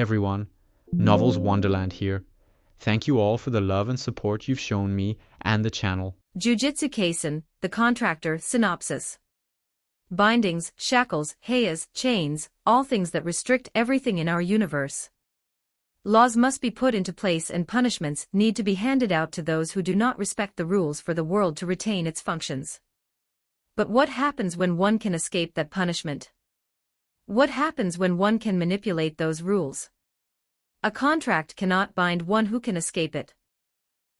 everyone, Novels Wonderland here. Thank you all for the love and support you've shown me and the channel. Jujutsu Kaisen, the Contractor synopsis. Bindings, shackles, hayas, chains, all things that restrict everything in our universe. Laws must be put into place and punishments need to be handed out to those who do not respect the rules for the world to retain its functions. But what happens when one can escape that punishment? What happens when one can manipulate those rules? A contract cannot bind one who can escape it.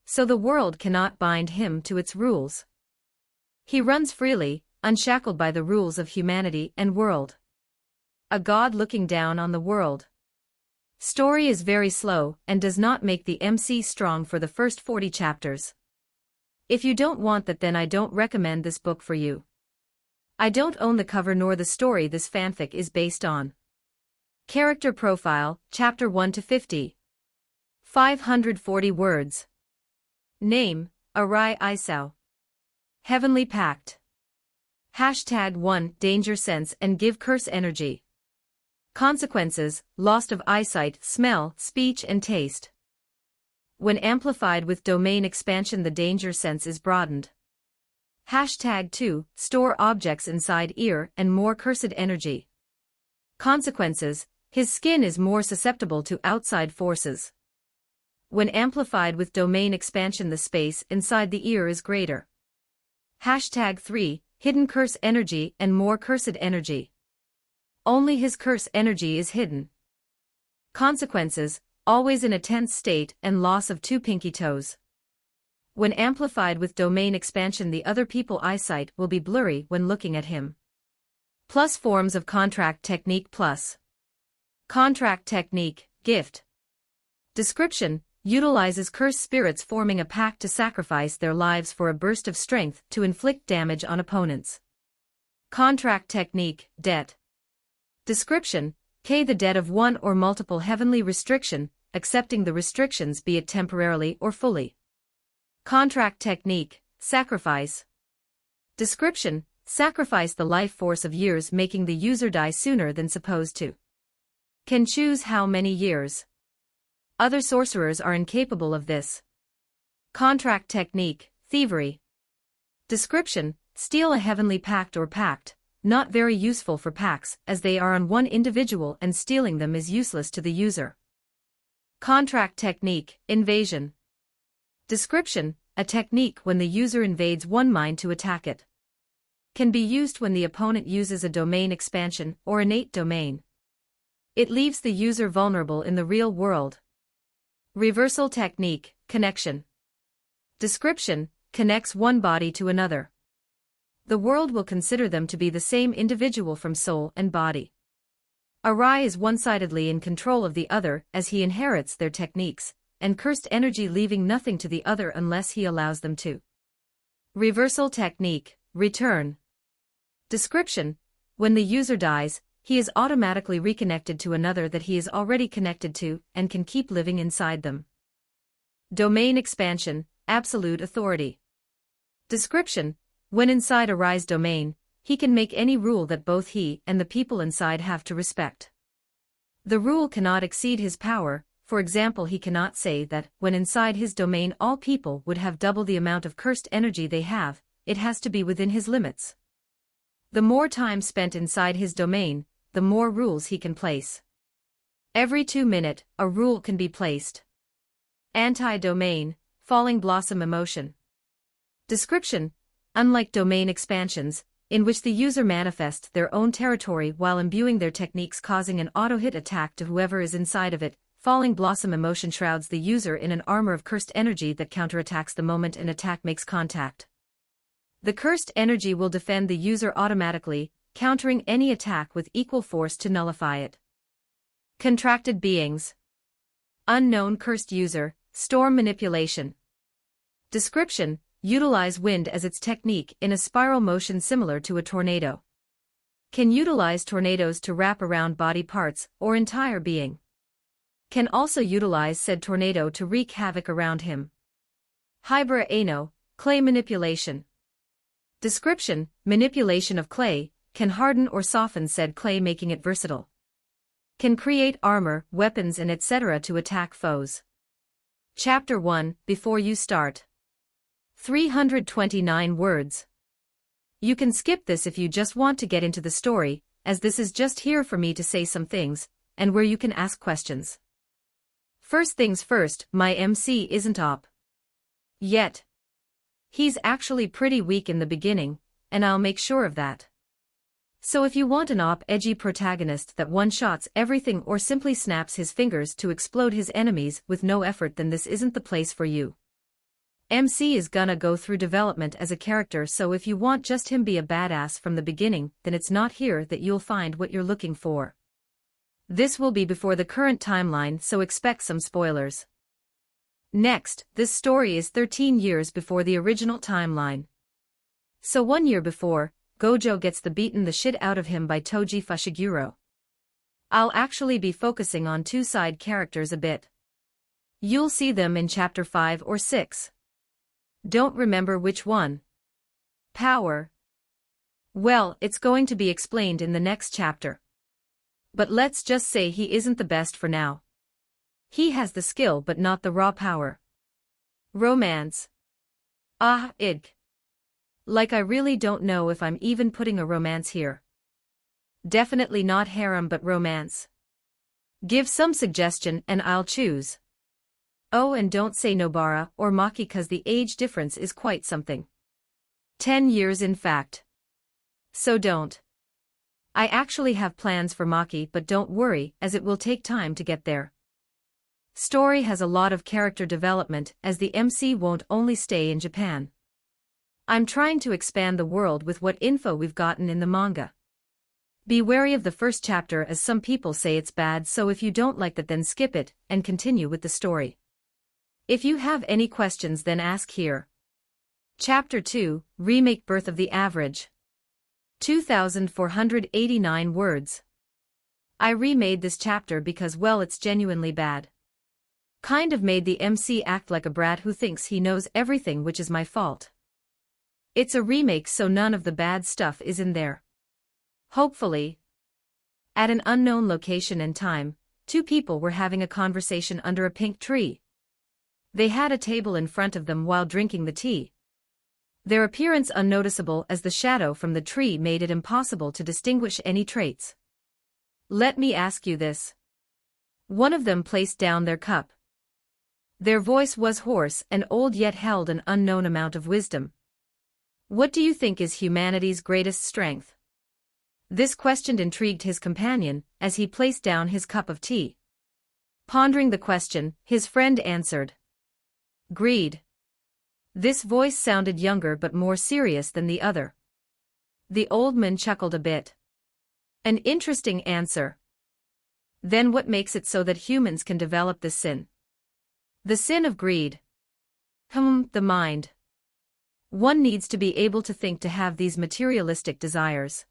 So the world cannot bind him to its rules. He runs freely, unshackled by the rules of humanity and world. A god looking down on the world. Story is very slow and does not make the MC strong for the first 40 chapters. If you don't want that, then I don't recommend this book for you. I don't own the cover nor the story this fanfic is based on. Character profile, chapter 1 to 50. 540 words. Name, Arai Isao. Heavenly Pact. Hashtag 1 Danger Sense and Give Curse Energy. Consequences, loss of eyesight, smell, speech and taste. When amplified with domain expansion, the danger sense is broadened. Hashtag 2 Store objects inside ear and more cursed energy. Consequences, his skin is more susceptible to outside forces. When amplified with domain expansion, the space inside the ear is greater. Hashtag 3 Hidden curse energy and more cursed energy. Only his curse energy is hidden. Consequences, always in a tense state and loss of 2 pinky toes. When amplified with domain expansion, the other people's eyesight will be blurry when looking at him. Plus forms of contract technique plus. Contract technique, gift. Description, utilizes cursed spirits forming a pact to sacrifice their lives for a burst of strength to inflict damage on opponents. Contract technique, debt. Description, K the debt of one or multiple heavenly restriction, accepting the restrictions be it temporarily or fully. Contract technique, sacrifice. Description, sacrifice the life force of years, making the user die sooner than supposed to. Can choose how many years. Other sorcerers are incapable of this. Contract technique, thievery. Description, steal a heavenly pact or pact. Not very useful for packs, as they are on one individual and stealing them is useless to the user. Contract technique, invasion. Description, a technique when the user invades one mind to attack it. Can be used when the opponent uses a domain expansion or innate domain. It leaves the user vulnerable in the real world. Reversal technique, connection. Description, connects one body to another. The world will consider them to be the same individual from soul and body. Arai is one-sidedly in control of the other as he inherits their techniques, and cursed energy leaving nothing to the other unless he allows them to. Reversal technique, return. Description, when the user dies, he is automatically reconnected to another that he is already connected to and can keep living inside them. Domain expansion, absolute authority. Description, when inside Arai's domain, he can make any rule that both he and the people inside have to respect. The rule cannot exceed his power. For example, he cannot say that, when inside his domain all people would have double the amount of cursed energy they have. It has to be within his limits. The more time spent inside his domain, the more rules he can place. Every 2 minutes, a rule can be placed. Anti-domain, falling blossom emotion. Description, unlike domain expansions, in which the user manifests their own territory while imbuing their techniques causing an auto-hit attack to whoever is inside of it, falling blossom emotion shrouds the user in an armor of cursed energy that counterattacks the moment an attack makes contact. The cursed energy will defend the user automatically, countering any attack with equal force to nullify it. Contracted beings. Unknown cursed user, storm manipulation. Description, utilize wind as its technique in a spiral motion similar to a tornado. Can utilize tornadoes to wrap around body parts or entire being. Can also utilize said tornado to wreak havoc around him. Hybra Ano, clay manipulation. Description, manipulation of clay, can harden or soften said clay making it versatile. Can create armor, weapons and etc. to attack foes. Chapter 1, Before you start. 329 words. You can skip this if you just want to get into the story, as this is just here for me to say some things, and where you can ask questions. First things first, my MC isn't OP yet. He's actually pretty weak in the beginning, and I'll make sure of that. So if you want an OP edgy protagonist that one-shots everything or simply snaps his fingers to explode his enemies with no effort, then this isn't the place for you. MC is gonna go through development as a character, so if you want just him be a badass from the beginning, then it's not here that you'll find what you're looking for. This will be before the current timeline, so expect some spoilers. Next, this story is 13 years before the original timeline. So 1 year before, Gojo gets the beaten the shit out of him by Toji Fushiguro. I'll actually be focusing on two side characters a bit. You'll see them in chapter 5 or 6. Don't remember which one. Power. Well, it's going to be explained in the next chapter. But let's just say he isn't the best for now. He has the skill but not the raw power. Romance. Ig. Like I really don't know if I'm even putting a romance here. Definitely not harem but romance. Give some suggestion and I'll choose. Oh, and don't say Nobara or Maki cause the age difference is quite something. 10 years in fact. So don't. I actually have plans for Maki, but don't worry as it will take time to get there. Story has a lot of character development as the MC won't only stay in Japan. I'm trying to expand the world with what info we've gotten in the manga. Be wary of the first chapter as some people say it's bad, so if you don't like that then skip it and continue with the story. If you have any questions then ask here. Chapter 2, Remake Birth of the Average. 2,489 words. I remade this chapter because well it's genuinely bad. Kind of made the MC act like a brat who thinks he knows everything, which is my fault. It's a remake so none of the bad stuff is in there. Hopefully. At an unknown location and time, two people were having a conversation under a pink tree. They had a table in front of them while drinking the tea. Their appearance unnoticeable as the shadow from the tree made it impossible to distinguish any traits. Let me ask you this. One of them placed down their cup. Their voice was hoarse and old yet held an unknown amount of wisdom. What do you think is humanity's greatest strength? This question intrigued his companion as he placed down his cup of tea. Pondering the question, his friend answered. Greed. This voice sounded younger but more serious than the other. The old man chuckled a bit. An interesting answer. Then what makes it so that humans can develop this sin? The sin of greed. The mind. One needs to be able to think to have these materialistic desires.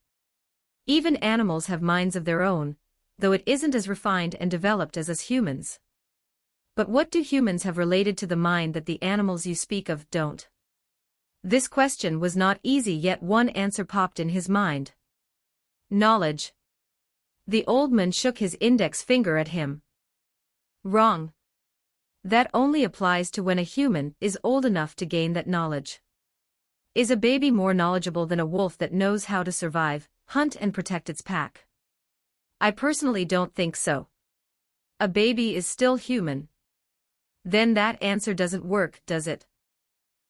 Even animals have minds of their own, though it isn't as refined and developed as us humans. But what do humans have related to the mind that the animals you speak of don't? This question was not easy, yet one answer popped in his mind. Knowledge. The old man shook his index finger at him. Wrong. That only applies to when a human is old enough to gain that knowledge. Is a baby more knowledgeable than a wolf that knows how to survive, hunt and protect its pack? I personally don't think so. A baby is still human. Then that answer doesn't work, does it?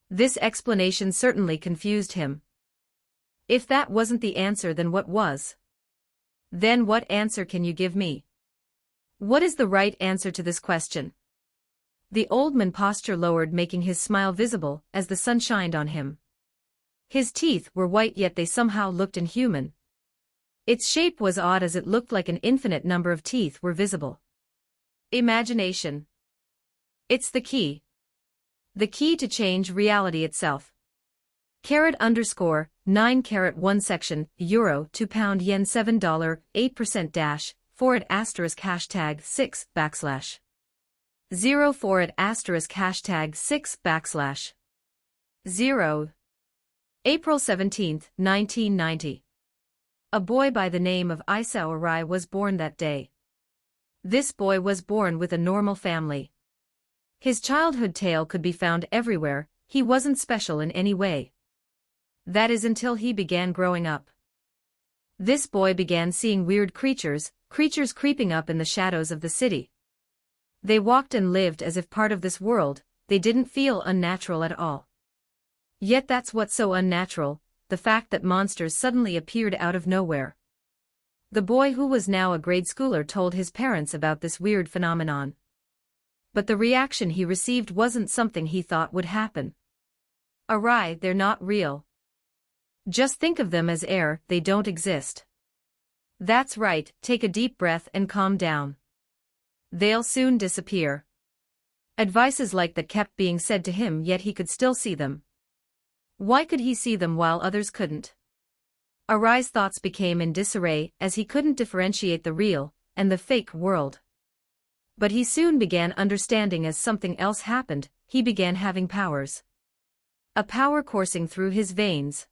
This explanation certainly confused him. If that wasn't the answer, then what was? Then what answer can you give me? What is the right answer to this question? The old man posture lowered, making his smile visible as the sun shined on him. His teeth were white, yet they somehow looked inhuman. Its shape was odd as it looked like an infinite number of teeth were visible. Imagination. It's the key. The key to change reality itself. $_9 section, Euro £2 Yen $7 8% dash, for at asterisk hashtag 6 backslash. 0 for at asterisk hashtag 6 backslash. 0. April 17, 1990. A boy by the name of Isao Arai was born that day. This boy was born with a normal family. His childhood tale could be found everywhere, he wasn't special in any way. That is until he began growing up. This boy began seeing weird creatures creeping up in the shadows of the city. They walked and lived as if part of this world, they didn't feel unnatural at all. Yet that's what's so unnatural, the fact that monsters suddenly appeared out of nowhere. The boy, who was now a grade schooler, told his parents about this weird phenomenon. But the reaction he received wasn't something he thought would happen. Arai, they're not real. Just think of them as air, they don't exist. That's right, take a deep breath and calm down. They'll soon disappear. Advices like that kept being said to him, yet he could still see them. Why could he see them while others couldn't? Arai's thoughts became in disarray as he couldn't differentiate the real and the fake world. But he soon began understanding as something else happened, he began having powers. A power coursing through his veins.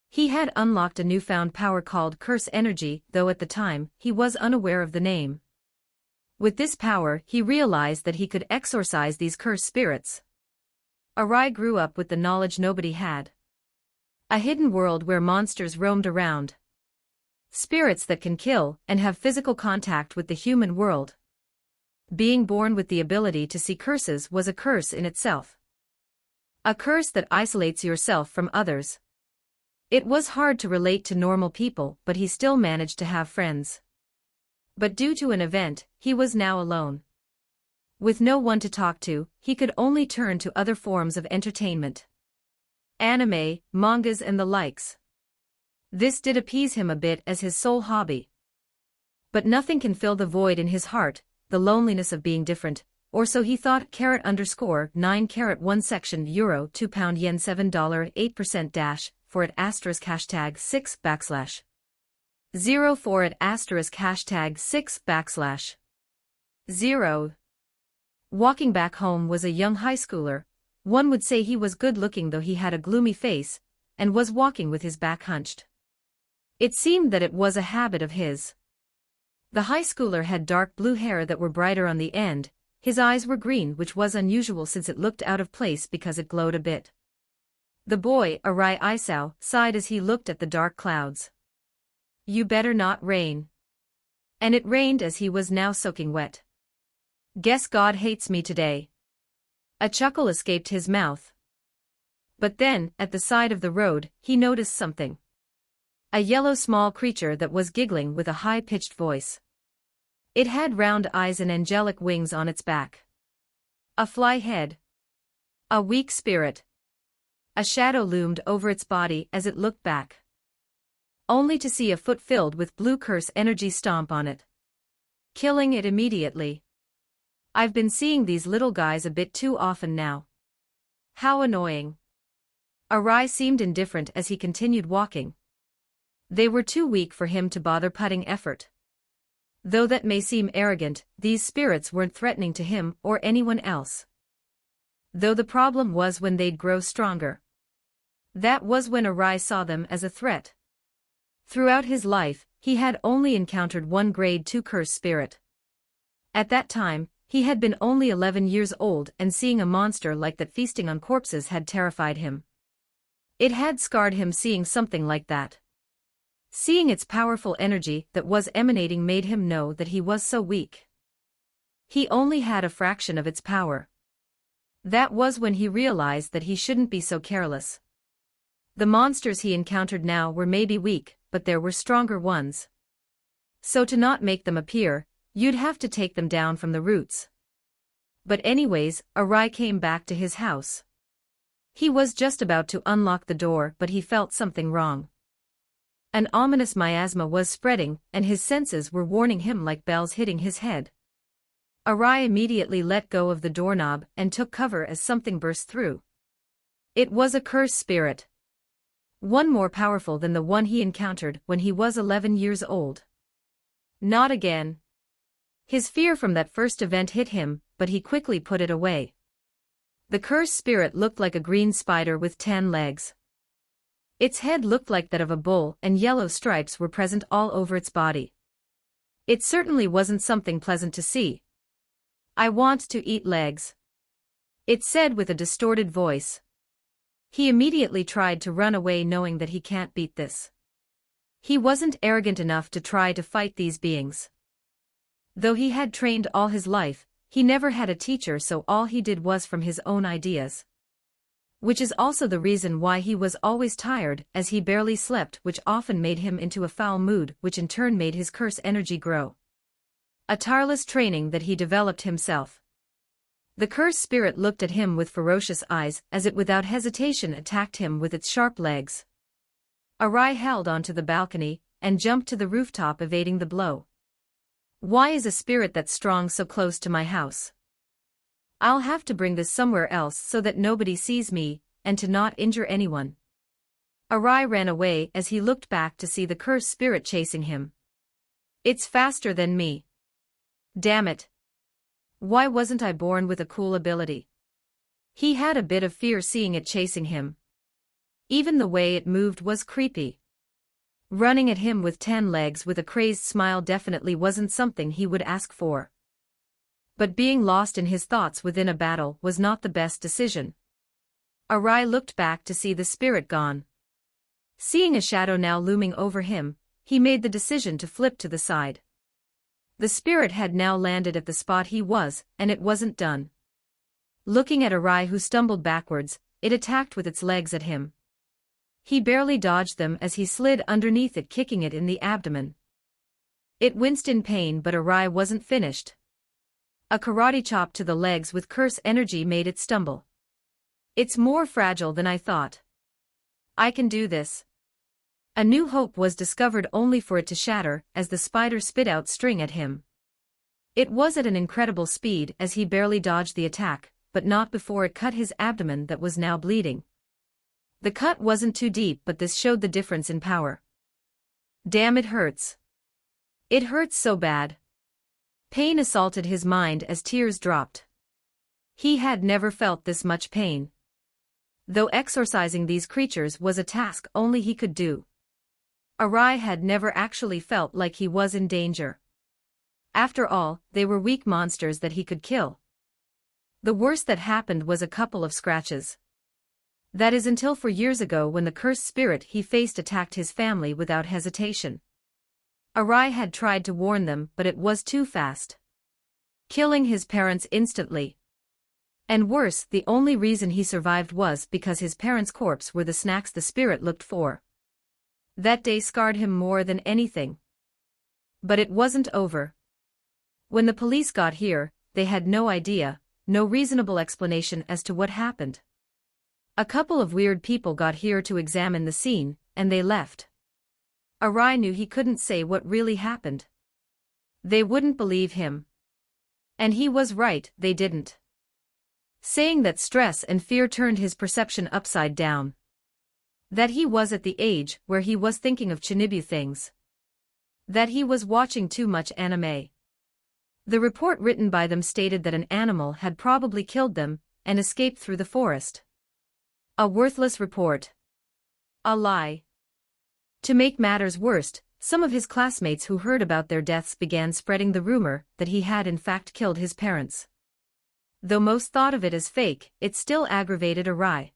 He had unlocked a newfound power called curse energy, though at the time, he was unaware of the name. With this power, he realized that he could exorcise these cursed spirits. Arai grew up with the knowledge nobody had. A hidden world where monsters roamed around. Spirits that can kill and have physical contact with the human world. Being born with the ability to see curses was a curse in itself. A curse that isolates yourself from others. It was hard to relate to normal people, but he still managed to have friends. But due to an event, he was now alone. With no one to talk to, he could only turn to other forms of entertainment. Anime, mangas and the likes. This did appease him a bit as his sole hobby. But nothing can fill the void in his heart, the loneliness of being different, or so he thought. _9 section euro 2 pound yen $7.08 dash for it asterisk hashtag 6 backslash 0 for it asterisk hashtag 6 backslash 0. Walking back home was a young high schooler. One would say he was good looking, though he had a gloomy face, and was walking with his back hunched. It seemed that it was a habit of his. The high schooler had dark blue hair that were brighter on the end, his eyes were green, which was unusual since it looked out of place because it glowed a bit. The boy, Arai Isao, sighed as he looked at the dark clouds. You better not rain. And it rained as he was now soaking wet. Guess God hates me today. A chuckle escaped his mouth. But then, at the side of the road, he noticed something. A yellow small creature that was giggling with a high-pitched voice. It had round eyes and angelic wings on its back. A fly head. A weak spirit. A shadow loomed over its body as it looked back. Only to see a foot filled with blue curse energy stomp on it. Killing it immediately. I've been seeing these little guys a bit too often now. How annoying. Arai seemed indifferent as he continued walking. They were too weak for him to bother putting effort. Though that may seem arrogant, these spirits weren't threatening to him or anyone else. Though the problem was when they'd grow stronger. That was when Arai saw them as a threat. Throughout his life, he had only encountered one grade 2 curse spirit. At that time, he had been only 11 years old, and seeing a monster like that feasting on corpses had terrified him. It had scarred him seeing something like that. Seeing its powerful energy that was emanating made him know that he was so weak. He only had a fraction of its power. That was when he realized that he shouldn't be so careless. The monsters he encountered now were maybe weak, but there were stronger ones. So to not make them appear, you'd have to take them down from the roots. But anyways, Arai came back to his house. He was just about to unlock the door, but he felt something wrong. An ominous miasma was spreading, and his senses were warning him like bells hitting his head. Arai immediately let go of the doorknob and took cover as something burst through. It was a cursed spirit. One more powerful than the one he encountered when he was 11 years old. Not again. His fear from that first event hit him, but he quickly put it away. The cursed spirit looked like a green spider with 10 legs. Its head looked like that of a bull, and yellow stripes were present all over its body. It certainly wasn't something pleasant to see. "I want to eat legs," it said with a distorted voice. He immediately tried to run away knowing that he can't beat this. He wasn't arrogant enough to try to fight these beings. Though he had trained all his life, he never had a teacher, so all he did was from his own ideas. Which is also the reason why he was always tired, as he barely slept, which often made him into a foul mood, which in turn made his curse energy grow. A tireless training that he developed himself. The curse spirit looked at him with ferocious eyes as it without hesitation attacked him with its sharp legs. Arai held onto the balcony and jumped to the rooftop, evading the blow. "Why is a spirit that strong so close to my house? I'll have to bring this somewhere else so that nobody sees me, and to not injure anyone." Arai ran away as he looked back to see the cursed spirit chasing him. "It's faster than me. Damn it. Why wasn't I born with a cool ability?" He had a bit of fear seeing it chasing him. Even the way it moved was creepy. Running at him with 10 legs with a crazed smile definitely wasn't something he would ask for. But being lost in his thoughts within a battle was not the best decision. Arai looked back to see the spirit gone. Seeing a shadow now looming over him, he made the decision to flip to the side. The spirit had now landed at the spot he was, and it wasn't done. Looking at Arai, who stumbled backwards, it attacked with its legs at him. He barely dodged them as he slid underneath it, kicking it in the abdomen. It winced in pain, but Arai wasn't finished. A karate chop to the legs with curse energy made it stumble. "It's more fragile than I thought. I can do this." A new hope was discovered, only for it to shatter as the spider spit out string at him. It was at an incredible speed as he barely dodged the attack, but not before it cut his abdomen that was now bleeding. The cut wasn't too deep, but this showed the difference in power. "Damn, it hurts. It hurts so bad." Pain assaulted his mind as tears dropped. He had never felt this much pain. Though exorcising these creatures was a task only he could do, Arai had never actually felt like he was in danger. After all, they were weak monsters that he could kill. The worst that happened was a couple of scratches. That is until 4 years ago, when the cursed spirit he faced attacked his family without hesitation. Arai had tried to warn them, but it was too fast, killing his parents instantly. And worse, the only reason he survived was because his parents' corpse were the snacks the spirit looked for. That day scarred him more than anything. But it wasn't over. When the police got here, they had no idea, no reasonable explanation as to what happened. A couple of weird people got here to examine the scene, and they left. Arai knew he couldn't say what really happened. They wouldn't believe him. And he was right, they didn't. Saying that stress and fear turned his perception upside down. That he was at the age where he was thinking of Chinibu things. That he was watching too much anime. The report written by them stated that an animal had probably killed them and escaped through the forest. A worthless report. A lie. To make matters worse, some of his classmates who heard about their deaths began spreading the rumor that he had in fact killed his parents. Though most thought of it as fake, it still aggravated Arai.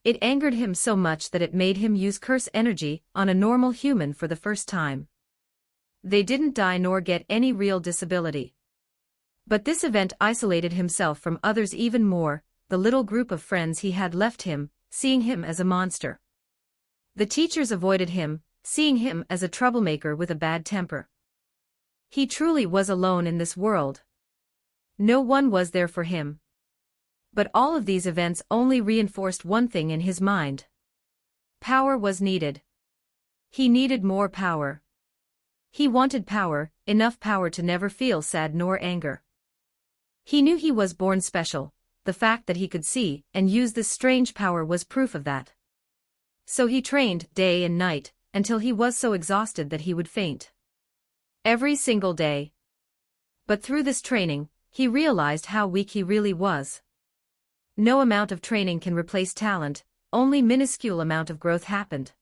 It angered him so much that it made him use curse energy on a normal human for the first time. They didn't die nor get any real disability. But this event isolated himself from others even more, the little group of friends he had left him, seeing him as a monster. The teachers avoided him, seeing him as a troublemaker with a bad temper. He truly was alone in this world. No one was there for him. But all of these events only reinforced one thing in his mind. Power was needed. He needed more power. He wanted power, enough power to never feel sad nor anger. He knew he was born special. The fact that he could see and use this strange power was proof of that. So he trained day and night, until he was so exhausted that he would faint. Every single day. But through this training, he realized how weak he really was. No amount of training can replace talent, only minuscule amount of growth happened.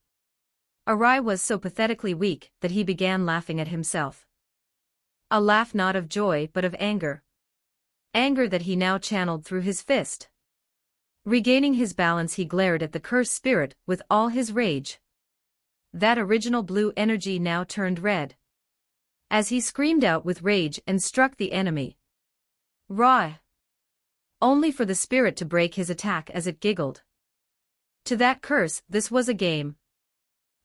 Arai was so pathetically weak that he began laughing at himself. A laugh not of joy but of anger. Anger that he now channeled through his fist. Regaining his balance, he glared at the cursed spirit with all his rage. That original blue energy now turned red, as he screamed out with rage and struck the enemy. Raw! Only for the spirit to break his attack as it giggled. To that curse, this was a game.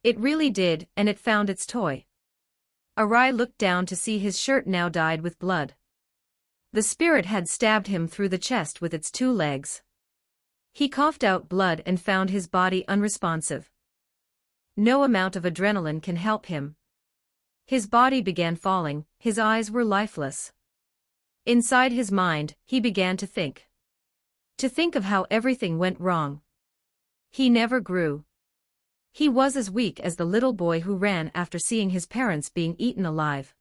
It really did, and it found its toy. Arai looked down to see his shirt now dyed with blood. The spirit had stabbed him through the chest with its 2 legs. He coughed out blood and found his body unresponsive. No amount of adrenaline can help him. His body began falling, his eyes were lifeless. Inside his mind, he began to think. To think of how everything went wrong. He never grew. He was as weak as the little boy who ran after seeing his parents being eaten alive.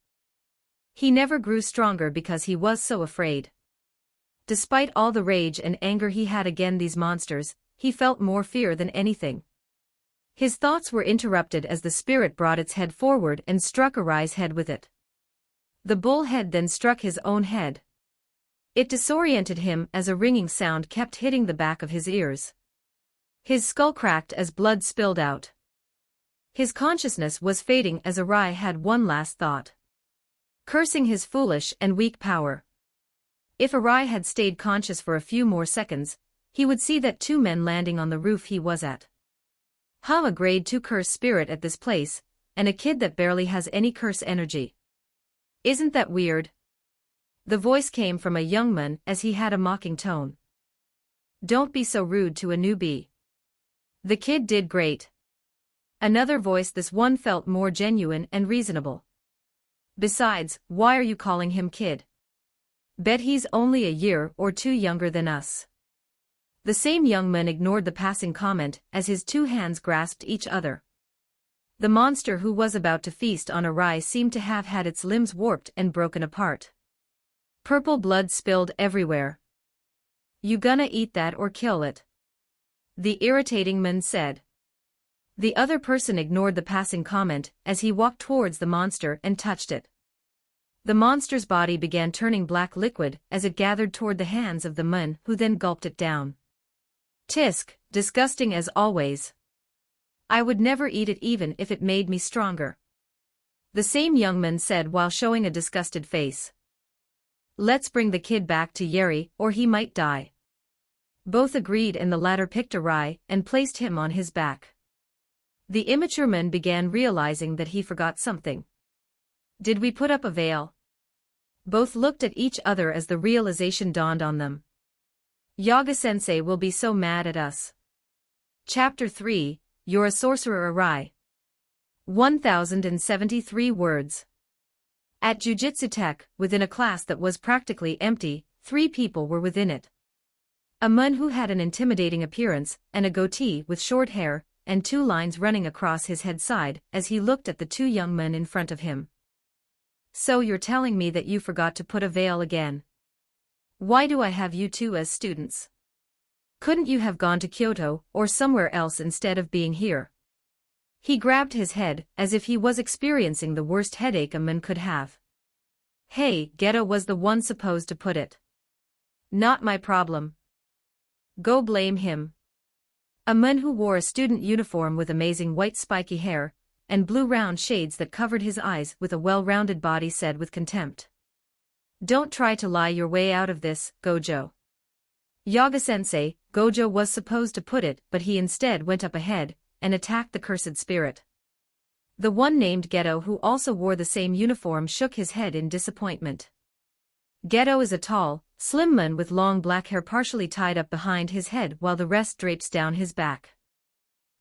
He never grew stronger because he was so afraid. Despite all the rage and anger he had against these monsters, he felt more fear than anything. His thoughts were interrupted as the spirit brought its head forward and struck Arai's head with it. The bull head then struck his own head. It disoriented him as a ringing sound kept hitting the back of his ears. His skull cracked as blood spilled out. His consciousness was fading as Arai had one last thought. Cursing his foolish and weak power. If Arai had stayed conscious for a few more seconds, he would see that 2 men landing on the roof he was at. A grade 2 curse spirit at this place, and a kid that barely has any curse energy. Isn't that weird? The voice came from a young man as he had a mocking tone. Don't be so rude to a newbie. The kid did great. Another voice, this one felt more genuine and reasonable. Besides, why are you calling him kid? Bet he's only a year or 2 younger than us. The same young man ignored the passing comment as his 2 hands grasped each other. The monster who was about to feast on Arai seemed to have had its limbs warped and broken apart. Purple blood spilled everywhere. You gonna eat that or kill it? The irritating man said. The other person ignored the passing comment as he walked towards the monster and touched it. The monster's body began turning black liquid as it gathered toward the hands of the man who then gulped it down. Tisk, disgusting as always. I would never eat it even if it made me stronger. The same young man said while showing a disgusted face. Let's bring the kid back to Yeri or he might die. Both agreed and the latter picked Arai and placed him on his back. The immature man began realizing that he forgot something. Did we put up a veil? Both looked at each other as the realization dawned on them. Yaga-sensei will be so mad at us. Chapter 3, You're a Sorcerer Arai. 1073 words. At Jujutsu Tech, within a class that was practically empty, 3 people were within it. A man who had an intimidating appearance, and a goatee with short hair, and 2 lines running across his head side as he looked at the 2 young men in front of him. So you're telling me that you forgot to put a veil again? Why do I have you 2 as students? Couldn't you have gone to Kyoto or somewhere else instead of being here? He grabbed his head as if he was experiencing the worst headache a man could have. Hey, Geto was the one supposed to put it. Not my problem. Go blame him. A man who wore a student uniform with amazing white spiky hair, and blue round shades that covered his eyes with a well-rounded body said with contempt. Don't try to lie your way out of this, Gojo. Yaga-sensei, Gojo was supposed to put it but he instead went up ahead, and attacked the cursed spirit. The one named Geto who also wore the same uniform shook his head in disappointment. Geto is a tall, slim man with long black hair partially tied up behind his head while the rest drapes down his back.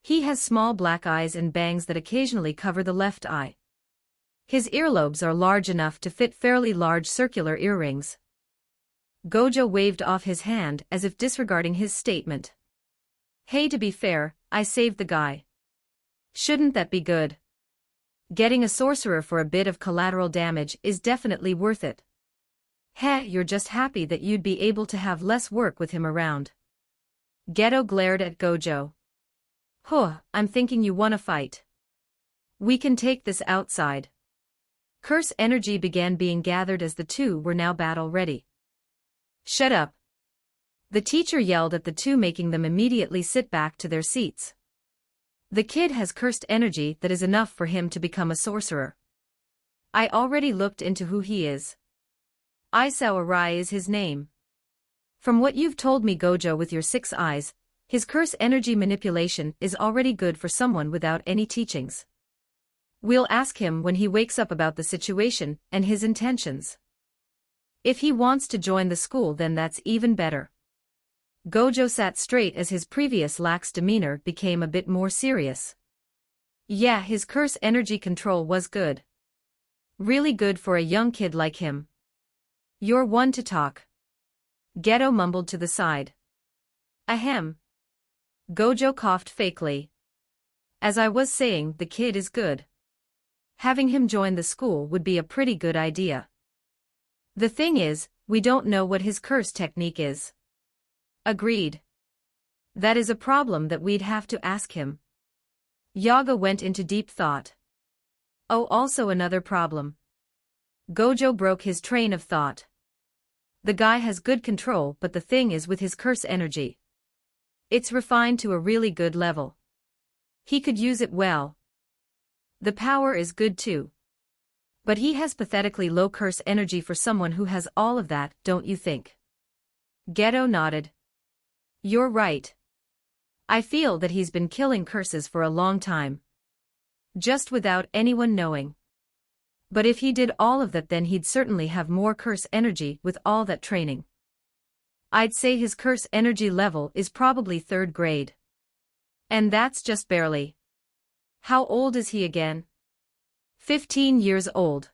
He has small black eyes and bangs that occasionally cover the left eye. His earlobes are large enough to fit fairly large circular earrings. Gojo waved off his hand as if disregarding his statement. Hey, to be fair, I saved the guy. Shouldn't that be good? Getting a sorcerer for a bit of collateral damage is definitely worth it. Heh, you're just happy that you'd be able to have less work with him around. Geto glared at Gojo. I'm thinking you wanna fight. We can take this outside. Curse energy began being gathered as the two were now battle-ready. "Shut up!" the teacher yelled at the two, making them immediately sit back to their seats. "The kid has cursed energy that is enough for him to become a sorcerer. I already looked into who he is. Isao Arai is his name. From what you've told me, Gojo, with your 6 eyes, his curse energy manipulation is already good for someone without any teachings. We'll ask him when he wakes up about the situation and his intentions. If he wants to join the school, then that's even better." Gojo sat straight as his previous lax demeanor became a bit more serious. Yeah, his curse energy control was good. Really good for a young kid like him. "You're one to talk," Geto mumbled to the side. "Ahem." Gojo coughed fakely. "As I was saying, the kid is good. Having him join the school would be a pretty good idea. The thing is, we don't know what his curse technique is." "Agreed. That is a problem that we'd have to ask him." Yaga went into deep thought. "Oh, also another problem." Gojo broke his train of thought. "The guy has good control, but the thing is with his curse energy. It's refined to a really good level. He could use it well. The power is good too. But he has pathetically low curse energy for someone who has all of that, don't you think?" Geto nodded. "You're right. I feel that he's been killing curses for a long time. Just without anyone knowing. But if he did all of that, then he'd certainly have more curse energy with all that training. I'd say his curse energy level is probably 3rd grade. And that's just barely. How old is he again?" 15 years old.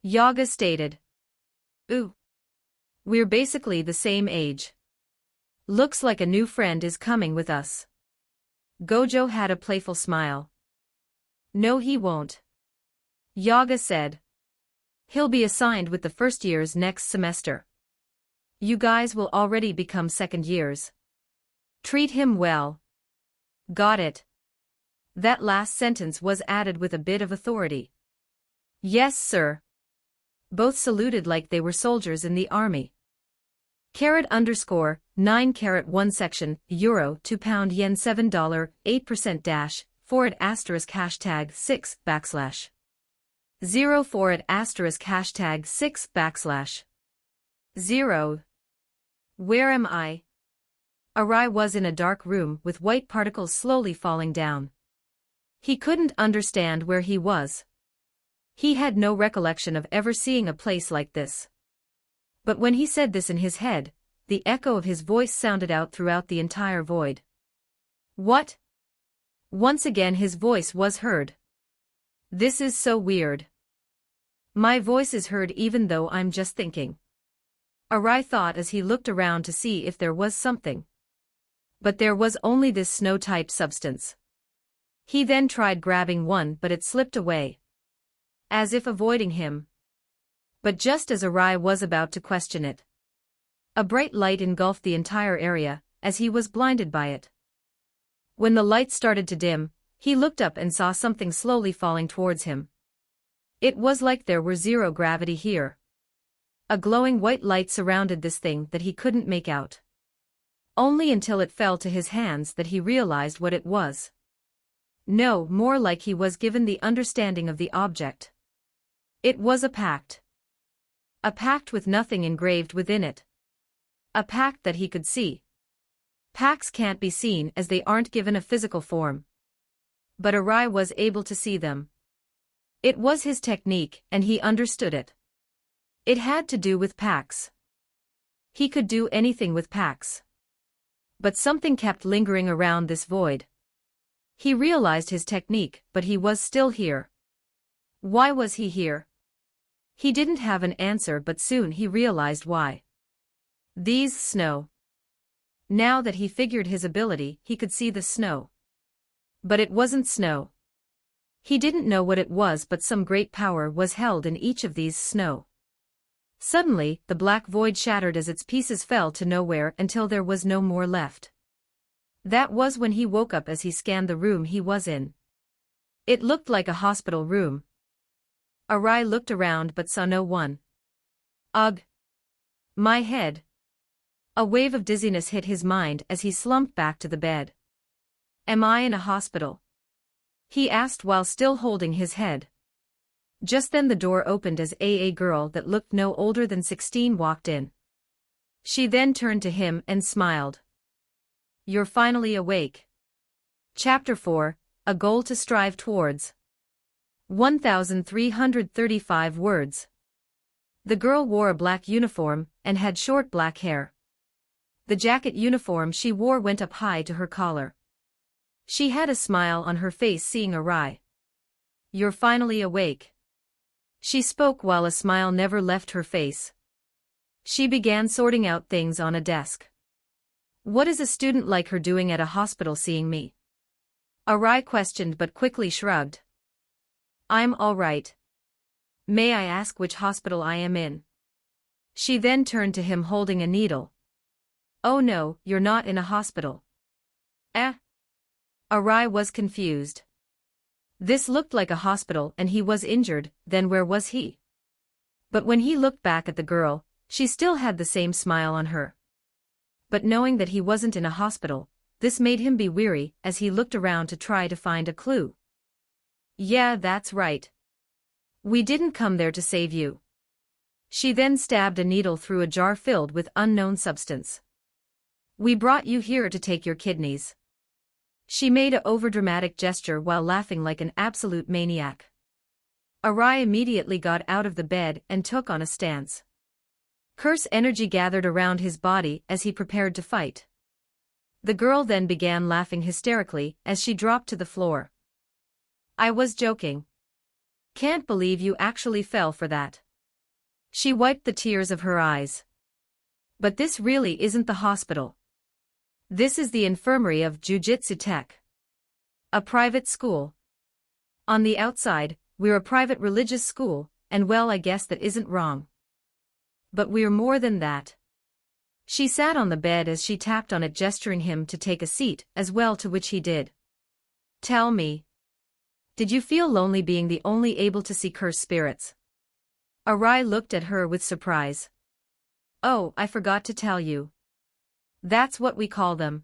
Yaga stated. "Ooh. We're basically the same age. Looks like a new friend is coming with us." Gojo had a playful smile. "No, he won't," Yaga said. "He'll be assigned with the first years next semester. You guys will already become second years. Treat him well." "Got it." That last sentence was added with a bit of authority. "Yes, sir." Both saluted like they were soldiers in the army. $_9 section, Euro £2 Yen $7 8% dash, forward asterisk hashtag 6 backslash. 0 forward asterisk hashtag 6 backslash. 0. Where am I? Arai was in a dark room with white particles slowly falling down. He couldn't understand where he was. He had no recollection of ever seeing a place like this. But when he said this in his head, the echo of his voice sounded out throughout the entire void. "What?" Once again his voice was heard. "This is so weird. My voice is heard even though I'm just thinking." Arai thought as he looked around to see if there was something. But there was only this snow-type substance. He then tried grabbing one, but it slipped away, as if avoiding him. But just as Arai was about to question it, a bright light engulfed the entire area, as he was blinded by it. When the light started to dim, he looked up and saw something slowly falling towards him. It was like there were 0 gravity here. A glowing white light surrounded this thing that he couldn't make out. Only until it fell to his hands that he realized what it was. No, more like he was given the understanding of the object. It was a pact. A pact with nothing engraved within it. A pact that he could see. Pacts can't be seen as they aren't given a physical form. But Arai was able to see them. It was his technique, and he understood it. It had to do with pacts. He could do anything with pacts. But something kept lingering around this void. He realized his technique, but he was still here. Why was he here? He didn't have an answer, but soon he realized why. These snow. Now that he figured his ability, he could see the snow. But it wasn't snow. He didn't know what it was, but some great power was held in each of these snow. Suddenly, the black void shattered as its pieces fell to nowhere until there was no more left. That was when he woke up as he scanned the room he was in. It looked like a hospital room. Arai looked around but saw no one. Ugh! My head! A wave of dizziness hit his mind as he slumped back to the bed. Am I in a hospital? He asked while still holding his head. Just then the door opened as a girl that looked no older than 16 walked in. She then turned to him and smiled. You're finally awake. Chapter 4, A Goal to Strive Towards. 1,335 words. The girl wore a black uniform and had short black hair. The jacket uniform she wore went up high to her collar. She had a smile on her face seeing Arai. You're finally awake. She spoke while a smile never left her face. She began sorting out things on a desk. What is a student like her doing at a hospital seeing me? Arai questioned but quickly shrugged. I'm all right. May I ask which hospital I am in? She then turned to him holding a needle. Oh no, you're not in a hospital. Eh? Arai was confused. This looked like a hospital and he was injured, then where was he? But when he looked back at the girl, she still had the same smile on her. But knowing that he wasn't in a hospital, this made him be weary as he looked around to try to find a clue. Yeah, that's right. We didn't come there to save you. She then stabbed a needle through a jar filled with unknown substance. We brought you here to take your kidneys. She made a overdramatic gesture while laughing like an absolute maniac. Arai immediately got out of the bed and took on a stance. Curse energy gathered around his body as he prepared to fight. The girl then began laughing hysterically as she dropped to the floor. I was joking. Can't believe you actually fell for that. She wiped the tears of her eyes. But this really isn't the hospital. This is the infirmary of Jujutsu Tech. A private school. On the outside, we're a private religious school, and well I guess that isn't wrong. But we're more than that. She sat on the bed as she tapped on it gesturing him to take a seat as well, to which he did. Tell me. Did you feel lonely being the only able to see cursed spirits? Arai looked at her with surprise. Oh, I forgot to tell you. That's what we call them.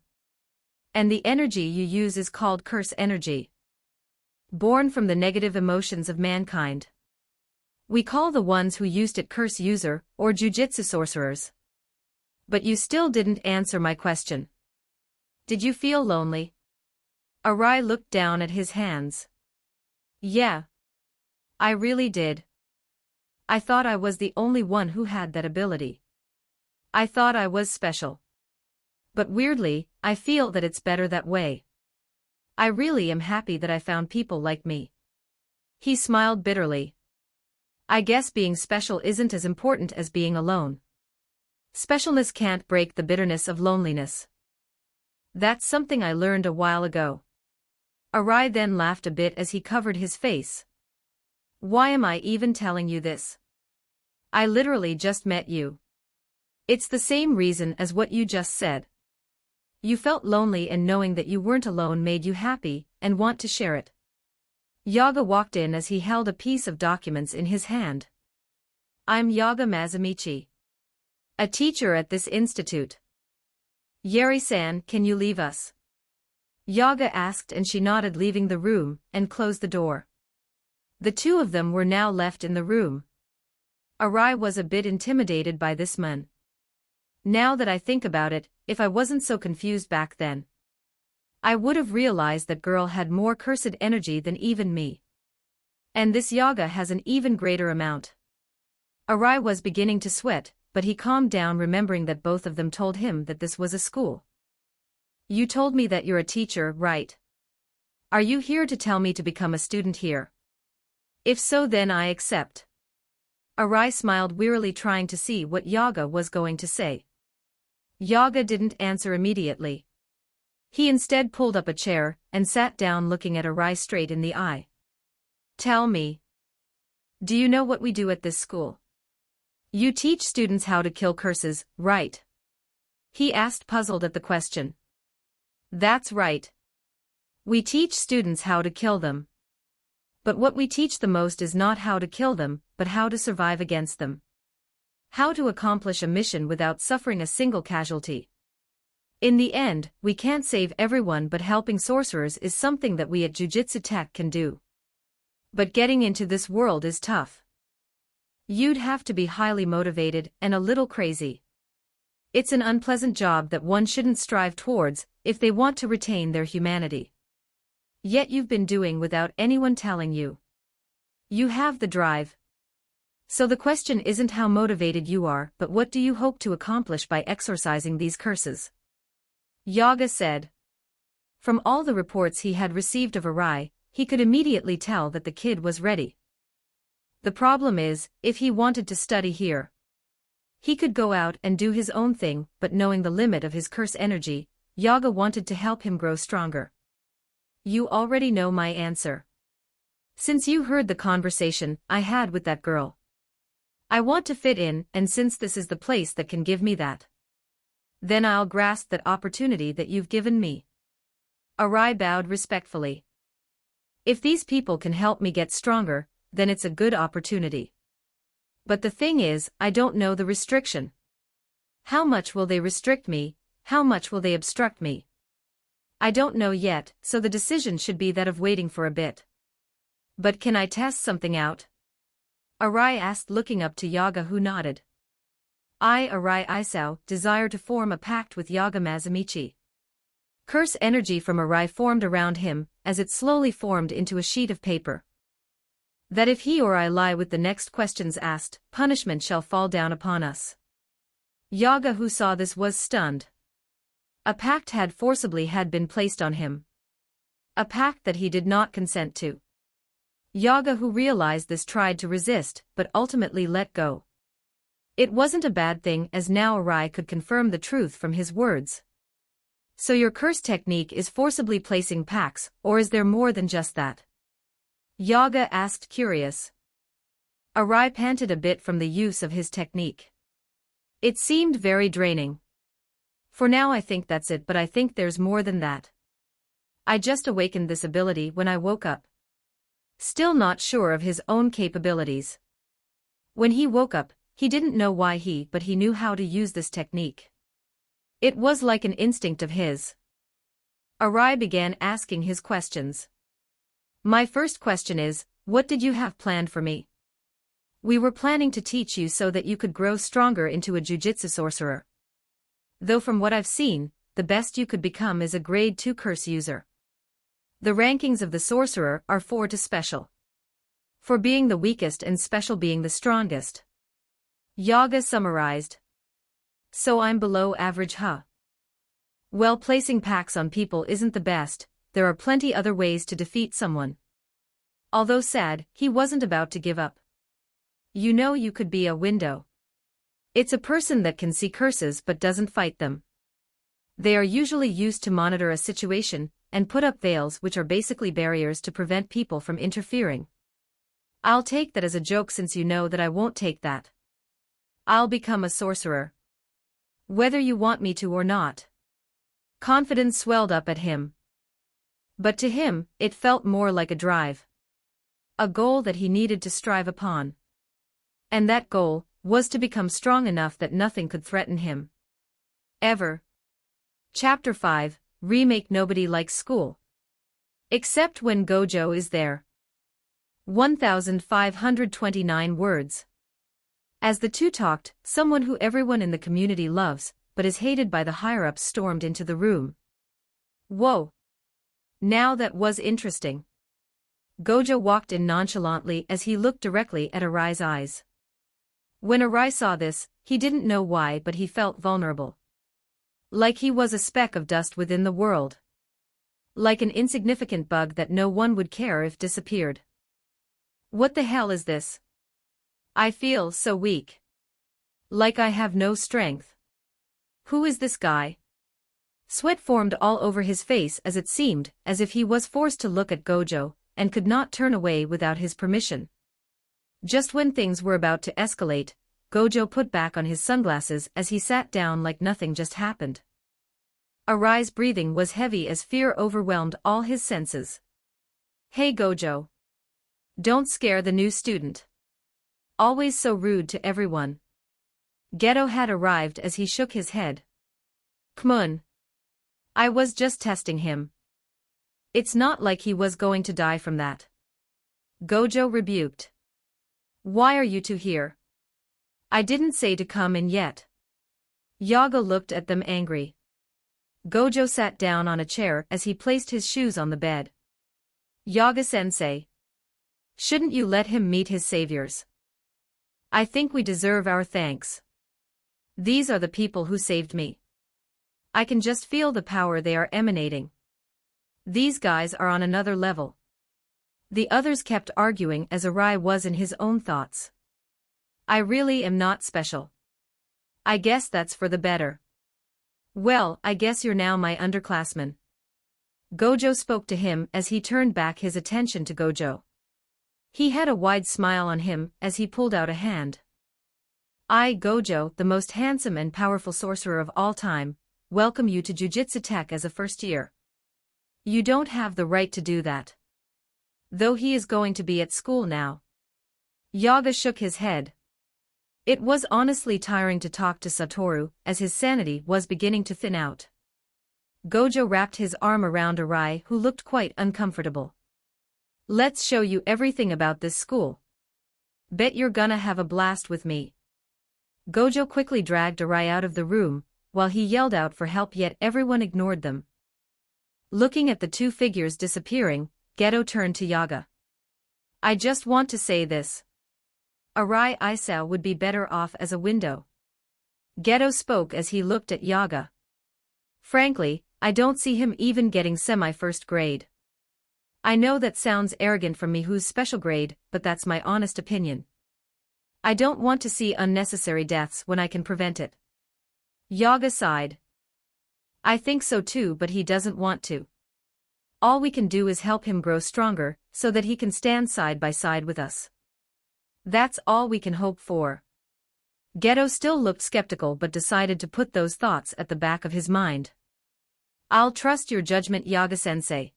And the energy you use is called curse energy. Born from the negative emotions of mankind. We call the ones who used it curse user or jujitsu sorcerers. But you still didn't answer my question. Did you feel lonely? Arai looked down at his hands. Yeah. I really did. I thought I was the only one who had that ability. I thought I was special. But weirdly, I feel that it's better that way. I really am happy that I found people like me. He smiled bitterly. I guess being special isn't as important as being alone. Specialness can't break the bitterness of loneliness. That's something I learned a while ago. Arai then laughed a bit as he covered his face. Why am I even telling you this? I literally just met you. It's the same reason as what you just said. You felt lonely and knowing that you weren't alone made you happy and want to share it. Yaga walked in as he held a piece of documents in his hand. I'm Yaga Mazamichi. A teacher at this institute. Yeri-san, can you leave us? Yaga asked and she nodded, leaving the room and closed the door. The two of them were now left in the room. Arai was a bit intimidated by this man. Now that I think about it, if I wasn't so confused back then, I would have realized that girl had more cursed energy than even me. And this Yaga has an even greater amount. Arai was beginning to sweat, but he calmed down remembering that both of them told him that this was a school. You told me that you're a teacher, right? Are you here to tell me to become a student here? If so, then I accept. Arai smiled wearily, trying to see what Yaga was going to say. Yaga didn't answer immediately. He instead pulled up a chair and sat down, looking at Arai straight in the eye. Tell me. Do you know what we do at this school? You teach students how to kill curses, right? He asked, puzzled at the question. That's right. We teach students how to kill them. But what we teach the most is not how to kill them, but how to survive against them. How to accomplish a mission without suffering a single casualty. In the end, we can't save everyone, but helping sorcerers is something that we at Jujutsu Tech can do. But getting into this world is tough. You'd have to be highly motivated and a little crazy. It's an unpleasant job that one shouldn't strive towards if they want to retain their humanity. Yet you've been doing without anyone telling you. You have the drive. So the question isn't how motivated you are, but what do you hope to accomplish by exorcising these curses? Yaga said. From all the reports he had received of Arai, he could immediately tell that the kid was ready. The problem is, if he wanted to study here, he could go out and do his own thing, but knowing the limit of his curse energy, Yaga wanted to help him grow stronger. You already know my answer. Since you heard the conversation I had with that girl. I want to fit in, and since this is the place that can give me that, then I'll grasp that opportunity that you've given me. Arai bowed respectfully. If these people can help me get stronger, then it's a good opportunity. But the thing is, I don't know the restriction. How much will they restrict me? How much will they obstruct me? I don't know yet, so the decision should be that of waiting for a bit. But can I test something out? Arai asked, looking up to Yaga, who nodded. I, Arai Isao, desire to form a pact with Yaga Mazamichi. Curse energy from Arai formed around him, as it slowly formed into a sheet of paper. That if he or I lie with the next questions asked, punishment shall fall down upon us. Yaga, who saw this, was stunned. A pact had been placed on him. A pact that he did not consent to. Yaga, who realized this, tried to resist, but ultimately let go. It wasn't a bad thing, as now Arai could confirm the truth from his words. So your curse technique is forcibly placing pacts, or is there more than just that? Yaga asked, curious. Arai panted a bit from the use of his technique. It seemed very draining. For now I think that's it, but I think there's more than that. I just awakened this ability when I woke up. Still not sure of his own capabilities. When he woke up, he didn't know why but he knew how to use this technique. It was like an instinct of his. Arai began asking his questions. My first question is, what did you have planned for me? We were planning to teach you so that you could grow stronger into a jujitsu sorcerer. Though from what I've seen, the best you could become is a grade 2 curse user. The rankings of the sorcerer are 4 to special. For being the weakest and special being the strongest. Yaga summarized. So I'm below average, huh? Well, placing pacts on people isn't the best, there are plenty other ways to defeat someone. Although sad, he wasn't about to give up. You know, you could be a window. It's a person that can see curses but doesn't fight them. They are usually used to monitor a situation, and put up veils, which are basically barriers to prevent people from interfering. I'll take that as a joke, since you know that I won't take that. I'll become a sorcerer. Whether you want me to or not. Confidence swelled up at him. But to him, it felt more like a drive. A goal that he needed to strive upon. And that goal was to become strong enough that nothing could threaten him. Ever. Chapter 5, Remake. Nobody likes school. Except when Gojo is there. 1529 words. As the two talked, someone who everyone in the community loves, but is hated by the higher-ups, stormed into the room. Whoa! Now that was interesting. Gojo walked in nonchalantly as he looked directly at Arai's eyes. When Arai saw this, he didn't know why, but he felt vulnerable. Like he was a speck of dust within the world. Like an insignificant bug that no one would care if disappeared. What the hell is this? I feel so weak. Like I have no strength. Who is this guy? Sweat formed all over his face, as it seemed as if he was forced to look at Gojo, and could not turn away without his permission. Just when things were about to escalate, Gojo put back on his sunglasses as he sat down like nothing just happened. Arai's breathing was heavy as fear overwhelmed all his senses. Hey Gojo. Don't scare the new student. Always so rude to everyone. Geto had arrived as he shook his head. Come on. I was just testing him. It's not like he was going to die from that. Gojo rebuked. Why are you two here? I didn't say to come in yet. Yaga looked at them angry. Gojo sat down on a chair as he placed his shoes on the bed. Yaga-sensei. Shouldn't you let him meet his saviors? I think we deserve our thanks. These are the people who saved me. I can just feel the power they are emanating. These guys are on another level. The others kept arguing as Arai was in his own thoughts. I really am not special. I guess that's for the better. Well, I guess you're now my underclassman. Gojo spoke to him as he turned back his attention to Gojo. He had a wide smile on him as he pulled out a hand. I, Gojo, the most handsome and powerful sorcerer of all time, welcome you to Jujutsu Tech as a first year. You don't have the right to do that. Though he is going to be at school now. Yaga shook his head. It was honestly tiring to talk to Satoru, as his sanity was beginning to thin out. Gojo wrapped his arm around Arai, who looked quite uncomfortable. Let's show you everything about this school. Bet you're gonna have a blast with me. Gojo quickly dragged Arai out of the room, while he yelled out for help, yet everyone ignored them. Looking at the two figures disappearing, Geto turned to Yaga. I just want to say this. Arai Isao would be better off as a window. Geto spoke as he looked at Yaga. Frankly, I don't see him even getting semi-first grade. I know that sounds arrogant from me who's special grade, but that's my honest opinion. I don't want to see unnecessary deaths when I can prevent it. Yaga sighed. I think so too, but he doesn't want to. All we can do is help him grow stronger, so that he can stand side by side with us. That's all we can hope for. Geto still looked skeptical but decided to put those thoughts at the back of his mind. I'll trust your judgment, Yaga-sensei.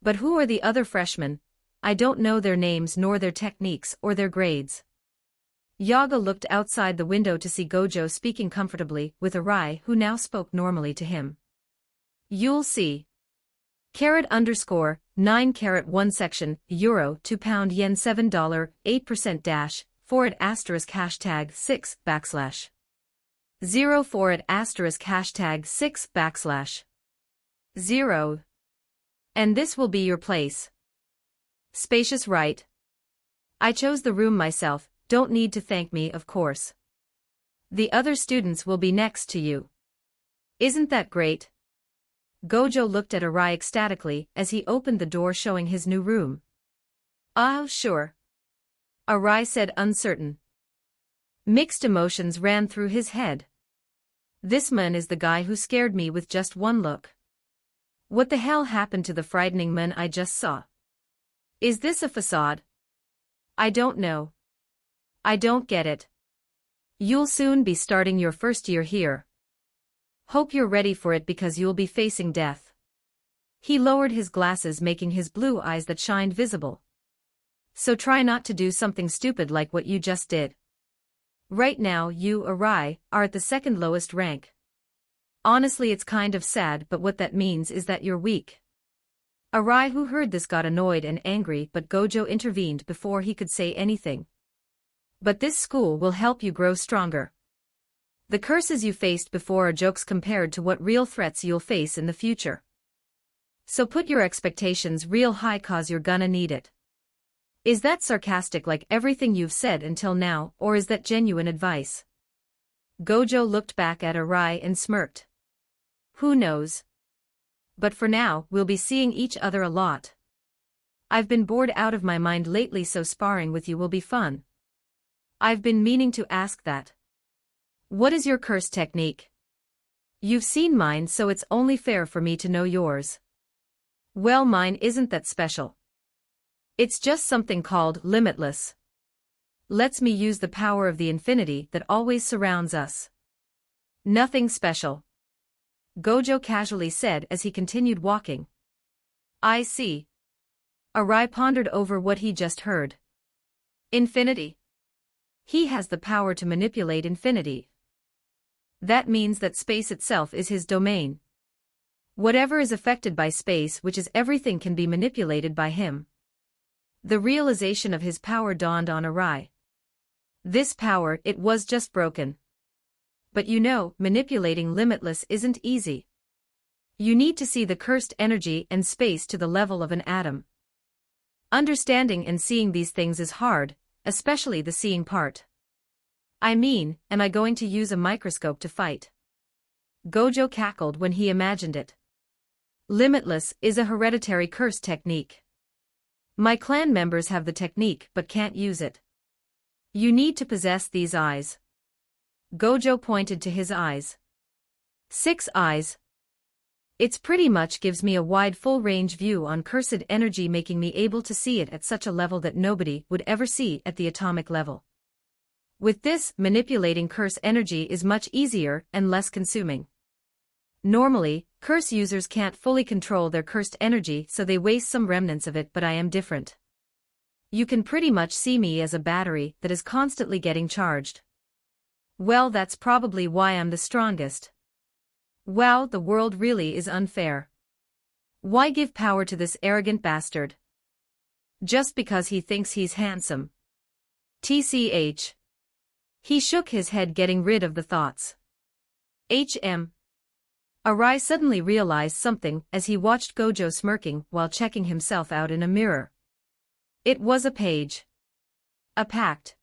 But who are the other freshmen? I don't know their names nor their techniques or their grades. Yaga looked outside the window to see Gojo speaking comfortably with Arai, who now spoke normally to him. You'll see. $_9 section, Euro £2 Yen $7 8% dash, forward asterisk hashtag 6 backslash. 0 forward asterisk hashtag 6 backslash. 0. And this will be your place. Spacious, right? I chose the room myself, don't need to thank me, of course. The other students will be next to you. Isn't that great? Gojo looked at Arai ecstatically as he opened the door showing his new room. Ah, sure. Arai said, uncertain. Mixed emotions ran through his head. This man is the guy who scared me with just one look. What the hell happened to the frightening man I just saw? Is this a facade? I don't know. I don't get it. You'll soon be starting your first year here. Hope you're ready for it because you'll be facing death. He lowered his glasses, making his blue eyes that shined visible. So try not to do something stupid like what you just did. Right now you, Arai, are at the second lowest rank. Honestly, it's kind of sad, but what that means is that you're weak. Arai, who heard this, got annoyed and angry, but Gojo intervened before he could say anything. But this school will help you grow stronger. The curses you faced before are jokes compared to what real threats you'll face in the future. So put your expectations real high, cause you're gonna need it. Is that sarcastic like everything you've said until now, or is that genuine advice? Gojo looked back at Arai and smirked. Who knows? But for now, we'll be seeing each other a lot. I've been bored out of my mind lately, so sparring with you will be fun. I've been meaning to ask that. What is your curse technique? You've seen mine, so it's only fair for me to know yours. Well, mine isn't that special. It's just something called limitless. Lets me use the power of the infinity that always surrounds us. Nothing special. Gojo casually said as he continued walking. I see. Arai pondered over what he just heard. Infinity. He has the power to manipulate infinity. That means that space itself is his domain. Whatever is affected by space, which is everything, can be manipulated by him. The realization of his power dawned on Arai. This power, it was just broken. But you know, manipulating limitless isn't easy. You need to see the cursed energy and space to the level of an atom. Understanding and seeing these things is hard, especially the seeing part. I mean, am I going to use a microscope to fight? Gojo cackled when he imagined it. Limitless is a hereditary curse technique. My clan members have the technique but can't use it. You need to possess these eyes. Gojo pointed to his eyes. 6 eyes. It's pretty much gives me a wide full-range view on cursed energy, making me able to see it at such a level that nobody would ever see at the atomic level. With this, manipulating curse energy is much easier and less consuming. Normally, curse users can't fully control their cursed energy, so they waste some remnants of it, but I am different. You can pretty much see me as a battery that is constantly getting charged. Well, that's probably why I'm the strongest. Wow, the world really is unfair. Why give power to this arrogant bastard? Just because he thinks he's handsome. TCH. He shook his head, getting rid of the thoughts. Arai suddenly realized something as he watched Gojo smirking while checking himself out in a mirror. It was a page. A pact.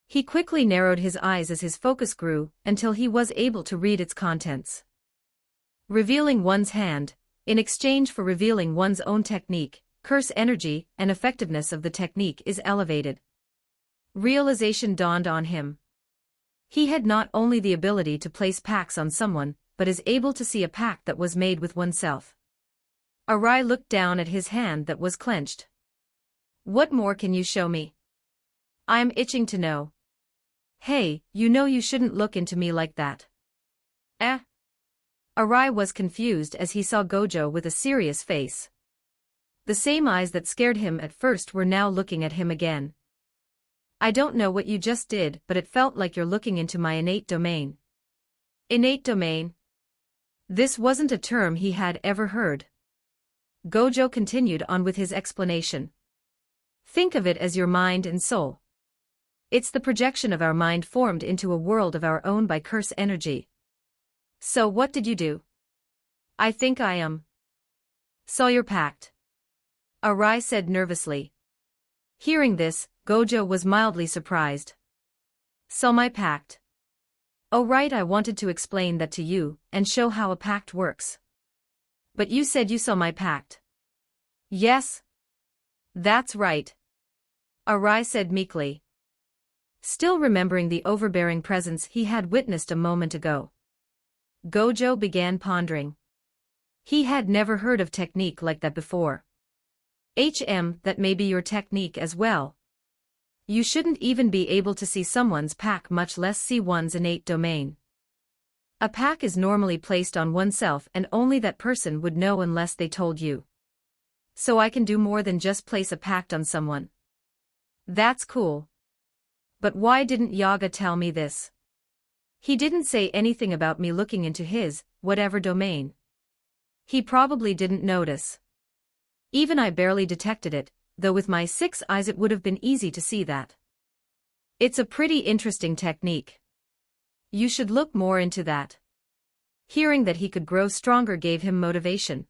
He quickly narrowed his eyes as his focus grew until he was able to read its contents. Revealing one's hand, in exchange for revealing one's own technique, curse energy and effectiveness of the technique is elevated. Realization dawned on him. He had not only the ability to place pacts on someone, but is able to see a pact that was made with oneself. Arai looked down at his hand that was clenched. What more can you show me? I'm itching to know. Hey, you know you shouldn't look into me like that. Arai was confused as he saw Gojo with a serious face. The same eyes that scared him at first were now looking at him again. I don't know what you just did, but it felt like you're looking into my innate domain. Innate domain? This wasn't a term he had ever heard. Gojo continued on with his explanation. Think of it as your mind and soul. It's the projection of our mind formed into a world of our own by curse energy. So what did you do? I think I saw your pact. Arai said nervously. Hearing this, Gojo was mildly surprised. Saw my pact? Oh right, I wanted to explain that to you, and show how a pact works. But you said you saw my pact. Yes. That's right. Arai said meekly. Still remembering the overbearing presence he had witnessed a moment ago. Gojo began pondering. He had never heard of technique like that before. That may be your technique as well. You shouldn't even be able to see someone's pack, much less see one's innate domain. A pack is normally placed on oneself and only that person would know unless they told you. So I can do more than just place a pact on someone. That's cool. But why didn't Yaga tell me this? He didn't say anything about me looking into his, whatever domain. He probably didn't notice. Even I barely detected it, though with my 6 eyes it would have been easy to see that. It's a pretty interesting technique. You should look more into that. Hearing that he could grow stronger gave him motivation.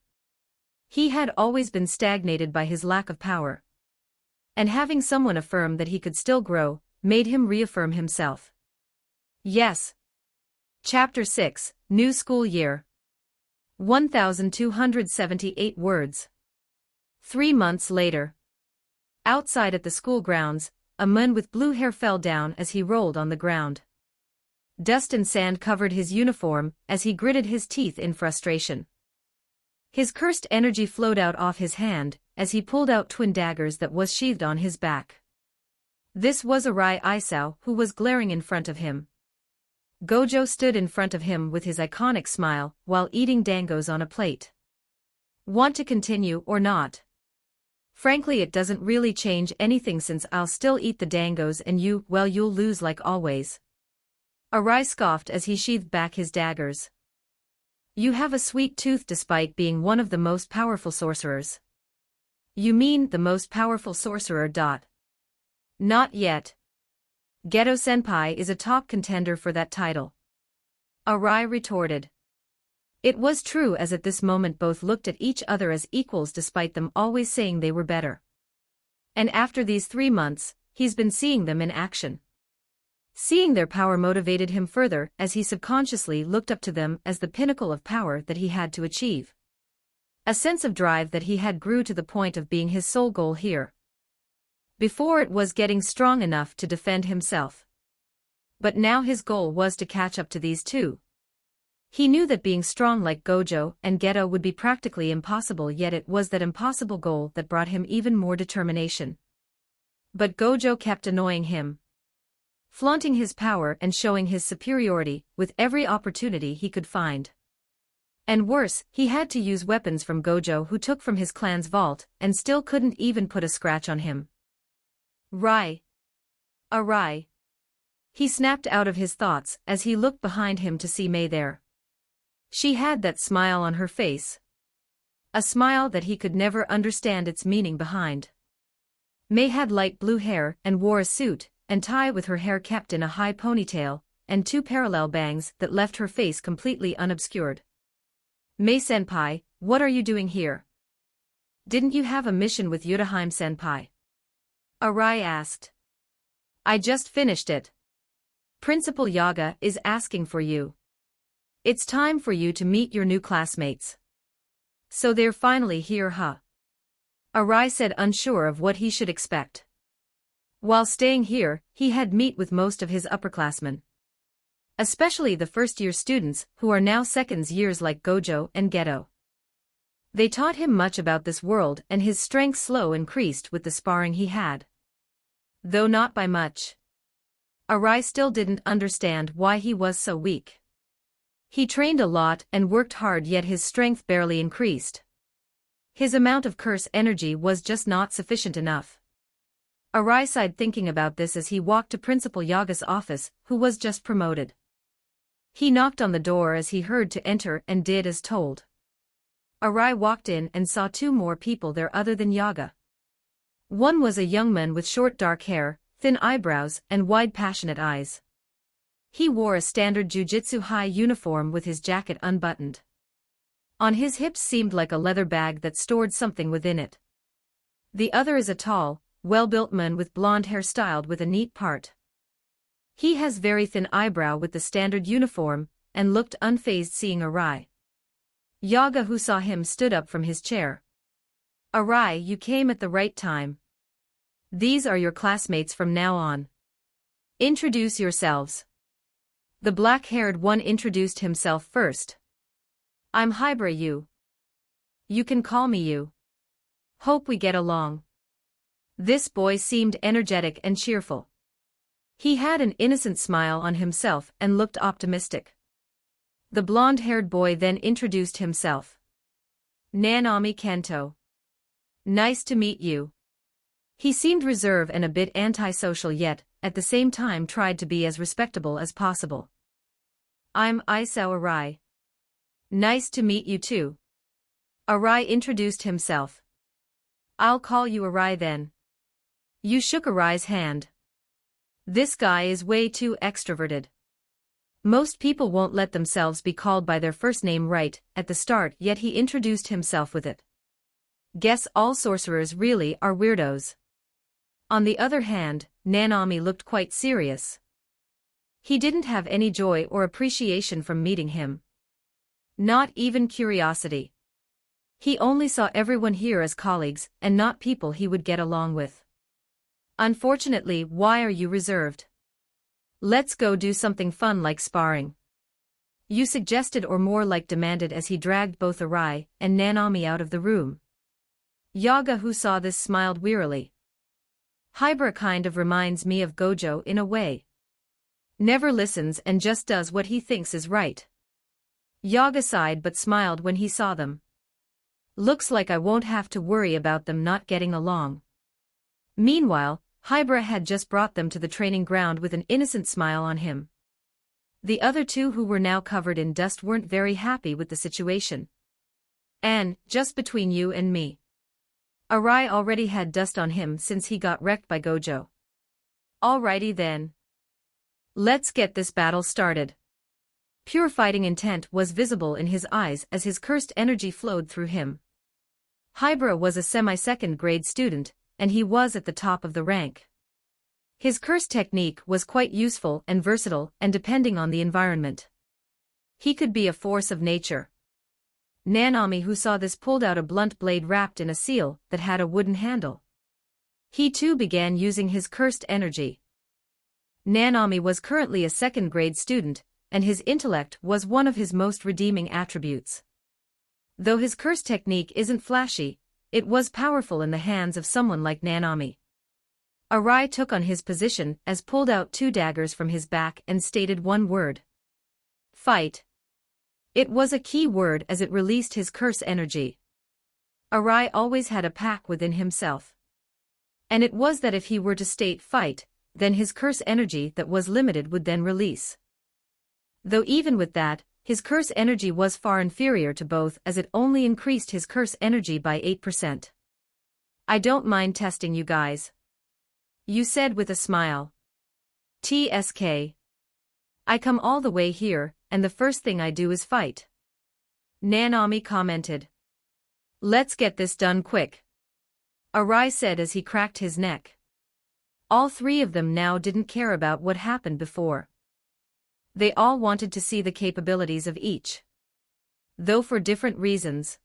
He had always been stagnated by his lack of power. And having someone affirm that he could still grow, made him reaffirm himself. Yes. Chapter 6, New School Year. 1,278 words. 3 months later. Outside at the school grounds, a man with blue hair fell down as he rolled on the ground. Dust and sand covered his uniform as he gritted his teeth in frustration. His cursed energy flowed out off his hand as he pulled out twin daggers that was sheathed on his back. This was Arai Isao, who was glaring in front of him. Gojo stood in front of him with his iconic smile while eating dangos on a plate. Want to continue or not? Frankly, it doesn't really change anything since I'll still eat the dangos and you, well, you'll lose like always. Arai scoffed as he sheathed back his daggers. You have a sweet tooth despite being one of the most powerful sorcerers. You mean the most powerful sorcerer. Not yet. Geto-senpai is a top contender for that title. Arai retorted. It was true, as at this moment both looked at each other as equals despite them always saying they were better. And after these 3 months, he's been seeing them in action. Seeing their power motivated him further as he subconsciously looked up to them as the pinnacle of power that he had to achieve. A sense of drive that he had grew to the point of being his sole goal here. Before it was getting strong enough to defend himself. But now his goal was to catch up to these two. He knew that being strong like Gojo and Geto would be practically impossible, yet it was that impossible goal that brought him even more determination. But Gojo kept annoying him. Flaunting his power and showing his superiority with every opportunity he could find. And worse, he had to use weapons from Gojo who took from his clan's vault and still couldn't even put a scratch on him. Arai. He snapped out of his thoughts as he looked behind him to see Mei there. She had that smile on her face. A smile that he could never understand its meaning behind. Mei had light blue hair and wore a suit and tie with her hair kept in a high ponytail, and 2 parallel bangs that left her face completely unobscured. Mei-senpai, what are you doing here? Didn't you have a mission with Yurahime-senpai? Arai asked. I just finished it. Principal Yaga is asking for you. It's time for you to meet your new classmates. So they're finally here, huh? Arai said, unsure of what he should expect. While staying here, he had met with most of his upperclassmen. Especially the first-year students who are now second years like Gojo and Geto. They taught him much about this world and his strength slow increased with the sparring he had. Though not by much. Arai still didn't understand why he was so weak. He trained a lot and worked hard, yet his strength barely increased. His amount of curse energy was just not sufficient enough. Arai sighed thinking about this as he walked to Principal Yaga's office, who was just promoted. He knocked on the door as he heard to enter and did as told. Arai walked in and saw 2 more people there other than Yaga. One was a young man with short dark hair, thin eyebrows and wide passionate eyes. He wore a standard Jujutsu high uniform with his jacket unbuttoned. On his hips seemed like a leather bag that stored something within it. The other is a tall, well-built man with blonde hair styled with a neat part. He has very thin eyebrow with the standard uniform, and looked unfazed seeing Arai. Yaga, who saw him, stood up from his chair. Arai, you came at the right time. These are your classmates from now on. Introduce yourselves. The black-haired one introduced himself first. I'm Hybra Yu. You can call me Yu. Hope we get along. This boy seemed energetic and cheerful. He had an innocent smile on himself and looked optimistic. The blonde-haired boy then introduced himself. Nanami Kento. Nice to meet you. He seemed reserved and a bit antisocial, yet, at the same time tried to be as respectable as possible. I'm Isao Arai. Nice to meet you too. Arai introduced himself. I'll call you Arai then. Yu shook Arai's hand. This guy is way too extroverted. Most people won't let themselves be called by their first name right at the start, yet he introduced himself with it. Guess all sorcerers really are weirdos. On the other hand, Nanami looked quite serious. He didn't have any joy or appreciation from meeting him. Not even curiosity. He only saw everyone here as colleagues and not people he would get along with. Unfortunately, why are you reserved? Let's go do something fun like sparring. You suggested, or more like demanded, as he dragged both Arai and Nanami out of the room. Yaga, who saw this, smiled wearily. Hybra kind of reminds me of Gojo in a way. Never listens and just does what he thinks is right. Yaga sighed but smiled when he saw them. Looks like I won't have to worry about them not getting along. Meanwhile, Hybra had just brought them to the training ground with an innocent smile on him. The other two who were now covered in dust weren't very happy with the situation. And, just between you and me, Arai already had dust on him since he got wrecked by Gojo. Alrighty then. Let's get this battle started. Pure fighting intent was visible in his eyes as his cursed energy flowed through him. Hybra was a semi-second grade student, and he was at the top of the rank. His curse technique was quite useful and versatile, and depending on the environment, he could be a force of nature. Nanami, who saw this, pulled out a blunt blade wrapped in a seal that had a wooden handle. He too began using his cursed energy. Nanami was currently a second-grade student, and his intellect was one of his most redeeming attributes. Though his curse technique isn't flashy, it was powerful in the hands of someone like Nanami. Arai took on his position as pulled out 2 daggers from his back and stated one word. Fight. It was a key word as it released his curse energy. Arai always had a pact within himself. And it was that if he were to state fight, then his curse energy that was limited would then release. Though even with that, his curse energy was far inferior to both as it only increased his curse energy by 8%. I don't mind testing you guys. You said with a smile. TSK. I come all the way here, and the first thing I do is fight. Nanami commented. Let's get this done quick. Arai said as he cracked his neck. All 3 of them now didn't care about what happened before. They all wanted to see the capabilities of each. Though for different reasons.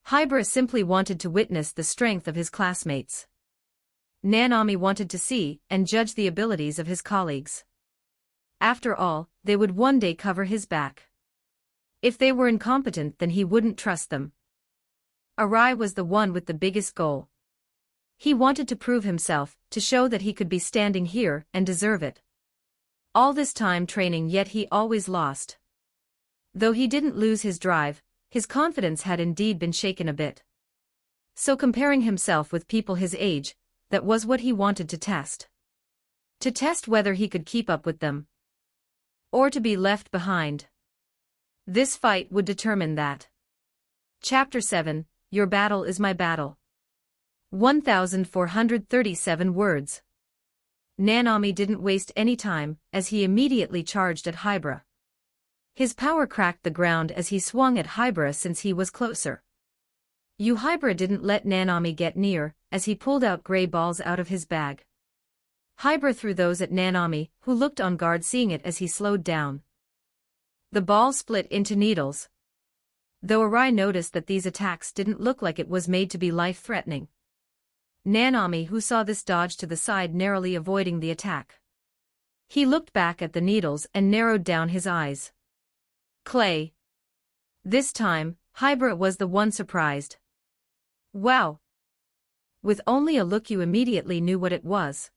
Hybra simply wanted to witness the strength of his classmates. Nanami wanted to see and judge the abilities of his colleagues. After all, they would one day cover his back. If they were incompetent, then he wouldn't trust them. Arai was the one with the biggest goal. He wanted to prove himself, to show that he could be standing here and deserve it. All this time training, yet he always lost. Though he didn't lose his drive, his confidence had indeed been shaken a bit. So comparing himself with people his age, that was what he wanted to test. To test whether he could keep up with them. Or to be left behind. This fight would determine that. Chapter 7, Your Battle is My Battle. 1,437 words. Nanami didn't waste any time, as he immediately charged at Hybra. His power cracked the ground as he swung at Hybra since he was closer. Hybra didn't let Nanami get near, as he pulled out gray balls out of his bag. Hybra threw those at Nanami, who looked on guard seeing it as he slowed down. The ball split into needles. Though Arai noticed that these attacks didn't look like it was made to be life-threatening. Nanami, who saw this, dodged to the side, narrowly avoiding the attack. He looked back at the needles and narrowed down his eyes. Clay. This time, Hybra was the one surprised. Wow. With only a look you immediately knew what it was.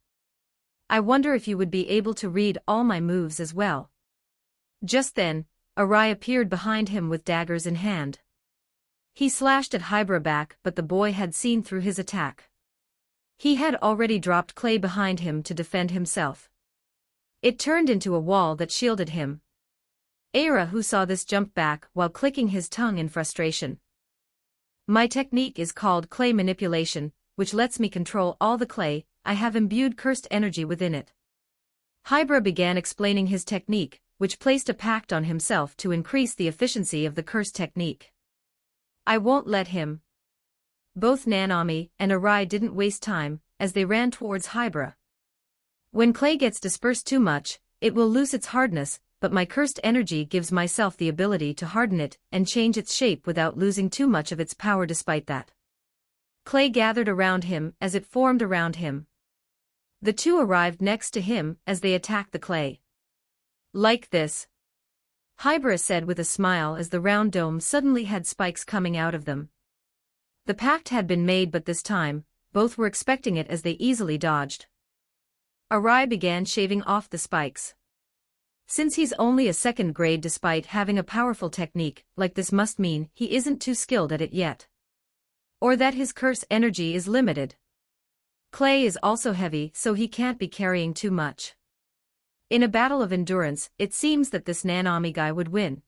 I wonder if you would be able to read all my moves as well. Just then, Arai appeared behind him with daggers in hand. He slashed at Hybra back, but the boy had seen through his attack. He had already dropped Clay behind him to defend himself. It turned into a wall that shielded him. Aira, who saw this, jumped back while clicking his tongue in frustration. My technique is called clay manipulation, which lets me control all the clay. I have imbued cursed energy within it. Hybra began explaining his technique, which placed a pact on himself to increase the efficiency of the cursed technique. I won't let him. Both Nanami and Arai didn't waste time, as they ran towards Hybra. When clay gets dispersed too much, it will lose its hardness, but my cursed energy gives myself the ability to harden it and change its shape without losing too much of its power. Despite that, clay gathered around him as it formed around him. The two arrived next to him as they attacked the clay. Like this, Hybra said with a smile as the round dome suddenly had spikes coming out of them. The pact had been made, but this time, both were expecting it as they easily dodged. Arai began shaving off the spikes. Since he's only a second grade despite having a powerful technique like this must mean he isn't too skilled at it yet. Or that his curse energy is limited. Clay is also heavy, so he can't be carrying too much. In a battle of endurance, it seems that this Nanami guy would win.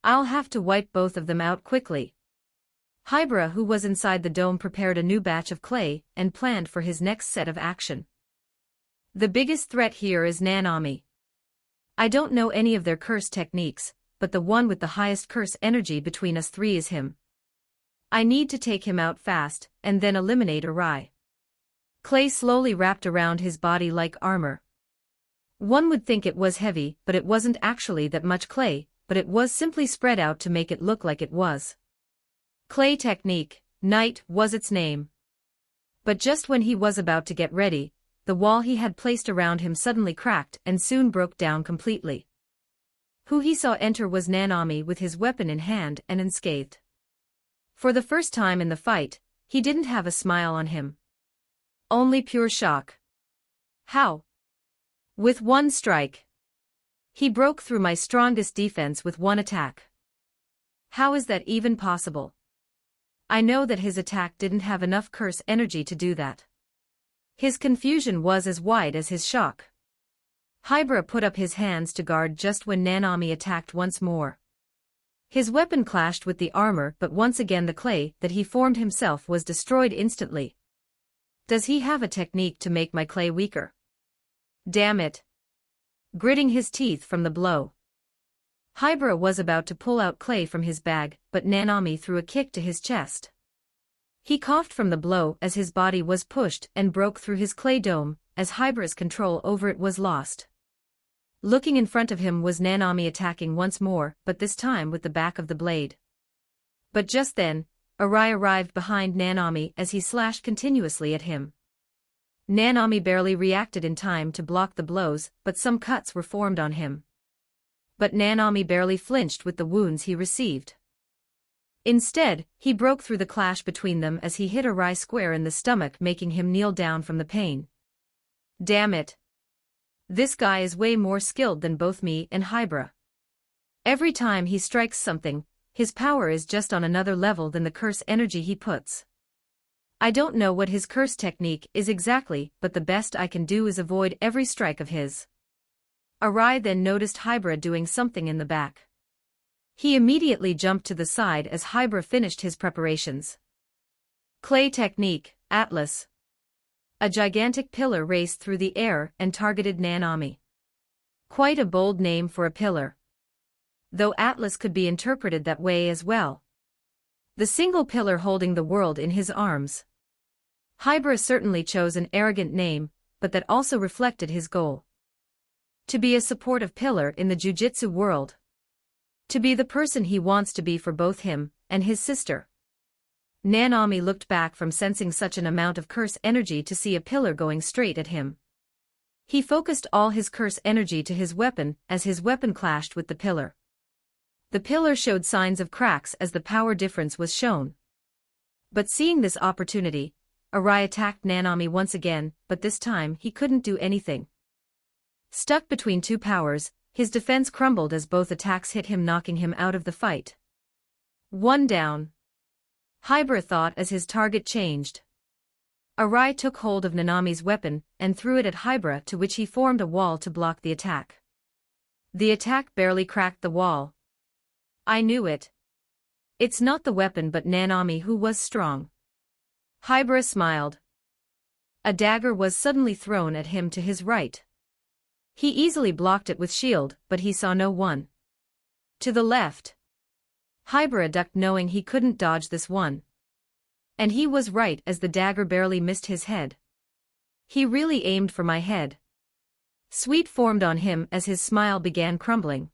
I'll have to wipe both of them out quickly. Hybra, who was inside the dome, prepared a new batch of clay and planned for his next set of action. The biggest threat here is Nanami. I don't know any of their curse techniques, but the one with the highest curse energy between us three is him. I need to take him out fast, and then eliminate Arai. Clay slowly wrapped around his body like armor. One would think it was heavy, but it wasn't actually that much clay, but it was simply spread out to make it look like it was. Clay technique, Night, was its name. But just when he was about to get ready, the wall he had placed around him suddenly cracked and soon broke down completely. Who he saw enter was Nanami with his weapon in hand and unscathed. For the first time in the fight, he didn't have a smile on him. Only pure shock. How? With one strike. He broke through my strongest defense with one attack. How is that even possible? I know that his attack didn't have enough curse energy to do that. His confusion was as wide as his shock. Hybra put up his hands to guard just when Nanami attacked once more. His weapon clashed with the armor, but once again the clay that he formed himself was destroyed instantly. Does he have a technique to make my clay weaker? Damn it. Gritting his teeth from the blow. Hybra was about to pull out clay from his bag, but Nanami threw a kick to his chest. He coughed from the blow as his body was pushed and broke through his clay dome, as Hybra's control over it was lost. Looking in front of him was Nanami attacking once more, but this time with the back of the blade. But just then, Arai arrived behind Nanami as he slashed continuously at him. Nanami barely reacted in time to block the blows, but some cuts were formed on him. But Nanami barely flinched with the wounds he received. Instead, he broke through the clash between them as he hit Arai square in the stomach, making him kneel down from the pain. Damn it. This guy is way more skilled than both me and Hybra. Every time he strikes something, his power is just on another level than the curse energy he puts. I don't know what his curse technique is exactly, but the best I can do is avoid every strike of his. Arai then noticed Hybra doing something in the back. He immediately jumped to the side as Hybra finished his preparations. Clay technique, Atlas. A gigantic pillar raced through the air and targeted Nanami. Quite a bold name for a pillar. Though Atlas could be interpreted that way as well. The single pillar holding the world in his arms. Hybra certainly chose an arrogant name, but that also reflected his goal. To be a supportive pillar in the Jujutsu world. To be the person he wants to be for both him and his sister. Nanami looked back from sensing such an amount of curse energy to see a pillar going straight at him. He focused all his curse energy to his weapon as his weapon clashed with the pillar. The pillar showed signs of cracks as the power difference was shown. But seeing this opportunity, Arai attacked Nanami once again, but this time he couldn't do anything. Stuck between two powers, his defense crumbled as both attacks hit him, knocking him out of the fight. One down. Hybra thought as his target changed. Arai took hold of Nanami's weapon and threw it at Hybra, to which he formed a wall to block the attack. The attack barely cracked the wall. I knew it. It's not the weapon but Nanami who was strong. Hybra smiled. A dagger was suddenly thrown at him to his right. He easily blocked it with shield, but he saw no one. To the left. Hybra ducked, knowing he couldn't dodge this one. And he was right, as the dagger barely missed his head. He really aimed for my head. Sweat formed on him as his smile began crumbling.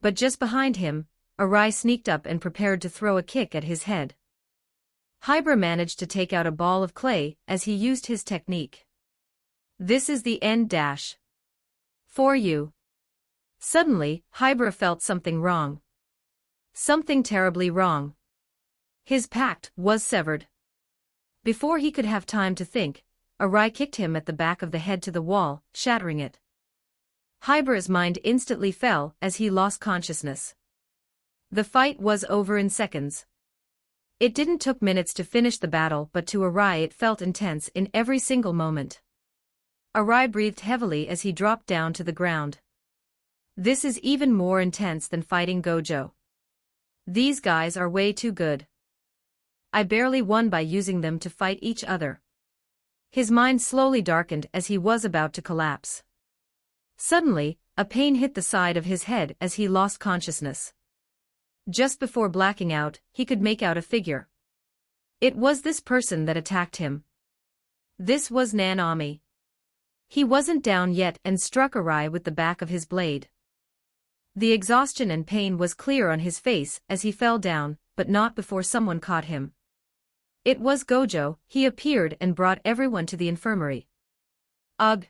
But just behind him, Arai sneaked up and prepared to throw a kick at his head. Hybra managed to take out a ball of clay as he used his technique. This is the end dash. For you. Suddenly, Hybra felt something wrong. Something terribly wrong. His pact was severed. Before he could have time to think, Arai kicked him at the back of the head to the wall, shattering it. Hybra's mind instantly fell as he lost consciousness. The fight was over in seconds. It didn't took minutes to finish the battle, but to Arai it felt intense in every single moment. Arai breathed heavily as he dropped down to the ground. This is even more intense than fighting Gojo. These guys are way too good. I barely won by using them to fight each other. His mind slowly darkened as he was about to collapse. Suddenly, a pain hit the side of his head as he lost consciousness. Just before blacking out, he could make out a figure. It was this person that attacked him. This was Nanami. He wasn't down yet and struck Arai with the back of his blade. The exhaustion and pain was clear on his face as he fell down, but not before someone caught him. It was Gojo. He appeared and brought everyone to the infirmary. Ugh!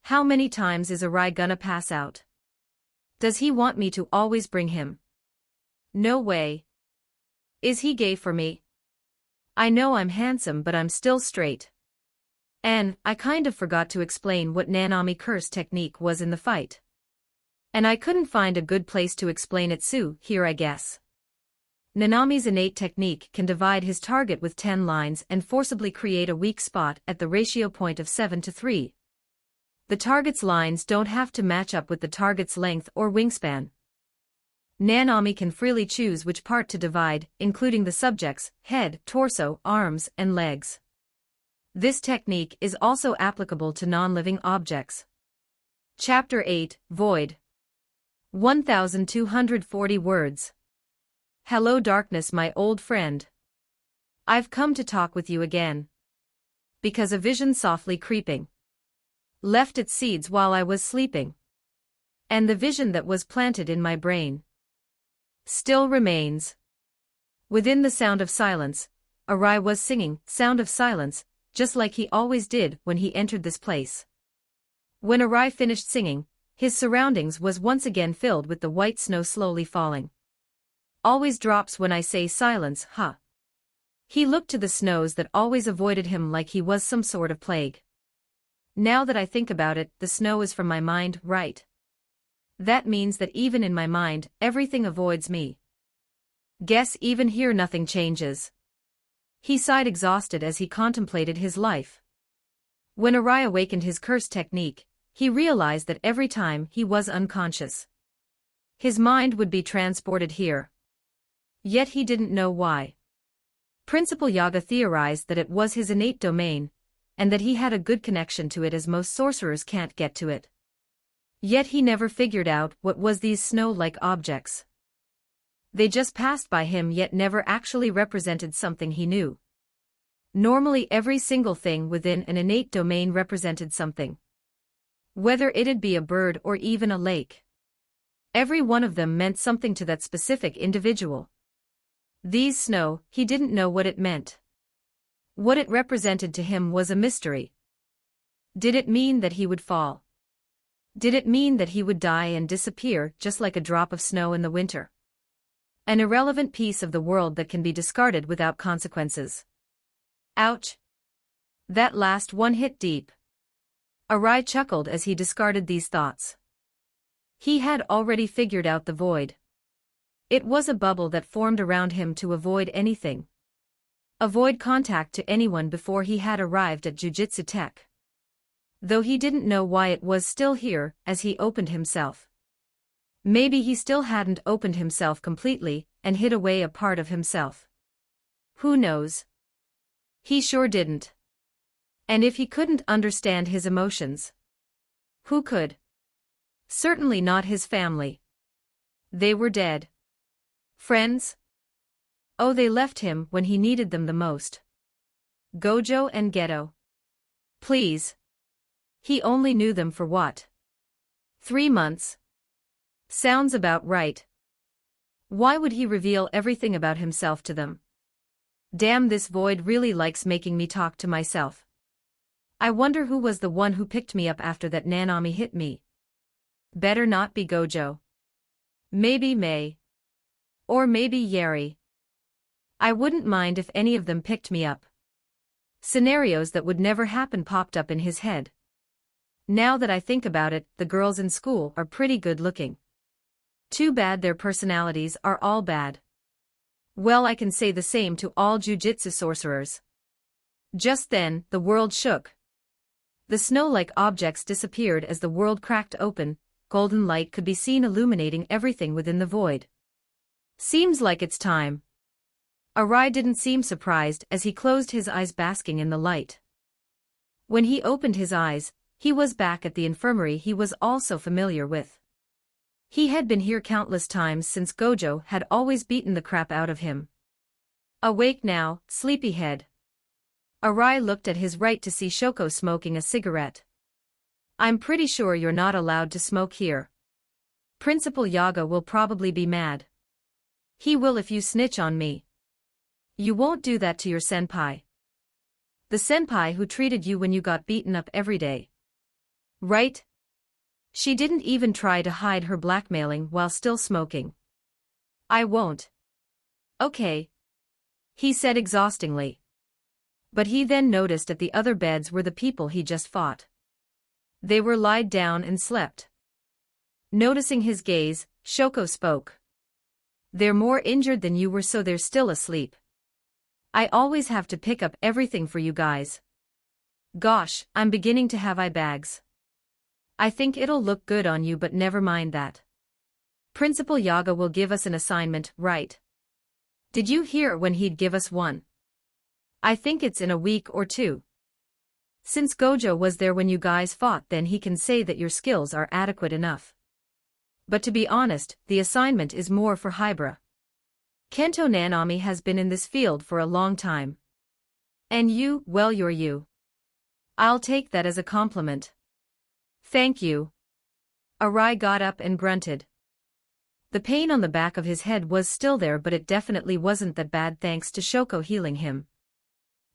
How many times is Arai gonna pass out? Does he want me to always bring him? No way. Is he gay for me? I know I'm handsome but I'm still straight. And I kind of forgot to explain what Nanami curse technique was in the fight. And I couldn't find a good place to explain it, so here I guess. Nanami's innate technique can divide his target with 10 lines and forcibly create a weak spot at the ratio point of 7:3. The target's lines don't have to match up with the target's length or wingspan. Nanami can freely choose which part to divide, including the subject's head, torso, arms, and legs. This technique is also applicable to non-living objects. Chapter 8, Void. 1240 words. Hello darkness, my old friend. I've come to talk with you again. Because a vision softly creeping left its seeds while I was sleeping. And the vision that was planted in my brain still remains. Within the sound of silence, Arai was singing, Sound of Silence, just like he always did when he entered this place. When Arai finished singing, his surroundings was once again filled with the white snow slowly falling. Always drops when I say silence, huh? He looked to the snows that always avoided him like he was some sort of plague. Now that I think about it, the snow is from my mind, right? That means that even in my mind, everything avoids me. Guess even here nothing changes. He sighed exhausted as he contemplated his life. When Arai awakened his curse technique, he realized that every time he was unconscious, his mind would be transported here. Yet he didn't know why. Principal Yaga theorized that it was his innate domain, and that he had a good connection to it as most sorcerers can't get to it. Yet he never figured out what was these snow-like objects. They just passed by him yet never actually represented something he knew. Normally every single thing within an innate domain represented something. Whether it'd be a bird or even a lake. Every one of them meant something to that specific individual. These snow, he didn't know what it meant. What it represented to him was a mystery. Did it mean that he would fall? Did it mean that he would die and disappear just like a drop of snow in the winter? An irrelevant piece of the world that can be discarded without consequences. Ouch! That last one hit deep. Arai chuckled as he discarded these thoughts. He had already figured out the void. It was a bubble that formed around him to avoid anything. Avoid contact to anyone before he had arrived at Jujutsu Tech. Though he didn't know why it was still here as he opened himself. Maybe he still hadn't opened himself completely and hid away a part of himself. Who knows? He sure didn't. And if he couldn't understand his emotions, who could? Certainly not his family. They were dead. Friends? Oh, they left him when he needed them the most. Gojo and Geto. Please. He only knew them for what? 3 months. Sounds about right. Why would he reveal everything about himself to them? Damn, this void really likes making me talk to myself. I wonder who was the one who picked me up after that Nanami hit me. Better not be Gojo. Maybe Mei. Or maybe Yeri. I wouldn't mind if any of them picked me up. Scenarios that would never happen popped up in his head. Now that I think about it, the girls in school are pretty good looking. Too bad their personalities are all bad. Well, I can say the same to all jujutsu sorcerers. Just then, the world shook. The snow-like objects disappeared as the world cracked open. Golden light could be seen illuminating everything within the void. Seems like it's time. Arai didn't seem surprised as he closed his eyes, basking in the light. When he opened his eyes, he was back at the infirmary he was also familiar with. He had been here countless times since Gojo had always beaten the crap out of him. Awake now, sleepyhead. Arai looked at his right to see Shoko smoking a cigarette. I'm pretty sure you're not allowed to smoke here. Principal Yaga will probably be mad. He will if you snitch on me. You won't do that to your senpai. The senpai who treated you when you got beaten up every day. Right? She didn't even try to hide her blackmailing while still smoking. I won't. Okay, he said exhaustingly. But he then noticed at the other beds were the people he just fought. They were lied down and slept. Noticing his gaze, Shoko spoke. They're more injured than you were, so they're still asleep. I always have to pick up everything for you guys. Gosh, I'm beginning to have eye bags. I think it'll look good on you, but never mind that. Principal Yaga will give us an assignment, right? Did you hear when he'd give us one? I think it's in a week or two. Since Gojo was there when you guys fought, then he can say that your skills are adequate enough. But to be honest, the assignment is more for Hybra. Kento Nanami has been in this field for a long time. And you, well, you're you. I'll take that as a compliment. Thank you. Arai got up and grunted. The pain on the back of his head was still there, but it definitely wasn't that bad thanks to Shoko healing him.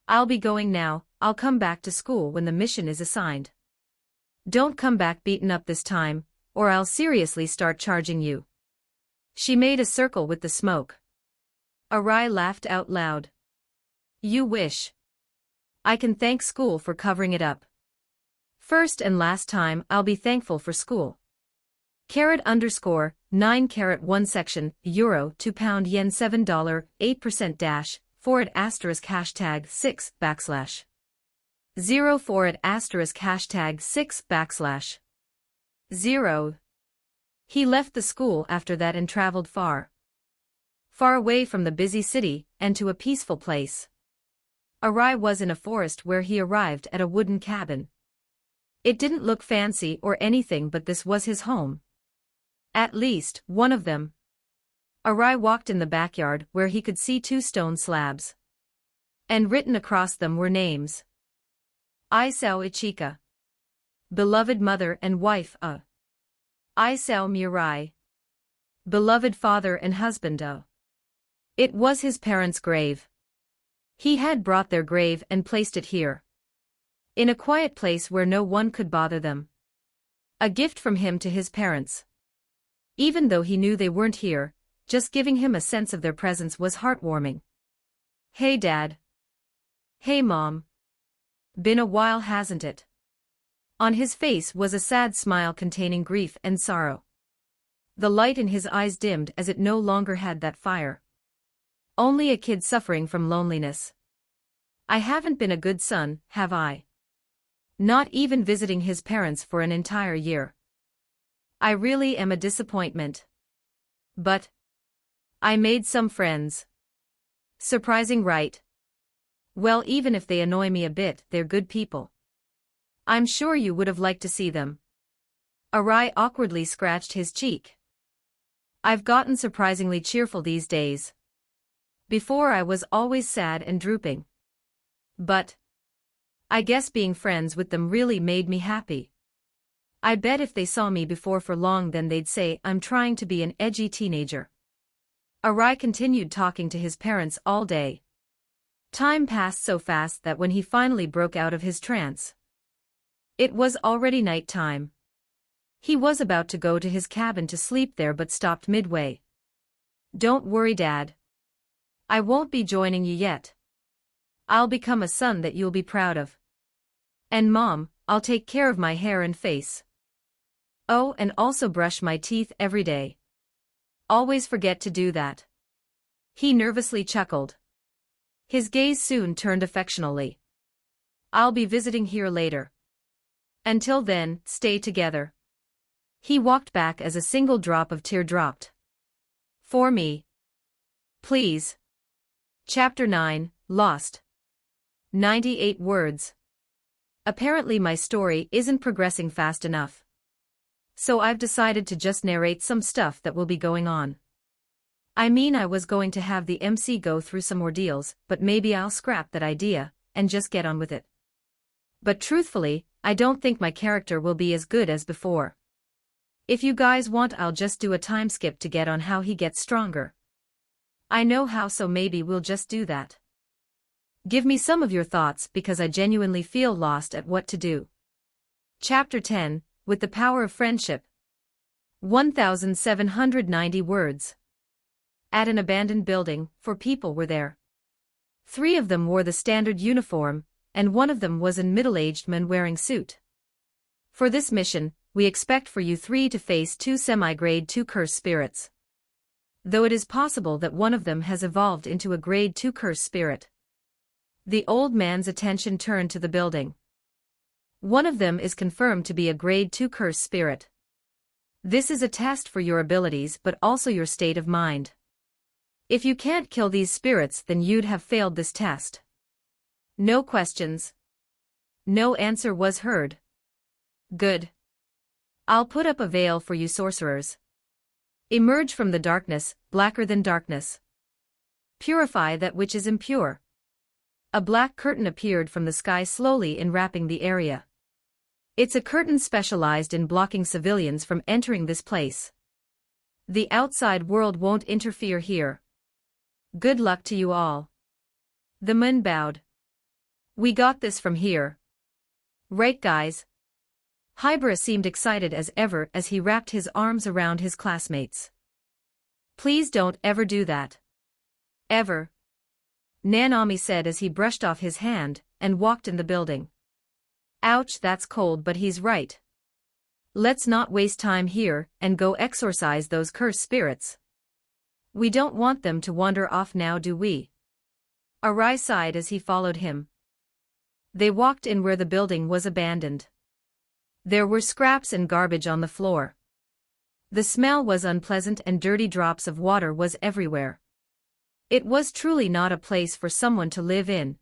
I'll be going now. I'll come back to school when the mission is assigned. Don't come back beaten up this time, or I'll seriously start charging you. She made a circle with the smoke. Arai laughed out loud. You wish. I can thank school for covering it up. First and last time I'll be thankful for school. $_9 section, Euro £2 Yen $7 8% dash, forward asterisk hashtag 6 backslash. 0 forward asterisk hashtag 6 backslash. 0. He left the school after that and traveled far. Far away from the busy city and to a peaceful place. Arai was in a forest where he arrived at a wooden cabin. It didn't look fancy or anything, but this was his home. At least, one of them. Arai walked in the backyard where he could see 2 stone slabs. And written across them were names. Isao Ichika. Beloved mother and wife, Isao Mirai. Beloved father and husband, It was his parents' grave. He had brought their grave and placed it here. In a quiet place where no one could bother them. A gift from him to his parents. Even though he knew they weren't here, just giving him a sense of their presence was heartwarming. Hey Dad. Hey Mom. Been a while, hasn't it? On his face was a sad smile containing grief and sorrow. The light in his eyes dimmed as it no longer had that fire. Only a kid suffering from loneliness. I haven't been a good son, have I? Not even visiting his parents for an entire year. I really am a disappointment. But I made some friends. Surprising, right? Well, even if they annoy me a bit, they're good people. I'm sure you would have liked to see them. Arai awkwardly scratched his cheek. I've gotten surprisingly cheerful these days. Before I was always sad and drooping. But I guess being friends with them really made me happy. I bet if they saw me before for long, then they'd say I'm trying to be an edgy teenager. Arai continued talking to his parents all day. Time passed so fast that when he finally broke out of his trance, it was already night time. He was about to go to his cabin to sleep there but stopped midway. Don't worry, Dad. I won't be joining you yet. I'll become a son that you'll be proud of. And Mom, I'll take care of my hair and face. Oh, and also brush my teeth every day. Always forget to do that. He nervously chuckled. His gaze soon turned affectionately. I'll be visiting here later. Until then, stay together. He walked back as a single drop of tear dropped. For me. Please. Chapter 9, Lost. 98 words. Apparently my story isn't progressing fast enough. So I've decided to just narrate some stuff that will be going on. I mean, I was going to have the MC go through some ordeals, but maybe I'll scrap that idea and just get on with it. But truthfully, I don't think my character will be as good as before. If you guys want, I'll just do a time skip to get on how he gets stronger. I know how, so maybe we'll just do that. Give me some of your thoughts because I genuinely feel lost at what to do. Chapter 10, With the Power of Friendship. 1,790 words. At an abandoned building, 4 people were there. 3 of them wore the standard uniform, and 1 of them was a middle-aged man wearing suit. For this mission, we expect for you 3 to face 2 semi-grade 2 cursed spirits. Though it is possible that 1 of them has evolved into a grade 2 cursed spirit. The old man's attention turned to the building. 1 of them is confirmed to be a grade 2 cursed spirit. This is a test for your abilities but also your state of mind. If you can't kill these spirits, then you'd have failed this test. No questions. No answer was heard. Good. I'll put up a veil for you sorcerers. Emerge from the darkness, blacker than darkness. Purify that which is impure. A black curtain appeared from the sky, slowly enwrapping the area. It's a curtain specialized in blocking civilians from entering this place. The outside world won't interfere here. Good luck to you all. The man bowed. We got this from here. Right, guys? Hybra seemed excited as ever as he wrapped his arms around his classmates. Please don't ever do that. Ever. Nanami said as he brushed off his hand and walked in the building. Ouch, that's cold, but he's right. Let's not waste time here and go exorcise those cursed spirits. We don't want them to wander off now, do we? Arai sighed as he followed him. They walked in where the building was abandoned. There were scraps and garbage on the floor. The smell was unpleasant and dirty drops of water was everywhere. It was truly not a place for someone to live in.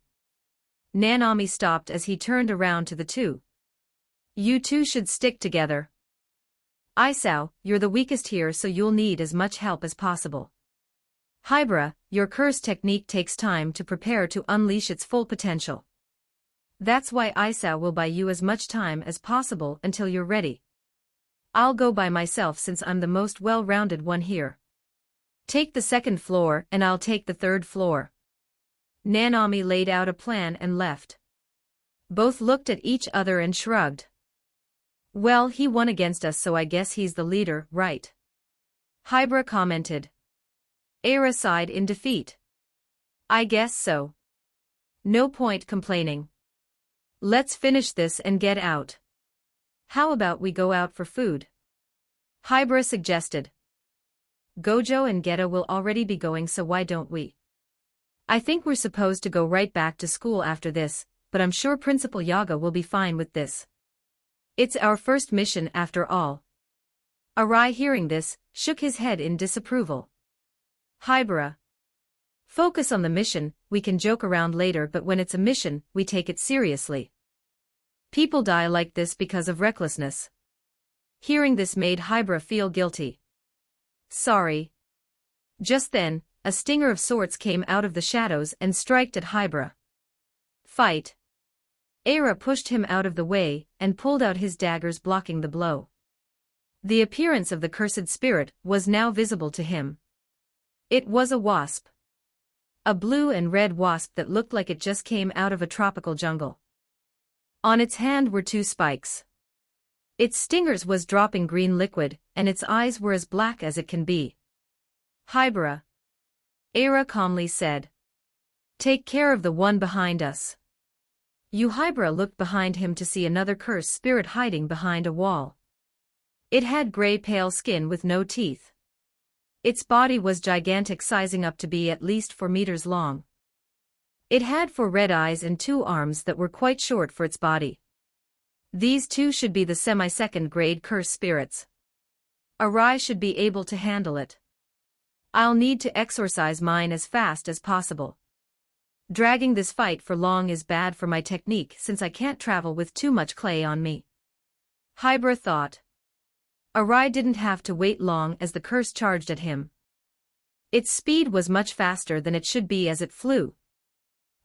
Nanami stopped as he turned around to the 2. You 2 should stick together. Isao, you're the weakest here, so you'll need as much help as possible. Hybra, your curse technique takes time to prepare to unleash its full potential. That's why Isao will buy you as much time as possible until you're ready. I'll go by myself since I'm the most well-rounded one here. Take the 2nd floor and I'll take the 3rd floor. Nanami laid out a plan and left. Both looked at each other and shrugged. Well, he won against us, so I guess he's the leader, right? Hybra commented. Era sighed in defeat. I guess so. No point complaining. Let's finish this and get out. How about we go out for food? Hybra suggested. Gojo and Geto will already be going, so why don't we? I think we're supposed to go right back to school after this, but I'm sure Principal Yaga will be fine with this. It's our first mission after all. Arai, hearing this, shook his head in disapproval. Hybra. Focus on the mission, we can joke around later, but when it's a mission, we take it seriously. People die like this because of recklessness. Hearing this made Hybra feel guilty. Sorry. Just then, a stinger of sorts came out of the shadows and struck at Hybra. Fight. Era pushed him out of the way and pulled out his daggers, blocking the blow. The appearance of the cursed spirit was now visible to him. It was a wasp. A blue and red wasp that looked like it just came out of a tropical jungle. On its hand were 2 spikes. Its stingers was dropping green liquid, and its eyes were as black as it can be. Hybra. Era calmly said. Take care of the one behind us. Hybra looked behind him to see another cursed spirit hiding behind a wall. It had gray pale skin with no teeth. Its body was gigantic, sizing up to be at least 4 meters long. It had 4 red eyes and 2 arms that were quite short for its body. These 2 should be the semi-second grade curse spirits. Arai should be able to handle it. I'll need to exorcise mine as fast as possible. Dragging this fight for long is bad for my technique since I can't travel with too much clay on me. Hybra thought. Arai didn't have to wait long as the curse charged at him. Its speed was much faster than it should be as it flew.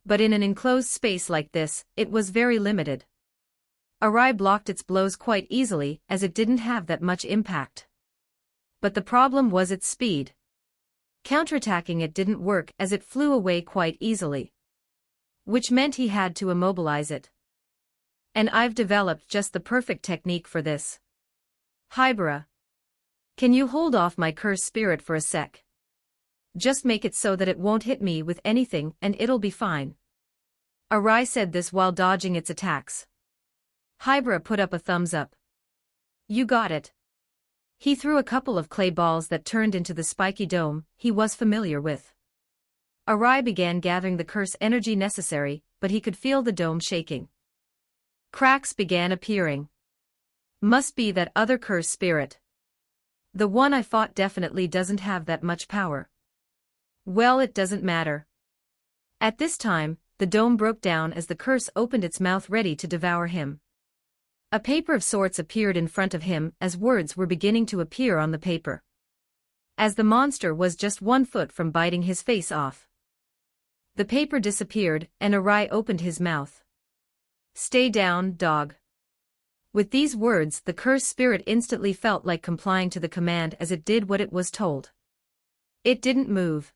But in an enclosed space like this, it was very limited. Arai blocked its blows quite easily as it didn't have that much impact. But the problem was its speed. Counterattacking it didn't work as it flew away quite easily. Which meant he had to immobilize it. And I've developed just the perfect technique for this. Hybra. Can you hold off my curse spirit for a sec? Just make it so that it won't hit me with anything and it'll be fine. Arai said this while dodging its attacks. Hybra put up a thumbs up. You got it. He threw a couple of clay balls that turned into the spiky dome he was familiar with. Arai began gathering the curse energy necessary, but he could feel the dome shaking. Cracks began appearing. Must be that other curse spirit. The one I fought definitely doesn't have that much power. Well, it doesn't matter. At this time, the dome broke down as the curse opened its mouth ready to devour him. A paper of sorts appeared in front of him as words were beginning to appear on the paper. As the monster was just 1 foot from biting his face off. The paper disappeared and Arai opened his mouth. Stay down, dog. With these words, the cursed spirit instantly felt like complying to the command as it did what it was told. It didn't move.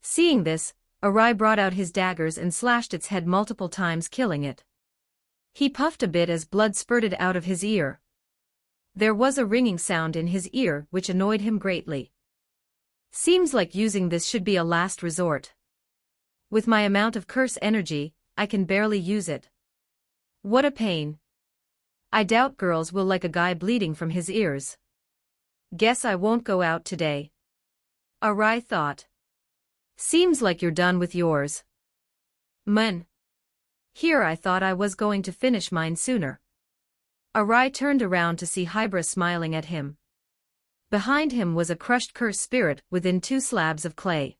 Seeing this, Arai brought out his daggers and slashed its head multiple times, killing it. He puffed a bit as blood spurted out of his ear. There was a ringing sound in his ear which annoyed him greatly. Seems like using this should be a last resort. With my amount of curse energy, I can barely use it. What a pain. I doubt girls will like a guy bleeding from his ears. Guess I won't go out today. Arai thought. Seems like you're done with yours. Man. Here I thought I was going to finish mine sooner. Arai turned around to see Hybra smiling at him. Behind him was a crushed curse spirit within 2 slabs of clay.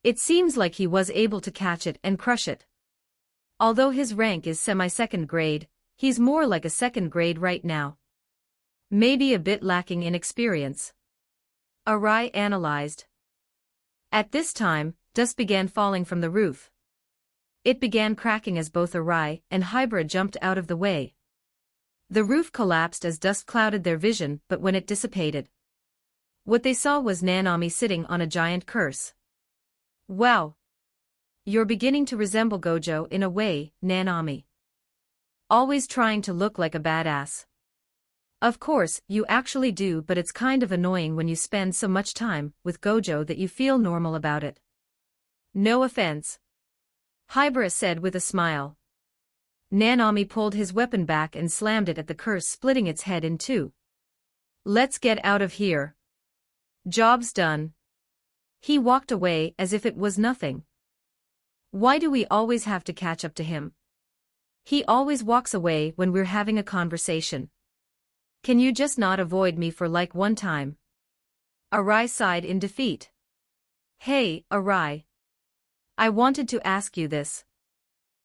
It seems like he was able to catch it and crush it. Although his rank is semi-second grade, he's more like a second grade right now. Maybe a bit lacking in experience. Arai analyzed. At this time, dust began falling from the roof. It began cracking as both Arai and Hybra jumped out of the way. The roof collapsed as dust clouded their vision, but when it dissipated, what they saw was Nanami sitting on a giant curse. Wow! You're beginning to resemble Gojo in a way, Nanami. Always trying to look like a badass. Of course, you actually do, but it's kind of annoying when you spend so much time with Gojo that you feel normal about it. No offense. Hybra said with a smile. Nanami pulled his weapon back and slammed it at the curse, splitting its head in 2. Let's get out of here. Job's done. He walked away as if it was nothing. Why do we always have to catch up to him? He always walks away when we're having a conversation. Can you just not avoid me for like one time? Arai sighed in defeat. Hey, Arai. I wanted to ask you this.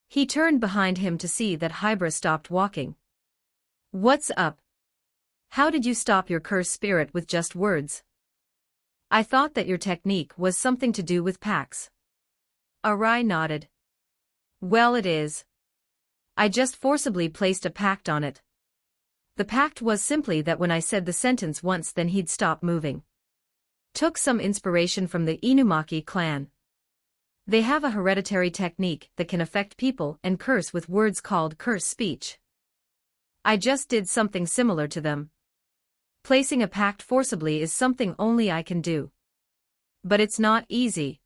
He turned behind him to see that Hybra stopped walking. What's up? How did you stop your cursed spirit with just words? I thought that your technique was something to do with pacts. Arai nodded. Well, it is. I just forcibly placed a pact on it. The pact was simply that when I said the sentence once, then he'd stop moving. Took some inspiration from the Inumaki clan. They have a hereditary technique that can affect people and curse with words called curse speech. I just did something similar to them. Placing a pact forcibly is something only I can do. But it's not easy.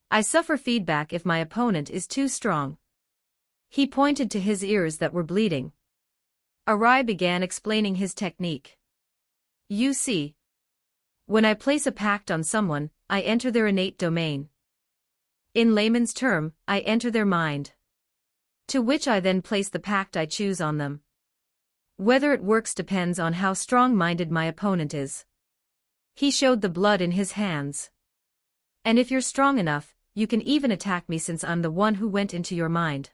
I suffer feedback if my opponent is too strong. He pointed to his ears that were bleeding. Arai began explaining his technique. You see. When I place a pact on someone, I enter their innate domain. In layman's term, I enter their mind. To which I then place the pact I choose on them. Whether it works depends on how strong-minded my opponent is. He showed the blood in his hands. And if you're strong enough, you can even attack me since I'm the one who went into your mind.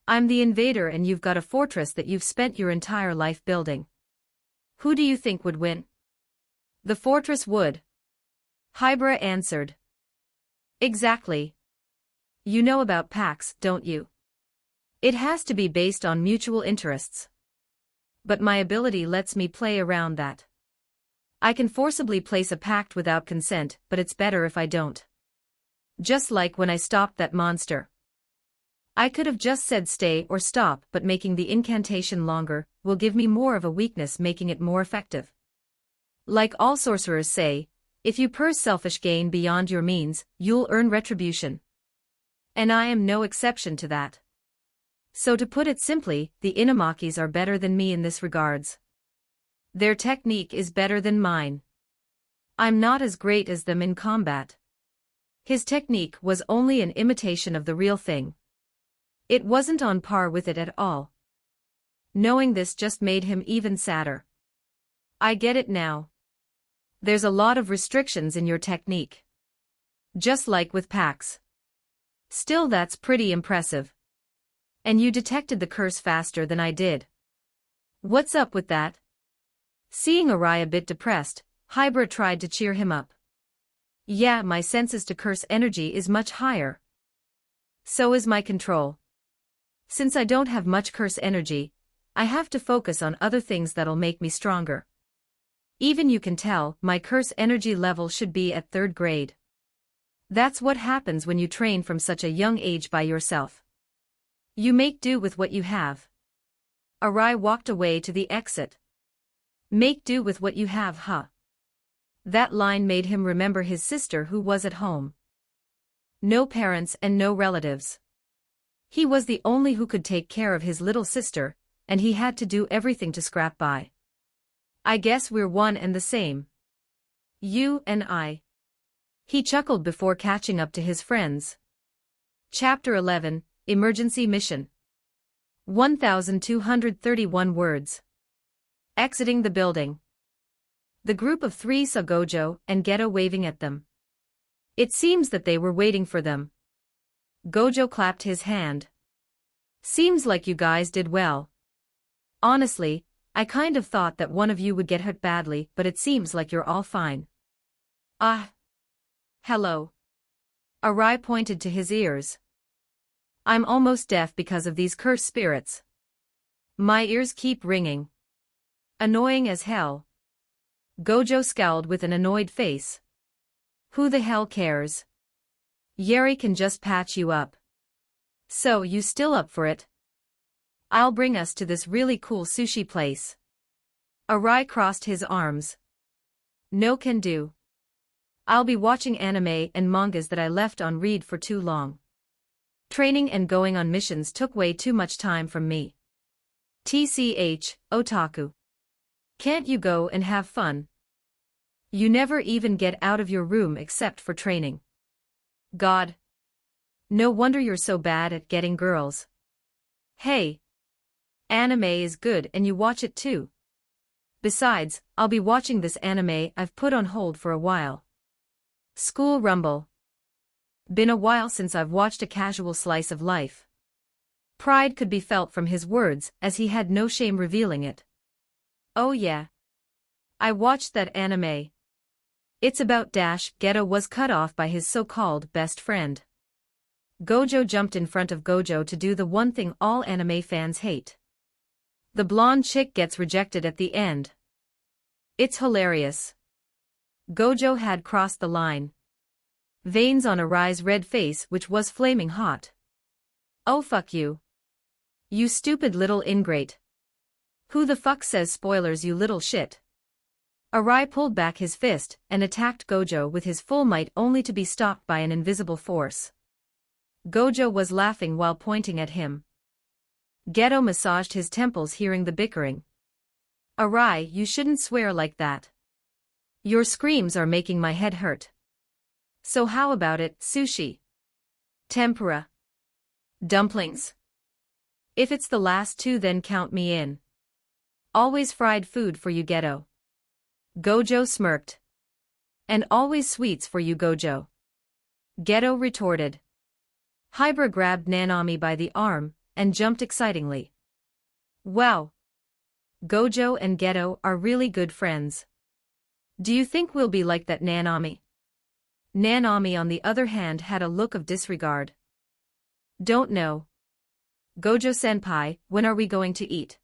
I'm the invader and you've got a fortress that you've spent your entire life building. Who do you think would win? The fortress would. Hybra answered. Exactly. You know about pacts, don't you? It has to be based on mutual interests. But my ability lets me play around that. I can forcibly place a pact without consent, but it's better if I don't. Just like when I stopped that monster. I could have just said stay or stop, but making the incantation longer will give me more of a weakness, making it more effective. Like all sorcerers say, if you pursue selfish gain beyond your means, you'll earn retribution. And I am no exception to that. So to put it simply, the Inamakis are better than me in this regards. Their technique is better than mine. I'm not as great as them in combat. His technique was only an imitation of the real thing. It wasn't on par with it at all. Knowing this just made him even sadder. I get it now. There's a lot of restrictions in your technique. Just like with packs. Still, that's pretty impressive. And you detected the curse faster than I did. What's up with that? Seeing Arai a bit depressed, Hybra tried to cheer him up. Yeah, my senses to curse energy is much higher. So is my control. Since I don't have much curse energy, I have to focus on other things that'll make me stronger. Even you can tell, my curse energy level should be at 3rd grade. That's what happens when you train from such a young age by yourself. You make do with what you have. Arai walked away to the exit. Make do with what you have, huh? That line made him remember his sister who was at home. No parents and no relatives. He was the only who could take care of his little sister, and he had to do everything to scrap by. I guess we're one and the same. You and I. He chuckled before catching up to his friends. Chapter 11, Emergency Mission. 1,231 words. Exiting the building. The group of 3 saw Gojo and Geto waving at them. It seems that they were waiting for them. Gojo clapped his hand. Seems like you guys did well. Honestly, I kind of thought that one of you would get hurt badly, but it seems like you're all fine. Ah. Hello. Arai pointed to his ears. I'm almost deaf because of these cursed spirits. My ears keep ringing. Annoying as hell. Gojo scowled with an annoyed face. Who the hell cares? Yeri can just patch you up. So you still up for it? I'll bring us to this really cool sushi place. Arai crossed his arms. No can do. I'll be watching anime and mangas that I left on read for too long. Training and going on missions took way too much time from me. TCH, otaku. Can't you go and have fun? You never even get out of your room except for training. God. No wonder you're so bad at getting girls. Hey. Anime is good and you watch it too. Besides, I'll be watching this anime I've put on hold for a while. School Rumble. Been a while since I've watched a casual slice of life. Pride could be felt from his words as he had no shame revealing it. Oh yeah. I watched that anime. It's about Geto was cut off by his so-called best friend. Gojo jumped in front of Gojo to do the one thing all anime fans hate. The blonde chick gets rejected at the end. It's hilarious. Gojo had crossed the line. Veins on Arai's red face which was flaming hot. Oh fuck you. You stupid little ingrate. Who the fuck says spoilers, you little shit? Arai pulled back his fist and attacked Gojo with his full might only to be stopped by an invisible force. Gojo was laughing while pointing at him. Geto massaged his temples hearing the bickering. Arai, you shouldn't swear like that. Your screams are making my head hurt. So how about it, sushi? Tempura? Dumplings? If it's the last two then count me in. Always fried food for you, Geto. Gojo smirked. And always sweets for you, Gojo. Geto retorted. Hybra grabbed Nanami by the arm and jumped excitingly. Wow! Gojo and Geto are really good friends. Do you think we'll be like that, Nanami? Nanami on the other hand had a look of disregard. Don't know. Gojo-senpai, when are we going to eat?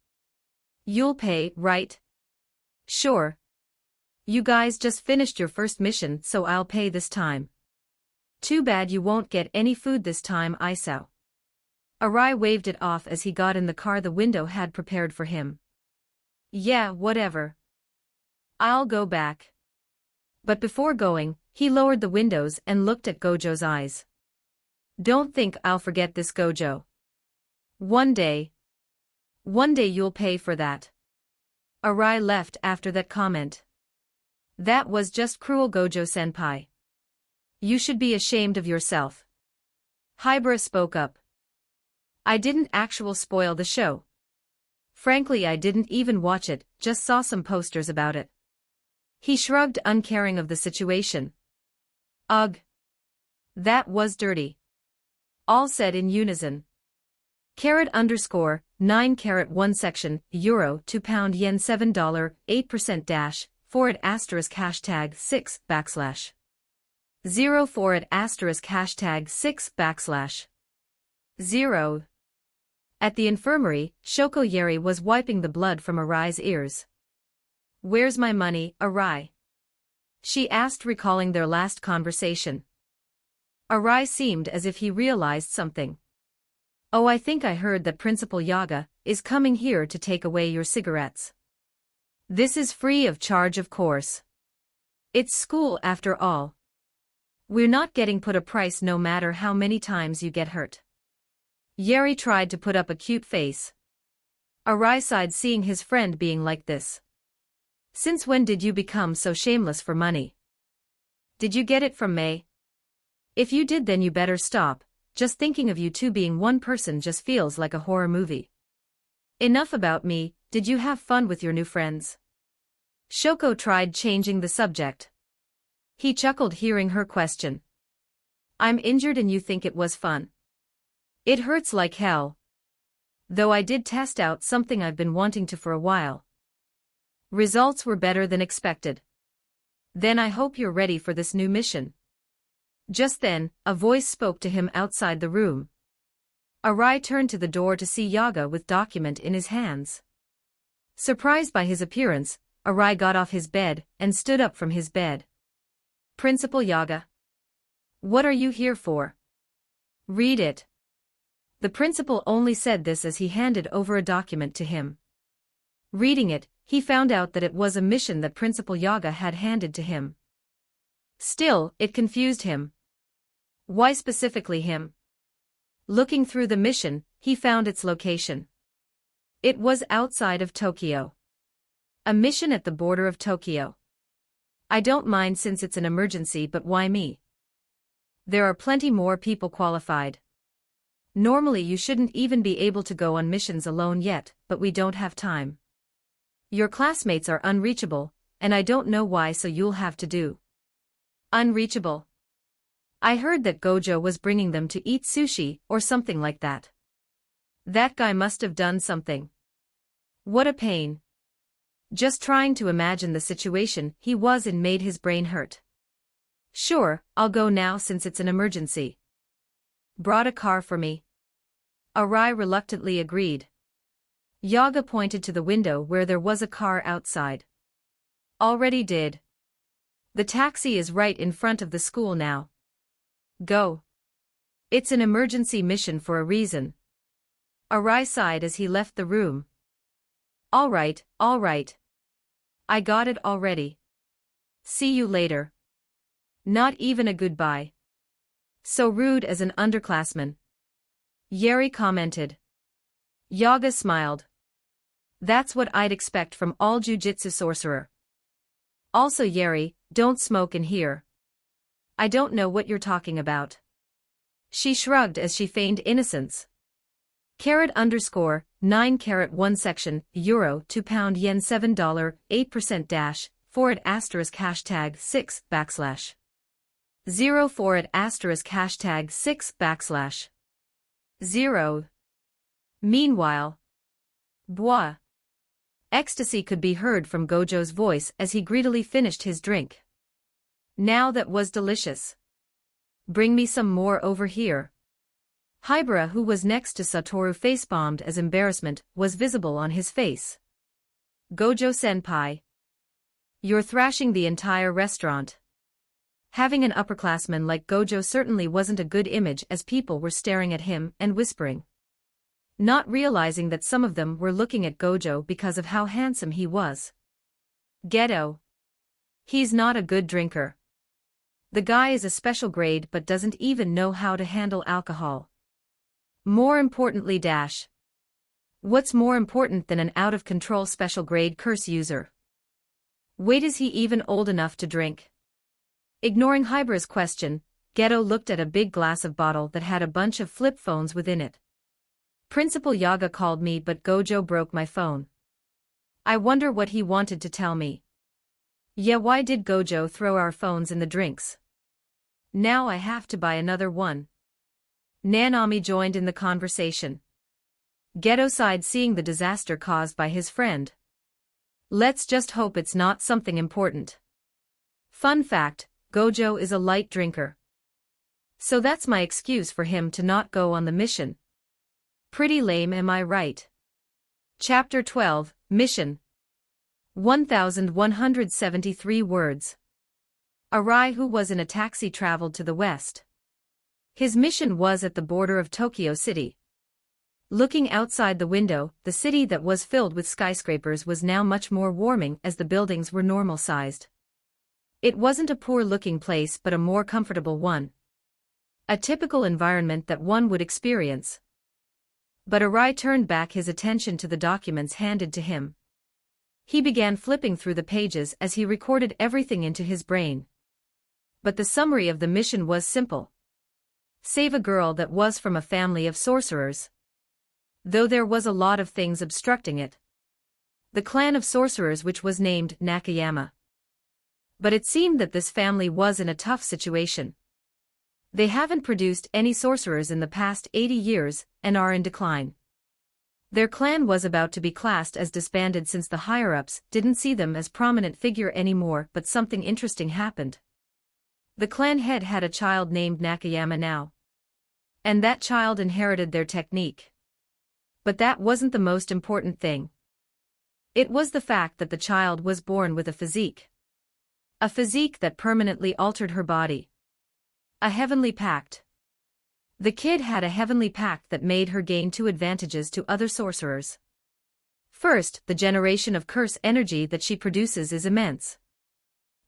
You'll pay, right? Sure. You guys just finished your first mission, so I'll pay this time. Too bad you won't get any food this time, Isao. Arai waved it off as he got in the car the window had prepared for him. Yeah, whatever. I'll go back. But before going, he lowered the windows and looked at Gojo's eyes. Don't think I'll forget this, Gojo. One day you'll pay for that. Arai left after that comment. That was just cruel, Gojo-senpai. You should be ashamed of yourself. Hybra spoke up. I didn't actually spoil the show. Frankly, I didn't even watch it, just saw some posters about it. He shrugged, uncaring of the situation. Ugh. That was dirty. All said in unison. _9 section, euro 2 pound yen $7 8% dash, forward asterisk hashtag 6 backslash. 0 forward asterisk hashtag 6 backslash. 0. At the infirmary, Shoko Yeri was wiping the blood from Arai's ears. Where's my money, Arai? She asked, recalling their last conversation. Arai seemed as if he realized something. Oh, I think I heard that Principal Yaga is coming here to take away your cigarettes. This is free of charge, of course. It's school after all. We're not getting put a price no matter how many times you get hurt. Yeri tried to put up a cute face. Arai sighed, seeing his friend being like this. Since when did you become so shameless for money? Did you get it from May? If you did, then you better stop. Just thinking of you two being one person just feels like a horror movie. Enough about me, did you have fun with your new friends? Shoko tried changing the subject. He chuckled hearing her question. I'm injured and you think it was fun? It hurts like hell. Though I did test out something I've been wanting to for a while. Results were better than expected. Then I hope you're ready for this new mission. Just then, a voice spoke to him outside the room. Arai turned to the door to see Yaga with document in his hands. Surprised by his appearance, Arai got off his bed and stood up from his bed. Principal Yaga. What are you here for? Read it. The principal only said this as he handed over a document to him. Reading it, he found out that it was a mission that Principal Yaga had handed to him. Still, it confused him. Why specifically him? Looking through the mission, he found its location. It was outside of Tokyo. A mission at the border of Tokyo. I don't mind since it's an emergency, but why me? There are plenty more people qualified. Normally you shouldn't even be able to go on missions alone yet, but we don't have time. Your classmates are unreachable, and I don't know why, so you'll have to do. Unreachable. I heard that Gojo was bringing them to eat sushi or something like that. That guy must have done something. What a pain. Just trying to imagine the situation he was in made his brain hurt. Sure, I'll go now since it's an emergency. Brought a car for me. Arai reluctantly agreed. Yaga pointed to the window where there was a car outside. Already did. The taxi is right in front of the school now. Go. It's an emergency mission for a reason. Arai sighed as he left the room. All right. I got it already. See you later. Not even a goodbye. So rude as an underclassman. Yeri commented. Yaga smiled. That's what I'd expect from all jujitsu sorcerer. Also Yeri, don't smoke in here. I don't know what you're talking about. She shrugged as she feigned innocence. Carat underscore, 9 carat 1 section, euro 2 pound yen $7, 8% dash, forward asterisk hashtag 6 backslash. 0 forward asterisk hashtag 6 backslash. 0. Meanwhile. Bois. Ecstasy could be heard from Gojo's voice as he greedily finished his drink. Now that was delicious. Bring me some more over here. Hibara, who was next to Satoru, face-bombed as embarrassment was visible on his face. Gojo-senpai. You're thrashing the entire restaurant. Having an upperclassman like Gojo certainly wasn't a good image as people were staring at him and whispering. Not realizing that some of them were looking at Gojo because of how handsome he was. Ghetto. He's not a good drinker. The guy is a special grade but doesn't even know how to handle alcohol. More importantly dash. What's more important than an out-of-control special grade curse user? Wait, is he even old enough to drink? Ignoring Hibara's question, Geto looked at a big glass of bottle that had a bunch of flip phones within it. Principal Yaga called me but Gojo broke my phone. I wonder what he wanted to tell me. Yeah, why did Gojo throw our phones in the drinks? Now I have to buy another one. Nanami joined in the conversation. Geto sighed seeing the disaster caused by his friend. Let's just hope it's not something important. Fun fact, Gojo is a light drinker. So that's my excuse for him to not go on the mission. Pretty lame, am I right? Chapter 12, Mission. 1173 words. Arai, who was in a taxi, traveled to the west. His mission was at the border of Tokyo City. Looking outside the window, the city that was filled with skyscrapers was now much more warming as the buildings were normal-sized. It wasn't a poor-looking place but a more comfortable one. A typical environment that one would experience. But Arai turned back his attention to the documents handed to him. He began flipping through the pages as he recorded everything into his brain. But the summary of the mission was simple. Save a girl that was from a family of sorcerers. Though there was a lot of things obstructing it. The clan of sorcerers, which was named Nakayama. But it seemed that this family was in a tough situation. They haven't produced any sorcerers in the past 80 years, and are in decline. Their clan was about to be classed as disbanded since the higher-ups didn't see them as prominent figure anymore, but something interesting happened. The clan head had a child named Nakayama now. And that child inherited their technique. But that wasn't the most important thing. It was the fact that the child was born with a physique. A physique that permanently altered her body. A heavenly pact. The kid had a heavenly pact that made her gain 2 advantages to other sorcerers. First, the generation of curse energy that she produces is immense.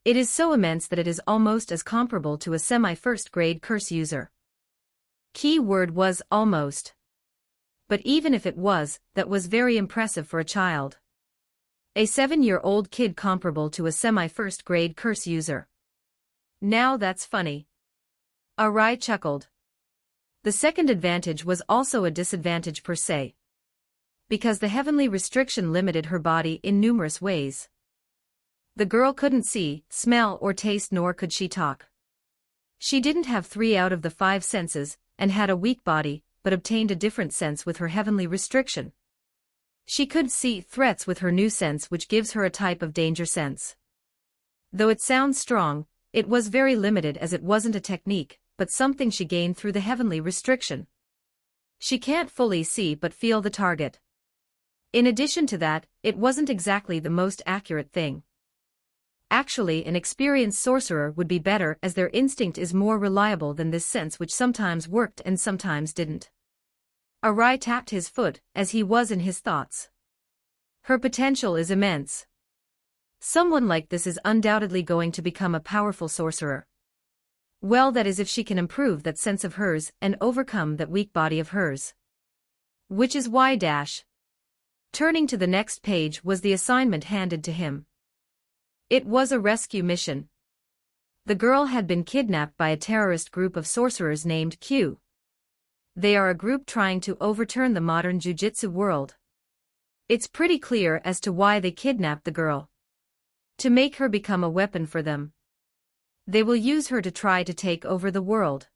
It is so immense that it is almost as comparable to a semi-first grade curse user. Key word was almost. But even if it was, that was very impressive for a child. A 7-year-old kid comparable to a semi-first grade curse user. Now that's funny. Arai chuckled. The second advantage was also a disadvantage per se. Because the heavenly restriction limited her body in numerous ways. The girl couldn't see, smell or taste, nor could she talk. She didn't have 3 out of the 5 senses, and had a weak body, but obtained a different sense with her heavenly restriction. She could see threats with her new sense, which gives her a type of danger sense. Though it sounds strong, it was very limited as it wasn't a technique, but something she gained through the heavenly restriction. She can't fully see but feel the target. In addition to that, it wasn't exactly the most accurate thing. Actually, an experienced sorcerer would be better as their instinct is more reliable than this sense, which sometimes worked and sometimes didn't. Arai tapped his foot as he was in his thoughts. Her potential is immense. Someone like this is undoubtedly going to become a powerful sorcerer. Well, that is if she can improve that sense of hers and overcome that weak body of hers. Which is why dash. Turning to the next page was the assignment handed to him. It was a rescue mission. The girl had been kidnapped by a terrorist group of sorcerers named Q. They are a group trying to overturn the modern jujutsu world. It's pretty clear as to why they kidnapped the girl. To make her become a weapon for them. They will use her to try to take over the world.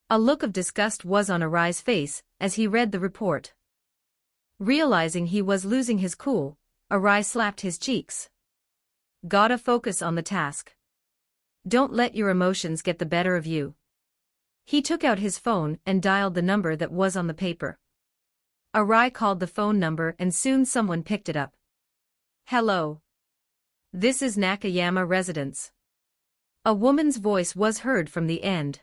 A look of disgust was on Arai's face as he read the report. Realizing he was losing his cool, Arai slapped his cheeks. Gotta focus on the task. Don't let your emotions get the better of you. He took out his phone and dialed the number that was on the paper. Arai called the phone number and soon someone picked it up. Hello. This is Nakayama residence. A woman's voice was heard from the end.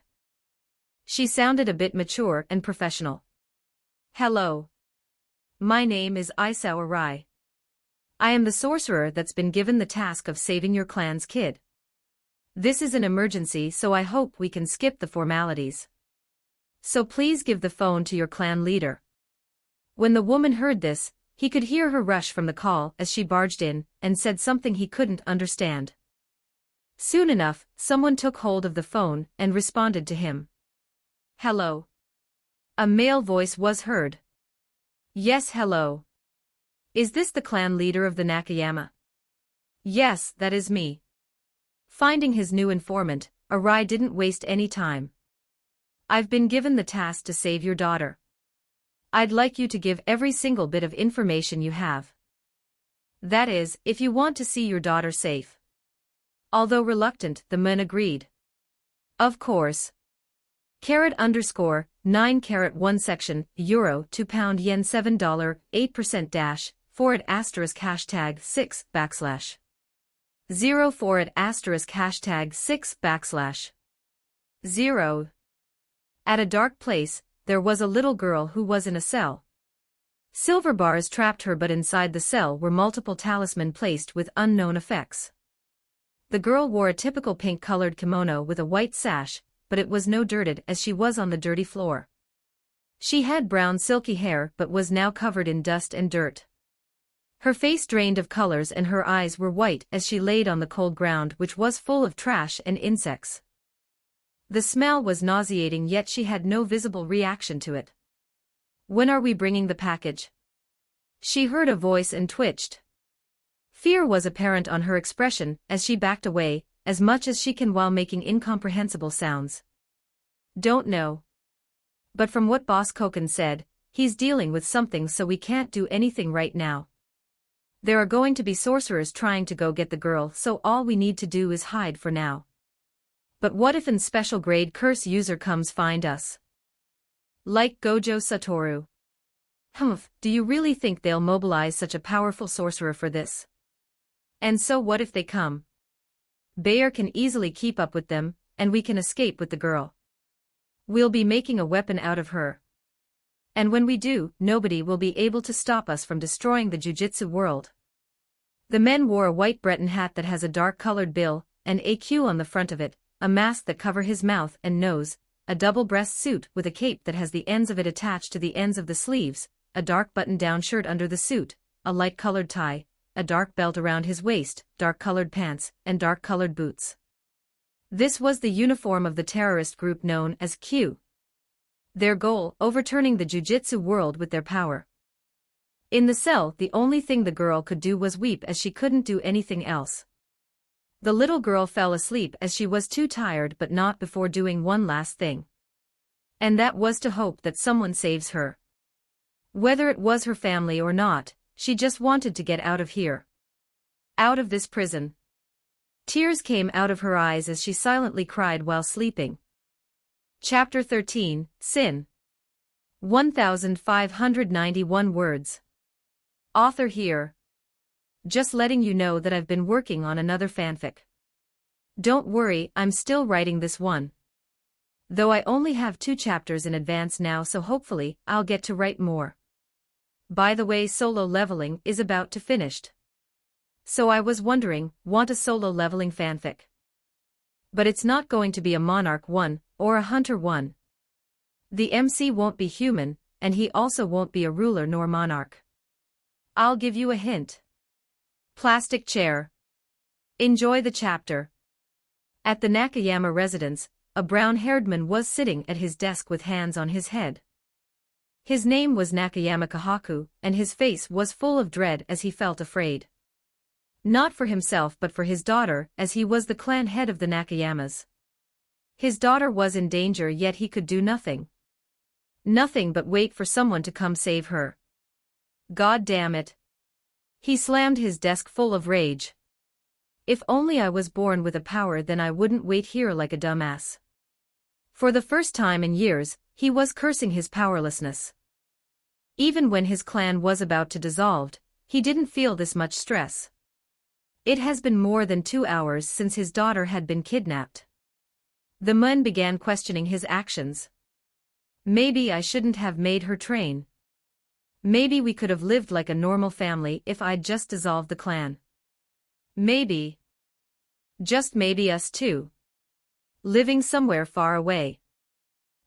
She sounded a bit mature and professional. Hello. My name is Isao Arai. I am the sorcerer that's been given the task of saving your clan's kid. This is an emergency, so I hope we can skip the formalities. So please give the phone to your clan leader. When the woman heard this, he could hear her rush from the call as she barged in and said something he couldn't understand. Soon enough, someone took hold of the phone and responded to him. Hello. A male voice was heard. Yes, hello. Is this the clan leader of the Nakayama? Yes, that is me. Finding his new informant, Arai didn't waste any time. I've been given the task to save your daughter. I'd like you to give every single bit of information you have. That is, if you want to see your daughter safe. Although reluctant, the man agreed. Of course. $_9 section, euro £2 $7 8% dash, forward asterisk hashtag 6 backslash. 0 forward asterisk hashtag 6 backslash. 0. At a dark place, there was a little girl who was in a cell. Silver bars trapped her, but inside the cell were multiple talismans placed with unknown effects. The girl wore a typical pink-colored kimono with a white sash, but it was no dirted as she was on the dirty floor. She had brown silky hair but was now covered in dust and dirt. Her face drained of colors and her eyes were white as she laid on the cold ground, which was full of trash and insects. The smell was nauseating, yet she had no visible reaction to it. When are we bringing the package? She heard a voice and twitched. Fear was apparent on her expression as she backed away, as much as she can while making incomprehensible sounds. Don't know. But from what Boss Koken said, he's dealing with something, so we can't do anything right now. There are going to be sorcerers trying to go get the girl, so all we need to do is hide for now. But what if an special grade curse user comes find us? Like Gojo Satoru. Do you really think they'll mobilize such a powerful sorcerer for this? And so what if they come? Bayer can easily keep up with them, and we can escape with the girl. We'll be making a weapon out of her. And when we do, nobody will be able to stop us from destroying the jujutsu world. The men wore a white Breton hat that has a dark-colored bill, and AQ on the front of it, a mask that cover his mouth and nose, a double-breast suit with a cape that has the ends of it attached to the ends of the sleeves, a dark button-down shirt under the suit, a light-colored tie, a dark belt around his waist, dark-colored pants, and dark-colored boots. This was the uniform of the terrorist group known as Q. Their goal, overturning the jujutsu world with their power. In the cell, the only thing the girl could do was weep, as she couldn't do anything else. The little girl fell asleep as she was too tired, but not before doing one last thing. And that was to hope that someone saves her. Whether it was her family or not, she just wanted to get out of here. Out of this prison. Tears came out of her eyes as she silently cried while sleeping. Chapter 13, Sin. 1591 words. Author here. Just letting you know that I've been working on another fanfic. Don't worry, I'm still writing this one. Though I only have 2 chapters in advance now, so hopefully I'll get to write more. By the way, solo leveling is about to finished. So I was wondering, want a solo leveling fanfic? But it's not going to be a Monarch one, or a Hunter one. The MC won't be human, and he also won't be a ruler nor monarch. I'll give you a hint. Plastic chair. Enjoy the chapter. At the Nakayama residence, a brown-haired man was sitting at his desk with hands on his head. His name was Nakayama Kahaku, and his face was full of dread as he felt afraid. Not for himself but for his daughter, as he was the clan head of the Nakayamas. His daughter was in danger, yet he could do nothing. Nothing but wait for someone to come save her. God damn it. He slammed his desk full of rage. If only I was born with a power, then I wouldn't wait here like a dumbass. For the first time in years, he was cursing his powerlessness. Even when his clan was about to dissolve, he didn't feel this much stress. It has been more than 2 hours since his daughter had been kidnapped. The man began questioning his actions. Maybe I shouldn't have made her train. Maybe we could have lived like a normal family if I'd just dissolved the clan. Maybe. Just maybe us too. Living somewhere far away.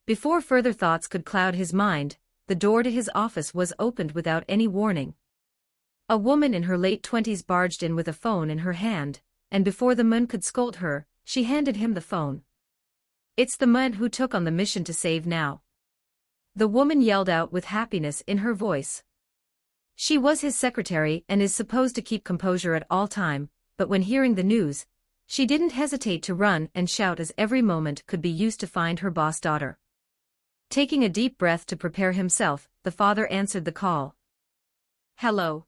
Before further thoughts could cloud his mind, the door to his office was opened without any warning. A woman in her late 20s barged in with a phone in her hand, and before the man could scold her, she handed him the phone. It's the man who took on the mission to save now. The woman yelled out with happiness in her voice. She was his secretary and is supposed to keep composure at all time, but when hearing the news, she didn't hesitate to run and shout as every moment could be used to find her boss daughter. Taking a deep breath to prepare himself, the father answered the call. Hello.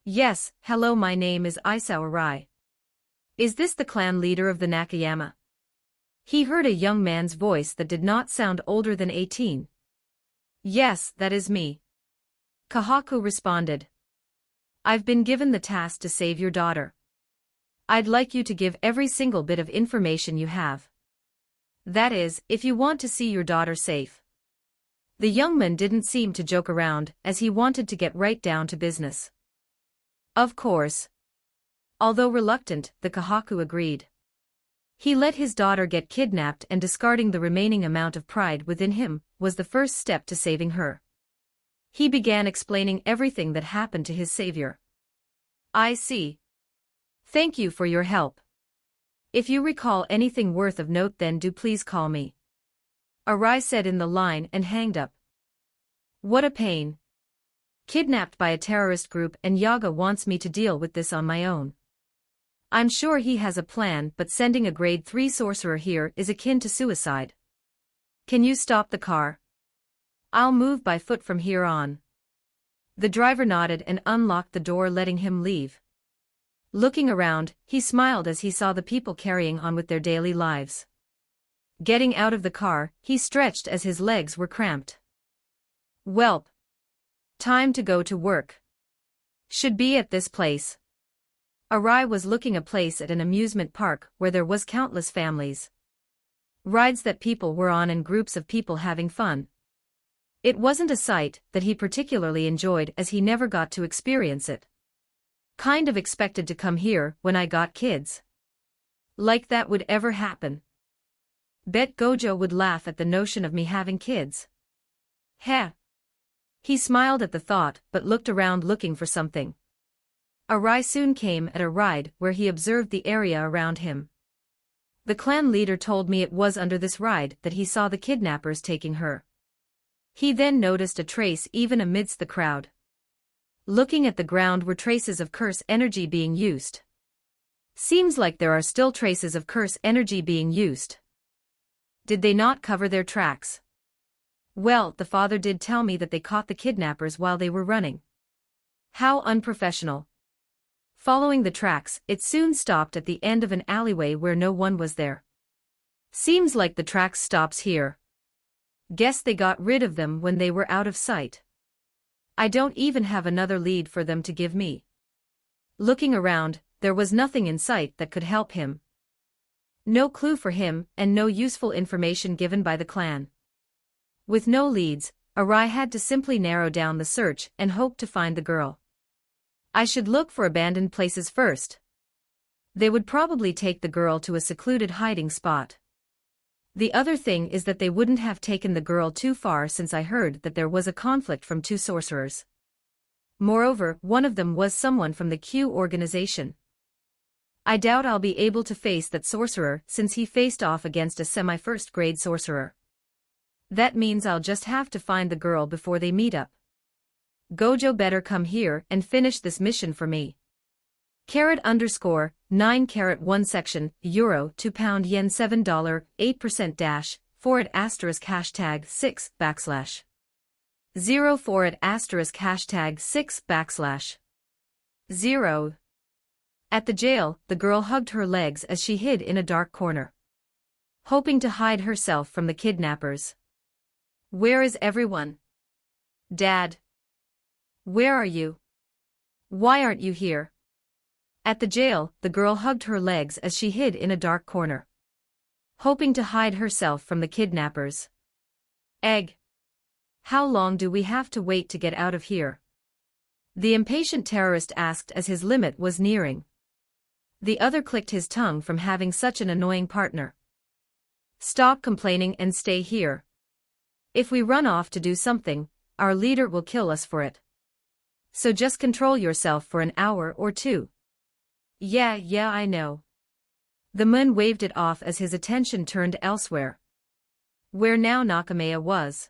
Yes, hello, my name is Isao Arai. Is this the clan leader of the Nakayama? He heard a young man's voice that did not sound older than 18. Yes, that is me. Kahaku responded. I've been given the task to save your daughter. I'd like you to give every single bit of information you have. That is, if you want to see your daughter safe. The young man didn't seem to joke around, as he wanted to get right down to business. Of course. Although reluctant, the Kahaku agreed. He let his daughter get kidnapped, and discarding the remaining amount of pride within him was the first step to saving her. He began explaining everything that happened to his savior. I see. Thank you for your help. If you recall anything worth of note, then do please call me. Arai said in the line and hanged up. What a pain. Kidnapped by a terrorist group, and Yaga wants me to deal with this on my own. I'm sure he has a plan, but sending a grade 3 sorcerer here is akin to suicide. Can you stop the car? I'll move by foot from here on. The driver nodded and unlocked the door, letting him leave. Looking around, he smiled as he saw the people carrying on with their daily lives. Getting out of the car, he stretched as his legs were cramped. Welp. Time to go to work. Should be at this place. Arai was looking a place at an amusement park where there was countless families. Rides that people were on and groups of people having fun. It wasn't a sight that he particularly enjoyed, as he never got to experience it. Kind of expected to come here when I got kids. Like that would ever happen. Bet Gojo would laugh at the notion of me having kids. Heh. He smiled at the thought but looked around looking for something. Arai soon came at a ride where he observed the area around him. The clan leader told me it was under this ride that he saw the kidnappers taking her. He then noticed a trace even amidst the crowd. Looking at the ground were traces of curse energy being used. Seems like there are still traces of curse energy being used. Did they not cover their tracks? Well, the father did tell me that they caught the kidnappers while they were running. How unprofessional. Following the tracks, it soon stopped at the end of an alleyway where no one was there. Seems like the tracks stops here. Guess they got rid of them when they were out of sight. I don't even have another lead for them to give me. Looking around, there was nothing in sight that could help him. No clue for him, and no useful information given by the clan. With no leads, Arai had to simply narrow down the search and hope to find the girl. I should look for abandoned places first. They would probably take the girl to a secluded hiding spot. The other thing is that they wouldn't have taken the girl too far, since I heard that there was a conflict from 2 sorcerers. Moreover, one of them was someone from the Q organization. I doubt I'll be able to face that sorcerer since he faced off against a semi-first grade sorcerer. That means I'll just have to find the girl before they meet up. Gojo better come here and finish this mission for me. _9 section, euro 2 pound yen $7, 8% dash, forward asterisk hashtag 6 backslash. 0 forward asterisk hashtag 6 backslash. 0. At the jail, the girl hugged her legs as she hid in a dark corner, hoping to hide herself from the kidnappers. Where is everyone? Dad. Where are you? Why aren't you here? At the jail, the girl hugged her legs as she hid in a dark corner, hoping to hide herself from the kidnappers. Egg. How long do we have to wait to get out of here? The impatient terrorist asked as his limit was nearing. The other clicked his tongue from having such an annoying partner. Stop complaining and stay here. If we run off to do something, our leader will kill us for it. So just control yourself for an hour or two. Yeah, I know. The man waved it off as his attention turned elsewhere, where now Nakamea was.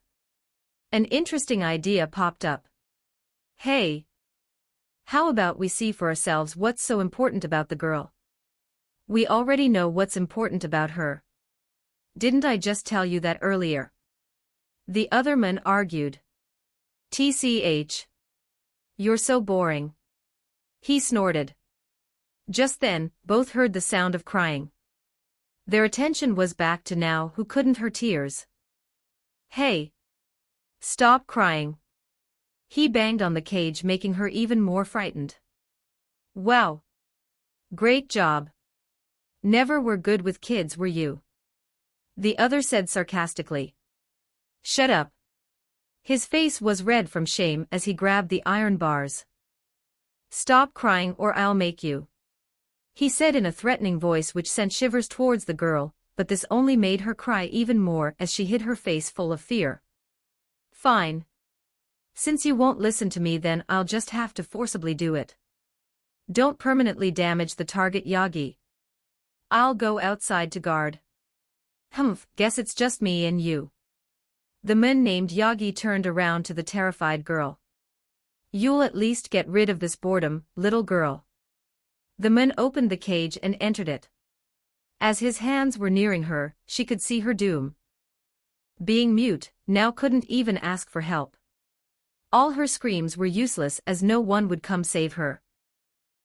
An interesting idea popped up. Hey! How about we see for ourselves what's so important about the girl? We already know what's important about her. Didn't I just tell you that earlier? The other man argued. TCH. You're so boring. He snorted. Just then, both heard the sound of crying. Their attention was back to Now, who couldn't her tears. Hey! Stop crying. He banged on the cage, making her even more frightened. Wow! Great job. Never were good with kids, were you? The other said sarcastically. Shut up. His face was red from shame as he grabbed the iron bars. Stop crying or I'll make you. He said in a threatening voice which sent shivers towards the girl, but this only made her cry even more as she hid her face full of fear. Fine. Since you won't listen to me, then I'll just have to forcibly do it. Don't permanently damage the target, Yagi. I'll go outside to guard. Humph, guess it's just me and you. The man named Yagi turned around to the terrified girl. You'll at least get rid of this boredom, little girl. The man opened the cage and entered it. As his hands were nearing her, she could see her doom. Being mute, Now couldn't even ask for help. All her screams were useless as no one would come save her.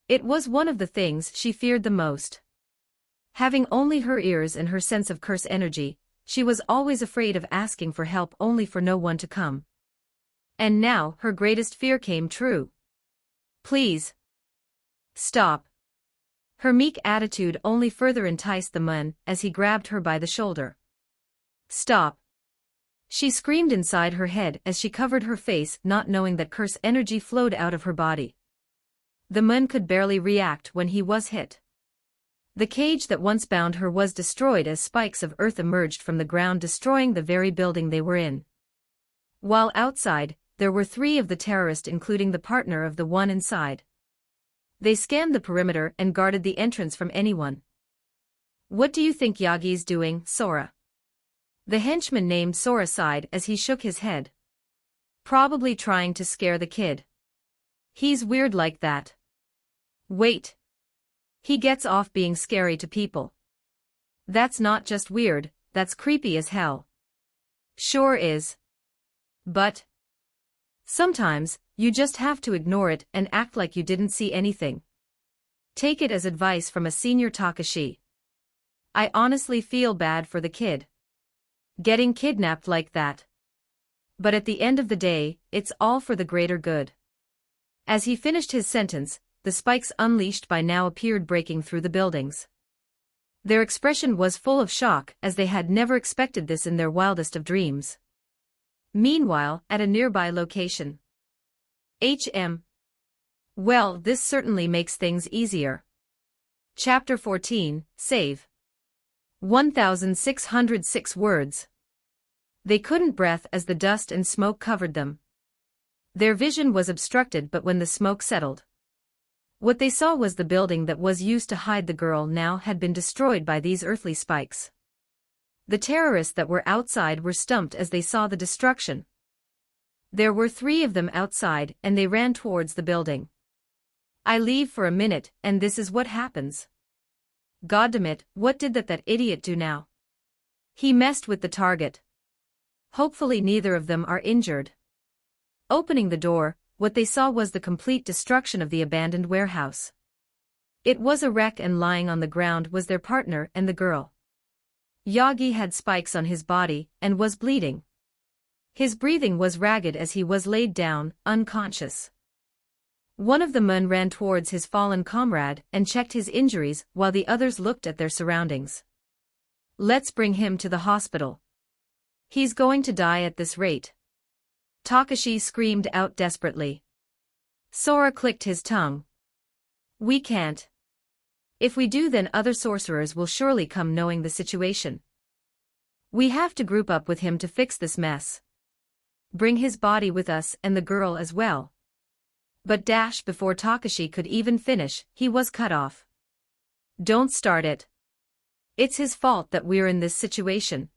It was one of the things she feared the most. Having only her ears and her sense of curse energy, she was always afraid of asking for help only for no one to come. And now her greatest fear came true. Please. Stop. Her meek attitude only further enticed the man as he grabbed her by the shoulder. Stop. She screamed inside her head as she covered her face, not knowing that curse energy flowed out of her body. The man could barely react when he was hit. The cage that once bound her was destroyed as spikes of earth emerged from the ground, destroying the very building they were in. While outside, there were 3 of the terrorists, including the partner of the one inside. They scanned the perimeter and guarded the entrance from anyone. What do you think Yagi's doing, Sora? The henchman named Sora sighed as he shook his head. Probably trying to scare the kid. He's weird like that. Wait. He gets off being scary to people. That's not just weird, that's creepy as hell. Sure is. But sometimes, you just have to ignore it and act like you didn't see anything. Take it as advice from a senior Takashi. I honestly feel bad for the kid. Getting kidnapped like that. But at the end of the day, it's all for the greater good. As he finished his sentence, the spikes unleashed by Now appeared, breaking through the buildings. Their expression was full of shock as they had never expected this in their wildest of dreams. Meanwhile, at a nearby location. Well, this certainly makes things easier. Chapter 14, Save. 1,606 words. They couldn't breathe as the dust and smoke covered them. Their vision was obstructed, but when the smoke settled, What they saw was the building that was used to hide the girl now had been destroyed by these earthly spikes. The terrorists that were outside were stumped as they saw the destruction. There were 3 of them outside and they ran towards the building. I leave for a minute and this is what happens. Goddammit, what did that idiot do now? He messed with the target. Hopefully neither of them are injured. Opening the door, what they saw was the complete destruction of the abandoned warehouse. It was a wreck and lying on the ground was their partner and the girl. Yagi had spikes on his body and was bleeding. His breathing was ragged as he was laid down, unconscious. One of the men ran towards his fallen comrade and checked his injuries while the others looked at their surroundings. Let's bring him to the hospital. He's going to die at this rate. Takashi screamed out desperately. Sora clicked his tongue. We can't. If we do then other sorcerers will surely come knowing the situation. We have to group up with him to fix this mess. Bring his body with us and the girl as well. But before Takashi could even finish, he was cut off. Don't start it. It's his fault that we're in this situation.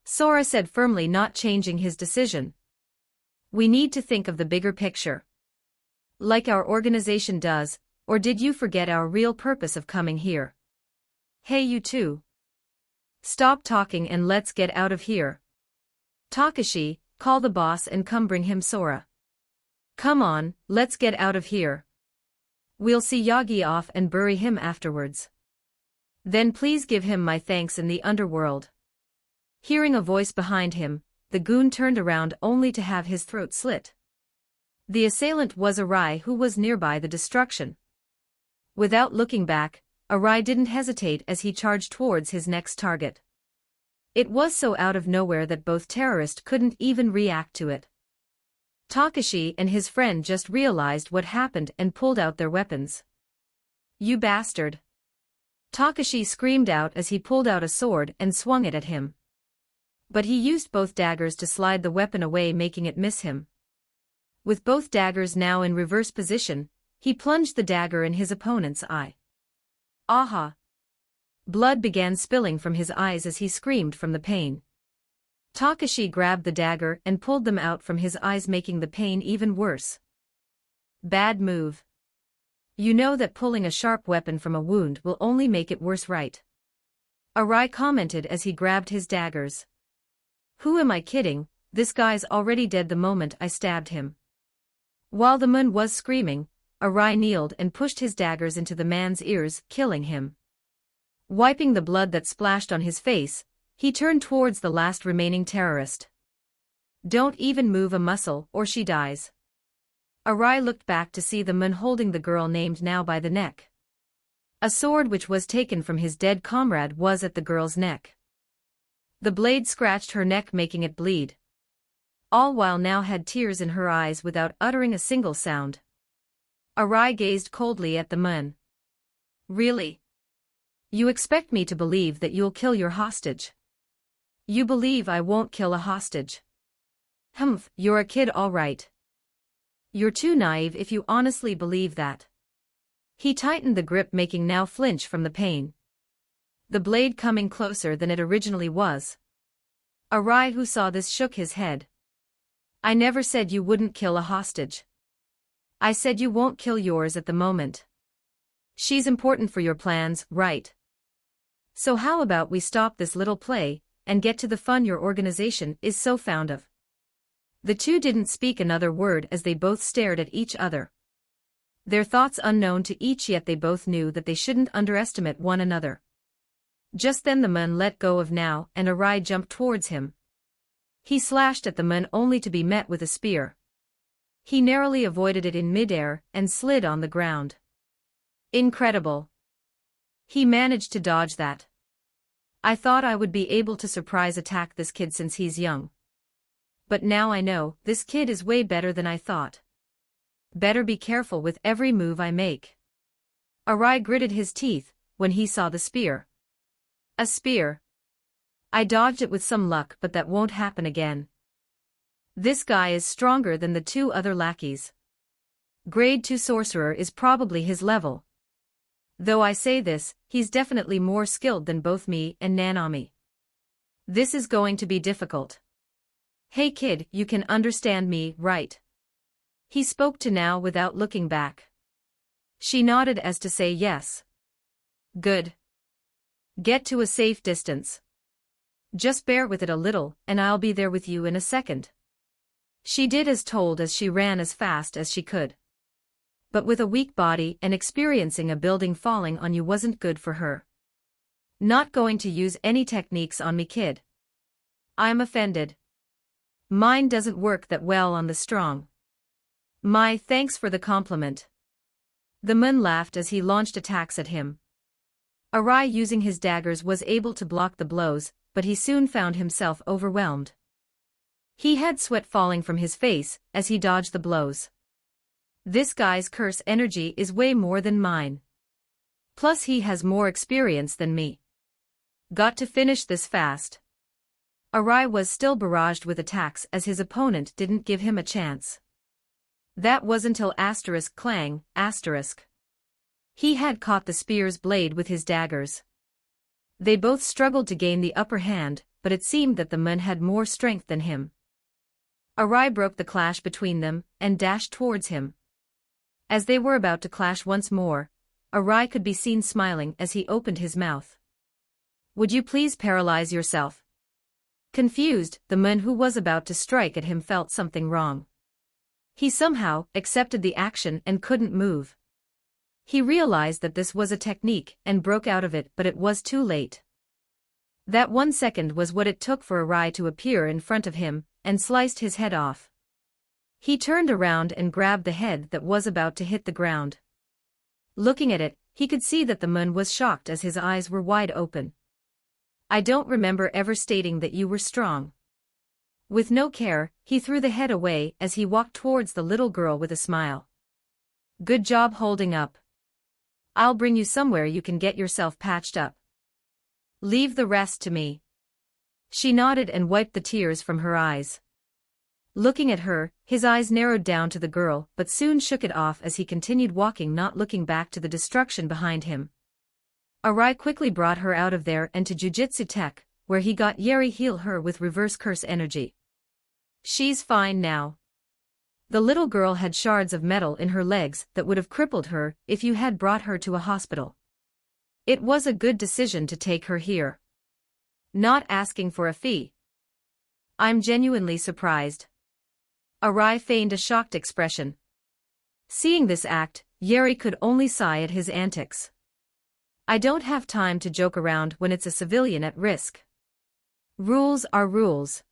Sora said firmly, not changing his decision. We need to think of the bigger picture. Like our organization does, or did you forget our real purpose of coming here? Hey you two. Stop talking and let's get out of here. Takashi, call the boss and come bring him Sora. Come on, let's get out of here. We'll see Yagi off and bury him afterwards. Then please give him my thanks in the underworld. Hearing a voice behind him, the goon turned around only to have his throat slit. The assailant was Arai, who was nearby the destruction. Without looking back, Arai didn't hesitate as he charged towards his next target. It was so out of nowhere that both terrorists couldn't even react to it. Takashi and his friend just realized what happened and pulled out their weapons. You bastard! Takashi screamed out as he pulled out a sword and swung it at him. But he used both daggers to slide the weapon away, making it miss him. With both daggers now in reverse position, he plunged the dagger in his opponent's eye. Aha! Blood began spilling from his eyes as he screamed from the pain. Takashi grabbed the dagger and pulled them out from his eyes, making the pain even worse. Bad move. You know that pulling a sharp weapon from a wound will only make it worse, right? Arai commented as he grabbed his daggers. Who am I kidding? This guy's already dead the moment I stabbed him. While the man was screaming, Arai kneeled and pushed his daggers into the man's ears, killing him. Wiping the blood that splashed on his face, he turned towards the last remaining terrorist. Don't even move a muscle or she dies. Arai looked back to see the man holding the girl named now by the neck. A sword which was taken from his dead comrade was at the girl's neck. The blade scratched her neck, making it bleed. All while now had tears in her eyes without uttering a single sound. Arai gazed coldly at the man. Really? You expect me to believe that you'll kill your hostage? You believe I won't kill a hostage? Humph, you're a kid all right. You're too naive if you honestly believe that. He tightened the grip, making now flinch from the pain. The blade coming closer than it originally was. Arai, who saw this, shook his head. I never said you wouldn't kill a hostage. I said you won't kill yours at the moment. She's important for your plans, right? So how about we stop this little play and get to the fun your organization is so fond of? The two didn't speak another word as they both stared at each other. Their thoughts unknown to each, yet they both knew that they shouldn't underestimate one another. Just then the man let go of now and Arai jumped towards him. He slashed at the man only to be met with a spear. He narrowly avoided it in midair and slid on the ground. Incredible. He managed to dodge that. I thought I would be able to surprise attack this kid since he's young. But now I know, this kid is way better than I thought. Better be careful with every move I make. Arai gritted his teeth when he saw the spear. A spear. I dodged it with some luck, but that won't happen again. This guy is stronger than the two other lackeys. Grade 2 sorcerer is probably his level. Though I say this, he's definitely more skilled than both me and Nanami. This is going to be difficult. Hey kid, you can understand me, right? He spoke to Now without looking back. She nodded as to say yes. Good. Get to a safe distance. Just bear with it a little, and I'll be there with you in a second. She did as told as she ran as fast as she could. But with a weak body and experiencing a building falling on you wasn't good for her. Not going to use any techniques on me, kid. I'm offended. Mine doesn't work that well on the strong. My thanks for the compliment. The Mun laughed as he launched attacks at him. Arai using his daggers was able to block the blows, but he soon found himself overwhelmed. He had sweat falling from his face as he dodged the blows. This guy's curse energy is way more than mine. Plus he has more experience than me. Got to finish this fast. Arai was still barraged with attacks as his opponent didn't give him a chance. That was until clang, he had caught the spear's blade with his daggers. They both struggled to gain the upper hand, but it seemed that the Mun had more strength than him. Arai broke the clash between them and dashed towards him. As they were about to clash once more, Arai could be seen smiling as he opened his mouth. Would you please paralyze yourself? Confused, the Mun who was about to strike at him felt something wrong. He somehow accepted the action and couldn't move. He realized that this was a technique and broke out of it, but it was too late. That 1 second was what it took for Arai to appear in front of him and sliced his head off. He turned around and grabbed the head that was about to hit the ground. Looking at it, he could see that the Mun was shocked as his eyes were wide open. I don't remember ever stating that you were strong. With no care, he threw the head away as he walked towards the little girl with a smile. Good job holding up. I'll bring you somewhere you can get yourself patched up. Leave the rest to me. She nodded and wiped the tears from her eyes. Looking at her, his eyes narrowed down to the girl but soon shook it off as he continued walking, not looking back to the destruction behind him. Arai quickly brought her out of there and to Jujutsu Tech, where he got Yeri heal her with reverse curse energy. She's fine now. The little girl had shards of metal in her legs that would have crippled her if you had brought her to a hospital. It was a good decision to take her here. Not asking for a fee. I'm genuinely surprised. Arai feigned a shocked expression. Seeing this act, Yeri could only sigh at his antics. I don't have time to joke around when it's a civilian at risk. Rules are rules.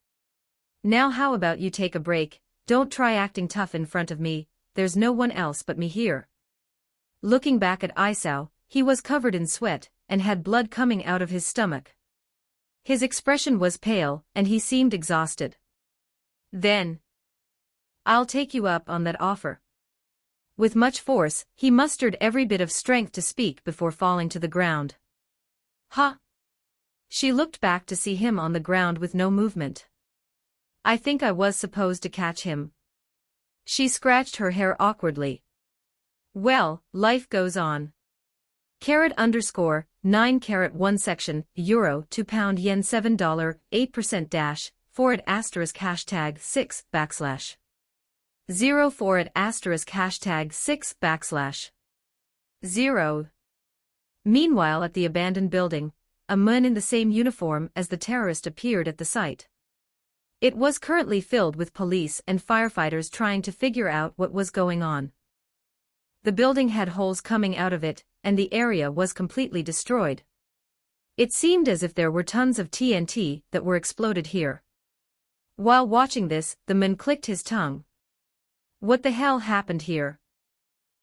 Now how about you take a break? Don't try acting tough in front of me, there's no one else but me here. Looking back at Isao, he was covered in sweat and had blood coming out of his stomach. His expression was pale and he seemed exhausted. Then, I'll take you up on that offer. With much force, he mustered every bit of strength to speak before falling to the ground. Huh? She looked back to see him on the ground with no movement. I think I was supposed to catch him. She scratched her hair awkwardly. Well, life goes on. _9 section, euro 2 pound yen $7, 8% dash, forward asterisk hashtag 6 backslash. 0 forward asterisk hashtag 6 backslash. 0. Meanwhile at the abandoned building, a Mun in the same uniform as the terrorist appeared at the site. It was currently filled with police and firefighters trying to figure out what was going on. The building had holes coming out of it, and the area was completely destroyed. It seemed as if there were tons of TNT that were exploded here. While watching this, the man clicked his tongue. What the hell happened here?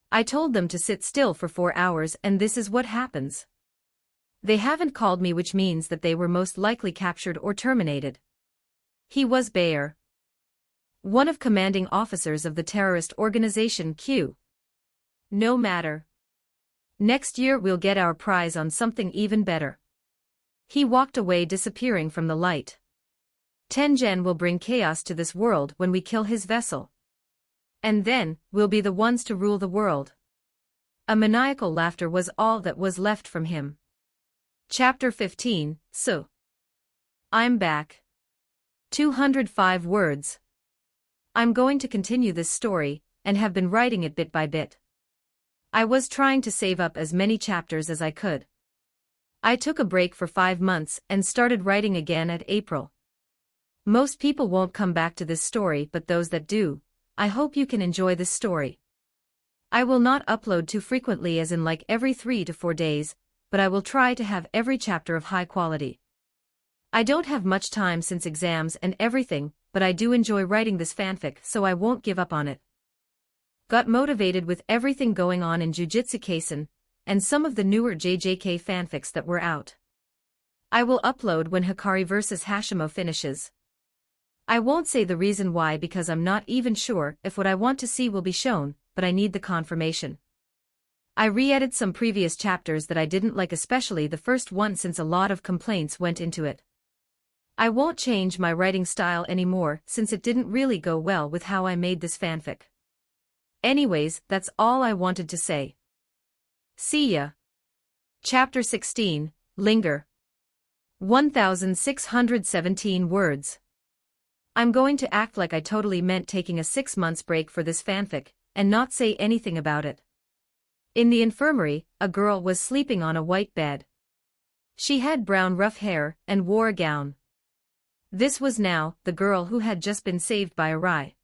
I told them to sit still for 4 hours and this is what happens. They haven't called me, which means that they were most likely captured or terminated. He was Bayer, one of commanding officers of the terrorist organization Q. No matter. Next year we'll get our prize on something even better. He walked away, disappearing from the light. Tengen will bring chaos to this world when we kill his vessel. And then, we'll be the ones to rule the world. A maniacal laughter was all that was left from him. Chapter 15, So. I'm back. 205 words. I'm going to continue this story, and have been writing it bit by bit. I was trying to save up as many chapters as I could. I took a break for 5 months and started writing again at April. Most people won't come back to this story, but those that do, I hope you can enjoy this story. I will not upload too frequently, as in like every 3 to 4 days, but I will try to have every chapter of high quality. I don't have much time since exams and everything, but I do enjoy writing this fanfic, so I won't give up on it. Got motivated with everything going on in Jujutsu Kaisen, and some of the newer JJK fanfics that were out. I will upload when Hikari vs Hashimo finishes. I won't say the reason why because I'm not even sure if what I want to see will be shown, but I need the confirmation. I re-edited some previous chapters that I didn't like, especially the first one, since a lot of complaints went into it. I won't change my writing style anymore since it didn't really go well with how I made this fanfic. Anyways, that's all I wanted to say. See ya. Chapter 16, Linger. 1617 words. I'm going to act like I totally meant taking a 6 months break for this fanfic, and not say anything about it. In the infirmary, a girl was sleeping on a white bed. She had brown rough hair and wore a gown. This was now the girl who had just been saved by Arai.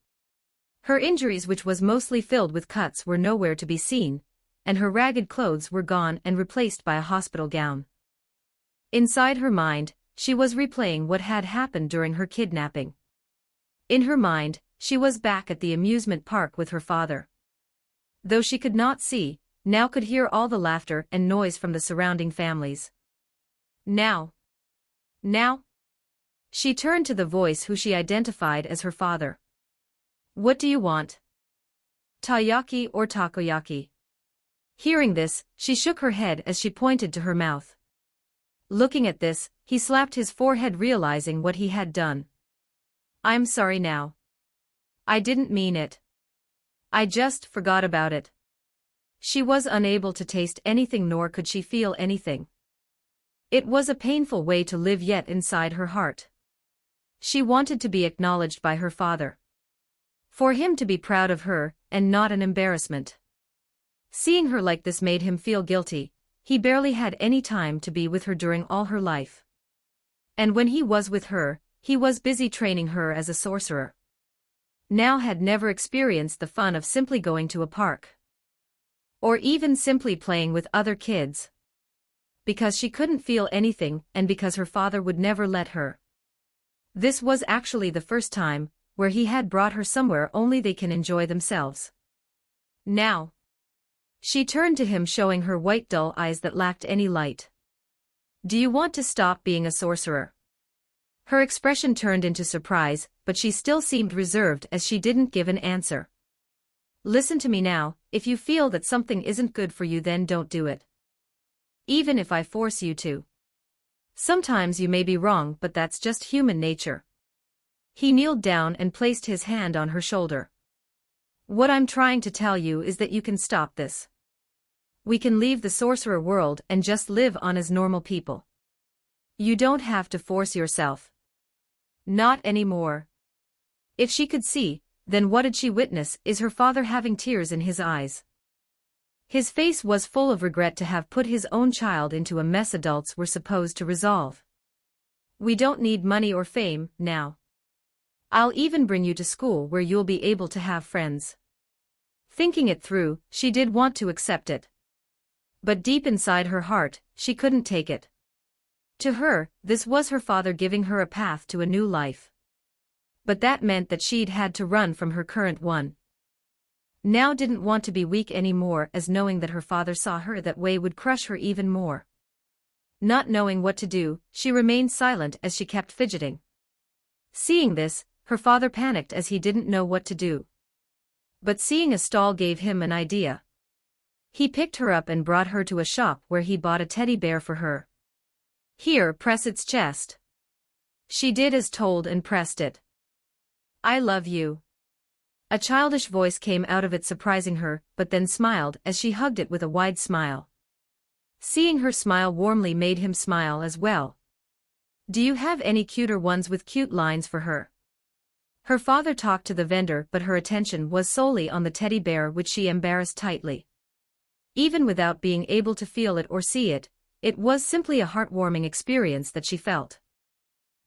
Her injuries, which was mostly filled with cuts, were nowhere to be seen, and her ragged clothes were gone and replaced by a hospital gown. Inside her mind, she was replaying what had happened during her kidnapping. In her mind, she was back at the amusement park with her father. Though she could not see, now could hear all the laughter and noise from the surrounding families. Now. She turned to the voice, who she identified as her father. What do you want? Taiyaki or takoyaki? Hearing this, she shook her head as she pointed to her mouth. Looking at this, he slapped his forehead, realizing what he had done. I'm sorry now. I didn't mean it. I just forgot about it. She was unable to taste anything, nor could she feel anything. It was a painful way to live, yet inside her heart she wanted to be acknowledged by her father. For him to be proud of her, and not an embarrassment. Seeing her like this made him feel guilty. He barely had any time to be with her during all her life. And when he was with her, he was busy training her as a sorcerer. Now had never experienced the fun of simply going to a park. Or even simply playing with other kids. Because she couldn't feel anything, and because her father would never let her. This was actually the first time where he had brought her somewhere only they can enjoy themselves. Now. She turned to him, showing her white dull eyes that lacked any light. Do you want to stop being a sorcerer? Her expression turned into surprise, but she still seemed reserved as she didn't give an answer. Listen to me now, if you feel that something isn't good for you, then don't do it. Even if I force you to. Sometimes you may be wrong, but that's just human nature. He kneeled down and placed his hand on her shoulder. What I'm trying to tell you is that you can stop this. We can leave the sorcerer world and just live on as normal people. You don't have to force yourself. Not anymore. If she could see, then what did she witness is her father having tears in his eyes. His face was full of regret to have put his own child into a mess adults were supposed to resolve. We don't need money or fame now. I'll even bring you to school where you'll be able to have friends. Thinking it through, she did want to accept it. But deep inside her heart, she couldn't take it. To her, this was her father giving her a path to a new life. But that meant that she'd had to run from her current one. Now didn't want to be weak anymore, as knowing that her father saw her that way would crush her even more. Not knowing what to do, she remained silent as she kept fidgeting. Seeing this, her father panicked as he didn't know what to do. But seeing a stall gave him an idea. He picked her up and brought her to a shop where he bought a teddy bear for her. Here, press its chest. She did as told and pressed it. I love you. A childish voice came out of it, surprising her, but then smiled as she hugged it with a wide smile. Seeing her smile warmly made him smile as well. Do you have any cuter ones with cute lines for her? Her father talked to the vendor, but her attention was solely on the teddy bear, which she embarrassed tightly. Even without being able to feel it or see it, it was simply a heartwarming experience that she felt.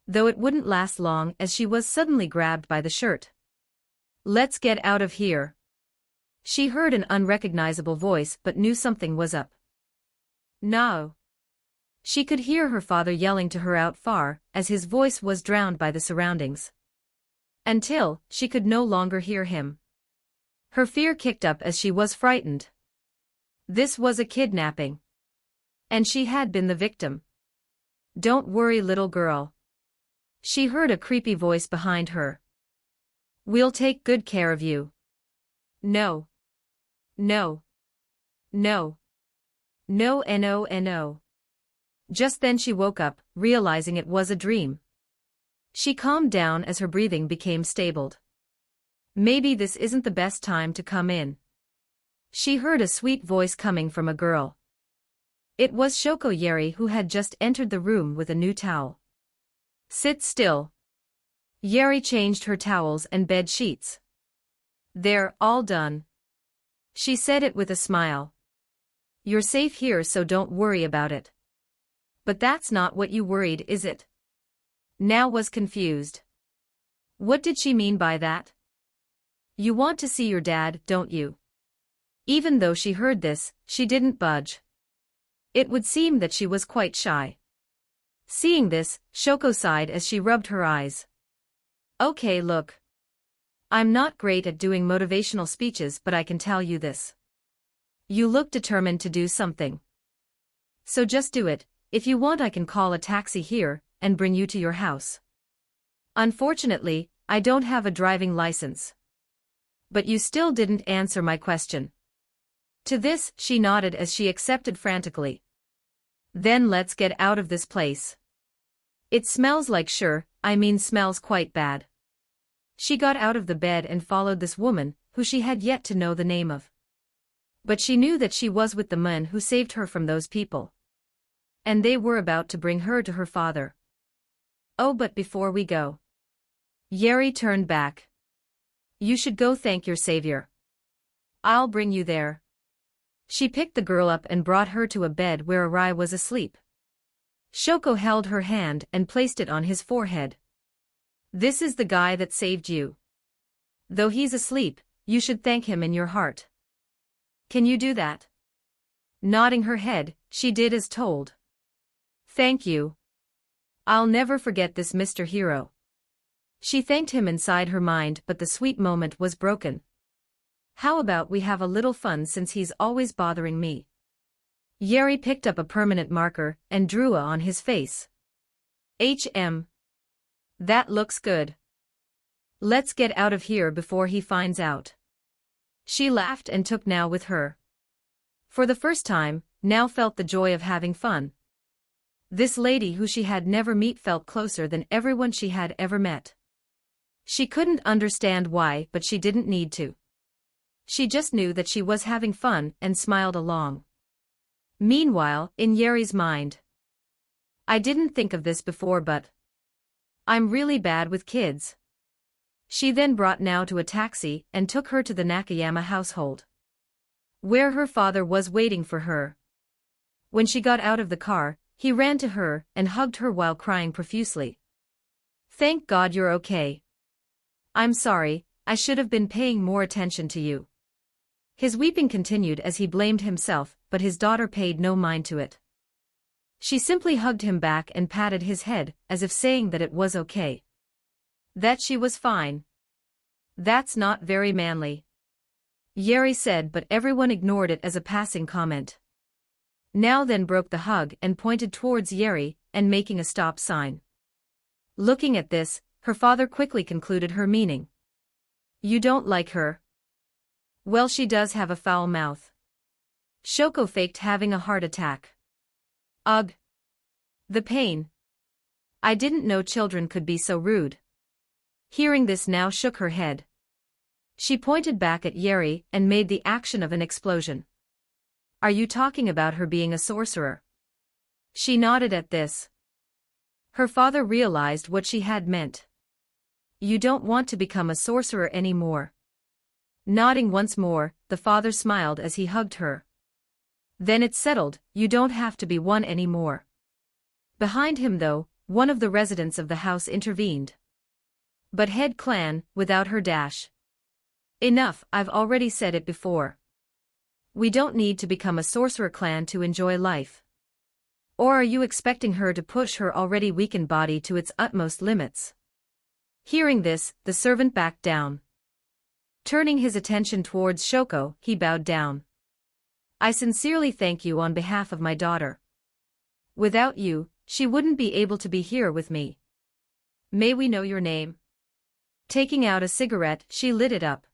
Though it wouldn't last long, as she was suddenly grabbed by the shirt. Let's get out of here. She heard an unrecognizable voice but knew something was up. No. She could hear her father yelling to her out far, as his voice was drowned by the surroundings. Until she could no longer hear him. Her fear kicked up as she was frightened. This was a kidnapping. And she had been the victim. Don't worry, little girl. She heard a creepy voice behind her. We'll take good care of you. No. No. No. No, no, no. Just then she woke up, realizing it was a dream. She calmed down as her breathing became stable. Maybe this isn't the best time to come in. She heard a sweet voice coming from a girl. It was Shoko Yeri, who had just entered the room with a new towel. Sit still. Yeri changed her towels and bed sheets. They're all done. She said it with a smile. You're safe here, so don't worry about it. But that's not what you worried, is it? Now was confused. What did she mean by that? You want to see your dad, don't you? Even though she heard this, she didn't budge. It would seem that she was quite shy. Seeing this, Shoko sighed as she rubbed her eyes. Okay, look. I'm not great at doing motivational speeches, but I can tell you this. You look determined to do something. So just do it. If you want, I can call a taxi here and bring you to your house. Unfortunately, I don't have a driving license. But you still didn't answer my question. To this, she nodded as she accepted frantically. Then let's get out of this place. It smells like smells quite bad. She got out of the bed and followed this woman, who she had yet to know the name of. But she knew that she was with the men who saved her from those people. And they were about to bring her to her father. Oh, but before we go. Yeri turned back. You should go thank your savior. I'll bring you there. She picked the girl up and brought her to a bed where Arai was asleep. Shoko held her hand and placed it on his forehead. This is the guy that saved you. Though he's asleep, you should thank him in your heart. Can you do that? Nodding her head, she did as told. Thank you. I'll never forget this, Mr. Hero. She thanked him inside her mind, but the sweet moment was broken. How about we have a little fun, since he's always bothering me? Yeri picked up a permanent marker and drew on his face. That looks good. Let's get out of here before he finds out. She laughed and took Now with her. For the first time, Now felt the joy of having fun. This lady who she had never met felt closer than everyone she had ever met. She couldn't understand why, but she didn't need to. She just knew that she was having fun and smiled along. Meanwhile, in Yeri's mind. I didn't think of this before, but I'm really bad with kids. She then brought Now to a taxi and took her to the Nakayama household, where her father was waiting for her. When she got out of the car, he ran to her and hugged her while crying profusely. Thank God you're okay. I'm sorry, I should have been paying more attention to you. His weeping continued as he blamed himself, but his daughter paid no mind to it. She simply hugged him back and patted his head, as if saying that it was okay. That she was fine. That's not very manly, Yeri said, but everyone ignored it as a passing comment. Now then broke the hug and pointed towards Yeri, and making a stop sign. Looking at this, her father quickly concluded her meaning. You don't like her? Well, she does have a foul mouth. Shoko faked having a heart attack. Ugh. The pain. I didn't know children could be so rude. Hearing this, Now shook her head. She pointed back at Yeri and made the action of an explosion. Are you talking about her being a sorcerer? She nodded at this. Her father realized what she had meant. You don't want to become a sorcerer anymore. Nodding once more, the father smiled as he hugged her. Then it's settled, you don't have to be one anymore. Behind him though, one of the residents of the house intervened. But head clan, without her dash. Enough, I've already said it before. We don't need to become a sorcerer clan to enjoy life. Or are you expecting her to push her already weakened body to its utmost limits? Hearing this, the servant backed down. Turning his attention towards Shoko, he bowed down. I sincerely thank you on behalf of my daughter. Without you, she wouldn't be able to be here with me. May we know your name? Taking out a cigarette, she lit it up.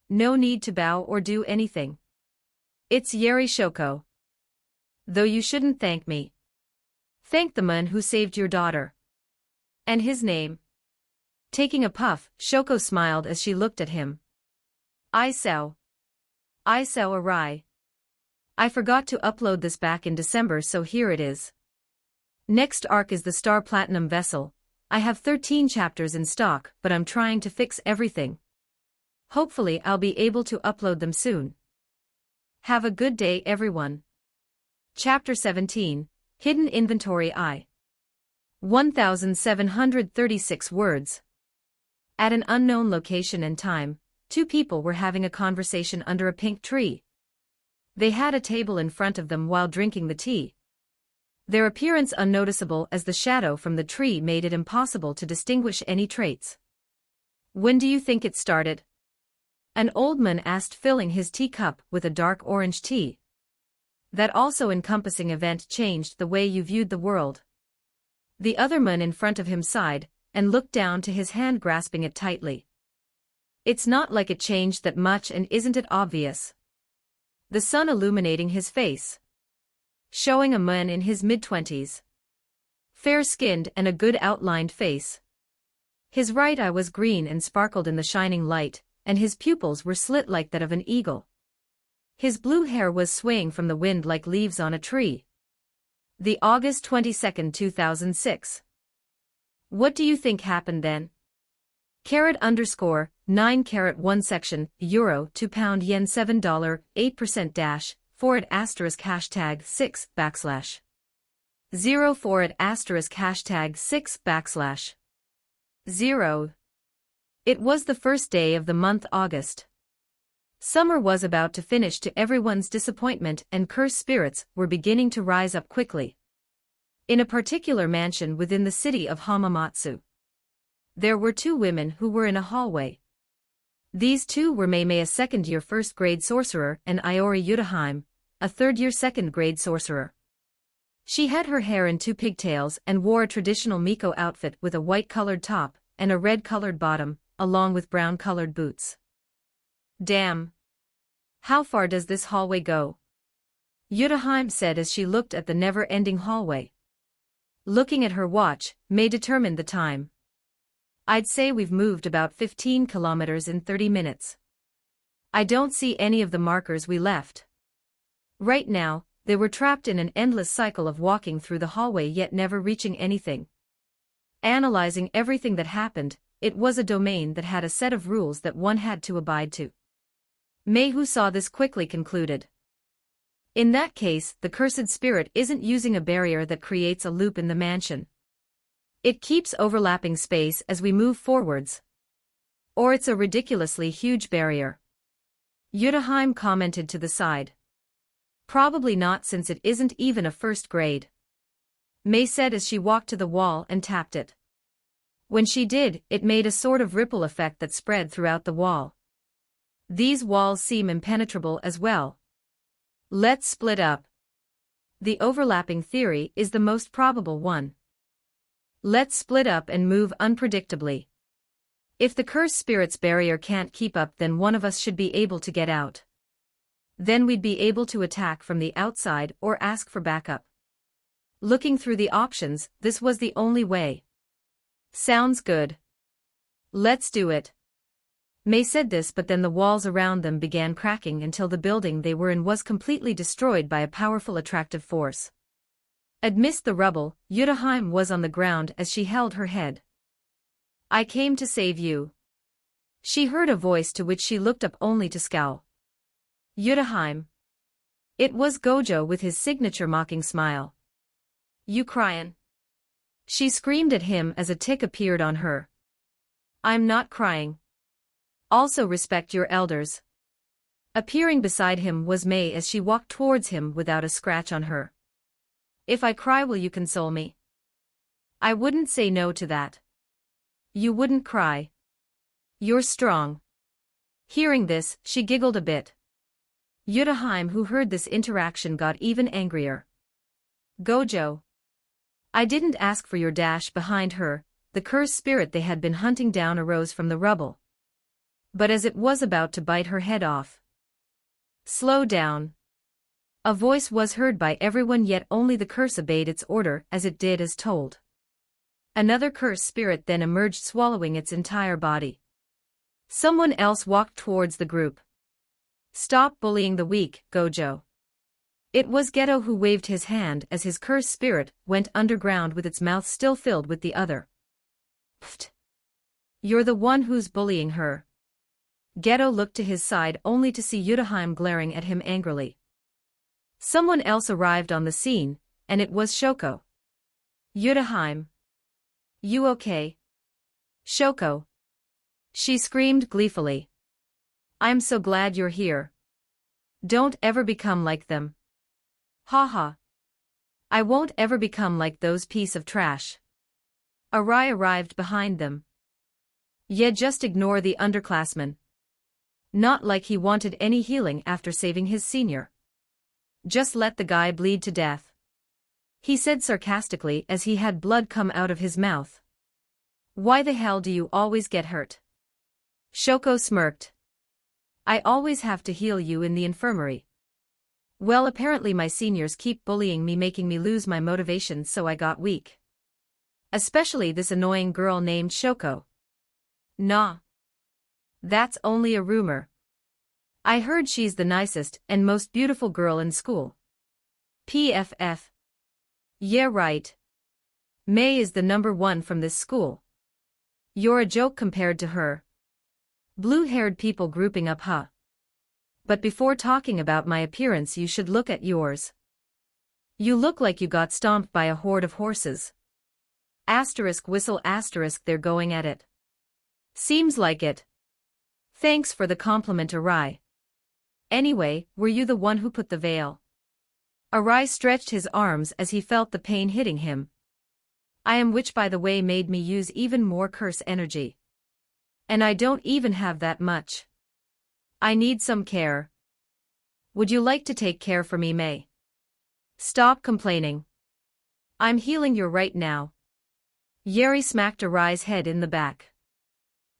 No need to bow or do anything. It's Yeri Shoko. Though you shouldn't thank me. Thank the man who saved your daughter. And his name? Taking a puff, Shoko smiled as she looked at him. Isao Arai. I forgot to upload this back in December, so here it is. Next arc is the Star Platinum vessel. I have 13 chapters in stock, but I'm trying to fix everything. Hopefully I'll be able to upload them soon. Have a good day everyone. Chapter 17, Hidden Inventory I. 1736 words. At an unknown location and time, two people were having a conversation under a pink tree. They had a table in front of them while drinking the tea. Their appearance unnoticeable as the shadow from the tree made it impossible to distinguish any traits. When do you think it started? An old man asked, filling his teacup with a dark orange tea. That also encompassing event changed the way you viewed the world. The other man in front of him sighed, and looked down to his hand grasping it tightly. It's not like it changed that much, and isn't it obvious? The sun illuminating his face. Showing a man in his mid-20s. Fair-skinned and a good outlined face. His right eye was green and sparkled in the shining light, and his pupils were slit like that of an eagle. His blue hair was swaying from the wind like leaves on a tree. The August 22, 2006. What do you think happened then? $_9 section, Euro £2 Yen $7 8% dash, forward asterisk hashtag 6 backslash. 0 forward asterisk hashtag 6 backslash. 0. It was the first day of the month August. Summer was about to finish to everyone's disappointment, and cursed spirits were beginning to rise up quickly. In a particular mansion within the city of Hamamatsu, there were two women who were in a hallway. These two were Meimei, a second-year first-grade sorcerer, and Iori Yutaheim, a third-year second-grade sorcerer. She had her hair in two pigtails and wore a traditional Miko outfit with a white-colored top and a red-colored bottom, along with brown-colored boots. Damn! How far does this hallway go? Yutaheim said as she looked at the never-ending hallway. Looking at her watch, May determined the time. I'd say we've moved about 15 kilometers in 30 minutes. I don't see any of the markers we left. Right now, they were trapped in an endless cycle of walking through the hallway yet never reaching anything. Analyzing everything that happened, it was a domain that had a set of rules that one had to abide to. May, who saw this, quickly concluded. In that case, the cursed spirit isn't using a barrier that creates a loop in the mansion. It keeps overlapping space as we move forwards. Or it's a ridiculously huge barrier. Yutaheim commented to the side. Probably not, since it isn't even a first grade. May said as she walked to the wall and tapped it. When she did, it made a sort of ripple effect that spread throughout the wall. These walls seem impenetrable as well. Let's split up. The overlapping theory is the most probable one. Let's split up and move unpredictably. If the cursed spirit's barrier can't keep up, then one of us should be able to get out. Then we'd be able to attack from the outside or ask for backup. Looking through the options, this was the only way. Sounds good. Let's do it. May said this, but then the walls around them began cracking until the building they were in was completely destroyed by a powerful attractive force. Amidst the rubble, Yudahime was on the ground as she held her head. "I came to save you." She heard a voice to which she looked up only to scowl. "Yudahime." It was Gojo with his signature mocking smile. "You cryin'?" She screamed at him as a tick appeared on her. "I'm not crying. Also respect your elders." Appearing beside him was May as she walked towards him without a scratch on her. "If I cry, will you console me?" "I wouldn't say no to that." "You wouldn't cry. You're strong." Hearing this, she giggled a bit. Yudahime, who heard this interaction, got even angrier. "Gojo. I didn't ask for your dash." Behind her, the cursed spirit they had been hunting down arose from the rubble. But as it was about to bite her head off. "Slow down." A voice was heard by everyone, yet only the curse obeyed its order as it did as told. Another cursed spirit then emerged, swallowing its entire body. Someone else walked towards the group. "Stop bullying the weak, Gojo." It was Geto who waved his hand as his cursed spirit went underground with its mouth still filled with the other. "Pfft. You're the one who's bullying her." Geto looked to his side only to see Yudahime glaring at him angrily. Someone else arrived on the scene, and it was Shoko. "Yudahime. You okay?" "Shoko." She screamed gleefully. "I'm so glad you're here. Don't ever become like them." "Haha. I won't ever become like those piece of trash." Arai arrived behind them. "Yeah, just ignore the underclassman. Not like he wanted any healing after saving his senior. Just let the guy bleed to death," he said sarcastically as he had blood come out of his mouth. "Why the hell do you always get hurt?" Shoko smirked. "I always have to heal you in the infirmary." "Well, apparently my seniors keep bullying me, making me lose my motivation, so I got weak. Especially this annoying girl named Shoko." "Nah. That's only a rumor. I heard she's the nicest and most beautiful girl in school." "PFF. Yeah, right. May is the #1 from this school. You're a joke compared to her." Blue-haired people grouping up, huh? "But before talking about my appearance, you should look at yours. You look like you got stomped by a horde of horses." Asterisk whistle asterisk, they're going at it. "Seems like it. Thanks for the compliment, Arai. Anyway, were you the one who put the veil?" Arai stretched his arms as he felt the pain hitting him. "I am, which by the way made me use even more curse energy. And I don't even have that much. I need some care. Would you like to take care for me, May?" "Stop complaining. I'm healing you right now." Yeri smacked Arai's head in the back.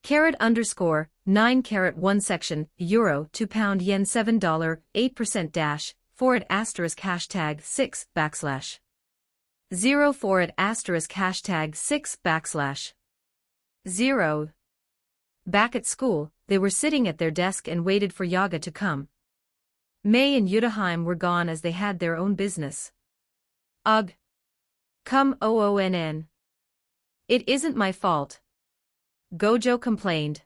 $_9 section, Euro £2 Yen $7 8% dash, forward asterisk hashtag 6 backslash 0 forward asterisk hashtag 6 backslash 0. Back at school, they were sitting at their desk and waited for Yaga to come. May and Yudahime were gone as they had their own business. "Ugh. Come OONN. It isn't my fault." Gojo complained.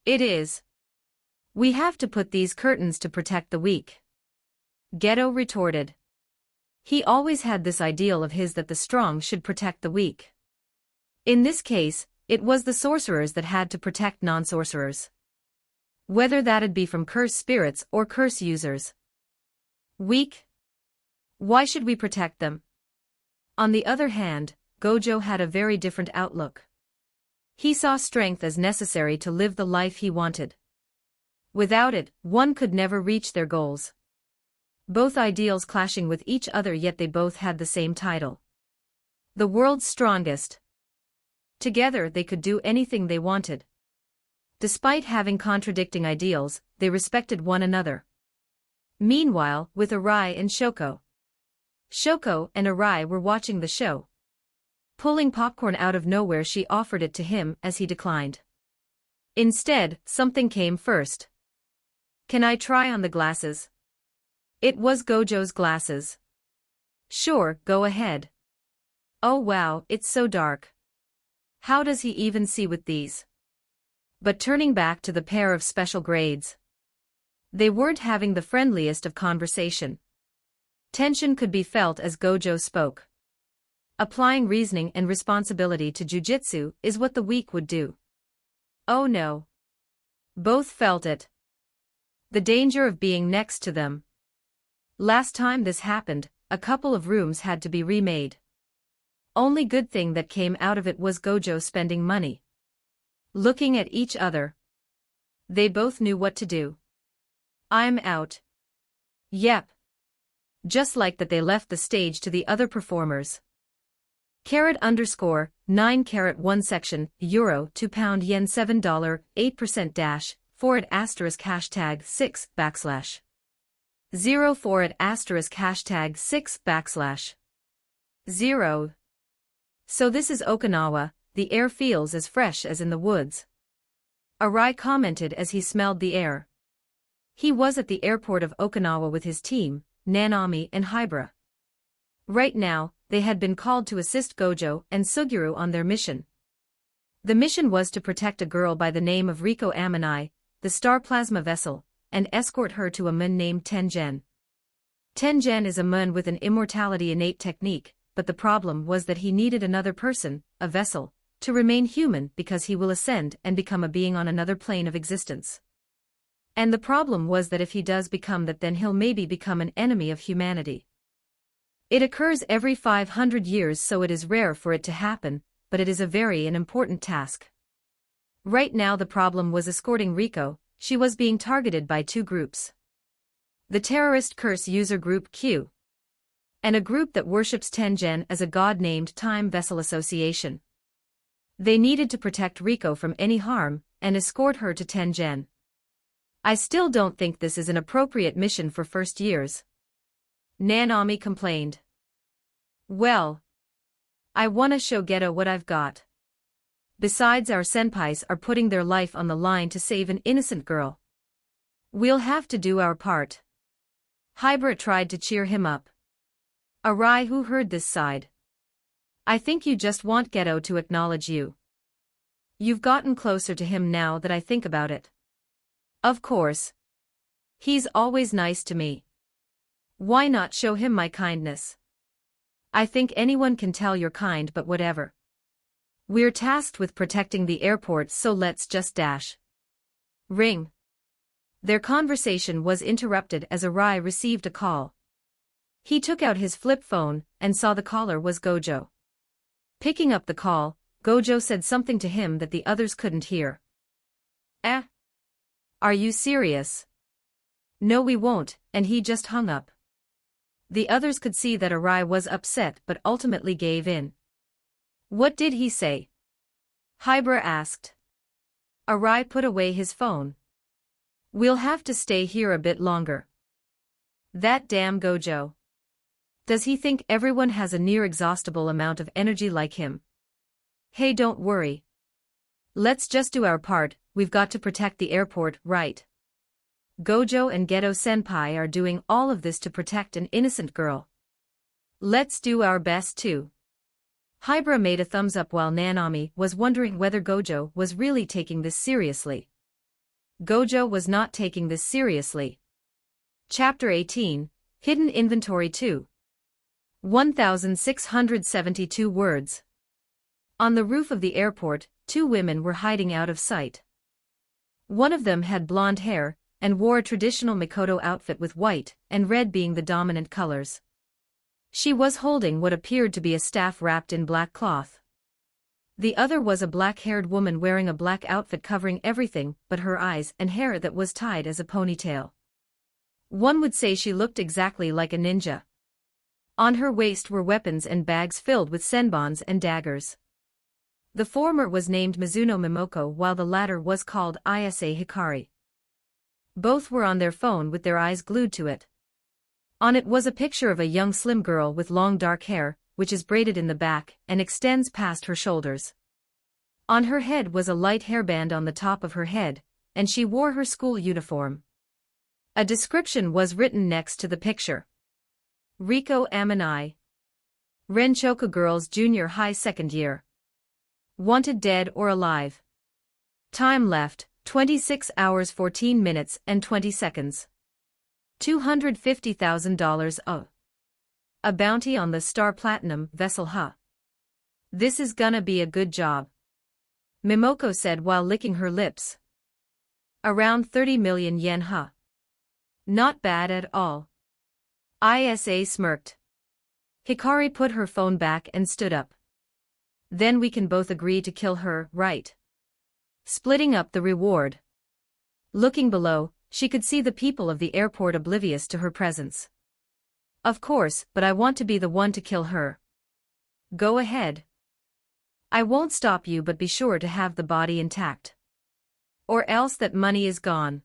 "It is. We have to put these curtains to protect the weak." Geto retorted. He always had this ideal of his that the strong should protect the weak. In this case, it was the sorcerers that had to protect non-sorcerers. Whether that'd be from curse spirits or curse users. Weak? Why should we protect them? On the other hand, Gojo had a very different outlook. He saw strength as necessary to live the life he wanted. Without it, one could never reach their goals. Both ideals clashing with each other, yet they both had the same title. The world's strongest. Together they could do anything they wanted. Despite having contradicting ideals, they respected one another. Meanwhile, with Arai and Shoko. Shoko and Arai were watching the show. Pulling popcorn out of nowhere, she offered it to him as he declined. Instead, something came first. Can I try on the glasses? It was Gojo's glasses. Sure, go ahead. Oh wow, it's so dark. How does he even see with these? But turning back to the pair of special grades. They weren't having the friendliest of conversation. Tension could be felt as Gojo spoke. Applying reasoning and responsibility to jujutsu is what the weak would do. Oh no. Both felt it. The danger of being next to them. Last time this happened, a couple of rooms had to be remade. Only good thing that came out of it was Gojo spending money. Looking at each other. They both knew what to do. I'm out. Yep. Just like that they left the stage to the other performers. _9 section, euro 2 pound yen $7, 8% dash, forward asterisk hashtag 6 backslash. 0 forward asterisk hashtag 6 backslash. 0. So this is Okinawa, the air feels as fresh as in the woods. Arai commented as he smelled the air. He was at the airport of Okinawa with his team, Nanami and Hybra. Right now, they had been called to assist Gojo and Suguru on their mission. The mission was to protect a girl by the name of Riko Amanai, the star plasma vessel, and escort her to a mun named Tengen. Tengen is a mun with an immortality innate technique, but the problem was that he needed another person, a vessel, to remain human because he will ascend and become a being on another plane of existence. And the problem was that if he does become that, then he'll maybe become an enemy of humanity. It occurs every 500 years, so it is rare for it to happen, but it is a very important task. Right now the problem was escorting Riko. She was being targeted by two groups. The terrorist curse user group Q. And a group that worships Tengen as a god named Time Vessel Association. They needed to protect Riko from any harm, and escort her to Tengen. I still don't think this is an appropriate mission for first years. Nanami complained. Well, I wanna show Geto what I've got. Besides, our senpais are putting their life on the line to save an innocent girl. We'll have to do our part. Hybra tried to cheer him up. Arai, who heard this, sighed. I think you just want Geto to acknowledge you. You've gotten closer to him now that I think about it. Of course. He's always nice to me. Why not show him my kindness? I think anyone can tell you're kind, but whatever. We're tasked with protecting the airport, so let's just dash. Ring. Their conversation was interrupted as Arai received a call. He took out his flip phone and saw the caller was Gojo. Picking up the call, Gojo said something to him that the others couldn't hear. Are you serious? No, we won't, and he just hung up. The others could see that Arai was upset but ultimately gave in. What did he say? Hybra asked. Arai put away his phone. We'll have to stay here a bit longer. That damn Gojo. Does he think everyone has a near-exhaustible amount of energy like him? Hey, don't worry. Let's just do our part. We've got to protect the airport, right? Gojo and Geto Senpai are doing all of this to protect an innocent girl. Let's do our best too. Hybra made a thumbs up while Nanami was wondering whether Gojo was really taking this seriously. Gojo was not taking this seriously. Chapter 18, Hidden Inventory 2. 1672 words. On the roof of the airport, two women were hiding out of sight. One of them had blonde hair and wore a traditional Mikoto outfit with white and red being the dominant colors. She was holding what appeared to be a staff wrapped in black cloth. The other was a black-haired woman wearing a black outfit covering everything but her eyes and hair that was tied as a ponytail. One would say she looked exactly like a ninja. On her waist were weapons and bags filled with senbons and daggers. The former was named Mizuno Mimoko while the latter was called Isa Hikari. Both were on their phone with their eyes glued to it. On it was a picture of a young slim girl with long dark hair, which is braided in the back and extends past her shoulders. On her head was a light hairband on the top of her head, and she wore her school uniform. A description was written next to the picture. Riko Amanai. Renchoku Girls Junior High Second Year. Wanted dead or alive. Time left, 26 hours 14 minutes and 20 seconds. $250,000 a bounty on the Star Platinum vessel. This is gonna be a good job, Mimoko said while licking her lips. Around 30 million yen. Not bad at all. Isa smirked. Hikari put her phone back and stood up. Then we can both agree to kill her, right? Splitting up the reward. Looking below, she could see the people of the airport oblivious to her presence. Of course, but I want to be the one to kill her. Go ahead. I won't stop you, but be sure to have the body intact. Or else that money is gone.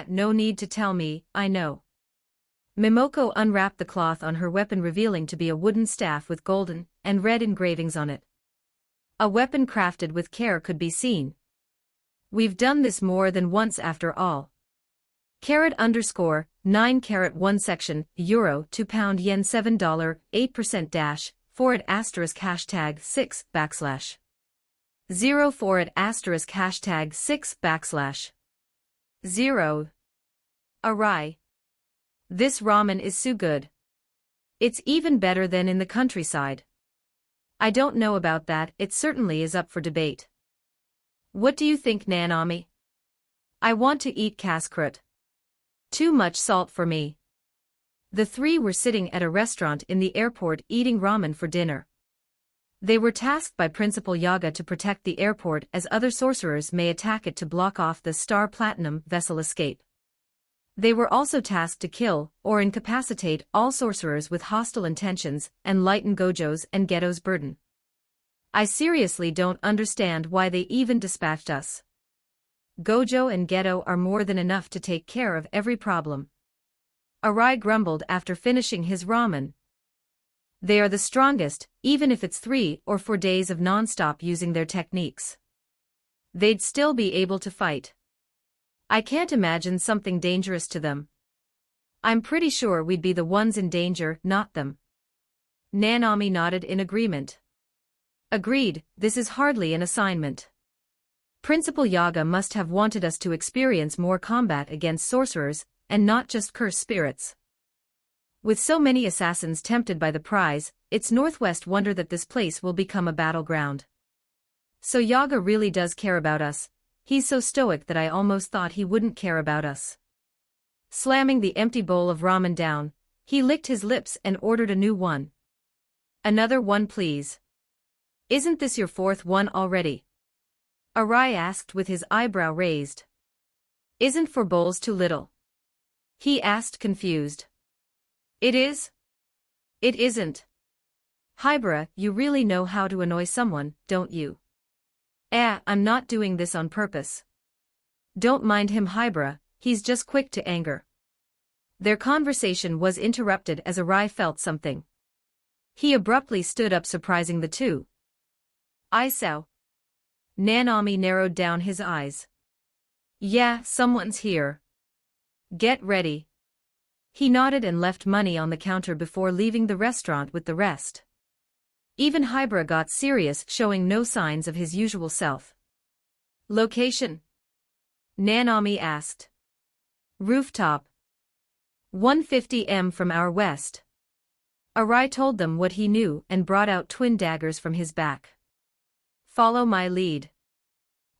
No need to tell me, I know. Mimoko unwrapped the cloth on her weapon, revealing to be a wooden staff with golden and red engravings on it. A weapon crafted with care could be seen. We've done this more than once after all. $9 section, euro 2 pound yen $7 8% dash, forward asterisk hashtag 6 backslash. 0 forward asterisk hashtag 6 backslash. 0. Arai. This ramen is so good. It's even better than in the countryside. I don't know about that, it certainly is up for debate. What do you think, Nanami? I want to eat kaskrut. Too much salt for me. The three were sitting at a restaurant in the airport eating ramen for dinner. They were tasked by Principal Yaga to protect the airport as other sorcerers may attack it to block off the Star Platinum vessel escape. They were also tasked to kill or incapacitate all sorcerers with hostile intentions and lighten Gojo's and Geto's burden. I seriously don't understand why they even dispatched us. Gojo and Geto are more than enough to take care of every problem. Arai grumbled after finishing his ramen. They are the strongest, even if it's 3 or 4 days of non-stop using their techniques. They'd still be able to fight. I can't imagine something dangerous to them. I'm pretty sure we'd be the ones in danger, not them. Nanami nodded in agreement. Agreed, this is hardly an assignment. Principal Yaga must have wanted us to experience more combat against sorcerers, and not just cursed spirits. With so many assassins tempted by the prize, it's Northwest wonder that this place will become a battleground. So Yaga really does care about us. He's so stoic that I almost thought he wouldn't care about us. Slamming the empty bowl of ramen down, he licked his lips and ordered a new one. Another one, please. Isn't this your 4th one already? Arai asked with his eyebrow raised. Isn't 4 bowls too little? He asked confused. It is? It isn't. Hibara, you really know how to annoy someone, don't you? I'm not doing this on purpose. Don't mind him, Hibara, he's just quick to anger. Their conversation was interrupted as Arai felt something. He abruptly stood up, surprising the two. Isao. Nanami narrowed down his eyes. Yeah, someone's here. Get ready. He nodded and left money on the counter before leaving the restaurant with the rest. Even Hibara got serious, showing no signs of his usual self. Location? Nanami asked. Rooftop. 150 m from our west. Arai told them what he knew and brought out twin daggers from his back. Follow my lead.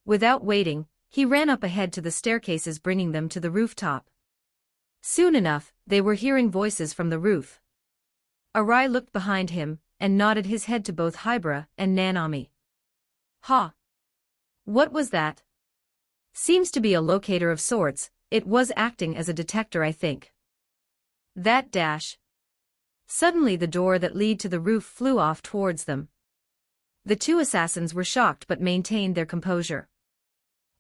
Without waiting, he ran up ahead to the staircases, bringing them to the rooftop. Soon enough, they were hearing voices from the roof. Arai looked behind him and nodded his head to both Hibara and Nanami. Ha! What was that? Seems to be a locator of sorts. It was acting as a detector, I think. That dash. Suddenly the door that led to the roof flew off towards them. The two assassins were shocked but maintained their composure.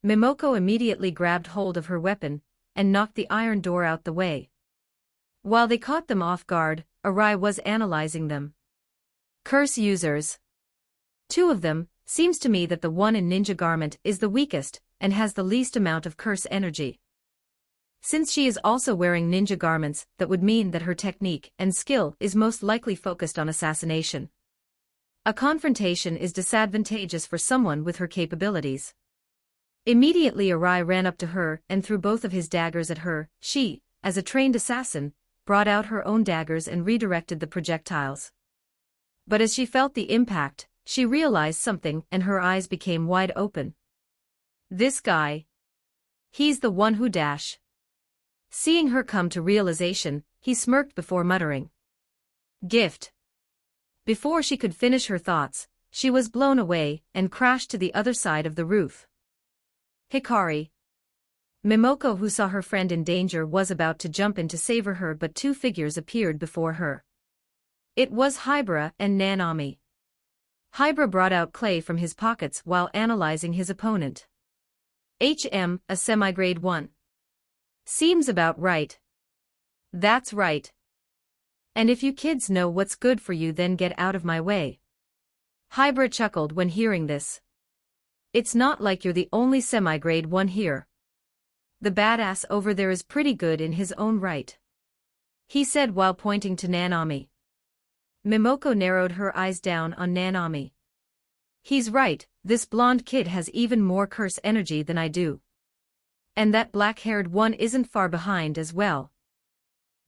Mimoko immediately grabbed hold of her weapon and knocked the iron door out the way. While they caught them off guard, Arai was analyzing them. Curse users. 2 of them, Seems to me that the one in ninja garment is the weakest, and has the least amount of curse energy. Since she is also wearing ninja garments, that would mean that her technique and skill is most likely focused on assassination. A confrontation is disadvantageous for someone with her capabilities. Immediately Arai ran up to her and threw both of his daggers at her. She, as a trained assassin, brought out her own daggers and redirected the projectiles. But as she felt the impact, she realized something and her eyes became wide open. This guy. He's the one who dash. Seeing her come to realization, he smirked before muttering, "Gift." Before she could finish her thoughts, she was blown away and crashed to the other side of the roof. Hikari. Mimoko, who saw her friend in danger, was about to jump in to save her, but two figures appeared before her. It was Hibara and Nanami. Hibara brought out clay from his pockets while analyzing his opponent. A semi-grade 1. Seems about right. That's right. And if you kids know what's good for you, then get out of my way. Hibara chuckled when hearing this. It's not like you're the only semi-grade 1 here. The badass over there is pretty good in his own right, he said while pointing to Nanami. Mimoko narrowed her eyes down on Nanami. He's right, this blonde kid has even more curse energy than I do. And that black-haired one isn't far behind as well.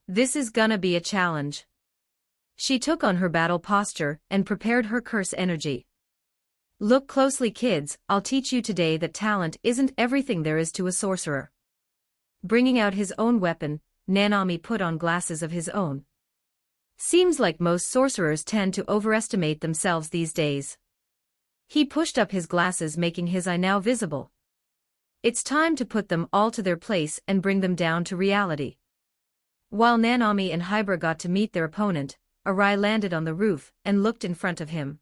This is gonna be a challenge. She took on her battle posture and prepared her curse energy. Look closely, kids, I'll teach you today that talent isn't everything there is to a sorcerer. Bringing out his own weapon, Nanami put on glasses of his own. Seems like most sorcerers tend to overestimate themselves these days. He pushed up his glasses, making his eye now visible. It's time to put them all to their place and bring them down to reality. While Nanami and Hibara got to meet their opponent, Arai landed on the roof and looked in front of him.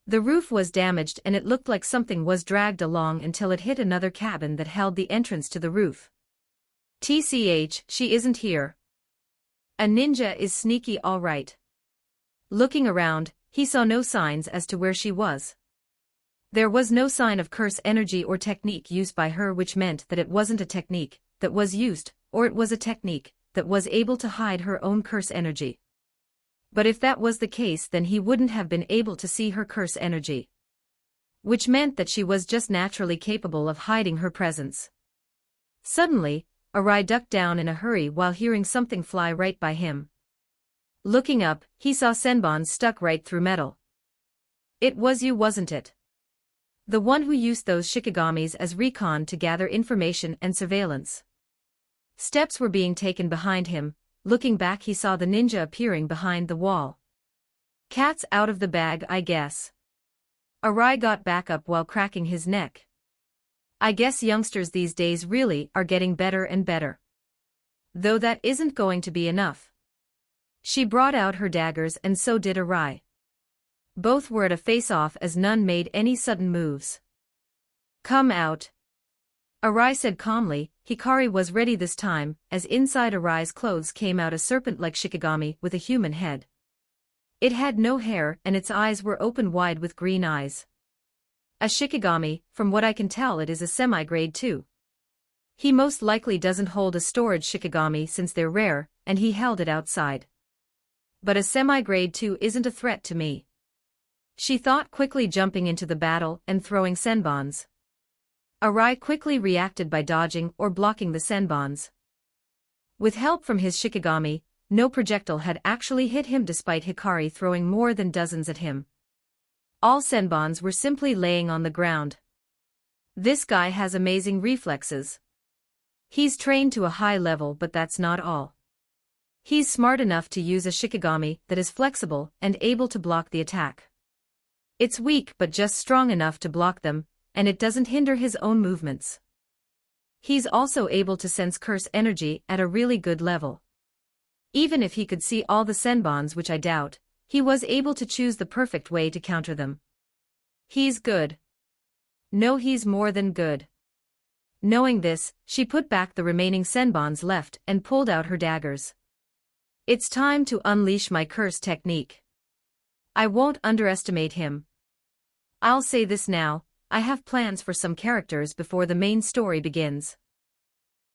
The roof was damaged and it looked like something was dragged along until it hit another cabin that held the entrance to the roof. TCH, she isn't here. A ninja is sneaky all right. Looking around, he saw no signs as to where she was. There was no sign of curse energy or technique used by her, which meant that it wasn't a technique that was used, or it was a technique that was able to hide her own curse energy. But if that was the case, then he wouldn't have been able to see her curse energy. Which meant that she was just naturally capable of hiding her presence. Suddenly, Arai ducked down in a hurry while hearing something fly right by him. Looking up, he saw Senbon stuck right through metal. It was you, wasn't it? The one who used those Shikigamis as recon to gather information and surveillance. Steps were being taken behind him. Looking back, he saw the ninja appearing behind the wall. Cat's out of the bag, I guess. Arai got back up while cracking his neck. I guess youngsters these days really are getting better and better. Though that isn't going to be enough. She brought out her daggers and so did Arai. Both were at a face-off as none made any sudden moves. Come out. Arai said calmly. Hikari was ready this time, as inside Arai's clothes came out a serpent-like Shikigami with a human head. It had no hair and its eyes were open wide with green eyes. A Shikigami, from what I can tell it is a semi-grade 2. He most likely doesn't hold a storage Shikigami since they're rare, and he held it outside. But a semi-grade 2 isn't a threat to me, she thought, quickly jumping into the battle and throwing senbons. Arai quickly reacted by dodging or blocking the senbons. With help from his Shikigami, no projectile had actually hit him despite Hikari throwing more than dozens at him. All senbons were simply laying on the ground. This guy has amazing reflexes. He's trained to a high level, but that's not all. He's smart enough to use a Shikigami that is flexible and able to block the attack. It's weak but just strong enough to block them, and it doesn't hinder his own movements. He's also able to sense curse energy at a really good level. Even if he could see all the senbons, which I doubt, he was able to choose the perfect way to counter them. He's good. No, he's more than good. Knowing this, she put back the remaining senbons left and pulled out her daggers. It's time to unleash my curse technique. I won't underestimate him. I'll say this now, I have plans for some characters before the main story begins.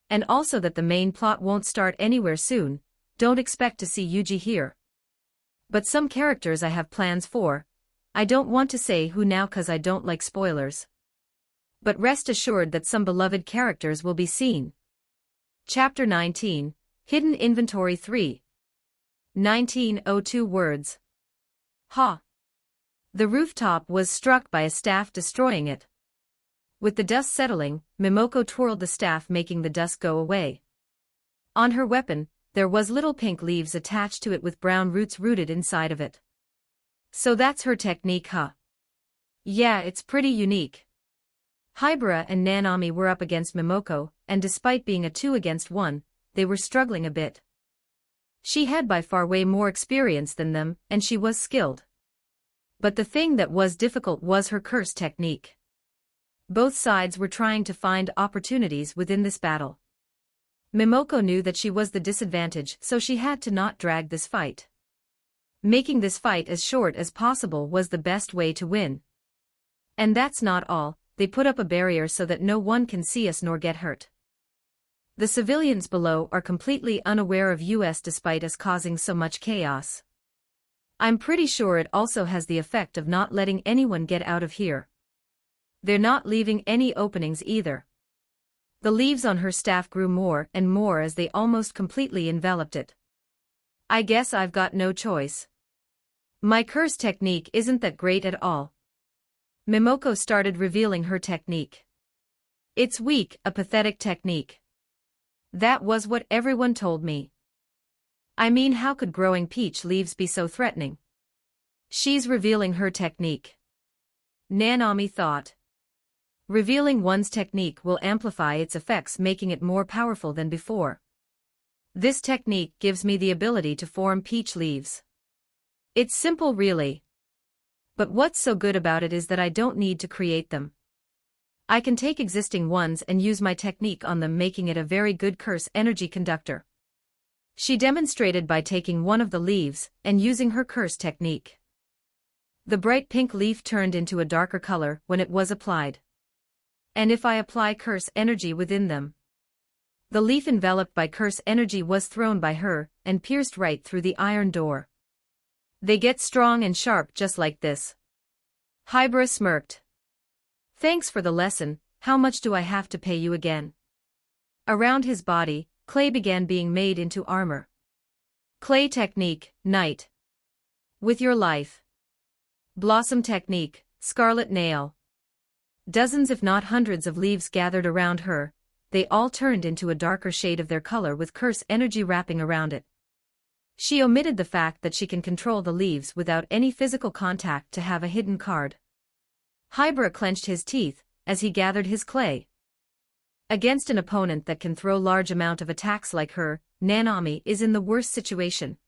And also that the main plot won't start anywhere soon, don't expect to see Yuji here. But some characters I have plans for. I don't want to say who now cause I don't like spoilers. But rest assured that some beloved characters will be seen. Chapter 19, Hidden Inventory 3. 1902 words. Ha! The rooftop was struck by a staff destroying it. With the dust settling, Mimoko twirled the staff making the dust go away. On her weapon, there was little pink leaves attached to it with brown roots rooted inside of it. So that's her technique, huh? Yeah, it's pretty unique. Hibara and Nanami were up against Mimoko, and despite being a 2 against 1, they were struggling a bit. She had by far way more experience than them, and she was skilled. But the thing that was difficult was her curse technique. Both sides were trying to find opportunities within this battle. Mimoko knew that she was the disadvantage, so she had to not drag this fight. Making this fight as short as possible was the best way to win. And that's not all, they put up a barrier so that no one can see us nor get hurt. The civilians below are completely unaware of us despite us causing so much chaos. I'm pretty sure it also has the effect of not letting anyone get out of here. They're not leaving any openings either. The leaves on her staff grew more and more as they almost completely enveloped it. I guess I've got no choice. My curse technique isn't that great at all. Mimoko started revealing her technique. It's weak, a pathetic technique. That was what everyone told me. I mean, how could growing peach leaves be so threatening? She's revealing her technique. Nanami thought. Revealing one's technique will amplify its effects, making it more powerful than before. This technique gives me the ability to form peach leaves. It's simple really. But what's so good about it is that I don't need to create them. I can take existing ones and use my technique on them, making it a very good curse energy conductor. She demonstrated by taking one of the leaves and using her curse technique. The bright pink leaf turned into a darker color when it was applied. And if I apply curse energy within them, the leaf enveloped by curse energy was thrown by her and pierced right through the iron door. They get strong and sharp just like this. Hibara smirked. Thanks for the lesson, how much do I have to pay you again? Around his body, clay began being made into armor. Clay technique, night. With your life. Blossom technique, scarlet nail. Dozens if not hundreds of leaves gathered around her, they all turned into a darker shade of their color with curse energy wrapping around it. She omitted the fact that she can control the leaves without any physical contact to have a hidden card. Hibara clenched his teeth as he gathered his clay. Against an opponent that can throw large amount of attacks like her, Nanami is in the worst situation.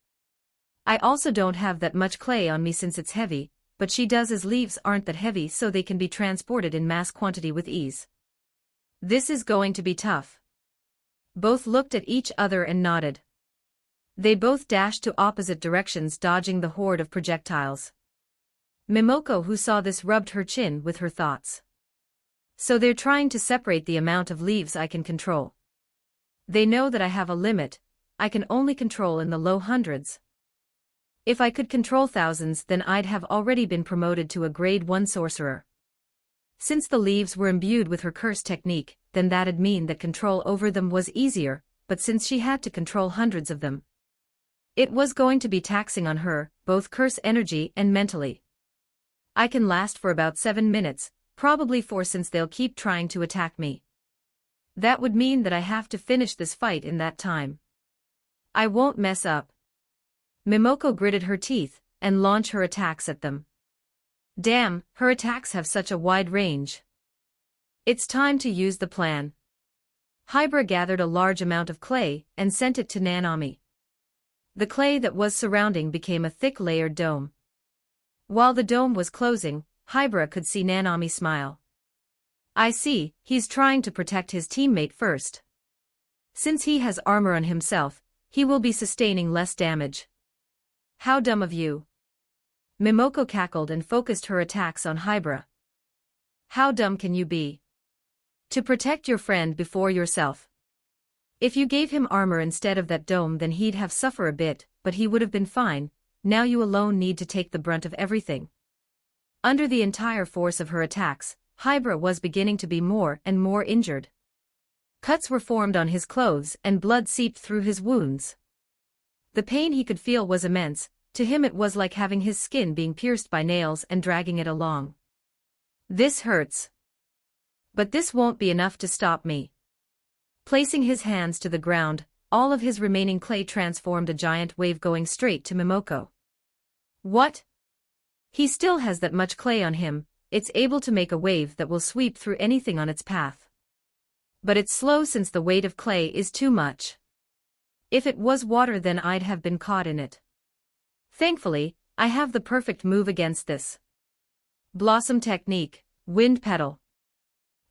I also don't have that much clay on me since it's heavy, but she does, as leaves aren't that heavy so they can be transported in mass quantity with ease. This is going to be tough. Both looked at each other and nodded. They both dashed to opposite directions, dodging the horde of projectiles. Mimoko, who saw this, rubbed her chin with her thoughts. So they're trying to separate the amount of leaves I can control. They know that I have a limit, I can only control in the low hundreds. If I could control thousands, then I'd have already been promoted to a grade 1 sorcerer. Since the leaves were imbued with her curse technique, then that'd mean that control over them was easier, but since she had to control hundreds of them, it was going to be taxing on her, both curse energy and mentally. I can last for about 7 minutes, probably 4 since they'll keep trying to attack me. That would mean that I have to finish this fight in that time. I won't mess up. Mimoko gritted her teeth and launched her attacks at them. Damn, her attacks have such a wide range. It's time to use the plan. Hibara gathered a large amount of clay and sent it to Nanami. The clay that was surrounding became a thick layered dome. While the dome was closing, Hibara could see Nanami smile. I see, he's trying to protect his teammate first. Since he has armor on himself, he will be sustaining less damage. How dumb of you. Mimoko cackled and focused her attacks on Hybra. How dumb can you be? To protect your friend before yourself. If you gave him armor instead of that dome, then he'd have suffered a bit, but he would have been fine. Now you alone need to take the brunt of everything. Under the entire force of her attacks, Hybra was beginning to be more and more injured. Cuts were formed on his clothes and blood seeped through his wounds. The pain he could feel was immense. To him it was like having his skin being pierced by nails and dragging it along. This hurts. But this won't be enough to stop me. Placing his hands to the ground, all of his remaining clay transformed a giant wave going straight to Mimoko. What? He still has that much clay on him. It's able to make a wave that will sweep through anything on its path. But it's slow since the weight of clay is too much. If it was water, then I'd have been caught in it. Thankfully, I have the perfect move against this. Blossom technique, wind petal.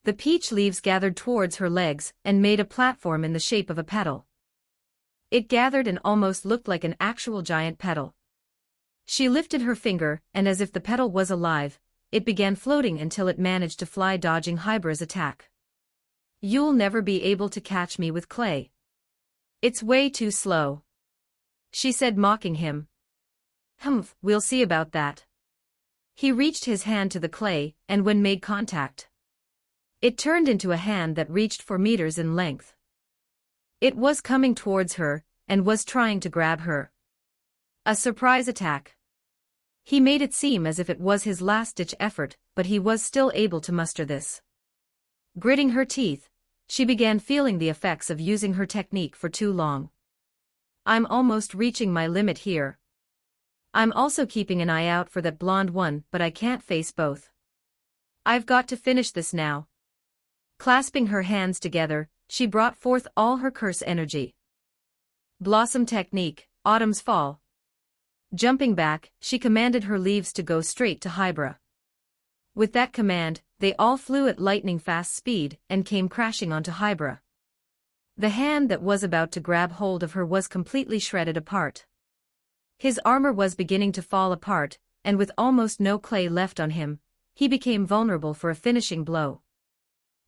The peach leaves gathered towards her legs and made a platform in the shape of a petal. It gathered and almost looked like an actual giant petal. She lifted her finger, and as if the petal was alive, it began floating until it managed to fly, dodging Hybra's attack. You'll never be able to catch me with clay. It's way too slow, she said, mocking him. Humph, we'll see about that. He reached his hand to the clay, and when made contact, it turned into a hand that reached 4 meters in length. It was coming towards her, and was trying to grab her. A surprise attack. He made it seem as if it was his last-ditch effort, but he was still able to muster this. Gritting her teeth, she began feeling the effects of using her technique for too long. I'm almost reaching my limit here. I'm also keeping an eye out for that blonde one, but I can't face both. I've got to finish this now. Clasping her hands together, she brought forth all her curse energy. Blossom technique, autumn's fall. Jumping back, she commanded her leaves to go straight to Hybra. With that command, they all flew at lightning-fast speed and came crashing onto Hybra. The hand that was about to grab hold of her was completely shredded apart. His armor was beginning to fall apart, and with almost no clay left on him, he became vulnerable for a finishing blow.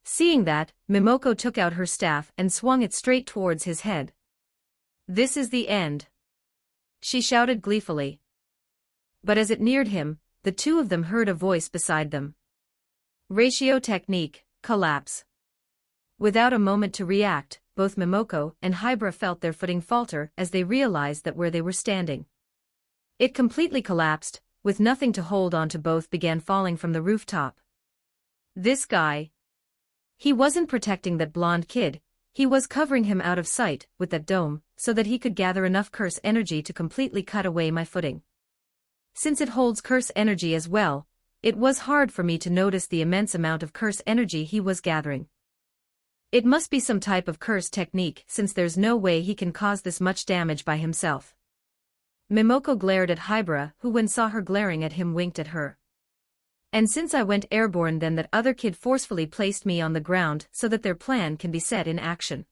Seeing that, Mimoko took out her staff and swung it straight towards his head. This is the end, she shouted gleefully. But as it neared him, the two of them heard a voice beside them. Ratio technique, collapse. Without a moment to react, both Mimoko and Hybra felt their footing falter as they realized that where they were standing, it completely collapsed, with nothing to hold on to. Both began falling from the rooftop. This guy. He wasn't protecting that blonde kid, he was covering him out of sight with that dome, so that he could gather enough curse energy to completely cut away my footing. Since it holds curse energy as well, it was hard for me to notice the immense amount of curse energy he was gathering. It must be some type of curse technique, since there's no way he can cause this much damage by himself. Mimoko glared at Hybra, who when saw her glaring at him winked at her. And since I went airborne, then that other kid forcefully placed me on the ground so that their plan can be set in action.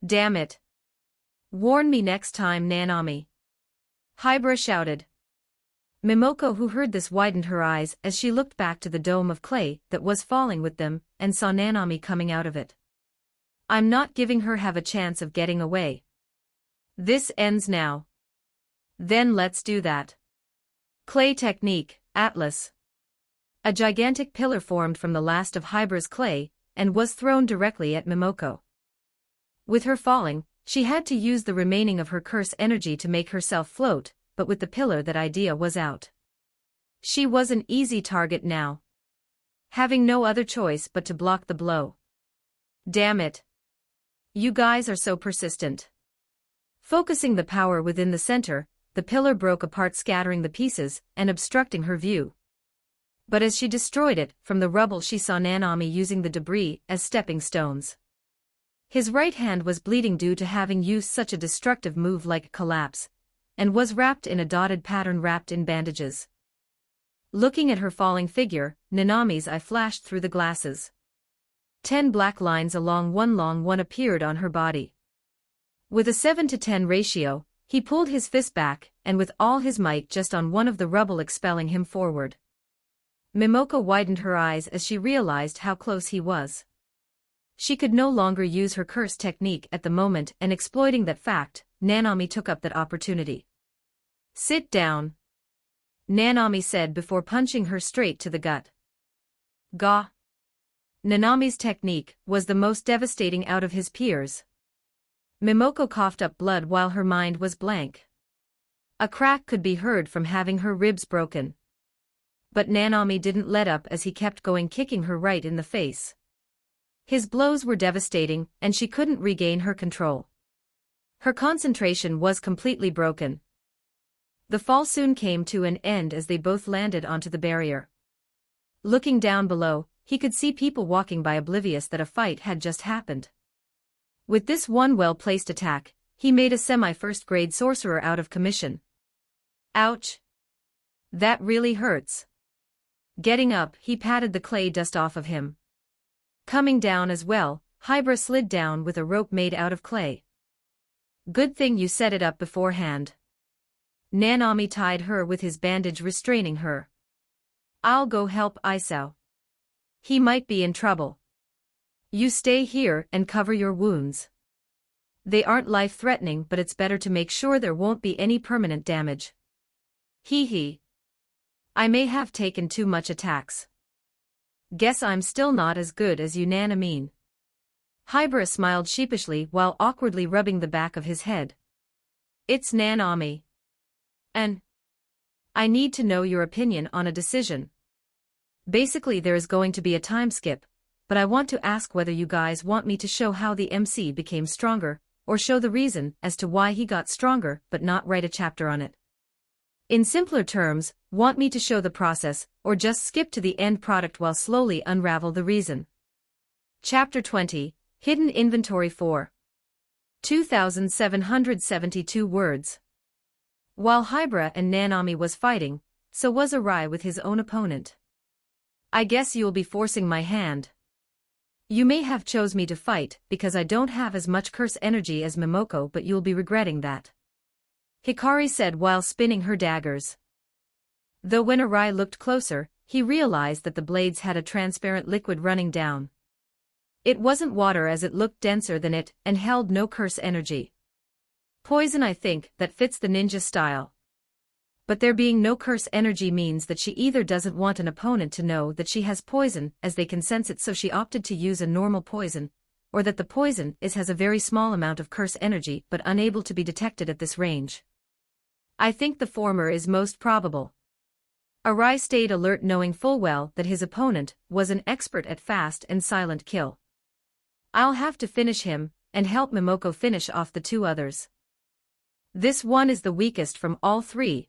Damn it. Warn me next time, Nanami, Hybra shouted. Mimoko, who heard this, widened her eyes as she looked back to the dome of clay that was falling with them and saw Nanami coming out of it. I'm not giving her have a chance of getting away. This ends now. Then let's do that. Clay technique, Atlas. A gigantic pillar formed from the last of Hybra's clay and was thrown directly at Mimoko. With her falling, she had to use the remaining of her curse energy to make herself float, but with the pillar that idea was out. She was an easy target now, having no other choice but to block the blow. Damn it. You guys are so persistent. Focusing the power within the center, the pillar broke apart, scattering the pieces and obstructing her view. But as she destroyed it, from the rubble she saw Nanami using the debris as stepping stones. His right hand was bleeding due to having used such a destructive move like collapse, and was wrapped in a dotted pattern wrapped in bandages. Looking at her falling figure, Nanami's eye flashed through the glasses. 10 black lines along one long one appeared on her body. With a 7-to-10 ratio, he pulled his fist back and with all his might just on one of the rubble expelling him forward. Momoko widened her eyes as she realized how close he was. She could no longer use her curse technique at the moment, and exploiting that fact, Nanami took up that opportunity. "Sit down," Nanami said before punching her straight to the gut. Gah! Nanami's technique was the most devastating out of his peers. Momoko coughed up blood while her mind was blank. A crack could be heard from having her ribs broken. But Nanami didn't let up as he kept going, kicking her right in the face. His blows were devastating, and she couldn't regain her control. Her concentration was completely broken. The fall soon came to an end as they both landed onto the barrier. Looking down below, he could see people walking by, oblivious that a fight had just happened. With this one well-placed attack, he made a semi-first-grade sorcerer out of commission. Ouch! That really hurts. Getting up, he patted the clay dust off of him. Coming down as well, Hybra slid down with a rope made out of clay. Good thing you set it up beforehand. Nanami tied her with his bandage, restraining her. I'll go help Isao. He might be in trouble. You stay here and cover your wounds. They aren't life-threatening, but it's better to make sure there won't be any permanent damage. Hee hee. I may have taken too much attacks. Guess I'm still not as good as you, Nanami. Hybra smiled sheepishly while awkwardly rubbing the back of his head. It's Nanami. And I need to know your opinion on a decision. Basically, there is going to be a time skip, but I want to ask whether you guys want me to show how the MC became stronger, or show the reason as to why he got stronger but not write a chapter on it. In simpler terms, want me to show the process, or just skip to the end product while slowly unravel the reason. Chapter 20, Hidden Inventory 4. 2,772 words. While Hybra and Nanami was fighting, so was Arai with his own opponent. I guess you'll be forcing my hand. You may have chose me to fight because I don't have as much curse energy as Momoko, but you'll be regretting that. Hikari said while spinning her daggers. Though when Arai looked closer, he realized that the blades had a transparent liquid running down. It wasn't water, as it looked denser than it and held no curse energy. Poison, I think, that fits the ninja style. But there being no curse energy means that she either doesn't want an opponent to know that she has poison, as they can sense it, so she opted to use a normal poison, or that the poison has a very small amount of curse energy but unable to be detected at this range. I think the former is most probable. Arai stayed alert, knowing full well that his opponent was an expert at fast and silent kill. I'll have to finish him, and help Momoko finish off the two others. This one is the weakest from all three.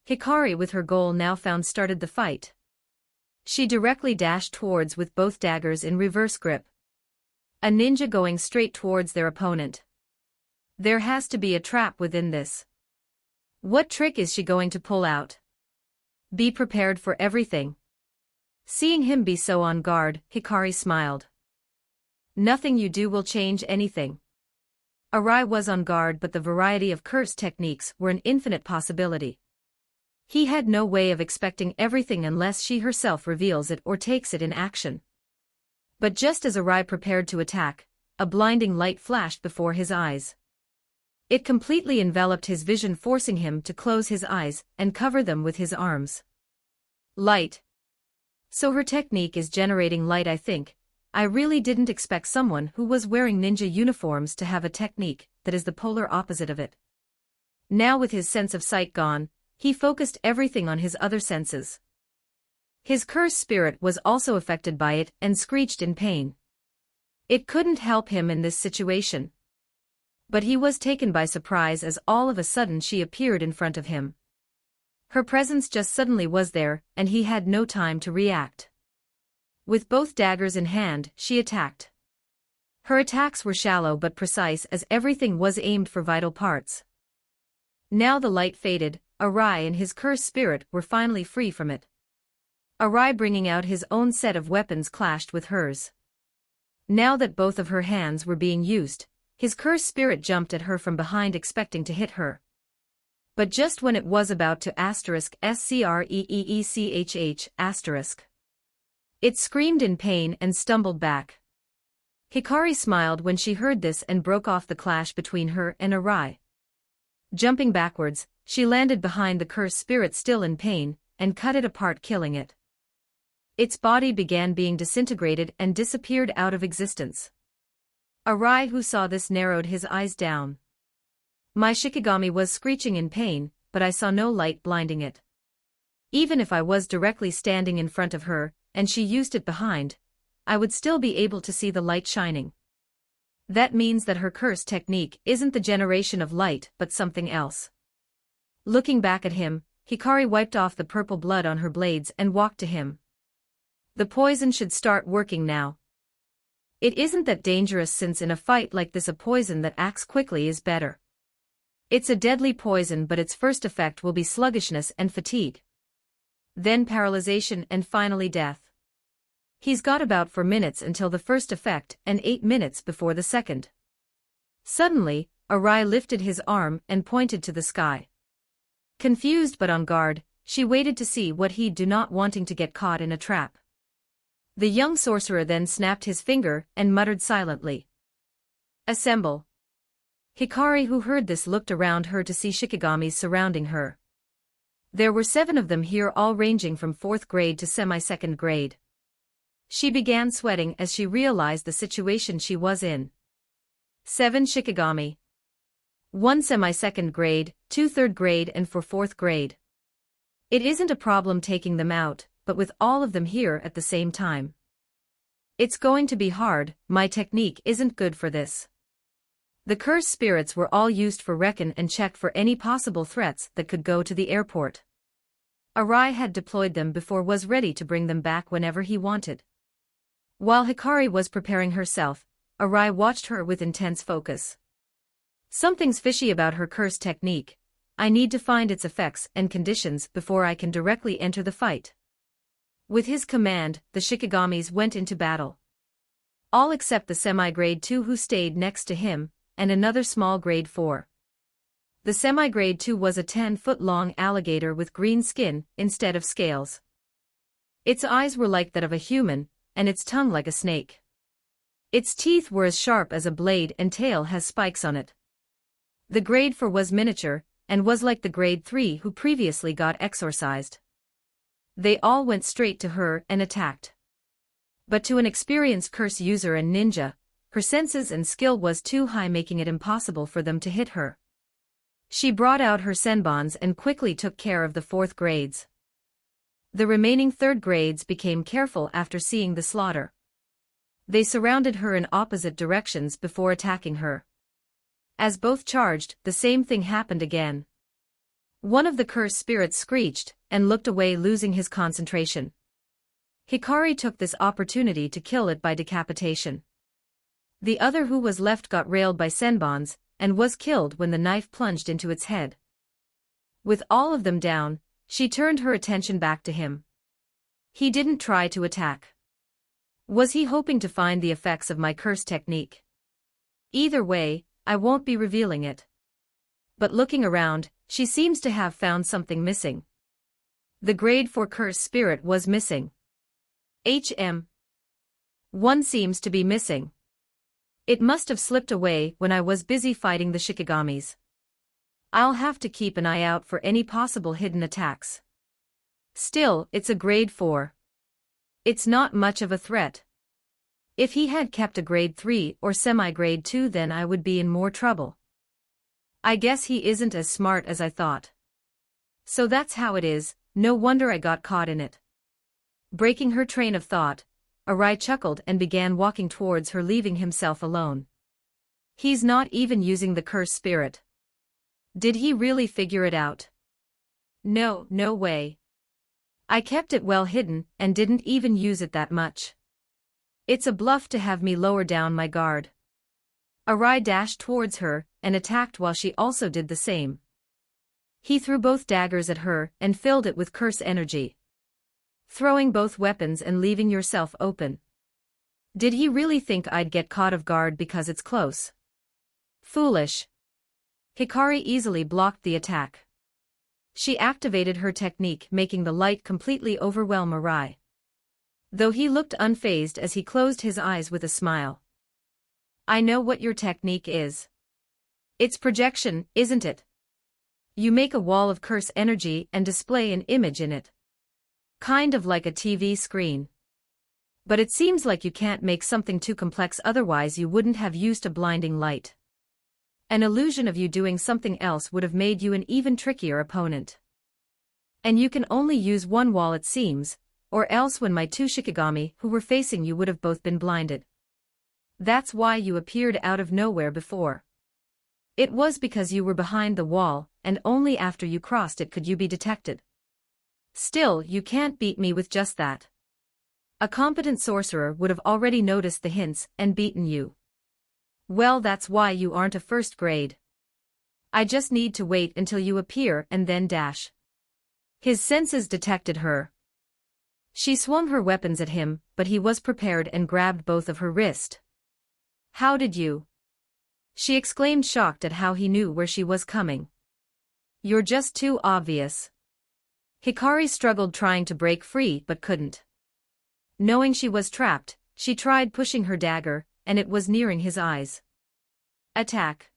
Hikari, with her goal now found, started the fight. She directly dashed towards with both daggers in reverse grip. A ninja going straight towards their opponent. There has to be a trap within this. What trick is she going to pull out? Be prepared for everything. Seeing him be so on guard, Hikari smiled. Nothing you do will change anything. Arai was on guard, but the variety of curse techniques were an infinite possibility. He had no way of expecting everything unless she herself reveals it or takes it in action. But just as Arai prepared to attack, a blinding light flashed before his eyes. It completely enveloped his vision, forcing him to close his eyes and cover them with his arms. Light. So her technique is generating light, I think. I really didn't expect someone who was wearing ninja uniforms to have a technique that is the polar opposite of it. Now, with his sense of sight gone, he focused everything on his other senses. His cursed spirit was also affected by it and screeched in pain. It couldn't help him in this situation. But he was taken by surprise as all of a sudden she appeared in front of him. Her presence just suddenly was there, and he had no time to react. With both daggers in hand, she attacked. Her attacks were shallow but precise, as everything was aimed for vital parts. Now the light faded. Arai and his cursed spirit were finally free from it. Arai, bringing out his own set of weapons, clashed with hers. Now that both of her hands were being used, his cursed spirit jumped at her from behind, expecting to hit her. But just when it was about to *screechh*, it screamed in pain and stumbled back. Hikari smiled when she heard this and broke off the clash between her and Arai. Jumping backwards, she landed behind the cursed spirit still in pain, and cut it apart, killing it. Its body began being disintegrated and disappeared out of existence. Arai, who saw this, narrowed his eyes down. My Shikigami was screeching in pain, but I saw no light blinding it. Even if I was directly standing in front of her, and she used it behind, I would still be able to see the light shining. That means that her curse technique isn't the generation of light but something else. Looking back at him, Hikari wiped off the purple blood on her blades and walked to him. The poison should start working now. It isn't that dangerous, since in a fight like this a poison that acts quickly is better. It's a deadly poison, but its first effect will be sluggishness and fatigue. Then paralyzation and finally death. He's got about 4 minutes until the first effect and 8 minutes before the second. Suddenly, Arai lifted his arm and pointed to the sky. Confused but on guard, she waited to see what he'd do, not wanting to get caught in a trap. The young sorcerer then snapped his finger and muttered silently. "Assemble." Hikari, who heard this, looked around her to see Shikigamis surrounding her. There were 7 of them here, all ranging from 4th grade to semi-second grade. She began sweating as she realized the situation she was in. 7 Shikigami. 1 semi-second grade, 2 3rd grade and 4 4th grade. It isn't a problem taking them out, but with all of them here at the same time. It's going to be hard. My technique isn't good for this. The cursed spirits were all used for reckon and check for any possible threats that could go to the airport. Arai had deployed them before, was ready to bring them back whenever he wanted. While Hikari was preparing herself, Arai watched her with intense focus. Something's fishy about her curse technique. I need to find its effects and conditions before I can directly enter the fight. With his command, the Shikigamis went into battle. All except the semi-grade 2 who stayed next to him, and another small grade 4. The semi-grade 2 was a 10-foot-long alligator with green skin instead of scales. Its eyes were like that of a human, and its tongue like a snake. Its teeth were as sharp as a blade and tail has spikes on it. The grade 4 was miniature, and was like the grade 3 who previously got exorcised. They all went straight to her and attacked. But to an experienced curse user and ninja, her senses and skill was too high, making it impossible for them to hit her. She brought out her senbons and quickly took care of the 4th grades. The remaining 3rd grades became careful after seeing the slaughter. They surrounded her in opposite directions before attacking her. As both charged, the same thing happened again. One of the cursed spirits screeched and looked away, losing his concentration. Hikari took this opportunity to kill it by decapitation. The other, who was left, got railed by senbons and was killed when the knife plunged into its head. With all of them down, she turned her attention back to him. He didn't try to attack. Was he hoping to find the effects of my curse technique? Either way, I won't be revealing it. But looking around, she seems to have found something missing. The grade 4 curse spirit was missing. One seems to be missing. It must have slipped away when I was busy fighting the Shikigamis. I'll have to keep an eye out for any possible hidden attacks. Still, it's a grade 4. It's not much of a threat. If he had kept a grade 3 or semi-grade 2, then I would be in more trouble. I guess he isn't as smart as I thought. So that's how it is. No wonder I got caught in it. Breaking her train of thought, Arai chuckled and began walking towards her, leaving himself alone. He's not even using the curse spirit. Did he really figure it out? No way. I kept it well hidden and didn't even use it that much. It's a bluff to have me lower down my guard. Arai dashed towards her and attacked while she also did the same. He threw both daggers at her and filled it with curse energy. Throwing both weapons and leaving yourself open. Did he really think I'd get caught off guard because it's close? Foolish. Hikari easily blocked the attack. She activated her technique, making the light completely overwhelm Arai. Though he looked unfazed as he closed his eyes with a smile. I know what your technique is. It's projection, isn't it? You make a wall of curse energy and display an image in it. Kind of like a TV screen. But it seems like you can't make something too complex, otherwise you wouldn't have used a blinding light. An illusion of you doing something else would have made you an even trickier opponent. And you can only use one wall, it seems, or else when my two Shikigami who were facing you would have both been blinded. That's why you appeared out of nowhere before. It was because you were behind the wall, and only after you crossed it could you be detected. Still, you can't beat me with just that. A competent sorcerer would have already noticed the hints and beaten you. Well, that's why you aren't a first grade. I just need to wait until you appear and then dash. His senses detected her. She swung her weapons at him, but he was prepared and grabbed both of her wrists. How did you? She exclaimed, shocked at how he knew where she was coming. You're just too obvious. Hikari struggled, trying to break free but couldn't. Knowing she was trapped, she tried pushing her dagger, and it was nearing his eyes. Attack.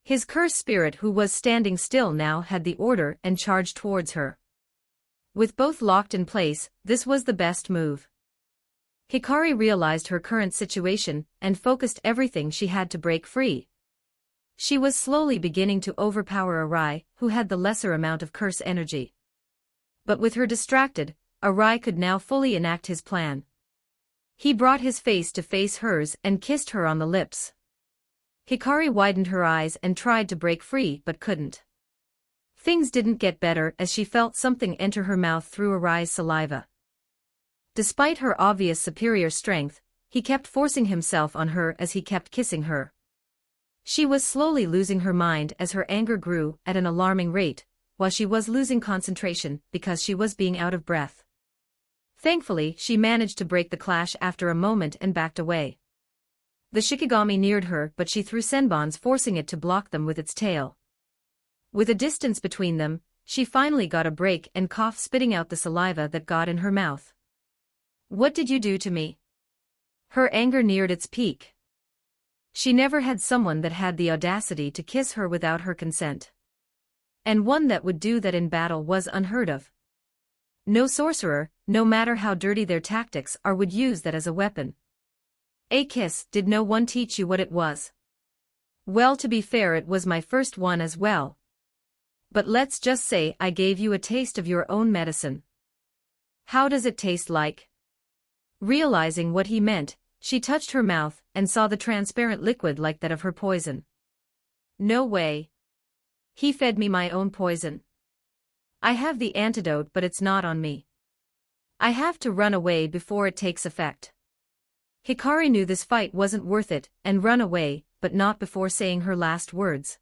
His cursed spirit, who was standing still now, had the order and charged towards her. With both locked in place, this was the best move. Hikari realized her current situation and focused everything she had to break free. She was slowly beginning to overpower Arai, who had the lesser amount of curse energy. But with her distracted, Arai could now fully enact his plan. He brought his face to face hers and kissed her on the lips. Hikari widened her eyes and tried to break free but couldn't. Things didn't get better as she felt something enter her mouth through Arai's saliva. Despite her obvious superior strength, he kept forcing himself on her as he kept kissing her. She was slowly losing her mind as her anger grew at an alarming rate, while she was losing concentration because she was being out of breath. Thankfully, she managed to break the clash after a moment and backed away. The Shikigami neared her, but she threw senbons, forcing it to block them with its tail. With a distance between them, she finally got a break and coughed, spitting out the saliva that got in her mouth. What did you do to me? Her anger neared its peak. She never had someone that had the audacity to kiss her without her consent. And one that would do that in battle was unheard of. No sorcerer, no matter how dirty their tactics are, would use that as a weapon. A kiss, did no one teach you what it was? Well, to be fair, it was my first one as well. But let's just say I gave you a taste of your own medicine. How does it taste like? Realizing what he meant, she touched her mouth and saw the transparent liquid like that of her poison. No way. He fed me my own poison. I have the antidote, but it's not on me. I have to run away before it takes effect. Hikari knew this fight wasn't worth it and run away, but not before saying her last words.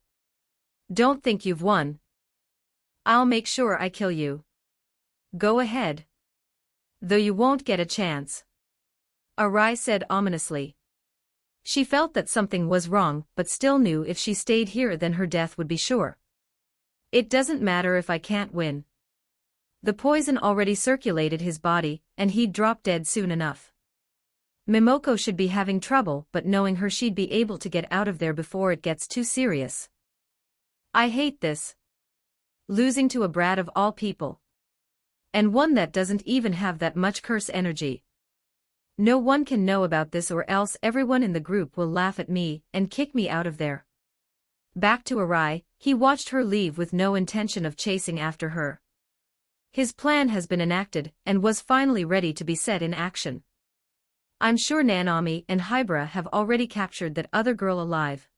Don't think you've won. I'll make sure I kill you. Go ahead. Though you won't get a chance. Arai said ominously. She felt that something was wrong, but still knew if she stayed here then her death would be sure. It doesn't matter if I can't win. The poison already circulated his body, and he'd drop dead soon enough. Mimoko should be having trouble, but knowing her, she'd be able to get out of there before it gets too serious. I hate this. Losing to a brat of all people. And one that doesn't even have that much curse energy. No one can know about this, or else everyone in the group will laugh at me and kick me out of there. Back to Arai, he watched her leave with no intention of chasing after her. His plan has been enacted and was finally ready to be set in action. I'm sure Nanami and Hybra have already captured that other girl alive.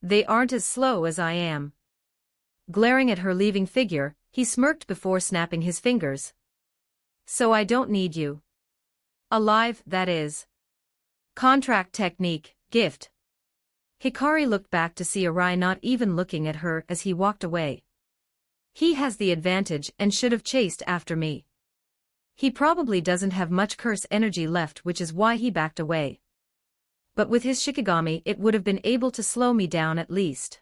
They aren't as slow as I am. Glaring at her leaving figure, he smirked before snapping his fingers. So I don't need you. Alive, that is. Contract technique, gift. Hikari looked back to see Arai not even looking at her as he walked away. He has the advantage and should have chased after me. He probably doesn't have much curse energy left, which is why he backed away. But with his Shikigami it would have been able to slow me down at least.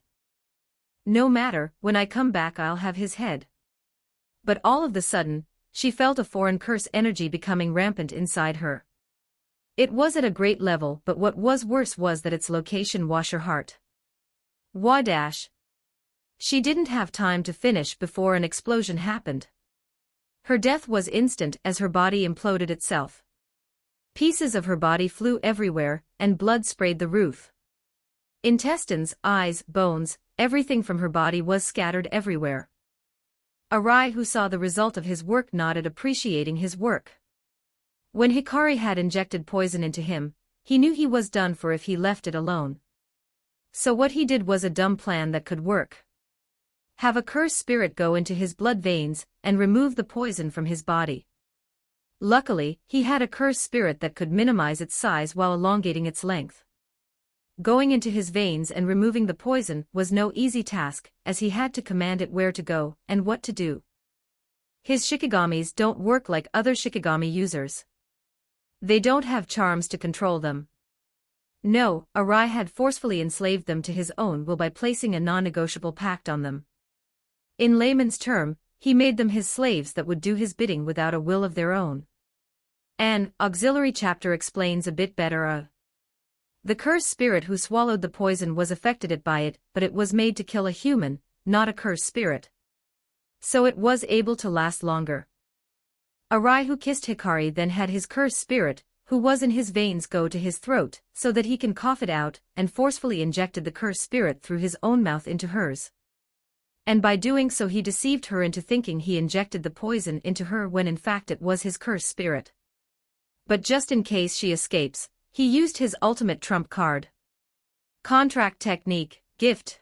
No matter, when I come back I'll have his head. But all of the sudden, she felt a foreign curse energy becoming rampant inside her. It was at a great level, but what was worse was that its location was her heart. Wadash. She didn't have time to finish before an explosion happened. Her death was instant as her body imploded itself. Pieces of her body flew everywhere, and blood sprayed the roof. Intestines, eyes, bones, everything from her body was scattered everywhere. Arai, who saw the result of his work, nodded, appreciating his work. When Hikari had injected poison into him, he knew he was done for if he left it alone. So what he did was a dumb plan that could work. Have a cursed spirit go into his blood veins and remove the poison from his body. Luckily, he had a cursed spirit that could minimize its size while elongating its length. Going into his veins and removing the poison was no easy task, as he had to command it where to go and what to do. His Shikigamis don't work like other Shikigami users. They don't have charms to control them. No, Arai had forcefully enslaved them to his own will by placing a non-negotiable pact on them. In layman's term, he made them his slaves that would do his bidding without a will of their own. An auxiliary chapter explains a bit better. The cursed spirit who swallowed the poison was affected by it, but it was made to kill a human, not a cursed spirit. So it was able to last longer. Arai, who kissed Hikari, then had his cursed spirit, who was in his veins, go to his throat, so that he can cough it out, and forcefully injected the cursed spirit through his own mouth into hers. And by doing so he deceived her into thinking he injected the poison into her when in fact it was his cursed spirit. But just in case she escapes, he used his ultimate trump card. Contract technique, gift.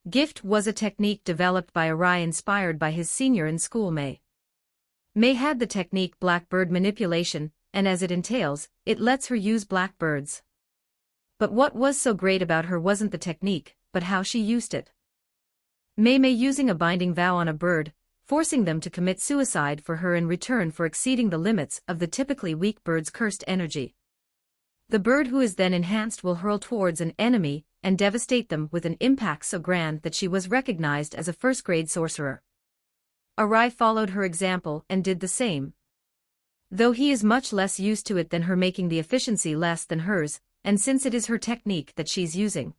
Gift was a technique developed by Arai inspired by his senior in school Mei. Mei had the technique blackbird manipulation, and as it entails, it lets her use blackbirds. But what was so great about her wasn't the technique, but how she used it. Mei using a binding vow on a bird, forcing them to commit suicide for her in return for exceeding the limits of the typically weak bird's cursed energy. The bird, who is then enhanced, will hurl towards an enemy and devastate them with an impact so grand that she was recognized as a first-grade sorcerer. Arai followed her example and did the same. Though he is much less used to it than her, making the efficiency less than hers, and since it is her technique that she's using,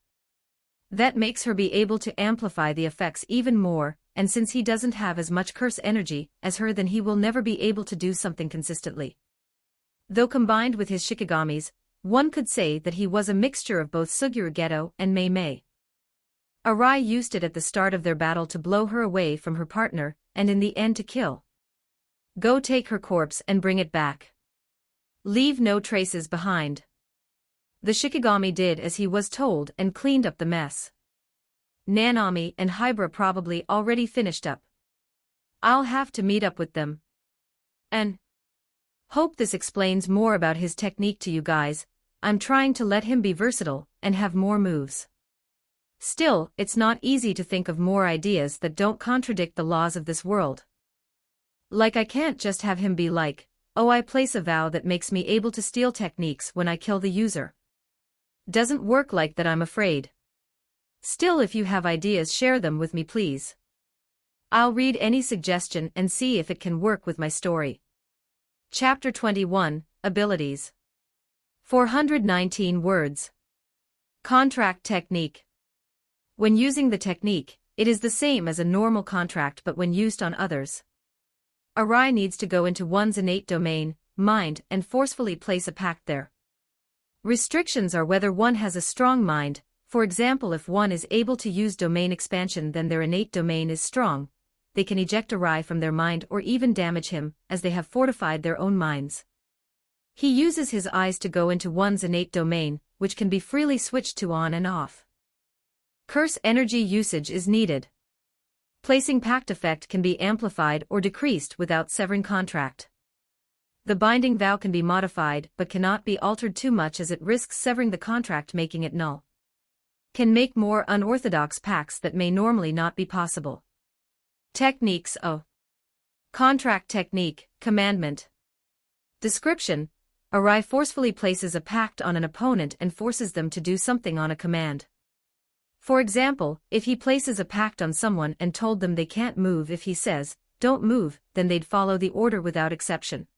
that makes her be able to amplify the effects even more, and since he doesn't have as much curse energy as her, then he will never be able to do something consistently. Though combined with his Shikigamis, one could say that he was a mixture of both Suguru Geto and Mei. Arai used it at the start of their battle to blow her away from her partner, and in the end to kill. Go take her corpse and bring it back. Leave no traces behind. The Shikigami did as he was told and cleaned up the mess. Nanami and Hybra probably already finished up. I'll have to meet up with them. And hope this explains more about his technique to you guys. I'm trying to let him be versatile and have more moves. Still, it's not easy to think of more ideas that don't contradict the laws of this world. Like, I can't just have him be like, oh, I place a vow that makes me able to steal techniques when I kill the user. Doesn't work like that, I'm afraid. Still, if you have ideas, share them with me please. I'll read any suggestion and see if it can work with my story. Chapter 21, Abilities. 419 words. Contract technique. When using the technique, it is the same as a normal contract, but when used on others. Arai needs to go into one's innate domain, mind, and forcefully place a pact there. Restrictions are whether one has a strong mind. For example, if one is able to use domain expansion, then their innate domain is strong. They can eject Arai from their mind or even damage him, as they have fortified their own minds. He uses his eyes to go into one's innate domain, which can be freely switched to on and off. Curse energy usage is needed. Placing pact effect can be amplified or decreased without severing contract. The binding vow can be modified but cannot be altered too much, as it risks severing the contract, making it null. Can make more unorthodox pacts that may normally not be possible. Techniques of contract technique, commandment. Description: Arai forcefully places a pact on an opponent and forces them to do something on a command. For example, if he places a pact on someone and told them they can't move if he says, "Don't move," then they'd follow the order without exception.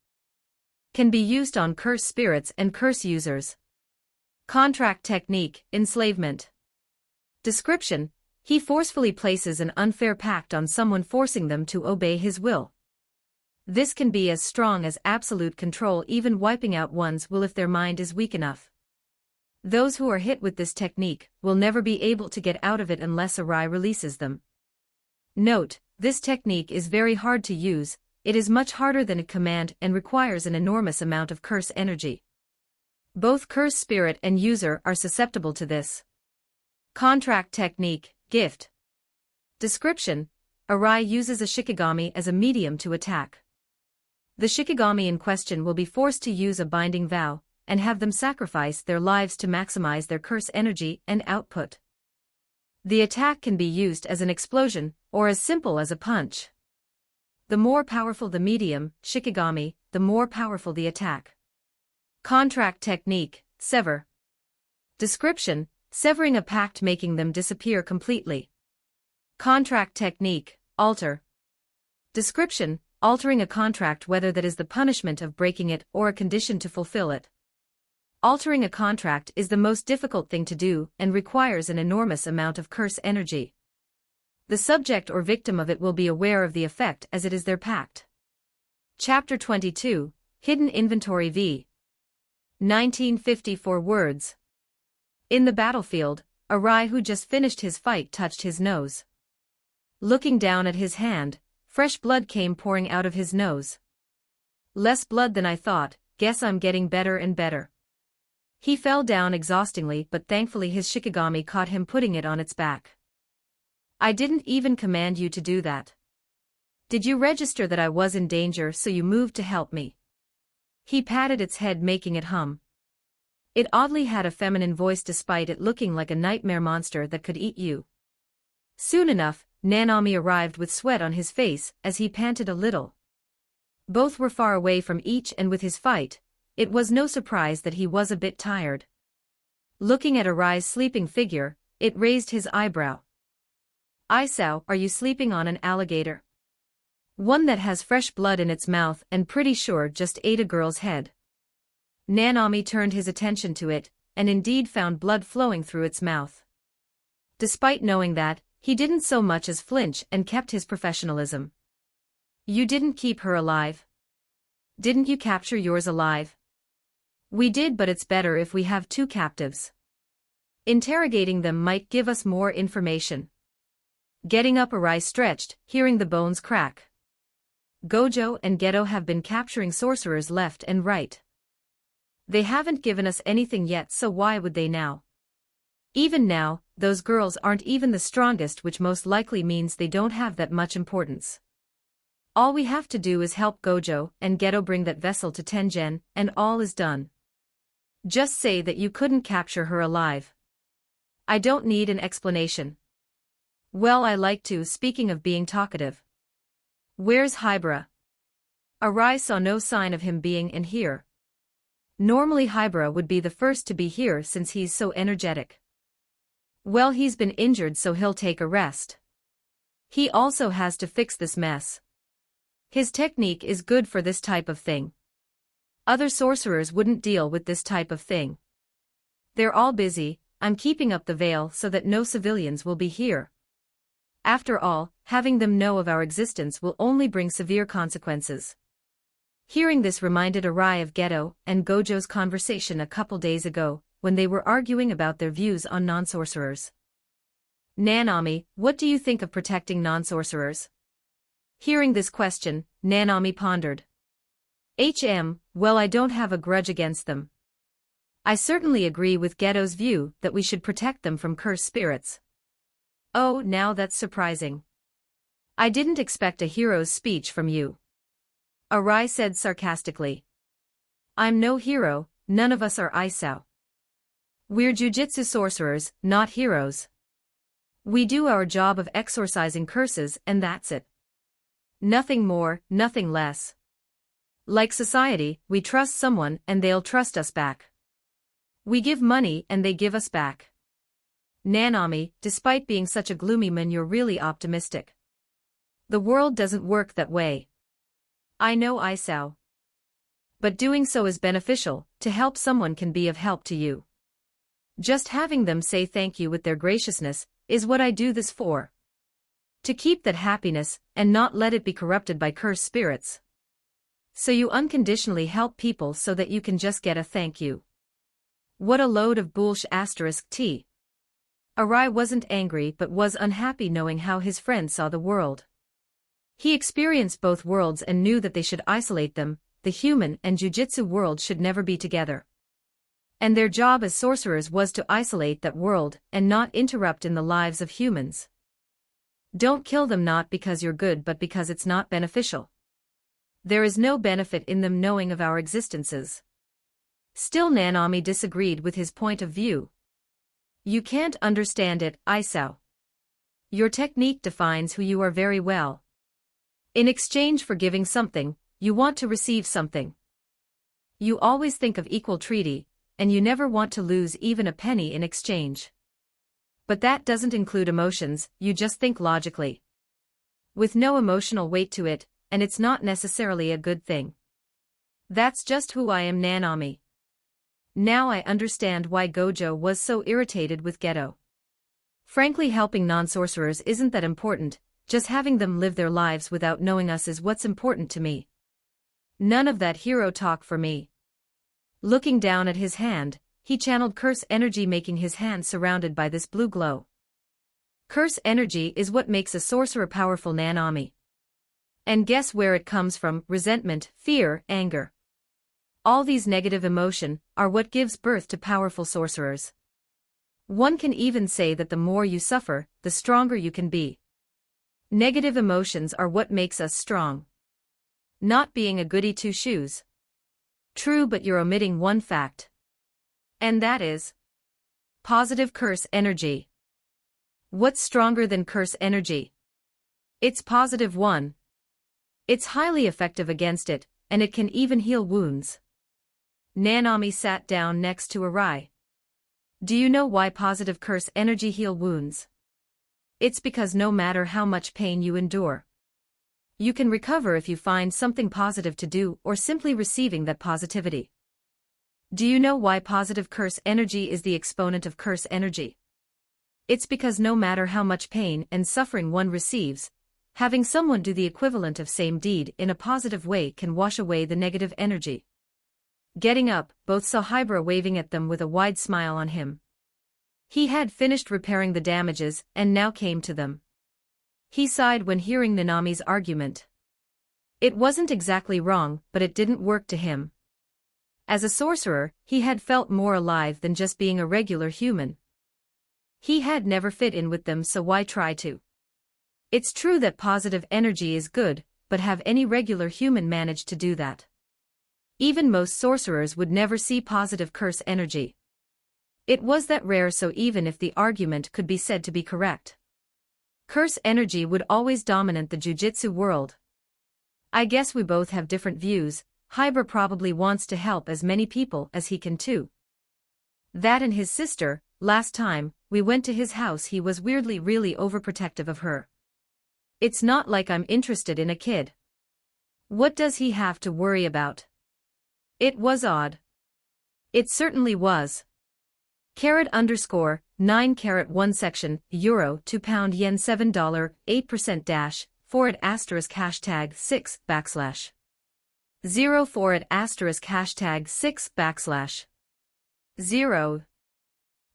Can be used on curse spirits and curse users. Contract technique, enslavement. Description: he forcefully places an unfair pact on someone, forcing them to obey his will. This can be as strong as absolute control, even wiping out one's will if their mind is weak enough. Those who are hit with this technique will never be able to get out of it unless Arai releases them. Note: this technique is very hard to use. It is much harder than a command and requires an enormous amount of curse energy. Both curse spirit and user are susceptible to this. Contract technique, gift. Description: Arai uses a Shikigami as a medium to attack. The Shikigami in question will be forced to use a binding vow, and have them sacrifice their lives to maximize their curse energy and output. The attack can be used as an explosion, or as simple as a punch. The more powerful the medium, Shikigami, the more powerful the attack. Contract technique, sever. Description: severing a pact, making them disappear completely. Contract technique, alter. Description: altering a contract, whether that is the punishment of breaking it or a condition to fulfill it. Altering a contract is the most difficult thing to do and requires an enormous amount of curse energy. The subject or victim of it will be aware of the effect as it is their pact. Chapter 22, Hidden Inventory v. 1954 words. In the battlefield, Arai, who just finished his fight, touched his nose. Looking down at his hand, fresh blood came pouring out of his nose. Less blood than I thought, guess I'm getting better and better. He fell down exhaustingly, but thankfully his Shikigami caught him, putting it on its back. I didn't even command you to do that. Did you register that I was in danger, so you moved to help me? He patted its head, making it hum. It oddly had a feminine voice despite it looking like a nightmare monster that could eat you. Soon enough, Nanami arrived with sweat on his face as he panted a little. Both were far away from each, and with his fight, it was no surprise that he was a bit tired. Looking at Arai's sleeping figure, it raised his eyebrow. Isao, are you sleeping on an alligator? One that has fresh blood in its mouth and pretty sure just ate a girl's head. Nanami turned his attention to it, and indeed found blood flowing through its mouth. Despite knowing that, he didn't so much as flinch and kept his professionalism. You didn't keep her alive. Didn't you capture yours alive? We did, but it's better if we have two captives. Interrogating them might give us more information. Getting up, Arai stretched, hearing the bones crack. Gojo and Geto have been capturing sorcerers left and right. They haven't given us anything yet, so why would they now? Even now, those girls aren't even the strongest, which most likely means they don't have that much importance. All we have to do is help Gojo and Geto bring that vessel to Tengen, and all is done. Just say that you couldn't capture her alive. I don't need an explanation. Well, I like to. Speaking of being talkative. Where's Hybra? Arai saw no sign of him being in here. Normally Hybra would be the first to be here since he's so energetic. Well, he's been injured, so he'll take a rest. He also has to fix this mess. His technique is good for this type of thing. Other sorcerers wouldn't deal with this type of thing. They're all busy. I'm keeping up the veil so that no civilians will be here. After all, having them know of our existence will only bring severe consequences. Hearing this reminded Arai of Geto and Gojo's conversation a couple days ago, when they were arguing about their views on non-sorcerers. Nanami, what do you think of protecting non-sorcerers? Hearing this question, Nanami pondered. Well, I don't have a grudge against them. I certainly agree with Geto's view that we should protect them from cursed spirits. Oh, now that's surprising. I didn't expect a hero's speech from you. Arai said sarcastically. I'm no hero, none of us are Isao. We're jujutsu sorcerers, not heroes. We do our job of exorcising curses and that's it. Nothing more, nothing less. Like society, we trust someone and they'll trust us back. We give money and they give us back. Nanami, despite being such a gloomy man, you're really optimistic. The world doesn't work that way. I know, Isao. But doing so is beneficial. To help someone can be of help to you. Just having them say thank you with their graciousness is what I do this for. To keep that happiness and not let it be corrupted by cursed spirits. So you unconditionally help people so that you can just get a thank you. What a load of bullshit. T. Arai wasn't angry but was unhappy knowing how his friend saw the world. He experienced both worlds and knew that they should isolate them. The human and Jujutsu world should never be together. And their job as sorcerers was to isolate that world and not interrupt in the lives of humans. Don't kill them, not because you're good but because it's not beneficial. There is no benefit in them knowing of our existences. Still, Nanami disagreed with his point of view. You can't understand it, Isao. Your technique defines who you are very well. In exchange for giving something, you want to receive something. You always think of equal treaty, and you never want to lose even a penny in exchange. But that doesn't include emotions, you just think logically. With no emotional weight to it, and it's not necessarily a good thing. That's just who I am, Nanami. Now I understand why Gojo was so irritated with Geto. Frankly, helping non-sorcerers isn't that important, just having them live their lives without knowing us is what's important to me. None of that hero talk for me. Looking down at his hand, he channeled curse energy, making his hand surrounded by this blue glow. Curse energy is what makes a sorcerer powerful, Nanami. And guess where it comes from? Resentment, fear, anger. All these negative emotions are what gives birth to powerful sorcerers. One can even say that the more you suffer, the stronger you can be. Negative emotions are what makes us strong. Not being a goody two-shoes. True, but you're omitting one fact. And that is positive curse energy. What's stronger than curse energy? It's positive one. It's highly effective against it, and it can even heal wounds. Nanami sat down next to Arai. Do you know why positive curse energy heal wounds? It's because no matter how much pain you endure, you can recover if you find something positive to do or simply receiving that positivity. Do you know why positive curse energy is the exponent of curse energy? It's because no matter how much pain and suffering one receives, having someone do the equivalent of same deed in a positive way can wash away the negative energy. Getting up, both saw Hybra waving at them with a wide smile on him. He had finished repairing the damages and now came to them. He sighed when hearing Nanami's argument. It wasn't exactly wrong, but it didn't work to him. As a sorcerer, he had felt more alive than just being a regular human. He had never fit in with them, so why try to? It's true that positive energy is good, but have any regular human managed to do that? Even most sorcerers would never see positive curse energy. It was that rare, so even if the argument could be said to be correct, curse energy would always dominate the Jujutsu world. I guess we both have different views. Hybra probably wants to help as many people as he can too. That and his sister, last time we went to his house he was weirdly really overprotective of her. It's not like I'm interested in a kid. What does he have to worry about? It was odd. It certainly was. $_9 section, Euro 2 pound yen $7 8% dash, forward asterisk hashtag 6 backslash. 0 forward asterisk hashtag 6 backslash. 0.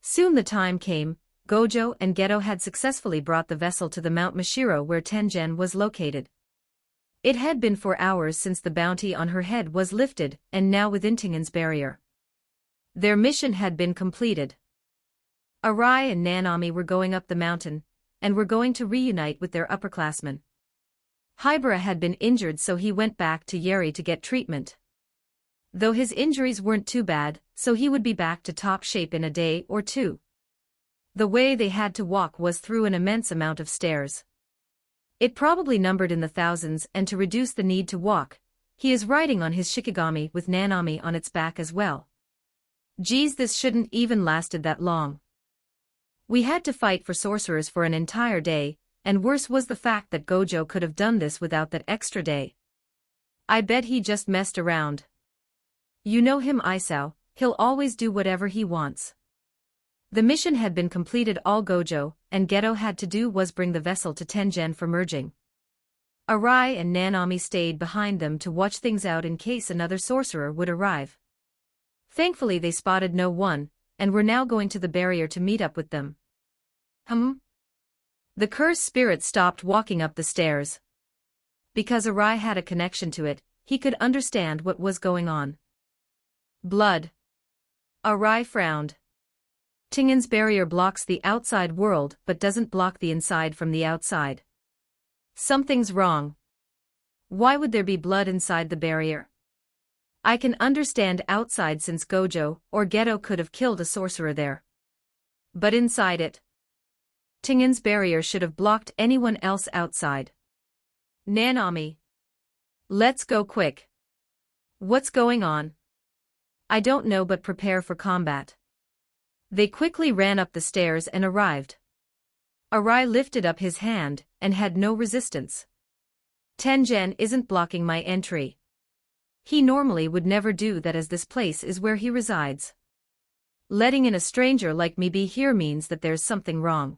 Soon the time came. Gojo and Geto had successfully brought the vessel to the Mount Mashiro where Tengen was located. It had been 4 hours since the bounty on her head was lifted, and now within Tengen's barrier. Their mission had been completed. Arai and Nanami were going up the mountain, and were going to reunite with their upperclassmen. Hybra had been injured, so he went back to Yeri to get treatment. Though his injuries weren't too bad, so he would be back to top shape in a day or two. The way they had to walk was through an immense amount of stairs. It probably numbered in the thousands, and to reduce the need to walk, he is riding on his Shikigami with Nanami on its back as well. Geez, this shouldn't even lasted that long. We had to fight for sorcerers for an entire day, and worse was the fact that Gojo could have done this without that extra day. I bet he just messed around. You know him, Isao, he'll always do whatever he wants. The mission had been completed. All Gojo and Geto had to do was bring the vessel to Tengen for merging. Arai and Nanami stayed behind them to watch things out in case another sorcerer would arrive. Thankfully they spotted no one, and were now going to the barrier to meet up with them. The cursed spirit stopped walking up the stairs. Because Arai had a connection to it, he could understand what was going on. Blood. Arai frowned. Tengen's barrier blocks the outside world but doesn't block the inside from the outside. Something's wrong. Why would there be blood inside the barrier? I can understand outside since Gojo or Geto could have killed a sorcerer there. But inside it? Tengen's barrier should have blocked anyone else outside. Nanami. Let's go quick. What's going on? I don't know, but prepare for combat. They quickly ran up the stairs and arrived. Arai lifted up his hand and had no resistance. Tengen isn't blocking my entry. He normally would never do that, as this place is where he resides. Letting in a stranger like me be here means that there's something wrong.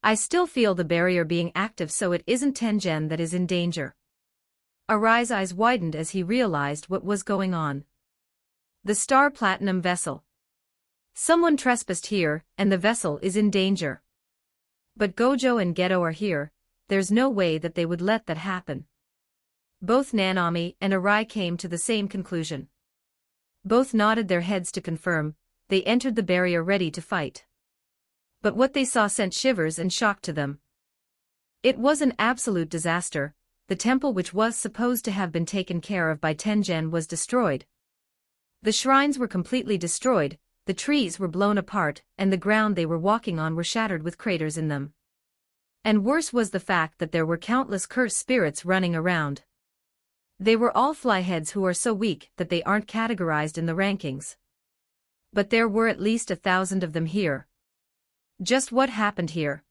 I still feel the barrier being active, so it isn't Tengen that is in danger. Arai's eyes widened as he realized what was going on. The Star Platinum vessel. Someone trespassed here, and the vessel is in danger. But Gojo and Geto are here, there's no way that they would let that happen. Both Nanami and Arai came to the same conclusion. Both nodded their heads to confirm. They entered the barrier ready to fight. But what they saw sent shivers and shock to them. It was an absolute disaster. The temple, which was supposed to have been taken care of by Tengen, was destroyed. The shrines were completely destroyed, the trees were blown apart, and the ground they were walking on were shattered with craters in them. And worse was the fact that there were countless cursed spirits running around. They were all flyheads who are so weak that they aren't categorized in the rankings. But there were at least 1,000 of them here. Just what happened here?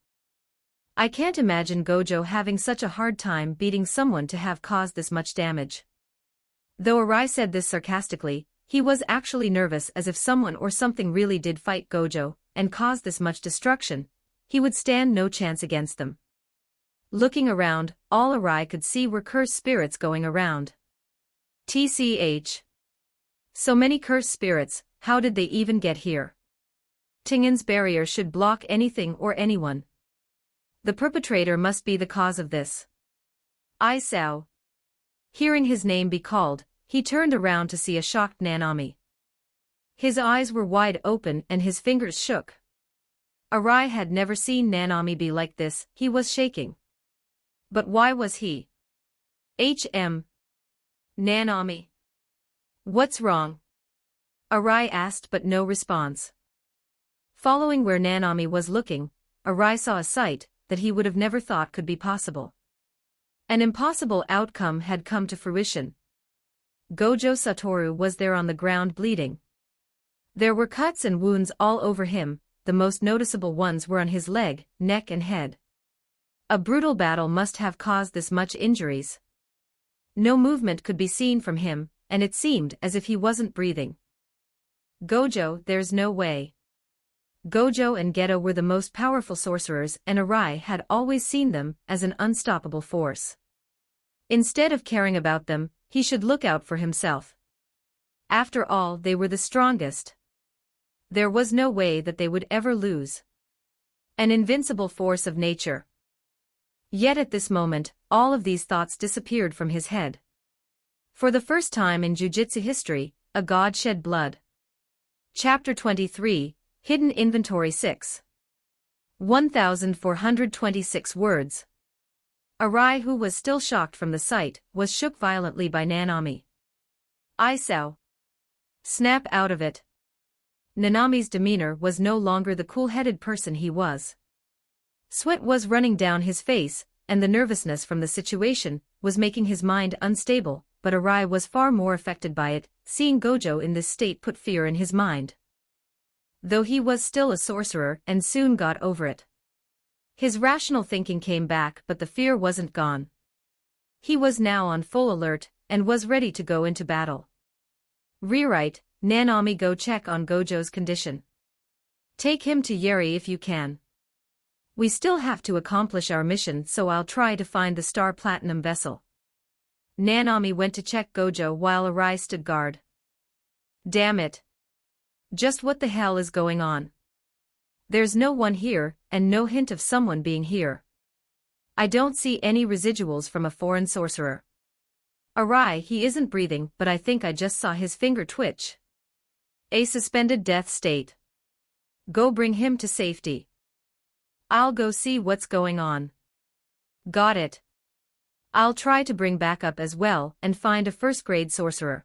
I can't imagine Gojo having such a hard time beating someone to have caused this much damage. Though Arai said this sarcastically, he was actually nervous, as if someone or something really did fight Gojo and cause this much destruction, he would stand no chance against them. Looking around, all Arai could see were cursed spirits going around. TCH. So many cursed spirits, how did they even get here? Tengen's barrier should block anything or anyone. The perpetrator must be the cause of this. Isao. Hearing his name be called, he turned around to see a shocked Nanami. His eyes were wide open and his fingers shook. Arai had never seen Nanami be like this, he was shaking. But why was he? Nanami. What's wrong? Arai asked, but no response. Following where Nanami was looking, Arai saw a sight that he would have never thought could be possible. An impossible outcome had come to fruition. Gojo Satoru was there on the ground bleeding. There were cuts and wounds all over him, the most noticeable ones were on his leg, neck and head. A brutal battle must have caused this much injuries. No movement could be seen from him, and it seemed as if he wasn't breathing. Gojo, there's no way. Gojo and Geto were the most powerful sorcerers, and Arai had always seen them as an unstoppable force. Instead of caring about them, he should look out for himself. After all, they were the strongest. There was no way that they would ever lose. An invincible force of nature. Yet at this moment, all of these thoughts disappeared from his head. For the first time in Jujutsu history, a god shed blood. Chapter 23, Hidden Inventory 6. 1,426 words. Arai, who was still shocked from the sight, was shook violently by Nanami. Isao. Snap out of it. Nanami's demeanor was no longer the cool-headed person he was. Sweat was running down his face, and the nervousness from the situation was making his mind unstable, but Arai was far more affected by it. Seeing Gojo in this state put fear in his mind. though he was still a sorcerer and soon got over it. His rational thinking came back, but the fear wasn't gone. He was now on full alert and was ready to go into battle. Rewrite, Nanami, go check on Gojo's condition. Take him to Yeri if you can. We still have to accomplish our mission, so I'll try to find the Star Platinum vessel. Nanami went to check Gojo while Arai stood guard. Damn it. Just what the hell is going on? There's no one here, and no hint of someone being here. I don't see any residuals from a foreign sorcerer. Arai, he isn't breathing, but I think I just saw his finger twitch. A suspended death state. Go bring him to safety. I'll go see what's going on. Got it. I'll try to bring backup as well and find a first-grade sorcerer.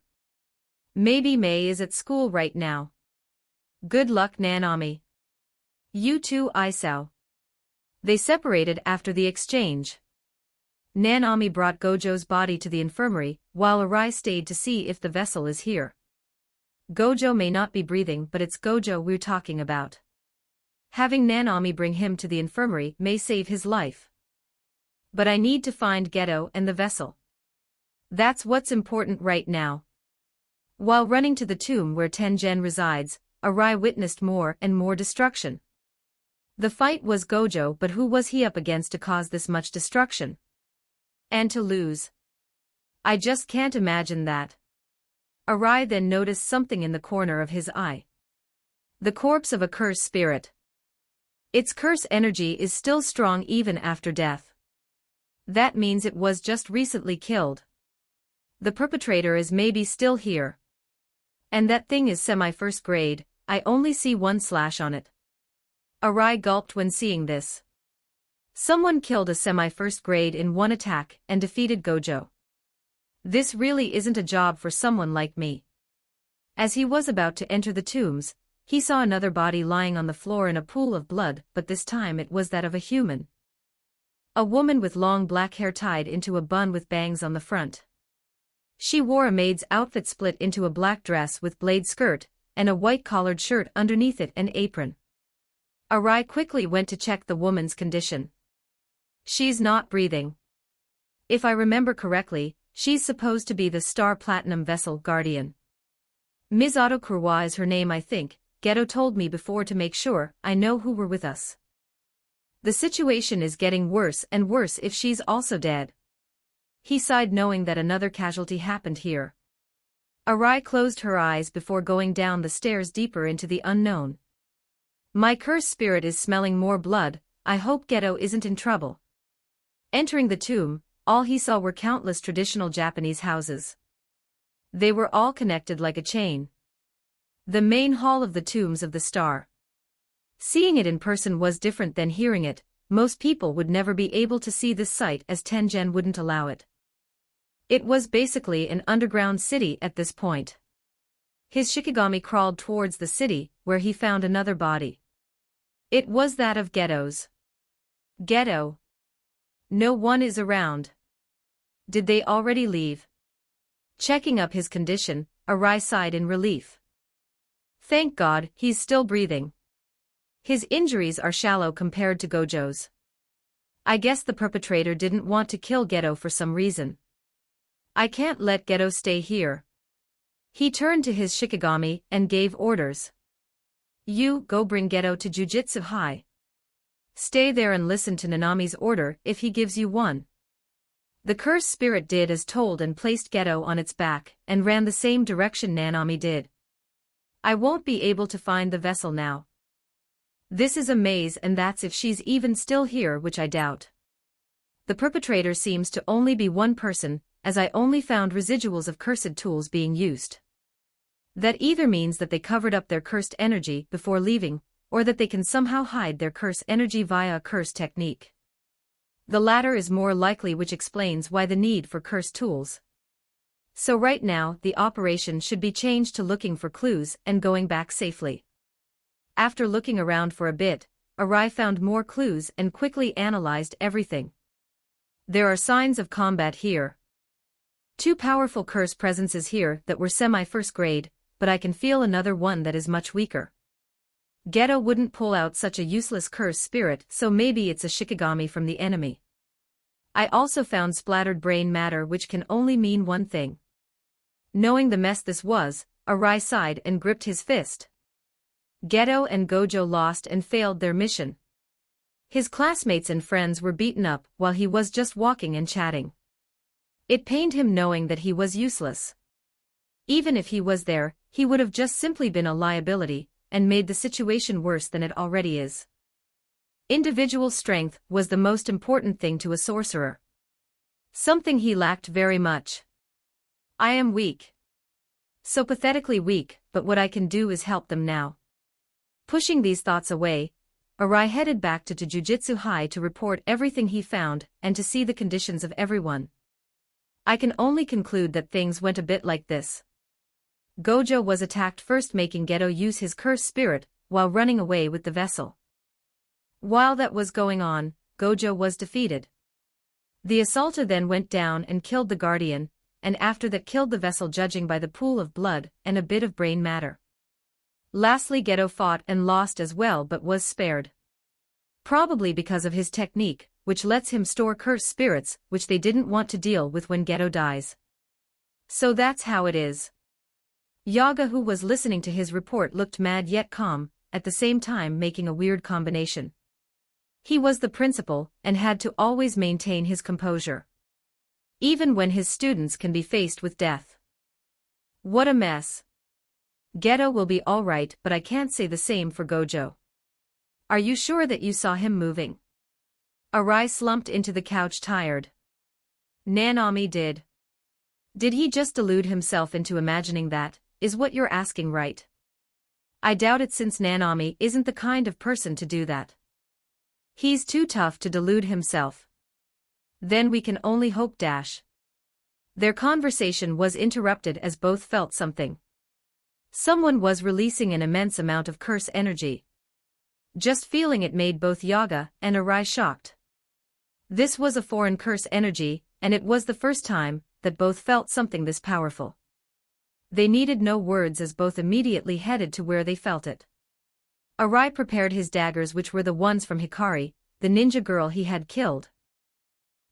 Maybe May is at school right now. Good luck, Nanami. You too, Isao. They separated after the exchange. Nanami brought Gojo's body to the infirmary, while Arai stayed to see if the vessel is here. Gojo may not be breathing, but it's Gojo we're talking about. Having Nanami bring him to the infirmary may save his life. But I need to find Geto and the vessel. That's what's important right now. While running to the tomb where Tengen resides, Arai witnessed more and more destruction. The fight was Gojo, but who was he up against to cause this much destruction? And to lose. I just can't imagine that. Arai then noticed something in the corner of his eye. The corpse of a cursed spirit. Its curse energy is still strong even after death. That means it was just recently killed. The perpetrator is maybe still here. And that thing is semi-first grade, I only see one slash on it. Arai gulped when seeing this. Someone killed a semi-first grade in one attack and defeated Gojo. This really isn't a job for someone like me. As he was about to enter the tombs, he saw another body lying on the floor in a pool of blood, but this time it was that of a human. A woman with long black hair tied into a bun with bangs on the front. She wore a maid's outfit split into a black dress with blade skirt, and a white collared shirt underneath it and apron. Arai quickly went to check the woman's condition. She's not breathing. If I remember correctly, she's supposed to be the Star Platinum vessel guardian. Misato Kurwa is her name, I think. Geto told me before to make sure I know who were with us. The situation is getting worse and worse if she's also dead. He sighed knowing that another casualty happened here. Arai closed her eyes before going down the stairs deeper into the unknown. My cursed spirit is smelling more blood, I hope Geto isn't in trouble. Entering the tomb, all he saw were countless traditional Japanese houses. They were all connected like a chain. The main hall of the tombs of the star. Seeing it in person was different than hearing it. Most people would never be able to see this sight as Tengen wouldn't allow it. It was basically an underground city at this point. His Shikigami crawled towards the city, where he found another body. It was that of Geto's. Geto. No one is around. Did they already leave? Checking up his condition, Arai sighed in relief. Thank God, he's still breathing. His injuries are shallow compared to Gojo's. I guess the perpetrator didn't want to kill Geto for some reason. I can't let Geto stay here. He turned to his Shikigami and gave orders. You go bring Geto to Jujutsu High. Stay there and listen to Nanami's order if he gives you one. The cursed spirit did as told and placed Geto on its back and ran the same direction Nanami did. I won't be able to find the vessel now. This is a maze, and that's if she's even still here, which I doubt. The perpetrator seems to only be one person, as I only found residuals of cursed tools being used. That either means that they covered up their cursed energy before leaving, or that they can somehow hide their curse energy via a curse technique. The latter is more likely, which explains why the need for cursed tools. So right now the operation should be changed to looking for clues and going back safely. After looking around for a bit, Arai found more clues and quickly analyzed everything. There are signs of combat here. Two powerful curse presences here that were semi-first grade, but I can feel another one that is much weaker. Geto wouldn't pull out such a useless curse spirit, so maybe it's a Shikigami from the enemy. I also found splattered brain matter, which can only mean one thing. Knowing the mess this was, Arai sighed and gripped his fist. Geto and Gojo lost and failed their mission. His classmates and friends were beaten up while he was just walking and chatting. It pained him knowing that he was useless. Even if he was there, he would have just simply been a liability, and made the situation worse than it already is. Individual strength was the most important thing to a sorcerer. Something he lacked very much. I am weak. So pathetically weak, but what I can do is help them now. Pushing these thoughts away, Arai headed back to Jujutsu High to report everything he found and to see the conditions of everyone. I can only conclude that things went a bit like this. Gojo was attacked first, making Geto use his curse spirit while running away with the vessel. While that was going on, Gojo was defeated. The assaulter then went down and killed the guardian, and after that killed the vessel, judging by the pool of blood and a bit of brain matter. Lastly, Geto fought and lost as well, but was spared. Probably because of his technique, which lets him store curse spirits which they didn't want to deal with when Geto dies. So that's how it is. Yaga, who was listening to his report, looked mad yet calm, at the same time making a weird combination. He was the principal and had to always maintain his composure. Even when his students can be faced with death. What a mess. Geto will be alright, but I can't say the same for Gojo. Are you sure that you saw him moving? Arai slumped into the couch, tired. Nanami did. Did he just delude himself into imagining that, is what you're asking, right? I doubt it, since Nanami isn't the kind of person to do that. He's too tough to delude himself. Then we can only hope. Their conversation was interrupted as both felt something. Someone was releasing an immense amount of curse energy. Just feeling it made both Yaga and Arai shocked. This was a foreign curse energy, and it was the first time that both felt something this powerful. They needed no words as both immediately headed to where they felt it. Arai prepared his daggers, which were the ones from Hikari, the ninja girl he had killed.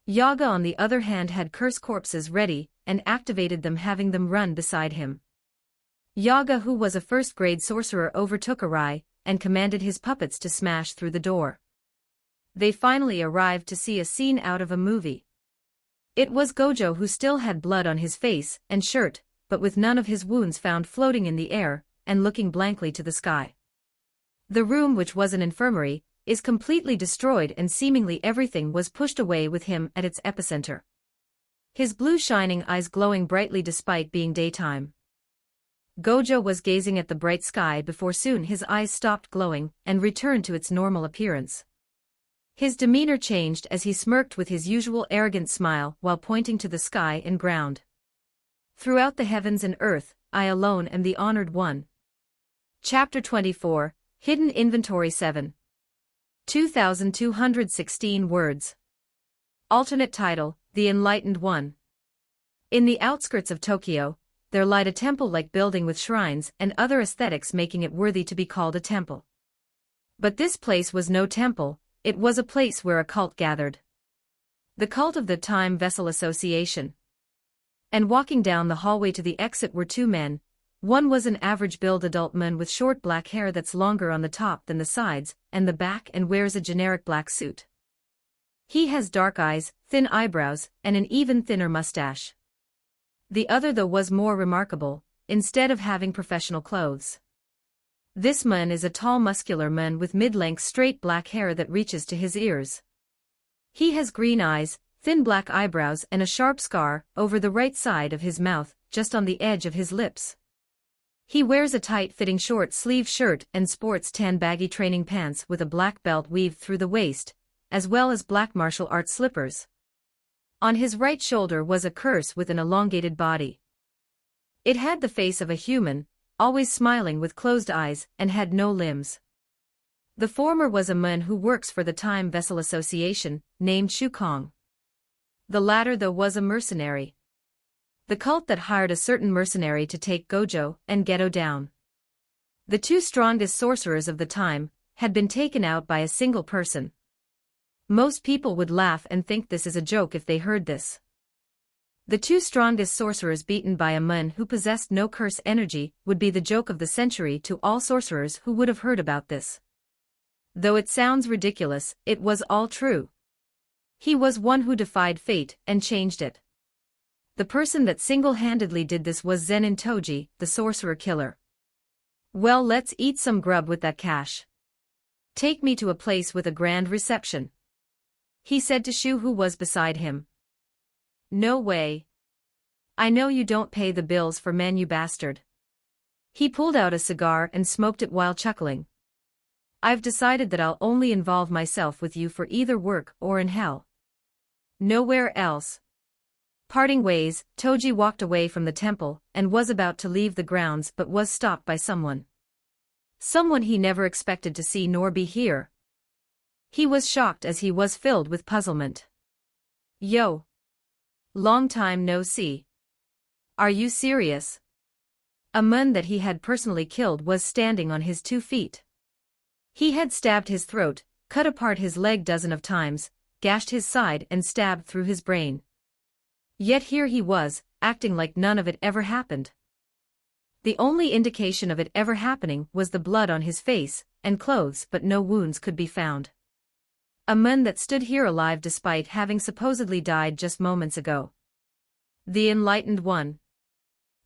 Yaga, on the other hand, had curse corpses ready and activated them, having them run beside him. Yaga, who was a first-grade sorcerer, overtook Arai and commanded his puppets to smash through the door. They finally arrived to see a scene out of a movie. It was Gojo, who still had blood on his face and shirt, but with none of his wounds, found floating in the air and looking blankly to the sky. The room, which was an infirmary, is completely destroyed, and seemingly everything was pushed away with him at its epicenter. His blue shining eyes glowing brightly despite being daytime. Gojo was gazing at the bright sky before soon his eyes stopped glowing and returned to its normal appearance. His demeanor changed as he smirked with his usual arrogant smile while pointing to the sky and ground. Throughout the heavens and earth, I alone am the honored one. Chapter 24, Hidden Inventory 7. 2,216 words. Alternate title, The Enlightened One. In the outskirts of Tokyo, there lied a temple-like building with shrines and other aesthetics, making it worthy to be called a temple. But this place was no temple, it was a place where a cult gathered. The cult of the Time Vessel Association. And walking down the hallway to the exit were two men. One was an average-build adult man with short black hair that's longer on the top than the sides and the back, and wears a generic black suit. He has dark eyes, thin eyebrows, and an even thinner mustache. The other, though, was more remarkable, instead of having professional clothes. This man is a tall, muscular man with mid-length straight black hair that reaches to his ears. He has green eyes, thin black eyebrows, and a sharp scar over the right side of his mouth, just on the edge of his lips. He wears a tight-fitting short-sleeved shirt and sports tan baggy training pants with a black belt weaved through the waist, as well as black martial arts slippers. On his right shoulder was a curse with an elongated body. It had the face of a human, always smiling with closed eyes, and had no limbs. The former was a man who works for the Time Vessel Association, named Shukong. The latter, though, was a mercenary. The cult that hired a certain mercenary to take Gojo and Geto down. The two strongest sorcerers of the time had been taken out by a single person. Most people would laugh and think this is a joke if they heard this. The two strongest sorcerers beaten by a man who possessed no curse energy would be the joke of the century to all sorcerers who would have heard about this. Though it sounds ridiculous, it was all true. He was one who defied fate and changed it. The person that single-handedly did this was Zenin Toji, the sorcerer killer. Well, let's eat some grub with that cash. Take me to a place with a grand reception, he said to Shu, who was beside him. No way. I know you don't pay the bills for men, you bastard. He pulled out a cigar and smoked it while chuckling. I've decided that I'll only involve myself with you for either work or in hell. Nowhere else. Parting ways, Toji walked away from the temple and was about to leave the grounds but was stopped by someone. Someone he never expected to see nor be here. He was shocked as he was filled with puzzlement. Yo. Long time no see. Are you serious? A man that he had personally killed was standing on his 2 feet. He had stabbed his throat, cut apart his leg dozens of times, gashed his side and stabbed through his brain. Yet here he was, acting like none of it ever happened. The only indication of it ever happening was the blood on his face and clothes, but no wounds could be found. A man that stood here alive despite having supposedly died just moments ago. The Enlightened One.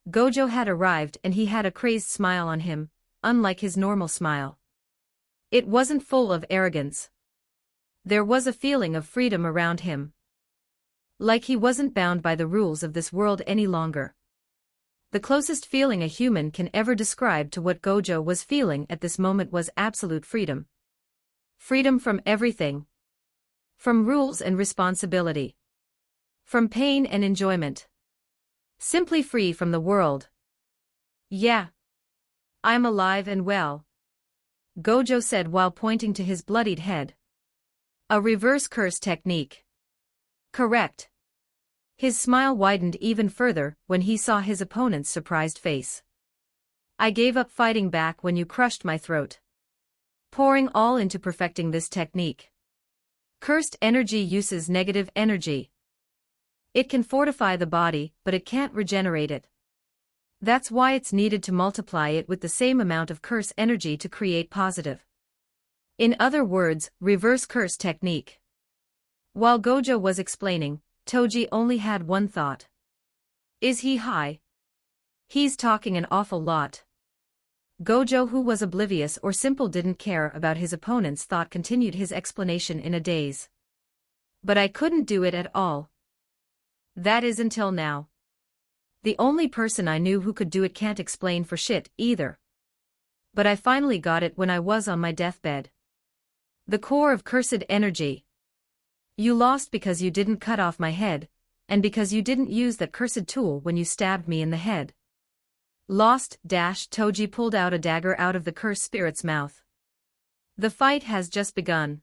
Gojo had arrived and he had a crazed smile on him, unlike his normal smile. It wasn't full of arrogance. There was a feeling of freedom around him. Like he wasn't bound by the rules of this world any longer. The closest feeling a human can ever describe to what Gojo was feeling at this moment was absolute freedom. Freedom from everything. From rules and responsibility. From pain and enjoyment. Simply free from the world. Yeah. I'm alive and well, Gojo said while pointing to his bloodied head. A reverse curse technique. Correct. His smile widened even further when he saw his opponent's surprised face. I gave up fighting back when you crushed my throat. Pouring all into perfecting this technique. Cursed energy uses negative energy. It can fortify the body, but it can't regenerate it. That's why it's needed to multiply it with the same amount of curse energy to create positive. In other words, reverse curse technique. While Gojo was explaining, Toji only had one thought. Is he high? He's talking an awful lot. Gojo, who was oblivious or simple didn't care about his opponent's thought, continued his explanation in a daze. But I couldn't do it at all. That is until now. The only person I knew who could do it can't explain for shit either. But I finally got it when I was on my deathbed. The core of cursed energy. You lost because you didn't cut off my head, and because you didn't use that cursed tool when you stabbed me in the head. Lost, Toji pulled out a dagger out of the cursed spirit's mouth. The fight has just begun.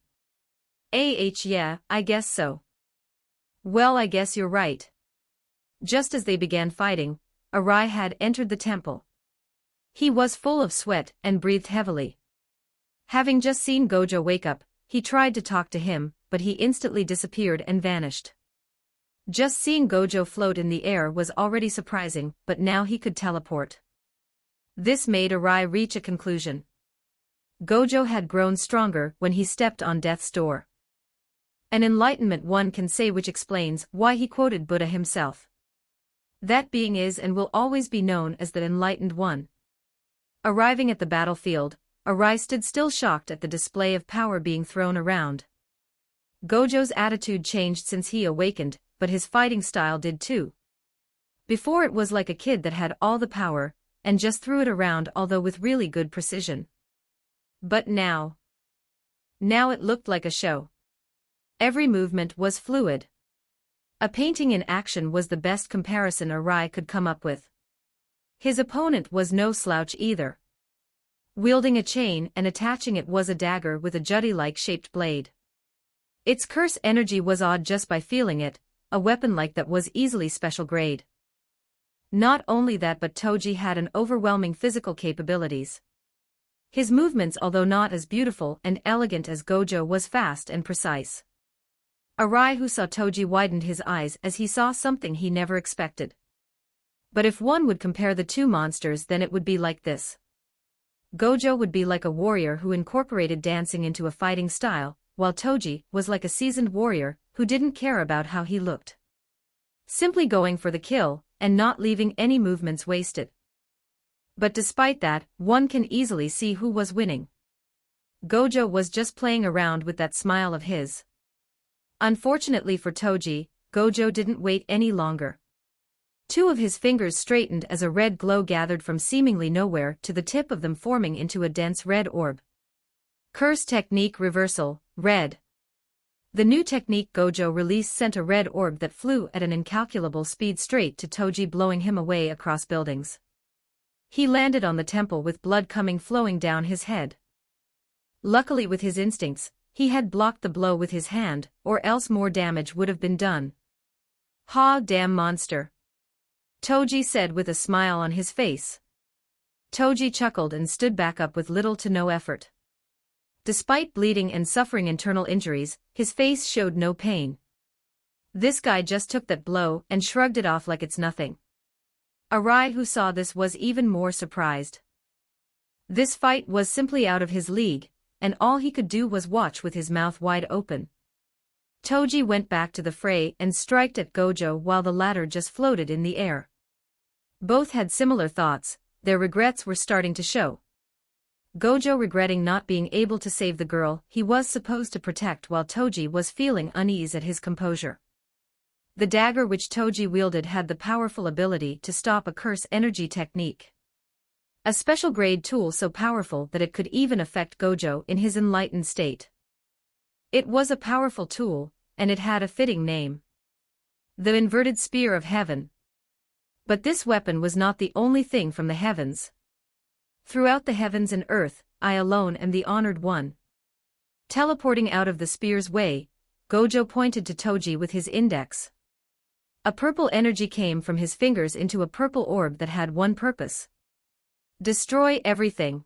Yeah, I guess so. Well, I guess you're right. Just as they began fighting, Arai had entered the temple. He was full of sweat and breathed heavily. Having just seen Gojo wake up, he tried to talk to him, but he instantly disappeared and vanished. Just seeing Gojo float in the air was already surprising, but now he could teleport. This made Arai reach a conclusion. Gojo had grown stronger when he stepped on death's door. An enlightenment one can say, which explains why he quoted Buddha himself. That being is and will always be known as the Enlightened One. Arriving at the battlefield, Arai stood still, shocked at the display of power being thrown around. Gojo's attitude changed since he awakened, but his fighting style did too. Before it was like a kid that had all the power, and just threw it around, although with really good precision. But now it looked like a show. Every movement was fluid. A painting in action was the best comparison Arai could come up with. His opponent was no slouch either. Wielding a chain and attaching it was a dagger with a jutty-like shaped blade. Its curse energy was odd just by feeling it. A weapon like that was easily special grade. Not only that, but Toji had an overwhelming physical capabilities. His movements, although not as beautiful and elegant as Gojo, was fast and precise. Arai, who saw Toji, widened his eyes as he saw something he never expected. But if one would compare the two monsters, then it would be like this. Gojo would be like a warrior who incorporated dancing into a fighting style, while Toji was like a seasoned warrior who didn't care about how he looked. Simply going for the kill, and not leaving any movements wasted. But despite that, one can easily see who was winning. Gojo was just playing around with that smile of his. Unfortunately for Toji, Gojo didn't wait any longer. Two of his fingers straightened as a red glow gathered from seemingly nowhere to the tip of them, forming into a dense red orb. Curse Technique Reversal, Red. The new technique Gojo released sent a red orb that flew at an incalculable speed straight to Toji, blowing him away across buildings. He landed on the temple with blood flowing down his head. Luckily, with his instincts, he had blocked the blow with his hand, or else more damage would have been done. "Ha, damn monster," Toji said with a smile on his face. Toji chuckled and stood back up with little to no effort. Despite bleeding and suffering internal injuries, his face showed no pain. This guy just took that blow and shrugged it off like it's nothing. Arai, who saw this, was even more surprised. This fight was simply out of his league, and all he could do was watch with his mouth wide open. Toji went back to the fray and struck at Gojo while the latter just floated in the air. Both had similar thoughts, their regrets were starting to show. Gojo regretting not being able to save the girl he was supposed to protect, while Toji was feeling unease at his composure. The dagger which Toji wielded had the powerful ability to stop a curse energy technique. A special grade tool so powerful that it could even affect Gojo in his enlightened state. It was a powerful tool, and it had a fitting name. The Inverted Spear of Heaven. But this weapon was not the only thing from the heavens. Throughout the heavens and earth, I alone am the honored one. Teleporting out of the spear's way, Gojo pointed to Toji with his index. A purple energy came from his fingers into a purple orb that had one purpose. Destroy everything.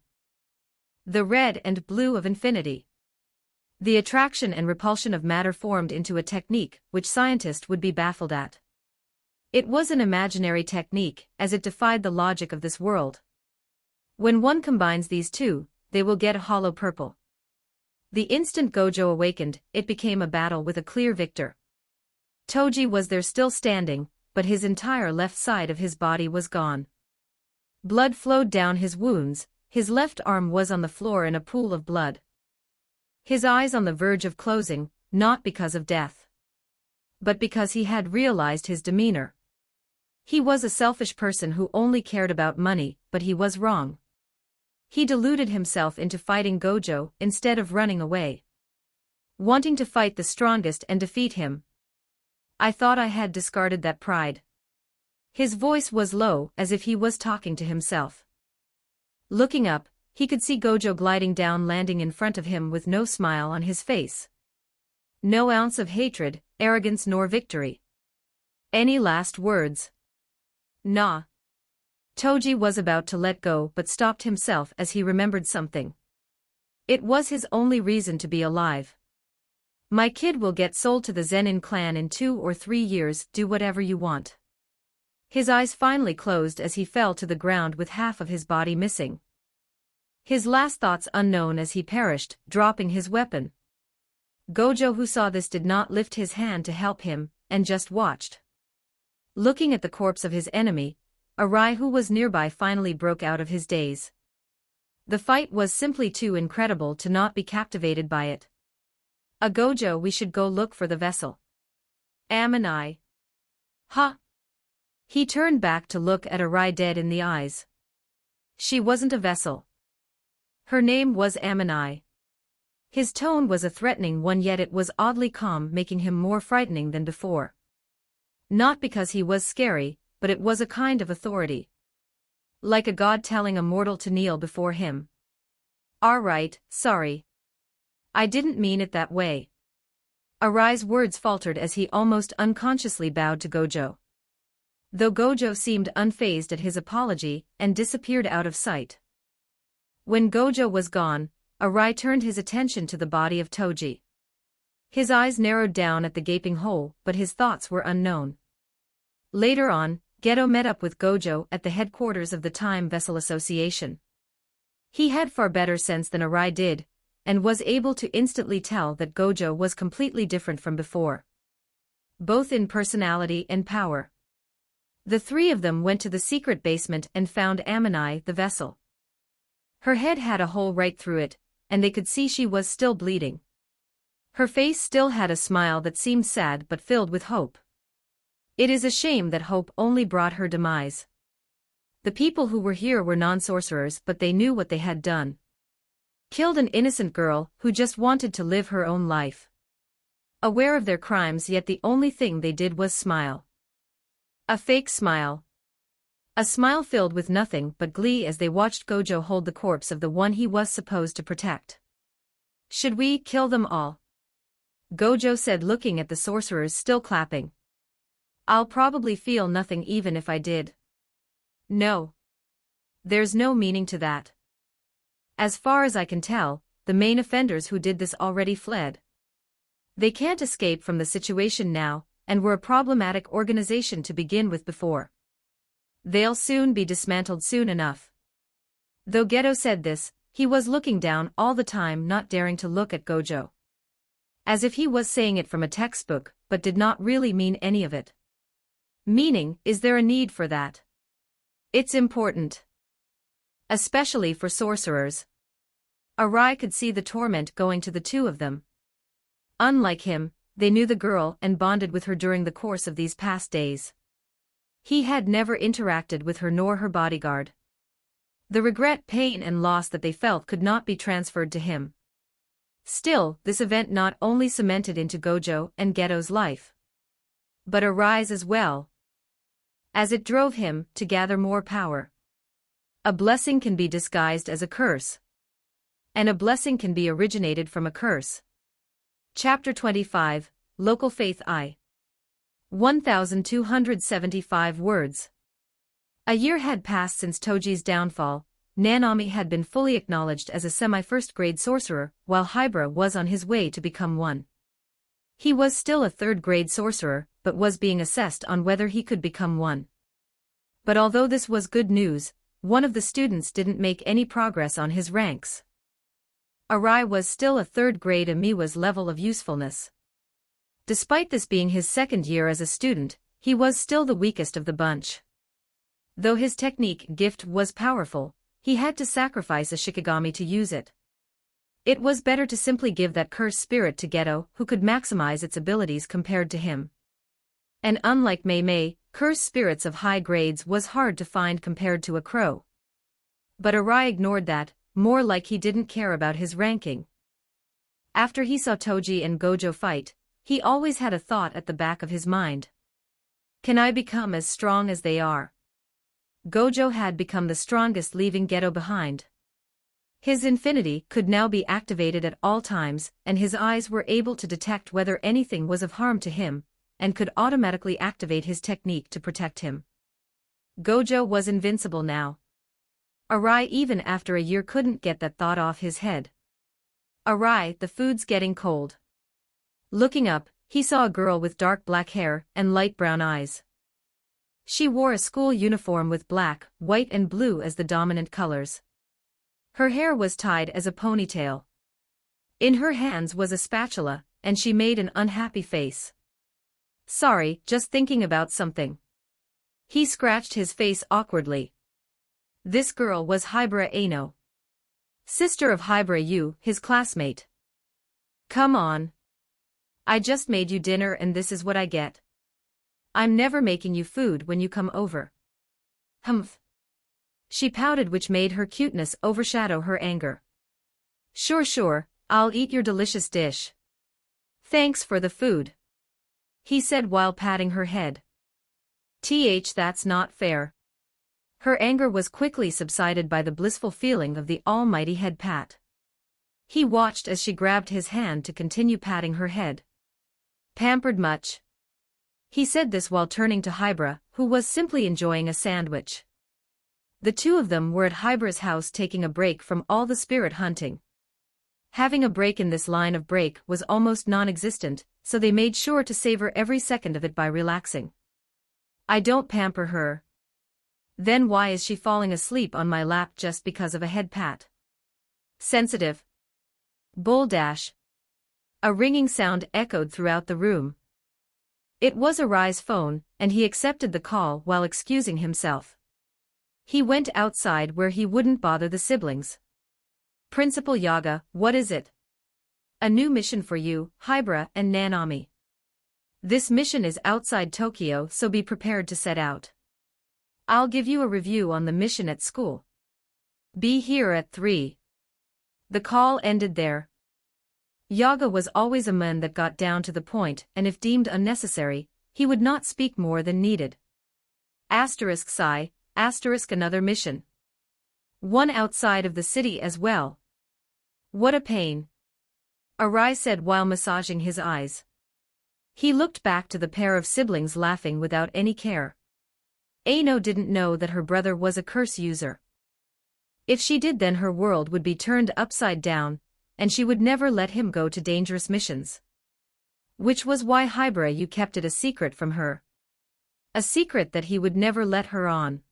The red and blue of infinity. The attraction and repulsion of matter formed into a technique which scientists would be baffled at. It was an imaginary technique, as it defied the logic of this world. When one combines these two, they will get a hollow purple. The instant Gojo awakened, it became a battle with a clear victor. Toji was there still standing, but his entire left side of his body was gone. Blood flowed down his wounds, his left arm was on the floor in a pool of blood. His eyes on the verge of closing, not because of death, but because he had realized his demeanor. He was a selfish person who only cared about money, but he was wrong. He deluded himself into fighting Gojo instead of running away. Wanting to fight the strongest and defeat him. I thought I had discarded that pride. His voice was low, as if he was talking to himself. Looking up, he could see Gojo gliding down, landing in front of him with no smile on his face. No ounce of hatred, arrogance nor victory. Any last words? Nah. Toji was about to let go but stopped himself as he remembered something. It was his only reason to be alive. My kid will get sold to the Zenin clan in 2 or 3 years, do whatever you want. His eyes finally closed as he fell to the ground with half of his body missing. His last thoughts unknown as he perished, dropping his weapon. Gojo, who saw this, did not lift his hand to help him, and just watched. Looking at the corpse of his enemy, Arai, who was nearby, finally broke out of his daze. The fight was simply too incredible to not be captivated by it. Gojo, we should go look for the vessel. Am and I. Ha! He turned back to look at Arai dead in the eyes. She wasn't a vessel. Her name was Aminai. His tone was a threatening one, yet it was oddly calm, making him more frightening than before. Not because he was scary, but it was a kind of authority. Like a god telling a mortal to kneel before him. Alright, sorry. I didn't mean it that way. Arai's words faltered as he almost unconsciously bowed to Gojo. Though Gojo seemed unfazed at his apology and disappeared out of sight. When Gojo was gone, Arai turned his attention to the body of Toji. His eyes narrowed down at the gaping hole, but his thoughts were unknown. Later on, Geto met up with Gojo at the headquarters of the Time Vessel Association. He had far better sense than Arai did, and was able to instantly tell that Gojo was completely different from before, both in personality and power. The three of them went to the secret basement and found Aminai, the vessel. Her head had a hole right through it, and they could see she was still bleeding. Her face still had a smile that seemed sad but filled with hope. It is a shame that hope only brought her demise. The people who were here were non-sorcerers, but they knew what they had done. Killed an innocent girl who just wanted to live her own life. Aware of their crimes, yet the only thing they did was smile. A fake smile. A smile filled with nothing but glee as they watched Gojo hold the corpse of the one he was supposed to protect. "Should we kill them all?" Gojo said, looking at the sorcerers still clapping. "I'll probably feel nothing even if I did." "No. There's no meaning to that. As far as I can tell, the main offenders who did this already fled. They can't escape from the situation now, and were a problematic organization to begin with before. They'll soon be dismantled soon enough." Though Geto said this, he was looking down all the time, not daring to look at Gojo. As if he was saying it from a textbook, but did not really mean any of it. Meaning, is there a need for that? It's important. Especially for sorcerers. Arai could see the torment going to the two of them. Unlike him, they knew the girl and bonded with her during the course of these past days. He had never interacted with her nor her bodyguard. The regret, pain and loss that they felt could not be transferred to him. Still, this event not only cemented into Gojo and Geto's life, but Arai's as well, as it drove him to gather more power. A blessing can be disguised as a curse, and a blessing can be originated from a curse. Chapter 25, Local Faith I. 1275 words. A year had passed since Toji's downfall. Nanami had been fully acknowledged as a semi-first-grade sorcerer, while Hybra was on his way to become one. He was still a third-grade sorcerer, but was being assessed on whether he could become one. But although this was good news, one of the students didn't make any progress on his ranks. Arai was still a third-grade Amiwa's level of usefulness. Despite this being his second year as a student, he was still the weakest of the bunch. Though his technique gift was powerful, he had to sacrifice a Shikigami to use it. It was better to simply give that cursed spirit to Geto, who could maximize its abilities compared to him. And unlike Mei, cursed spirits of high grades was hard to find compared to a crow. But Arai ignored that, more like he didn't care about his ranking. After he saw Toji and Gojo fight, he always had a thought at the back of his mind. Can I become as strong as they are? Gojo had become the strongest, leaving Geto behind. His infinity could now be activated at all times, and his eyes were able to detect whether anything was of harm to him, and could automatically activate his technique to protect him. Gojo was invincible now. Arai, even after a year, couldn't get that thought off his head. "Arai, the food's getting cold." Looking up, he saw a girl with dark black hair and light brown eyes. She wore a school uniform with black, white and blue as the dominant colors. Her hair was tied as a ponytail. In her hands was a spatula, and she made an unhappy face. "Sorry, just thinking about something." He scratched his face awkwardly. This girl was Hybra Ano, sister of Hybra Yu, his classmate. "Come on. I just made you dinner and this is what I get. I'm never making you food when you come over." "Humph." She pouted, which made her cuteness overshadow her anger. Sure, I'll eat your delicious dish." "Thanks for the food," he said while patting her head. That's not fair." Her anger was quickly subsided by the blissful feeling of the almighty head pat. He watched as she grabbed his hand to continue patting her head. "Pampered much?" He said this while turning to Hybra, who was simply enjoying a sandwich. The two of them were at Hybra's house taking a break from all the spirit hunting. Having a break in this line of break was almost non-existent, so they made sure to savor every second of it by relaxing. I don't pamper her. Then why is she falling asleep on my lap just because of a head pat? Sensitive. Bull-dash. A ringing sound echoed throughout the room. It was Arai's phone, and he accepted the call while excusing himself. He went outside where he wouldn't bother the siblings. Principal Yaga, what is it? A new mission for you, Hybra and Nanami. This mission is outside Tokyo, so be prepared to set out. I'll give you a review on the mission at school. Be here at 3. The call ended there. Yaga was always a man that got down to the point, and if deemed unnecessary, he would not speak more than needed. Sigh, another mission. One outside of the city as well. What a pain. Arai said while massaging his eyes. He looked back to the pair of siblings laughing without any care. Aino didn't know that her brother was a curse user. If she did, then her world would be turned upside down, and she would never let him go to dangerous missions. Which was why Hybra kept it a secret from her. A secret that he would never let her on.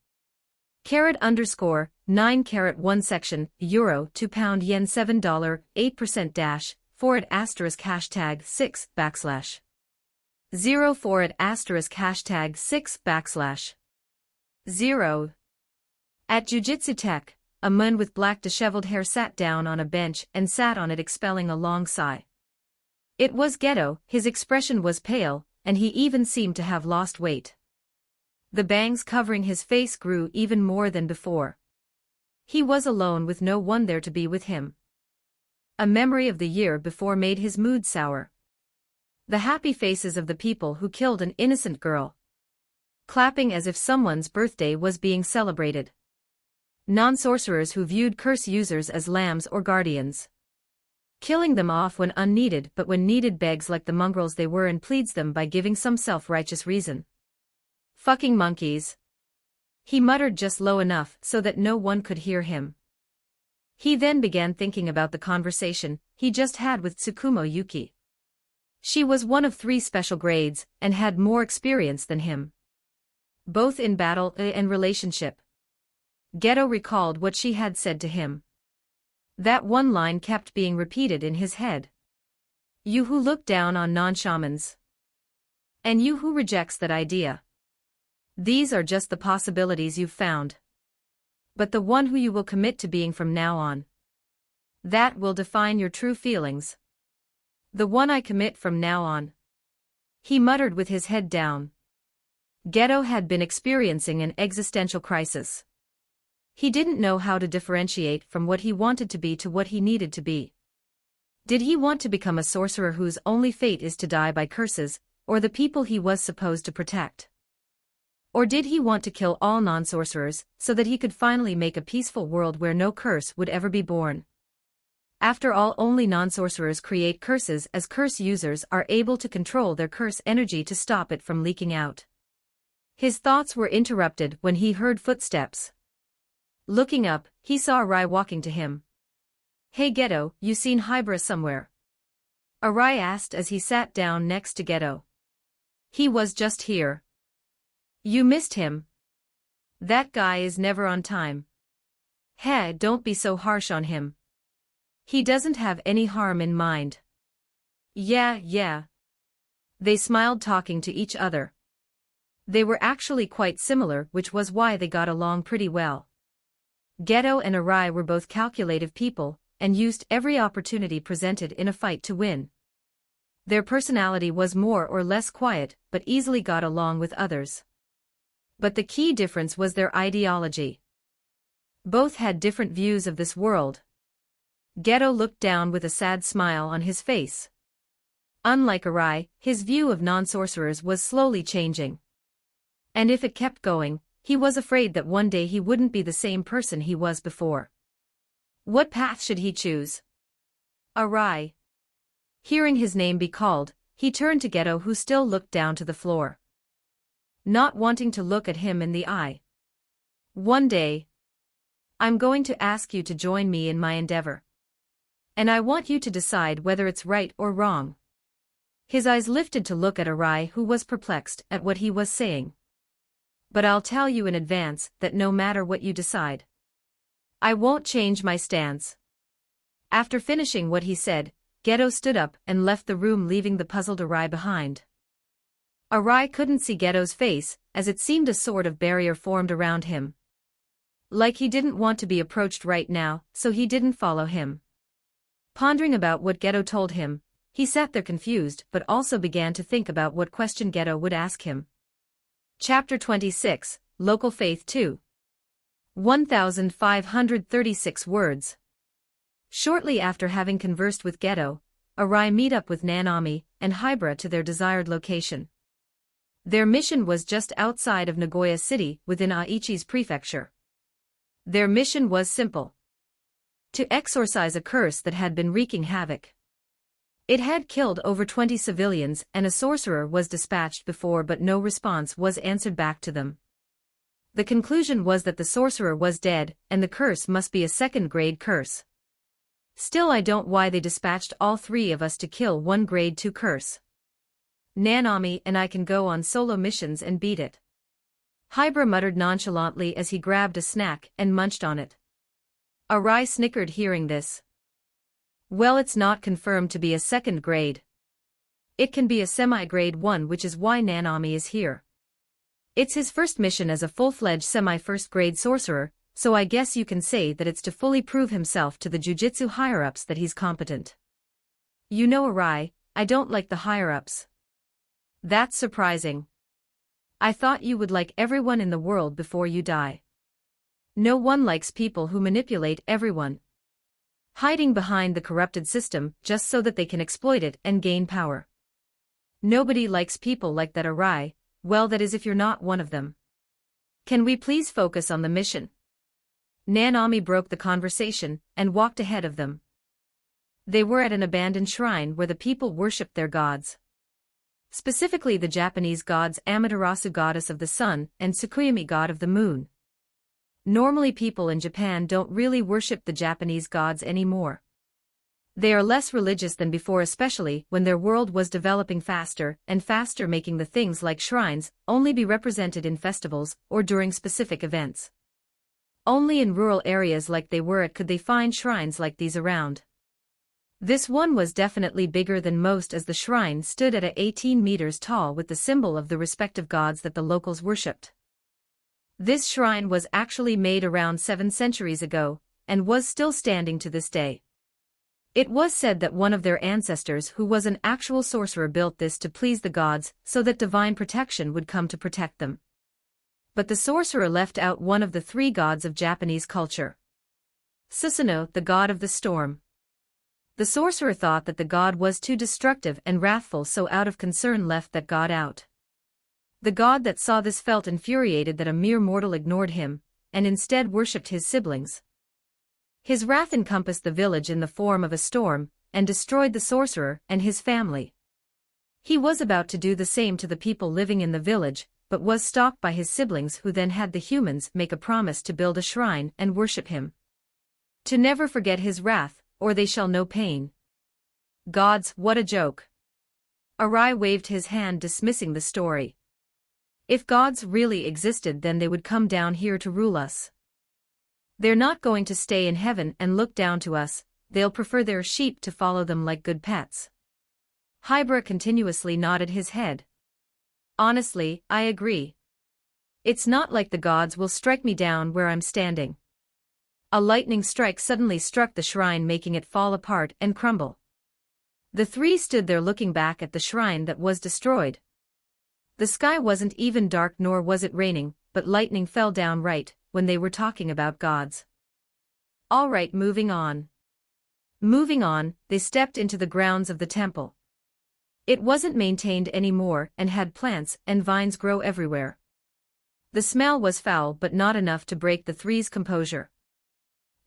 _9 section, euro, £2 yen $7, 8% dash, forward asterisk hashtag 6 backslash. 0 forward asterisk hashtag 6 backslash. 0. At Jujutsu Tech, a man with black disheveled hair sat down on a bench and sat on it expelling a long sigh. It was Geto, his expression was pale, and he even seemed to have lost weight. The bangs covering his face grew even more than before. He was alone with no one there to be with him. A memory of the year before made his mood sour. The happy faces of the people who killed an innocent girl, clapping as if someone's birthday was being celebrated. Non-sorcerers who viewed curse users as lambs or guardians. Killing them off when unneeded, but when needed begs like the mongrels they were and pleads them by giving some self-righteous reason. Fucking monkeys. He muttered just low enough so that no one could hear him. He then began thinking about the conversation he just had with Tsukumo Yuki. She was one of 3 special grades and had more experience than him, both in battle and relationship. Geto recalled what she had said to him. That one line kept being repeated in his head. You who look down on non-shamans. And you who rejects that idea. These are just the possibilities you've found. But the one who you will commit to being from now on. That will define your true feelings. The one I commit from now on. He muttered with his head down. Geto had been experiencing an existential crisis. He didn't know how to differentiate from what he wanted to be to what he needed to be. Did he want to become a sorcerer whose only fate is to die by curses, or the people he was supposed to protect? Or did he want to kill all non-sorcerers, so that he could finally make a peaceful world where no curse would ever be born? After all, only non-sorcerers create curses, as curse users are able to control their curse energy to stop it from leaking out. His thoughts were interrupted when he heard footsteps. Looking up, he saw Arai walking to him. Hey Geto, you seen Hybra somewhere? Arai asked as he sat down next to Geto. He was just here. You missed him. That guy is never on time. Hey, don't be so harsh on him. He doesn't have any harm in mind. Yeah. They smiled, talking to each other. They were actually quite similar, which was why they got along pretty well. Geto and Arai were both calculative people, and used every opportunity presented in a fight to win. Their personality was more or less quiet, but easily got along with others. But the key difference was their ideology. Both had different views of this world. Geto looked down with a sad smile on his face. Unlike Arai, his view of non-sorcerers was slowly changing. And if it kept going, he was afraid that one day he wouldn't be the same person he was before. What path should he choose? Arai. Hearing his name be called, he turned to Geto, who still looked down to the floor, not wanting to look at him in the eye. One day, I'm going to ask you to join me in my endeavor. And I want you to decide whether it's right or wrong. His eyes lifted to look at Arai, who was perplexed at what he was saying. But I'll tell you in advance that no matter what you decide, I won't change my stance. After finishing what he said, Geto stood up and left the room, leaving the puzzled Arai behind. Arai couldn't see Geto's face, as it seemed a sort of barrier formed around him. Like he didn't want to be approached right now, so he didn't follow him. Pondering about what Geto told him, he sat there confused but also began to think about what question Geto would ask him. Chapter 26, Local Faith 2. 1536 words. Shortly after having conversed with Geto, Arai meet up with Nanami and Hybra to their desired location. Their mission was just outside of Nagoya City within Aichi's prefecture. Their mission was simple: to exorcise a curse that had been wreaking havoc. It had killed over 20 civilians, and a sorcerer was dispatched before, but no response was answered back to them. The conclusion was that the sorcerer was dead, and the curse must be a second-grade curse. Still, I don't why they dispatched all three of us to kill one grade 2 curse. Nanami and I can go on solo missions and beat it. Hybra muttered nonchalantly as he grabbed a snack and munched on it. Arai snickered hearing this. Well, it's not confirmed to be a second grade. It can be a semi-grade 1, which is why Nanami is here. It's his first mission as a full-fledged semi-first grade sorcerer, so I guess you can say that it's to fully prove himself to the Jujutsu higher-ups that he's competent. You know, Arai, I don't like the higher-ups. That's surprising. I thought you would like everyone in the world before you die. No one likes people who manipulate everyone, hiding behind the corrupted system just so that they can exploit it and gain power. Nobody likes people like that, Arai. Well, that is if you're not one of them. Can we please focus on the mission? Nanami broke the conversation and walked ahead of them. They were at an abandoned shrine where the people worshipped their gods. Specifically the Japanese gods Amaterasu, goddess of the sun, and Tsukuyomi, god of the moon. Normally people in Japan don't really worship the Japanese gods anymore. They are less religious than before, especially when their world was developing faster and faster, making the things like shrines only be represented in festivals or during specific events. Only in rural areas like they were at could they find shrines like these around. This one was definitely bigger than most, as the shrine stood at 18 meters tall with the symbol of the respective gods that the locals worshipped. This shrine was actually made around 7 centuries ago, and was still standing to this day. It was said that one of their ancestors, who was an actual sorcerer, built this to please the gods so that divine protection would come to protect them. But the sorcerer left out one of the 3 gods of Japanese culture. Susanoo, the god of the storm. The sorcerer thought that the god was too destructive and wrathful, so out of concern left that god out. The god that saw this felt infuriated that a mere mortal ignored him, and instead worshipped his siblings. His wrath encompassed the village in the form of a storm, and destroyed the sorcerer and his family. He was about to do the same to the people living in the village, but was stopped by his siblings, who then had the humans make a promise to build a shrine and worship him. To never forget his wrath, or they shall know pain. Gods, what a joke. Arai waved his hand, dismissing the story. If gods really existed, then they would come down here to rule us. They're not going to stay in heaven and look down to us, they'll prefer their sheep to follow them like good pets. Hybra continuously nodded his head. Honestly, I agree. It's not like the gods will strike me down where I'm standing. A lightning strike suddenly struck the shrine, making it fall apart and crumble. The 3 stood there looking back at the shrine that was destroyed. The sky wasn't even dark, nor was it raining, but lightning fell down right when they were talking about gods. All right, moving on. Moving on, they stepped into the grounds of the temple. It wasn't maintained anymore and had plants and vines grow everywhere. The smell was foul, but not enough to break the 3's composure.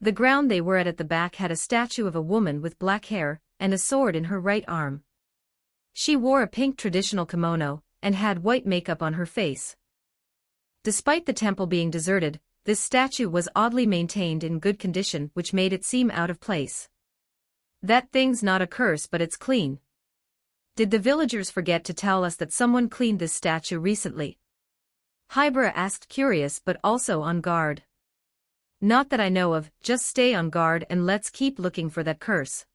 The ground they were at the back had a statue of a woman with black hair and a sword in her right arm. She wore a pink traditional kimono and had white makeup on her face. Despite the temple being deserted, this statue was oddly maintained in good condition, which made it seem out of place. That thing's not a curse, but it's clean. Did the villagers forget to tell us that someone cleaned this statue recently? Hybra asked, curious but also on guard. Not that I know of, just stay on guard and let's keep looking for that curse.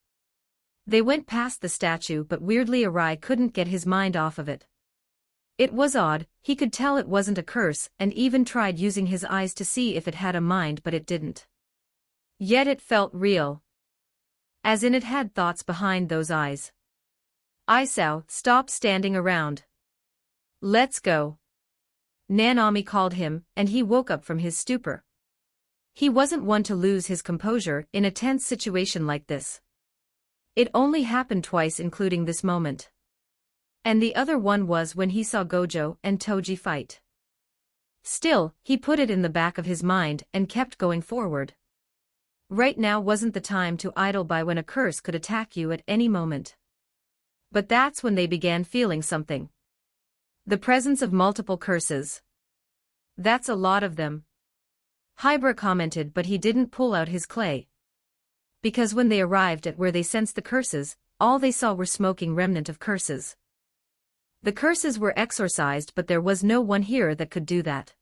They went past the statue, but weirdly Arai couldn't get his mind off of it. It was odd, he could tell it wasn't a curse and even tried using his eyes to see if it had a mind, but it didn't. Yet it felt real. As in it had thoughts behind those eyes. Isao, stop standing around. Let's go. Nanami called him, and he woke up from his stupor. He wasn't one to lose his composure in a tense situation like this. It only happened twice, including this moment. And the other one was when he saw Gojo and Toji fight. Still, he put it in the back of his mind and kept going forward. Right now wasn't the time to idle by when a curse could attack you at any moment. But that's when they began feeling something. The presence of multiple curses. That's a lot of them. Hybra commented, but he didn't pull out his clay. Because when they arrived at where they sensed the curses, all they saw were smoking remnant of curses. The curses were exorcised, but there was no one here that could do that.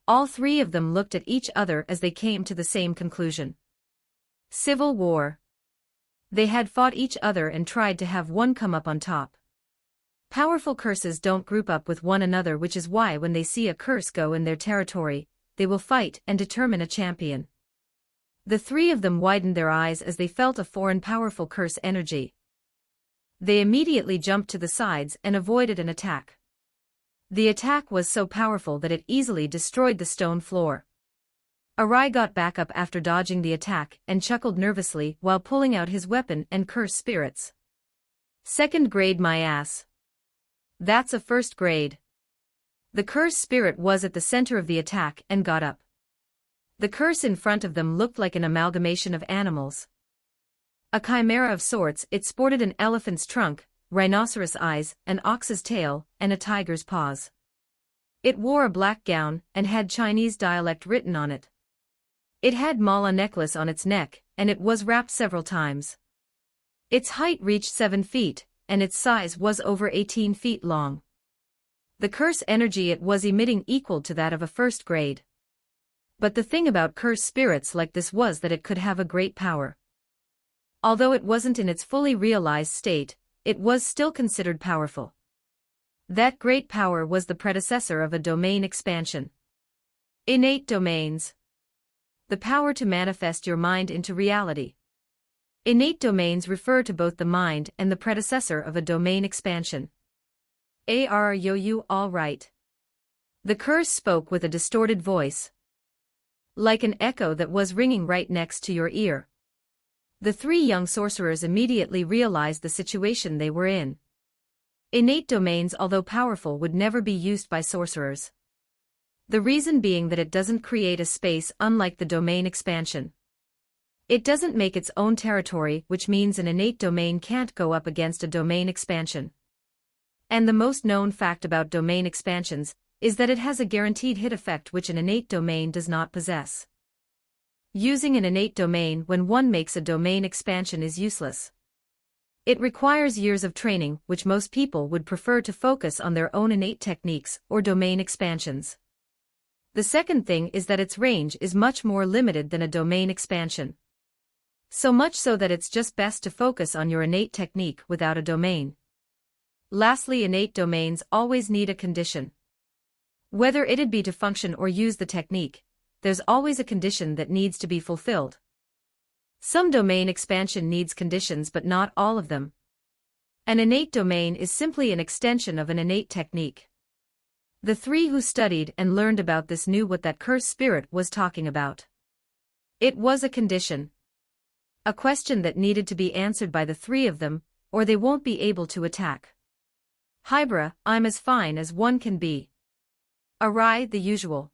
All three of them looked at each other as they came to the same conclusion. Civil war. They had fought each other and tried to have one come up on top. Powerful curses don't group up with one another, which is why when they see a curse go in their territory, they will fight and determine a champion. The three of them widened their eyes as they felt a foreign powerful curse energy. They immediately jumped to the sides and avoided an attack. The attack was so powerful that it easily destroyed the stone floor. Arai got back up after dodging the attack and chuckled nervously while pulling out his weapon and cursed spirits. Second grade, my ass. That's a first grade. The cursed spirit was at the center of the attack and got up. The curse in front of them looked like an amalgamation of animals. A chimera of sorts, it sported an elephant's trunk, rhinoceros eyes, an ox's tail, and a tiger's paws. It wore a black gown and had Chinese dialect written on it. It had mala necklace on its neck, and it was wrapped several times. Its height reached 7 feet, and its size was over 18 feet long. The curse energy it was emitting equaled to that of a first grade. But the thing about cursed spirits like this was that it could have a great power. Although it wasn't in its fully realized state, it was still considered powerful. That great power was the predecessor of a domain expansion. Innate domains. The power to manifest your mind into reality. Innate domains refer to both the mind and the predecessor of a domain expansion. Are you all right? The curse spoke with a distorted voice. Like an echo that was ringing right next to your ear. The three young sorcerers immediately realized the situation they were in. Innate domains, although powerful, would never be used by sorcerers. The reason being that it doesn't create a space unlike the domain expansion. It doesn't make its own territory, which means an innate domain can't go up against a domain expansion. And the most known fact about domain expansions is that it has a guaranteed hit effect which an innate domain does not possess. Using an innate domain when one makes a domain expansion is useless. It requires years of training, which most people would prefer to focus on their own innate techniques or domain expansions. The second thing is that its range is much more limited than a domain expansion. So much so that it's just best to focus on your innate technique without a domain. Lastly, innate domains always need a condition. Whether it'd be to function or use the technique, there's always a condition that needs to be fulfilled. Some domain expansion needs conditions, but not all of them. An innate domain is simply an extension of an innate technique. The three who studied and learned about this knew what that cursed spirit was talking about. It was a condition. A question that needed to be answered by the three of them, or they won't be able to attack. Hybra, I'm as fine as one can be. Arai, the usual.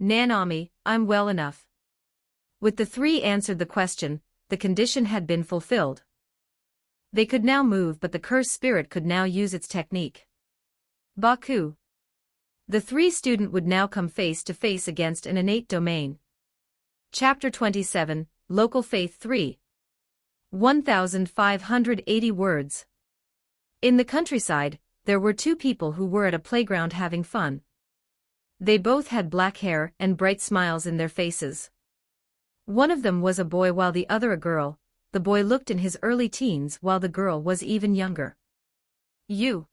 Nanami, I'm well enough. With the three answered the question, the condition had been fulfilled. They could now move, but the cursed spirit could now use its technique. Baku. The three students would now come face to face against an innate domain. Chapter 27, Local Faith 3. 1,580 words. In the countryside, there were two people who were at a playground having fun. They both had black hair and bright smiles in their faces. One of them was a boy while the other a girl. The boy looked in his early teens while the girl was even younger. "You.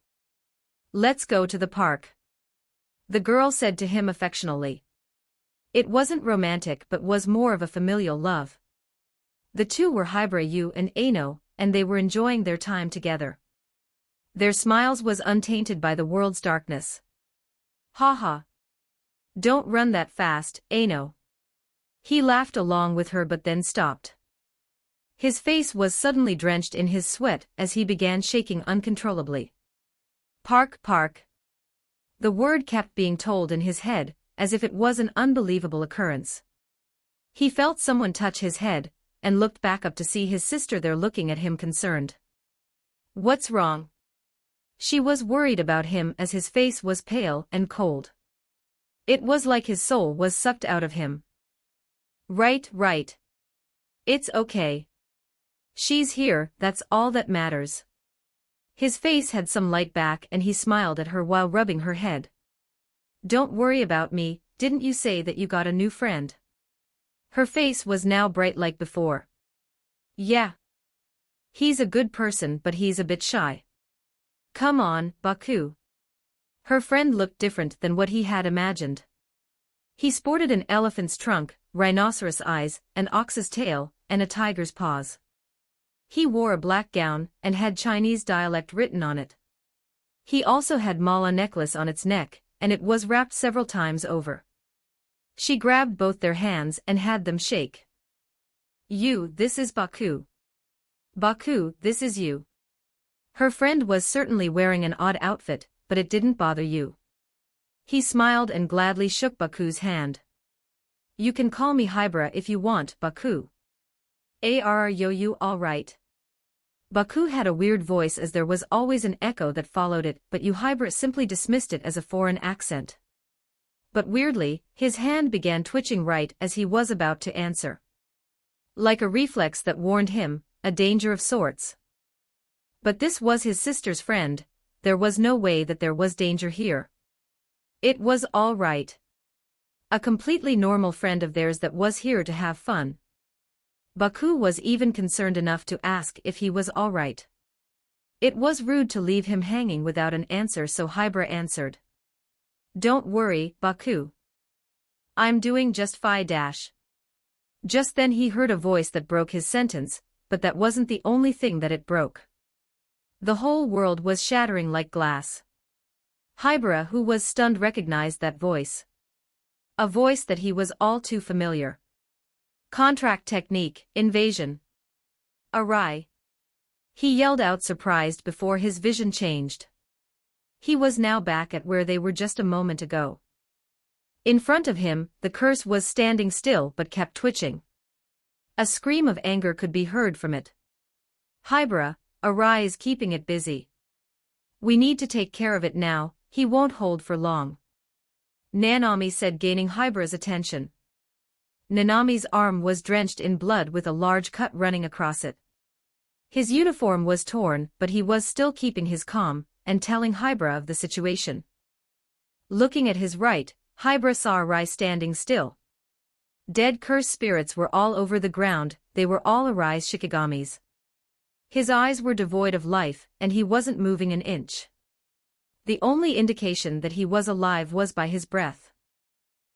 Let's go to the park," the girl said to him affectionately. It wasn't romantic but was more of a familial love. The two were Hibara and Ano, and they were enjoying their time together. Their smiles was untainted by the world's darkness. "Ha ha. Don't run that fast, Ano." He laughed along with her but then stopped. His face was suddenly drenched in his sweat as he began shaking uncontrollably. "Park, park." The word kept being told in his head, as if it was an unbelievable occurrence. He felt someone touch his head, and looked back up to see his sister there looking at him concerned. "What's wrong?" She was worried about him as his face was pale and cold. It was like his soul was sucked out of him. Right. It's okay. She's here, that's all that matters." His face had some light back and he smiled at her while rubbing her head. "Don't worry about me, didn't you say that you got a new friend?" Her face was now bright like before. "Yeah. He's a good person but he's a bit shy. Come on, Baku." Her friend looked different than what he had imagined. He sported an elephant's trunk, rhinoceros eyes, an ox's tail, and a tiger's paws. He wore a black gown and had Chinese dialect written on it. He also had mala necklace on its neck, and it was wrapped several times over. She grabbed both their hands and had them shake. "You, this is Baku. Baku, this is you." Her friend was certainly wearing an odd outfit, but it didn't bother you. He smiled and gladly shook Baku's hand. "You can call me Hibara if you want, Baku. Are you all right?" Baku had a weird voice as there was always an echo that followed it, but Hibara simply dismissed it as a foreign accent. But weirdly, his hand began twitching right as he was about to answer. Like a reflex that warned him, a danger of sorts. But this was his sister's friend, there was no way that there was danger here. It was all right. A completely normal friend of theirs that was here to have fun. Baku was even concerned enough to ask if he was all right. It was rude to leave him hanging without an answer, so Hibara answered. "Don't worry, Baku. I'm doing just fine. Just then he heard a voice that broke his sentence, but that wasn't the only thing that it broke. The whole world was shattering like glass. Hibara, who was stunned, recognized that voice. A voice that he was all too familiar. Contract technique, invasion. Arai. He yelled out surprised before his vision changed. He was now back at where they were just a moment ago. In front of him, the curse was standing still but kept twitching. A scream of anger could be heard from it. "Hibara, Arai is keeping it busy. We need to take care of it now, he won't hold for long," Nanami said, gaining Hibara's attention. Nanami's arm was drenched in blood with a large cut running across it. His uniform was torn, but he was still keeping his calm and telling Hibara of the situation. Looking at his right, Hibara saw Arai standing still. Dead cursed spirits were all over the ground, they were all Arai's shikigamis. His eyes were devoid of life, and he wasn't moving an inch. The only indication that he was alive was by his breath.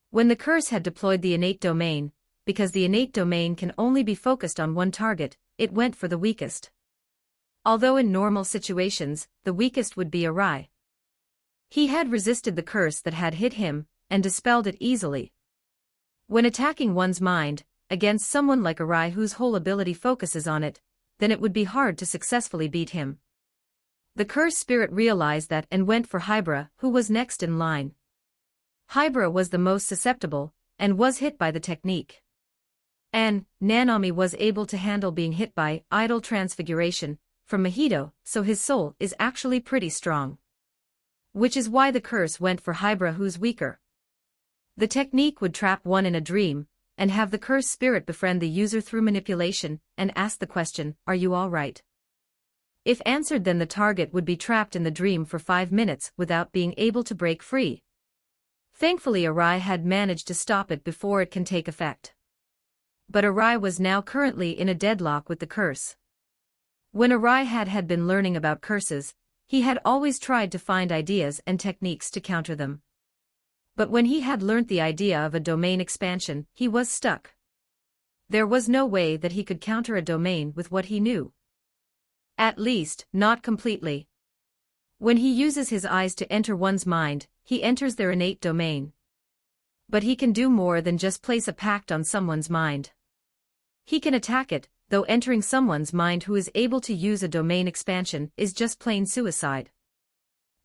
When the curse had deployed the innate domain, because the innate domain can only be focused on one target, it went for the weakest. Although in normal situations, the weakest would be Arai. He had resisted the curse that had hit him, and dispelled it easily. When attacking one's mind, against someone like Arai whose whole ability focuses on it, then it would be hard to successfully beat him. The cursed spirit realized that and went for Hibara, who was next in line. Hibara was the most susceptible, and was hit by the technique. And Nanami was able to handle being hit by idol transfiguration from Mahito, so his soul is actually pretty strong. Which is why the curse went for Hybra, who's weaker. The technique would trap one in a dream, and have the curse spirit befriend the user through manipulation, and ask the question, "Are you alright?" If answered, then the target would be trapped in the dream for 5 minutes without being able to break free. Thankfully Arai had managed to stop it before it can take effect. But Arai was now currently in a deadlock with the curse. When Arai had been learning about curses, he had always tried to find ideas and techniques to counter them. But when he had learnt the idea of a domain expansion, he was stuck. There was no way that he could counter a domain with what he knew. At least, not completely. When he uses his eyes to enter one's mind, he enters their innate domain. But he can do more than just place a pact on someone's mind. He can attack it, though entering someone's mind who is able to use a domain expansion is just plain suicide.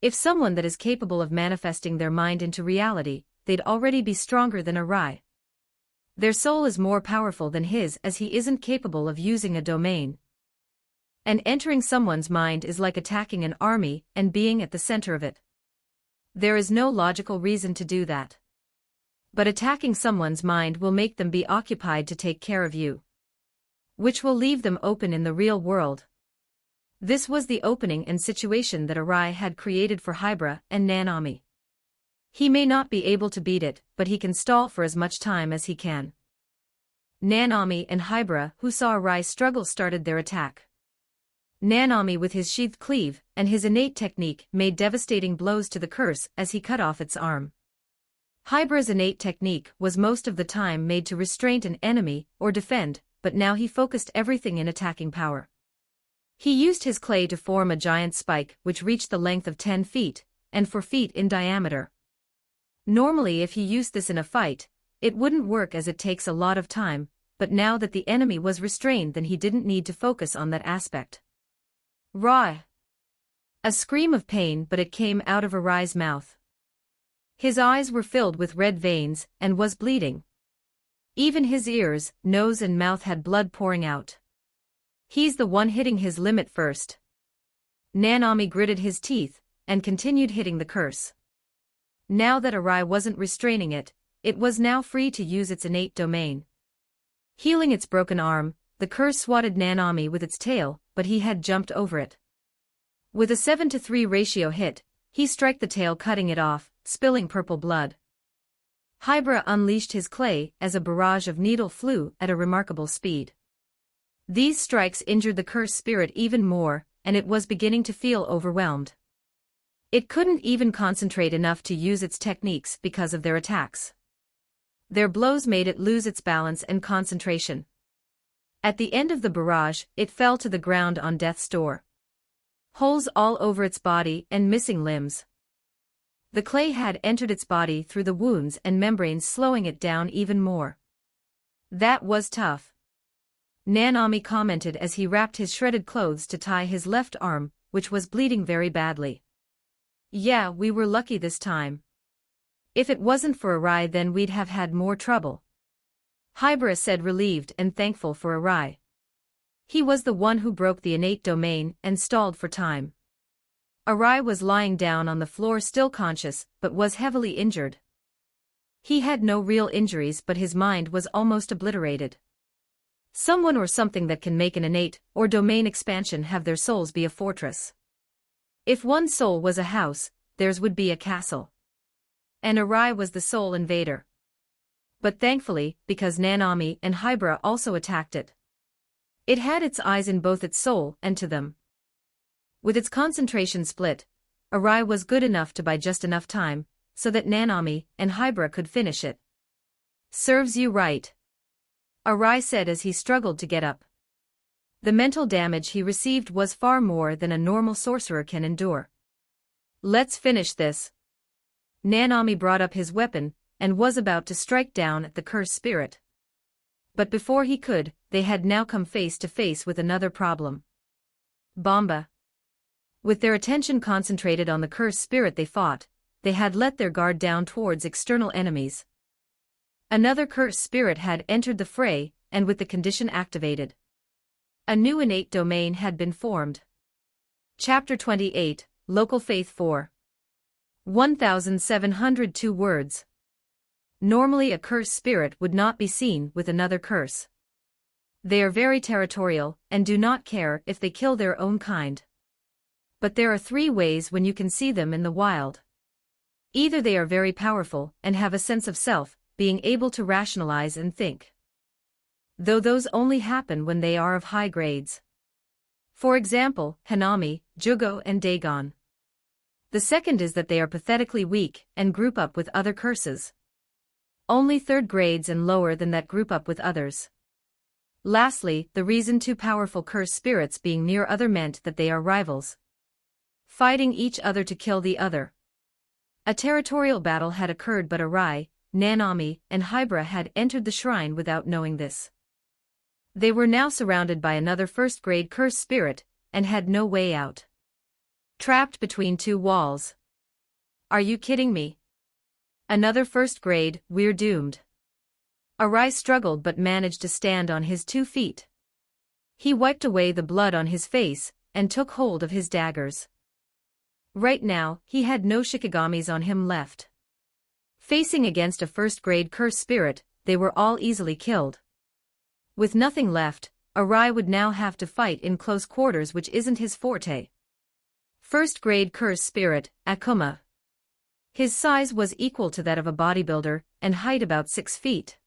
If someone that is capable of manifesting their mind into reality, they'd already be stronger than Arai. Their soul is more powerful than his, as he isn't capable of using a domain. And entering someone's mind is like attacking an army and being at the center of it. There is no logical reason to do that. But attacking someone's mind will make them be occupied to take care of you, which will leave them open in the real world. This was the opening and situation that Arai had created for Hybra and Nanami. He may not be able to beat it, but he can stall for as much time as he can. Nanami and Hybra, who saw Arai struggle, started their attack. Nanami, with his sheathed cleave and his innate technique, made devastating blows to the curse as he cut off its arm. Hybra's innate technique was most of the time made to restrain an enemy or defend, but now he focused everything in attacking power. He used his clay to form a giant spike which reached the length of 10 feet, and 4 feet in diameter. Normally if he used this in a fight, it wouldn't work as it takes a lot of time, but now that the enemy was restrained, then he didn't need to focus on that aspect. Rah! A scream of pain, but it came out of Arai's mouth. His eyes were filled with red veins and was bleeding. Even his ears, nose and mouth had blood pouring out. He's the one hitting his limit first. Nanami gritted his teeth and continued hitting the curse. Now that Arai wasn't restraining it, it was now free to use its innate domain. Healing its broken arm, the curse swatted Nanami with its tail, but he had jumped over it. With a 7-to-3 ratio hit, he struck the tail, cutting it off, spilling purple blood. Hybra unleashed his clay as a barrage of needle flew at a remarkable speed. These strikes injured the curse spirit even more, and it was beginning to feel overwhelmed. It couldn't even concentrate enough to use its techniques because of their attacks. Their blows made it lose its balance and concentration. At the end of the barrage, it fell to the ground on death's door. Holes all over its body and missing limbs. The clay had entered its body through the wounds and membranes, slowing it down even more. That was tough. Nanami commented as he wrapped his shredded clothes to tie his left arm, which was bleeding very badly. Yeah, we were lucky this time. If it wasn't for Arai, then we'd have had more trouble. Hybra said, relieved and thankful for Arai. He was the one who broke the innate domain and stalled for time. Arai was lying down on the floor, still conscious, but was heavily injured. He had no real injuries, but his mind was almost obliterated. Someone or something that can make an innate or domain expansion have their souls be a fortress. If one soul was a house, theirs would be a castle. And Arai was the soul invader. But thankfully, because Nanami and Hybra also attacked it, it had its eyes in both its soul and to them. With its concentration split, Arai was good enough to buy just enough time so that Nanami and Hybra could finish it. Serves you right, Arai said as he struggled to get up. The mental damage he received was far more than a normal sorcerer can endure. Let's finish this. Nanami brought up his weapon and was about to strike down at the cursed spirit. But before he could, they had now come face to face with another problem. Bomba. With their attention concentrated on the cursed spirit they fought, they had let their guard down towards external enemies. Another cursed spirit had entered the fray, and with the condition activated, a new innate domain had been formed. Chapter 28, Local Faith 4. 1702 words. Normally a cursed spirit would not be seen with another curse. They are very territorial, and do not care if they kill their own kind. But there are 3 ways when you can see them in the wild. Either they are very powerful and have a sense of self, being able to rationalize and think. Though those only happen when they are of high grades. For example, Hanami, Jugo and Dagon. The second is that they are pathetically weak and group up with other curses. Only 3rd grades and lower than that group up with others. Lastly, the reason 2 powerful cursed spirits being near other meant that they are rivals, fighting each other to kill the other. A territorial battle had occurred, but Arai, Nanami, and Hybra had entered the shrine without knowing this. They were now surrounded by another 1st-grade cursed spirit, and had no way out. Trapped between 2 walls. Are you kidding me? Another 1st grade, we're doomed. Arai struggled but managed to stand on his 2 feet. He wiped away the blood on his face, and took hold of his daggers. Right now, he had no Shikigamis on him left. Facing against a 1st-grade cursed spirit, they were all easily killed. With nothing left, Arai would now have to fight in close quarters, which isn't his forte. 1st-grade cursed spirit, Akuma. His size was equal to that of a bodybuilder, and height about 6 feet.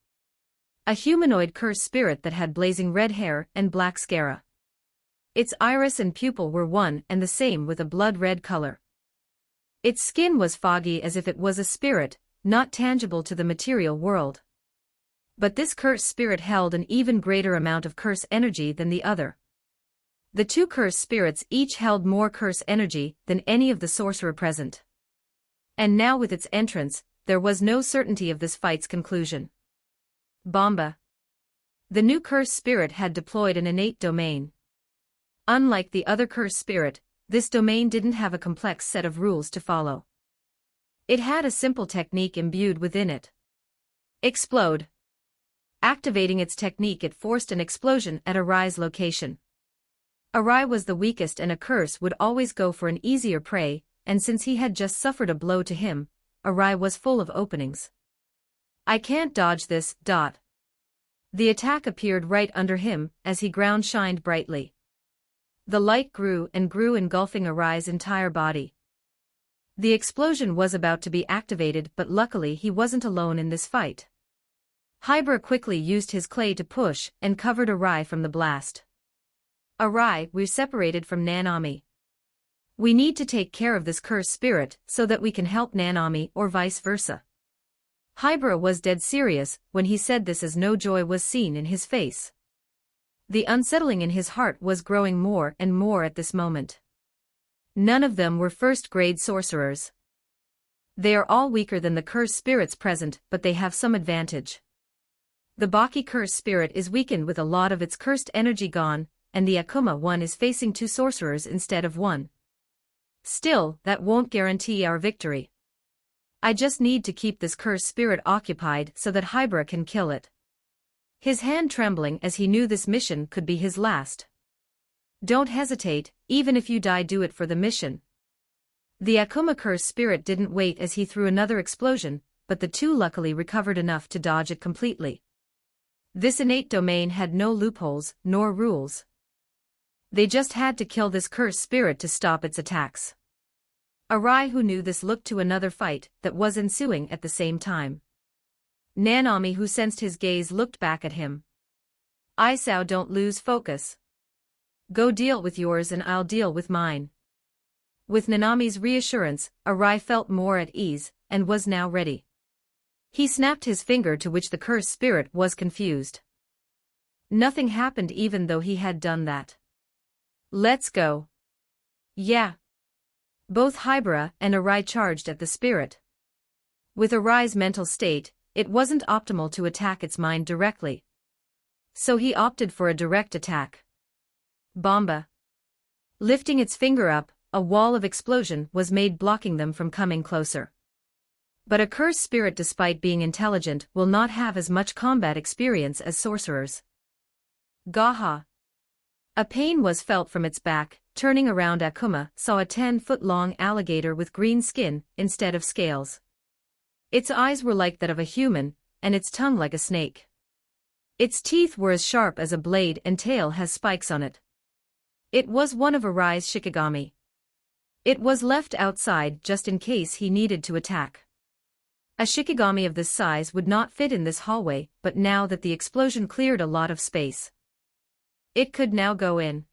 A humanoid cursed spirit that had blazing red hair and black scara. Its iris and pupil were one and the same with a blood-red color. Its skin was foggy as if it was a spirit, not tangible to the material world. But this cursed spirit held an even greater amount of curse energy than the other. The 2 cursed spirits each held more curse energy than any of the sorcerer present. And now with its entrance, there was no certainty of this fight's conclusion. Bomba. The new cursed spirit had deployed an innate domain. Unlike the other cursed spirit, this domain didn't have a complex set of rules to follow. It had a simple technique imbued within it. Explode. Activating its technique, it forced an explosion at Arai's location. Arai was the weakest, and a curse would always go for an easier prey, and since he had just suffered a blow to him, Arai was full of openings. I can't dodge this. The attack appeared right under him as he ground shined brightly. The light grew and grew, engulfing Arai's entire body. The explosion was about to be activated, but luckily he wasn't alone in this fight. Hybra quickly used his clay to push and covered Arai from the blast. Arai, we're separated from Nanami. We need to take care of this cursed spirit so that we can help Nanami, or vice versa. Hybra was dead serious when he said this, as no joy was seen in his face. The unsettling in his heart was growing more and more at this moment. None of them were 1st-grade sorcerers. They are all weaker than the cursed spirits present, but they have some advantage. The Baki cursed spirit is weakened with a lot of its cursed energy gone, and the Akuma one is facing 2 sorcerers instead of 1. Still, that won't guarantee our victory. I just need to keep this cursed spirit occupied so that Hybra can kill it. His hand trembling as he knew this mission could be his last. Don't hesitate, even if you die, do it for the mission. The Akuma cursed spirit didn't wait as he threw another explosion, but the 2 luckily recovered enough to dodge it completely. This innate domain had no loopholes, nor rules. They just had to kill this cursed spirit to stop its attacks. Arai, who knew this, looked to another fight that was ensuing at the same time. Nanami, who sensed his gaze, looked back at him. Isao, don't lose focus. Go deal with yours and I'll deal with mine. With Nanami's reassurance, Arai felt more at ease, and was now ready. He snapped his finger, to which the cursed spirit was confused. Nothing happened even though he had done that. Let's go. Yeah. Both Hybra and Arai charged at the spirit. With Arai's mental state, it wasn't optimal to attack its mind directly. So he opted for a direct attack. Bomba. Lifting its finger up, a wall of explosion was made, blocking them from coming closer. But a cursed spirit, despite being intelligent, will not have as much combat experience as sorcerers. Gaha. A pain was felt from its back, turning around, Akuma saw a 10-foot-long alligator with green skin instead of scales. Its eyes were like that of a human, and its tongue like a snake. Its teeth were as sharp as a blade and tail has spikes on it. It was one of Arai's Shikigami. It was left outside just in case he needed to attack. A Shikigami of this size would not fit in this hallway, but now that the explosion cleared a lot of space, it could now go in.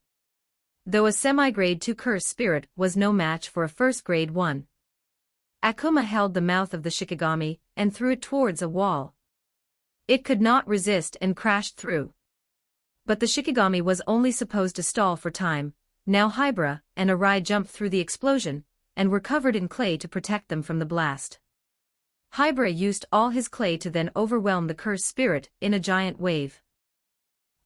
Though a semi-grade 2 curse spirit was no match for a first grade 1. Akuma held the mouth of the Shikigami and threw it towards a wall. It could not resist and crashed through. But the Shikigami was only supposed to stall for time. Now Hybra and Arai jumped through the explosion and were covered in clay to protect them from the blast. Hybra used all his clay to then overwhelm the cursed spirit in a giant wave.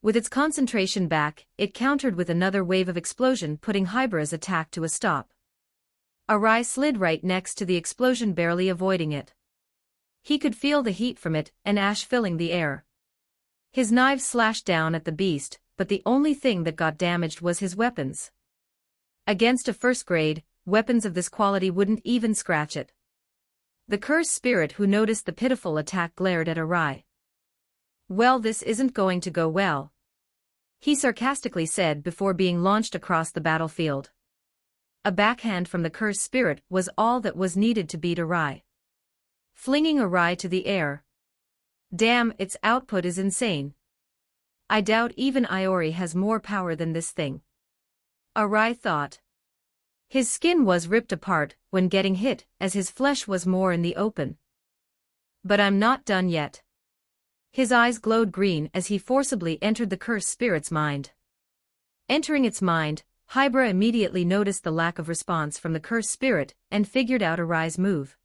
With its concentration back, it countered with another wave of explosion, putting Hybra's attack to a stop. Arai slid right next to the explosion, barely avoiding it. He could feel the heat from it and ash filling the air. His knives slashed down at the beast, but the only thing that got damaged was his weapons. Against a first grade, weapons of this quality wouldn't even scratch it. The cursed spirit, who noticed the pitiful attack, glared at Arai. "Well, this isn't going to go well," he sarcastically said before being launched across the battlefield. A backhand from the cursed spirit was all that was needed to beat Arai, flinging Arai to the air. Damn, its output is insane. I doubt even Iori has more power than this thing, Arai thought. His skin was ripped apart when getting hit, as his flesh was more in the open. But I'm not done yet. His eyes glowed green as he forcibly entered the cursed spirit's mind. Entering its mind, Hybra immediately noticed the lack of response from the cursed spirit and figured out Arai's move.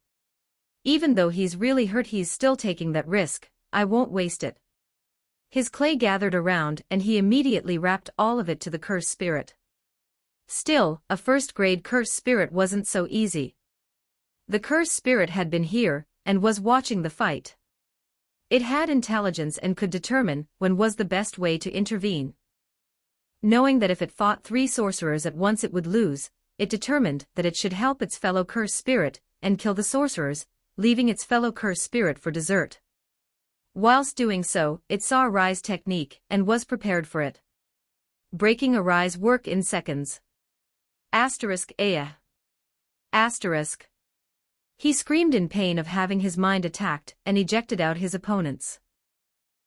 Even though he's really hurt, he's still taking that risk. I won't waste it. His clay gathered around and he immediately wrapped all of it to the cursed spirit. Still, a first-grade cursed spirit wasn't so easy. The cursed spirit had been here and was watching the fight. It had intelligence and could determine when was the best way to intervene. Knowing that if it fought 3 sorcerers at once it would lose, it determined that it should help its fellow cursed spirit and kill the sorcerers, leaving its fellow cursed spirit for dessert. Whilst doing so, it saw Arai's technique and was prepared for it, breaking Arai's work in seconds. Aya. He screamed in pain of having his mind attacked and ejected out his opponents.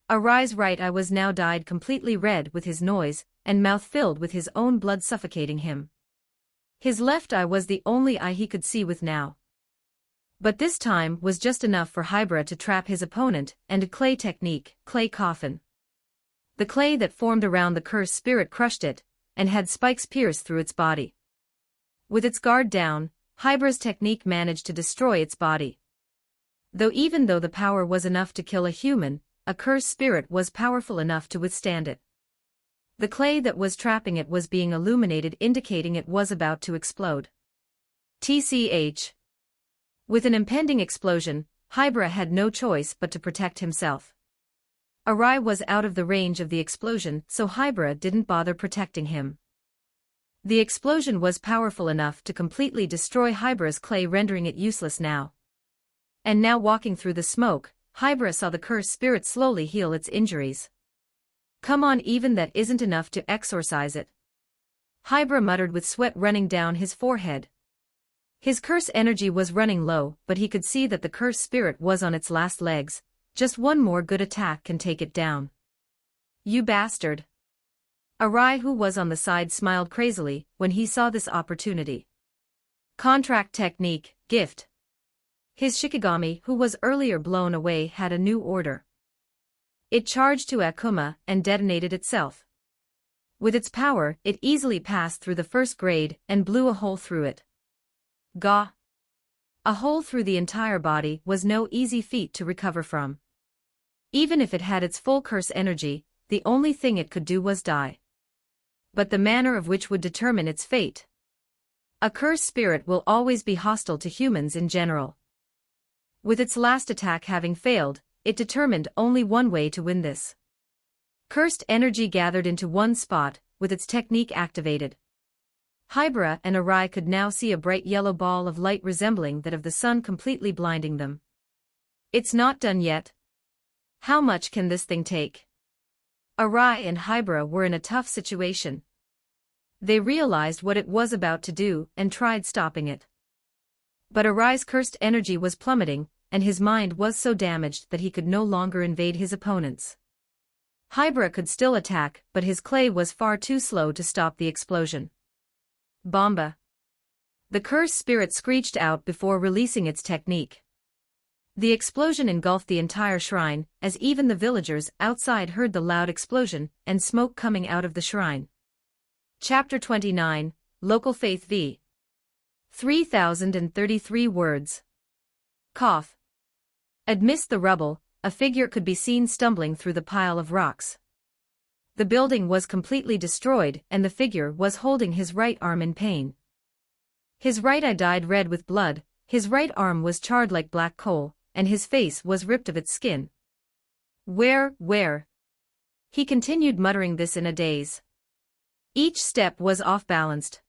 Arai's right eye was now dyed completely red with his noise, and mouth filled with his own blood suffocating him. His left eye was the only eye he could see with now. But this time was just enough for Hybra to trap his opponent, and a clay technique, clay coffin. The clay that formed around the cursed spirit crushed it, and had spikes pierce through its body. With its guard down, Hybra's technique managed to destroy its body. Even though the power was enough to kill a human, a cursed spirit was powerful enough to withstand it. The clay that was trapping it was being illuminated, indicating it was about to explode. TCH. With an impending explosion, Hybra had no choice but to protect himself. Arai was out of the range of the explosion, so Hybra didn't bother protecting him. The explosion was powerful enough to completely destroy Hybra's clay, rendering it useless now. And now, walking through the smoke, Hybra saw the cursed spirit slowly heal its injuries. Come on, even that isn't enough to exorcise it, Hybra muttered with sweat running down his forehead. His curse energy was running low, but he could see that the cursed spirit was on its last legs. Just one more good attack can take it down. You bastard. Arai, who was on the side, smiled crazily when he saw this opportunity. Contract technique, gift. His Shikigami, who was earlier blown away, had a new order. It charged to Akuma and detonated itself. With its power, it easily passed through the first grade and blew a hole through it. Gah! A hole through the entire body was no easy feat to recover from. Even if it had its full curse energy, the only thing it could do was die. But the manner of which would determine its fate. A cursed spirit will always be hostile to humans in general. With its last attack having failed, it determined only one way to win this. Cursed energy gathered into one spot, with its technique activated. Hybra and Arai could now see a bright yellow ball of light resembling that of the sun completely blinding them. It's not done yet. How much can this thing take? Arai and Hybra were in a tough situation. They realized what it was about to do and tried stopping it. But Arai's cursed energy was plummeting, and his mind was so damaged that he could no longer invade his opponents. Hybra could still attack, but his clay was far too slow to stop the explosion. Bomba! The cursed spirit screeched out before releasing its technique. The explosion engulfed the entire shrine, as even the villagers outside heard the loud explosion and smoke coming out of the shrine. Chapter 29, Local Faith v. 3033 words. Cough. Amidst the rubble, a figure could be seen stumbling through the pile of rocks. The building was completely destroyed and the figure was holding his right arm in pain. His right eye dyed red with blood, his right arm was charred like black coal, and his face was ripped of its skin. Where? He continued muttering this in a daze. Each step was off-balanced.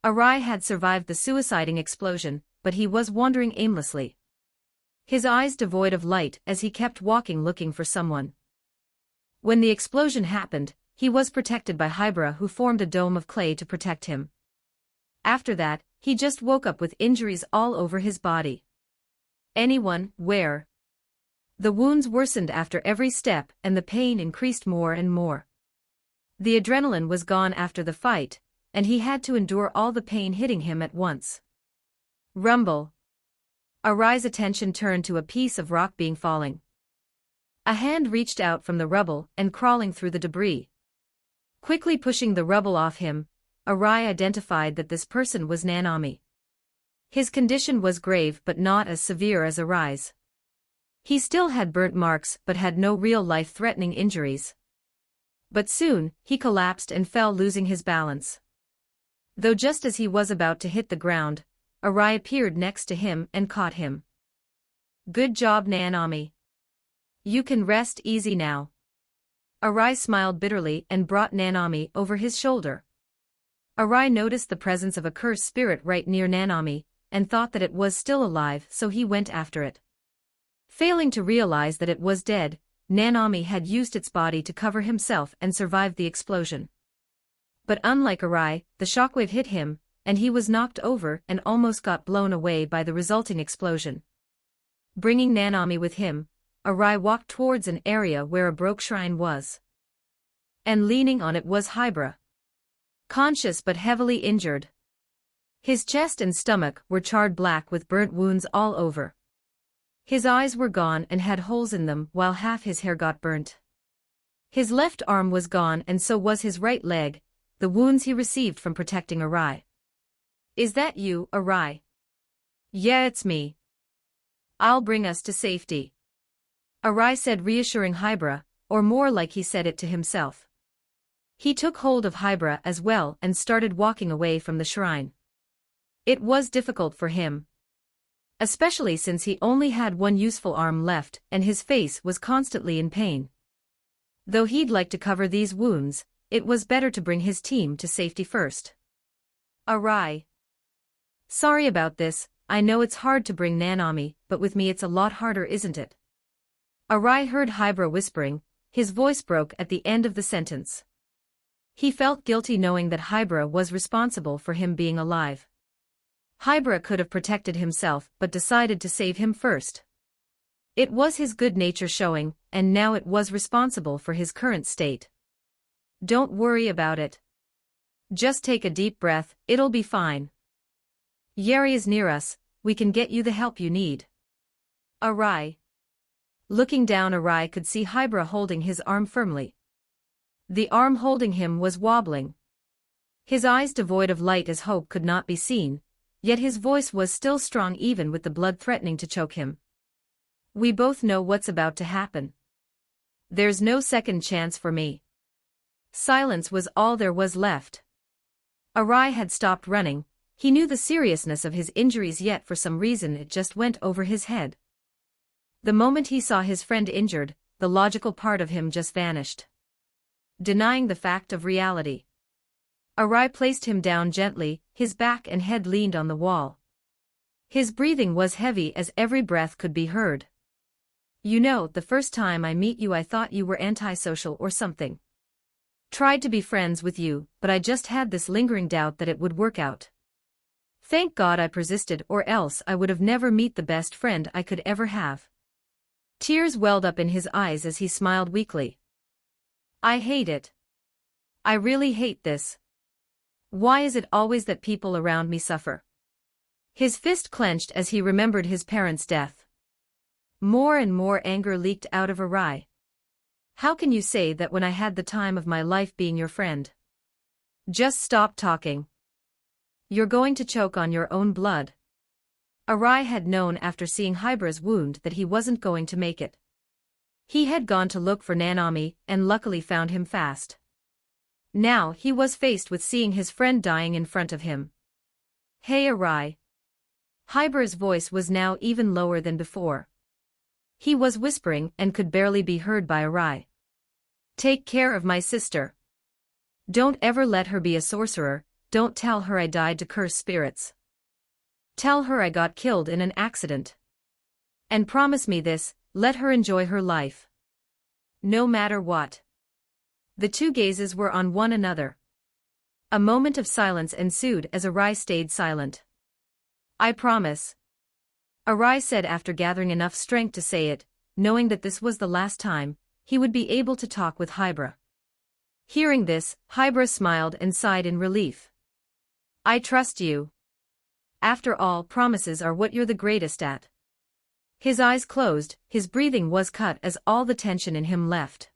Arai had survived the suiciding explosion, but he was wandering aimlessly. His eyes devoid of light as he kept walking looking for someone. When the explosion happened, he was protected by Hybra who formed a dome of clay to protect him. After that, he just woke up with injuries all over his body. Anyone, where? The wounds worsened after every step and the pain increased more and more. The adrenaline was gone after the fight, and he had to endure all the pain hitting him at once. Rumble. Arai's attention turned to a piece of rock being falling. A hand reached out from the rubble and crawling through the debris. Quickly pushing the rubble off him, Arai identified that this person was Nanami. His condition was grave but not as severe as Arai's. He still had burnt marks but had no real life-threatening injuries. But soon, he collapsed and fell losing his balance. Though just as he was about to hit the ground, Arai appeared next to him and caught him. Good job Nanami. You can rest easy now. Arai smiled bitterly and brought Nanami over his shoulder. Arai noticed the presence of a cursed spirit right near Nanami, and thought that it was still alive so he went after it. Failing to realize that it was dead, Nanami had used its body to cover himself and survived the explosion. But unlike Arai, the shockwave hit him, and he was knocked over and almost got blown away by the resulting explosion. Bringing Nanami with him, Arai walked towards an area where a broke shrine was. And leaning on it was Hybra. Conscious but heavily injured. His chest and stomach were charred black with burnt wounds all over. His eyes were gone and had holes in them while half his hair got burnt. His left arm was gone and so was his right leg, the wounds he received from protecting Arai. Is that you, Arai? Yeah, it's me. I'll bring us to safety. Arai said, reassuring Hybra, or more like he said it to himself. He took hold of Hybra as well and started walking away from the shrine. It was difficult for him, especially since he only had one useful arm left and his face was constantly in pain. Though he'd like to cover these wounds, it was better to bring his team to safety first. Arai. Sorry about this, I know it's hard to bring Nanami, but with me it's a lot harder, isn't it? Arai heard Hybra whispering, his voice broke at the end of the sentence. He felt guilty knowing that Hybra was responsible for him being alive. Hybra could have protected himself but decided to save him first. It was his good nature showing, and now it was responsible for his current state. Don't worry about it. Just take a deep breath, it'll be fine. Yeri is near us, we can get you the help you need. Arai. Looking down, Arai could see Hybra holding his arm firmly. The arm holding him was wobbling. His eyes devoid of light as hope could not be seen, yet his voice was still strong even with the blood threatening to choke him. We both know what's about to happen. There's no second chance for me. Silence was all there was left. Arai had stopped running, he knew the seriousness of his injuries yet for some reason it just went over his head. The moment he saw his friend injured, the logical part of him just vanished. Denying the fact of reality. Arai placed him down gently, his back and head leaned on the wall. His breathing was heavy as every breath could be heard. You know, the first time I meet you I thought you were antisocial or something. Tried to be friends with you, but I just had this lingering doubt that it would work out. Thank God I persisted, or else I would have never met the best friend I could ever have. Tears welled up in his eyes as he smiled weakly. I hate it. I really hate this. Why is it always that people around me suffer? His fist clenched as he remembered his parents' death. More and more anger leaked out of Arai. How can you say that when I had the time of my life being your friend? Just stop talking. You're going to choke on your own blood. Arai had known after seeing Hybra's wound that he wasn't going to make it. He had gone to look for Nanami and luckily found him fast. Now he was faced with seeing his friend dying in front of him. Hey Arai. Hybra's voice was now even lower than before. He was whispering and could barely be heard by Arai. Take care of my sister. Don't ever let her be a sorcerer, don't tell her I died to curse spirits. Tell her I got killed in an accident. And promise me this, let her enjoy her life. No matter what. The two gazes were on one another. A moment of silence ensued as Arai stayed silent. I promise. Arai said after gathering enough strength to say it, knowing that this was the last time he would be able to talk with Hybra. Hearing this, Hybra smiled and sighed in relief. I trust you. After all, promises are what you're the greatest at. His eyes closed, his breathing was cut as all the tension in him left.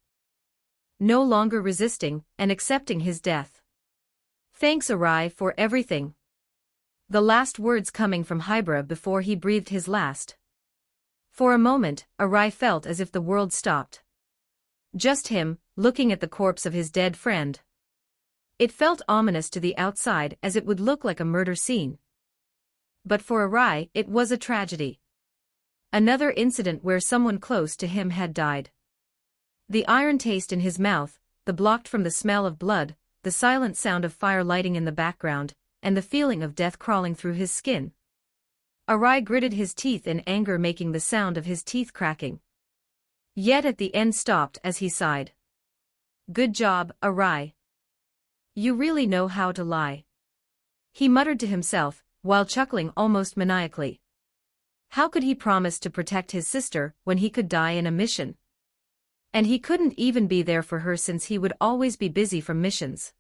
No longer resisting, and accepting his death. Thanks Arai for everything. The last words coming from Hybra before he breathed his last. For a moment, Arai felt as if the world stopped. Just him, looking at the corpse of his dead friend. It felt ominous to the outside as it would look like a murder scene. But for Arai, it was a tragedy. Another incident where someone close to him had died. The iron taste in his mouth, the blocked from the smell of blood, the silent sound of fire lighting in the background, and the feeling of death crawling through his skin. Arai gritted his teeth in anger, making the sound of his teeth cracking. Yet at the end stopped as he sighed. Good job, Arai. You really know how to lie. He muttered to himself, while chuckling almost maniacally. How could he promise to protect his sister when he could die in a mission? And he couldn't even be there for her since he would always be busy from missions.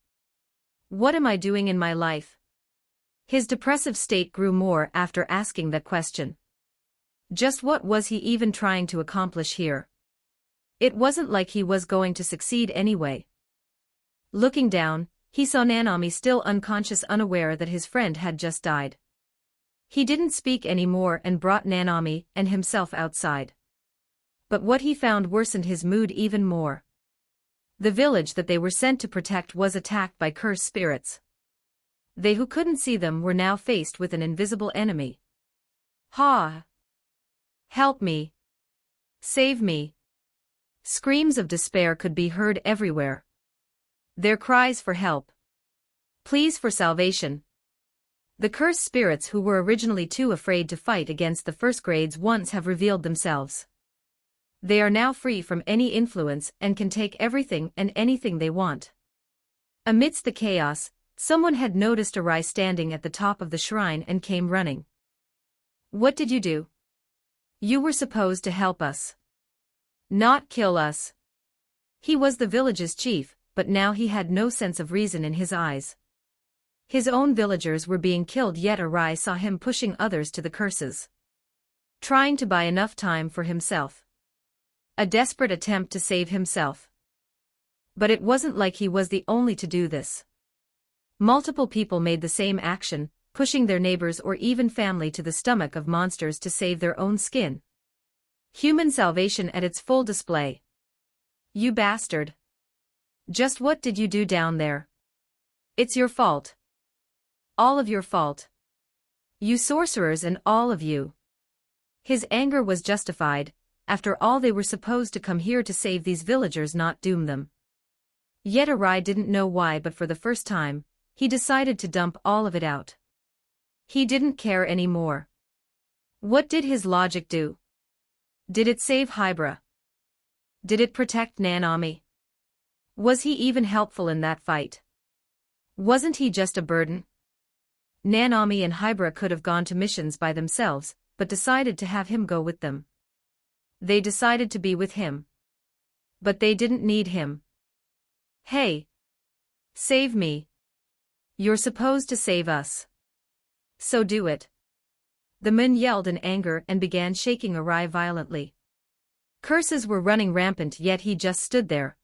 What am I doing in my life? His depressive state grew more after asking that question. Just what was he even trying to accomplish here? It wasn't like he was going to succeed anyway. Looking down, he saw Nanami still unconscious, unaware that his friend had just died. He didn't speak anymore and brought Nanami and himself outside. But what he found worsened his mood even more. The village that they were sent to protect was attacked by cursed spirits. They who couldn't see them were now faced with an invisible enemy. Ha! Help me! Save me! Screams of despair could be heard everywhere. Their cries for help. Pleas for salvation. The cursed spirits who were originally too afraid to fight against the first grades once have revealed themselves. They are now free from any influence and can take everything and anything they want. Amidst the chaos, someone had noticed Arai standing at the top of the shrine and came running. What did you do? You were supposed to help us. Not kill us. He was the village's chief, but now he had no sense of reason in his eyes. His own villagers were being killed, yet Arai saw him pushing others to the curses. Trying to buy enough time for himself. A desperate attempt to save himself. But it wasn't like he was the only to do this. Multiple people made the same action, pushing their neighbors or even family to the stomach of monsters to save their own skin. Human salvation at its full display. You bastard. Just what did you do down there? It's your fault. All of your fault. You sorcerers and all of you. His anger was justified. After all, they were supposed to come here to save these villagers, not doom them. Yet Arai didn't know why, but for the first time, he decided to dump all of it out. He didn't care anymore. What did his logic do? Did it save Hybra? Did it protect Nanami? Was he even helpful in that fight? Wasn't he just a burden? Nanami and Hybra could have gone to missions by themselves, but decided to have him go with them. They decided to be with him. But they didn't need him. Hey! Save me. You're supposed to save us. So do it. The men yelled in anger and began shaking Arai violently. Curses were running rampant, yet he just stood there.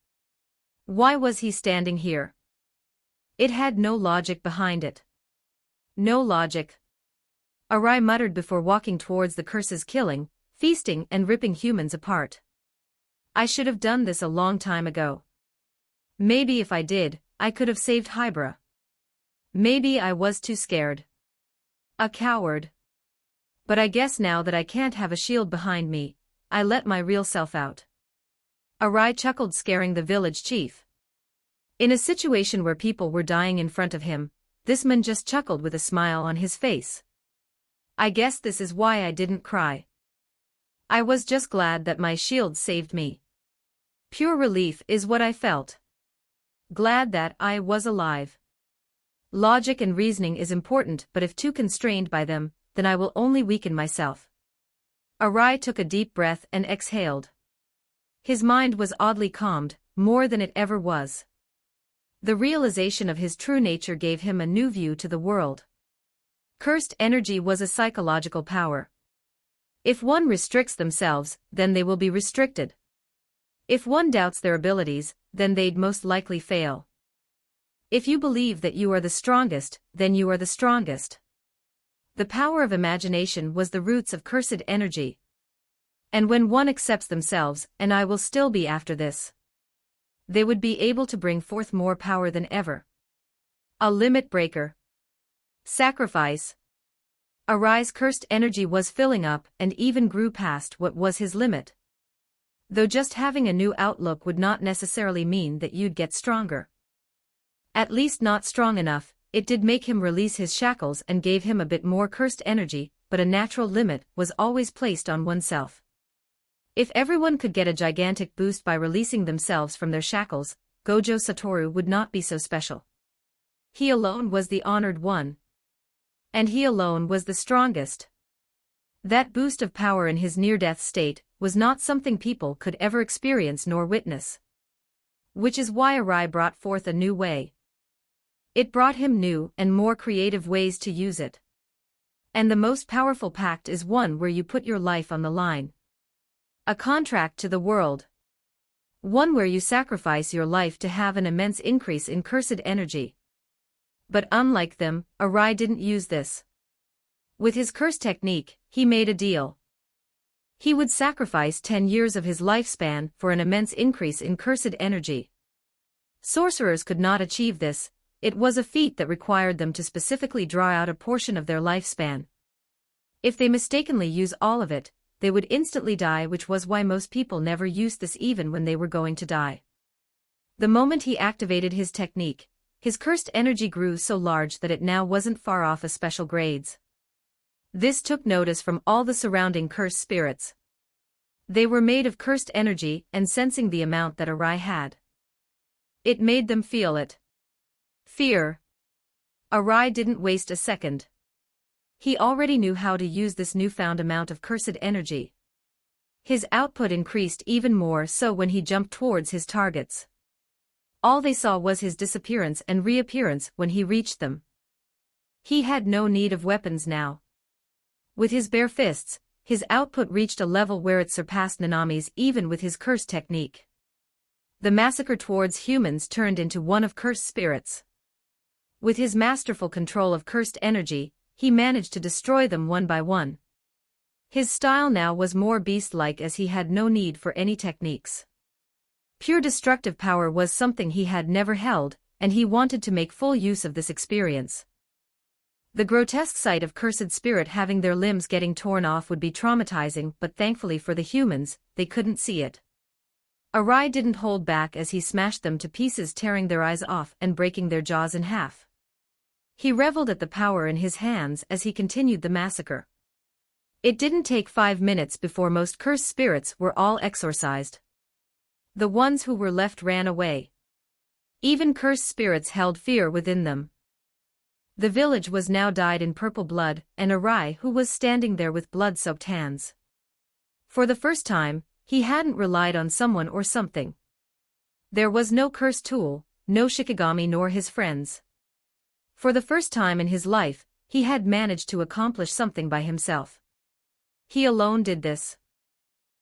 Why was he standing here? It had no logic behind it. No logic. Arai muttered before walking towards the curses, killing, feasting and ripping humans apart. I should have done this a long time ago. Maybe if I did, I could have saved Hybra. Maybe I was too scared. A coward. But I guess now that I can't have a shield behind me, I let my real self out. Arai chuckled, scaring the village chief. In a situation where people were dying in front of him, this man just chuckled with a smile on his face. I guess this is why I didn't cry. I was just glad that my shield saved me. Pure relief is what I felt. Glad that I was alive. Logic and reasoning is important, but if too constrained by them, then I will only weaken myself. Arai took a deep breath and exhaled. His mind was oddly calmed, more than it ever was. The realization of his true nature gave him a new view to the world. Cursed energy was a psychological power. If one restricts themselves, then they will be restricted. If one doubts their abilities, then they'd most likely fail. If you believe that you are the strongest, then you are the strongest. The power of imagination was the roots of cursed energy. And when one accepts themselves, and I will still be after this, they would be able to bring forth more power than ever. A limit breaker. Sacrifice. Arai's cursed energy was filling up and even grew past what was his limit. Though just having a new outlook would not necessarily mean that you'd get stronger. At least not strong enough, it did make him release his shackles and gave him a bit more cursed energy, but a natural limit was always placed on oneself. If everyone could get a gigantic boost by releasing themselves from their shackles, Gojo Satoru would not be so special. He alone was the honored one. And he alone was the strongest. That boost of power in his near-death state was not something people could ever experience nor witness. Which is why Arai brought forth a new way. It brought him new and more creative ways to use it. And the most powerful pact is one where you put your life on the line. A contract to the world. One where you sacrifice your life to have an immense increase in cursed energy. But unlike them, Arai didn't use this. With his curse technique, he made a deal. He would sacrifice 10 years of his lifespan for an immense increase in cursed energy. Sorcerers could not achieve this. It was a feat that required them to specifically draw out a portion of their lifespan. If they mistakenly use all of it, they would instantly die, which was why most people never used this even when they were going to die. The moment he activated his technique, his cursed energy grew so large that it now wasn't far off a special grades. This took notice from all the surrounding cursed spirits. They were made of cursed energy, and sensing the amount that Arai had, it made them feel it. Fear. Arai didn't waste a second. He already knew how to use this newfound amount of cursed energy. His output increased even more so when he jumped towards his targets. All they saw was his disappearance and reappearance when he reached them. He had no need of weapons now. With his bare fists, his output reached a level where it surpassed Nanami's even with his curse technique. The massacre towards humans turned into one of cursed spirits. With his masterful control of cursed energy, he managed to destroy them one by one. His style now was more beast-like as he had no need for any techniques. Pure destructive power was something he had never held, and he wanted to make full use of this experience. The grotesque sight of cursed spirit having their limbs getting torn off would be traumatizing, but thankfully for the humans, they couldn't see it. Arai didn't hold back as he smashed them to pieces, tearing their eyes off and breaking their jaws in half. He reveled at the power in his hands as he continued the massacre. It didn't take 5 minutes before most cursed spirits were all exorcised. The ones who were left ran away. Even cursed spirits held fear within them. The village was now dyed in purple blood, and Arai who was standing there with blood-soaked hands. For the first time, he hadn't relied on someone or something. There was no cursed tool, no Shikigami nor his friends. For the first time in his life, he had managed to accomplish something by himself. He alone did this.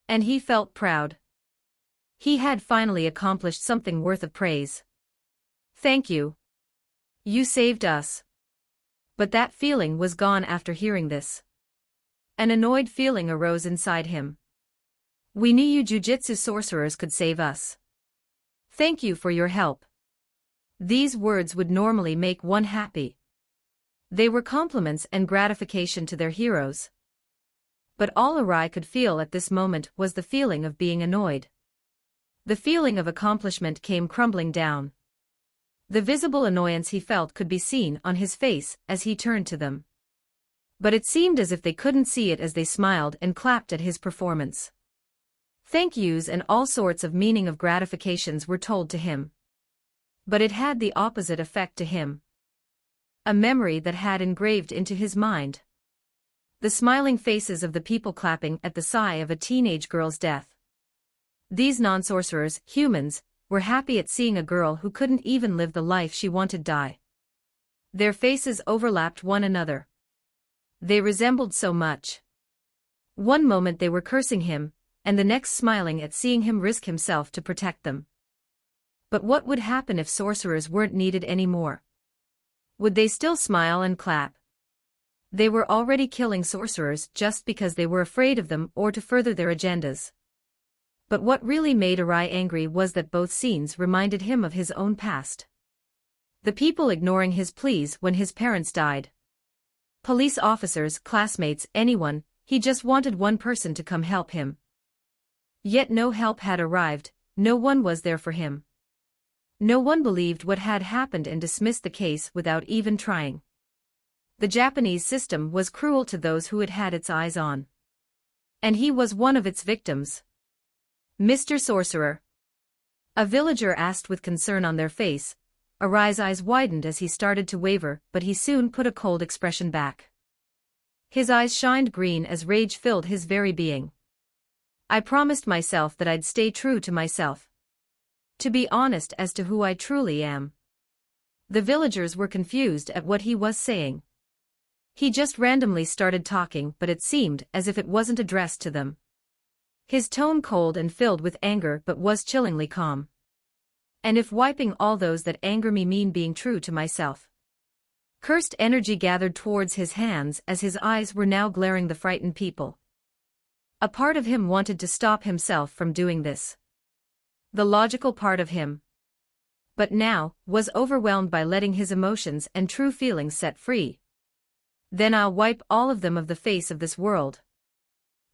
And he felt proud. He had finally accomplished something worth of praise. Thank you. You saved us. But that feeling was gone after hearing this. An annoyed feeling arose inside him. We knew you jujutsu sorcerers could save us. Thank you for your help. These words would normally make one happy. They were compliments and gratification to their heroes. But all Arai could feel at this moment was the feeling of being annoyed. The feeling of accomplishment came crumbling down. The visible annoyance he felt could be seen on his face as he turned to them. But it seemed as if they couldn't see it as they smiled and clapped at his performance. Thank yous and all sorts of meaning of gratifications were told to him. But it had the opposite effect to him. A memory that had engraved into his mind. The smiling faces of the people clapping at the sigh of a teenage girl's death. These non-sorcerers, humans, were happy at seeing a girl who couldn't even live the life she wanted die. Their faces overlapped one another. They resembled so much. One moment they were cursing him, and the next smiling at seeing him risk himself to protect them. But what would happen if sorcerers weren't needed anymore? Would they still smile and clap? They were already killing sorcerers just because they were afraid of them or to further their agendas. But what really made Arai angry was that both scenes reminded him of his own past. The people ignoring his pleas when his parents died. Police officers, classmates, anyone, he just wanted one person to come help him. Yet no help had arrived, no one was there for him. No one believed what had happened and dismissed the case without even trying. The Japanese system was cruel to those who it had its eyes on. And he was one of its victims. Mr. Sorcerer. A villager asked with concern on their face. Arai's eyes widened as he started to waver, but he soon put a cold expression back. His eyes shined green as rage filled his very being. I promised myself that I'd stay true to myself. To be honest as to who I truly am. The villagers were confused at what he was saying. He just randomly started talking, but it seemed as if it wasn't addressed to them. His tone cold and filled with anger but was chillingly calm. And if wiping all those that anger me mean being true to myself. Cursed energy gathered towards his hands as his eyes were now glaring the frightened people. A part of him wanted to stop himself from doing this. The logical part of him. But now, was overwhelmed by letting his emotions and true feelings set free. Then I'll wipe all of them of the face of this world.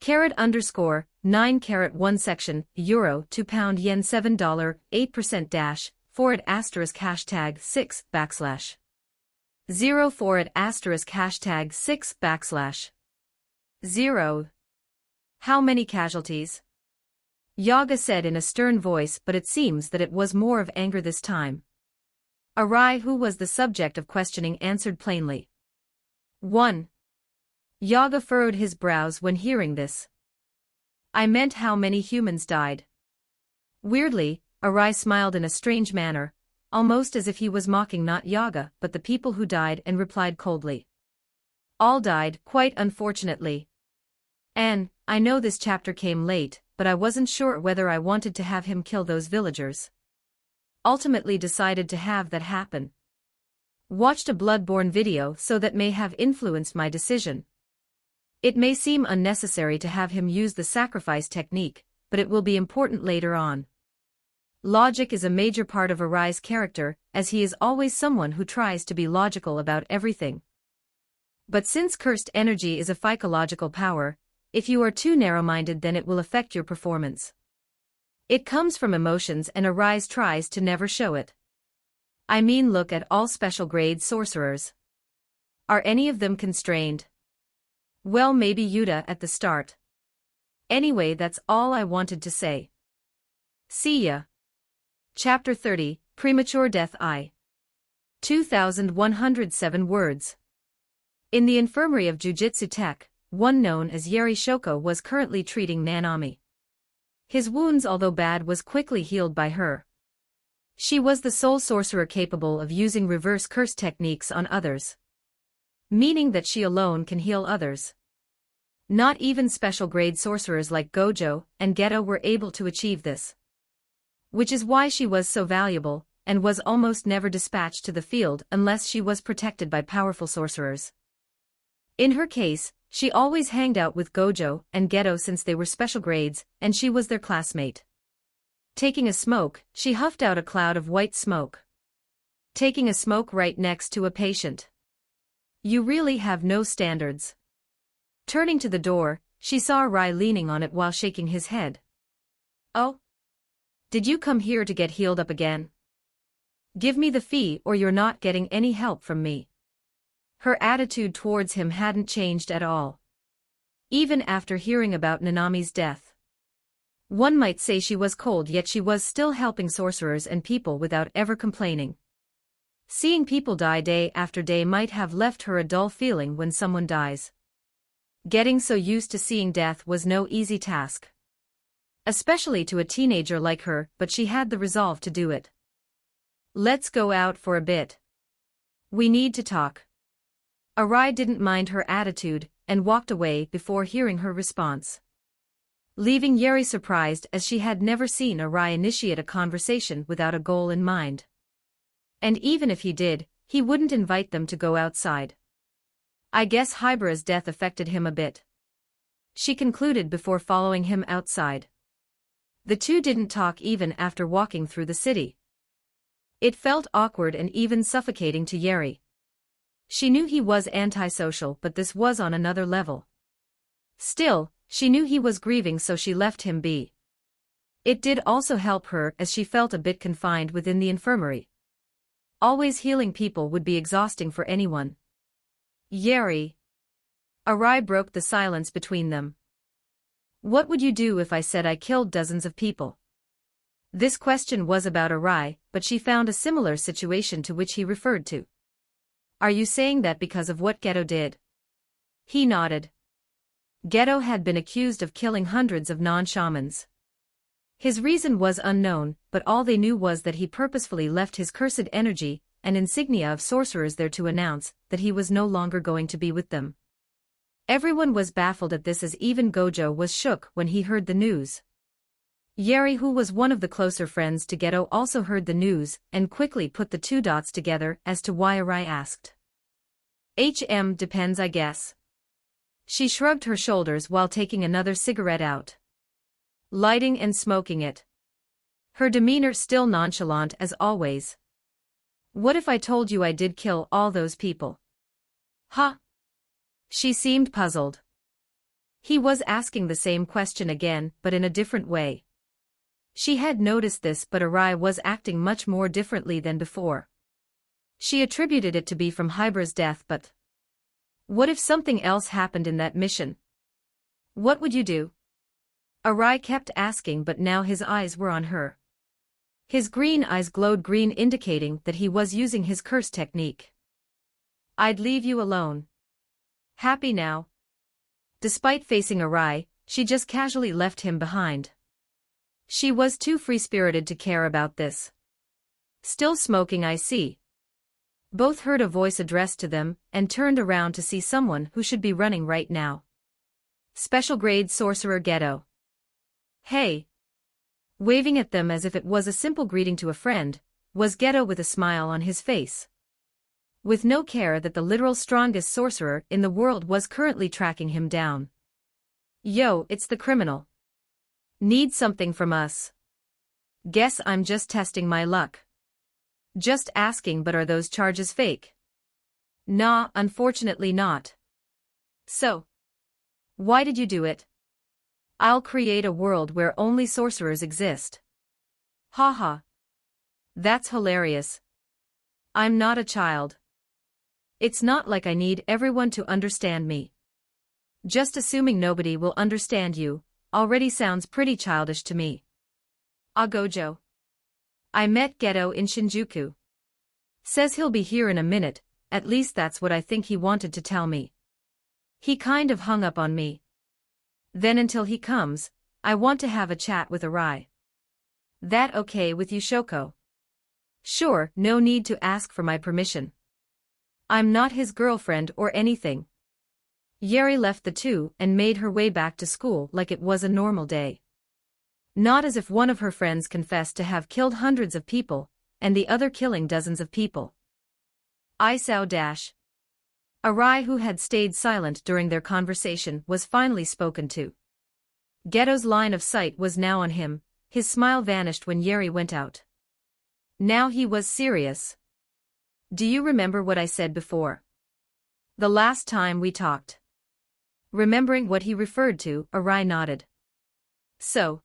_9 section, euro 2 pound yen $7 8% dash, for at asterisk hashtag 6 backslash. 0 for at asterisk hashtag 6 backslash. 0. How many casualties? Yaga said in a stern voice, but it seems that it was more of anger this time. Arai, who was the subject of questioning, answered plainly. 1. Yaga furrowed his brows when hearing this. I meant how many humans died. Weirdly, Arai smiled in a strange manner, almost as if he was mocking not Yaga but the people who died, and replied coldly. All died, quite unfortunately. And, I know this chapter came late, but I wasn't sure whether I wanted to have him kill those villagers. Ultimately decided to have that happen. Watched a Bloodborne video, so that may have influenced my decision. It may seem unnecessary to have him use the sacrifice technique, but it will be important later on. Logic is a major part of Arai's character, as he is always someone who tries to be logical about everything. But since cursed energy is a psychological power, if you are too narrow-minded then it will affect your performance. It comes from emotions and Arai tries to never show it. I mean, look at all special grade sorcerers. Are any of them constrained? Well, maybe Yuta at the start. Anyway, that's all I wanted to say. See ya. Chapter 30, Premature Death. 2107 words. In the infirmary of Jujutsu Tech, one known as Yeri Shoko was currently treating Nanami. His wounds, although bad, was quickly healed by her. She was the sole sorcerer capable of using reverse curse techniques on others. Meaning that she alone can heal others. Not even special-grade sorcerers like Gojo and Geto were able to achieve this. Which is why she was so valuable, and was almost never dispatched to the field unless she was protected by powerful sorcerers. In her case, she always hanged out with Gojo and Geto since they were special grades, and she was their classmate. Taking a smoke, she huffed out a cloud of white smoke. Taking a smoke right next to a patient. You really have no standards. Turning to the door, she saw Arai leaning on it while shaking his head. Oh? Did you come here to get healed up again? Give me the fee or you're not getting any help from me. Her attitude towards him hadn't changed at all. Even after hearing about Nanami's death. One might say she was cold, yet she was still helping sorcerers and people without ever complaining. Seeing people die day after day might have left her a dull feeling when someone dies. Getting so used to seeing death was no easy task. Especially to a teenager like her, but she had the resolve to do it. Let's go out for a bit. We need to talk. Arai didn't mind her attitude, and walked away before hearing her response. Leaving Yeri surprised, as she had never seen Arai initiate a conversation without a goal in mind. And even if he did, he wouldn't invite them to go outside. I guess Hibara's death affected him a bit. She concluded before following him outside. The two didn't talk even after walking through the city. It felt awkward and even suffocating to Yeri. She knew he was antisocial, but this was on another level. Still, she knew he was grieving, so she left him be. It did also help her, as she felt a bit confined within the infirmary. Always healing people would be exhausting for anyone. Yeri. Arai broke the silence between them. What would you do if I said I killed dozens of people? This question was about Arai, but she found a similar situation to which he referred to. Are you saying that because of what Geto did? He nodded. Geto had been accused of killing hundreds of non-shamans. His reason was unknown, but all they knew was that he purposefully left his cursed energy and insignia of sorcerers there to announce that he was no longer going to be with them. Everyone was baffled at this, as even Gojo was shook when he heard the news. Yeri, who was one of the closer friends to Geto, also heard the news and quickly put the two dots together as to why Arai asked. Depends, I guess. She shrugged her shoulders while taking another cigarette out. Lighting and smoking it. Her demeanor still nonchalant as always. What if I told you I did kill all those people? Huh? She seemed puzzled. He was asking the same question again, but in a different way. She had noticed this, but Arai was acting much more differently than before. She attributed it to be from Hibara's death, but what if something else happened in that mission? What would you do? Arai kept asking, but now his eyes were on her. His green eyes glowed green, indicating that he was using his curse technique. I'd leave you alone. Happy now? Despite facing Arai, she just casually left him behind. She was too free-spirited to care about this. Still smoking, I see. Both heard a voice addressed to them and turned around to see someone who should be running right now. Special grade sorcerer Geto. Hey! Waving at them as if it was a simple greeting to a friend, was Geto with a smile on his face. With no care that the literal strongest sorcerer in the world was currently tracking him down. Yo, it's the criminal. Need something from us? Guess I'm just testing my luck. Just asking, but are those charges fake? Nah, unfortunately not. So, why did you do it? I'll create a world where only sorcerers exist. Haha. That's hilarious. I'm not a child. It's not like I need everyone to understand me. Just assuming nobody will understand you already sounds pretty childish to me. Gojo. I met Geto in Shinjuku. Says he'll be here in a minute, at least that's what I think he wanted to tell me. He kind of hung up on me. Then until he comes, I want to have a chat with Arai. That okay with you, Shoko? Sure, no need to ask for my permission. I'm not his girlfriend or anything. Yeri left the two and made her way back to school like it was a normal day. Not as if one of her friends confessed to have killed hundreds of people, and the other killing dozens of people. Isao dash. Arai, who had stayed silent during their conversation, was finally spoken to. Geto's line of sight was now on him, his smile vanished when Yeri went out. Now he was serious. Do you remember what I said before? The last time we talked. Remembering what he referred to, Arai nodded. So,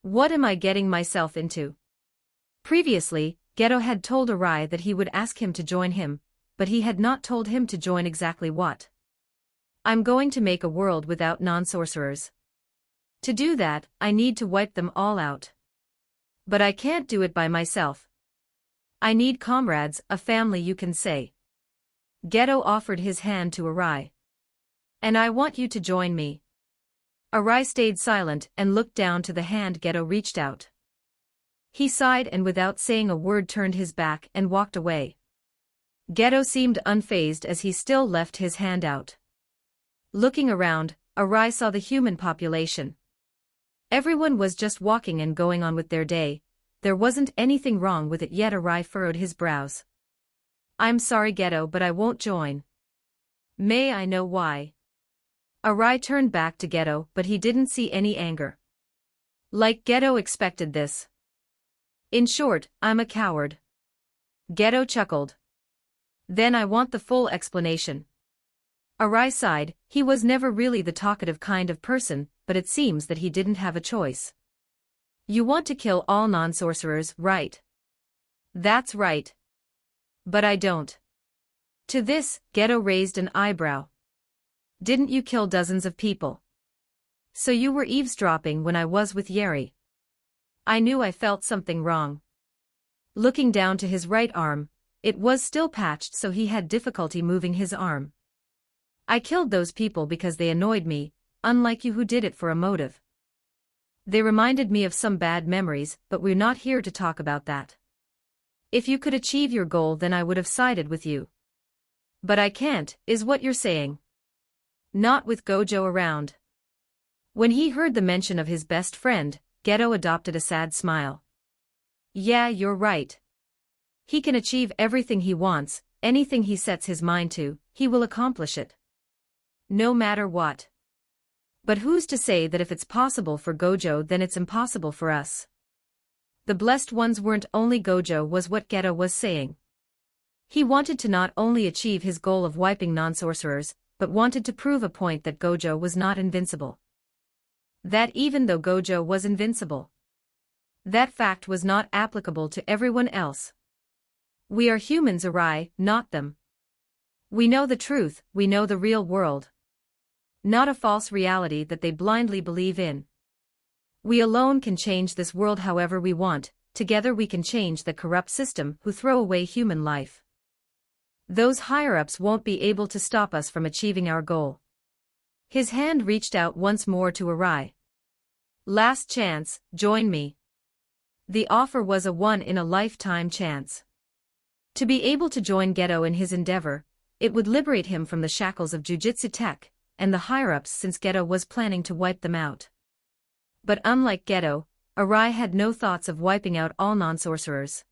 what am I getting myself into? Previously, Geto had told Arai that he would ask him to join him, but he had not told him to join exactly what. I'm going to make a world without non-sorcerers. To do that, I need to wipe them all out. But I can't do it by myself. I need comrades, a family, you can say. Geto offered his hand to Arai. And I want you to join me. Arai stayed silent and looked down to the hand Geto reached out. He sighed and without saying a word turned his back and walked away. Geto seemed unfazed as he still left his hand out. Looking around, Arai saw the human population. Everyone was just walking and going on with their day. There wasn't anything wrong with it yet. Arai furrowed his brows. I'm sorry, Geto, but I won't join. May I know why? Arai turned back to Geto, but he didn't see any anger. Like Geto expected this. In short, I'm a coward. Geto chuckled. Then I want the full explanation. Arai sighed. He was never really the talkative kind of person, but it seems that he didn't have a choice. You want to kill all non-sorcerers, right? That's right. But I don't. To this, Geto raised an eyebrow. Didn't you kill dozens of people? So you were eavesdropping when I was with Yeri. I knew I felt something wrong. Looking down to his right arm, it was still patched, so he had difficulty moving his arm. I killed those people because they annoyed me, unlike you who did it for a motive. They reminded me of some bad memories, but we're not here to talk about that. If you could achieve your goal, then I would have sided with you. But I can't, is what you're saying. Not with Gojo around. When he heard the mention of his best friend, Geto adopted a sad smile. Yeah, you're right. He can achieve everything he wants, anything he sets his mind to, he will accomplish it. No matter what. But who's to say that if it's possible for Gojo, then it's impossible for us? The blessed ones weren't only Gojo, was what Geto was saying. He wanted to not only achieve his goal of wiping non-sorcerers, but wanted to prove a point that Gojo was not invincible. That even though Gojo was invincible, that fact was not applicable to everyone else. We are humans, Arai, not them. We know the truth, we know the real world. Not a false reality that they blindly believe in. We alone can change this world however we want, together we can change the corrupt system who throw away human life. Those higher-ups won't be able to stop us from achieving our goal. His hand reached out once more to Arai. Last chance, join me. The offer was a one-in-a-lifetime chance. To be able to join Geto in his endeavor, it would liberate him from the shackles of Jujutsu Tech, and the higher-ups, since Geto was planning to wipe them out. But unlike Geto, Arai had no thoughts of wiping out all non-sorcerers.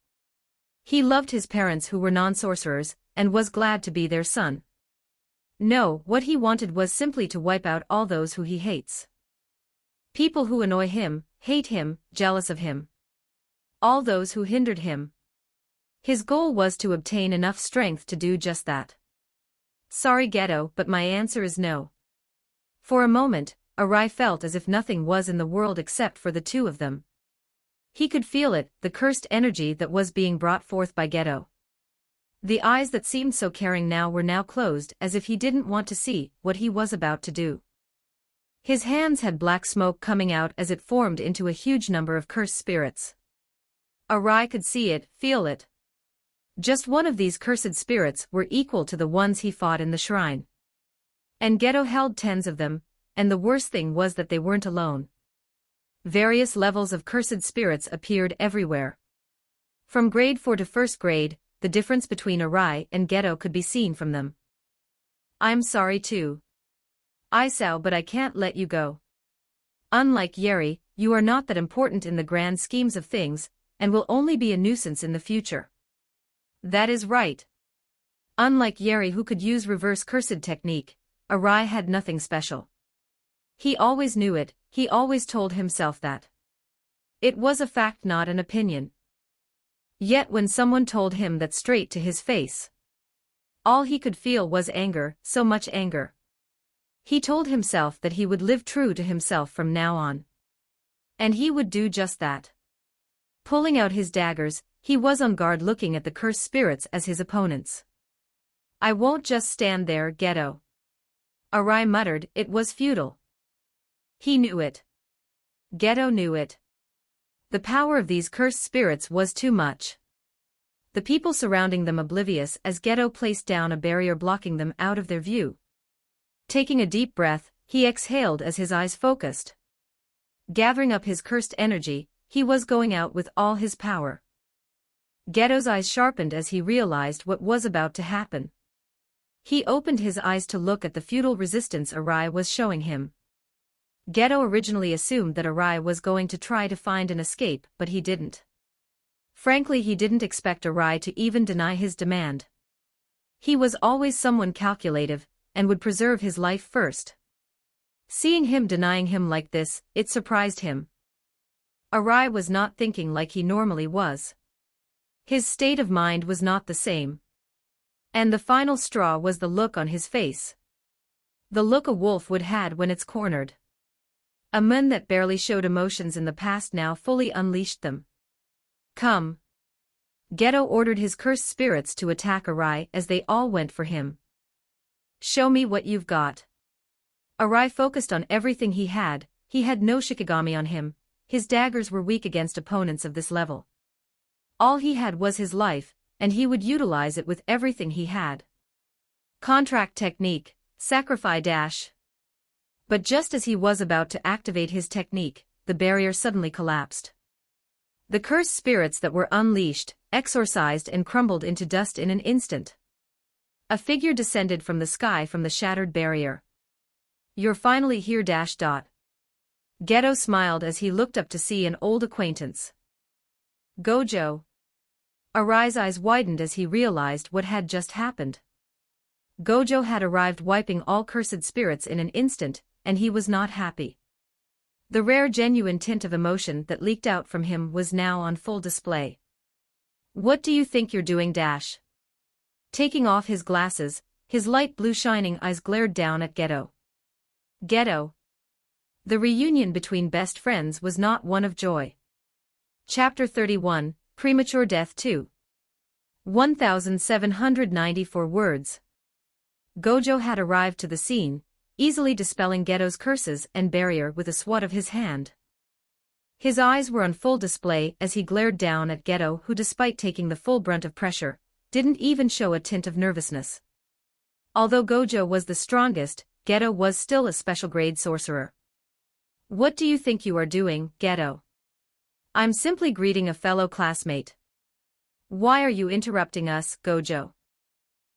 He loved his parents who were non-sorcerers, and was glad to be their son. No, what he wanted was simply to wipe out all those who he hates. People who annoy him, hate him, jealous of him. All those who hindered him. His goal was to obtain enough strength to do just that. Sorry, Geto, but my answer is no. For a moment, Arai felt as if nothing was in the world except for the two of them. He could feel it, the cursed energy that was being brought forth by Geto. The eyes that seemed so caring now were now closed as if he didn't want to see what he was about to do. His hands had black smoke coming out as it formed into a huge number of cursed spirits. Arai could see it, feel it. Just one of these cursed spirits were equal to the ones he fought in the shrine. And Geto held 10s of them, and the worst thing was that they weren't alone. Various levels of cursed spirits appeared everywhere. From grade 4 to first grade, the difference between Arai and Geto could be seen from them. I'm sorry too. Isao, but I can't let you go. Unlike Yeri, you are not that important in the grand schemes of things, and will only be a nuisance in the future. That is right. Unlike Yeri, who could use reverse cursed technique, Arai had nothing special. He always knew it, he always told himself that. It was a fact, not an opinion. Yet when someone told him that straight to his face, all he could feel was anger, so much anger. He told himself that he would live true to himself from now on. And he would do just that. Pulling out his daggers, he was on guard, looking at the cursed spirits as his opponents. I won't just stand there, Geto. Arai muttered. It was futile. He knew it. Geto knew it. The power of these cursed spirits was too much. The people surrounding them oblivious as Geto placed down a barrier blocking them out of their view. Taking a deep breath, he exhaled as his eyes focused. Gathering up his cursed energy, he was going out with all his power. Geto's eyes sharpened as he realized what was about to happen. He opened his eyes to look at the futile resistance Arai was showing him. Geto originally assumed that Arai was going to try to find an escape, but he didn't. Frankly, he didn't expect Arai to even deny his demand. He was always someone calculative, and would preserve his life first. Seeing him denying him like this, it surprised him. Arai was not thinking like he normally was. His state of mind was not the same. And the final straw was the look on his face. The look a wolf would had when it's cornered. A man that barely showed emotions in the past now fully unleashed them. Come. Geto ordered his cursed spirits to attack Arai as they all went for him. Show me what you've got. Arai focused on everything he had no Shikigami on him, his daggers were weak against opponents of this level. All he had was his life, and he would utilize it with everything he had. Contract technique, sacrifice dash. But just as he was about to activate his technique, the barrier suddenly collapsed. The cursed spirits that were unleashed, exorcised and crumbled into dust in an instant. A figure descended from the sky from the shattered barrier. You're finally here. Geto smiled as he looked up to see an old acquaintance. Gojo. Arai's eyes widened as he realized what had just happened. Gojo had arrived, wiping all cursed spirits in an instant, and he was not happy. The rare genuine tint of emotion that leaked out from him was now on full display. What do you think you're doing? Taking off his glasses, his light blue shining eyes glared down at Geto. Geto. The reunion between best friends was not one of joy. Chapter 31, Premature Death 2. 1794 words. Gojo had arrived to the scene, easily dispelling Geto's curses and barrier with a swat of his hand. His eyes were on full display as he glared down at Geto, who, despite taking the full brunt of pressure, didn't even show a tint of nervousness. Although Gojo was the strongest, Geto was still a special grade sorcerer. What do you think you are doing, Geto? I'm simply greeting a fellow classmate. Why are you interrupting us, Gojo?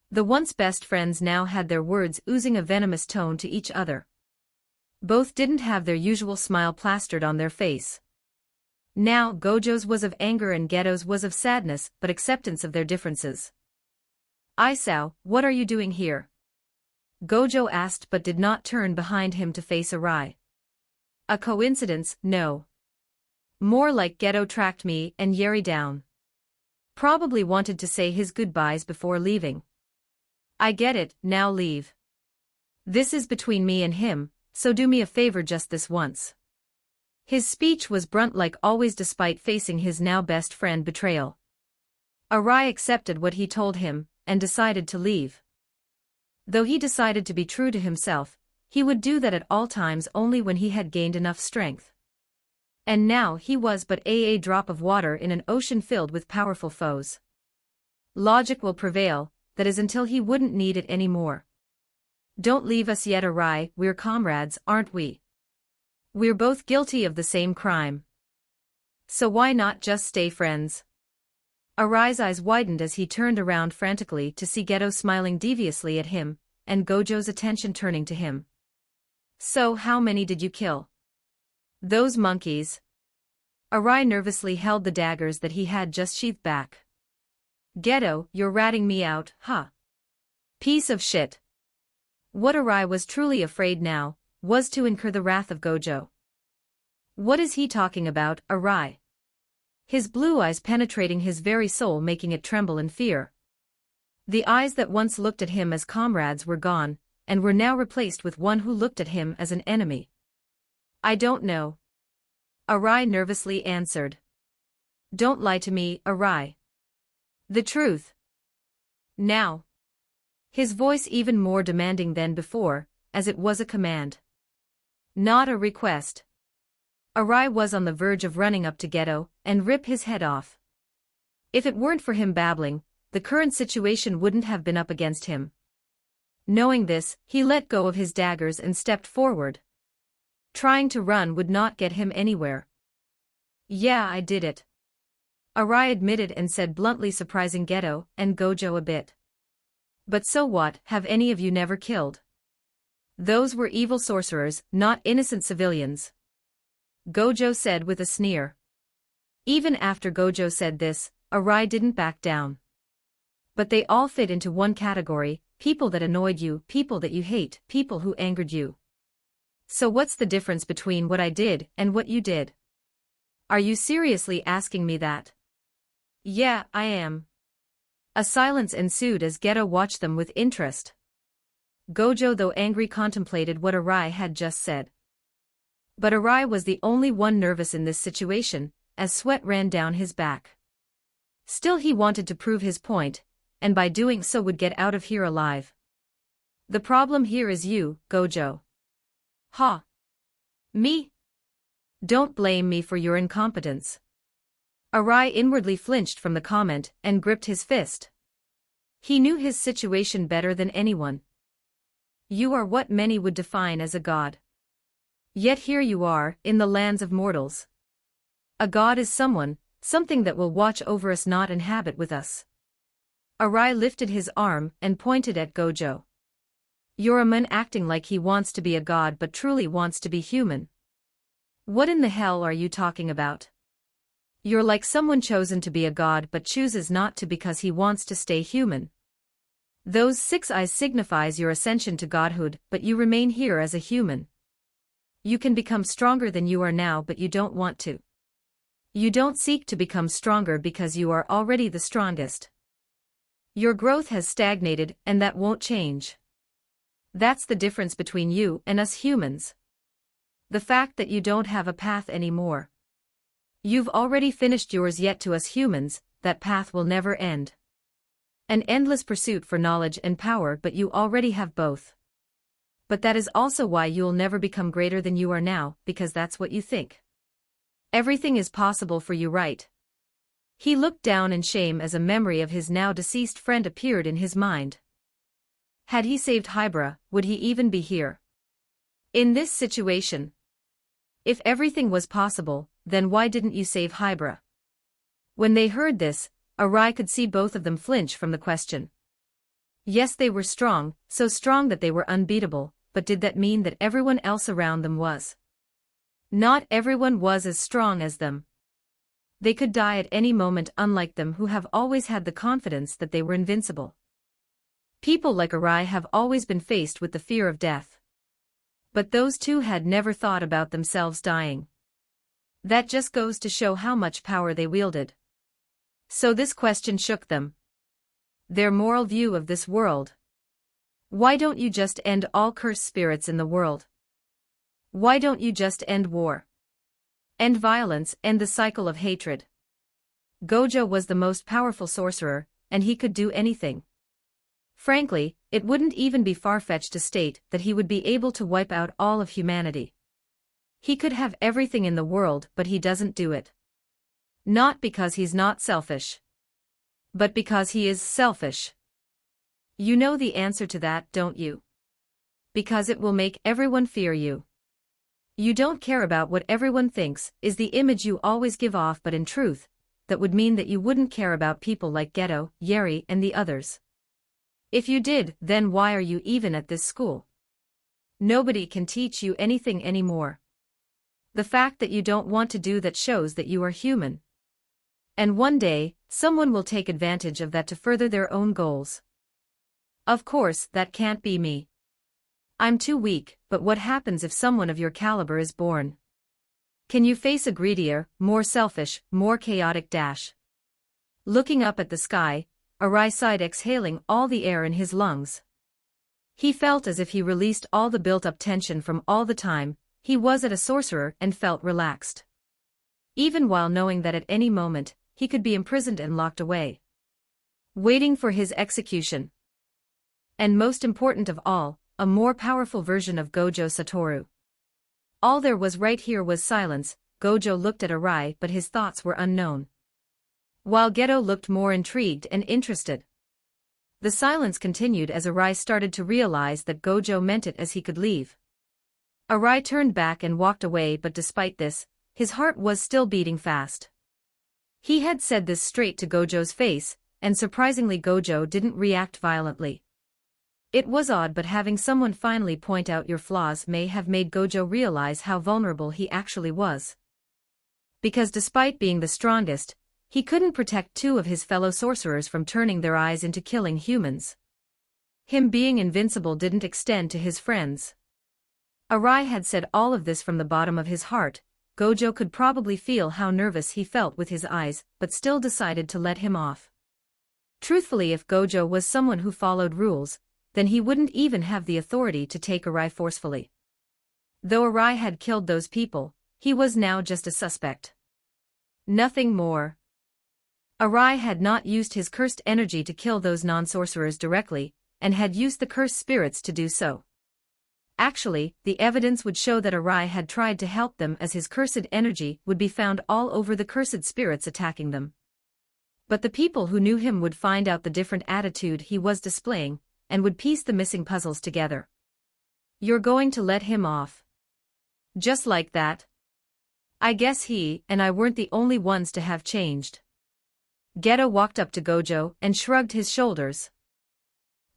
The once best friends now had their words oozing a venomous tone to each other. Both didn't have their usual smile plastered on their face. Now Gojo's was of anger and Geto's was of sadness, but acceptance of their differences. Isao, what are you doing here? Gojo asked, but did not turn behind him to face Arai. A coincidence? No. More like Geto tracked me and Yeri down. Probably wanted to say his goodbyes before leaving. I get it, now leave. This is between me and him, so do me a favor just this once. His speech was blunt like always, despite facing his now best friend betrayal. Arai accepted what he told him, and decided to leave. Though he decided to be true to himself, he would do that at all times only when he had gained enough strength. And now he was but a drop of water in an ocean filled with powerful foes. Logic will prevail, that is until he wouldn't need it anymore. Don't leave us yet, Arai, we're comrades, aren't we? We're both guilty of the same crime. So why not just stay friends? Arai's eyes widened as he turned around frantically to see Geto smiling deviously at him, and Gojo's attention turning to him. So how many did you kill? Those monkeys. Arai nervously held the daggers that he had just sheathed back. Geto, you're ratting me out, huh? Piece of shit. What Arai was truly afraid now, was to incur the wrath of Gojo. What is he talking about, Arai? His blue eyes penetrating his very soul, making it tremble in fear. The eyes that once looked at him as comrades were gone, and were now replaced with one who looked at him as an enemy. I don't know. Arai nervously answered. Don't lie to me, Arai. The truth. Now. His voice even more demanding than before, as it was a command. Not a request. Arai was on the verge of running up to Geto and rip his head off. If it weren't for him babbling, the current situation wouldn't have been up against him. Knowing this, he let go of his daggers and stepped forward. Trying to run would not get him anywhere. Yeah, I did it. Arai admitted and said bluntly, surprising Geto and Gojo a bit. But so what, have any of you never killed? Those were evil sorcerers, not innocent civilians. Gojo said with a sneer. Even after Gojo said this, Arai didn't back down. But they all fit into one category, people that annoyed you, people that you hate, people who angered you. So what's the difference between what I did and what you did? Are you seriously asking me that? Yeah, I am. A silence ensued as Geto watched them with interest. Gojo, though angry, contemplated what Arai had just said. But Arai was the only one nervous in this situation, as sweat ran down his back. Still he wanted to prove his point, and by doing so would get out of here alive. The problem here is you, Gojo. Ha! Me? Don't blame me for your incompetence. Arai inwardly flinched from the comment and gripped his fist. He knew his situation better than anyone. You are what many would define as a god. Yet here you are, in the lands of mortals. A god is someone, something that will watch over us, not inhabit with us. Arai lifted his arm and pointed at Gojo. You're a man acting like he wants to be a god but truly wants to be human. What in the hell are you talking about? You're like someone chosen to be a god but chooses not to because he wants to stay human. Those 6 eyes signifies your ascension to godhood, but you remain here as a human. You can become stronger than you are now, but you don't want to. You don't seek to become stronger because you are already the strongest. Your growth has stagnated and that won't change. That's the difference between you and us humans. The fact that you don't have a path anymore. You've already finished yours, yet to us humans, that path will never end. An endless pursuit for knowledge and power, but you already have both. But that is also why you'll never become greater than you are now, because that's what you think. Everything is possible for you, right? He looked down in shame as a memory of his now deceased friend appeared in his mind. Had he saved Hybra, would he even be here? In this situation? If everything was possible, then why didn't you save Hybra? When they heard this, Arai could see both of them flinch from the question. Yes, they were strong, so strong that they were unbeatable, but did that mean that everyone else around them was? Not everyone was as strong as them. They could die at any moment, unlike them who have always had the confidence that they were invincible. People like Arai have always been faced with the fear of death. But those two had never thought about themselves dying. That just goes to show how much power they wielded. So this question shook them. Their moral view of this world. Why don't you just end all cursed spirits in the world? Why don't you just end war? End violence, end the cycle of hatred. Gojo was the most powerful sorcerer, and he could do anything. Frankly, it wouldn't even be far-fetched to state that he would be able to wipe out all of humanity. He could have everything in the world, but he doesn't do it. Not because he's not selfish, but because he is selfish. You know the answer to that, don't you? Because it will make everyone fear you. You don't care about what everyone thinks, is the image you always give off, but in truth, that would mean that you wouldn't care about people like Geto, Yeri, and the others. If you did, then why are you even at this school? Nobody can teach you anything anymore. The fact that you don't want to do that shows that you are human. And one day, someone will take advantage of that to further their own goals. Of course, that can't be me. I'm too weak, but what happens if someone of your caliber is born? Can you face a greedier, more selfish, more chaotic Dash? Looking up at the sky, Arai sighed, exhaling all the air in his lungs. He felt as if he released all the built-up tension from all the time he was at a sorcerer and felt relaxed. Even while knowing that at any moment, he could be imprisoned and locked away, waiting for his execution. And most important of all, a more powerful version of Gojo Satoru. All there was right here was silence. Gojo looked at Arai, but his thoughts were unknown, while Geto looked more intrigued and interested. The silence continued as Arai started to realize that Gojo meant it as he could leave. Arai turned back and walked away, but despite this, his heart was still beating fast. He had said this straight to Gojo's face, and surprisingly Gojo didn't react violently. It was odd, but having someone finally point out your flaws may have made Gojo realize how vulnerable he actually was. Because despite being the strongest, he couldn't protect two of his fellow sorcerers from turning their eyes into killing humans. Him being invincible didn't extend to his friends. Arai had said all of this from the bottom of his heart. Gojo could probably feel how nervous he felt with his eyes, but still decided to let him off. Truthfully, if Gojo was someone who followed rules, then he wouldn't even have the authority to take Arai forcefully. Though Arai had killed those people, he was now just a suspect. Nothing more. Arai had not used his cursed energy to kill those non-sorcerers directly, and had used the cursed spirits to do so. Actually, the evidence would show that Arai had tried to help them, as his cursed energy would be found all over the cursed spirits attacking them. But the people who knew him would find out the different attitude he was displaying, and would piece the missing puzzles together. You're going to let him off? Just like that? I guess he and I weren't the only ones to have changed. Geto walked up to Gojo and shrugged his shoulders.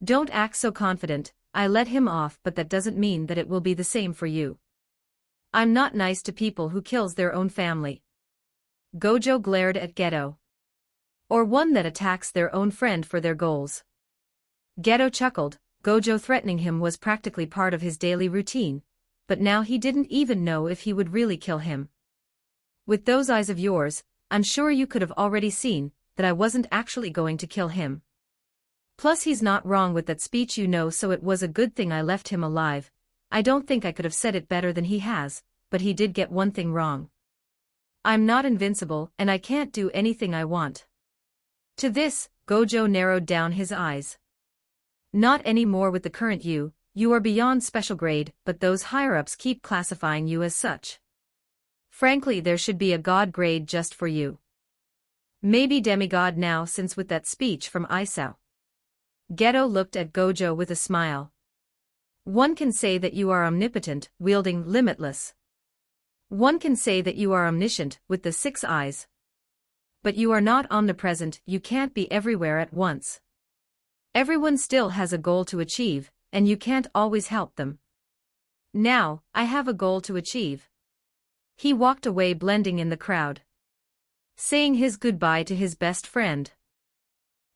Don't act so confident. I let him off, but that doesn't mean that it will be the same for you. I'm not nice to people who kills their own family. Gojo glared at Geto. Or one that attacks their own friend for their goals. Geto chuckled. Gojo threatening him was practically part of his daily routine, but now he didn't even know if he would really kill him. With those eyes of yours, I'm sure you could have already seen that I wasn't actually going to kill him. Plus he's not wrong with that speech, you know, so it was a good thing I left him alive. I don't think I could have said it better than he has, but he did get one thing wrong. I'm not invincible, and I can't do anything I want. To this, Gojo narrowed down his eyes. Not anymore with the current you are beyond special grade, but those higher-ups keep classifying you as such. Frankly, there should be a god grade just for you. Maybe demigod now, since with that speech from Isao. Geto looked at Gojo with a smile. One can say that you are omnipotent, wielding limitless. One can say that you are omniscient, with the 6 eyes. But you are not omnipresent, you can't be everywhere at once. Everyone still has a goal to achieve, and you can't always help them. Now, I have a goal to achieve. He walked away, blending in the crowd, saying his goodbye to his best friend.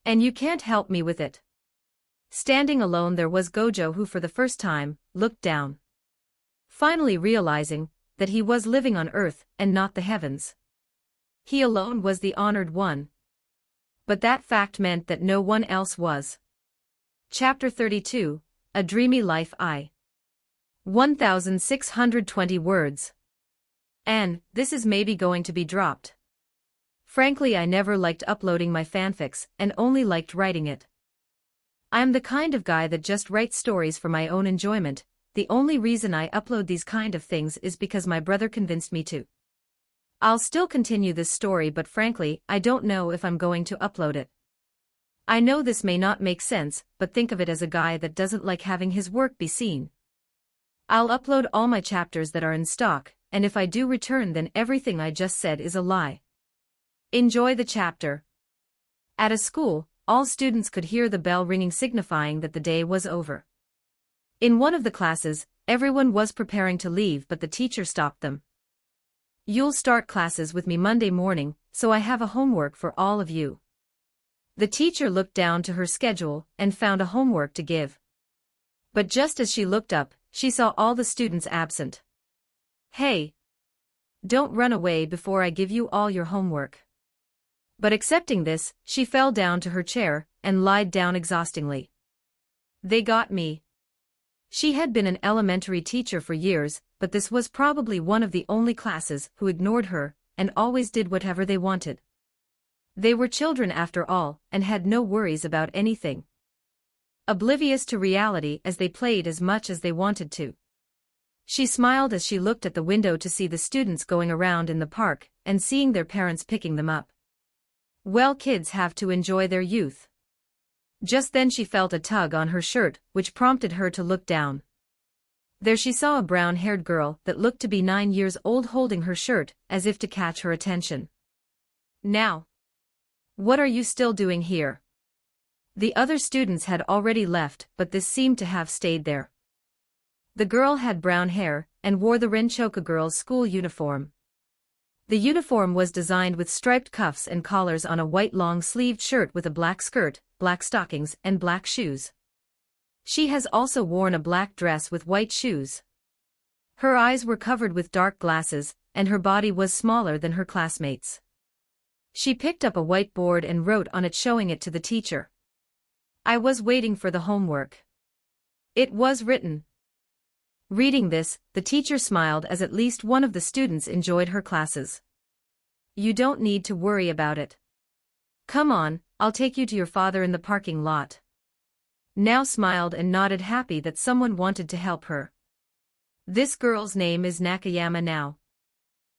And you can't help me with it. Standing alone there was Gojo, who for the first time looked down, finally realizing that he was living on Earth and not the heavens. He alone was the honored one. But that fact meant that no one else was. Chapter 32, A Dreamy Life. 1620 words. And this is maybe going to be dropped. Frankly, I never liked uploading my fanfics and only liked writing it. I'm the kind of guy that just writes stories for my own enjoyment. The only reason I upload these kind of things is because my brother convinced me to. I'll still continue this story, but frankly, I don't know if I'm going to upload it. I know this may not make sense, but think of it as a guy that doesn't like having his work be seen. I'll upload all my chapters that are in stock, and if I do return, then everything I just said is a lie. Enjoy the chapter. At a school, all students could hear the bell ringing, signifying that the day was over. In one of the classes, everyone was preparing to leave, but the teacher stopped them. You'll start classes with me Monday morning, so I have a homework for all of you. The teacher looked down to her schedule and found a homework to give. But just as she looked up, she saw all the students absent. Hey! Don't run away before I give you all your homework. But accepting this, she fell down to her chair and lied down exhaustingly. They got me. She had been an elementary teacher for years, but this was probably one of the only classes who ignored her and always did whatever they wanted. They were children after all, and had no worries about anything. Oblivious to reality as they played as much as they wanted to. She smiled as she looked at the window to see the students going around in the park and seeing their parents picking them up. Well, kids have to enjoy their youth. Just then she felt a tug on her shirt, which prompted her to look down. There she saw a brown-haired girl that looked to be 9 years old holding her shirt, as if to catch her attention. Now, what are you still doing here? The other students had already left, but this seemed to have stayed there. The girl had brown hair and wore the Renchoka girls' school uniform. The uniform was designed with striped cuffs and collars on a white long-sleeved shirt with a black skirt, black stockings, and black shoes. She has also worn a black dress with white shoes. Her eyes were covered with dark glasses, and her body was smaller than her classmates. She picked up a whiteboard and wrote on it, showing it to the teacher. I was waiting for the homework. It was written. Reading this, the teacher smiled as at least one of the students enjoyed her classes. You don't need to worry about it. Come on, I'll take you to your father in the parking lot. Now smiled and nodded, happy that someone wanted to help her. This girl's name is Nakayama now.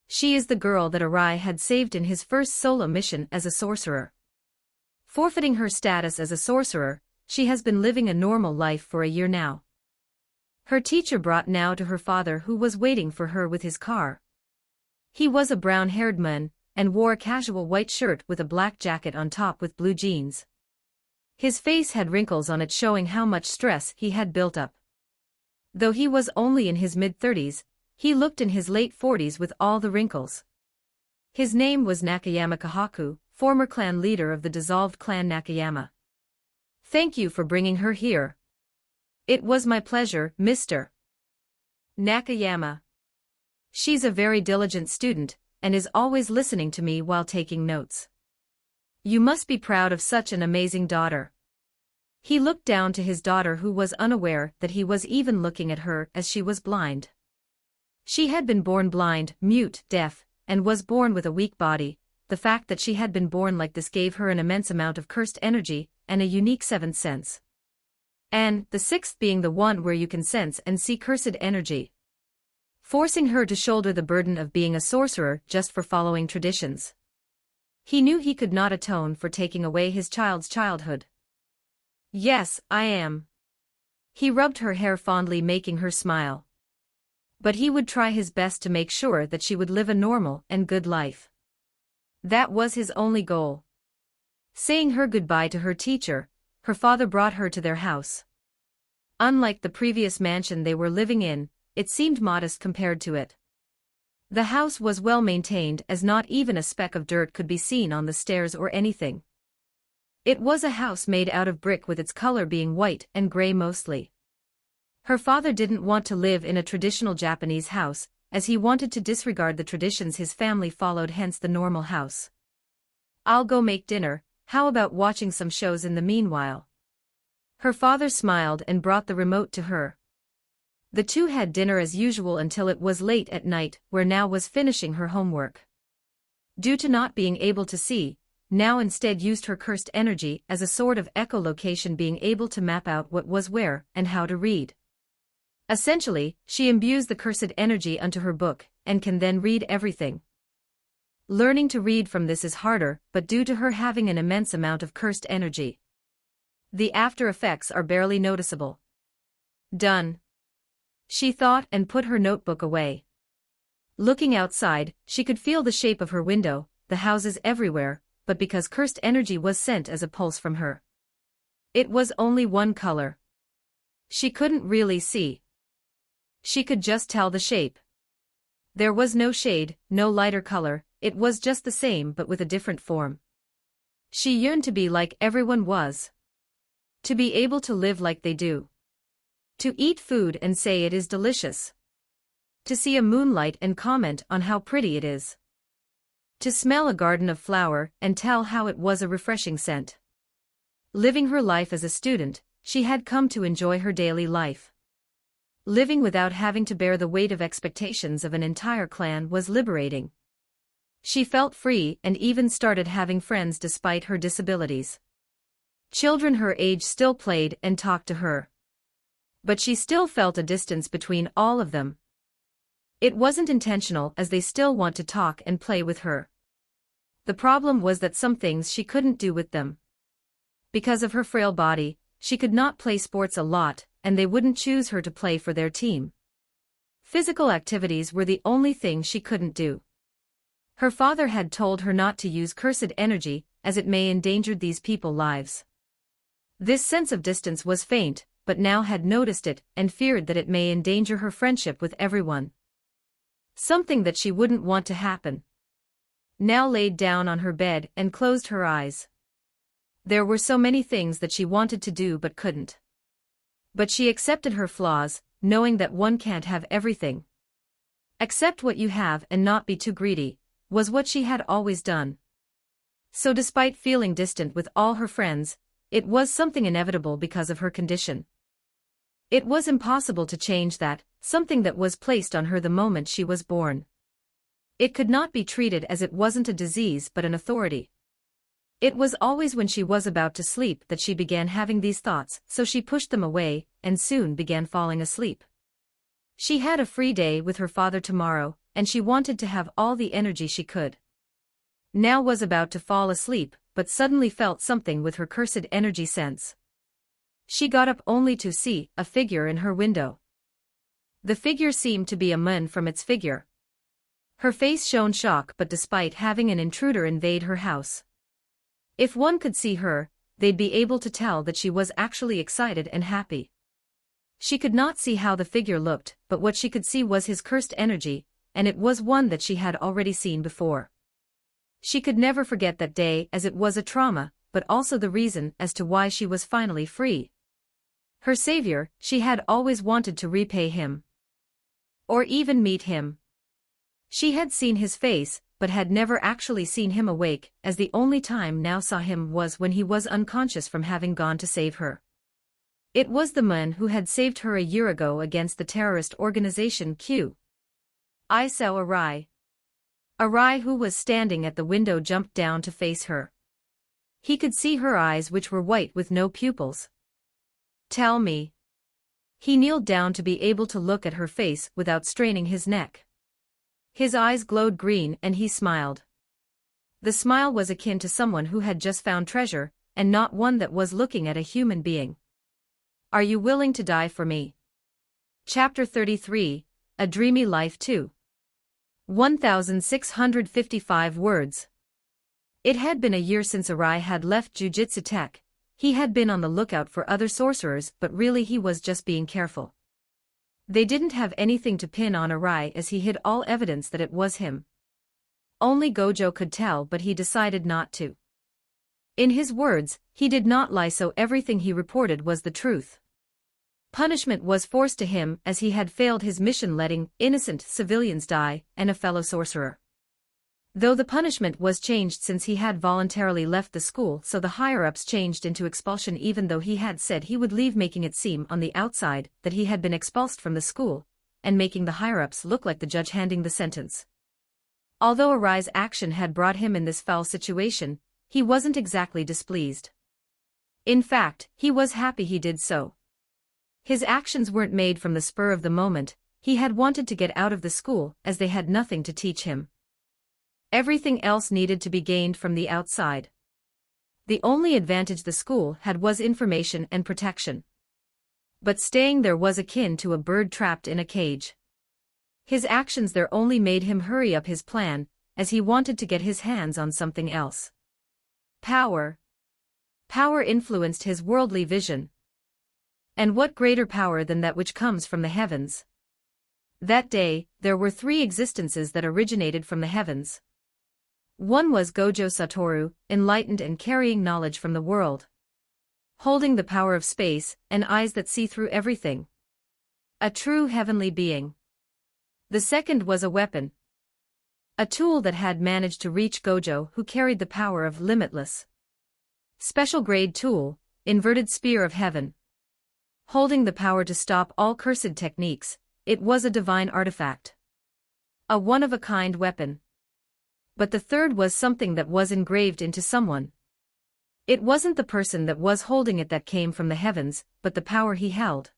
She is the girl that Arai had saved in his first solo mission as a sorcerer. Forfeiting her status as a sorcerer, she has been living a normal life for a year now. Her teacher brought now to her father, who was waiting for her with his car. He was a brown-haired man, and wore a casual white shirt with a black jacket on top with blue jeans. His face had wrinkles on it, showing how much stress he had built up. Though he was only in his mid-30s, he looked in his late 40s with all the wrinkles. His name was Nakayama Kahaku, former clan leader of the dissolved clan Nakayama. Thank you for bringing her here. It was my pleasure, Mr. Nakayama. She's a very diligent student, and is always listening to me while taking notes. You must be proud of such an amazing daughter. He looked down to his daughter, who was unaware that he was even looking at her, as she was blind. She had been born blind, mute, deaf, and was born with a weak body. The fact that she had been born like this gave her an immense amount of cursed energy, and a unique seventh sense. And the sixth being the one where you can sense and see cursed energy, forcing her to shoulder the burden of being a sorcerer just for following traditions. He knew he could not atone for taking away his child's childhood. Yes, I am. He rubbed her hair fondly, making her smile. But he would try his best to make sure that she would live a normal and good life. That was his only goal. Saying her goodbye to her teacher, her father brought her to their house. Unlike the previous mansion they were living in, it seemed modest compared to it. The house was well maintained, as not even a speck of dirt could be seen on the stairs or anything. It was a house made out of brick, with its color being white and gray mostly. Her father didn't want to live in a traditional Japanese house, as he wanted to disregard the traditions his family followed, hence the normal house. I'll go make dinner. How about watching some shows in the meanwhile? Her father smiled and brought the remote to her. The two had dinner as usual until it was late at night, where Now was finishing her homework. Due to not being able to see, now instead used her cursed energy as a sort of echolocation, being able to map out what was where and how to read. Essentially, she imbues the cursed energy onto her book, and can then read everything. Learning to read from this is harder, but due to her having an immense amount of cursed energy, the after effects are barely noticeable. Done, she thought, and put her notebook away. Looking outside, she could feel the shape of her window, the houses everywhere, but because cursed energy was sent as a pulse from her, it was only one color. She couldn't really see. She could just tell the shape. There was no shade, no lighter color, it was just the same but with a different form. She yearned to be like everyone was. To be able to live like they do. To eat food and say it is delicious. To see a moonlight and comment on how pretty it is. To smell a garden of flower and tell how it was a refreshing scent. Living her life as a student, she had come to enjoy her daily life. Living without having to bear the weight of expectations of an entire clan was liberating. She felt free and even started having friends despite her disabilities. Children her age still played and talked to her. But she still felt a distance between all of them. It wasn't intentional, as they still want to talk and play with her. The problem was that some things she couldn't do with them. Because of her frail body, she could not play sports a lot, and they wouldn't choose her to play for their team. Physical activities were the only thing she couldn't do. Her father had told her not to use cursed energy, as it may endanger these people's lives. This sense of distance was faint, but now had noticed it and feared that it may endanger her friendship with everyone. Something that she wouldn't want to happen. Now laid down on her bed and closed her eyes. There were so many things that she wanted to do but couldn't. But she accepted her flaws, knowing that one can't have everything. Accept what you have and not be too greedy, was what she had always done. So despite feeling distant with all her friends, it was something inevitable because of her condition. It was impossible to change that, something that was placed on her the moment she was born. It could not be treated as it wasn't a disease but an authority. It was always when she was about to sleep that she began having these thoughts, so she pushed them away, and soon began falling asleep. She had a free day with her father tomorrow, and she wanted to have all the energy she could. Now was about to fall asleep, but suddenly felt something with her cursed energy sense. She got up only to see a figure in her window. The figure seemed to be a man from its figure. Her face showed shock, but despite having an intruder invade her house, if one could see her, they'd be able to tell that she was actually excited and happy. She could not see how the figure looked, but what she could see was his cursed energy, and it was one that she had already seen before. She could never forget that day, as it was a trauma, but also the reason as to why she was finally free. Her savior, she had always wanted to repay him. Or even meet him. She had seen his face, but had never actually seen him awake, as the only time now saw him was when he was unconscious from having gone to save her. It was the man who had saved her a year ago against the terrorist organization Q. I saw Arai. Arai, who was standing at the window, jumped down to face her. He could see her eyes, which were white with no pupils. Tell me. He kneeled down to be able to look at her face without straining his neck. His eyes glowed green and he smiled. The smile was akin to someone who had just found treasure, and not one that was looking at a human being. Are you willing to die for me? Chapter 33, A Dreamy Life 2. 1655 words. It had been a year since Arai had left Jujutsu Tech. He had been on the lookout for other sorcerers, but really he was just being careful. They didn't have anything to pin on Arai, as he hid all evidence that it was him. Only Gojo could tell, but he decided not to. In his words, he did not lie, so everything he reported was the truth. Punishment was forced to him as he had failed his mission, letting innocent civilians die, and a fellow sorcerer. Though the punishment was changed since he had voluntarily left the school, so the higher-ups changed into expulsion, even though he had said he would leave, making it seem on the outside that he had been expulsed from the school, and making the higher-ups look like the judge handing the sentence. Although Arai's action had brought him in this foul situation, he wasn't exactly displeased. In fact, he was happy he did so. His actions weren't made from the spur of the moment, he had wanted to get out of the school as they had nothing to teach him. Everything else needed to be gained from the outside. The only advantage the school had was information and protection. But staying there was akin to a bird trapped in a cage. His actions there only made him hurry up his plan, as he wanted to get his hands on something else. Power. Power influenced his worldly vision. And what greater power than that which comes from the heavens? That day, there were 3 existences that originated from the heavens. One was Gojo Satoru, enlightened and carrying knowledge from the world, holding the power of space and eyes that see through everything. A true heavenly being. The second was a weapon. A tool that had managed to reach Gojo, who carried the power of limitless. Special grade tool, inverted spear of heaven. Holding the power to stop all cursed techniques, it was a divine artifact. A one-of-a-kind weapon. But the third was something that was engraved into someone. It wasn't the person that was holding it that came from the heavens, but the power he held.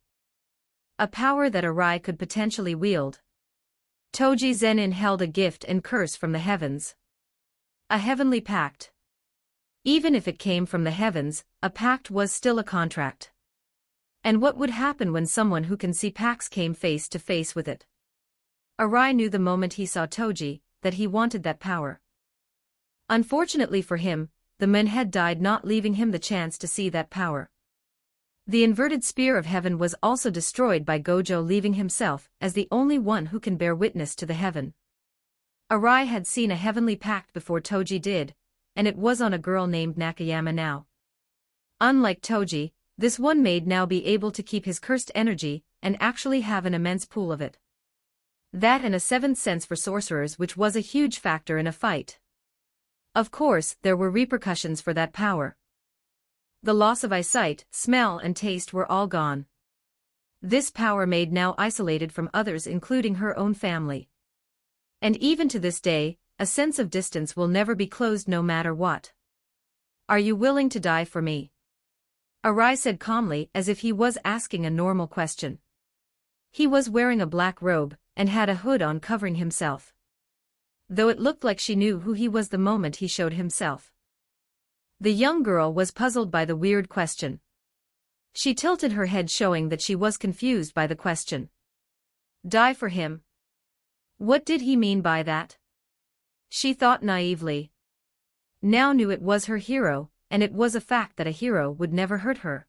A power that Arai could potentially wield. Toji Zenin held a gift and curse from the heavens. A heavenly pact. Even if it came from the heavens, a pact was still a contract. And what would happen when someone who can see pacts came face to face with it? Arai knew the moment he saw Toji, that he wanted that power. Unfortunately for him, the man had died not leaving him the chance to see that power. The inverted spear of heaven was also destroyed by Gojo leaving himself as the only one who can bear witness to the heaven. Arai had seen a heavenly pact before Toji did, and it was on a girl named Nakayama now. Unlike Toji, this one maid now be able to keep his cursed energy and actually have an immense pool of it. That and a 7th sense for sorcerers, which was a huge factor in a fight. Of course, there were repercussions for that power. The loss of eyesight, smell and taste were all gone. This power maid now isolated from others including her own family. And even to this day, a sense of distance will never be closed no matter what. Are you willing to die for me? Arai said calmly as if he was asking a normal question. He was wearing a black robe, and had a hood on covering himself. Though it looked like she knew who he was the moment he showed himself. The young girl was puzzled by the weird question. She tilted her head showing that she was confused by the question. Die for him? What did he mean by that? She thought naively. Now knew it was her hero, and it was a fact that a hero would never hurt her.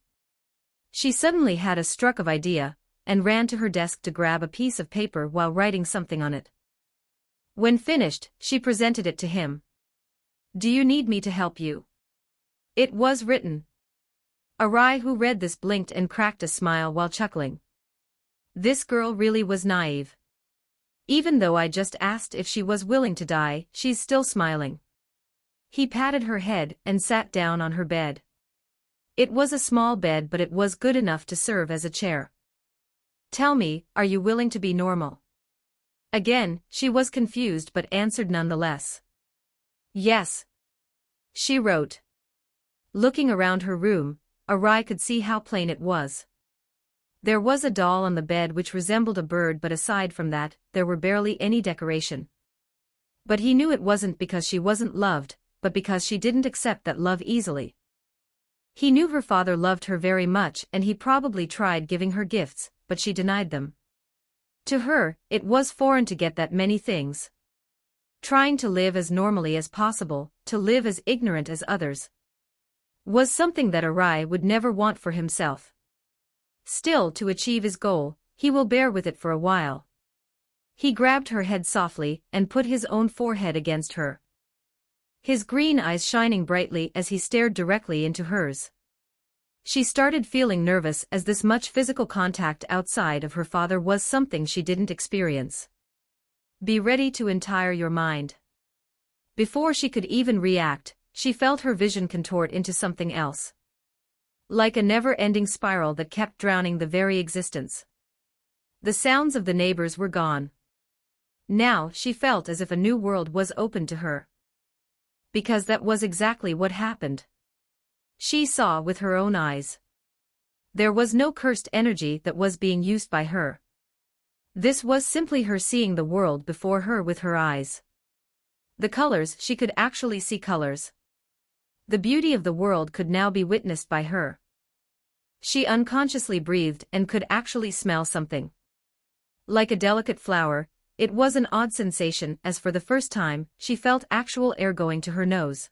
She suddenly had a struck of idea, and ran to her desk to grab a piece of paper while writing something on it. When finished, she presented it to him. Do you need me to help you? It was written. Arai, who read this, blinked and cracked a smile while chuckling. This girl really was naive. Even though I just asked if she was willing to die, she's still smiling. He patted her head and sat down on her bed. It was a small bed, but it was good enough to serve as a chair. Tell me, are you willing to be normal? Again, she was confused but answered nonetheless. Yes. She wrote. Looking around her room, Arai could see how plain it was. There was a doll on the bed which resembled a bird, but aside from that, there were barely any decoration. But he knew it wasn't because she wasn't loved, but because she didn't accept that love easily. He knew her father loved her very much and he probably tried giving her gifts, but she denied them. To her, it was foreign to get that many things. Trying to live as normally as possible, to live as ignorant as others, was something that Arai would never want for himself. Still, to achieve his goal, he will bear with it for a while. He grabbed her head softly and put his own forehead against her. His green eyes shining brightly as he stared directly into hers. She started feeling nervous as this much physical contact outside of her father was something she didn't experience. Be ready to entire your mind. Before she could even react, she felt her vision contort into something else. Like a never-ending spiral that kept drowning the very existence. The sounds of the neighbors were gone. Now she felt as if a new world was open to her. because that was exactly what happened. She saw with her own eyes. There was no cursed energy that was being used by her. This was simply her seeing the world before her with her eyes. The colors, she could actually see colors. The beauty of the world could now be witnessed by her. She unconsciously breathed and could actually smell something. Like a delicate flower, it was an odd sensation as for the first time, she felt actual air going to her nose.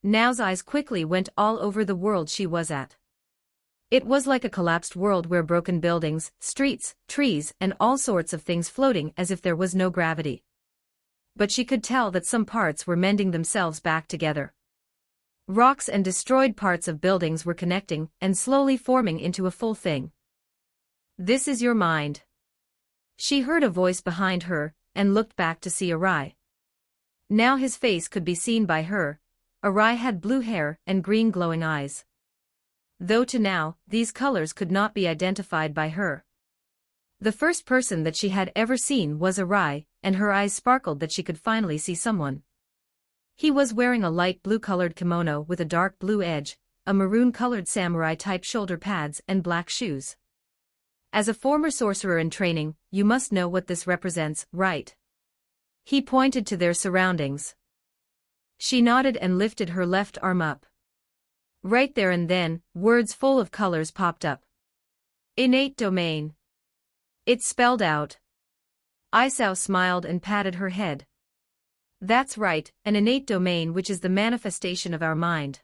Now's eyes quickly went all over the world she was at. It was like a collapsed world where broken buildings, streets, trees, and all sorts of things floating as if there was no gravity. But she could tell that some parts were mending themselves back together. Rocks and destroyed parts of buildings were connecting and slowly forming into a full thing. This is your mind. She heard a voice behind her and looked back to see Arai. Now his face could be seen by her. Arai had blue hair and green glowing eyes. Though to now, these colors could not be identified by her. The first person that she had ever seen was Arai, and her eyes sparkled that she could finally see someone. He was wearing a light blue-colored kimono with a dark blue edge, a maroon-colored samurai-type shoulder pads and black shoes. As a former sorcerer in training, you must know what this represents, right? He pointed to their surroundings. She nodded and lifted her left arm up. Right there and then, words full of colors popped up. Innate domain. It spelled out. Isao smiled and patted her head. That's right, an innate domain which is the manifestation of our mind.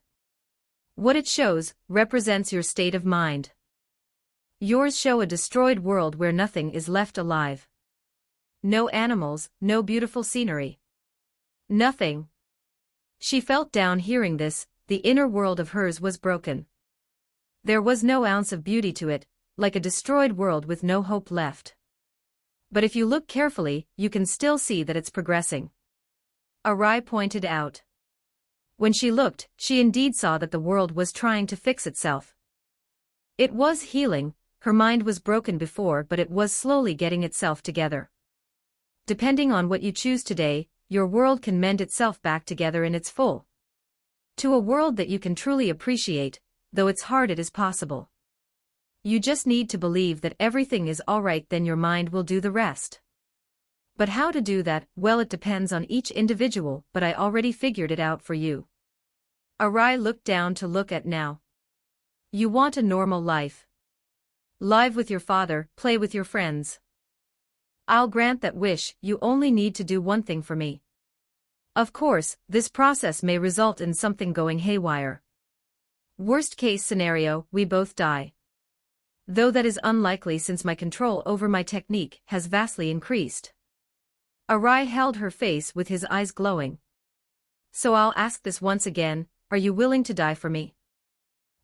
What it shows, represents your state of mind. Yours show a destroyed world where nothing is left alive. No animals, no beautiful scenery. Nothing. She felt down hearing this, the inner world of hers was broken. There was no ounce of beauty to it, like a destroyed world with no hope left. But if you look carefully, you can still see that it's progressing. Arai pointed out. When she looked, she indeed saw that the world was trying to fix itself. It was healing, her mind was broken before but it was slowly getting itself together. Depending on what you choose today, your world can mend itself back together in its full. To a world that you can truly appreciate, though it's hard it is possible. You just need to believe that everything is alright, then your mind will do the rest. But how to do that, well, it depends on each individual, but I already figured it out for you. Arai looked down to look at now. You want a normal life. Live with your father, play with your friends. I'll grant that wish, you only need to do one thing for me. Of course, this process may result in something going haywire. Worst case scenario, we both die. Though that is unlikely since my control over my technique has vastly increased. Arai held her face with his eyes glowing. So I'll ask this once again, are you willing to die for me?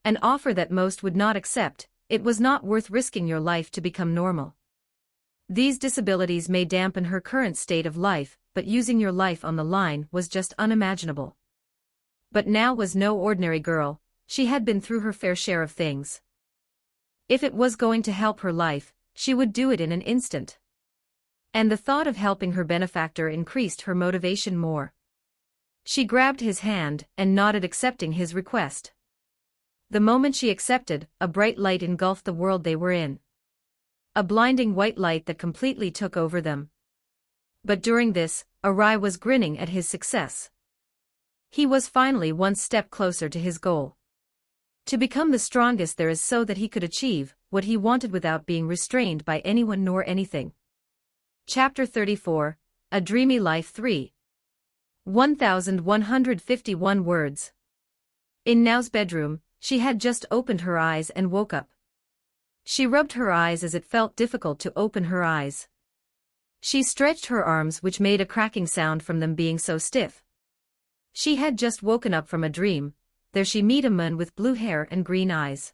An offer that most would not accept, it was not worth risking your life to become normal. These disabilities may dampen her current state of life, but using your life on the line was just unimaginable. But now was no ordinary girl, she had been through her fair share of things. If it was going to help her life, she would do it in an instant. And the thought of helping her benefactor increased her motivation more. She grabbed his hand and nodded, accepting his request. The moment she accepted, a bright light engulfed the world they were in. A blinding white light that completely took over them. But during this, Arai was grinning at his success. He was finally one step closer to his goal. To become the strongest there is so that he could achieve what he wanted without being restrained by anyone nor anything. Chapter 34, A Dreamy Life 3. 1151 words. In Nao's bedroom, she had just opened her eyes and woke up. She rubbed her eyes as it felt difficult to open her eyes. She stretched her arms, which made a cracking sound from them being so stiff. She had just woken up from a dream. There she met a man with blue hair and green eyes.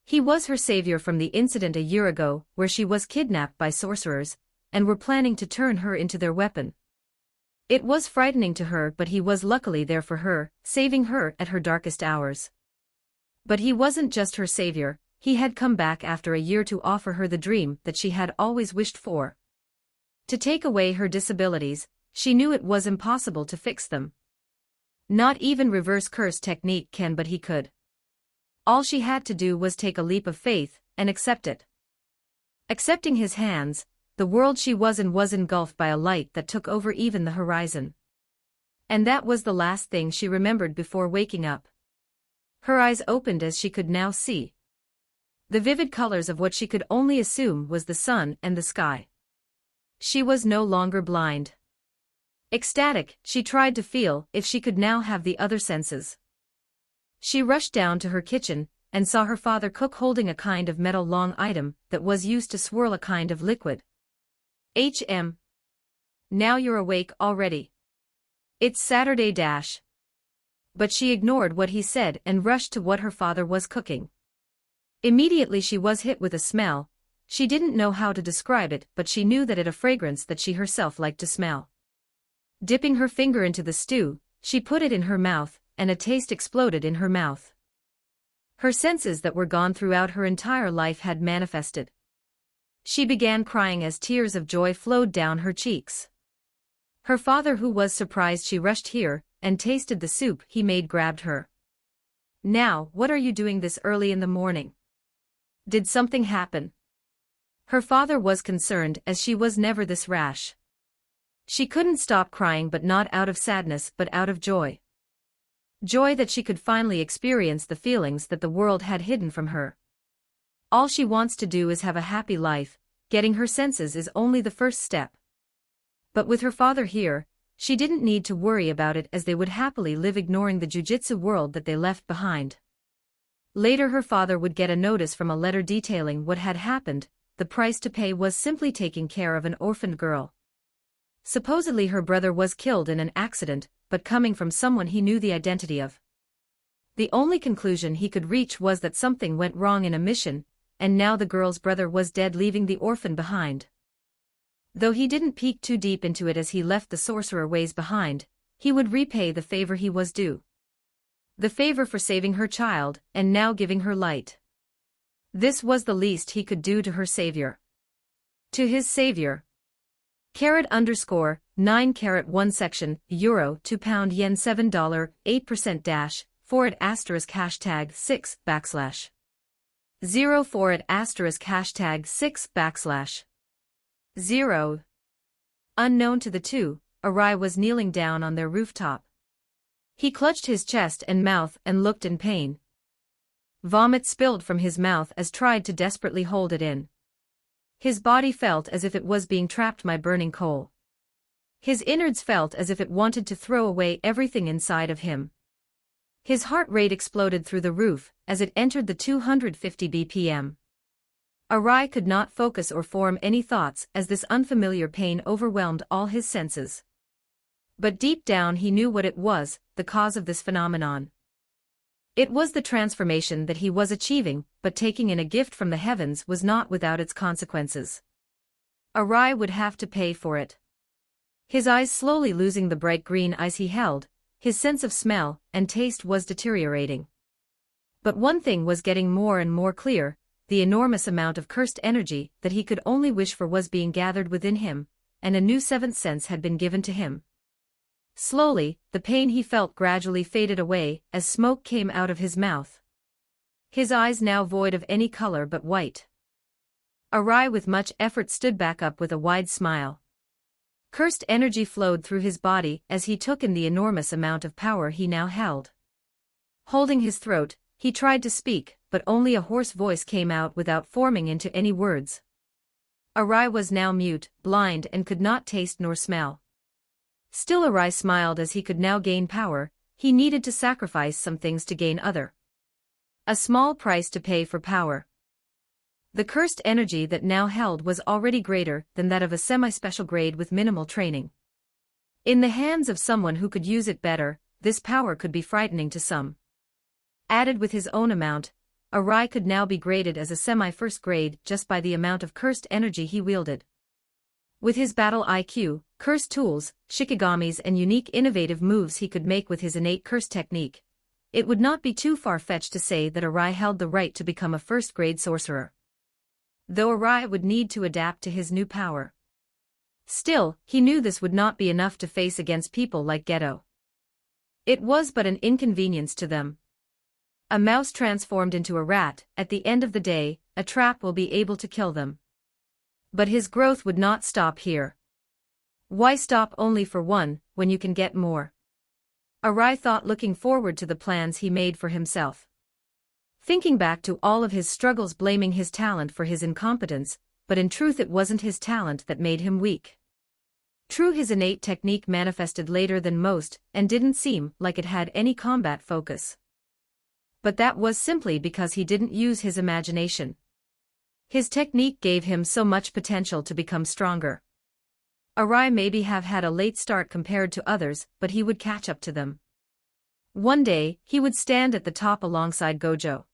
He was her savior from the incident a year ago where she was kidnapped by sorcerers, and were planning to turn her into their weapon. It was frightening to her, but he was luckily there for her, saving her at her darkest hours. But he wasn't just her savior, he had come back after a year to offer her the dream that she had always wished for. To take away her disabilities, she knew it was impossible to fix them. Not even reverse curse technique can, but he could. All she had to do was take a leap of faith and accept it. Accepting his hands, the world she was in was engulfed by a light that took over even the horizon. And that was the last thing she remembered before waking up. Her eyes opened as she could now see the vivid colors of what she could only assume was the sun and the sky. She was no longer blind. Ecstatic, she tried to feel if she could now have the other senses. She rushed down to her kitchen and saw her father cook holding a kind of metal long item that was used to swirl a kind of liquid. Now you're awake already. It's Saturday dash. But she ignored what he said and rushed to what her father was cooking. Immediately she was hit with a smell. She didn't know how to describe it, but she knew that it a fragrance that she herself liked to smell. Dipping her finger into the stew, she put it in her mouth, and a taste exploded in her mouth. Her senses that were gone throughout her entire life had manifested. She began crying as tears of joy flowed down her cheeks. Her father, who was surprised she rushed here and tasted the soup he made, grabbed her. Now, what are you doing this early in the morning? Did something happen? Her father was concerned, as she was never this rash. She couldn't stop crying, but not out of sadness but out of joy. Joy that she could finally experience the feelings that the world had hidden from her. All she wants to do is have a happy life. Getting her senses is only the first step. But with her father here, she didn't need to worry about it, as they would happily live ignoring the jujutsu world that they left behind. Later her father would get a notice from a letter detailing what had happened. The price to pay was simply taking care of an orphaned girl. Supposedly her brother was killed in an accident, but coming from someone he knew the identity of. The only conclusion he could reach was that something went wrong in a mission, and now the girl's brother was dead, leaving the orphan behind. Though he didn't peek too deep into it, as he left the sorcerer ways behind, he would repay the favor he was due. The favor for saving her child, and now giving her light. This was the least he could do to her savior. To his savior. _9 section, euro 2 pound yen $7 8% dash, for at asterisk hashtag 6 backslash. 04 at asterisk hashtag 6 backslash. 0. Unknown to the two, Arai was kneeling down on their rooftop. He clutched his chest and mouth and looked in pain. Vomit spilled from his mouth as tried to desperately hold it in. His body felt as if it was being trapped by burning coal. His innards felt as if it wanted to throw away everything inside of him. His heart rate exploded through the roof as it entered the 250 BPM. Arai could not focus or form any thoughts, as this unfamiliar pain overwhelmed all his senses. But deep down he knew what it was, the cause of this phenomenon. It was the transformation that he was achieving, but taking in a gift from the heavens was not without its consequences. Arai would have to pay for it. His eyes slowly losing the bright green eyes he held, his sense of smell and taste was deteriorating. But one thing was getting more and more clear: the enormous amount of cursed energy that he could only wish for was being gathered within him, and a new seventh sense had been given to him. Slowly, the pain he felt gradually faded away as smoke came out of his mouth. His eyes now void of any color but white. Arai with much effort stood back up with a wide smile. Cursed energy flowed through his body as he took in the enormous amount of power he now held. Holding his throat, he tried to speak, but only a hoarse voice came out without forming into any words. Arai was now mute, blind, and could not taste nor smell. Still Arai smiled, as he could now gain power. He needed to sacrifice some things to gain other. A small price to pay for power. The cursed energy that now held was already greater than that of a semi-special grade with minimal training. In the hands of someone who could use it better, this power could be frightening to some. Added with his own amount, Arai could now be graded as a semi-first grade just by the amount of cursed energy he wielded. With his battle IQ, cursed tools, shikigamis, and unique innovative moves he could make with his innate curse technique, it would not be too far-fetched to say that Arai held the right to become a first-grade sorcerer. Though Arai would need to adapt to his new power. Still, he knew this would not be enough to face against people like Geto. It was but an inconvenience to them. A mouse transformed into a rat, at the end of the day, a trap will be able to kill them. But his growth would not stop here. Why stop only for one, when you can get more? Arai thought, looking forward to the plans he made for himself. Thinking back to all of his struggles, blaming his talent for his incompetence, but in truth it wasn't his talent that made him weak. True, his innate technique manifested later than most, and didn't seem like it had any combat focus. But that was simply because he didn't use his imagination. His technique gave him so much potential to become stronger. Arai maybe have had a late start compared to others, but he would catch up to them. One day, he would stand at the top alongside Gojo.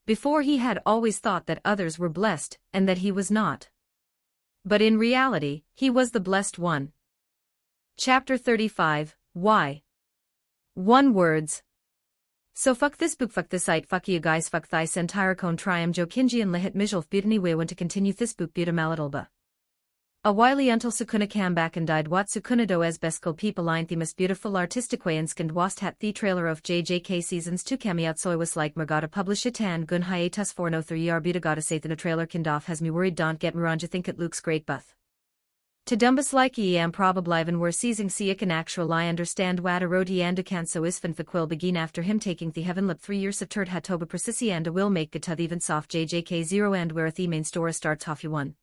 Before, he had always thought that others were blessed, and that he was not. But in reality, he was the blessed one. Chapter 35, Why? 1 words. So fuck this book, fuck this site, fuck you guys, fuck thys entire con trium jo kinji and lehit mijolf birni we want to continue this book bira malatalba. A while until Sukuna came back and died what Sukuna do as beskal people line the most beautiful artistic way and skinned wast hat the trailer of JJK seasons 2 came out, so I was like mergata publish it and gun hiatus 403 arbita gotta say that a trailer kindoff has me worried, don't get me wrong, you think it looks great buff. To dumbus like I am probabliven were seizing siak and actual I understand what a rodi and can so isfan faquil begin after him taking the heaven lip 3 years of turd hatoba persisi and a will make gatav even soft JJK 0 and where the main store starts off you 1.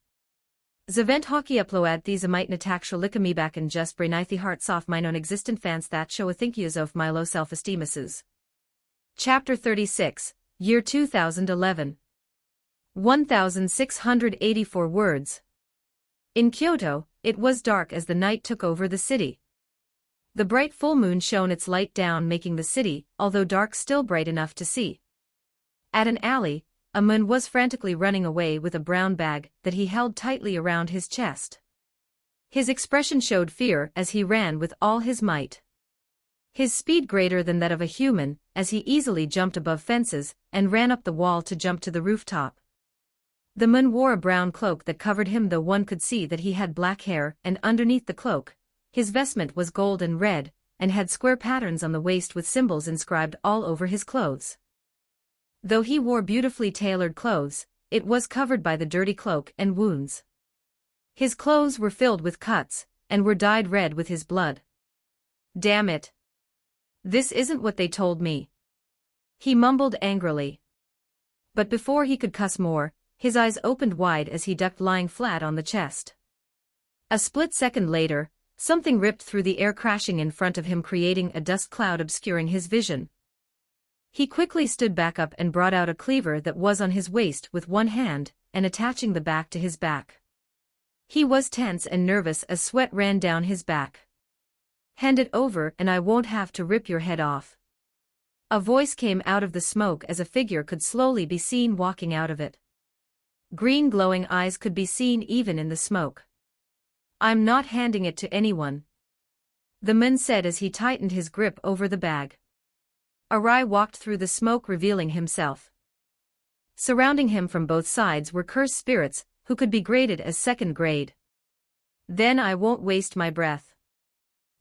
Zavent hockey upload these a might natactual likami back and just brain the hearts off my non existent fans that show a think yous of my low self-esteemuses. Chapter 36, Year 2011. 1684 words. In Kyoto, it was dark as the night took over the city. The bright full moon shone its light down, making the city, although dark, still bright enough to see. At an alley, a man was frantically running away with a brown bag that he held tightly around his chest. His expression showed fear as he ran with all his might. His speed greater than that of a human, as he easily jumped above fences and ran up the wall to jump to the rooftop. The man wore a brown cloak that covered him, though one could see that he had black hair, and underneath the cloak, his vestment was gold and red, and had square patterns on the waist with symbols inscribed all over his clothes. Though he wore beautifully tailored clothes, it was covered by the dirty cloak and wounds. His clothes were filled with cuts, and were dyed red with his blood. Damn it. This isn't what they told me. He mumbled angrily. But before he could cuss more, his eyes opened wide as he ducked, lying flat on the chest. A split second later, something ripped through the air, crashing in front of him, creating a dust cloud obscuring his vision. He quickly stood back up and brought out a cleaver that was on his waist with one hand, and attaching the back to his back. He was tense and nervous as sweat ran down his back. Hand it over and I won't have to rip your head off. A voice came out of the smoke as a figure could slowly be seen walking out of it. Green glowing eyes could be seen even in the smoke. I'm not handing it to anyone, the man said as he tightened his grip over the bag. Arai walked through the smoke, revealing himself. Surrounding him from both sides were cursed spirits, who could be graded as second grade. Then I won't waste my breath.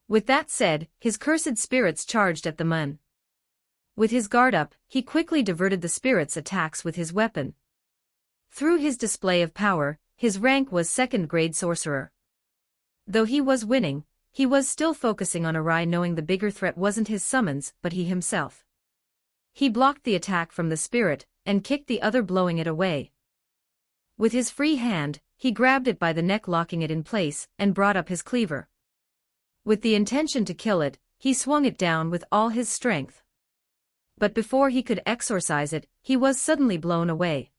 With that said, his cursed spirits charged at the man. With his guard up, he quickly diverted the spirits' attacks with his weapon. Through his display of power, his rank was second grade sorcerer. Though he was winning, he was still focusing on Arai, knowing the bigger threat wasn't his summons but he himself. He blocked the attack from the spirit, and kicked the other, blowing it away. With his free hand, he grabbed it by the neck, locking it in place, and brought up his cleaver. With the intention to kill it, he swung it down with all his strength. But before he could exorcise it, he was suddenly blown away.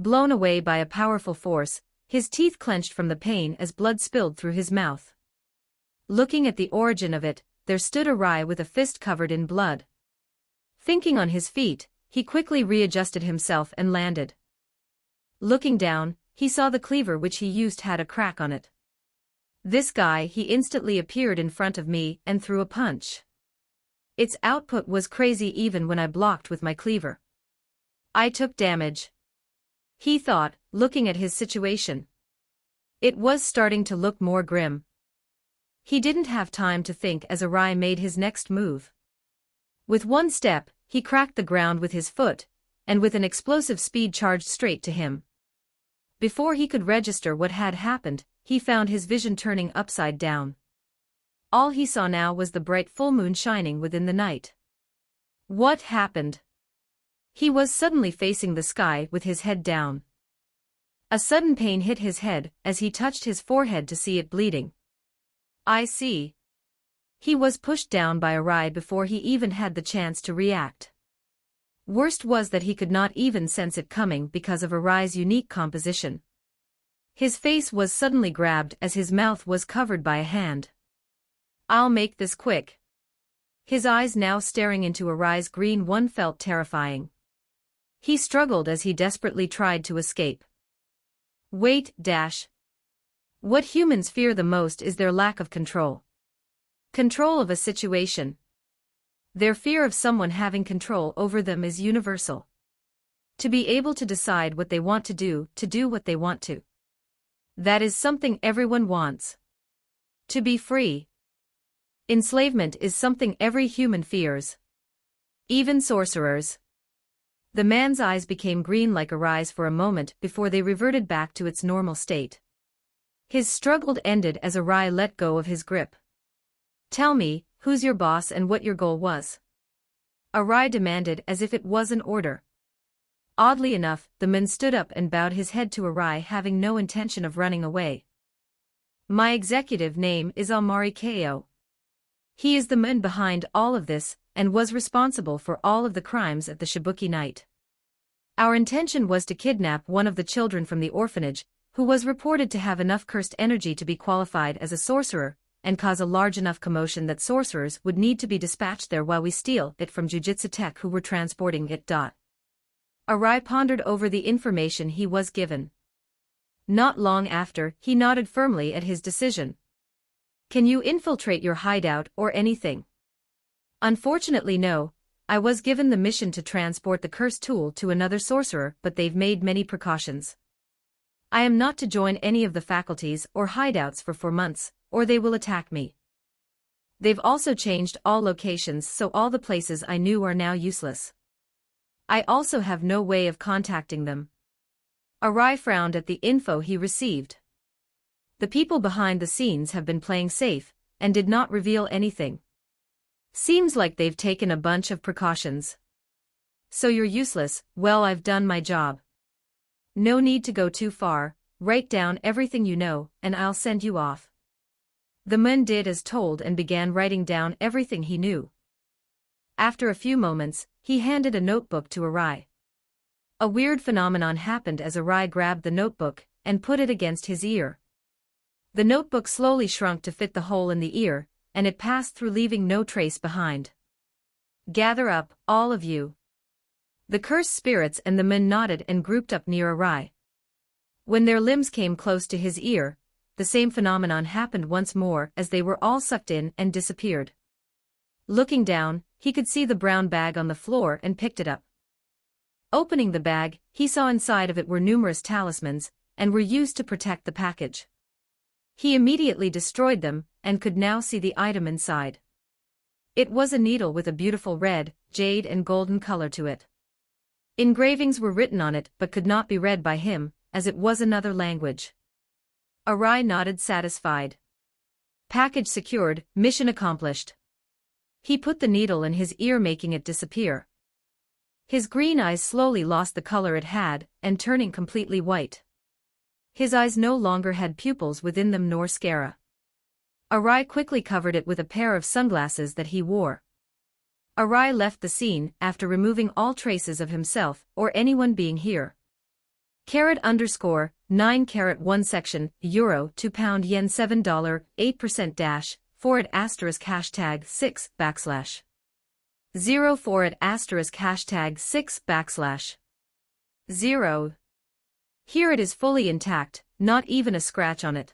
Blown away by a powerful force, his teeth clenched from the pain as blood spilled through his mouth. Looking at the origin of it, there stood Arai with a fist covered in blood. Thinking on his feet, he quickly readjusted himself and landed. Looking down, he saw the cleaver which he used had a crack on it. This guy, he instantly appeared in front of me and threw a punch. Its output was crazy even when I blocked with my cleaver. I took damage, he thought, looking at his situation. It was starting to look more grim. He didn't have time to think as Arai made his next move. With one step, he cracked the ground with his foot, and with an explosive speed charged straight to him. Before he could register what had happened, he found his vision turning upside down. All he saw now was the bright full moon shining within the night. What happened? He was suddenly facing the sky with his head down. A sudden pain hit his head as he touched his forehead to see it bleeding. I see. He was pushed down by Arai before he even had the chance to react. Worst was that he could not even sense it coming because of Arai's unique composition. His face was suddenly grabbed as his mouth was covered by a hand. I'll make this quick. His eyes now staring into Arai's green one felt terrifying. He struggled as he desperately tried to escape. Wait, dash. What humans fear the most is their lack of control. Control of a situation. Their fear of someone having control over them is universal. To be able to decide what they want to do what they want to. That is something everyone wants. To be free. Enslavement is something every human fears. Even sorcerers. The man's eyes became green like Arai's for a moment before they reverted back to its normal state. His struggle ended as Arai let go of his grip. Tell me, who's your boss and what your goal was? Arai demanded as if it was an order. Oddly enough, the man stood up and bowed his head to Arai, having no intention of running away. My executive name is Almari Ko. He is the man behind all of this, and was responsible for all of the crimes at the Shibuki night. Our intention was to kidnap one of the children from the orphanage, who was reported to have enough cursed energy to be qualified as a sorcerer, and cause a large enough commotion that sorcerers would need to be dispatched there while we steal it from Jujutsu Tech who were transporting it. Arai pondered over the information he was given. Not long after, he nodded firmly at his decision. Can you infiltrate your hideout or anything? Unfortunately no, I was given the mission to transport the cursed tool to another sorcerer, but they've made many precautions. I am not to join any of the faculties or hideouts for 4 months, or they will attack me. They've also changed all locations, so all the places I knew are now useless. I also have no way of contacting them. Arai frowned at the info he received. The people behind the scenes have been playing safe, and did not reveal anything. Seems like they've taken a bunch of precautions. So you're useless. Well, I've done my job. No need to go too far, write down everything you know, and I'll send you off. The man did as told and began writing down everything he knew. After a few moments, he handed a notebook to Arai. A weird phenomenon happened as Arai grabbed the notebook and put it against his ear. The notebook slowly shrunk to fit the hole in the ear, and it passed through, leaving no trace behind. Gather up, all of you. The cursed spirits and the men nodded and grouped up near Arai. When their limbs came close to his ear, the same phenomenon happened once more as they were all sucked in and disappeared. Looking down, he could see the brown bag on the floor and picked it up. Opening the bag, he saw inside of it were numerous talismans, and were used to protect the package. He immediately destroyed them, and could now see the item inside. It was a needle with a beautiful red, jade and golden color to it. Engravings were written on it but could not be read by him, as it was another language. Arai nodded satisfied. Package secured, mission accomplished. He put the needle in his ear, making it disappear. His green eyes slowly lost the color it had, and turning completely white. His eyes no longer had pupils within them nor sclera. Arai quickly covered it with a pair of sunglasses that he wore. Arai left the scene after removing all traces of himself or anyone being here. $9 section, Euro 2 pound yen $7 8% dash, forward asterisk hashtag 6 backslash. 0 forward asterisk hashtag 6 backslash. 0. Here it is fully intact, not even a scratch on it.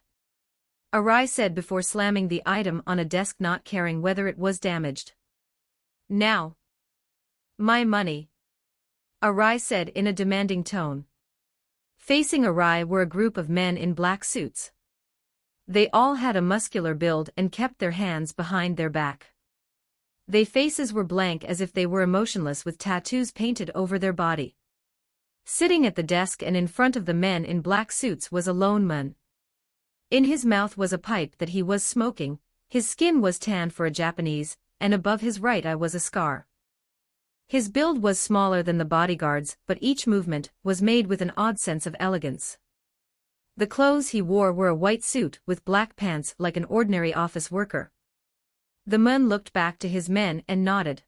Arai said before slamming the item on a desk, not caring whether it was damaged. Now. My money. Arai said in a demanding tone. Facing Arai were a group of men in black suits. They all had a muscular build and kept their hands behind their back. Their faces were blank as if they were emotionless with tattoos painted over their body. Sitting at the desk and in front of the men in black suits was a lone man. In his mouth was a pipe that he was smoking, his skin was tanned for a Japanese, and above his right eye was a scar. His build was smaller than the bodyguards, but each movement was made with an odd sense of elegance. The clothes he wore were a white suit with black pants like an ordinary office worker. The man looked back to his men and nodded.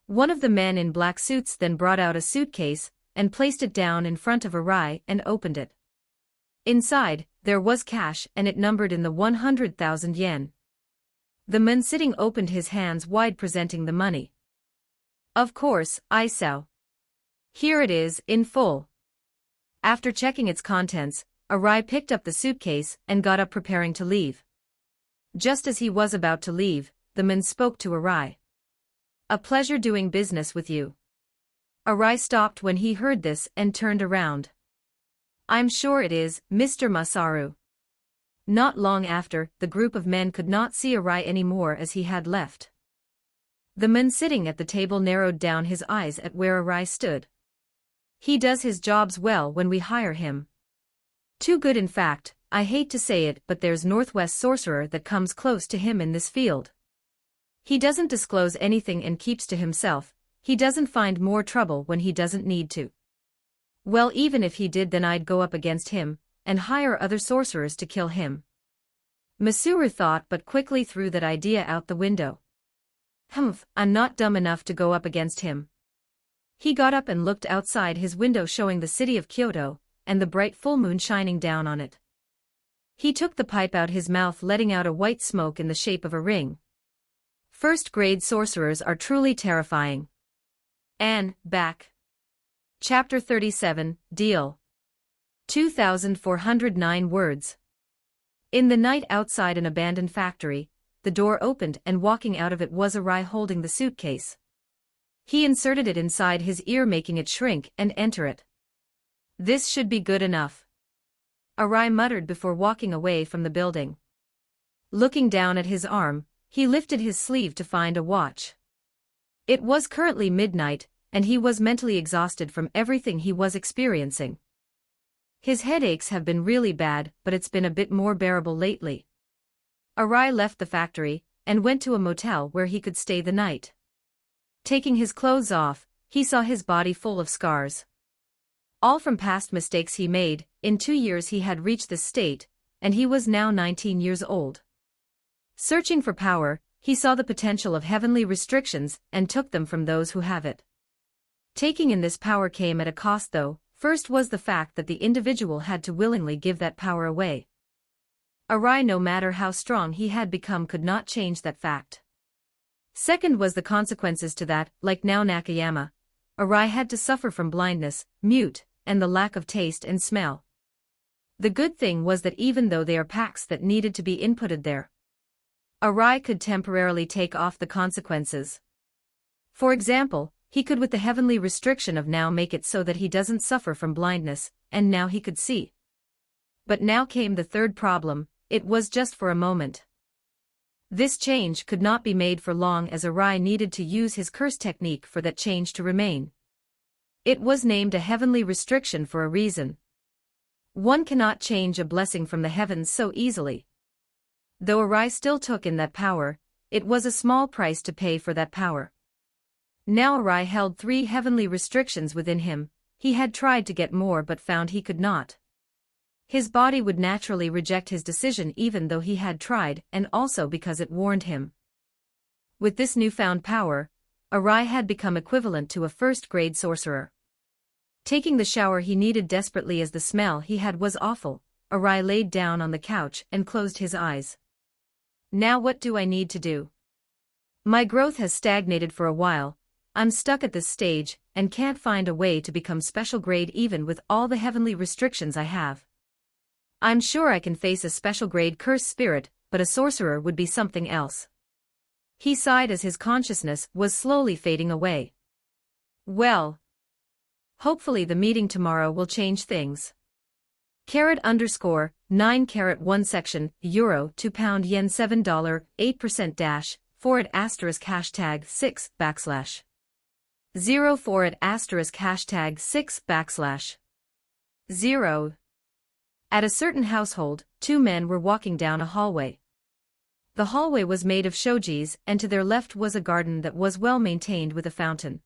One of the men in black suits then brought out a suitcase and placed it down in front of Arai and opened it. Inside, there was cash and it numbered in the 100,000 yen. The man sitting opened his hands wide presenting the money. Of course, I saw. Here it is, in full. After checking its contents, Arai picked up the suitcase and got up preparing to leave. Just as he was about to leave, the man spoke to Arai. A pleasure doing business with you. Arai stopped when he heard this and turned around. I'm sure it is, Mr. Masaru. Not long after, the group of men could not see Arai anymore as he had left. The man sitting at the table narrowed down his eyes at where Arai stood. He does his jobs well when we hire him. Too good in fact, I hate to say it but there's Northwest sorcerer that comes close to him in this field. He doesn't disclose anything and keeps to himself, he doesn't find more trouble when he doesn't need to. Well, even if he did then I'd go up against him, and hire other sorcerers to kill him. Masaru thought but quickly threw that idea out the window. I'm not dumb enough to go up against him. He got up and looked outside his window showing the city of Kyoto, and the bright full moon shining down on it. He took the pipe out his mouth letting out a white smoke in the shape of a ring. First-grade sorcerers are truly terrifying. Back. Chapter 37, Deal. 2,409 words. In the night outside an abandoned factory, the door opened and walking out of it was Arai holding the suitcase. He inserted it inside his ear making it shrink and enter it. This should be good enough. Arai muttered before walking away from the building. Looking down at his arm, he lifted his sleeve to find a watch. It was currently midnight, and he was mentally exhausted from everything he was experiencing. His headaches have been really bad, but it's been a bit more bearable lately. Arai left the factory, and went to a motel where he could stay the night. Taking his clothes off, he saw his body full of scars. All from past mistakes he made. In 2 years he had reached this state, and he was now 19 years old. Searching for power, he saw the potential of heavenly restrictions and took them from those who have it. Taking in this power came at a cost though. First was the fact that the individual had to willingly give that power away. Arai, no matter how strong he had become, could not change that fact. Second was the consequences to that, like now Nakayama. Arai had to suffer from blindness, mute, and the lack of taste and smell. The good thing was that even though they are packs that needed to be inputted there, Arai could temporarily take off the consequences. For example, he could with the heavenly restriction of now make it so that he doesn't suffer from blindness, and now he could see. But now came the third problem, it was just for a moment. This change could not be made for long as Arai needed to use his curse technique for that change to remain. It was named a heavenly restriction for a reason. One cannot change a blessing from the heavens so easily. Though Arai still took in that power, it was a small price to pay for that power. Now Arai held 3 heavenly restrictions within him. He had tried to get more but found he could not. His body would naturally reject his decision even though he had tried, and also because it warned him. With this newfound power, Arai had become equivalent to a first-grade sorcerer. Taking the shower he needed desperately as the smell he had was awful, Arai laid down on the couch and closed his eyes. Now what do I need to do? My growth has stagnated for a while. I'm stuck at this stage, and can't find a way to become special grade even with all the heavenly restrictions I have. I'm sure I can face a special grade curse spirit, but a sorcerer would be something else. He sighed as his consciousness was slowly fading away. Well, hopefully the meeting tomorrow will change things. Carat underscore 9 carat 1 section euro 2 pound yen $7 8% dash forward asterisk hashtag 6 backslash 0 forward asterisk hashtag 6 backslash 0. At a certain household, two men were walking down a hallway. The hallway was made of shojis, and to their left was a garden that was well maintained with a fountain.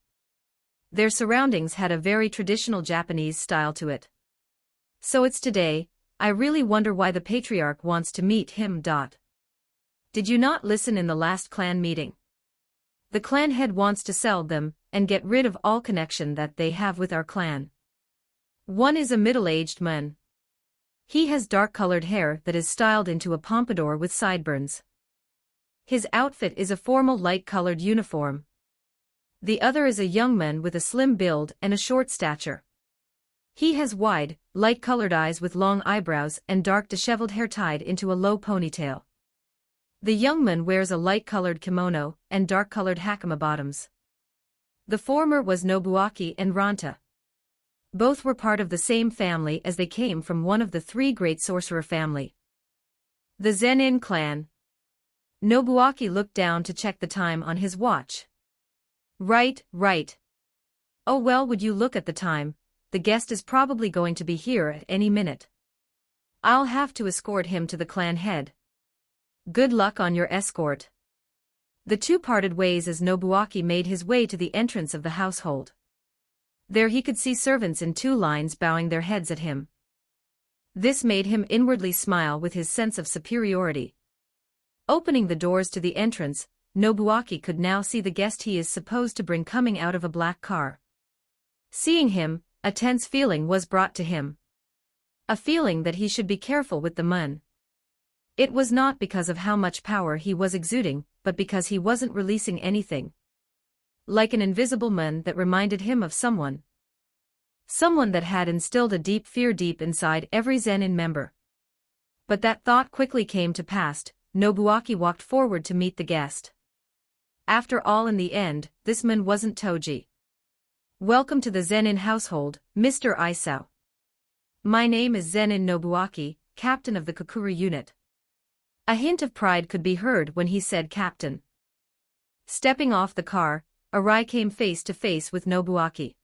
Their surroundings had a very traditional Japanese style to it. So it's today, I really wonder why the patriarch wants to meet him. Did you not listen in the last clan meeting? The clan head wants to sell them, and get rid of all connection that they have with our clan. One is a middle-aged man. He has dark-colored hair that is styled into a pompadour with sideburns. His outfit is a formal light-colored uniform. The other is a young man with a slim build and a short stature. He has wide, light-colored eyes with long eyebrows and dark disheveled hair tied into a low ponytail. The young man wears a light-colored kimono and dark-colored hakama bottoms. The former was Nobuaki and Ranta. Both were part of the same family as they came from one of the three great sorcerer family. The Zenin clan. Nobuaki looked down to check the time on his watch. Right. Oh well, would you look at the time? The guest is probably going to be here at any minute. I'll have to escort him to the clan head. Good luck on your escort. The two parted ways as Nobuaki made his way to the entrance of the household. There he could see servants in two lines bowing their heads at him. This made him inwardly smile with his sense of superiority. Opening the doors to the entrance, Nobuaki could now see the guest he is supposed to bring coming out of a black car. Seeing him, a tense feeling was brought to him. A feeling that he should be careful with the man. It was not because of how much power he was exuding, but because he wasn't releasing anything. Like an invisible man that reminded him of someone. Someone that had instilled a deep fear deep inside every Zenin member. But that thought quickly came to pass. Nobuaki walked forward to meet the guest. After all, in the end, this man wasn't Toji. Welcome to the Zenin household, Mr. Isao. My name is Zenin Nobuaki, captain of the Kokuru unit. A hint of pride could be heard when he said captain. Stepping off the car, Arai came face to face with Nobuaki.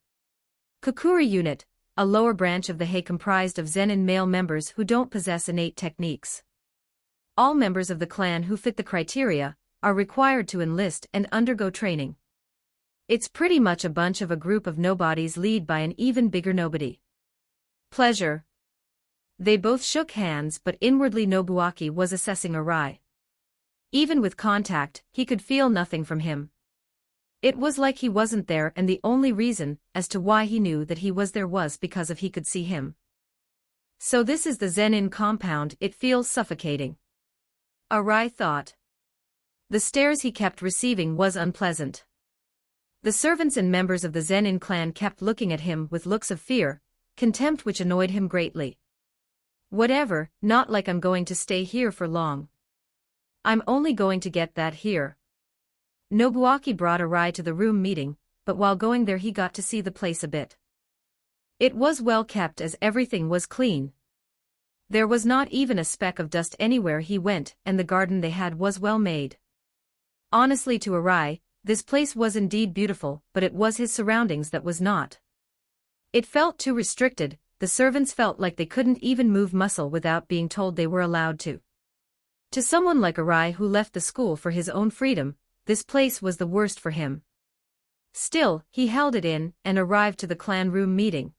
Kokuru unit, a lower branch of the Hei comprised of Zenin male members who don't possess innate techniques. All members of the clan who fit the criteria are required to enlist and undergo training. It's pretty much a bunch of a group of nobodies led by an even bigger nobody. Pleasure. They both shook hands, but inwardly Nobuaki was assessing Arai. Even with contact, he could feel nothing from him. It was like he wasn't there, and the only reason as to why he knew that he was there was because of he could see him. So this is the Zenin compound, it feels suffocating. Arai thought. The stares he kept receiving was unpleasant. The servants and members of the Zenin clan kept looking at him with looks of fear, contempt, which annoyed him greatly. Whatever, not like I'm going to stay here for long. I'm only going to get that here. Nobuaki brought Arai to the room meeting, but while going there he got to see the place a bit. It was well kept as everything was clean. There was not even a speck of dust anywhere he went, and the garden they had was well made. Honestly, to Arai, this place was indeed beautiful, but it was his surroundings that was not. It felt too restricted. The servants felt like they couldn't even move muscle without being told they were allowed to. To someone like Arai who left the school for his own freedom, this place was the worst for him. Still, he held it in and arrived to the clan room meeting.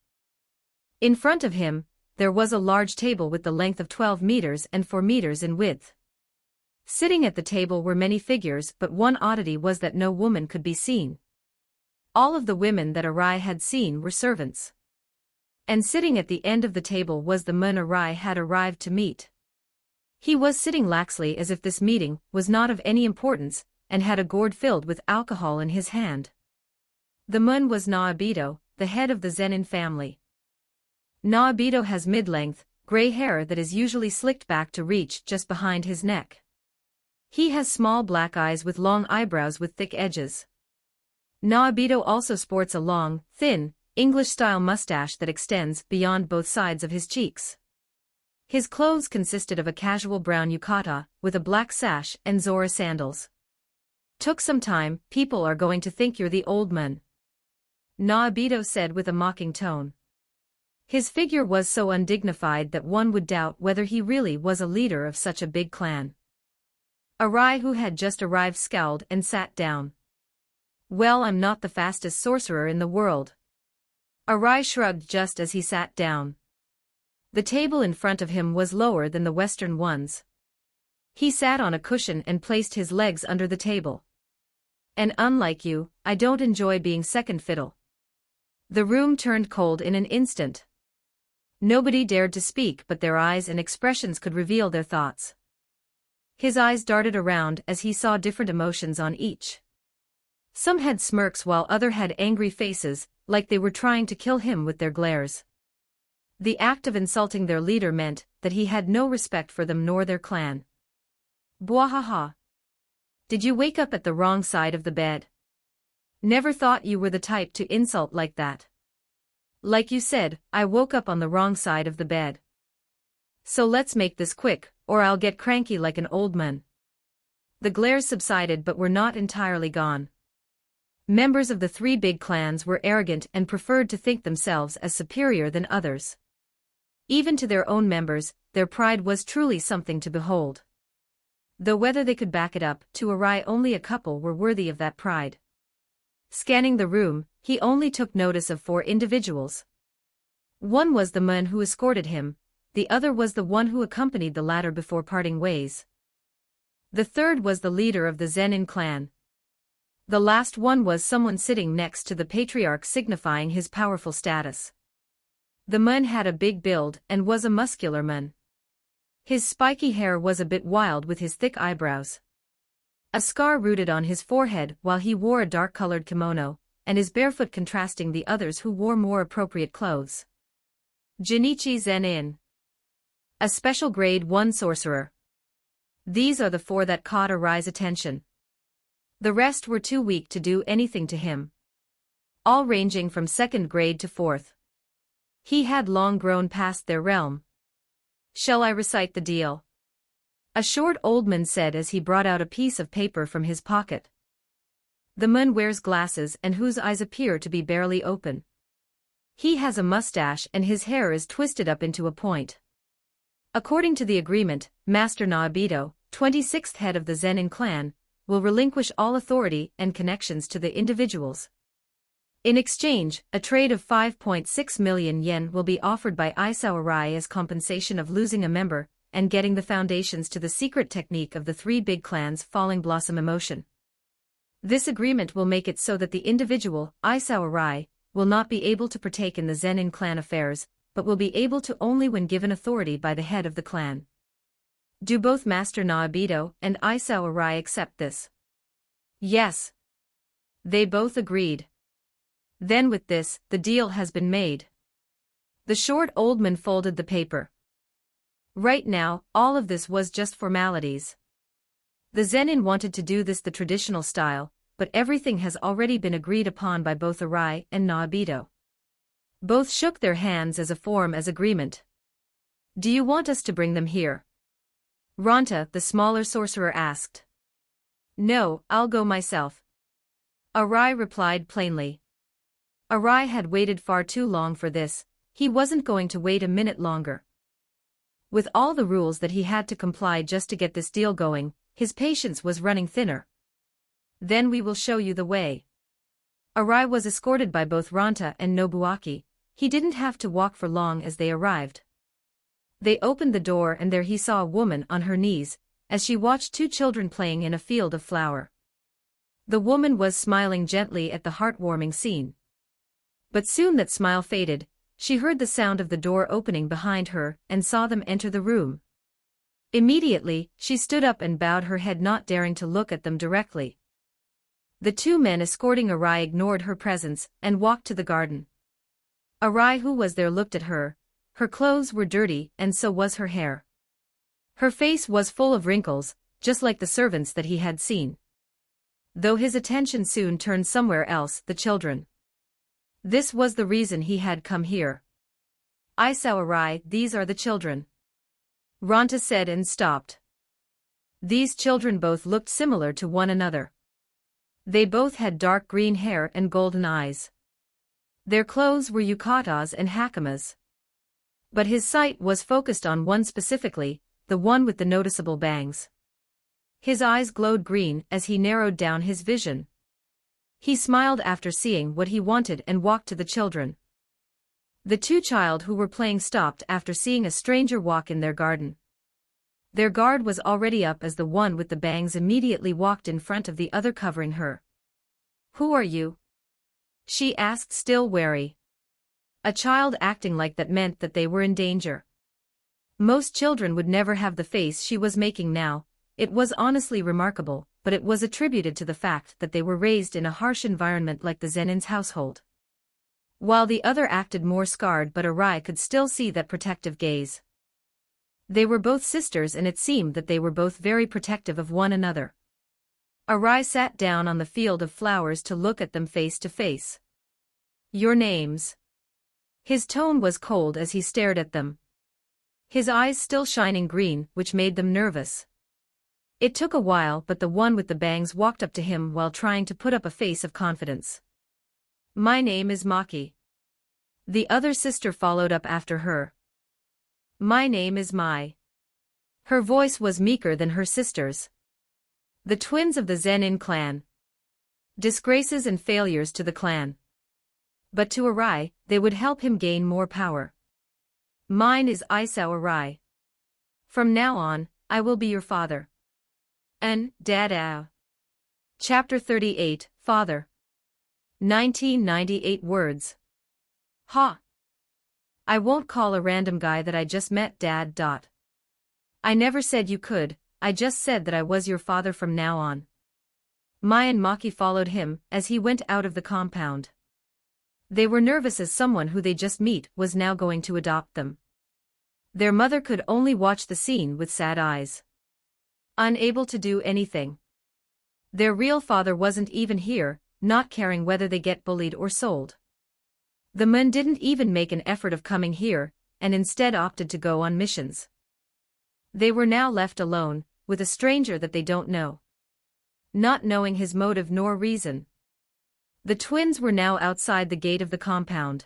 In front of him, there was a large table with the length of 12 meters and 4 meters in width. Sitting at the table were many figures, but one oddity was that no woman could be seen. All of the women that Arai had seen were servants. And sitting at the end of the table was the man Arai had arrived to meet. He was sitting laxly as if this meeting was not of any importance, and had a gourd filled with alcohol in his hand. The man was Naobito, the head of the Zenin family. Naobito has mid-length, gray hair that is usually slicked back to reach just behind his neck. He has small black eyes with long eyebrows with thick edges. Naobito also sports a long, thin, English-style mustache that extends beyond both sides of his cheeks. His clothes consisted of a casual brown yukata, with a black sash and Zora sandals. Took some time, people are going to think you're the old man, Naobito said with a mocking tone. His figure was so undignified that one would doubt whether he really was a leader of such a big clan. Arai, who had just arrived, scowled and sat down. Well, I'm not the fastest sorcerer in the world. Arai shrugged just as he sat down. The table in front of him was lower than the Western ones. He sat on a cushion and placed his legs under the table. And unlike you, I don't enjoy being second fiddle. The room turned cold in an instant. Nobody dared to speak, but their eyes and expressions could reveal their thoughts. His eyes darted around as he saw different emotions on each. Some had smirks while others had angry faces, like they were trying to kill him with their glares. The act of insulting their leader meant that he had no respect for them nor their clan. Bwahaha. Did you wake up at the wrong side of the bed? Never thought you were the type to insult like that. Like you said, I woke up on the wrong side of the bed. So let's make this quick, or I'll get cranky like an old man. The glares subsided but were not entirely gone. Members of the three big clans were arrogant and preferred to think themselves as superior than others. Even to their own members, their pride was truly something to behold. Though whether they could back it up, to Arai only a couple were worthy of that pride. Scanning the room, he only took notice of 4 individuals. One was the man who escorted him, the other was the one who accompanied the latter before parting ways. The third was the leader of the Zenin clan. The last one was someone sitting next to the patriarch, signifying his powerful status. The man had a big build and was a muscular man. His spiky hair was a bit wild with his thick eyebrows. A scar rooted on his forehead while he wore a dark-colored kimono, and his barefoot contrasting the others who wore more appropriate clothes. Junichi Zenin. A special grade 1 sorcerer. These are the 4 that caught Arai's attention. The rest were too weak to do anything to him. All ranging from 2nd grade to 4th. He had long grown past their realm. Shall I recite the deal? A short old man said as he brought out a piece of paper from his pocket. The man wears glasses and whose eyes appear to be barely open. He has a mustache and his hair is twisted up into a point. According to the agreement, Master Naobito, 26th head of the Zenin clan, will relinquish all authority and connections to the individuals. In exchange, a trade of 5.6 million yen will be offered by Isao Arai as compensation of losing a member and getting the foundations to the secret technique of the 3 big clans' Falling Blossom emotion. This agreement will make it so that the individual, Isao Arai, will not be able to partake in the Zenin clan affairs, but will be able to only when given authority by the head of the clan. Do both Master Naobito and Isao Arai accept this? Yes. They both agreed. Then with this, the deal has been made. The short old man folded the paper. Right now, all of this was just formalities. The Zenin wanted to do this the traditional style, but everything has already been agreed upon by both Arai and Naobito. Both shook their hands as a form as agreement. Do you want us to bring them here? Ronta, the smaller sorcerer, asked. No, I'll go myself. Arai replied plainly. Arai had waited far too long for this, he wasn't going to wait a minute longer. With all the rules that he had to comply just to get this deal going, his patience was running thinner. Then we will show you the way. Arai was escorted by both Ronta and Nobuaki. He didn't have to walk for long as they arrived. They opened the door and there he saw a woman on her knees, as she watched 2 children playing in a field of flower. The woman was smiling gently at the heartwarming scene. But soon that smile faded, she heard the sound of the door opening behind her and saw them enter the room. Immediately, she stood up and bowed her head, not daring to look at them directly. The 2 men escorting Arai ignored her presence and walked to the garden. Arai, who was there, looked at her. Her clothes were dirty and so was her hair. Her face was full of wrinkles, just like the servants that he had seen. Though his attention soon turned somewhere else, the children. This was the reason he had come here. Isao Arai, these are the children. Ranta said and stopped. These children both looked similar to one another. They both had dark green hair and golden eyes. Their clothes were yukatas and hakamas. But his sight was focused on one specifically, the one with the noticeable bangs. His eyes glowed green as he narrowed down his vision. He smiled after seeing what he wanted and walked to the children. The two child who were playing stopped after seeing a stranger walk in their garden. Their guard was already up as the one with the bangs immediately walked in front of the other covering her. "Who are you?" she asked, still wary. A child acting like that meant that they were in danger. Most children would never have the face she was making now. It was honestly remarkable, but it was attributed to the fact that they were raised in a harsh environment like the Zenin's household. While the other acted more scarred, but Arai could still see that protective gaze. They were both sisters and it seemed that they were both very protective of one another. Arai sat down on the field of flowers to look at them face to face. "Your names?" His tone was cold as he stared at them. His eyes still shining green, which made them nervous. It took a while, but the one with the bangs walked up to him while trying to put up a face of confidence. "My name is Maki." The other sister followed up after her. "My name is Mai." Her voice was meeker than her sister's. The twins of the Zenin clan. Disgraces and failures to the clan. But to Arai, they would help him gain more power. "Mine is Isao Arai. From now on, I will be your father." Dada. Chapter 38, Father. 1998 words. Ha! I won't call a random guy that I just met Dad. I never said you could, I just said that I was your father from now on. Mai and Maki followed him as he went out of the compound. They were nervous as someone who they just met was now going to adopt them. Their mother could only watch the scene with sad eyes. Unable to do anything. Their real father wasn't even here, not caring whether they get bullied or sold. The men didn't even make an effort of coming here, and instead opted to go on missions. They were now left alone, with a stranger that they don't know. Not knowing his motive nor reason. The twins were now outside the gate of the compound.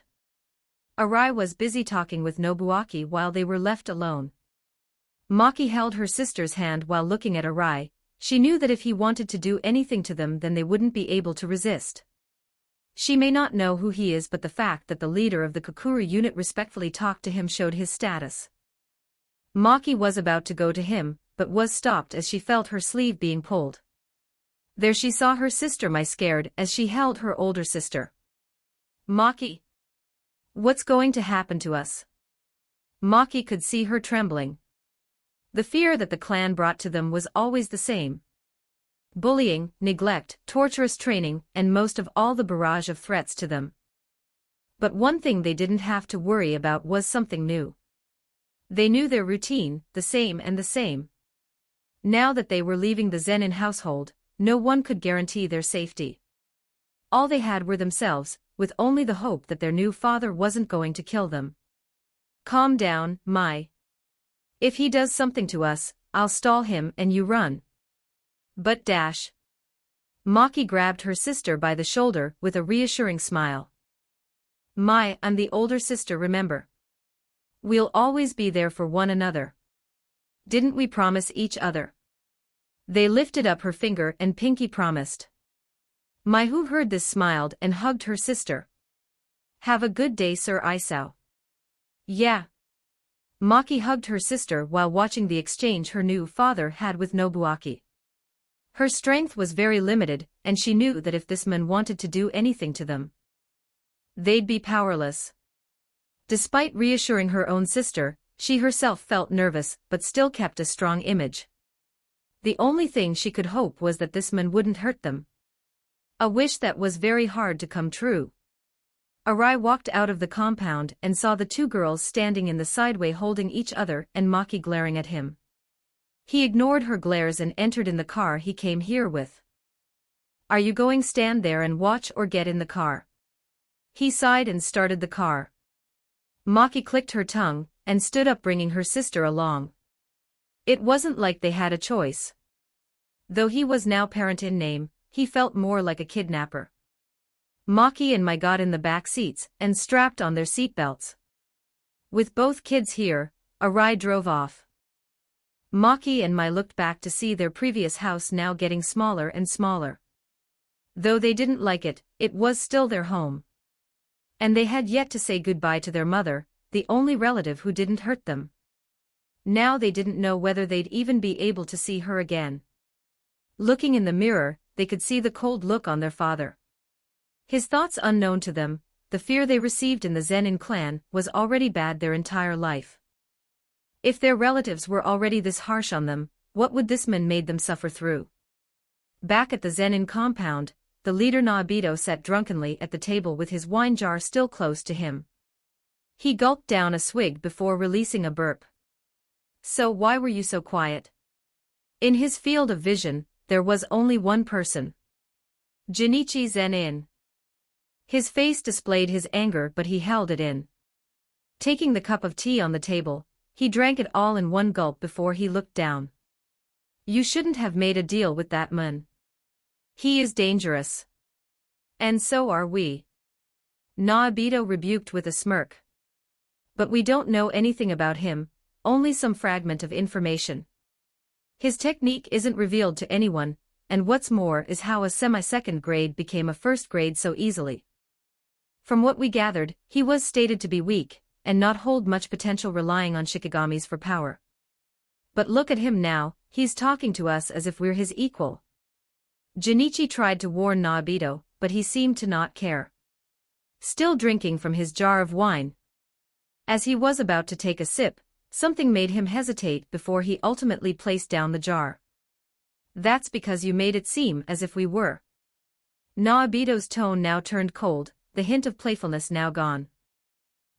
Arai was busy talking with Nobuaki while they were left alone. Maki held her sister's hand while looking at Arai. She knew that if he wanted to do anything to them then they wouldn't be able to resist. She may not know who he is, but the fact that the leader of the Kokuru unit respectfully talked to him showed his status. Maki was about to go to him, but was stopped as she felt her sleeve being pulled. There she saw her sister Mai, scared as she held her older sister. "Maki! What's going to happen to us?" Maki could see her trembling. The fear that the clan brought to them was always the same. Bullying, neglect, torturous training, and most of all the barrage of threats to them. But one thing they didn't have to worry about was something new. They knew their routine, the same and the same. Now that they were leaving the Zenin household, no one could guarantee their safety. All they had were themselves, with only the hope that their new father wasn't going to kill them. "Calm down, Mai. If he does something to us, I'll stall him and you run." "But dash." Maki grabbed her sister by the shoulder with a reassuring smile. "Mai, I'm the older sister, remember? We'll always be there for one another. Didn't we promise each other?" They lifted up her finger and Pinky promised. Mai, who heard this, smiled and hugged her sister. "Have a good day, Sir Isao." "Yeah." Maki hugged her sister while watching the exchange her new father had with Nobuaki. Her strength was very limited, and she knew that if this man wanted to do anything to them, they'd be powerless. Despite reassuring her own sister, she herself felt nervous but still kept a strong image. The only thing she could hope was that this man wouldn't hurt them. A wish that was very hard to come true. Arai walked out of the compound and saw the two girls standing in the sideway holding each other and Maki glaring at him. He ignored her glares and entered in the car he came here with. "Are you going stand there and watch or get in the car?" He sighed and started the car. Maki clicked her tongue and stood up, bringing her sister along. It wasn't like they had a choice. Though he was now parent in name, he felt more like a kidnapper. Maki and Mai got in the back seats and strapped on their seatbelts. With both kids here, Arai drove off. Maki and Mai looked back to see their previous house now getting smaller and smaller. Though they didn't like it, it was still their home. And they had yet to say goodbye to their mother, the only relative who didn't hurt them. Now they didn't know whether they'd even be able to see her again. Looking in the mirror, they could see the cold look on their father. His thoughts unknown to them, the fear they received in the Zenin clan was already bad their entire life. If their relatives were already this harsh on them, what would this man made them suffer through? Back at the Zenin compound, the leader Naobito sat drunkenly at the table with his wine jar still close to him. He gulped down a swig before releasing a burp. So why were you so quiet? In his field of vision, there was only one person. Junichi Zenin. His face displayed his anger, but he held it in. Taking the cup of tea on the table, he drank it all in one gulp before he looked down. You shouldn't have made a deal with that man. He is dangerous. And so are we. Naobito rebuked with a smirk. But we don't know anything about him, only some fragment of information. His technique isn't revealed to anyone, and what's more is how a semi-second grade became a first grade so easily. From what we gathered, he was stated to be weak, and not hold much potential relying on Shikigami's for power. But look at him now, he's talking to us as if we're his equal. Junichi tried to warn Naobito, but he seemed to not care. Still drinking from his jar of wine. As he was about to take a sip, something made him hesitate before he ultimately placed down the jar. That's because you made it seem as if we were. Naobito's tone now turned cold, the hint of playfulness now gone.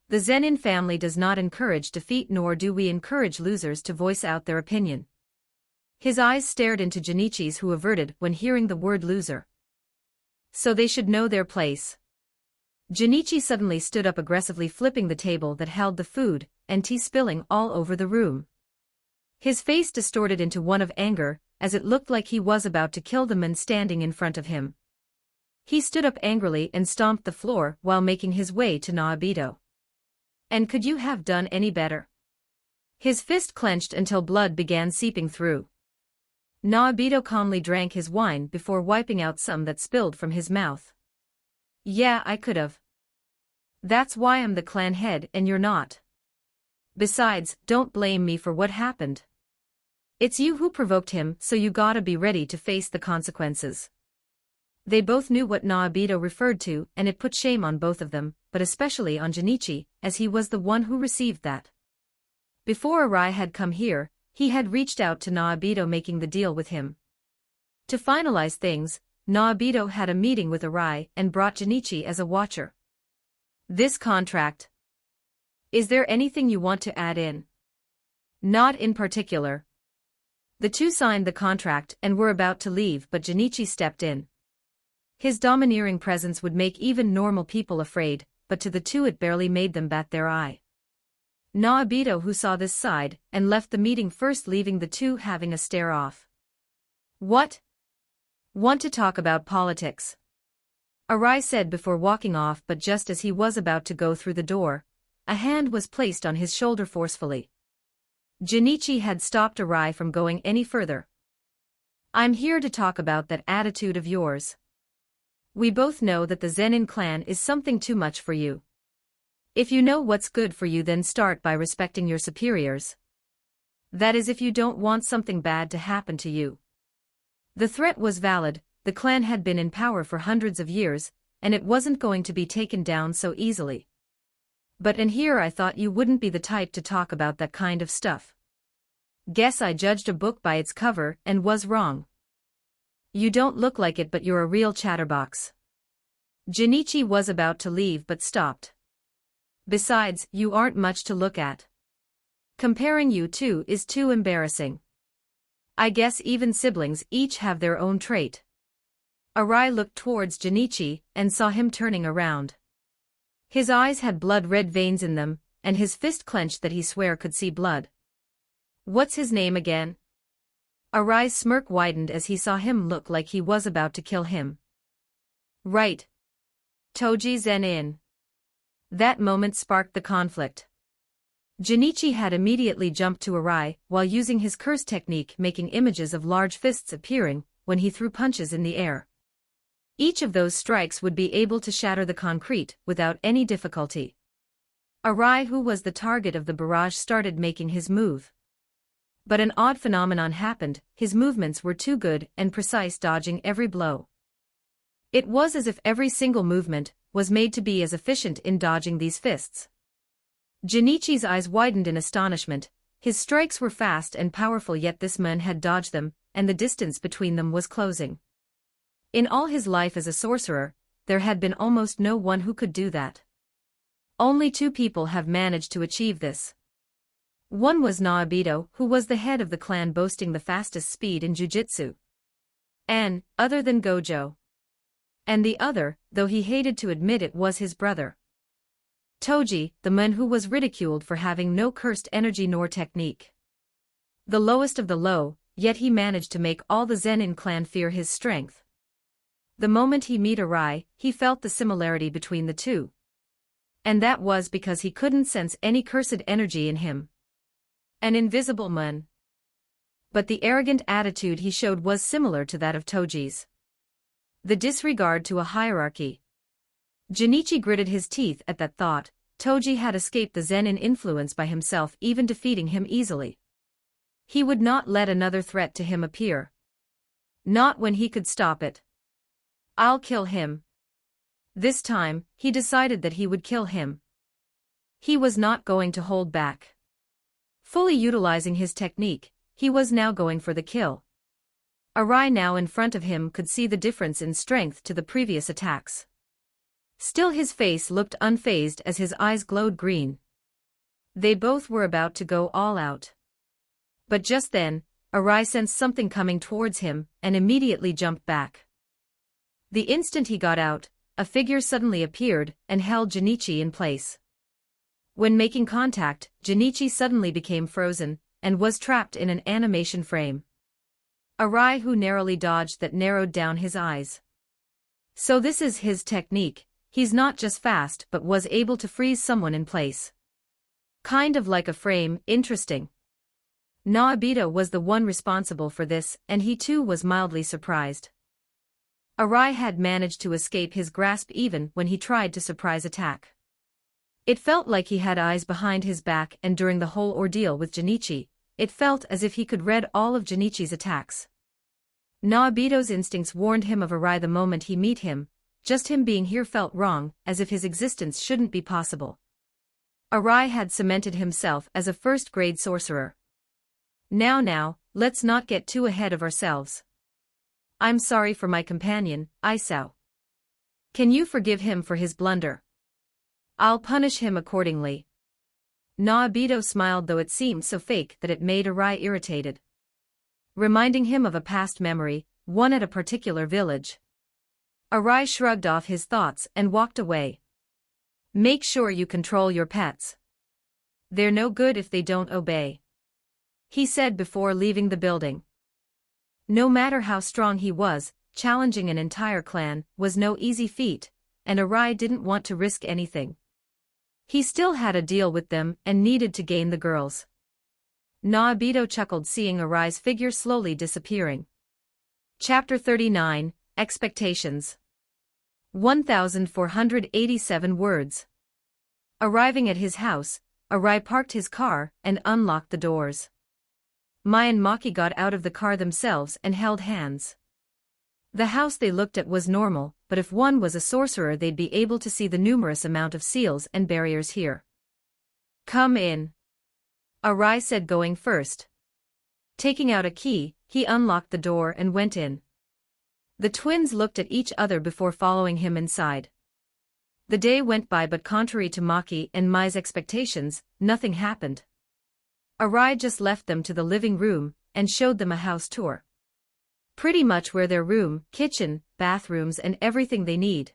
The Zenin family does not encourage defeat, nor do we encourage losers to voice out their opinion. His eyes stared into Junichi's, who averted when hearing the word loser. So they should know their place. Junichi suddenly stood up, aggressively flipping the table that held the food, and tea spilling all over the room. His face distorted into one of anger, as it looked like he was about to kill the man standing in front of him. He stood up angrily and stomped the floor while making his way to Naobito. And could you have done any better? His fist clenched until blood began seeping through. Naobito calmly drank his wine before wiping out some that spilled from his mouth. Yeah, I could've. That's why I'm the clan head and you're not. Besides, don't blame me for what happened. It's you who provoked him, so you gotta be ready to face the consequences. They both knew what Naobito referred to, and it put shame on both of them, but especially on Junichi, as he was the one who received that. Before Arai had come here, he had reached out to Naobito, making the deal with him. To finalize things, Naobito had a meeting with Arai and brought Junichi as a watcher. This contract. Is there anything you want to add in? Not in particular. The two signed the contract and were about to leave, but Junichi stepped in. His domineering presence would make even normal people afraid, but to the two it barely made them bat their eye. Naobito, who saw this side, and left the meeting first, leaving the two having a stare-off. What? Want to talk about politics? Arai said before walking off, but just as he was about to go through the door, a hand was placed on his shoulder forcefully. Junichi had stopped Arai from going any further. I'm here to talk about that attitude of yours. We both know that the Zenin clan is something too much for you. If you know what's good for you, then start by respecting your superiors. That is, if you don't want something bad to happen to you. The threat was valid, the clan had been in power for hundreds of years, and it wasn't going to be taken down so easily. But in here I thought you wouldn't be the type to talk about that kind of stuff. Guess I judged a book by its cover and was wrong. You don't look like it, but you're a real chatterbox. Junichi was about to leave but stopped. Besides, you aren't much to look at. Comparing you two is too embarrassing. I guess even siblings each have their own trait. Arai looked towards Junichi and saw him turning around. His eyes had blood-red veins in them, and his fist clenched that he swore could see blood. What's his name again? Arai's smirk widened as he saw him look like he was about to kill him. Right. Toji Zenin. That moment sparked the conflict. Junichi had immediately jumped to Arai, while using his curse technique making images of large fists appearing when he threw punches in the air. Each of those strikes would be able to shatter the concrete without any difficulty. Arai, who was the target of the barrage, started making his move. But an odd phenomenon happened. His movements were too good and precise, dodging every blow. It was as if every single movement was made to be as efficient in dodging these fists. Junichi's eyes widened in astonishment. His strikes were fast and powerful, yet this man had dodged them, and the distance between them was closing. In all his life as a sorcerer, there had been almost no one who could do that. Only 2 people have managed to achieve this. One was Naobito, who was the head of the clan boasting the fastest speed in jujutsu. And, other than Gojo. And the other, though he hated to admit it, was his brother. Toji, the man who was ridiculed for having no cursed energy nor technique. The lowest of the low, yet he managed to make all the Zenin clan fear his strength. The moment he met Arai, he felt the similarity between the two. And that was because he couldn't sense any cursed energy in him. An invisible man. But the arrogant attitude he showed was similar to that of Toji's. The disregard to a hierarchy. Junichi gritted his teeth at that thought. Toji had escaped the Zenin influence by himself, even defeating him easily. He would not let another threat to him appear. Not when he could stop it. I'll kill him. This time, he decided that he would kill him. He was not going to hold back. Fully utilizing his technique, he was now going for the kill. Arai, now in front of him, could see the difference in strength to the previous attacks. Still, his face looked unfazed as his eyes glowed green. They both were about to go all out. But just then, Arai sensed something coming towards him and immediately jumped back. The instant he got out, a figure suddenly appeared and held Junichi in place. When making contact, Junichi suddenly became frozen and was trapped in an animation frame. Arai, who narrowly dodged that, narrowed down his eyes. So this is his technique. He's not just fast but was able to freeze someone in place. Kind of like a frame. Interesting. Naobito was the one responsible for this, and he too was mildly surprised. Arai had managed to escape his grasp even when he tried to surprise attack. It felt like he had eyes behind his back, and during the whole ordeal with Junichi, it felt as if he could read all of Junichi's attacks. Naobito's instincts warned him of Arai the moment he met him. Just him being here felt wrong, as if his existence shouldn't be possible. Arai had cemented himself as a first-grade sorcerer. Now, let's not get too ahead of ourselves. I'm sorry for my companion, Isao. Can you forgive him for his blunder? I'll punish him accordingly. Naobito smiled, though it seemed so fake that it made Arai irritated. Reminding him of a past memory, one at a particular village. Arai shrugged off his thoughts and walked away. Make sure you control your pets. They're no good if they don't obey, he said before leaving the building. No matter how strong he was, challenging an entire clan was no easy feat, and Arai didn't want to risk anything. He still had a deal with them and needed to gain the girls. Naobito chuckled seeing Arai's figure slowly disappearing. Chapter 39, Expectations. 1487 words. Arriving at his house, Arai parked his car and unlocked the doors. Mai and Maki got out of the car themselves and held hands. The house they looked at was normal, but if one was a sorcerer they'd be able to see the numerous amount of seals and barriers here. Come in, Arai said, going first. Taking out a key, he unlocked the door and went in. The twins looked at each other before following him inside. The day went by, but contrary to Maki and Mai's expectations, nothing happened. Arai just left them to the living room and showed them a house tour. Pretty much where their room, kitchen, bathrooms and everything they need.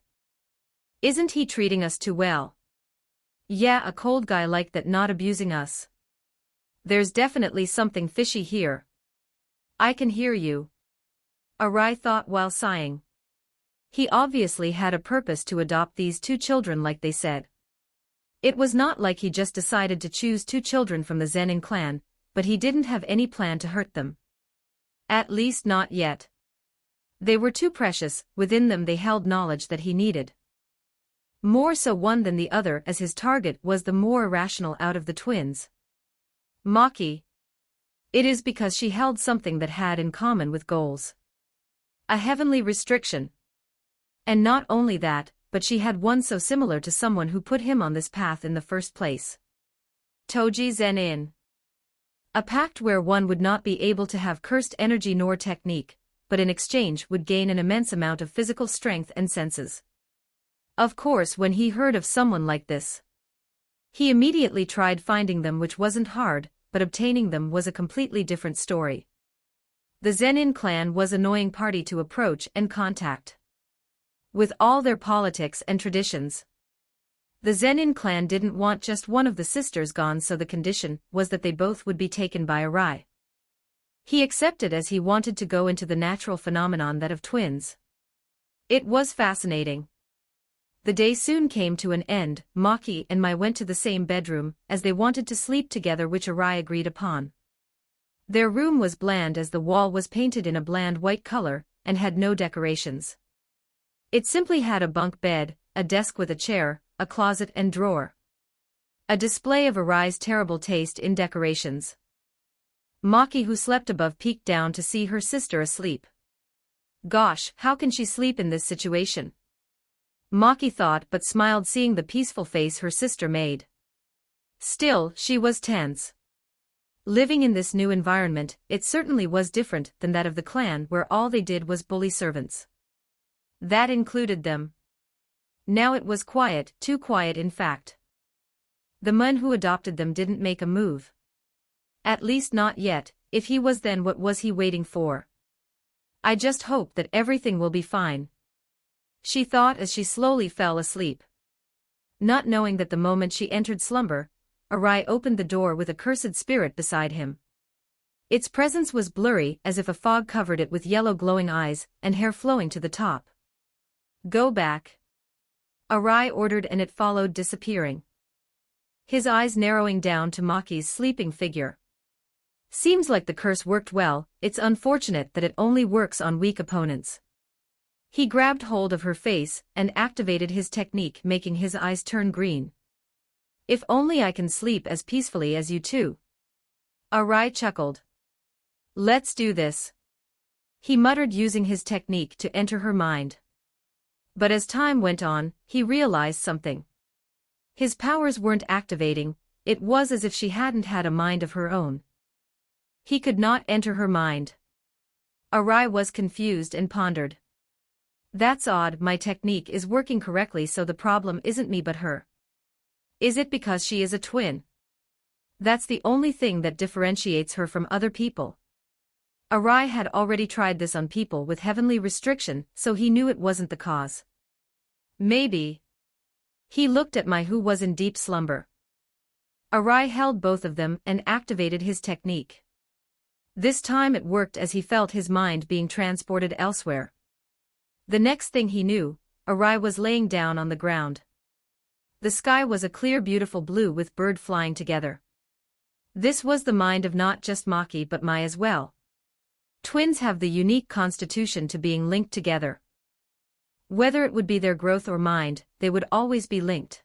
Isn't he treating us too well? Yeah, a cold guy like that, not abusing us. There's definitely something fishy here. I can hear you. Arai thought while sighing. He obviously had a purpose to adopt these two children like they said. It was not like he just decided to choose two children from the Zenin clan, but he didn't have any plan to hurt them. At least not yet. They were too precious, within them they held knowledge that he needed. More so one than the other, as his target was the more irrational out of the twins. Maki. It is because she held something that had in common with goals. A heavenly restriction. And not only that, but she had one so similar to someone who put him on this path in the first place. Toji Zenin. A pact where one would not be able to have cursed energy nor technique, but in exchange would gain an immense amount of physical strength and senses. Of course, when he heard of someone like this, he immediately tried finding them, which wasn't hard, but obtaining them was a completely different story. The Zenin clan was an annoying party to approach and contact. With all their politics and traditions, the Zenin clan didn't want just one of the sisters gone, so the condition was that they both would be taken by Arai. He accepted as he wanted to go into the natural phenomenon that of twins. It was fascinating. The day soon came to an end. Maki and Mai went to the same bedroom, as they wanted to sleep together, which Arai agreed upon. Their room was bland as the wall was painted in a bland white color, and had no decorations. It simply had a bunk bed, a desk with a chair, a closet and drawer. A display of Arai's terrible taste in decorations. Maki, who slept above, peeked down to see her sister asleep. Gosh, how can she sleep in this situation? Maki thought, but smiled seeing the peaceful face her sister made. Still, she was tense. Living in this new environment, it certainly was different than that of the clan, where all they did was bully servants. That included them. Now it was quiet, too quiet in fact. The man who adopted them didn't make a move. At least not yet. If he was, then what was he waiting for? I just hope that everything will be fine, she thought as she slowly fell asleep. Not knowing that the moment she entered slumber, Arai opened the door with a cursed spirit beside him. Its presence was blurry, as if a fog covered it, with yellow glowing eyes and hair flowing to the top. Go back, Arai ordered, and it followed, disappearing. His eyes narrowing down to Maki's sleeping figure. Seems like the curse worked well. It's unfortunate that it only works on weak opponents. He grabbed hold of her face and activated his technique, making his eyes turn green. If only I can sleep as peacefully as you two. Arai chuckled. Let's do this, he muttered, using his technique to enter her mind. But as time went on, he realized something. His powers weren't activating. It was as if she hadn't had a mind of her own. He could not enter her mind. Arai was confused and pondered. That's odd. My technique is working correctly, so the problem isn't me but her. Is it because she is a twin? That's the only thing that differentiates her from other people. Arai had already tried this on people with heavenly restriction, so he knew it wasn't the cause. Maybe. He looked at Mai, who was in deep slumber. Arai held both of them and activated his technique. This time it worked, as he felt his mind being transported elsewhere. The next thing he knew, Arai was laying down on the ground. The sky was a clear, beautiful blue with bird flying together. This was the mind of not just Maki but Mai as well. Twins have the unique constitution to being linked together. Whether it would be their growth or mind, they would always be linked.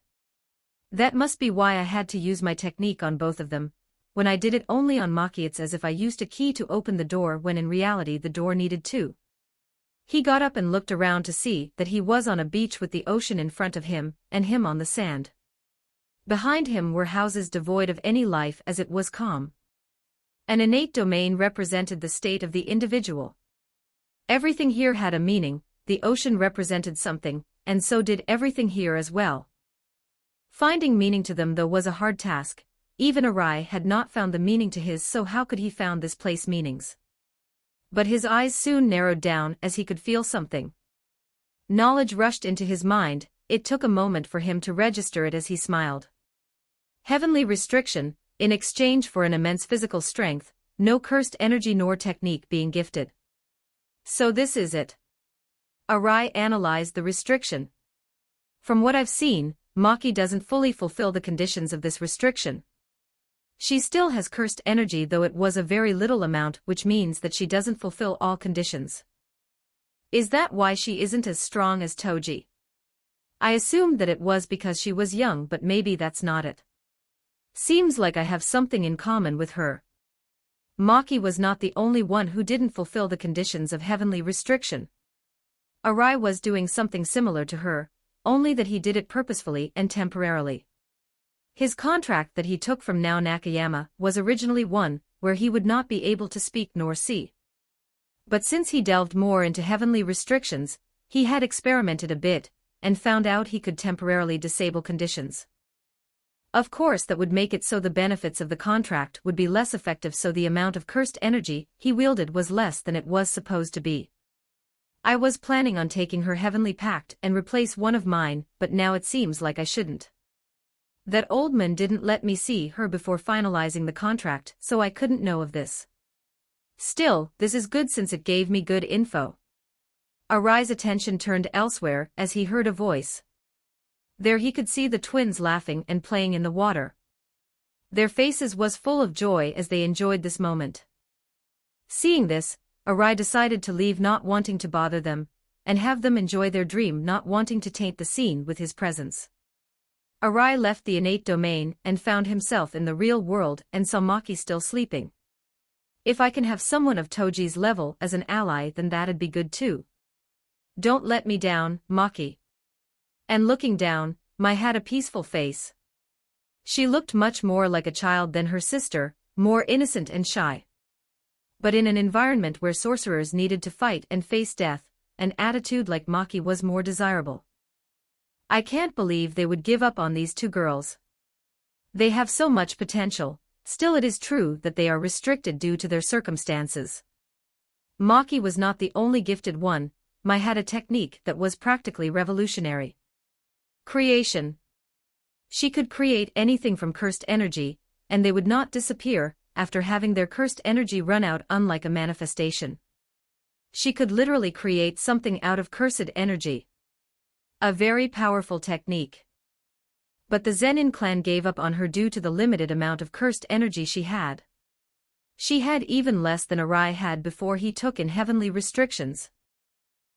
That must be why I had to use my technique on both of them. When I did it only on Maki, it's as if I used a key to open the door when in reality the door needed two. He got up and looked around to see that he was on a beach with the ocean in front of him, and him on the sand. Behind him were houses devoid of any life, as it was calm. An innate domain represented the state of the individual. Everything here had a meaning. The ocean represented something, and so did everything here as well. Finding meaning to them, though, was a hard task. Even Arai had not found the meaning to his, so how could he found this place meanings? But his eyes soon narrowed down as he could feel something. Knowledge rushed into his mind. It took a moment for him to register it as he smiled. Heavenly restriction. in exchange for an immense physical strength, no cursed energy nor technique being gifted. So this is it. Arai analyzed the restriction. From what I've seen, Maki doesn't fully fulfill the conditions of this restriction. She still has cursed energy, though it was a very little amount, which means that she doesn't fulfill all conditions. Is that why she isn't as strong as Toji? I assumed that it was because she was young, but maybe that's not it. Seems like I have something in common with her. Maki was not the only one who didn't fulfill the conditions of heavenly restriction. Arai was doing something similar to her, only that he did it purposefully and temporarily. His contract that he took from Nao Nakayama was originally one where he would not be able to speak nor see. But since he delved more into heavenly restrictions, he had experimented a bit, and found out he could temporarily disable conditions. Of course, that would make it so the benefits of the contract would be less effective, so the amount of cursed energy he wielded was less than it was supposed to be. I was planning on taking her heavenly pact and replace one of mine, but now it seems like I shouldn't. That old man didn't let me see her before finalizing the contract, so I couldn't know of this. Still, this is good since it gave me good info. Arai's attention turned elsewhere as he heard a voice. There he could see the twins laughing and playing in the water. Their faces was full of joy as they enjoyed this moment. Seeing this, Arai decided to leave, not wanting to bother them, and have them enjoy their dream, not wanting to taint the scene with his presence. Arai left the innate domain and found himself in the real world and saw Maki still sleeping. If I can have someone of Toji's level as an ally, then that'd be good too. Don't let me down, Maki. And looking down, Mai had a peaceful face. She looked much more like a child than her sister, more innocent and shy. But in an environment where sorcerers needed to fight and face death, an attitude like Maki was more desirable. I can't believe they would give up on these two girls. They have so much potential. Still, it is true that they are restricted due to their circumstances. Maki was not the only gifted one. Mai had a technique that was practically revolutionary. Creation. She could create anything from cursed energy, and they would not disappear after having their cursed energy run out, unlike a manifestation. She could literally create something out of cursed energy. A very powerful technique. But the Zenin clan gave up on her due to the limited amount of cursed energy she had. She had even less than Arai had before he took in heavenly restrictions.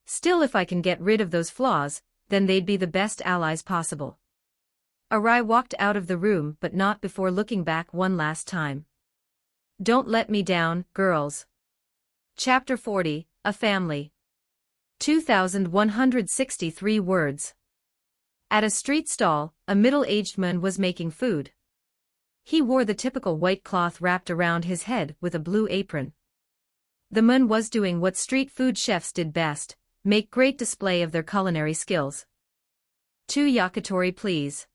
Still, if I can get rid of those flaws, then they'd be the best allies possible. Arai walked out of the room, but not before looking back one last time. Don't let me down, girls. Chapter 40, A Family. 2,163 words. At a street stall, a middle-aged man was making food. He wore the typical white cloth wrapped around his head with a blue apron. The man was doing what street food chefs did best, make great display of their culinary skills. 2 yakitori please.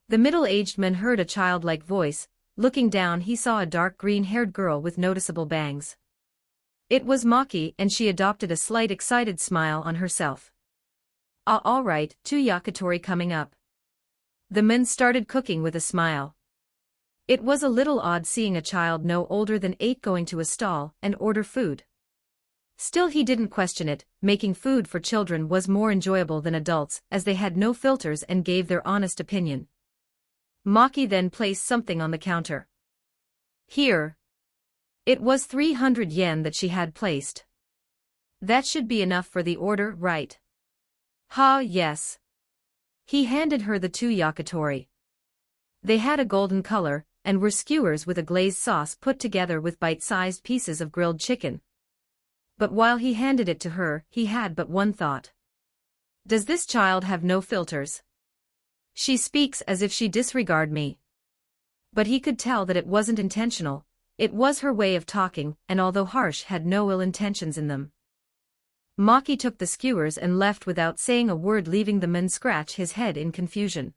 The middle-aged man heard a childlike voice. Looking down, he saw a dark green-haired girl with noticeable bangs. It was Maki, and she adopted a slight excited smile on herself. All right, 2 yakitori coming up. The man started cooking with a smile. It was a little odd seeing a child no older than 8 going to a stall and order food. Still, he didn't question it. Making food for children was more enjoyable than adults, as they had no filters and gave their honest opinion. Maki then placed something on the counter. Here. It was 300 yen that she had placed. That should be enough for the order, right? Yes. He handed her the 2 yakitori. They had a golden color, and were skewers with a glazed sauce put together with bite-sized pieces of grilled chicken. But while he handed it to her, he had but one thought. Does this child have no filters? She speaks as if she disregard me. But he could tell that it wasn't intentional. It was her way of talking, and although harsh, had no ill intentions in them. Maki took the skewers and left without saying a word, leaving the man scratch his head in confusion.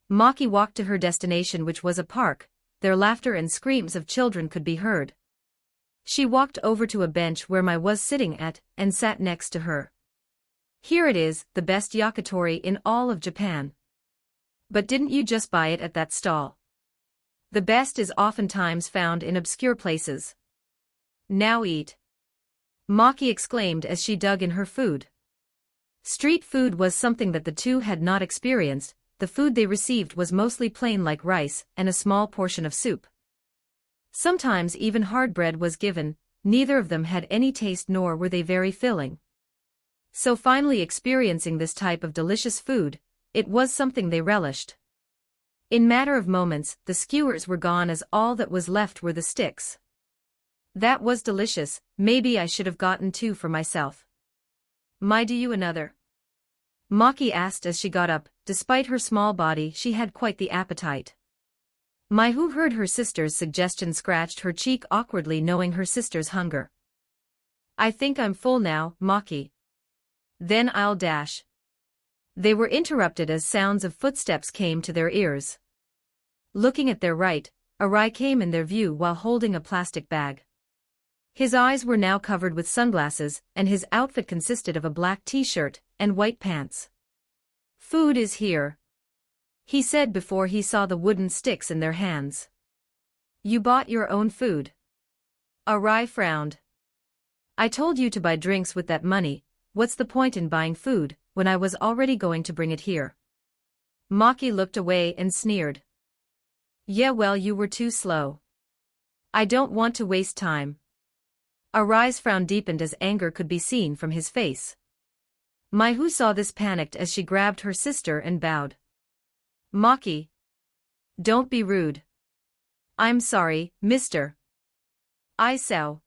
Maki walked to her destination, which was a park. Their laughter and screams of children could be heard. She walked over to a bench where Mai was sitting at, and sat next to her. Here it is, the best yakitori in all of Japan. But didn't you just buy it at that stall? The best is oftentimes found in obscure places. Now eat. Maki exclaimed as she dug in her food. Street food was something that the two had not experienced. The food they received was mostly plain like rice and a small portion of soup. Sometimes even hard bread was given. Neither of them had any taste nor were they very filling. So finally experiencing this type of delicious food, it was something they relished. In matter of moments, the skewers were gone as all that was left were the sticks. That was delicious. Maybe I should have gotten 2 for myself. Do you another? Maki asked as she got up. Despite her small body, she had quite the appetite. Mai, who heard her sister's suggestion, scratched her cheek awkwardly, knowing her sister's hunger. I think I'm full now, Maki. Then I'll dash. They were interrupted as sounds of footsteps came to their ears. Looking at their right, Arai came in their view while holding a plastic bag. His eyes were now covered with sunglasses, and his outfit consisted of a black t-shirt and white pants. Food is here, he said before he saw the wooden sticks in their hands. You bought your own food? Arai frowned. I told you to buy drinks with that money. What's the point in buying food when I was already going to bring it here? Maki looked away and sneered. Yeah, well, you were too slow. I don't want to waste time. Arai's frown deepened as anger could be seen from his face. Mai, who saw this, panicked as she grabbed her sister and bowed. Maki. Don't be rude. I'm sorry, mister. Isao.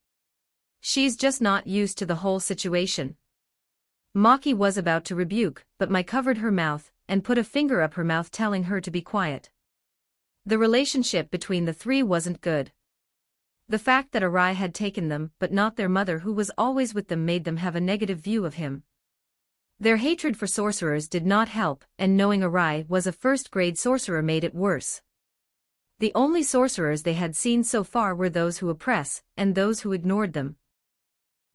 She's just not used to the whole situation. Maki was about to rebuke, but Mai covered her mouth and put a finger up her mouth, telling her to be quiet. The relationship between the three wasn't good. The fact that Arai had taken them but not their mother, who was always with them, made them have a negative view of him. Their hatred for sorcerers did not help, and knowing Arai was a first-grade sorcerer made it worse. The only sorcerers they had seen so far were those who oppress and those who ignored them.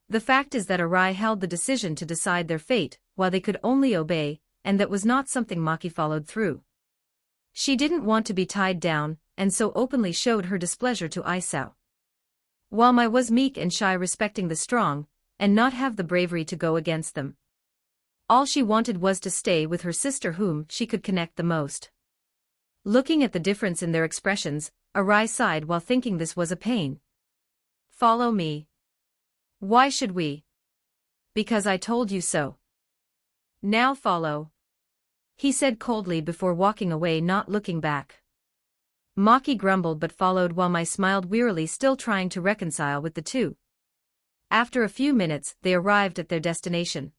The fact is that Arai held the decision to decide their fate, while they could only obey, and that was not something Maki followed through. She didn't want to be tied down, and so openly showed her displeasure to Isao. While Mai was meek and shy, respecting the strong, and not have the bravery to go against them. All she wanted was to stay with her sister, whom she could connect the most. Looking at the difference in their expressions, Arai sighed while thinking this was a pain. Follow me. Why should we? Because I told you so. Now follow. He said coldly before walking away, not looking back. Maki grumbled but followed while Mai smiled wearily, still trying to reconcile with the two. After a few minutes, they arrived at their destination.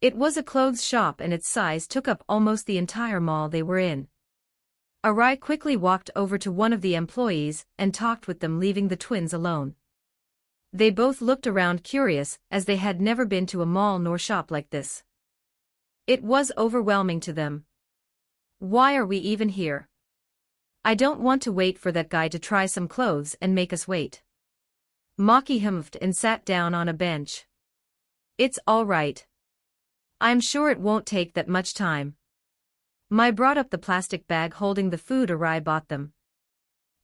It was a clothes shop and its size took up almost the entire mall they were in. Arai quickly walked over to one of the employees and talked with them, leaving the twins alone. They both looked around curious, as they had never been to a mall nor shop like this. It was overwhelming to them. Why are we even here? I don't want to wait for that guy to try some clothes and make us wait. Maki humphed and sat down on a bench. It's all right. I'm sure it won't take that much time. Mai brought up the plastic bag holding the food Arai bought them.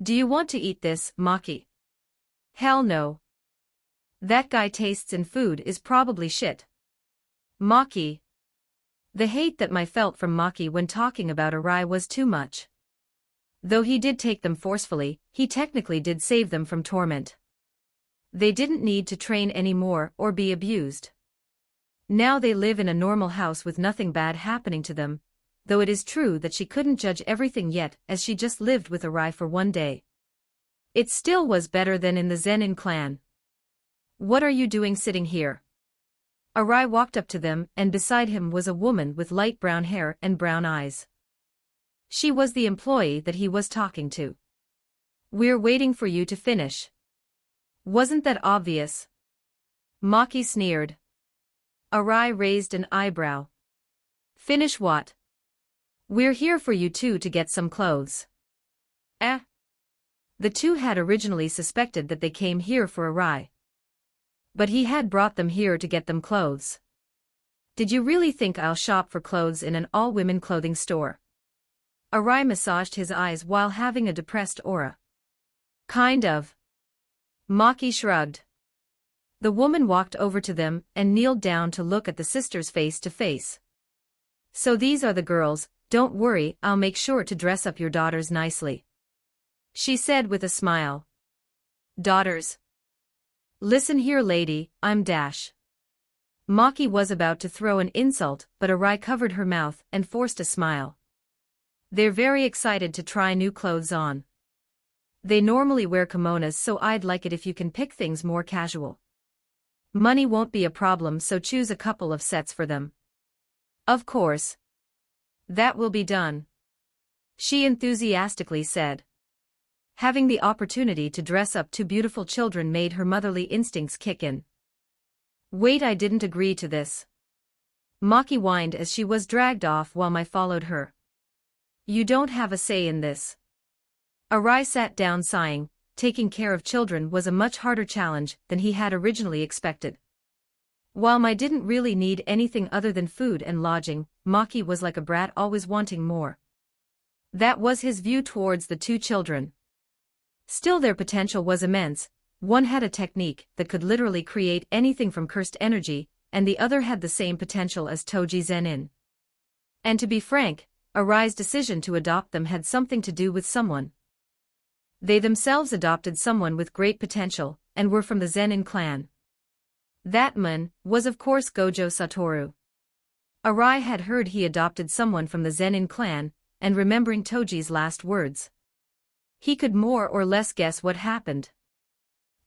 Do you want to eat this, Maki? Hell no. That guy tastes in food is probably shit. Maki. The hate that Mai felt from Maki when talking about Arai was too much. Though he did take them forcefully, he technically did save them from torment. They didn't need to train anymore or be abused. Now they live in a normal house with nothing bad happening to them, though it is true that she couldn't judge everything yet, as she just lived with Arai for one day. It still was better than in the Zenin clan. What are you doing sitting here? Arai walked up to them, and beside him was a woman with light brown hair and brown eyes. She was the employee that he was talking to. We're waiting for you to finish. Wasn't that obvious? Maki sneered. Arai raised an eyebrow. Finish what? We're here for you two to get some clothes. Eh? The two had originally suspected that they came here for Arai. But he had brought them here to get them clothes. Did you really think I'll shop for clothes in an all-women clothing store? Arai massaged his eyes while having a depressed aura. Kind of. Maki shrugged. The woman walked over to them and kneeled down to look at the sisters face to face. So these are the girls, don't worry, I'll make sure to dress up your daughters nicely. She said with a smile. Daughters. Listen here lady, I'm Dash. Maki was about to throw an insult but Arai covered her mouth and forced a smile. They're very excited to try new clothes on. They normally wear kimonos so I'd like it if you can pick things more casual. Money won't be a problem so choose a couple of sets for them. Of course. That will be done. She enthusiastically said. Having the opportunity to dress up two beautiful children made her motherly instincts kick in. Wait, I didn't agree to this. Maki whined as she was dragged off while Mai followed her. You don't have a say in this. Arai sat down sighing. Taking care of children was a much harder challenge than he had originally expected. While Mai didn't really need anything other than food and lodging, Maki was like a brat always wanting more. That was his view towards the two children. Still their potential was immense. One had a technique that could literally create anything from cursed energy, and the other had the same potential as Toji Zenin. And to be frank, Arai's decision to adopt them had something to do with someone. They themselves adopted someone with great potential, and were from the Zenin clan. That man was of course Gojo Satoru. Arai had heard he adopted someone from the Zenin clan, and remembering Toji's last words, he could more or less guess what happened.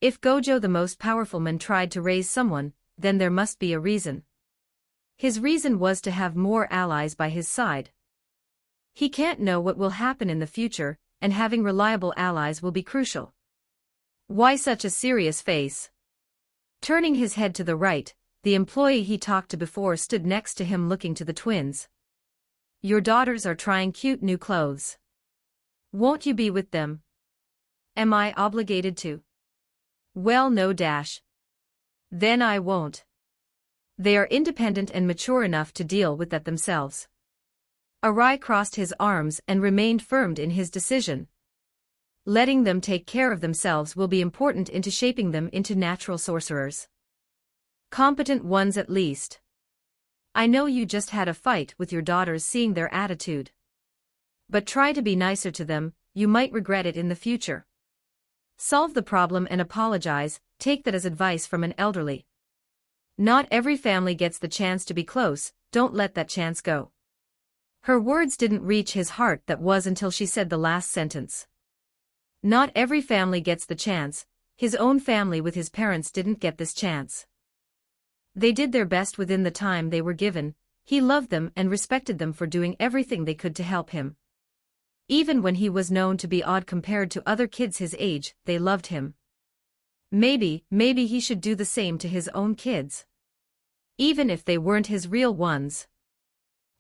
If Gojo the most powerful man tried to raise someone, then there must be a reason. His reason was to have more allies by his side. He can't know what will happen in the future, and having reliable allies will be crucial. Why such a serious face? Turning his head to the right, the employee he talked to before stood next to him looking to the twins. Your daughters are trying cute new clothes. Won't you be with them? Am I obligated to? Well, no Dash. Then I won't. They are independent and mature enough to deal with that themselves. Arai crossed his arms and remained firm in his decision. Letting them take care of themselves will be important into shaping them into natural sorcerers. Competent ones at least. I know you just had a fight with your daughters seeing their attitude. But try to be nicer to them, you might regret it in the future. Solve the problem and apologize, take that as advice from an elderly. Not every family gets the chance to be close, don't let that chance go. Her words didn't reach his heart. That was until she said the last sentence. Not every family gets the chance, his own family with his parents didn't get this chance. They did their best within the time they were given, he loved them and respected them for doing everything they could to help him. Even when he was known to be odd compared to other kids his age, they loved him. Maybe he should do the same to his own kids. Even if they weren't his real ones.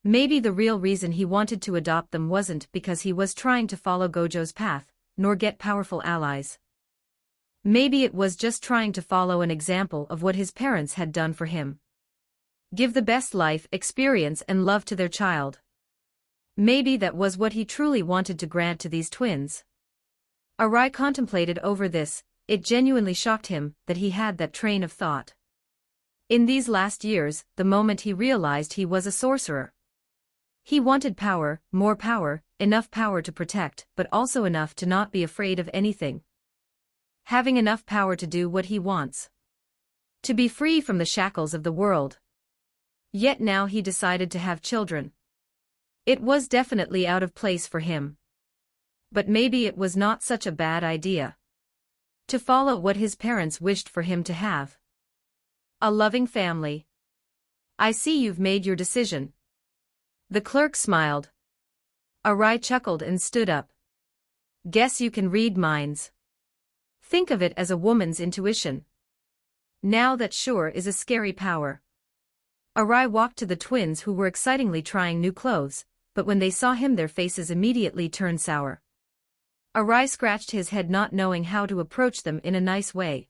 Maybe the real reason he wanted to adopt them wasn't because he was trying to follow Gojo's path, nor get powerful allies. Maybe it was just trying to follow an example of what his parents had done for him. Give the best life, experience and love to their child. Maybe that was what he truly wanted to grant to these twins. Arai contemplated over this, it genuinely shocked him that he had that train of thought. In these last years, the moment he realized he was a sorcerer. He wanted power, more power, enough power to protect, but also enough to not be afraid of anything. Having enough power to do what he wants. To be free from the shackles of the world. Yet now he decided to have children. It was definitely out of place for him. But maybe it was not such a bad idea. To follow what his parents wished for him to have. A loving family. I see you've made your decision. The clerk smiled. Arai chuckled and stood up. Guess you can read minds. Think of it as a woman's intuition. Now that sure is a scary power. Arai walked to the twins who were excitingly trying new clothes, but when they saw him their faces immediately turned sour. Arai scratched his head not knowing how to approach them in a nice way.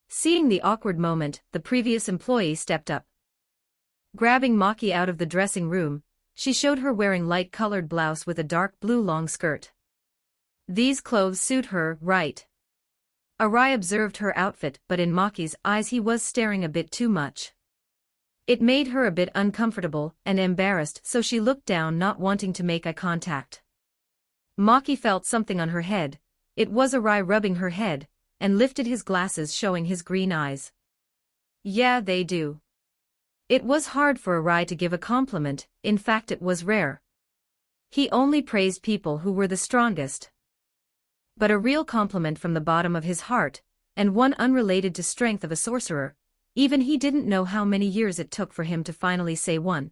Seeing the awkward moment, the previous employee stepped up. Grabbing Maki out of the dressing room, she showed her wearing light-colored blouse with a dark blue long skirt. These clothes suit her, right? Arai observed her outfit, but in Maki's eyes he was staring a bit too much. It made her a bit uncomfortable and embarrassed, so she looked down, not wanting to make eye contact. Maki felt something on her head. It was Arai rubbing her head, and lifted his glasses, showing his green eyes. Yeah, they do. It was hard for Arai to give a compliment, in fact it was rare. He only praised people who were the strongest. But a real compliment from the bottom of his heart, and one unrelated to strength of a sorcerer, even he didn't know how many years it took for him to finally say one.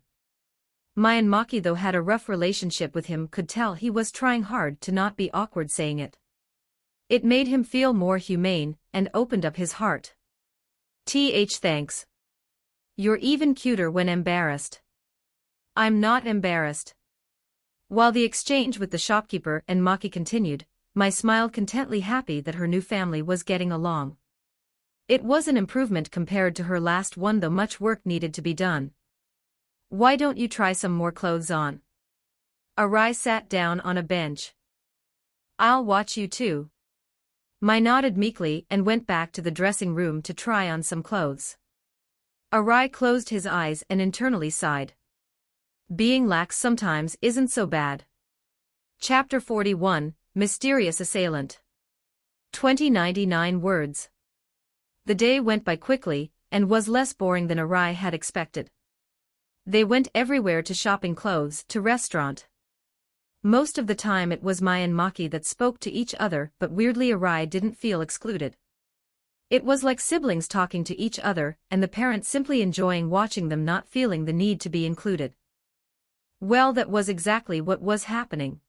Mai and Maki, though had a rough relationship with him, could tell he was trying hard to not be awkward saying it. It made him feel more humane, and opened up his heart. Thanks. You're even cuter when embarrassed. I'm not embarrassed. While the exchange with the shopkeeper and Maki continued, Mai smiled contently, happy that her new family was getting along. It was an improvement compared to her last one, though much work needed to be done. Why don't you try some more clothes on? Arai sat down on a bench. I'll watch you too. Mai nodded meekly and went back to the dressing room to try on some clothes. Arai closed his eyes and internally sighed. Being lax sometimes isn't so bad. Chapter 41, Mysterious Assailant. 2099 words. The day went by quickly, and was less boring than Arai had expected. They went everywhere, to shopping, clothes, to restaurant. Most of the time it was Mai and Maki that spoke to each other, but weirdly Arai didn't feel excluded. It was like siblings talking to each other, and the parent simply enjoying watching them, not feeling the need to be included. Well, that was exactly what was happening.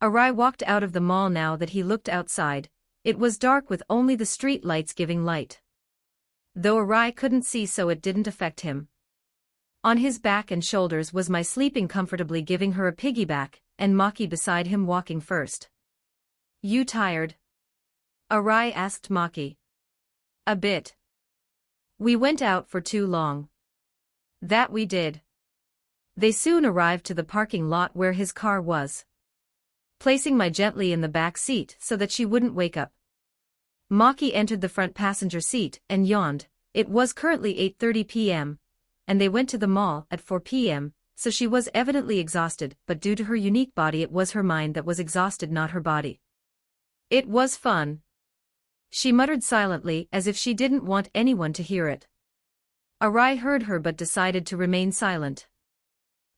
Arai walked out of the mall. Now that he looked outside, it was dark with only the street lights giving light. Though Arai couldn't see, so it didn't affect him. On his back and shoulders was Mai, sleeping comfortably, giving her a piggyback, and Maki beside him walking first. You tired? Arai asked Maki. A bit. We went out for too long. That we did. They soon arrived to the parking lot where his car was. Placing Mai gently in the back seat so that she wouldn't wake up, Maki entered the front passenger seat and yawned. It was currently 8:30 p.m. and they went to the mall at 4 p.m., so she was evidently exhausted, but due to her unique body it was her mind that was exhausted, not her body. It was fun. She muttered silently, as if she didn't want anyone to hear it. Arai heard her but decided to remain silent.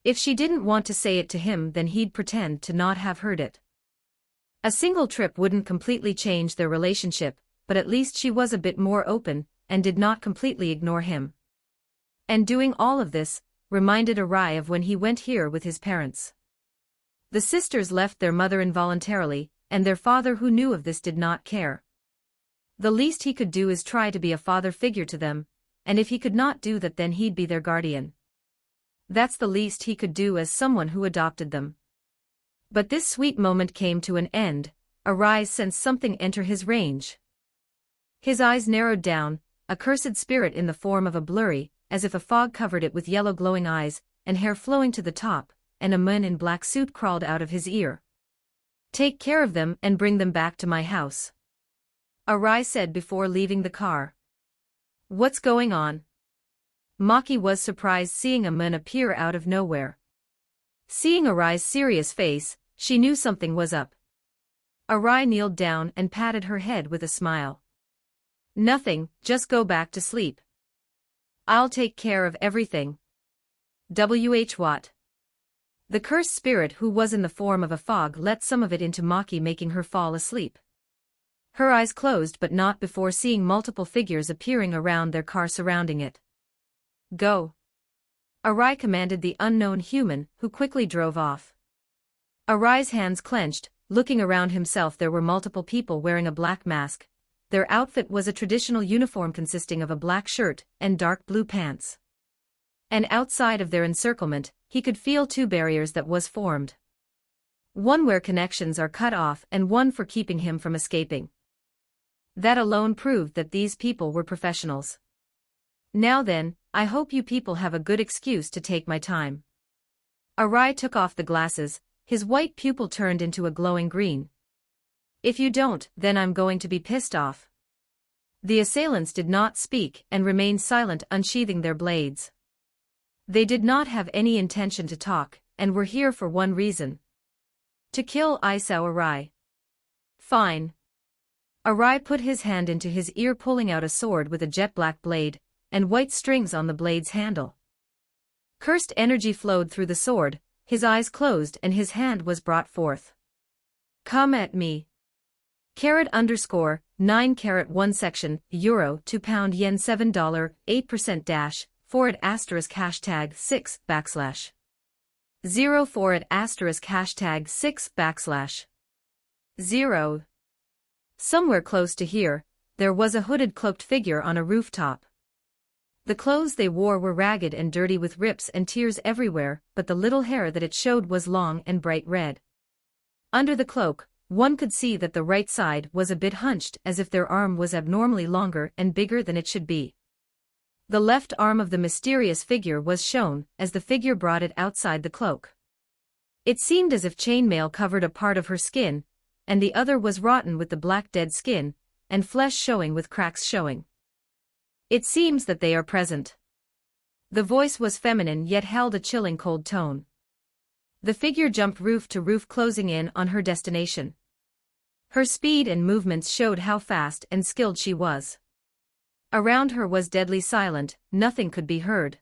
If she didn't want to say it to him, then he'd pretend to not have heard it. A single trip wouldn't completely change their relationship, but at least she was a bit more open, and did not completely ignore him. And doing all of this reminded Arai of when he went here with his parents. The sisters left their mother involuntarily, and their father, who knew of this, did not care. The least he could do is try to be a father figure to them, and if he could not do that, then he'd be their guardian. That's the least he could do as someone who adopted them. But this sweet moment came to an end. Arai sensed something enter his range. His eyes narrowed down, a cursed spirit in the form of a blurry, as if a fog covered it, with yellow glowing eyes, and hair flowing to the top, and a man in black suit crawled out of his ear. Take care of them and bring them back to my house, Arai said before leaving the car. What's going on? Maki was surprised seeing a man appear out of nowhere. Seeing Arai's serious face, she knew something was up. Arai kneeled down and patted her head with a smile. Nothing, just go back to sleep. I'll take care of everything. What? The cursed spirit, who was in the form of a fog, let some of it into Maki, making her fall asleep. Her eyes closed, but not before seeing multiple figures appearing around their car surrounding it. Go. Arai commanded the unknown human, who quickly drove off. Arai's hands clenched, looking around himself. There were multiple people wearing a black mask. Their outfit was a traditional uniform consisting of a black shirt and dark blue pants. And outside of their encirclement, he could feel two barriers that was formed. One where connections are cut off, and one for keeping him from escaping. That alone proved that these people were professionals. Now then, I hope you people have a good excuse to take my time. Arai took off the glasses, his white pupil turned into a glowing green. If you don't, then I'm going to be pissed off. The assailants did not speak and remained silent, unsheathing their blades. They did not have any intention to talk, and were here for one reason. To kill Isao Arai. Fine. Arai put his hand into his ear, pulling out a sword with a jet-black blade, and white strings on the blade's handle. Cursed energy flowed through the sword, his eyes closed and his hand was brought forth. Come at me. $_9 section, Euro, £2 Yen $7, 8% dash, forward asterisk hashtag 6 backslash. 0 forward asterisk hashtag 6 backslash. 0. Somewhere close to here, there was a hooded cloaked figure on a rooftop. The clothes they wore were ragged and dirty with rips and tears everywhere, but the little hair that it showed was long and bright red. Under the cloak, one could see that the right side was a bit hunched, as if their arm was abnormally longer and bigger than it should be. The left arm of the mysterious figure was shown, as the figure brought it outside the cloak. It seemed as if chainmail covered a part of her skin, and the other was rotten with the black dead skin, and flesh showing with cracks showing. It seems that they are present. The voice was feminine yet held a chilling cold tone. The figure jumped roof to roof, closing in on her destination. Her speed and movements showed how fast and skilled she was. Around her was deadly silent, nothing could be heard.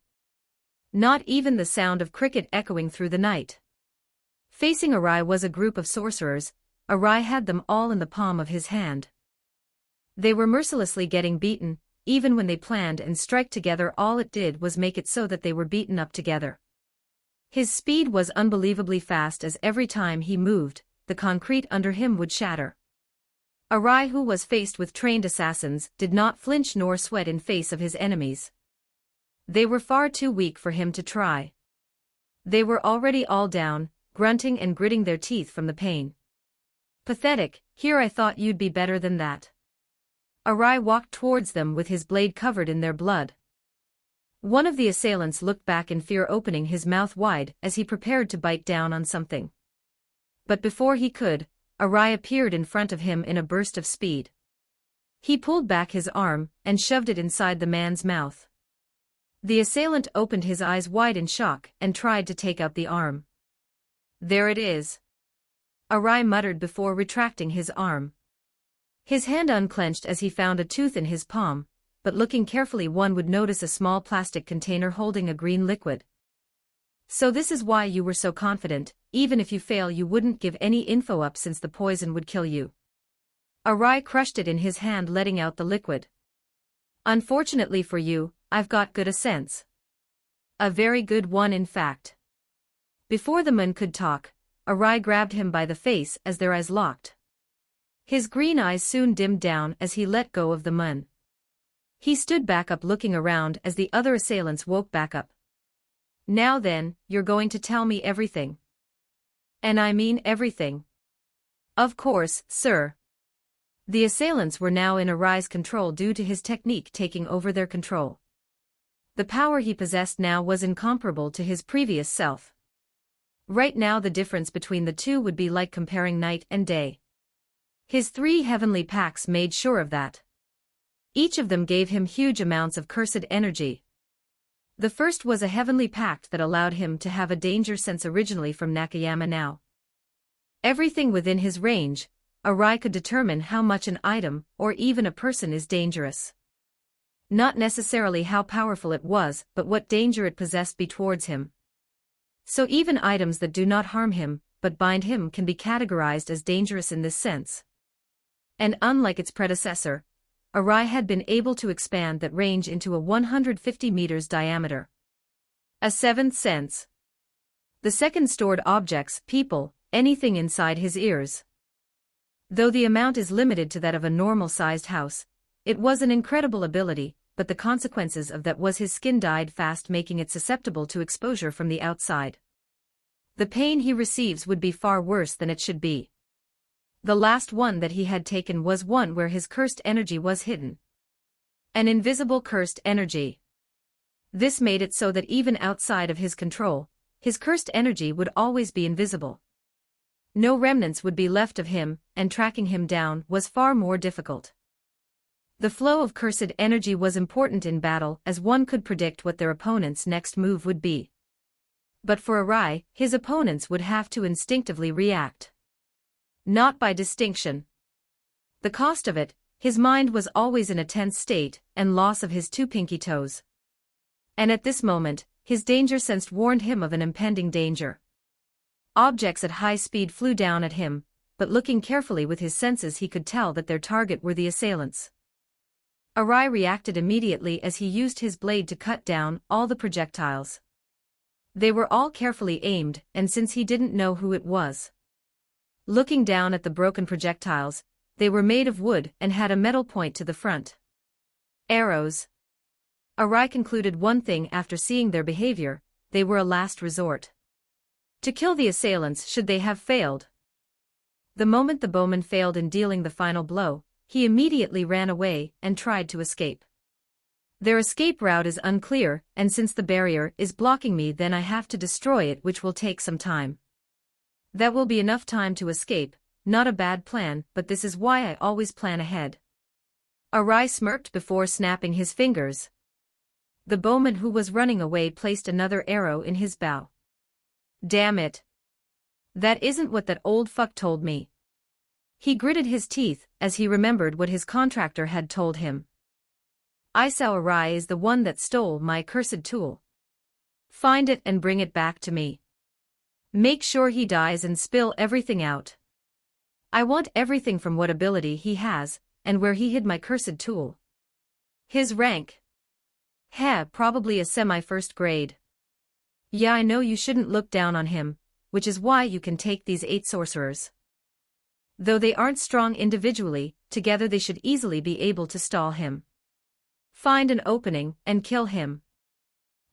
Not even the sound of cricket echoing through the night. Facing Arai was a group of sorcerers. Arai had them all in the palm of his hand. They were mercilessly getting beaten, even when they planned and strike together, all it did was make it so that they were beaten up together. His speed was unbelievably fast, as every time he moved, the concrete under him would shatter. Arai, who was faced with trained assassins, did not flinch nor sweat in face of his enemies. They were far too weak for him to try. They were already all down, grunting and gritting their teeth from the pain. Pathetic, here I thought you'd be better than that. Arai walked towards them with his blade covered in their blood. One of the assailants looked back in fear, opening his mouth wide as he prepared to bite down on something. But before he could, Arai appeared in front of him in a burst of speed. He pulled back his arm and shoved it inside the man's mouth. The assailant opened his eyes wide in shock and tried to take out the arm. There it is. Arai muttered before retracting his arm. His hand unclenched as he found a tooth in his palm, but looking carefully one would notice a small plastic container holding a green liquid. So this is why you were so confident, even if you fail you wouldn't give any info up since the poison would kill you. Arai crushed it in his hand, letting out the liquid. Unfortunately for you, I've got good a sense. A very good one, in fact. Before the man could talk, Arai grabbed him by the face as their eyes locked. His green eyes soon dimmed down as he let go of the man. He stood back up, looking around as the other assailants woke back up. Now then, you're going to tell me everything. And I mean everything. Of course, sir. The assailants were now in Arai's control due to his technique taking over their control. The power he possessed now was incomparable to his previous self. Right now the difference between the two would be like comparing night and day. His 3 heavenly packs made sure of that. Each of them gave him huge amounts of cursed energy. The first was a heavenly pact that allowed him to have a danger sense, originally from Nakayama. Now, everything within his range, Arai could determine how much an item or even a person is dangerous. Not necessarily how powerful it was, but what danger it possessed be towards him. So even items that do not harm him, but bind him, can be categorized as dangerous in this sense. And unlike its predecessor, Arai had been able to expand that range into a 150 meters diameter. A 7th sense. The second stored objects, people, anything inside his ears. Though the amount is limited to that of a normal-sized house, it was an incredible ability, but the consequences of that was his skin died fast, making it susceptible to exposure from the outside. The pain he receives would be far worse than it should be. The last one that he had taken was one where his cursed energy was hidden. An invisible cursed energy. This made it so that even outside of his control, his cursed energy would always be invisible. No remnants would be left of him, and tracking him down was far more difficult. The flow of cursed energy was important in battle as one could predict what their opponent's next move would be. But for Arai, his opponents would have to instinctively react. Not by distinction. The cost of it, his mind was always in a tense state, and loss of his two pinky toes. And at this moment, his danger sense warned him of an impending danger. Objects at high speed flew down at him, but looking carefully with his senses he could tell that their target were the assailants. Arai reacted immediately as he used his blade to cut down all the projectiles. They were all carefully aimed, and since he didn't know who it was. Looking down at the broken projectiles, they were made of wood and had a metal point to the front. Arrows. Arai concluded one thing after seeing their behavior: they were a last resort. To kill the assailants should they have failed. The moment the bowman failed in dealing the final blow, he immediately ran away and tried to escape. Their escape route is unclear, and since the barrier is blocking me, then I have to destroy it, which will take some time. That will be enough time to escape. Not a bad plan, but this is why I always plan ahead. Arai smirked before snapping his fingers. The bowman who was running away placed another arrow in his bow. Damn it. That isn't what that old fuck told me. He gritted his teeth as he remembered what his contractor had told him. Isao Arai is the one that stole my cursed tool. Find it and bring it back to me. Make sure he dies and spill everything out. I want everything from what ability he has, and where he hid my cursed tool. His rank? Heh, probably a semi-first grade. Yeah, I know you shouldn't look down on him, which is why you can take these 8 sorcerers. Though they aren't strong individually, together they should easily be able to stall him. Find an opening and kill him.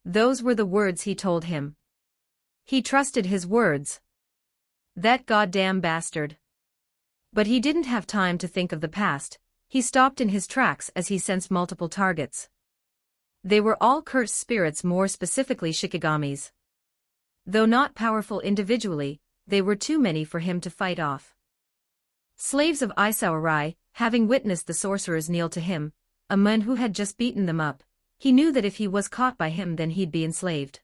Those were the words he told him. He trusted his words. That goddamn bastard. But he didn't have time to think of the past. He stopped in his tracks as he sensed multiple targets. They were all cursed spirits, more specifically Shikigamis. Though not powerful individually, they were too many for him to fight off. Slaves of Isao Arai, having witnessed the sorcerers kneel to him, a man who had just beaten them up, he knew that if he was caught by him then he'd be enslaved.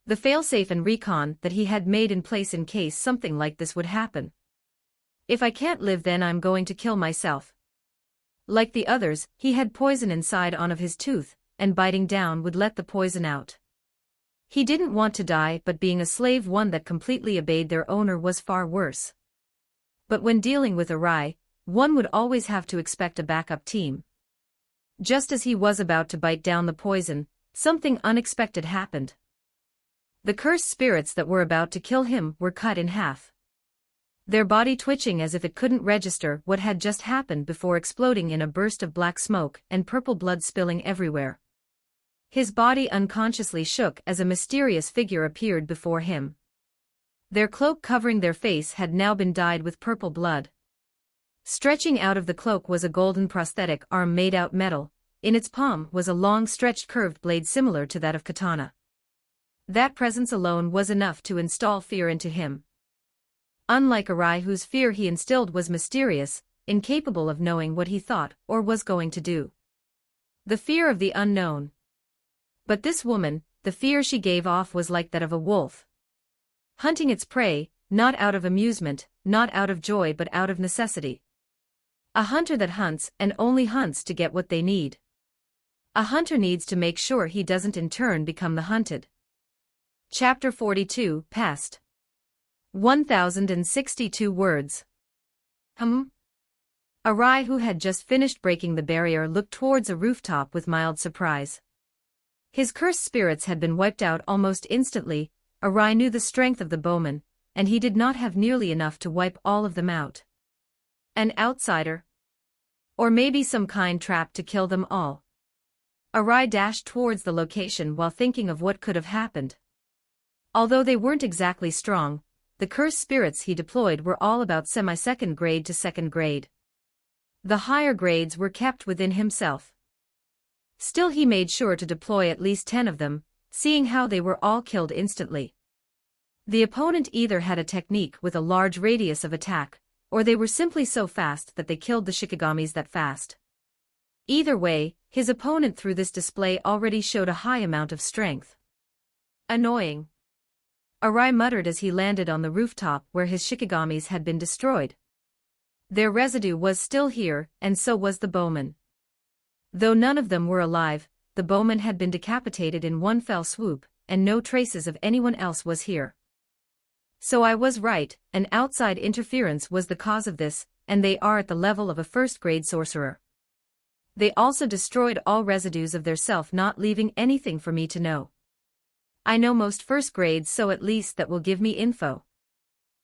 The failsafe and recon that he had made in place in case something like this would happen. If I can't live, then I'm going to kill myself. Like the others, he had poison inside on of his tooth, and biting down would let the poison out. He didn't want to die, but being a slave, one that completely obeyed their owner, was far worse. But when dealing with Arai, one would always have to expect a backup team. Just as he was about to bite down the poison, something unexpected happened. The cursed spirits that were about to kill him were cut in half. Their body twitching as if it couldn't register what had just happened before exploding in a burst of black smoke and purple blood spilling everywhere. His body unconsciously shook as a mysterious figure appeared before him. Their cloak covering their face had now been dyed with purple blood. Stretching out of the cloak was a golden prosthetic arm made out metal. In its palm was a long stretched curved blade similar to that of katana. That presence alone was enough to install fear into him. Unlike Arai, whose fear he instilled was mysterious, incapable of knowing what he thought or was going to do. The fear of the unknown. But this woman, the fear she gave off was like that of a wolf. Hunting its prey, not out of amusement, not out of joy, but out of necessity. A hunter that hunts and only hunts to get what they need. A hunter needs to make sure he doesn't in turn become the hunted. Chapter 42, Pest. 1062 words. Arai, who had just finished breaking the barrier, looked towards a rooftop with mild surprise. His cursed spirits had been wiped out almost instantly. Arai knew the strength of the bowman, and he did not have nearly enough to wipe all of them out. An outsider? Or maybe some kind trap to kill them all. Arai dashed towards the location while thinking of what could have happened. Although they weren't exactly strong, the cursed spirits he deployed were all about semi-second grade to second grade. The higher grades were kept within himself. Still, he made sure to deploy at least 10 of them, seeing how they were all killed instantly. The opponent either had a technique with a large radius of attack, or they were simply so fast that they killed the Shikagamis that fast. Either way, his opponent through this display already showed a high amount of strength. Annoying. Arai muttered as he landed on the rooftop where his Shikagamis had been destroyed. Their residue was still here, and so was the bowman. Though none of them were alive, the bowman had been decapitated in one fell swoop, and no traces of anyone else was here. So I was right, an outside interference was the cause of this, and they are at the level of a first-grade sorcerer. They also destroyed all residues of their self, not leaving anything for me to know. I know most first grades, so at least that will give me info.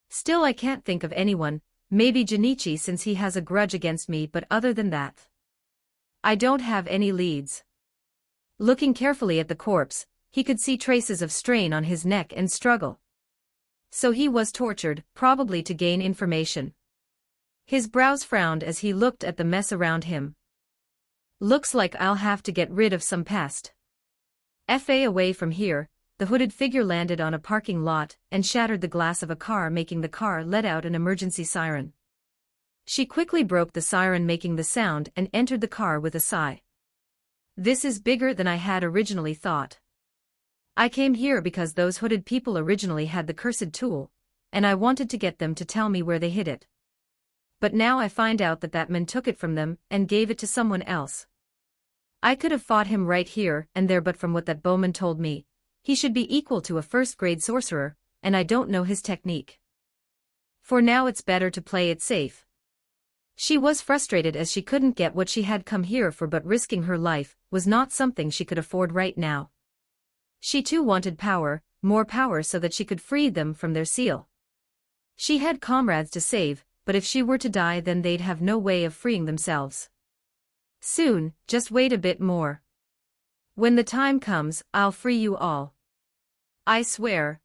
Still I can't think of anyone, maybe Junichi since he has a grudge against me, but other than that, I don't have any leads. Looking carefully at the corpse, he could see traces of strain on his neck and struggle. So he was tortured, probably to gain information. His brows frowned as he looked at the mess around him. Looks like I'll have to get rid of some pest. Away from here, the hooded figure landed on a parking lot and shattered the glass of a car, making the car let out an emergency siren. She quickly broke the siren, making the sound, and entered the car with a sigh. This is bigger than I had originally thought. I came here because those hooded people originally had the cursed tool, and I wanted to get them to tell me where they hid it. But now I find out that that man took it from them and gave it to someone else. I could have fought him right here and there, but from what that bowman told me, he should be equal to a first-grade sorcerer, and I don't know his technique. For now it's better to play it safe. She was frustrated as she couldn't get what she had come here for, but risking her life was not something she could afford right now. She too wanted power, more power, so that she could free them from their seal. She had comrades to save, but if she were to die then they'd have no way of freeing themselves. Soon, just wait a bit more. When the time comes, I'll free you all. I swear.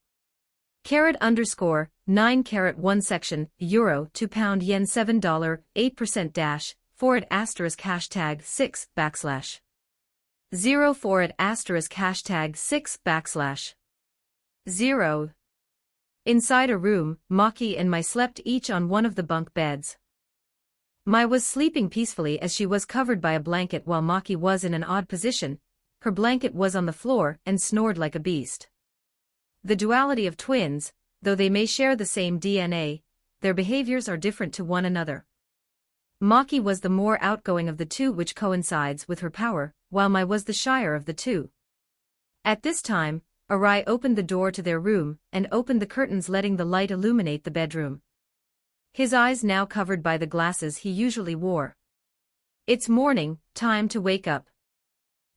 _9 section, euro, £2 yen $7, 8% dash, forward asterisk hashtag 6 / 0 forward asterisk hashtag 6 / 0. Inside a room, Maki and Mai slept each on one of the bunk beds. Mai was sleeping peacefully as she was covered by a blanket, while Maki was in an odd position. Her blanket was on the floor and snored like a beast. The duality of twins, though they may share the same DNA, their behaviors are different to one another. Maki was the more outgoing of the two, which coincides with her power, while Mai was the shyer of the two. At this time, Arai opened the door to their room and opened the curtains, letting the light illuminate the bedroom. His eyes now covered by the glasses he usually wore. It's morning, time to wake up.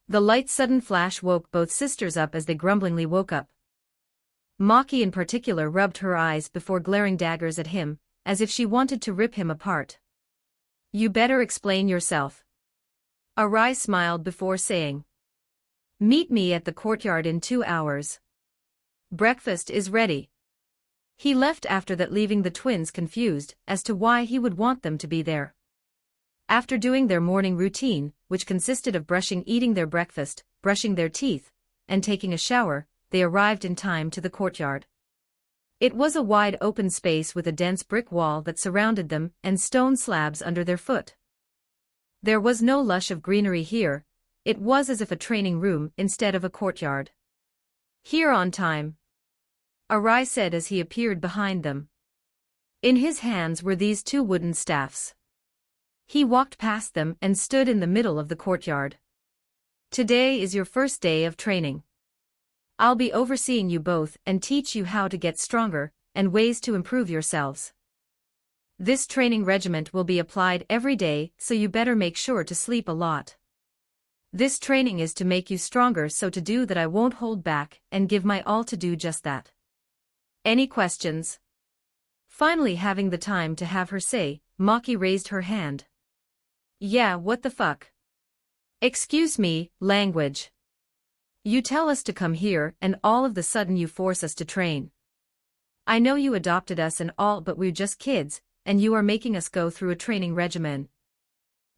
The light's sudden flash woke both sisters up as they grumblingly woke up. Maki in particular rubbed her eyes before glaring daggers at him, as if she wanted to rip him apart. You better explain yourself. Arai smiled before saying. Meet me at the courtyard in 2 hours. Breakfast is ready. He left after that, leaving the twins confused as to why he would want them to be there. After doing their morning routine, which consisted of brushing, eating their breakfast, brushing their teeth, and taking a shower, they arrived in time to the courtyard. It was a wide open space with a dense brick wall that surrounded them and stone slabs under their foot. There was no lush of greenery here, it was as if a training room instead of a courtyard. Here on time, Arai said as he appeared behind them. In his hands were these 2 wooden staffs. He walked past them and stood in the middle of the courtyard. Today is your first day of training. I'll be overseeing you both and teach you how to get stronger and ways to improve yourselves. This training regiment will be applied every day, so you better make sure to sleep a lot. This training is to make you stronger, so to do that I won't hold back and give my all to do just that. Any questions? Finally having the time to have her say, Maki raised her hand. Yeah, what the fuck? Excuse me, language. You tell us to come here and all of the sudden you force us to train. I know you adopted us and all, but we're just kids, and you are making us go through a training regimen.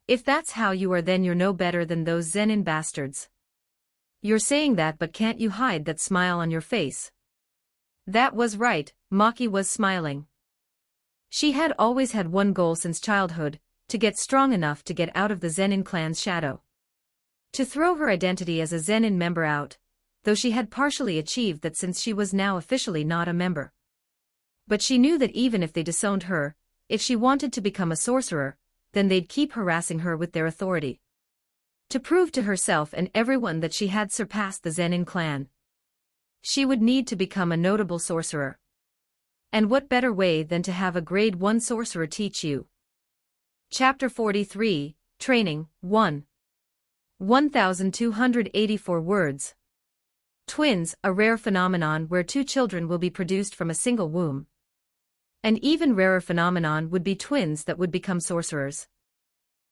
If that's how you are, then you're no better than those Zenin bastards. You're saying that, but can't you hide that smile on your face? That was right, Maki was smiling. She had always had one goal since childhood, to get strong enough to get out of the Zenin clan's shadow. To throw her identity as a Zenin member out, though she had partially achieved that since she was now officially not a member. But she knew that even if they disowned her, if she wanted to become a sorcerer, then they'd keep harassing her with their authority. To prove to herself and everyone that she had surpassed the Zenin clan, she would need to become a notable sorcerer. And what better way than to have a grade 1 sorcerer teach you? Chapter 43, Training, 1. 1284 words. Twins, a rare phenomenon where two children will be produced from a single womb. An even rarer phenomenon would be twins that would become sorcerers.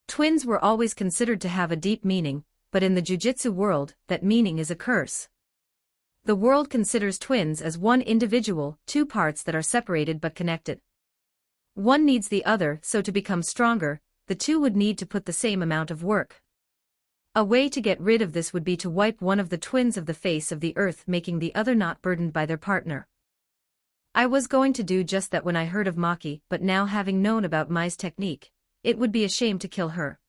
Twins were always considered to have a deep meaning, but in the Jujutsu world, that meaning is a curse. The world considers twins as one individual, two parts that are separated but connected. One needs the other, so to become stronger, the two would need to put the same amount of work. A way to get rid of this would be to wipe one of the twins of the face of the earth, making the other not burdened by their partner. I was going to do just that when I heard of Maki, but now having known about Mai's technique, it would be a shame to kill her.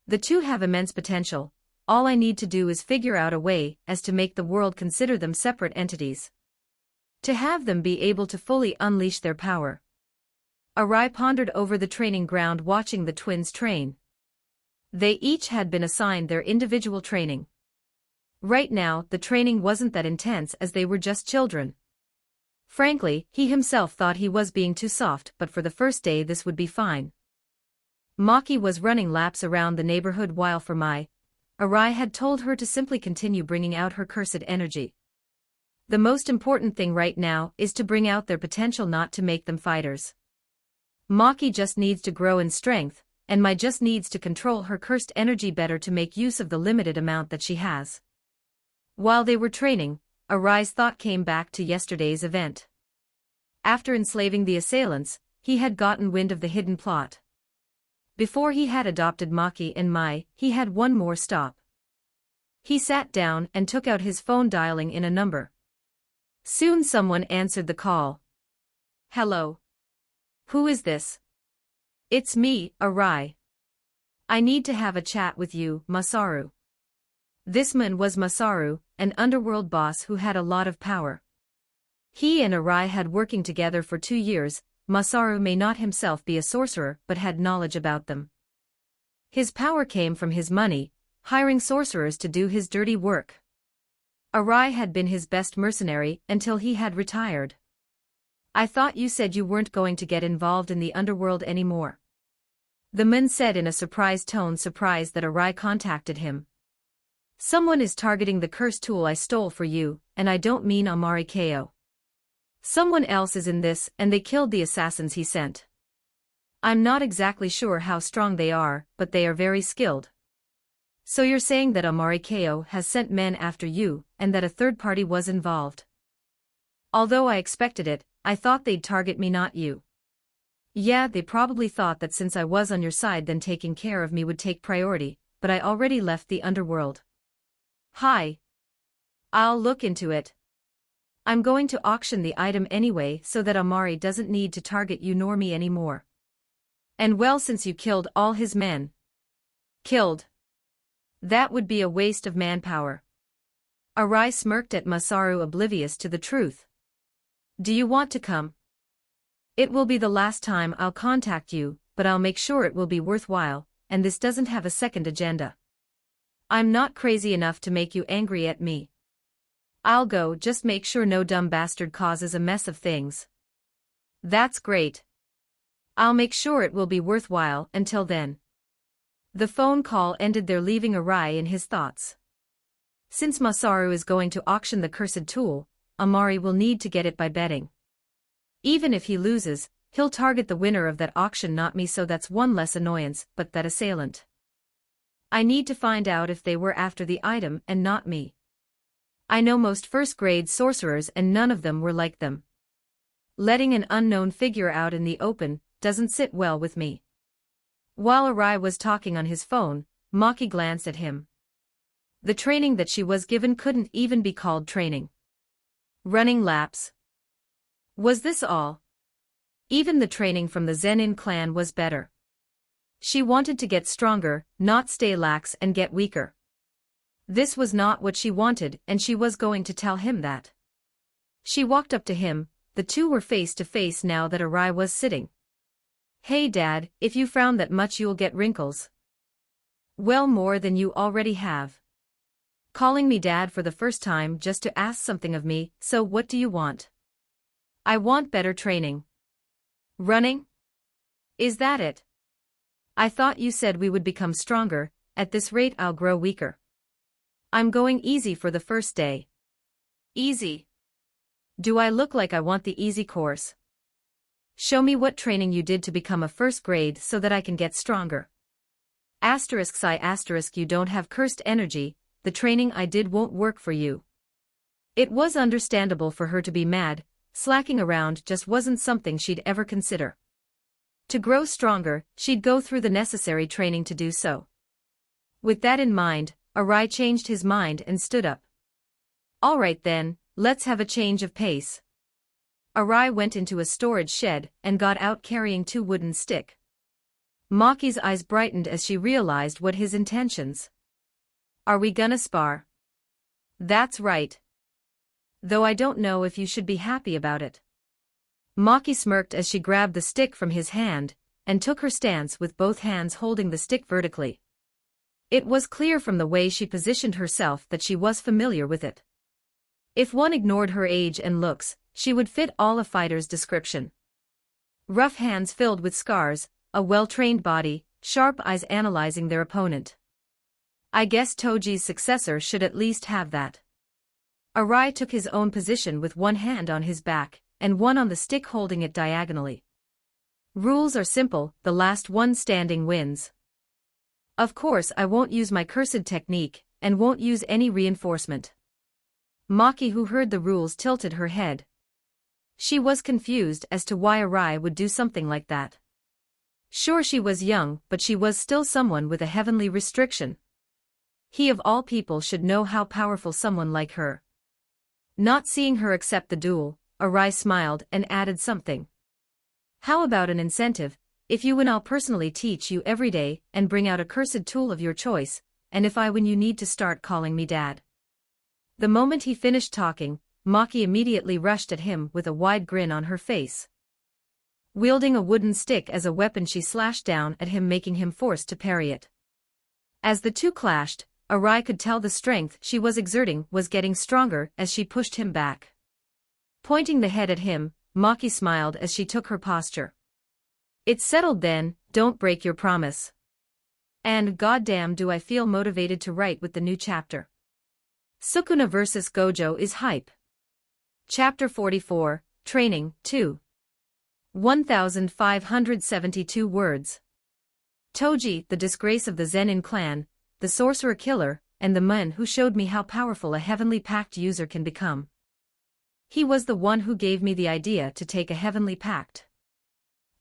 The two have immense potential. All I need to do is figure out a way as to make the world consider them separate entities. To have them be able to fully unleash their power. Arai pondered over the training ground watching the twins train. They each had been assigned their individual training. Right now, the training wasn't that intense as they were just children. Frankly, he himself thought he was being too soft, but for the first day this would be fine. Maki was running laps around the neighborhood while for Mai, Arai had told her to simply continue bringing out her cursed energy. The most important thing right now is to bring out their potential, not to make them fighters. Maki just needs to grow in strength, and Mai just needs to control her cursed energy better to make use of the limited amount that she has. While they were training, Arai's thought came back to yesterday's event. After enslaving the assailants, he had gotten wind of the hidden plot. Before he had adopted Maki and Mai, he had one more stop. He sat down and took out his phone, dialing in a number. Soon someone answered the call. Hello. Who is this? It's me, Arai. I need to have a chat with you, Masaru. This man was Masaru, an underworld boss who had a lot of power. He and Arai had working together for 2 years. Masaru may not himself be a sorcerer but had knowledge about them. His power came from his money, hiring sorcerers to do his dirty work. Arai had been his best mercenary until he had retired. I thought you said you weren't going to get involved in the underworld anymore. The man said in a surprised tone, surprised that Arai contacted him. Someone is targeting the curse tool I stole for you, and I don't mean Amari Ko. Someone else is in this, and they killed the assassins he sent. I'm not exactly sure how strong they are, but they are very skilled. So you're saying that Amari Ko has sent men after you, and that a third party was involved? Although I expected it, I thought they'd target me, not you. Yeah, they probably thought that since I was on your side then taking care of me would take priority, but I already left the underworld. Hi. I'll look into it. I'm going to auction the item anyway so that Amari doesn't need to target you nor me anymore. And well, since you killed all his men. Killed? That would be a waste of manpower. Arai smirked at Masaru, oblivious to the truth. Do you want to come? It will be the last time I'll contact you, but I'll make sure it will be worthwhile, and this doesn't have a second agenda. I'm not crazy enough to make you angry at me. I'll go, just make sure no dumb bastard causes a mess of things. That's great. I'll make sure it will be worthwhile. Until then. The phone call ended there, leaving Arai in his thoughts. Since Masaru is going to auction the cursed tool, Amari will need to get it by betting. Even if he loses, he'll target the winner of that auction, not me, so that's one less annoyance, but that assailant. I need to find out if they were after the item and not me. I know most first-grade sorcerers and none of them were like them. Letting an unknown figure out in the open doesn't sit well with me. While Arai was talking on his phone, Maki glanced at him. The training that she was given couldn't even be called training. Running laps. Was this all? Even the training from the Zenin clan was better. She wanted to get stronger, not stay lax and get weaker. This was not what she wanted, and she was going to tell him that. She walked up to him. The two were face to face now that Arai was sitting. "Hey Dad, if you frown that much you'll get wrinkles." "Well, more than you already have. Calling me Dad for the first time just to ask something of me, so what do you want?" "I want better training." "Running? Is that it? I thought you said we would become stronger. At this rate I'll grow weaker." "I'm going easy for the first day." "Easy? Do I look like I want the easy course? Show me what training you did to become a first grade so that I can get stronger." You don't have cursed energy, the training I did won't work for you." It was understandable for her to be mad. Slacking around just wasn't something she'd ever consider. To grow stronger, she'd go through the necessary training to do so. With that in mind, Arai changed his mind and stood up. "All right then, let's have a change of pace." Arai went into a storage shed and got out carrying 2 wooden sticks. Maki's eyes brightened as she realized what his intentions. "Are we gonna spar?" "That's right. Though I don't know if you should be happy about it." Maki smirked as she grabbed the stick from his hand and took her stance with both hands holding the stick vertically. It was clear from the way she positioned herself that she was familiar with it. If one ignored her age and looks, she would fit all a fighter's description. Rough hands filled with scars, a well-trained body, sharp eyes analyzing their opponent. I guess Toji's successor should at least have that. Arai took his own position with one hand on his back, and one on the stick holding it diagonally. Rules are simple, the last one standing wins. Of course I won't use my cursed technique, and won't use any reinforcement. Maki, who heard the rules, tilted her head. She was confused as to why Arai would do something like that. Sure, she was young, but she was still someone with a heavenly restriction. He of all people should know how powerful someone like her. Not seeing her accept the duel, Arai smiled and added something. "How about an incentive? If you win I'll personally teach you every day and bring out a cursed tool of your choice, and if I win you need to start calling me Dad." The moment he finished talking, Maki immediately rushed at him with a wide grin on her face. Wielding a wooden stick as a weapon, she slashed down at him, making him forced to parry it. As the two clashed, Arai could tell the strength she was exerting was getting stronger as she pushed him back. Pointing the head at him, Maki smiled as she took her posture. "It's settled then, don't break your promise. And goddamn do I feel motivated to write with the new chapter. Sukuna vs. Gojo is hype." Chapter 44, Training, 2. 1572 words. Toji, the disgrace of the Zenin clan, the sorcerer killer, and the man who showed me how powerful a heavenly pact user can become. He was the one who gave me the idea to take a heavenly pact.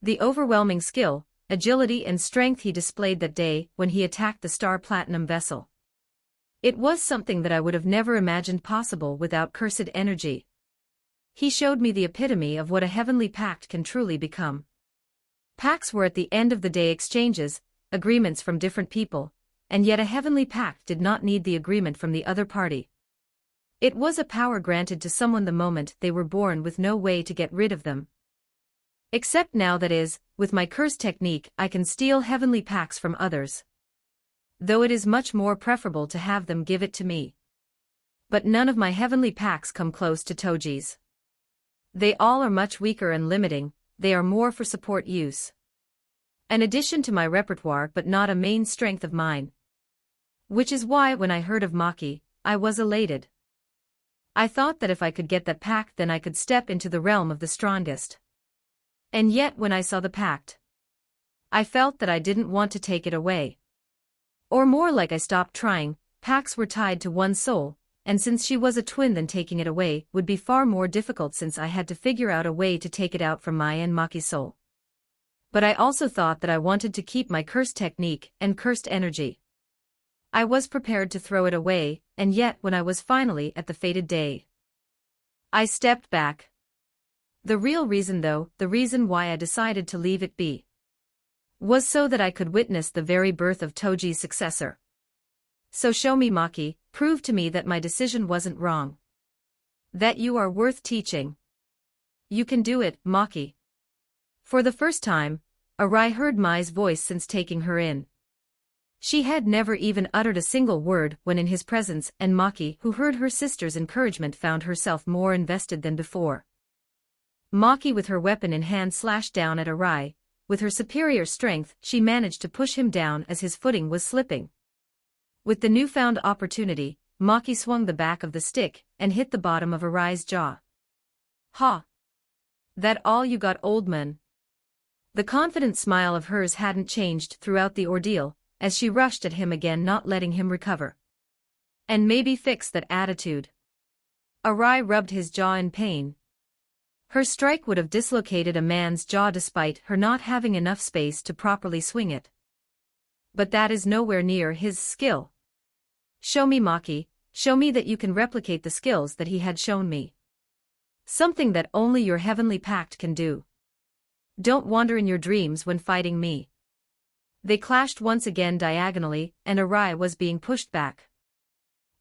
The overwhelming skill, agility and strength he displayed that day when he attacked the Star Platinum vessel. It was something that I would have never imagined possible without cursed energy. He showed me the epitome of what a heavenly pact can truly become. Pacts were at the end of the day exchanges, agreements from different people, and yet a heavenly pact did not need the agreement from the other party. It was a power granted to someone the moment they were born with no way to get rid of them. Except now, that is, with my curse technique I can steal heavenly pacts from others. Though it is much more preferable to have them give it to me. But none of my heavenly pacts come close to Toji's. They all are much weaker and limiting, they are more for support use. An addition to my repertoire but not a main strength of mine. Which is why when I heard of Maki, I was elated. I thought that if I could get that pact then I could step into the realm of the strongest. And yet when I saw the pact, I felt that I didn't want to take it away. Or more like I stopped trying. Pacts were tied to one's soul, and since she was a twin then taking it away would be far more difficult since I had to figure out a way to take it out from my and Maki's soul. But I also thought that I wanted to keep my cursed technique and cursed energy. I was prepared to throw it away, and yet when I was finally at the fated day, I stepped back. The real reason though, the reason why I decided to leave it be, was so that I could witness the very birth of Toji's successor. So show me Maki, prove to me that my decision wasn't wrong. That you are worth teaching. You can do it, Maki. For the first time, Arai heard Mai's voice since taking her in. She had never even uttered a single word when in his presence, and Maki, who heard her sister's encouragement, found herself more invested than before. Maki with her weapon in hand slashed down at Arai. With her superior strength, she managed to push him down as his footing was slipping. With the newfound opportunity, Maki swung the back of the stick and hit the bottom of Arai's jaw. Ha! That all you got, old man? The confident smile of hers hadn't changed throughout the ordeal, as she rushed at him again, not letting him recover. And maybe fix that attitude. Arai rubbed his jaw in pain. Her strike would have dislocated a man's jaw despite her not having enough space to properly swing it. But that is nowhere near his skill. Show me, Maki, show me that you can replicate the skills that he had shown me. Something that only your heavenly pact can do. Don't wander in your dreams when fighting me. They clashed once again diagonally, and Arai was being pushed back.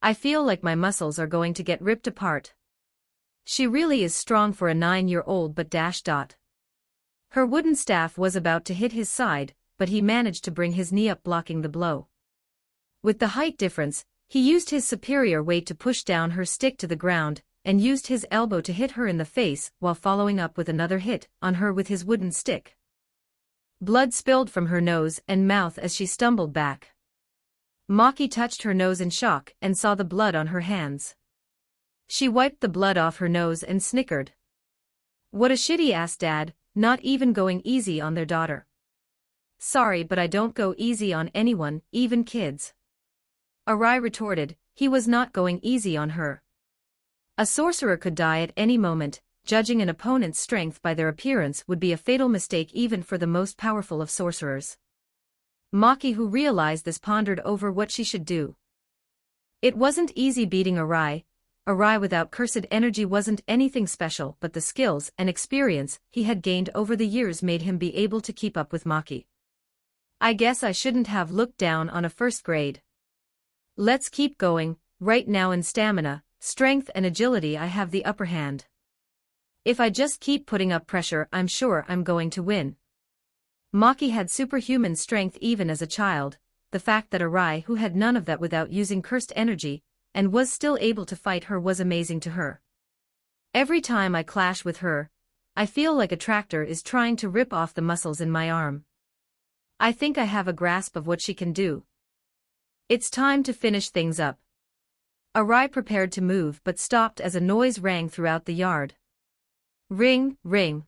I feel like my muscles are going to get ripped apart. She really is strong for a 9-year-old, but ... Her wooden staff was about to hit his side, but he managed to bring his knee up, blocking the blow. With the height difference, he used his superior weight to push down her stick to the ground, and used his elbow to hit her in the face while following up with another hit on her with his wooden stick. Blood spilled from her nose and mouth as she stumbled back. Maki touched her nose in shock and saw the blood on her hands. She wiped the blood off her nose and snickered. What a shitty-ass dad, not even going easy on their daughter. Sorry, but I don't go easy on anyone, even kids. Arai retorted. He was not going easy on her. A sorcerer could die at any moment. Judging an opponent's strength by their appearance would be a fatal mistake even for the most powerful of sorcerers. Maki, who realized this, pondered over what she should do. It wasn't easy beating Arai. Arai without cursed energy wasn't anything special, but the skills and experience he had gained over the years made him be able to keep up with Maki. I guess I shouldn't have looked down on a first grade. Let's keep going. Right now in stamina, strength and agility I have the upper hand. If I just keep putting up pressure, I'm sure I'm going to win. Maki had superhuman strength even as a child. The fact that Arai, who had none of that without using cursed energy, and was still able to fight her, was amazing to her. Every time I clash with her, I feel like a tractor is trying to rip off the muscles in my arm. I think I have a grasp of what she can do. It's time to finish things up. Arai prepared to move but stopped as a noise rang throughout the yard. Ring, ring.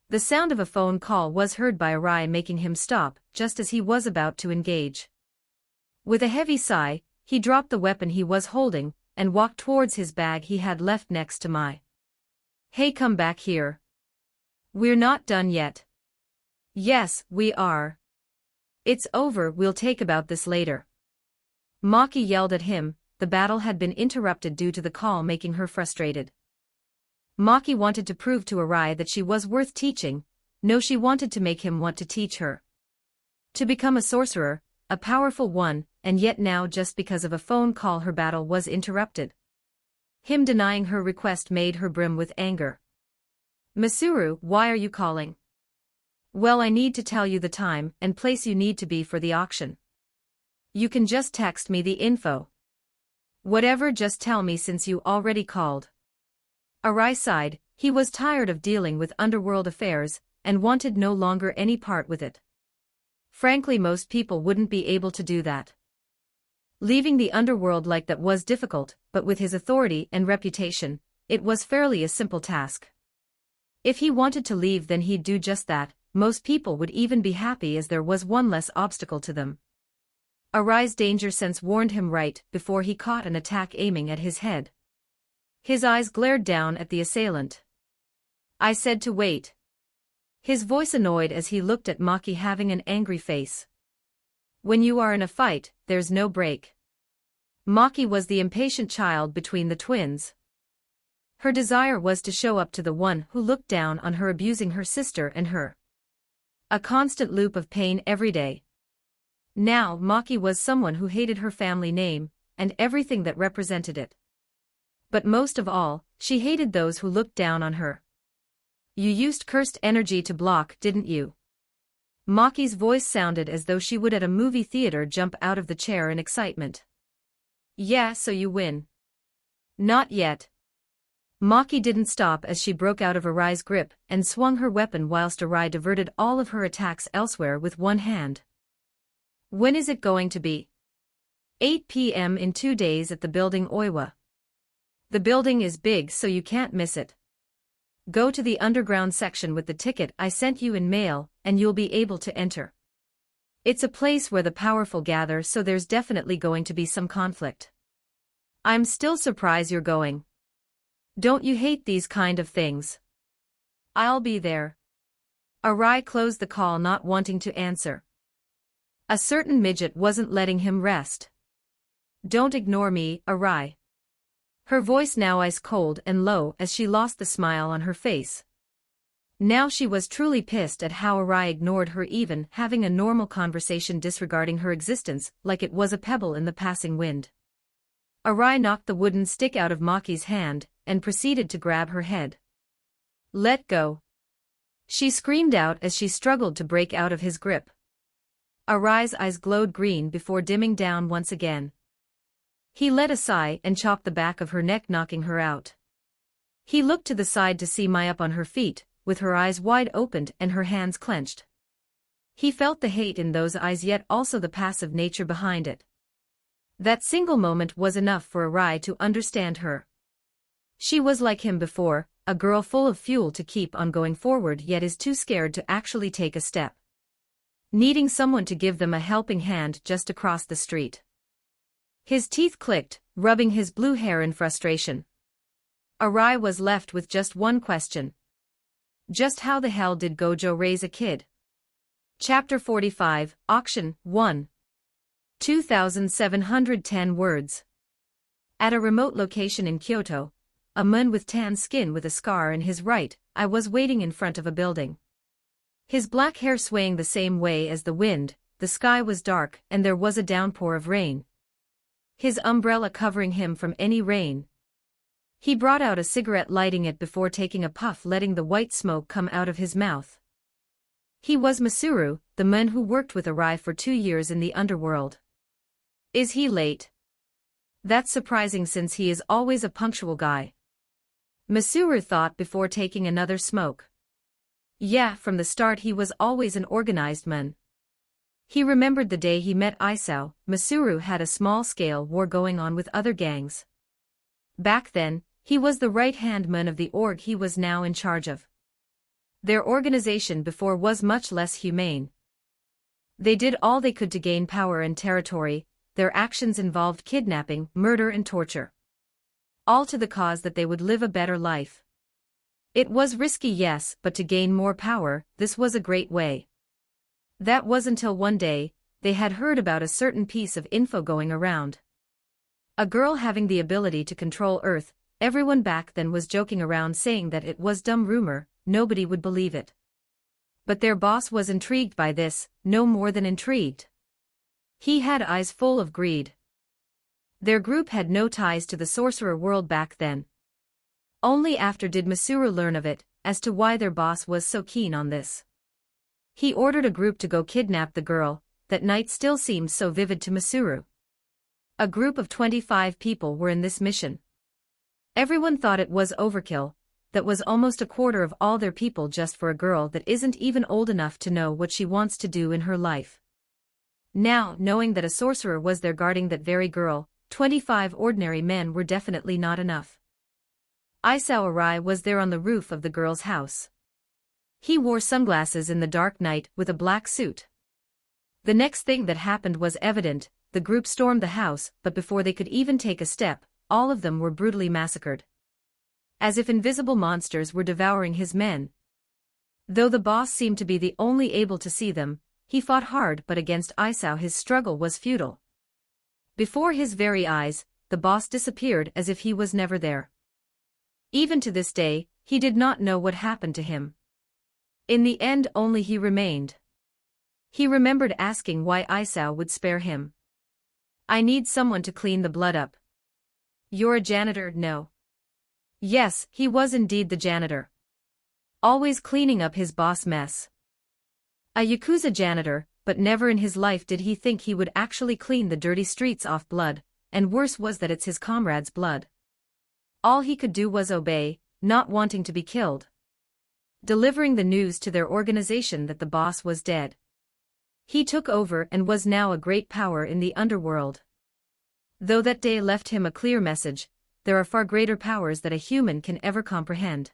The sound of a phone call was heard by Arai, making him stop just as he was about to engage. With a heavy sigh, he dropped the weapon he was holding and walked towards his bag he had left next to Mai. Hey, come back here. We're not done yet. Yes, we are. It's over, we'll take about this later. Maki yelled at him. The battle had been interrupted due to the call, making her frustrated. Maki wanted to prove to Arai that she was worth teaching. No, she wanted to make him want to teach her. To become a sorcerer, a powerful one, and yet now just because of a phone call her battle was interrupted. Him denying her request made her brim with anger. Masuru, why are you calling? Well, I need to tell you the time and place you need to be for the auction. You can just text me the info. Whatever, just tell me since you already called. Arai sighed. He was tired of dealing with underworld affairs and wanted no longer any part with it. Frankly, most people wouldn't be able to do that. Leaving the underworld like that was difficult, but with his authority and reputation, it was fairly a simple task. If he wanted to leave, then he'd do just that. Most people would even be happy as there was one less obstacle to them. Arai's danger sense warned him right before he caught an attack aiming at his head. His eyes glared down at the assailant. I said to wait. His voice annoyed as he looked at Maki, having an angry face. When you are in a fight, there's no break. Maki was the impatient child between the twins. Her desire was to show up to the one who looked down on her, abusing her sister and her. A constant loop of pain every day. Now Maki was someone who hated her family name, and everything that represented it. But most of all, she hated those who looked down on her. You used cursed energy to block, didn't you? Maki's voice sounded as though she would at a movie theater jump out of the chair in excitement. Yeah, so you win. Not yet. Maki didn't stop as she broke out of Arai's grip and swung her weapon whilst Arai diverted all of her attacks elsewhere with one hand. When is it going to be? 8 p.m. in 2 days at the building Oiwa. The building is big so you can't miss it. Go to the underground section with the ticket I sent you in mail, and you'll be able to enter. It's a place where the powerful gather, so there's definitely going to be some conflict. I'm still surprised you're going. Don't you hate these kind of things? I'll be there. Arai closed the call, not wanting to answer. A certain midget wasn't letting him rest. Don't ignore me, Arai. Her voice now ice cold and low as she lost the smile on her face. Now she was truly pissed at how Arai ignored her, even having a normal conversation, disregarding her existence like it was a pebble in the passing wind. Arai knocked the wooden stick out of Maki's hand and proceeded to grab her head. Let go. She screamed out as she struggled to break out of his grip. Arai's eyes glowed green before dimming down once again. He let a sigh and chopped the back of her neck, knocking her out. He looked to the side to see Mai up on her feet, with her eyes wide opened and her hands clenched. He felt the hate in those eyes, yet also the passive nature behind it. That single moment was enough for Arai to understand her. She was like him before, a girl full of fuel to keep on going forward, yet is too scared to actually take a step. Needing someone to give them a helping hand just across the street. His teeth clicked, rubbing his blue hair in frustration. Arai was left with just one question. Just how the hell did Gojo raise a kid? Chapter 45, Auction, 1. 2,710 words. At a remote location in Kyoto, a man with tan skin with a scar in his right eye was waiting in front of a building. His black hair swaying the same way as the wind, the sky was dark and there was a downpour of rain. His umbrella covering him from any rain. He brought out a cigarette, lighting it before taking a puff, letting the white smoke come out of his mouth. He was Masuru, the man who worked with Arai for 2 years in the underworld. Is he late? That's surprising since he is always a punctual guy. Masuru thought before taking another smoke. Yeah, from the start he was always an organized man. He remembered the day he met Isao. Masuru had a small-scale war going on with other gangs. Back then, he was the right-hand man of the org he was now in charge of. Their organization before was much less humane. They did all they could to gain power and territory. Their actions involved kidnapping, murder and torture. All to the cause that they would live a better life. It was risky, yes, but to gain more power, this was a great way. That was until one day, they had heard about a certain piece of info going around. A girl having the ability to control Earth. Everyone back then was joking around saying that it was dumb rumor, nobody would believe it. But their boss was intrigued by this, no more than intrigued. He had eyes full of greed. Their group had no ties to the sorcerer world back then. Only after did Masuru learn of it, as to why their boss was so keen on this. He ordered a group to go kidnap the girl. That night still seemed so vivid to Masuru. A group of 25 people were in this mission. Everyone thought it was overkill. That was almost a quarter of all their people just for a girl that isn't even old enough to know what she wants to do in her life. Now, knowing that a sorcerer was there guarding that very girl, 25 ordinary men were definitely not enough. Isao Arai was there on the roof of the girl's house. He wore sunglasses in the dark night with a black suit. The next thing that happened was evident. The group stormed the house, but before they could even take a step, all of them were brutally massacred. As if invisible monsters were devouring his men. Though the boss seemed to be the only able to see them, he fought hard, but against Isao his struggle was futile. Before his very eyes, the boss disappeared as if he was never there. Even to this day, he did not know what happened to him. In the end only he remained. He remembered asking why Isao would spare him. I need someone to clean the blood up. You're a janitor, no? Yes, he was indeed the janitor. Always cleaning up his boss' mess. A Yakuza janitor, but never in his life did he think he would actually clean the dirty streets off blood, and worse was that it's his comrade's blood. All he could do was obey, not wanting to be killed. Delivering the news to their organization that the boss was dead. He took over and was now a great power in the underworld. Though that day left him a clear message, there are far greater powers that a human can ever comprehend.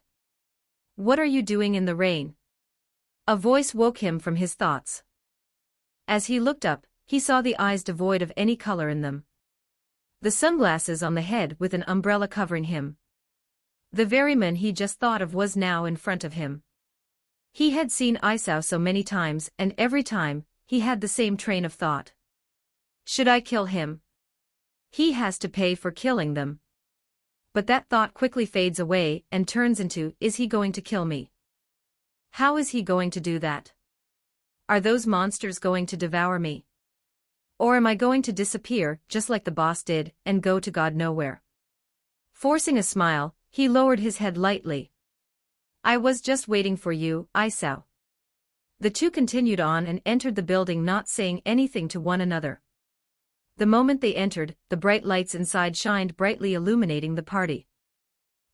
What are you doing in the rain? A voice woke him from his thoughts. As he looked up, he saw the eyes devoid of any color in them. The sunglasses on the head with an umbrella covering him. The very man he just thought of was now in front of him. He had seen Isao so many times, and every time, he had the same train of thought. Should I kill him? He has to pay for killing them. But that thought quickly fades away and turns into, is he going to kill me? How is he going to do that? Are those monsters going to devour me? Or am I going to disappear, just like the boss did, and go to God nowhere? Forcing a smile, he lowered his head lightly. I was just waiting for you, Isao. The two continued on and entered the building, not saying anything to one another. The moment they entered, the bright lights inside shined brightly, illuminating the party.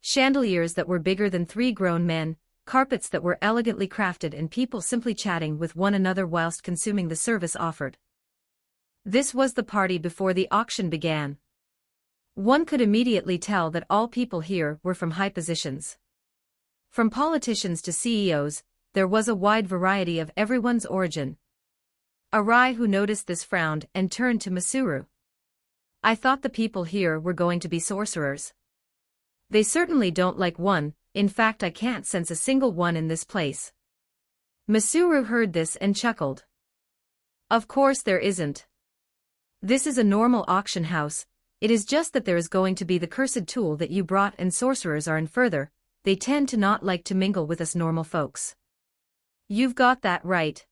Chandeliers that were bigger than 3 grown men, carpets that were elegantly crafted, and people simply chatting with one another whilst consuming the service offered. This was the party before the auction began. One could immediately tell that all people here were from high positions. From politicians to CEOs, there was a wide variety of everyone's origin. Arai, who noticed this, frowned and turned to Masuru. I thought the people here were going to be sorcerers. They certainly don't like one, in fact I can't sense a single one in this place. Masuru heard this and chuckled. Of course there isn't. This is a normal auction house, it is just that there is going to be the cursed tool that you brought, and sorcerers are in further, they tend to not like to mingle with us normal folks. You've got that right.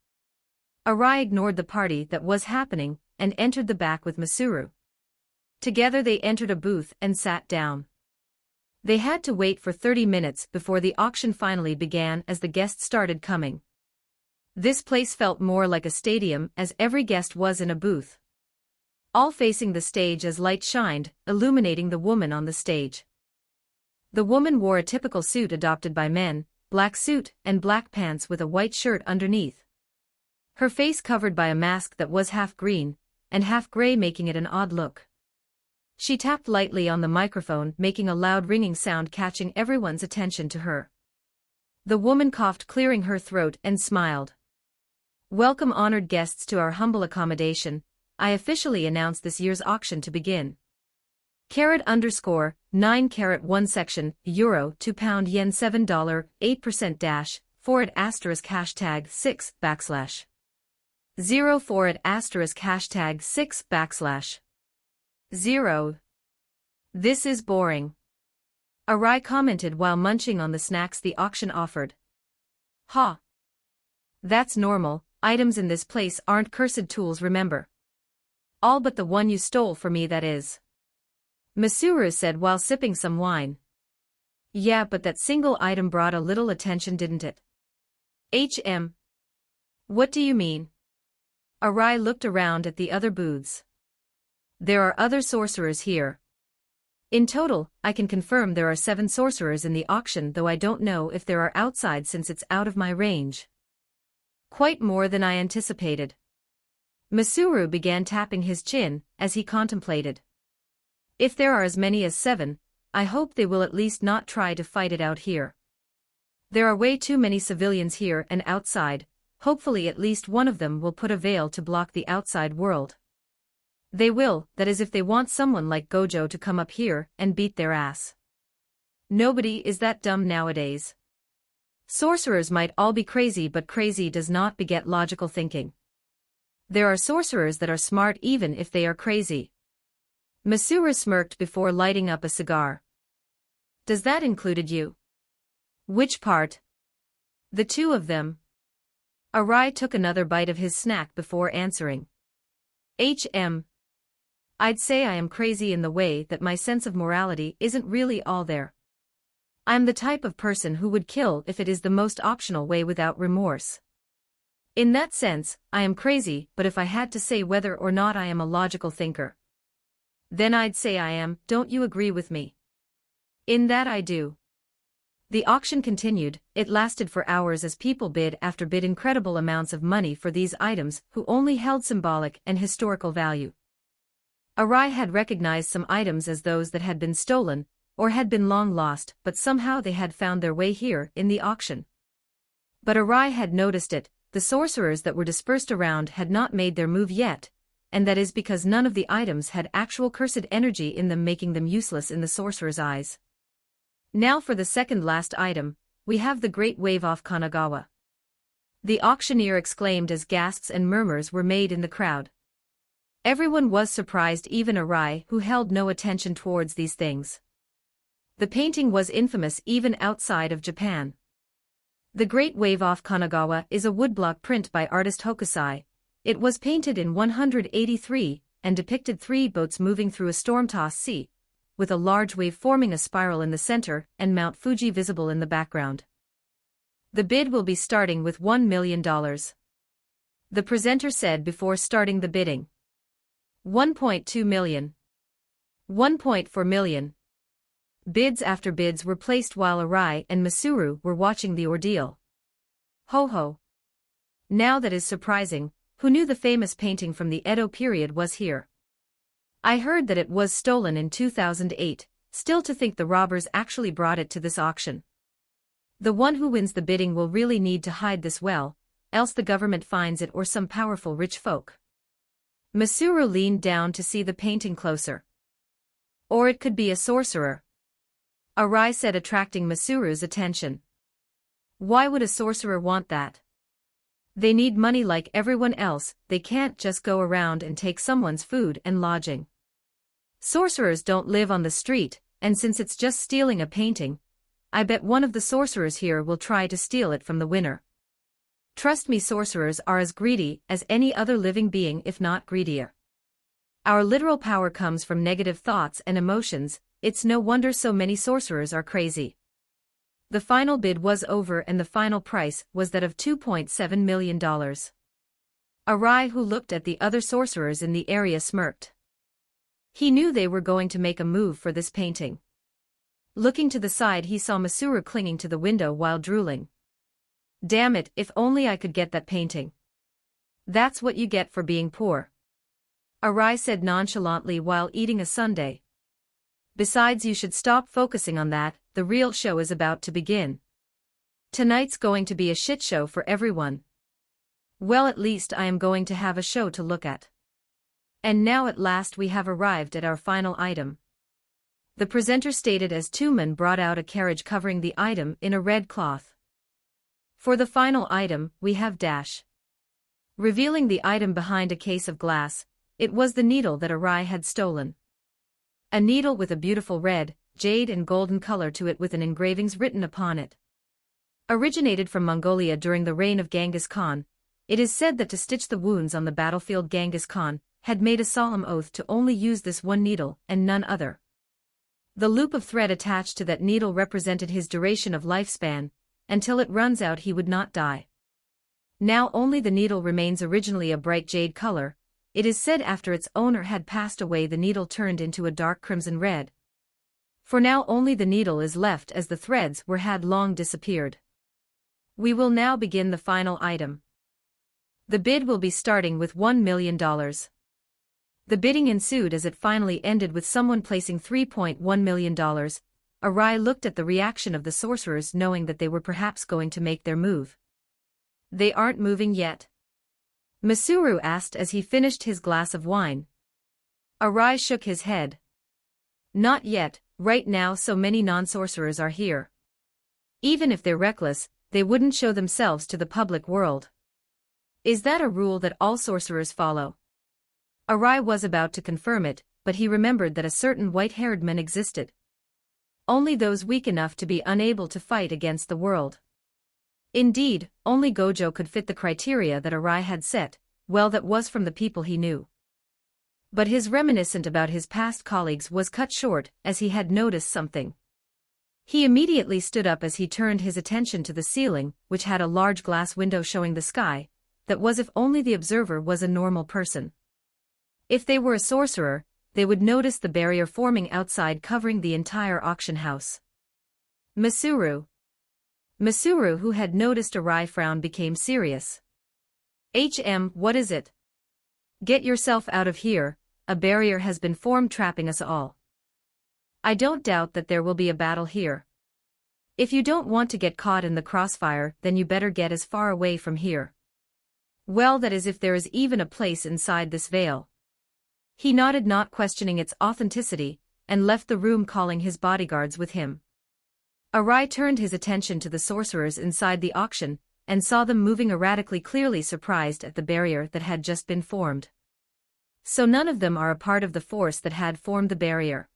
Arai ignored the party that was happening, and entered the back with Masuru. Together they entered a booth and sat down. They had to wait for 30 minutes before the auction finally began, as the guests started coming. This place felt more like a stadium, as every guest was in a booth. All facing the stage as light shined, illuminating the woman on the stage. The woman wore a typical suit adopted by men, black suit and black pants with a white shirt underneath. Her face covered by a mask that was half green and half gray, making it an odd look. She tapped lightly on the microphone, making a loud ringing sound, catching everyone's attention to her. The woman coughed, clearing her throat, and smiled. Welcome, honored guests, to our humble accommodation. I officially announce this year's auction to begin. $_9 section, Euro £2 Yen $7 8% dash, forward asterisk hashtag 6 backslash. 0 forward asterisk hashtag 6 backslash. 0. This is boring. Arai commented while munching on the snacks the auction offered. Ha. That's normal, items in this place aren't cursed tools, remember. All but the one you stole for me, that is. Masuru said while sipping some wine. Yeah, but that single item brought a little attention, didn't it? What do you mean? Arai looked around at the other booths. There are other sorcerers here. In total, I can confirm there are 7 sorcerers in the auction, though I don't know if there are outside since it's out of my range. Quite more than I anticipated. Masuru began tapping his chin as he contemplated. If there are as many as 7, I hope they will at least not try to fight it out here. There are way too many civilians here and outside. Hopefully at least one of them will put a veil to block the outside world. They will, that is if they want someone like Gojo to come up here and beat their ass. Nobody is that dumb nowadays. Sorcerers might all be crazy, but crazy does not beget logical thinking. There are sorcerers that are smart even if they are crazy. Masuru smirked before lighting up a cigar. Does that included you? Which part? The two of them. Arai took another bite of his snack before answering. I'd say I am crazy in the way that my sense of morality isn't really all there. I'm the type of person who would kill if it is the most optional way without remorse. In that sense, I am crazy, but if I had to say whether or not I am a logical thinker, then I'd say I am. Don't you agree with me? In that I do. The auction continued. It lasted for hours as people bid after bid incredible amounts of money for these items who only held symbolic and historical value. Arai had recognized some items as those that had been stolen, or had been long lost, but somehow they had found their way here in the auction. But Arai had noticed it, the sorcerers that were dispersed around had not made their move yet, and that is because none of the items had actual cursed energy in them, making them useless in the sorcerer's eyes. Now for the second last item, we have the Great Wave off Kanagawa. The auctioneer exclaimed as gasps and murmurs were made in the crowd. Everyone was surprised, even Arai, who held no attention towards these things. The painting was infamous even outside of Japan. The Great Wave off Kanagawa is a woodblock print by artist Hokusai. It was painted in 183 and depicted 3 boats moving through a storm-tossed sea, with a large wave forming a spiral in the center and Mount Fuji visible in the background. The bid will be starting with $1 million. The presenter said before starting the bidding. 1.2 million. 1.4 million. Bids after bids were placed while Arai and Masuru were watching the ordeal. Ho ho. Now that is surprising. Who knew the famous painting from the Edo period was here? I heard that it was stolen in 2008, still to think the robbers actually brought it to this auction. The one who wins the bidding will really need to hide this well, else the government finds it or some powerful rich folk. Masuru leaned down to see the painting closer. Or it could be a sorcerer. Arai said, attracting Masuru's attention. Why would a sorcerer want that? They need money like everyone else, they can't just go around and take someone's food and lodging. Sorcerers don't live on the street, and since it's just stealing a painting, I bet one of the sorcerers here will try to steal it from the winner. Trust me, sorcerers are as greedy as any other living being, if not greedier. Our literal power comes from negative thoughts and emotions. It's no wonder so many sorcerers are crazy. The final bid was over and the final price was that of $2.7 million. Arai, who looked at the other sorcerers in the area, smirked. He knew they were going to make a move for this painting. Looking to the side, he saw Masuru clinging to the window while drooling. Damn it, if only I could get that painting. That's what you get for being poor. Arai said nonchalantly while eating a sundae. Besides, you should stop focusing on that, the real show is about to begin. Tonight's going to be a shit show for everyone. Well, at least I am going to have a show to look at. And now at last we have arrived at our final item. The presenter stated as 2 men brought out a carriage covering the item in a red cloth. For the final item, we have Dash. Revealing the item behind a case of glass, it was the needle that Arai had stolen. A needle with a beautiful red, jade and golden color to it with an engravings written upon it. Originated from Mongolia during the reign of Genghis Khan, it is said that to stitch the wounds on the battlefield Genghis Khan had made a solemn oath to only use this one needle and none other. The loop of thread attached to that needle represented his duration of lifespan. Until it runs out he would not die. Now only the needle remains, originally a bright jade color. It is said after its owner had passed away the needle turned into a dark crimson red. For now only the needle is left as the threads had long disappeared. We will now begin the final item. The bid will be starting with $1 million. The bidding ensued as it finally ended with someone placing $3.1 million. Arai looked at the reaction of the sorcerers, knowing that they were perhaps going to make their move. They aren't moving yet? Masuru asked as he finished his glass of wine. Arai shook his head. Not yet, right now so many non-sorcerers are here. Even if they're reckless, they wouldn't show themselves to the public world. Is that a rule that all sorcerers follow? Arai was about to confirm it, but he remembered that a certain white-haired man existed. Only those weak enough to be unable to fight against the world. Indeed, only Gojo could fit the criteria that Arai had set, well, that was from the people he knew. But his reminiscent about his past colleagues was cut short, as he had noticed something. He immediately stood up as he turned his attention to the ceiling, which had a large glass window showing the sky, that was if only the observer was a normal person. If they were a sorcerer, they would notice the barrier forming outside covering the entire auction house. Masuru, who had noticed Arai frown, became serious. What is it? Get yourself out of here, a barrier has been formed trapping us all. I don't doubt that there will be a battle here. If you don't want to get caught in the crossfire, then you better get as far away from here. Well, that is if there is even a place inside this veil. He nodded, not questioning its authenticity, and left the room, calling his bodyguards with him. Arai turned his attention to the sorcerers inside the auction, and saw them moving erratically, clearly surprised at the barrier that had just been formed. So none of them are a part of the force that had formed the barrier.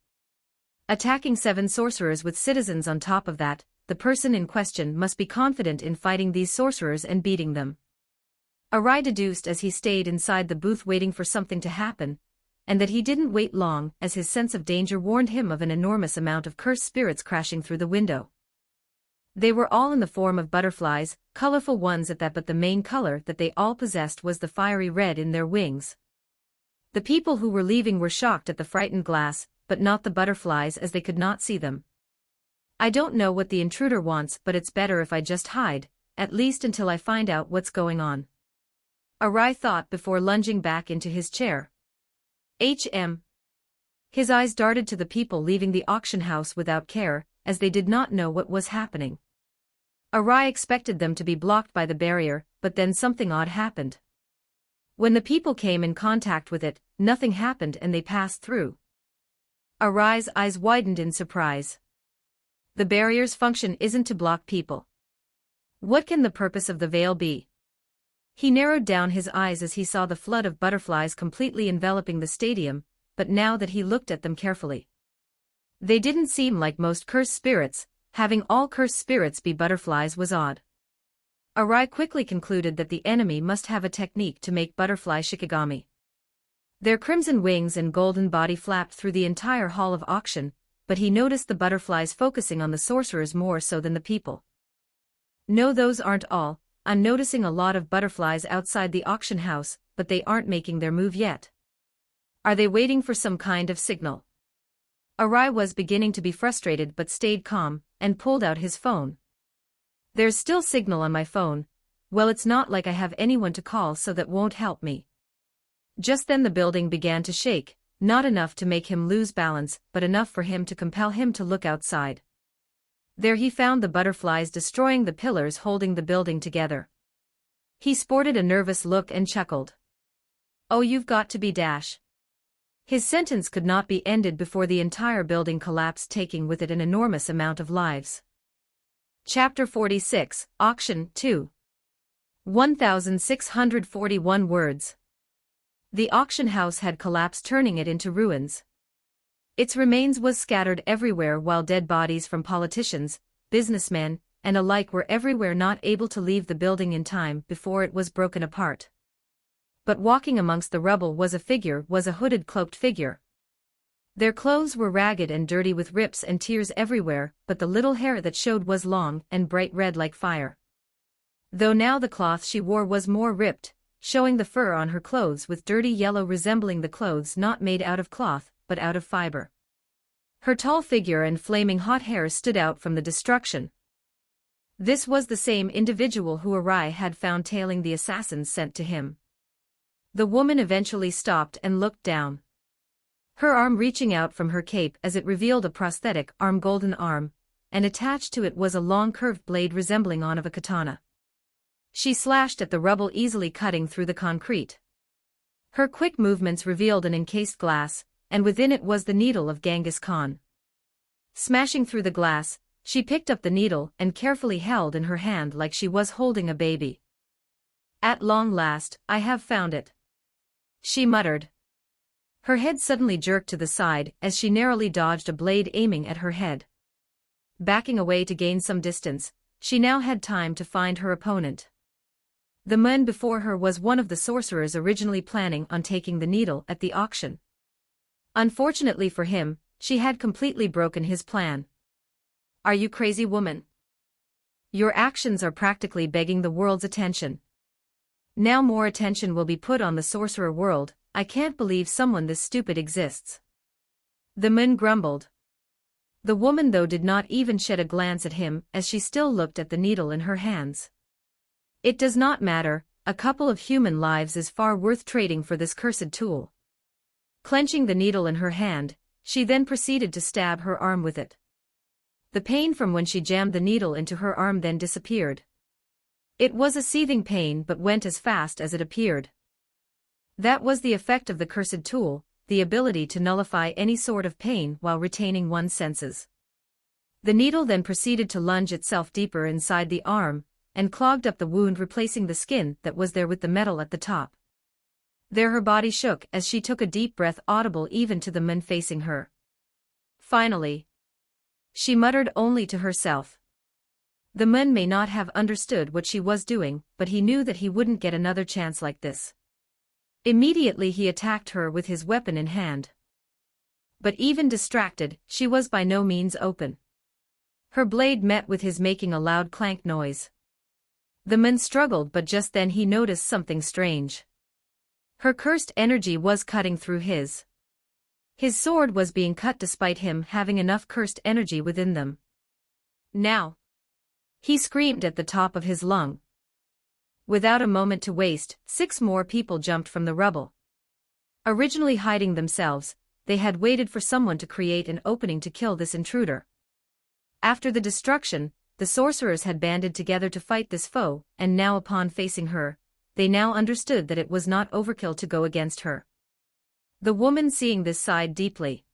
Attacking 7 sorcerers with citizens on top of that, the person in question must be confident in fighting these sorcerers and beating them. Arai deduced as he stayed inside the booth waiting for something to happen, and that he didn't wait long, as his sense of danger warned him of an enormous amount of cursed spirits crashing through the window. They were all in the form of butterflies, colorful ones at that, but the main color that they all possessed was the fiery red in their wings. The people who were leaving were shocked at the frightened glass, but not the butterflies, as they could not see them. I don't know what the intruder wants, but it's better if I just hide, at least until I find out what's going on. Arai thought before lunging back into his chair. His eyes darted to the people leaving the auction house without care, as they did not know what was happening. Arai expected them to be blocked by the barrier, but then something odd happened. When the people came in contact with it, nothing happened and they passed through. Arai's eyes widened in surprise. The barrier's function isn't to block people. What can the purpose of the veil be? He narrowed down his eyes as he saw the flood of butterflies completely enveloping the stadium, but now that he looked at them carefully, they didn't seem like most cursed spirits. Having all cursed spirits be butterflies was odd. Arai quickly concluded that the enemy must have a technique to make butterfly shikigami. Their crimson wings and golden body flapped through the entire hall of auction, but he noticed the butterflies focusing on the sorcerers more so than the people. No, those aren't all. I'm noticing a lot of butterflies outside the auction house, but they aren't making their move yet. Are they waiting for some kind of signal? Arai was beginning to be frustrated but stayed calm, and pulled out his phone. There's still signal on my phone. Well, it's not like I have anyone to call, so that won't help me. Just then the building began to shake, not enough to make him lose balance, but enough for him to compel him to look outside. There he found the butterflies destroying the pillars holding the building together. He sported a nervous look and chuckled. Oh, you've got to be dash. His sentence could not be ended before the entire building collapsed, taking with it an enormous amount of lives. Chapter 46, Auction 2. 1641 words. The auction house had collapsed, turning it into ruins. Its remains was scattered everywhere, while dead bodies from politicians, businessmen, and alike were everywhere, not able to leave the building in time before it was broken apart. But walking amongst the rubble was a hooded, cloaked figure. Their clothes were ragged and dirty with rips and tears everywhere, but the little hair that showed was long and bright red like fire. Though now the cloth she wore was more ripped, showing the fur on her clothes with dirty yellow, resembling the clothes not made out of cloth, but out of fiber. Her tall figure and flaming hot hair stood out from the destruction. This was the same individual who Arai had found tailing the assassins sent to him. The woman eventually stopped and looked down. Her arm reaching out from her cape as it revealed a prosthetic arm, golden arm, and attached to it was a long curved blade resembling on of a katana. She slashed at the rubble, easily cutting through the concrete. Her quick movements revealed an encased glass, and within it was the needle of Genghis Khan. Smashing through the glass, she picked up the needle and carefully held in her hand like she was holding a baby. At long last, I have found it, she muttered. Her head suddenly jerked to the side as she narrowly dodged a blade aiming at her head. Backing away to gain some distance, she now had time to find her opponent. The man before her was one of the sorcerers originally planning on taking the needle at the auction. Unfortunately for him, she had completely broken his plan. "Are you crazy, woman? Your actions are practically begging the world's attention. Now more attention will be put on the sorcerer world. I can't believe someone this stupid exists." The man grumbled. The woman though did not even shed a glance at him as she still looked at the needle in her hands. "It does not matter, a couple of human lives is far worth trading for this cursed tool." Clenching the needle in her hand, she then proceeded to stab her arm with it. The pain from when she jammed the needle into her arm then disappeared. It was a seething pain but went as fast as it appeared. That was the effect of the cursed tool, the ability to nullify any sort of pain while retaining one's senses. The needle then proceeded to lunge itself deeper inside the arm, and clogged up the wound, replacing the skin that was there with the metal at the top. There her body shook as she took a deep breath, audible even to the men facing her. Finally, she muttered only to herself. The man may not have understood what she was doing, but he knew that he wouldn't get another chance like this. Immediately he attacked her with his weapon in hand. But even distracted, she was by no means open. Her blade met with his, making a loud clank noise. The man struggled, but just then he noticed something strange. Her cursed energy was cutting through his. His sword was being cut despite him having enough cursed energy within them. "Now!" he screamed at the top of his lung. Without a moment to waste, 6 more people jumped from the rubble. Originally hiding themselves, they had waited for someone to create an opening to kill this intruder. After the destruction, the sorcerers had banded together to fight this foe, and now upon facing her, they now understood that it was not overkill to go against her. The woman seeing this sighed deeply.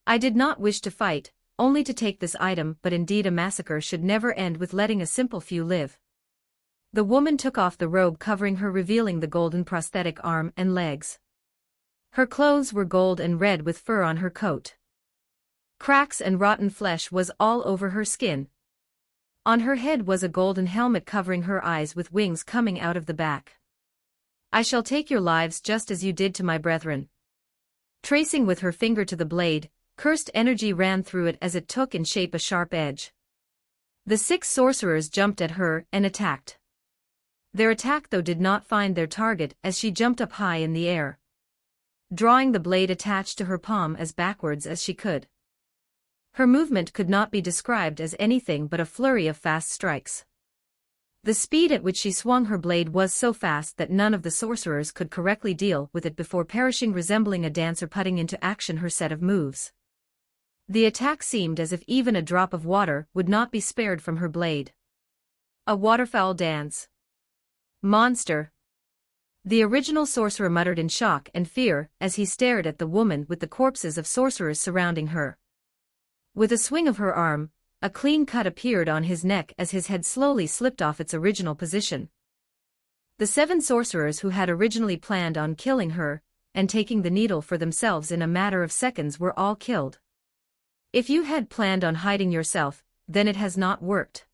"I did not wish to fight, only to take this item, but indeed a massacre should never end with letting a simple few live." The woman took off the robe covering her, revealing the golden prosthetic arm and legs. Her clothes were gold and red with fur on her coat. Cracks and rotten flesh was all over her skin. On her head was a golden helmet covering her eyes with wings coming out of the back. "I shall take your lives just as you did to my brethren." Tracing with her finger to the blade, cursed energy ran through it as it took in shape a sharp edge. The 6 sorcerers jumped at her and attacked. Their attack though did not find their target as she jumped up high in the air, drawing the blade attached to her palm as backwards as she could. Her movement could not be described as anything but a flurry of fast strikes. The speed at which she swung her blade was so fast that none of the sorcerers could correctly deal with it before perishing, resembling a dancer putting into action her set of moves. The attack seemed as if even a drop of water would not be spared from her blade. A waterfowl dance. "Monster!" the original sorcerer muttered in shock and fear as he stared at the woman with the corpses of sorcerers surrounding her. With a swing of her arm, a clean cut appeared on his neck as his head slowly slipped off its original position. The 7 sorcerers who had originally planned on killing her and taking the needle for themselves in a matter of seconds were all killed. "If you had planned on hiding yourself, then it has not worked."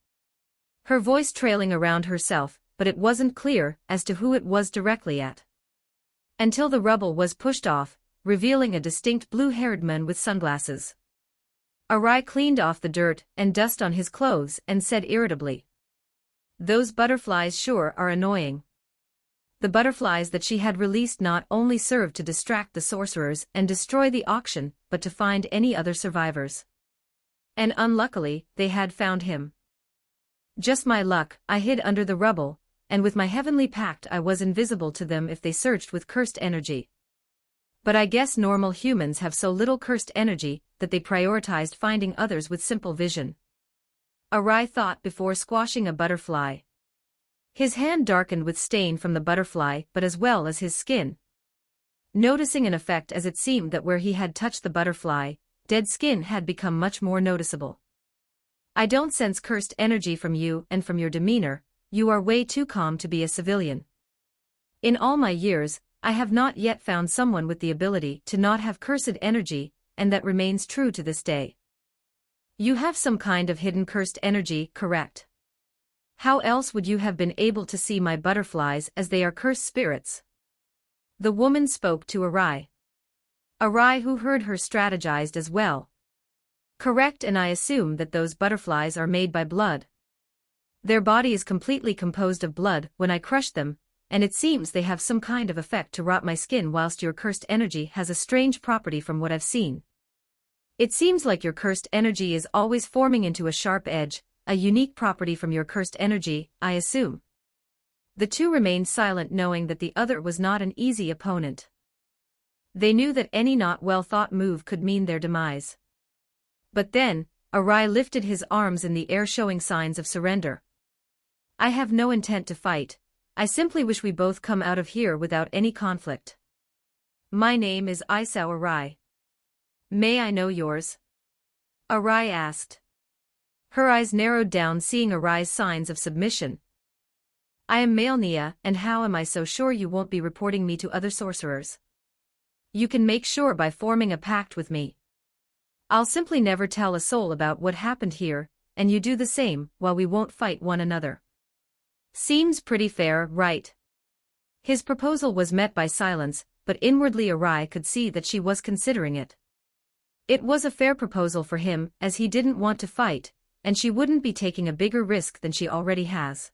Her voice trailing around herself, but it wasn't clear as to who it was directly at. Until the rubble was pushed off, revealing a distinct blue-haired man with sunglasses. Arai cleaned off the dirt and dust on his clothes and said irritably, "Those butterflies sure are annoying." The butterflies that she had released not only served to distract the sorcerers and destroy the auction, but to find any other survivors. And unluckily, they had found him. "Just my luck, I hid under the rubble, and with my heavenly pact I was invisible to them if they searched with cursed energy. But I guess normal humans have so little cursed energy that they prioritized finding others with simple vision." Arai thought before squashing a butterfly. His hand darkened with stain from the butterfly, but as well as his skin. Noticing an effect as it seemed that where he had touched the butterfly, dead skin had become much more noticeable. "I don't sense cursed energy from you, and from your demeanor, you are way too calm to be a civilian. In all my years, I have not yet found someone with the ability to not have cursed energy, and that remains true to this day." You have some kind of hidden cursed energy, correct? How else would you have been able to see my butterflies as they are cursed spirits? The woman spoke to Arai. Arai, who heard her, strategized as well. Correct, and I assume that those butterflies are made by blood. Their body is completely composed of blood when I crush them, and it seems they have some kind of effect to rot my skin, whilst your cursed energy has a strange property from what I've seen. It seems like your cursed energy is always forming into a sharp edge, a unique property from your cursed energy, I assume. The two remained silent, knowing that the other was not an easy opponent. They knew that any not well-thought move could mean their demise. But then, Arai lifted his arms in the air, showing signs of surrender. I have no intent to fight. I simply wish we both come out of here without any conflict. My name is Isao Arai. May I know yours? Arai asked. Her eyes narrowed down, seeing Arai's signs of submission. I am Malenia, and how am I so sure you won't be reporting me to other sorcerers? You can make sure by forming a pact with me. I'll simply never tell a soul about what happened here, and you do the same, while we won't fight one another. Seems pretty fair, right? His proposal was met by silence, but inwardly Arai could see that she was considering it. It was a fair proposal for him, as he didn't want to fight, and she wouldn't be taking a bigger risk than she already has.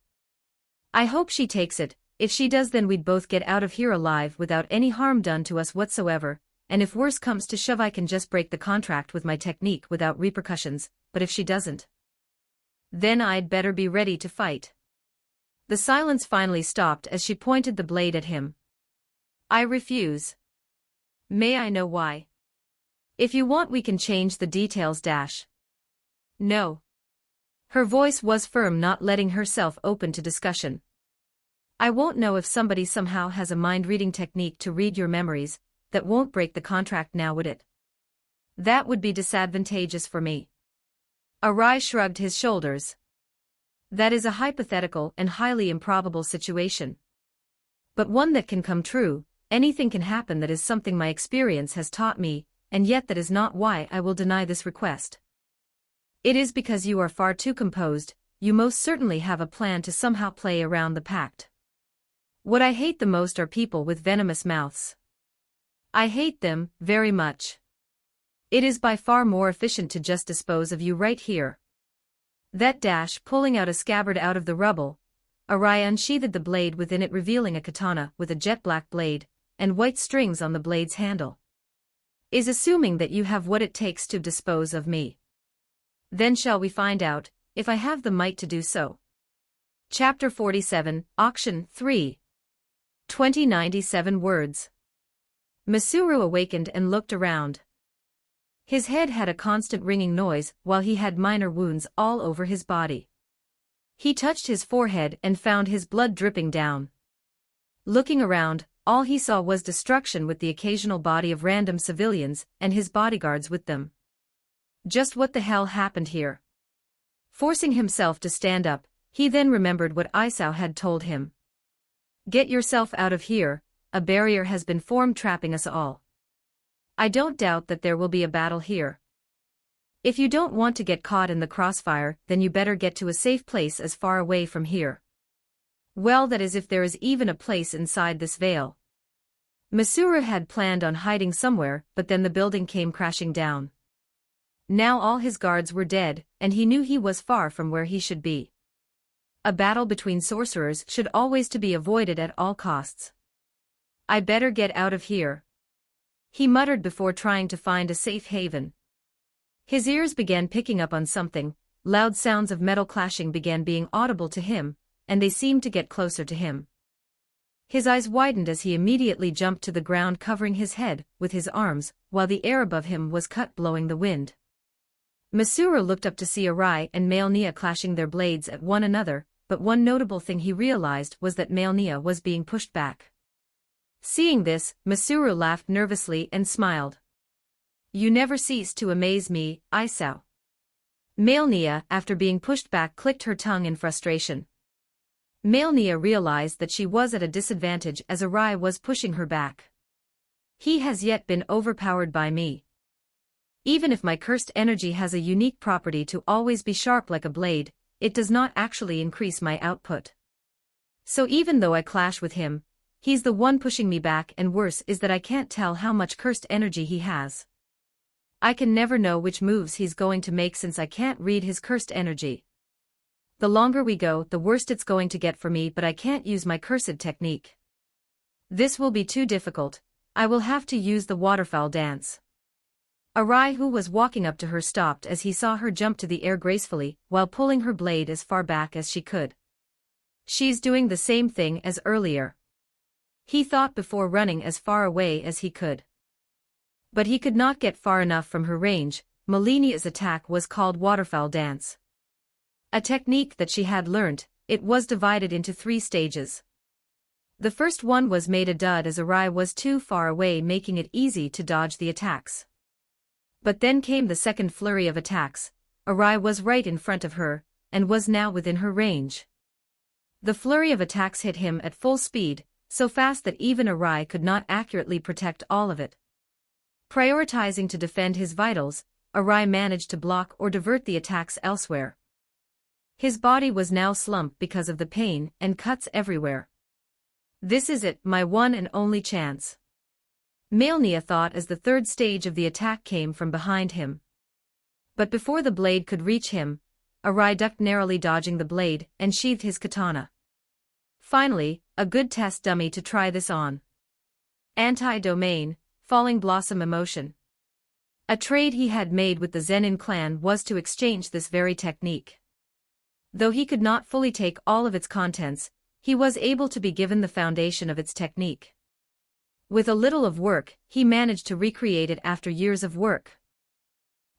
I hope she takes it. If she does, then we'd both get out of here alive without any harm done to us whatsoever, and if worse comes to shove, I can just break the contract with my technique without repercussions. But if she doesn't, then I'd better be ready to fight. The silence finally stopped as she pointed the blade at him. I refuse. May I know why? If you want, we can change the details. No. Her voice was firm, not letting herself open to discussion. I won't know if somebody somehow has a mind-reading technique to read your memories. That won't break the contract now, would it? That would be disadvantageous for me. Arai shrugged his shoulders. That is a hypothetical and highly improbable situation. But one that can come true. Anything can happen. That is something my experience has taught me, and yet that is not why I will deny this request. It is because you are far too composed. You most certainly have a plan to somehow play around the pact. What I hate the most are people with venomous mouths. I hate them very much. It is by far more efficient to just dispose of you right here. That pulling out a scabbard out of the rubble, Arai unsheathed the blade within it, revealing a katana with a jet black blade and white strings on the blade's handle. Is assuming that you have what it takes to dispose of me. Then shall we find out, if I have the might to do so. Chapter 47, Auction 3. 2097 words. Masuru awakened and looked around. His head had a constant ringing noise, while he had minor wounds all over his body. He touched his forehead and found his blood dripping down. Looking around, all he saw was destruction, with the occasional body of random civilians and his bodyguards with them. Just what the hell happened here? Forcing himself to stand up, he then remembered what Isao had told him. Get yourself out of here, a barrier has been formed trapping us all. I don't doubt that there will be a battle here. If you don't want to get caught in the crossfire, then you better get to a safe place as far away from here. Well, that is if there is even a place inside this veil. Masuru had planned on hiding somewhere, but then the building came crashing down. Now all his guards were dead, and he knew he was far from where he should be. A battle between sorcerers should always to be avoided at all costs. I better get out of here, he muttered before trying to find a safe haven. His ears began picking up on something. Loud sounds of metal clashing began being audible to him, and they seemed to get closer to him. His eyes widened as he immediately jumped to the ground, covering his head with his arms, while the air above him was cut, blowing the wind. Masuru looked up to see Arai and Malenia clashing their blades at one another, but one notable thing he realized was that Malenia was being pushed back. Seeing this, Masuru laughed nervously and smiled. You never cease to amaze me, Isao. Malenia, after being pushed back, clicked her tongue in frustration. Malenia realized that she was at a disadvantage as Arai was pushing her back. He has yet been overpowered by me. Even if my cursed energy has a unique property to always be sharp like a blade, it does not actually increase my output. So even though I clash with him, he's the one pushing me back, and worse is that I can't tell how much cursed energy he has. I can never know which moves he's going to make since I can't read his cursed energy. The longer we go, the worse it's going to get for me, but I can't use my cursed technique. This will be too difficult. I will have to use the waterfowl dance. Arai, who was walking up to her, stopped as he saw her jump to the air gracefully, while pulling her blade as far back as she could. She's doing the same thing as earlier, he thought before running as far away as he could. But he could not get far enough from her range. Melinia's attack was called waterfowl dance. A technique that she had learnt. It was divided into 3 stages. The first one was made a dud as Arai was too far away, making it easy to dodge the attacks. But then came the second flurry of attacks. Arai was right in front of her, and was now within her range. The flurry of attacks hit him at full speed, so fast that even Arai could not accurately protect all of it. Prioritizing to defend his vitals, Arai managed to block or divert the attacks elsewhere. His body was now slumped because of the pain and cuts everywhere. This is it, my one and only chance, Melnia thought as the third stage of the attack came from behind him. But before the blade could reach him, Arai ducked, narrowly dodging the blade, and sheathed his katana. Finally, a good test dummy to try this on. Anti-domain, Falling Blossom emotion. A trade he had made with the Zenin clan was to exchange this very technique. Though he could not fully take all of its contents, he was able to be given the foundation of its technique. With a little of work, he managed to recreate it after years of work.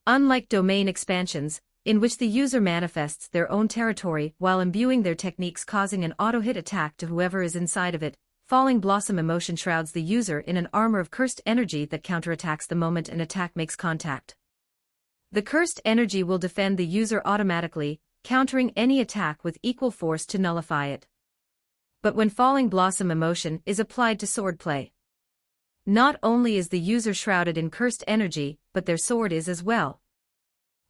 Unlike domain expansions, in which the user manifests their own territory while imbuing their techniques, causing an auto-hit attack to whoever is inside of it, Falling Blossom emotion shrouds the user in an armor of cursed energy that counterattacks the moment an attack makes contact. The cursed energy will defend the user automatically, countering any attack with equal force to nullify it. But when Falling Blossom emotion is applied to swordplay, not only is the user shrouded in cursed energy, but their sword is as well.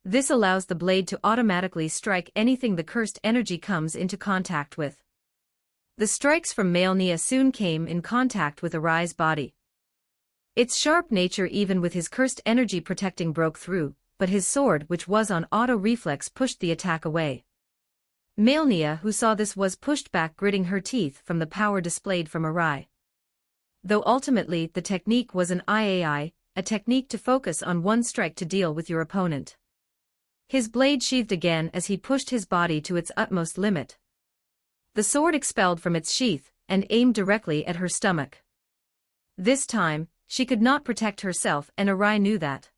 This allows the blade to automatically strike anything the cursed energy comes into contact with. The strikes from Melnia soon came in contact with Arai's body. Its sharp nature, even with his cursed energy protecting, broke through, but his sword, which was on auto reflex, pushed the attack away. Melnia, who saw this, was pushed back, gritting her teeth from the power displayed from Arai. Though ultimately the technique was an IAI, a technique to focus on one strike to deal with your opponent. His blade sheathed again as he pushed his body to its utmost limit. The sword expelled from its sheath and aimed directly at her stomach. This time, she could not protect herself, and Arai knew that.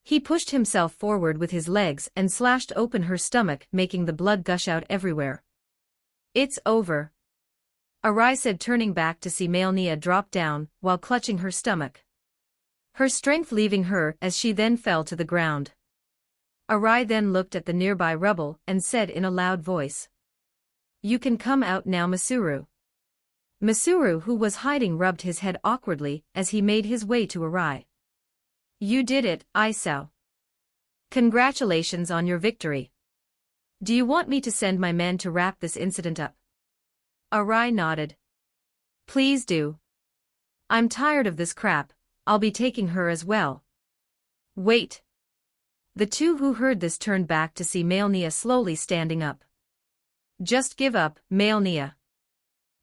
He pushed himself forward with his legs and slashed open her stomach, making the blood gush out everywhere. "It's over," Arai said, turning back to see Melnia drop down while clutching her stomach, her strength leaving her as she then fell to the ground. Arai then looked at the nearby rubble and said in a loud voice, "You can come out now, Masuru." Masuru, who was hiding, rubbed his head awkwardly as he made his way to Arai. "You did it, Isao. Congratulations on your victory. Do you want me to send my men to wrap this incident up?" Arai nodded. "Please do. I'm tired of this crap. I'll be taking her as well." "Wait." The two who heard this turned back to see Melnia slowly standing up. "Just give up, Melnia.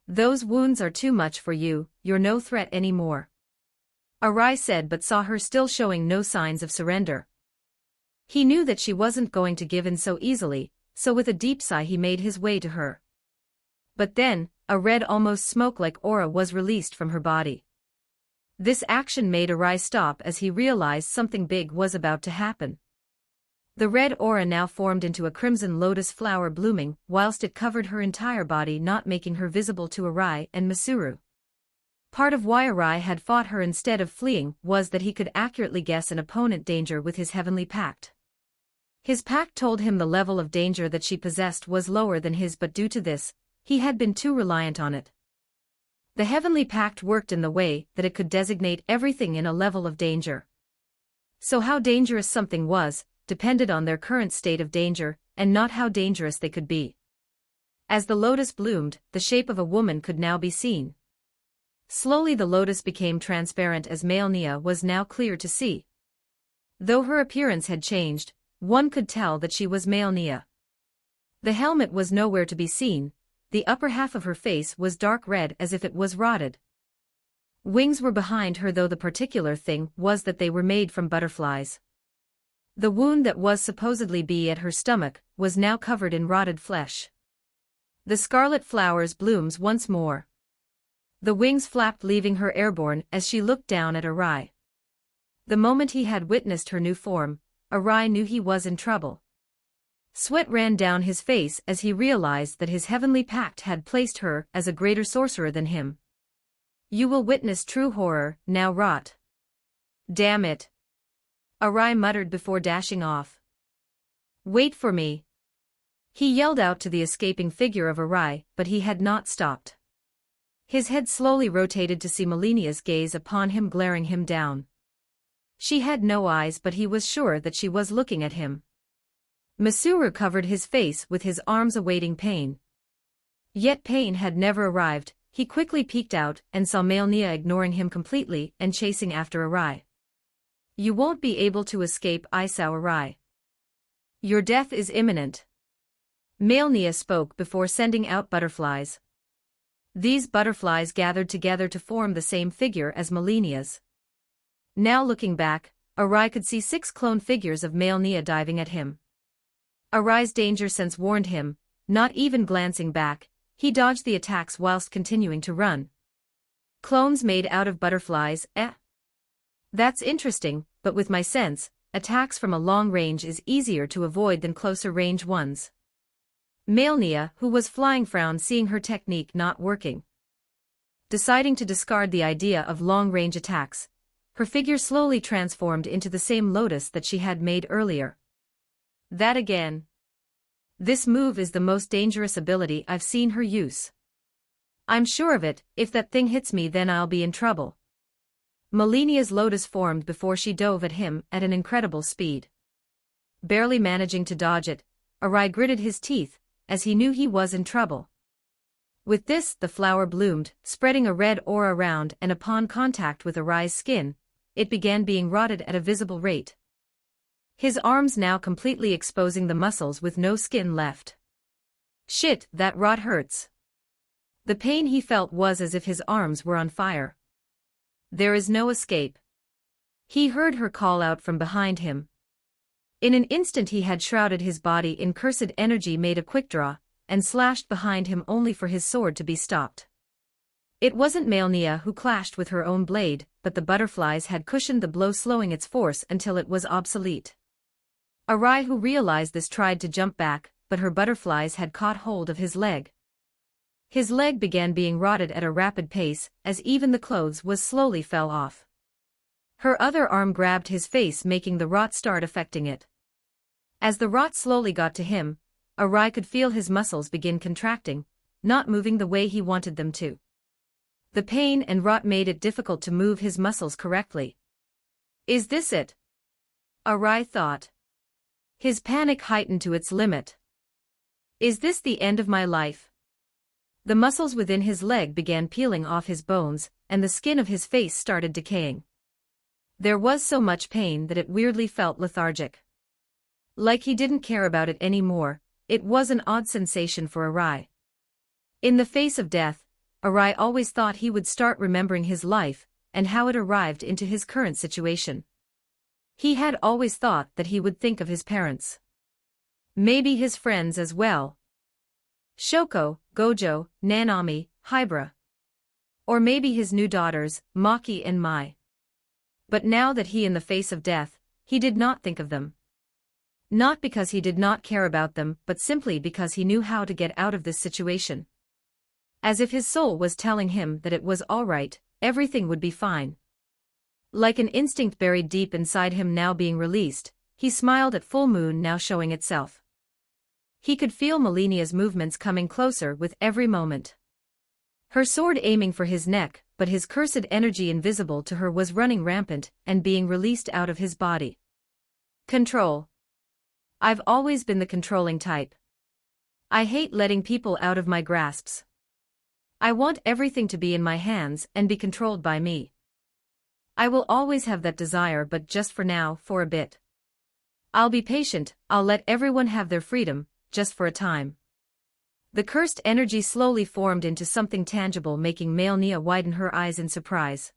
Those wounds are too much for you, you're no threat anymore," Arai said, but saw her still showing no signs of surrender. He knew that she wasn't going to give in so easily, so with a deep sigh he made his way to her. But then, a red, almost smoke-like aura was released from her body. This action made Arai stop as he realized something big was about to happen. The red aura now formed into a crimson lotus flower blooming, whilst it covered her entire body, not making her visible to Arai and Masuru. Part of why Arai had fought her instead of fleeing was that he could accurately guess an opponent danger with his heavenly pact. His pact told him the level of danger that she possessed was lower than his, but due to this, he had been too reliant on it. The heavenly pact worked in the way that it could designate everything in a level of danger. So how dangerous something was, depended on their current state of danger, and not how dangerous they could be. As the lotus bloomed, the shape of a woman could now be seen. Slowly the lotus became transparent as male Nia was now clear to see. Though her appearance had changed, one could tell that she was male Nia. The helmet was nowhere to be seen, the upper half of her face was dark red as if it was rotted. Wings were behind her, though the particular thing was that they were made from butterflies. The wound that was supposedly be at her stomach was now covered in rotted flesh. The scarlet flowers blooms once more. The wings flapped, leaving her airborne as she looked down at Arai. The moment he had witnessed her new form, Arai knew he was in trouble. Sweat ran down his face as he realized that his heavenly pact had placed her as a greater sorcerer than him. You will witness true horror, now rot. Damn it. Arai muttered before dashing off. Wait for me. He yelled out to the escaping figure of Arai, but he had not stopped. His head slowly rotated to see Melinia's gaze upon him, glaring him down. She had no eyes, but he was sure that she was looking at him. Masuru covered his face with his arms, awaiting pain. Yet pain had never arrived. He quickly peeked out and saw male Nia ignoring him completely and chasing after Arai. You won't be able to escape, I saw Arai. Your death is imminent. Male Nia spoke before sending out butterflies. These butterflies gathered together to form the same figure as Melinia's. Now looking back, Arai could see 6 clone figures of male Nia diving at him. Arai's danger sense warned him, not even glancing back, he dodged the attacks whilst continuing to run. Clones made out of butterflies, eh? That's interesting, but with my sense, attacks from a long range is easier to avoid than closer range ones. Male Nia, who was flying, frowned, seeing her technique not working. Deciding to discard the idea of long-range attacks, her figure slowly transformed into the same lotus that she had made earlier. That again. This move is the most dangerous ability I've seen her use. I'm sure of it, if that thing hits me then I'll be in trouble. Melinia's lotus formed before she dove at him at an incredible speed. Barely managing to dodge it, Arai gritted his teeth, as he knew he was in trouble. With this, the flower bloomed, spreading a red aura around, and upon contact with Arai's skin, it began being rotted at a visible rate. His arms now completely exposing the muscles with no skin left. Shit, that rot hurts. The pain he felt was as if his arms were on fire. There is no escape. He heard her call out from behind him. In an instant he had shrouded his body in cursed energy, made a quick draw, and slashed behind him only for his sword to be stopped. It wasn't male Nia who clashed with her own blade, but the butterflies had cushioned the blow, slowing its force until it was obsolete. Arai, who realized this, tried to jump back, but her butterflies had caught hold of his leg. His leg began being rotted at a rapid pace, as even the clothes was slowly fell off. Her other arm grabbed his face, making the rot start affecting it. As the rot slowly got to him, Arai could feel his muscles begin contracting, not moving the way he wanted them to. The pain and rot made it difficult to move his muscles correctly. Is this it? Arai thought. His panic heightened to its limit. Is this the end of my life? The muscles within his leg began peeling off his bones, and the skin of his face started decaying. There was so much pain that it weirdly felt lethargic. Like he didn't care about it anymore. It was an odd sensation for Arai. In the face of death, Arai always thought he would start remembering his life, and how it arrived into his current situation. He had always thought that he would think of his parents. Maybe his friends as well. Shoko, Gojo, Nanami, Hybra. Or maybe his new daughters, Maki and Mai. But now that he in the face of death, he did not think of them. Not because he did not care about them, but simply because he knew how to get out of this situation. As if his soul was telling him that it was all right, everything would be fine. Like an instinct buried deep inside him now being released, he smiled at full moon now showing itself. He could feel Melinia's movements coming closer with every moment. Her sword aiming for his neck, but his cursed energy invisible to her was running rampant and being released out of his body. Control. I've always been the controlling type. I hate letting people out of my grasps. I want everything to be in my hands and be controlled by me. I will always have that desire, but just for now, for a bit. I'll be patient, I'll let everyone have their freedom, just for a time. The cursed energy slowly formed into something tangible, making Melnia widen her eyes in surprise.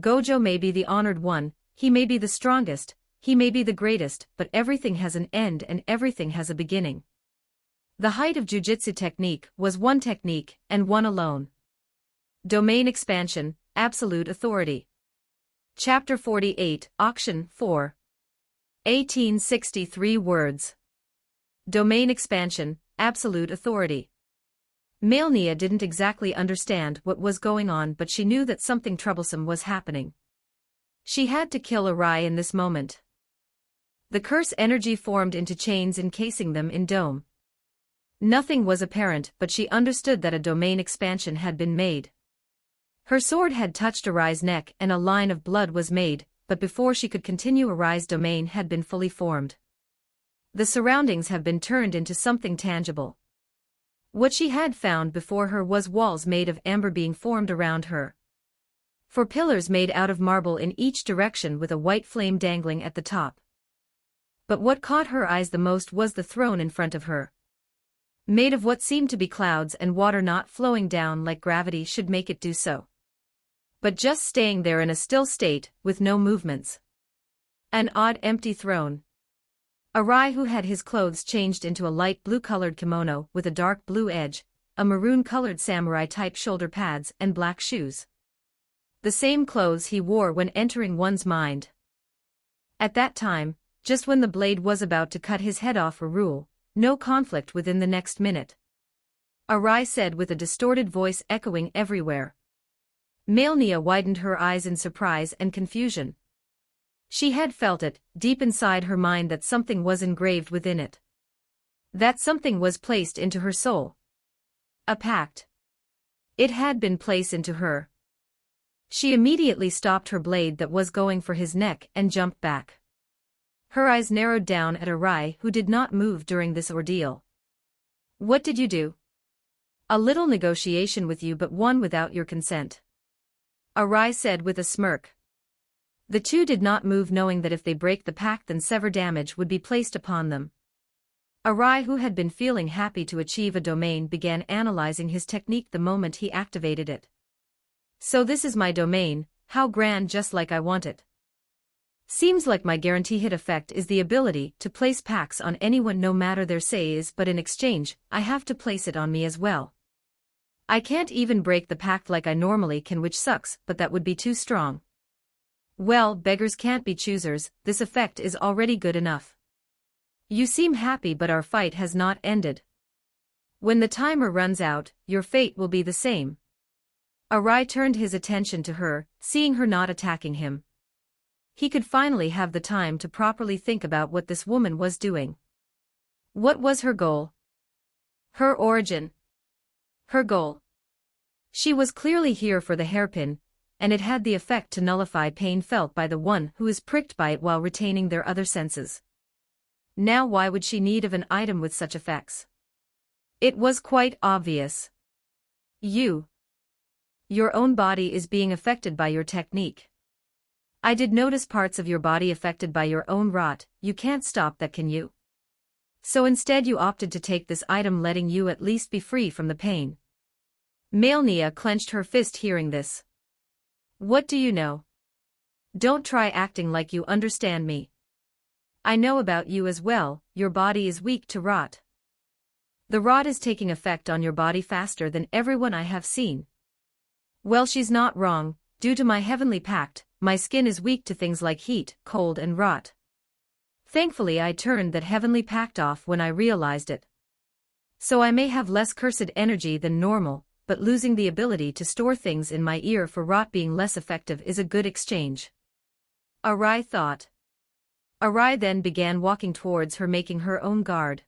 Gojo may be the honored one, he may be the strongest, he may be the greatest, but everything has an end and everything has a beginning. The height of Jujutsu technique was one technique, and one alone. Domain expansion, absolute authority. Chapter 48, Auction 4. 1863 words. Domain expansion, absolute authority. Melnia didn't exactly understand what was going on, but she knew that something troublesome was happening. She had to kill Arai in this moment. The curse energy formed into chains encasing them in dome. Nothing was apparent, but she understood that a domain expansion had been made. Her sword had touched Arai's neck and a line of blood was made, but before she could continue, Arai's domain had been fully formed. The surroundings have been turned into something tangible. What she had found before her was walls made of amber being formed around her. 4 pillars made out of marble in each direction with a white flame dangling at the top. But what caught her eyes the most was the throne in front of her. Made of what seemed to be clouds and water not flowing down like gravity should make it do so, but just staying there in a still state, with no movements. An odd empty throne. Arai, who had his clothes changed into a light blue-colored kimono with a dark blue edge, a maroon-colored samurai-type shoulder pads and black shoes. The same clothes he wore when entering one's mind. At that time, just when the blade was about to cut his head off, a rule, no conflict within the next minute. Arai said with a distorted voice echoing everywhere. Melnia widened her eyes in surprise and confusion. She had felt it, deep inside her mind, that something was engraved within it. That something was placed into her soul. A pact. It had been placed into her. She immediately stopped her blade that was going for his neck and jumped back. Her eyes narrowed down at Arai, who did not move during this ordeal. What did you do? A little negotiation with you, but one without your consent. Arai said with a smirk. The two did not move, knowing that if they break the pact then severe damage would be placed upon them. Arai, who had been feeling happy to achieve a domain, began analyzing his technique the moment he activated it. So this is my domain, how grand, just like I want it. Seems like my guarantee hit effect is the ability to place pacts on anyone no matter their size, but in exchange, I have to place it on me as well. I can't even break the pact like I normally can, which sucks, but that would be too strong. Well, beggars can't be choosers, this effect is already good enough. You seem happy, but our fight has not ended. When the timer runs out, your fate will be the same. Arai turned his attention to her, seeing her not attacking him. He could finally have the time to properly think about what this woman was doing. What was her goal? Her origin. Her goal. She was clearly here for the hairpin, and it had the effect to nullify pain felt by the one who is pricked by it while retaining their other senses. Now why would she need of an item with such effects? It was quite obvious. Your own body is being affected by your technique. I did notice parts of your body affected by your own rot, you can't stop that, can you? So instead you opted to take this item, letting you at least be free from the pain. Melnia clenched her fist hearing this. What do you know? Don't try acting like you understand me. I know about you as well, your body is weak to rot. The rot is taking effect on your body faster than everyone I have seen. Well, she's not wrong, due to my heavenly pact, my skin is weak to things like heat, cold and rot. Thankfully I turned that heavenly pact off when I realized it. So I may have less cursed energy than normal, but losing the ability to store things in my ear for rot being less effective is a good exchange. Arai thought. Arai then began walking towards her, making her own guard.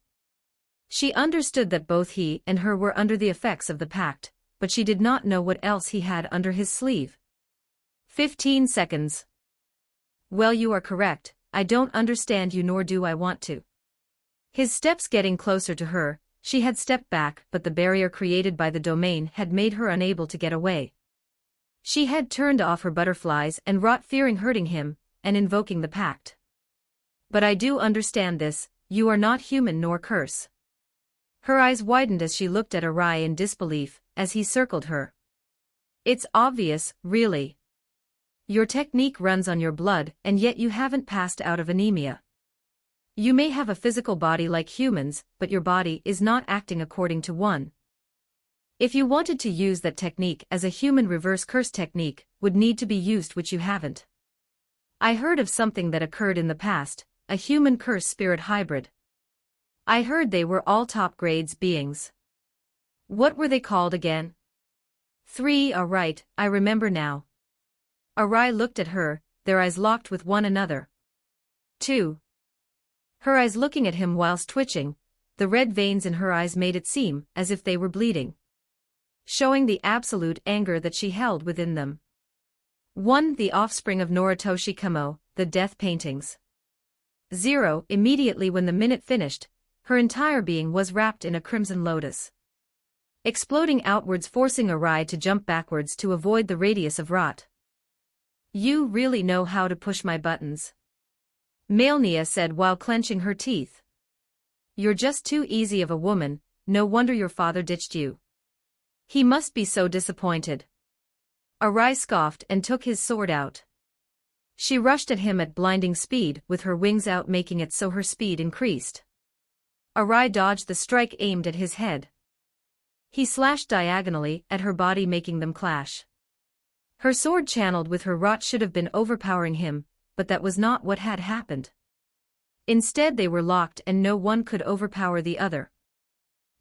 She understood that both he and her were under the effects of the pact, but she did not know what else he had under his sleeve. 15 seconds. Well, you are correct, I don't understand you nor do I want to. His steps getting closer to her, she had stepped back but the barrier created by the domain had made her unable to get away. She had turned off her butterflies and wrought fearing hurting him, and invoking the pact. But I do understand this, you are not human nor curse. Her eyes widened as she looked at Arai in disbelief, as he circled her. It's obvious, really. Your technique runs on your blood and yet you haven't passed out of anemia. You may have a physical body like humans, but your body is not acting according to one. If you wanted to use that technique as a human reverse curse technique, would need to be used which you haven't. I heard of something that occurred in the past, a human curse spirit hybrid. I heard they were all top grades beings. What were they called again? 3. Right, I remember now. Arai looked at her, their eyes locked with one another. 2. Her eyes looking at him whilst twitching, the red veins in her eyes made it seem as if they were bleeding, showing the absolute anger that she held within them. 1. The offspring of Noritoshi Kamo, the death paintings. 0. Immediately when the minute finished, her entire being was wrapped in a crimson lotus, exploding outwards, forcing Arai to jump backwards to avoid the radius of rot. You really know how to push my buttons, Malnia said while clenching her teeth. You're just too easy of a woman, no wonder your father ditched you. He must be so disappointed. Arai scoffed and took his sword out. She rushed at him at blinding speed with her wings out, making it so her speed increased. Arai dodged the strike aimed at his head. He slashed diagonally at her body, making them clash. Her sword channeled with her rot should have been overpowering him, but that was not what had happened. Instead they were locked and no one could overpower the other.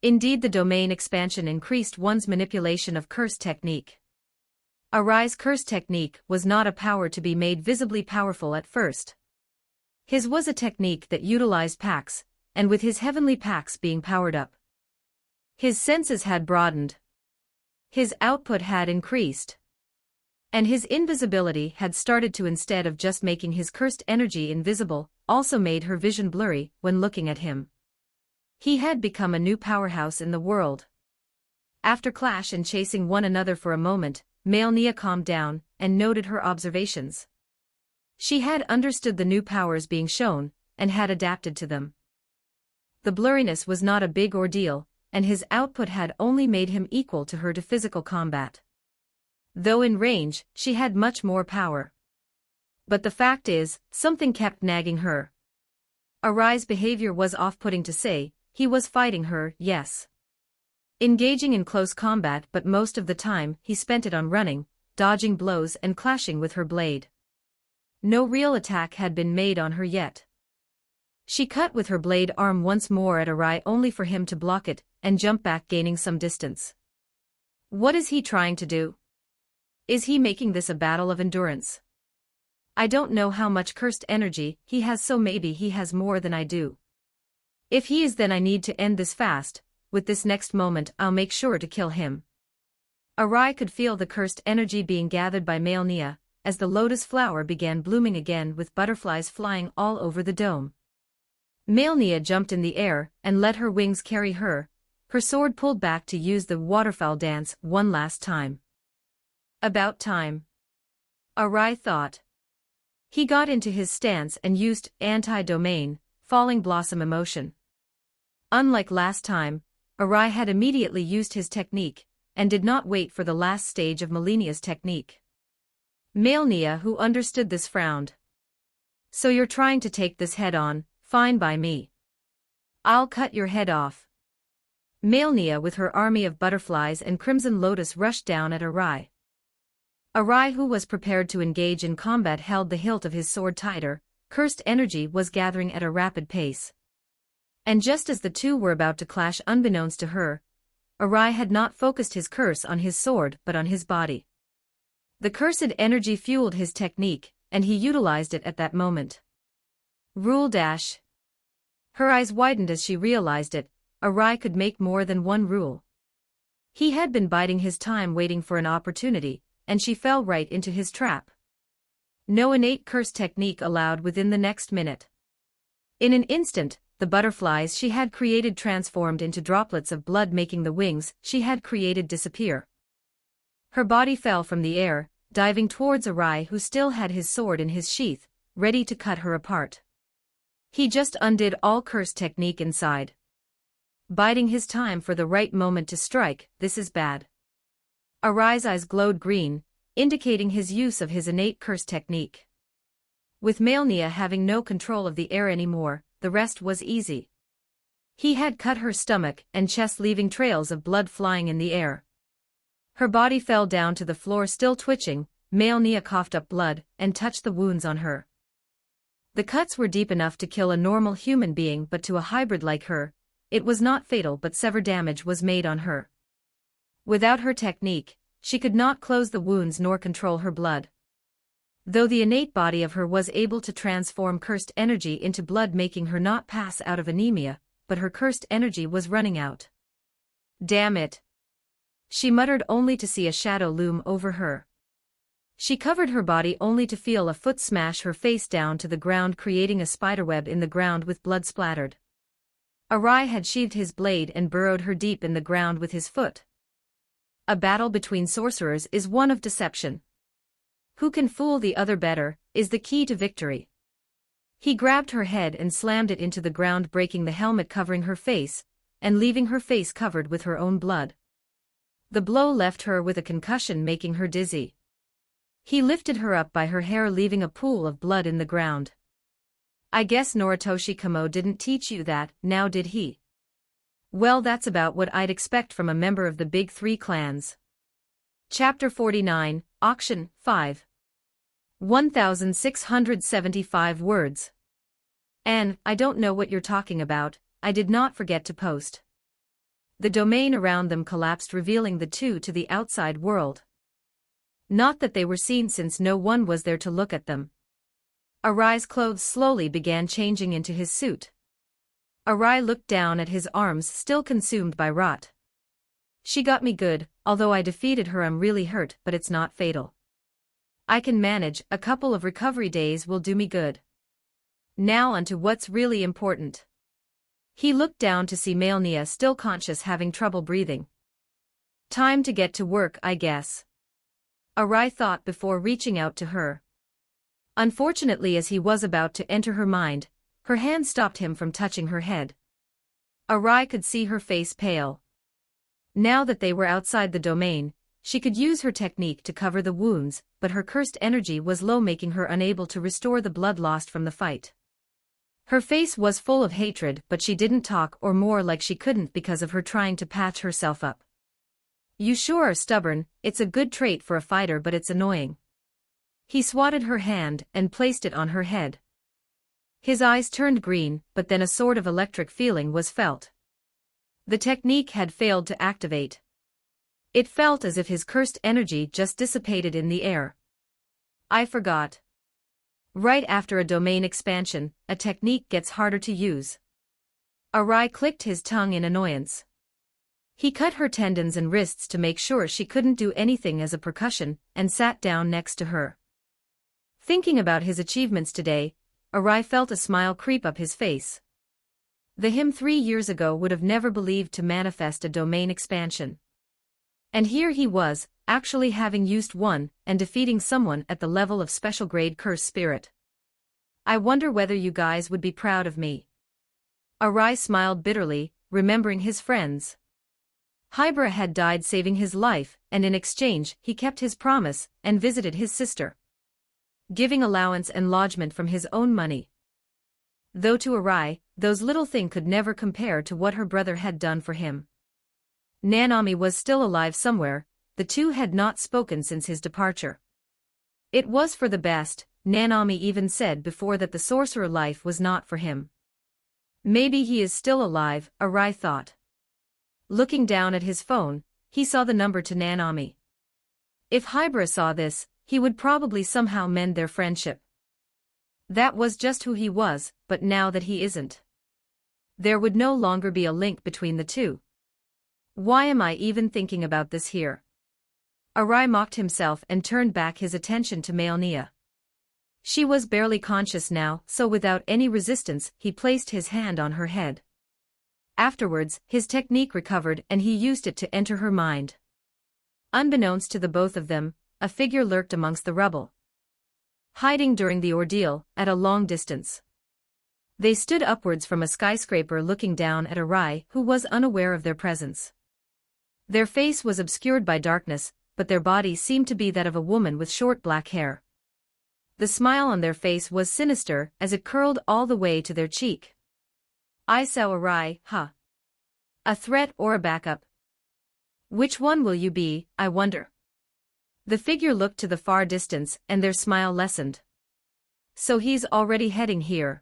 Indeed, the domain expansion increased one's manipulation of curse technique. Arai's curse technique was not a power to be made visibly powerful at first. His was a technique that utilized packs, and with his heavenly packs being powered up, his senses had broadened. His output had increased. And his invisibility had started to, instead of just making his cursed energy invisible, also made her vision blurry when looking at him. He had become a new powerhouse in the world. After clash and chasing one another for a moment, Malnia calmed down and noted her observations. She had understood the new powers being shown, and had adapted to them. The blurriness was not a big ordeal, and his output had only made him equal to her to physical combat. Though in range, she had much more power. But the fact is, something kept nagging her. Arai's behavior was off-putting to say, he was fighting her, yes, engaging in close combat, but most of the time he spent it on running, dodging blows and clashing with her blade. No real attack had been made on her yet. She cut with her blade arm once more at Arai only for him to block it and jump back, gaining some distance. What is he trying to do? Is he making this a battle of endurance? I don't know how much cursed energy he has, so maybe he has more than I do. If he is, then I need to end this fast. With this next moment I'll make sure to kill him. Arai could feel the cursed energy being gathered by Malnia, as the lotus flower began blooming again with butterflies flying all over the dome. Malnia jumped in the air and let her wings carry her, her sword pulled back to use the waterfowl dance one last time. About time, Arai thought. He got into his stance and used anti-domain, falling blossom emotion. Unlike last time, Arai had immediately used his technique, and did not wait for the last stage of Malenia's technique. Malnia, who understood this, frowned. So you're trying to take this head on, fine by me. I'll cut your head off. Malnia with her army of butterflies and crimson lotus rushed down at Arai. Arai, who was prepared to engage in combat, held the hilt of his sword tighter. Cursed energy was gathering at a rapid pace. And just as the two were about to clash, unbeknownst to her, Arai had not focused his curse on his sword but on his body. The cursed energy fueled his technique, and he utilized it at that moment. Rule dash. Her eyes widened as she realized it. Arai could make more than one rule. He had been biding his time waiting for an opportunity, and she fell right into his trap. No innate curse technique allowed within the next minute. In an instant, the butterflies she had created transformed into droplets of blood, making the wings she had created disappear. Her body fell from the air, diving towards Arai, who still had his sword in his sheath, ready to cut her apart. He just undid all curse technique inside. Biding his time for the right moment to strike, this is bad. Arai's eyes glowed green, indicating his use of his innate curse technique. With Malenia having no control of the air anymore, the rest was easy. He had cut her stomach and chest, leaving trails of blood flying in the air. Her body fell down to the floor, still twitching. Malenia coughed up blood and touched the wounds on her. The cuts were deep enough to kill a normal human being, but to a hybrid like her, it was not fatal, but severe damage was made on her. Without her technique, she could not close the wounds nor control her blood. Though the innate body of her was able to transform cursed energy into blood, making her not pass out of anemia, but her cursed energy was running out. Damn it! She muttered, only to see a shadow loom over her. She covered her body only to feel a foot smash her face down to the ground, creating a spiderweb in the ground with blood splattered. Arai had sheathed his blade and burrowed her deep in the ground with his foot. A battle between sorcerers is one of deception. Who can fool the other better is the key to victory. He grabbed her head and slammed it into the ground, breaking the helmet covering her face, and leaving her face covered with her own blood. The blow left her with a concussion, making her dizzy. He lifted her up by her hair, leaving a pool of blood in the ground. I guess Noritoshi Kamo didn't teach you that, now did he? Well, that's about what I'd expect from a member of the big three clans. Chapter 49, Auction, 5. 1,675 words. And, I don't know what you're talking about, I did not forget to post. The domain around them collapsed, revealing the two to the outside world. Not that they were seen, since no one was there to look at them. Arai's clothes slowly began changing into his suit. Arai looked down at his arms, still consumed by rot. She got me good, although I defeated her. I'm really hurt, but it's not fatal. I can manage, a couple of recovery days will do me good. Now on to what's really important. He looked down to see Malenia still conscious, having trouble breathing. Time to get to work, I guess. Arai thought before reaching out to her. Unfortunately, as he was about to enter her mind, her hand stopped him from touching her head. Arai could see her face pale. Now that they were outside the domain, she could use her technique to cover the wounds, but her cursed energy was low, making her unable to restore the blood lost from the fight. Her face was full of hatred, but she didn't talk, or more like she couldn't, because of her trying to patch herself up. You sure are stubborn. It's a good trait for a fighter, but it's annoying. He swatted her hand and placed it on her head. His eyes turned green, but then a sort of electric feeling was felt. The technique had failed to activate. It felt as if his cursed energy just dissipated in the air. I forgot. Right after a domain expansion, a technique gets harder to use. Arai clicked his tongue in annoyance. He cut her tendons and wrists to make sure she couldn't do anything as a precaution, and sat down next to her. Thinking about his achievements today, Arai felt a smile creep up his face. Him 3 years ago would have never believed to manifest a domain expansion. And here he was, actually having used one, and defeating someone at the level of special grade curse spirit. I wonder whether you guys would be proud of me. Arai smiled bitterly, remembering his friends. Hybra had died saving his life, and in exchange he kept his promise, and visited his sister, giving allowance and lodgment from his own money. Though to Arai, those little things could never compare to what her brother had done for him. Nanami was still alive somewhere. The two had not spoken since his departure. It was for the best. Nanami even said before that the sorcerer life was not for him. Maybe he is still alive, Arai thought. Looking down at his phone, he saw the number to Nanami. If Hybra saw this, he would probably somehow mend their friendship. That was just who he was, but now that he isn't, there would no longer be a link between the two. Why am I even thinking about this here? Arai mocked himself and turned back his attention to Maelnia. She was barely conscious now, so without any resistance, he placed his hand on her head. Afterwards, his technique recovered and he used it to enter her mind. Unbeknownst to the both of them, a figure lurked amongst the rubble, hiding during the ordeal, at a long distance. They stood upwards from a skyscraper looking down at Arai, who was unaware of their presence. Their face was obscured by darkness, but their body seemed to be that of a woman with short black hair. The smile on their face was sinister as it curled all the way to their cheek. I saw Arai, huh? A threat or a backup? Which one will you be, I wonder? The figure looked to the far distance and their smile lessened. So he's already heading here.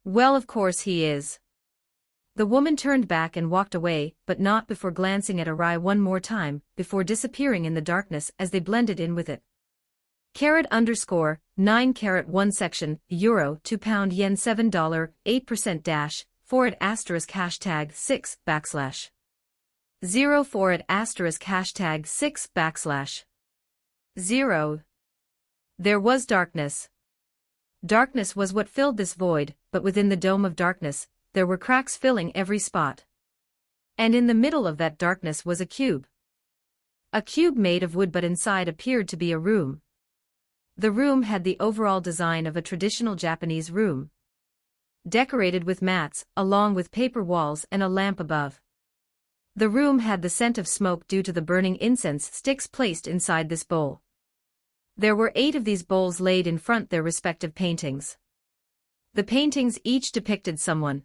Well, of course he is. The woman turned back and walked away, but not before glancing at Arai one more time, before disappearing in the darkness as they blended in with it. _9 section, euro 2 pound yen $7 8% dash, for at asterisk hashtag 6 backslash 0 for at asterisk hashtag 6 backslash 0. There was darkness. Darkness was what filled this void, but within the dome of darkness, there were cracks filling every spot. And in the middle of that darkness was a cube. A cube made of wood, but inside appeared to be a room. The room had the overall design of a traditional Japanese room, decorated with mats, along with paper walls and a lamp above. The room had the scent of smoke due to the burning incense sticks placed inside this bowl. There were 8 of these bowls laid in front their respective paintings. The paintings each depicted someone.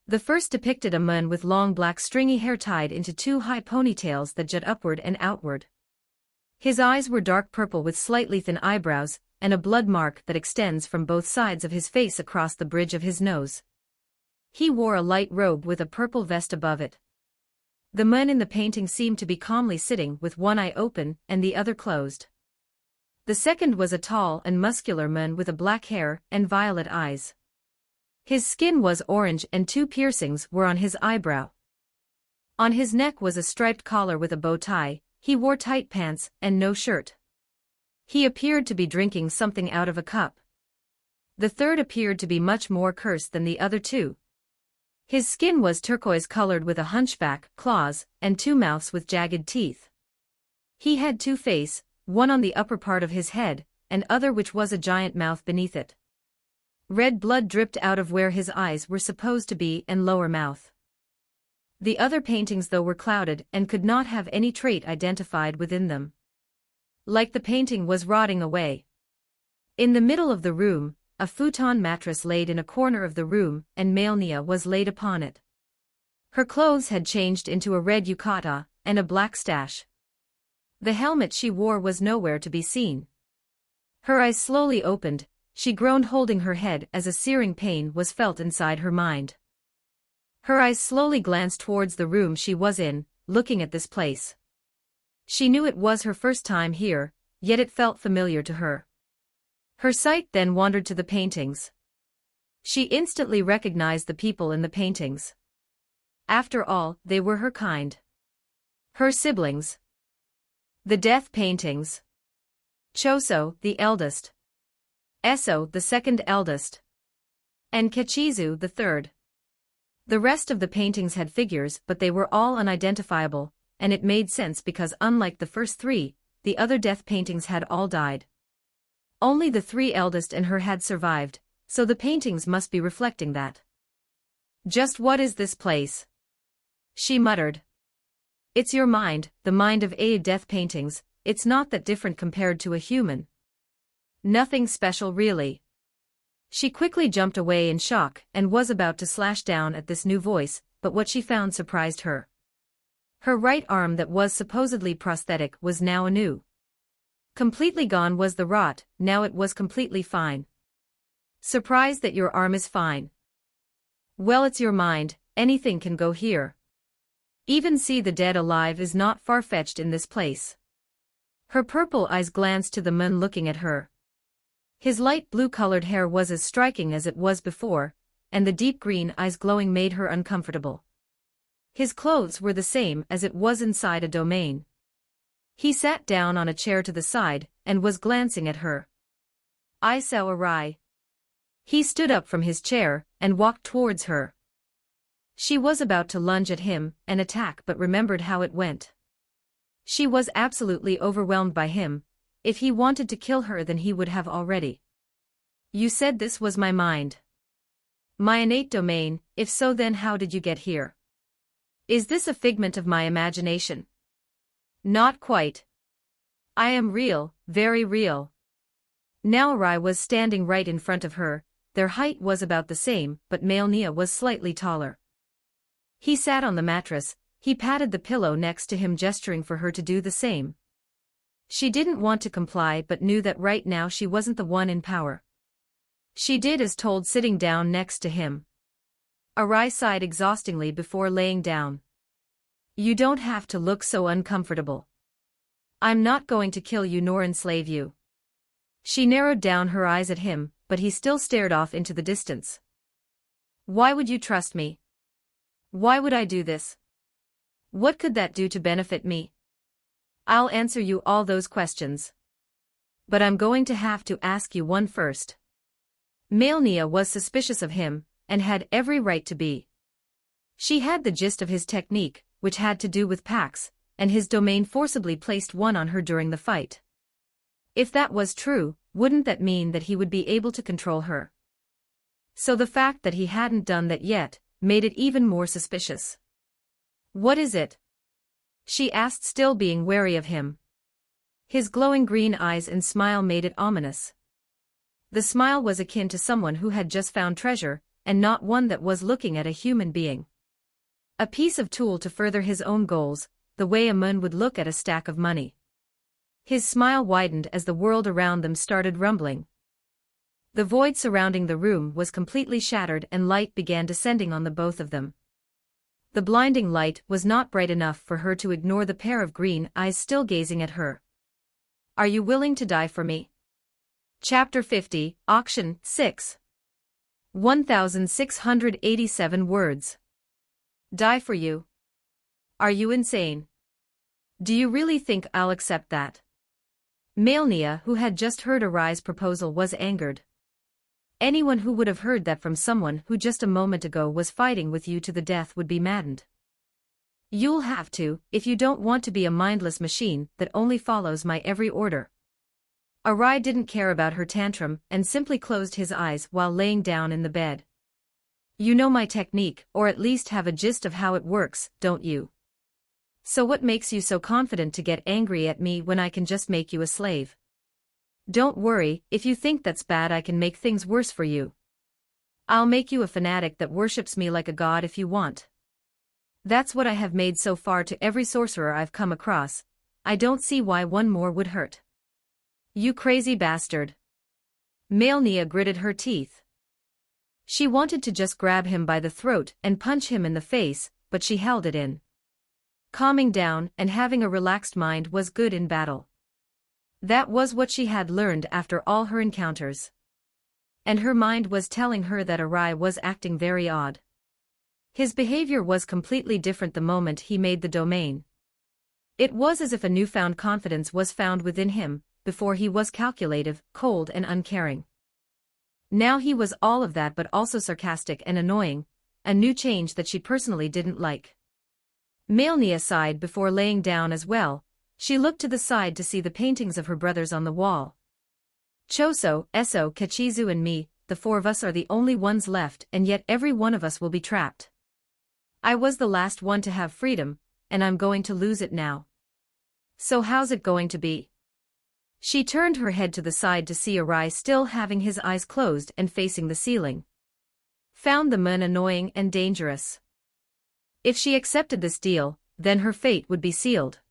The first depicted a man with long black stringy hair tied into 2 high ponytails that jut upward and outward. His eyes were dark purple with slightly thin eyebrows, and a blood mark that extends from both sides of his face across the bridge of his nose. He wore a light robe with a purple vest above it. The man in the painting seemed to be calmly sitting with one eye open and the other closed. The second was a tall and muscular man with a black hair and violet eyes. His skin was orange and 2 piercings were on his eyebrow. On his neck was a striped collar with a bow tie. He wore tight pants and no shirt. He appeared to be drinking something out of a cup. The third appeared to be much more cursed than the other 2. His skin was turquoise-colored with a hunchback, claws, and 2 mouths with jagged teeth. He had 2 faces, one on the upper part of his head, and other which was a giant mouth beneath it. Red blood dripped out of where his eyes were supposed to be and lower mouth. The other paintings though were clouded and could not have any trait identified within them. Like the painting was rotting away. In the middle of the room, a futon mattress laid in a corner of the room, and Maelnia was laid upon it. Her clothes had changed into a red yukata and a black sash. The helmet she wore was nowhere to be seen. Her eyes slowly opened, she groaned holding her head as a searing pain was felt inside her mind. Her eyes slowly glanced towards the room she was in, looking at this place. She knew it was her first time here, yet it felt familiar to her. Her sight then wandered to the paintings. She instantly recognized the people in the paintings. After all, they were her kind. Her siblings. The death paintings. Choso, the eldest. Eso, the second eldest. And Kachizu, the third. The rest of the paintings had figures, but they were all unidentifiable, and it made sense because unlike the first 3, the other death paintings had all died. Only the 3 eldest and her had survived, so the paintings must be reflecting that. Just what is this place? She muttered. It's your mind, the mind of a death paintings, it's not that different compared to a human. Nothing special really. She quickly jumped away in shock and was about to slash down at this new voice, but what she found surprised her. Her right arm that was supposedly prosthetic was now anew. Completely gone was the rot, now it was completely fine. Surprised that your arm is fine. Well, it's your mind, anything can go here. Even see the dead alive is not far-fetched in this place. Her purple eyes glanced to the man looking at her. His light blue-colored hair was as striking as it was before, and the deep green eyes glowing made her uncomfortable. His clothes were the same as it was inside a domain. He sat down on a chair to the side and was glancing at her. "I saw Arai." He stood up from his chair and walked towards her. She was about to lunge at him and attack but remembered how it went. She was absolutely overwhelmed by him. If he wanted to kill her then he would have already. "You said this was my mind. My innate domain, if so then how did you get here? Is this a figment of my imagination?" "Not quite. I am real, very real." Now Arai was standing right in front of her. Their height was about the same, but Nia was slightly taller. He sat on the mattress. He patted the pillow next to him, gesturing for her to do the same. She didn't want to comply but knew that right now she wasn't the one in power. She did as told, sitting down next to him. Arai sighed exhaustingly before laying down. "You don't have to look so uncomfortable. I'm not going to kill you nor enslave you." She narrowed down her eyes at him, but he still stared off into the distance. "Why would you trust me? Why would I do this? What could that do to benefit me?" "I'll answer you all those questions. But I'm going to have to ask you one first." Nia was suspicious of him, and had every right to be. She had the gist of his technique, which had to do with packs, and his domain forcibly placed one on her during the fight. If that was true, wouldn't that mean that he would be able to control her? So the fact that he hadn't done that yet made it even more suspicious. "What is it?" she asked, still being wary of him. His glowing green eyes and smile made it ominous. The smile was akin to someone who had just found treasure, and not one that was looking at a human being. A piece of tool to further his own goals, the way a man would look at a stack of money. His smile widened as the world around them started rumbling. The void surrounding the room was completely shattered and light began descending on the both of them. The blinding light was not bright enough for her to ignore the pair of green eyes still gazing at her. "Are you willing to die for me?" Chapter 50, Auction 6. 1687 words. Die for you? Are you insane? Do you really think I'll accept that? Nia, who had just heard Arai's proposal, was angered. Anyone who would have heard that from someone who just a moment ago was fighting with you to the death would be maddened. "You'll have to, if you don't want to be a mindless machine that only follows my every order." Arai didn't care about her tantrum and simply closed his eyes while laying down in the bed. "You know my technique, or at least have a gist of how it works, don't you? So what makes you so confident to get angry at me when I can just make you a slave? Don't worry, if you think that's bad I can make things worse for you. I'll make you a fanatic that worships me like a god if you want. That's what I have made so far to every sorcerer I've come across. I don't see why one more would hurt." "You crazy bastard." Nia gritted her teeth. She wanted to just grab him by the throat and punch him in the face, but she held it in. Calming down and having a relaxed mind was good in battle. That was what she had learned after all her encounters. And her mind was telling her that Arai was acting very odd. His behavior was completely different the moment he made the domain. It was as if a newfound confidence was found within him. Before he was calculative, cold and uncaring. Now he was all of that but also sarcastic and annoying, a new change that she personally didn't like. Nia sighed before laying down as well. She looked to the side to see the paintings of her brothers on the wall. "Choso, Eso, Kachizu and me, the four of us are the only ones left, and yet every one of us will be trapped. I was the last one to have freedom, and I'm going to lose it now. So how's it going to be?" She turned her head to the side to see Arai still having his eyes closed and facing the ceiling. Found the man annoying and dangerous. If she accepted this deal, then her fate would be sealed.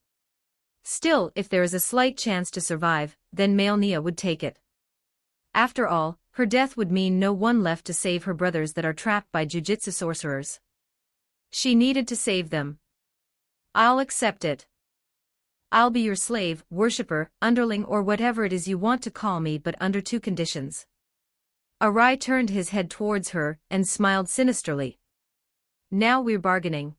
Still, if there is a slight chance to survive, then Nia would take it. After all, her death would mean no one left to save her brothers that are trapped by jujutsu sorcerers. She needed to save them. "I'll accept it. I'll be your slave, worshipper, underling or whatever it is you want to call me, but under two conditions." Arai turned his head towards her and smiled sinisterly. "Now we're bargaining.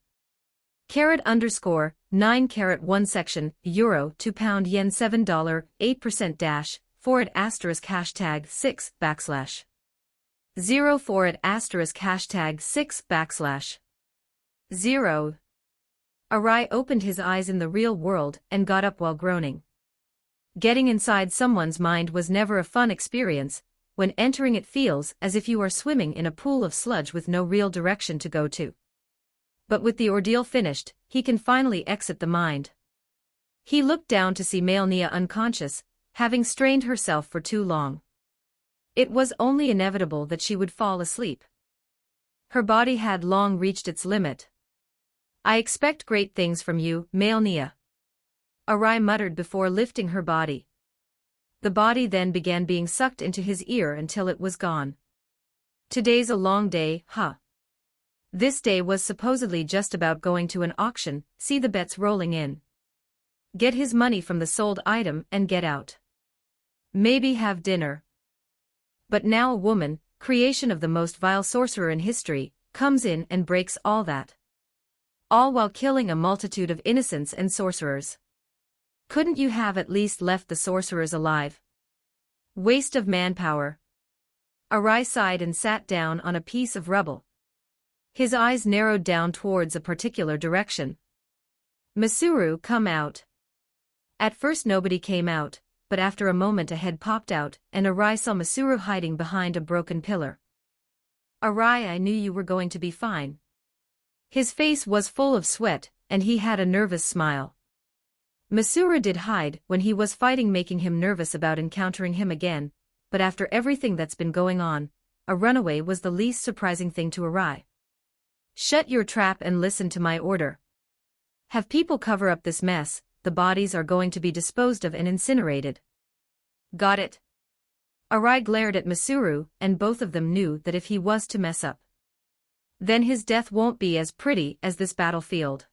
Carat underscore 9 carat 1 section euro 2 pound yen $7 8% dash 4 at asterisk hashtag 6 backslash 0 4 at asterisk hashtag 6 backslash 0. Arai opened his eyes in the real world and got up while groaning. Getting inside someone's mind was never a fun experience. When entering it feels as if you are swimming in a pool of sludge with no real direction to go to. But with the ordeal finished, he can finally exit the mind. He looked down to see Nia unconscious, having strained herself for too long. It was only inevitable that she would fall asleep. Her body had long reached its limit. I expect great things from you, Nia. Arai muttered before lifting her body. The body then began being sucked into his ear until it was gone. Today's a long day, huh? This day was supposedly just about going to an auction, see the bets rolling in. Get his money from the sold item and get out. Maybe have dinner. But now a woman, creation of the most vile sorcerer in history, comes in and breaks all that. All while killing a multitude of innocents and sorcerers. Couldn't you have at least left the sorcerers alive? Waste of manpower. Arai sighed and sat down on a piece of rubble. His eyes narrowed down towards a particular direction. Masuru, come out. At first nobody came out, but after a moment a head popped out, and Arai saw Masuru hiding behind a broken pillar. Arai, I knew you were going to be fine. His face was full of sweat, and he had a nervous smile. Masuru did hide when he was fighting, making him nervous about encountering him again, but after everything that's been going on, a runaway was the least surprising thing to Arai. Shut your trap and listen to my order. Have people cover up this mess, the bodies are going to be disposed of and incinerated. Got it? Arai glared at Masuru, and both of them knew that if he was to mess up, then his death won't be as pretty as this battlefield.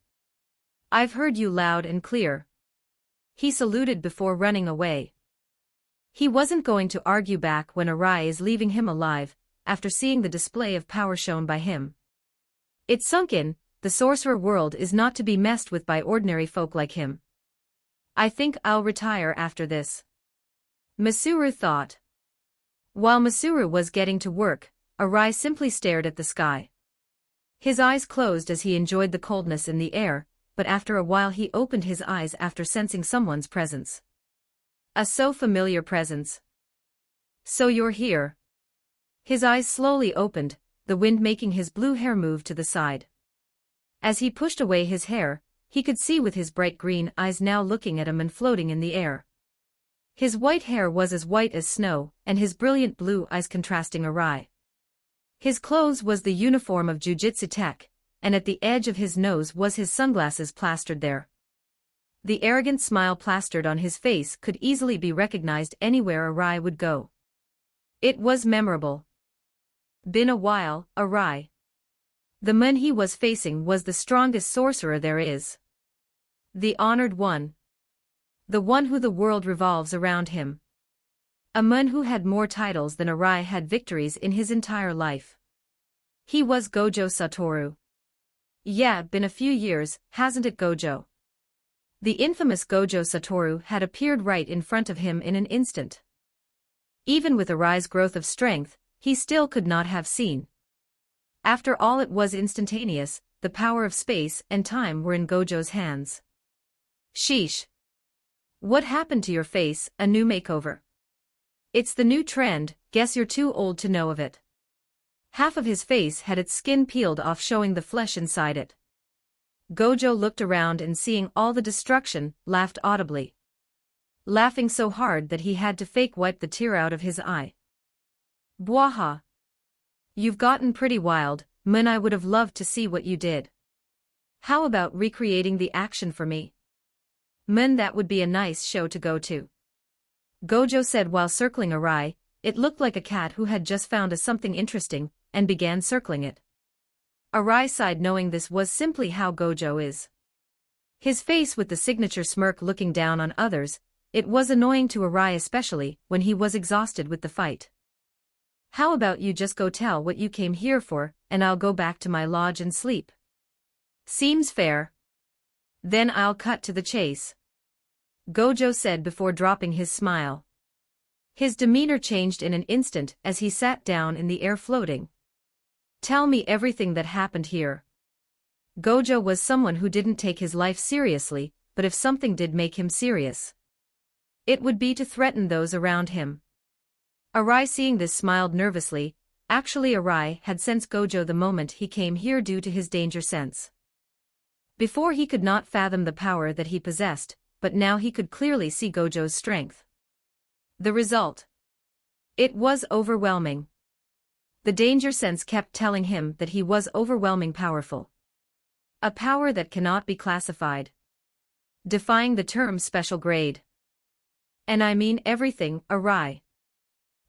I've heard you loud and clear. He saluted before running away. He wasn't going to argue back when Arai is leaving him alive, after seeing the display of power shown by him. It sunk in, the sorcerer world is not to be messed with by ordinary folk like him. I think I'll retire after this. Masuru thought. While Masuru was getting to work, Arai simply stared at the sky. His eyes closed as he enjoyed the coldness in the air, but after a while he opened his eyes after sensing someone's presence. A so familiar presence. So you're here. His eyes slowly opened, the wind making his blue hair move to the side. As he pushed away his hair, he could see with his bright green eyes now looking at him and floating in the air. His white hair was as white as snow, and his brilliant blue eyes contrasting awry. His clothes was the uniform of Jujutsu Tech, and at the edge of his nose was his sunglasses plastered there. The arrogant smile plastered on his face could easily be recognized anywhere Arai would go. It was memorable. Been a while, Arai. The man he was facing was the strongest sorcerer there is. The honored one. The one who the world revolves around him. A man who had more titles than Arai had victories in his entire life. He was Gojo Satoru. Yeah, been a few years, hasn't it, Gojo? The infamous Gojo Satoru had appeared right in front of him in an instant. Even with Arai's growth of strength, he still could not have seen. After all, it was instantaneous, the power of space and time were in Gojo's hands. Sheesh. What happened to your face, a new makeover? It's the new trend, guess you're too old to know of it. Half of his face had its skin peeled off, showing the flesh inside it. Gojo looked around and seeing all the destruction, laughed audibly. Laughing so hard that he had to fake wipe the tear out of his eye. Bwaha. You've gotten pretty wild, man. I would have loved to see what you did. How about recreating the action for me? Man, that would be a nice show to go to. Gojo said while circling Arai. It looked like a cat who had just found something interesting, and began circling it. Arai sighed, knowing this was simply how Gojo is. His face with the signature smirk looking down on others, it was annoying to Arai, especially when he was exhausted with the fight. How about you just go tell what you came here for, and I'll go back to my lodge and sleep? Seems fair. Then I'll cut to the chase, Gojo said before dropping his smile. His demeanor changed in an instant as he sat down in the air floating. Tell me everything that happened here. Gojo was someone who didn't take his life seriously, but if something did make him serious, it would be to threaten those around him. Arai seeing this smiled nervously. Actually Arai had sensed Gojo the moment he came here due to his danger sense. Before he could not fathom the power that he possessed, but now he could clearly see Gojo's strength. The result. It was overwhelming. The danger sense kept telling him that he was overwhelming powerful. A power that cannot be classified. Defying the term special grade. And I mean everything, Arai.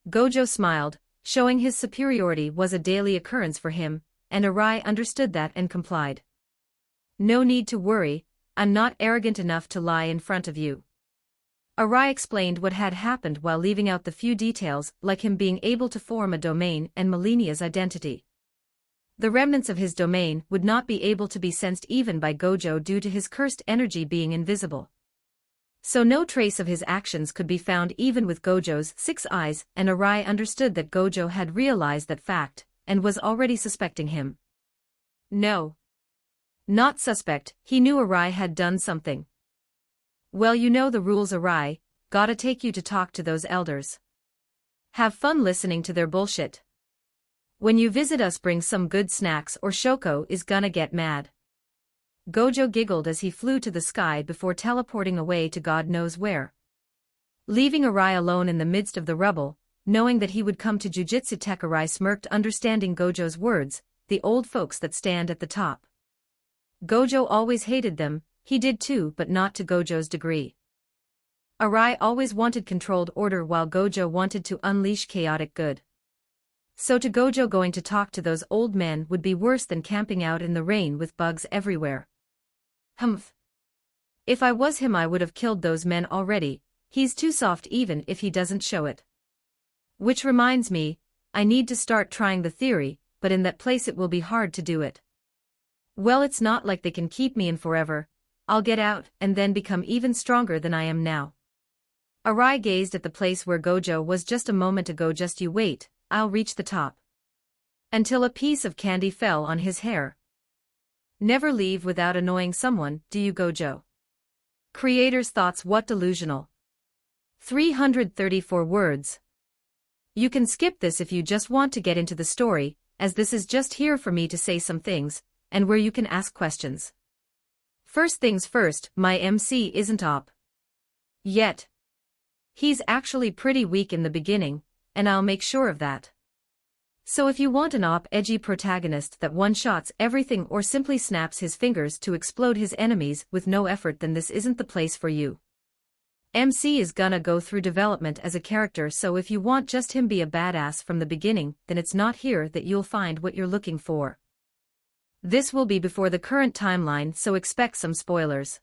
Gojo smiled, showing his superiority was a daily occurrence for him, and Arai understood that and complied. No need to worry, I'm not arrogant enough to lie in front of you. Arai explained what had happened while leaving out the few details like him being able to form a domain and Milenia's identity. The remnants of his domain would not be able to be sensed even by Gojo due to his cursed energy being invisible. So no trace of his actions could be found even with Gojo's 6 eyes, and Arai understood that Gojo had realized that fact, and was already suspecting him. No. Not suspect, he knew Arai had done something. Well, you know the rules, Arai, gotta take you to talk to those elders. Have fun listening to their bullshit. When you visit us, bring some good snacks or Shoko is gonna get mad. Gojo giggled as he flew to the sky before teleporting away to God knows where. Leaving Arai alone in the midst of the rubble, knowing that he would come to Jujutsu Tech, Arai smirked, understanding Gojo's words, the old folks that stand at the top. Gojo always hated them, he did too, but not to Gojo's degree. Arai always wanted controlled order while Gojo wanted to unleash chaotic good. So to Gojo, going to talk to those old men would be worse than camping out in the rain with bugs everywhere. Humph. If I was him, I would have killed those men already. He's too soft even if he doesn't show it. Which reminds me, I need to start trying the theory, but in that place it will be hard to do it. Well, it's not like they can keep me in forever. I'll get out and then become even stronger than I am now. Arai gazed at the place where Gojo was just a moment ago. Just you wait, I'll reach the top. Until a piece of candy fell on his hair. Never leave without annoying someone, do you, Gojo? Creator's thoughts. What delusional. 334 words. You can skip this if you just want to get into the story, as this is just here for me to say some things, and where you can ask questions. First things first, my MC isn't OP. Yet. He's actually pretty weak in the beginning, and I'll make sure of that. So if you want an OP edgy protagonist that one-shots everything or simply snaps his fingers to explode his enemies with no effort, then this isn't the place for you. MC is gonna go through development as a character, so if you want just him be a badass from the beginning, then it's not here that you'll find what you're looking for. This will be before the current timeline, so expect some spoilers.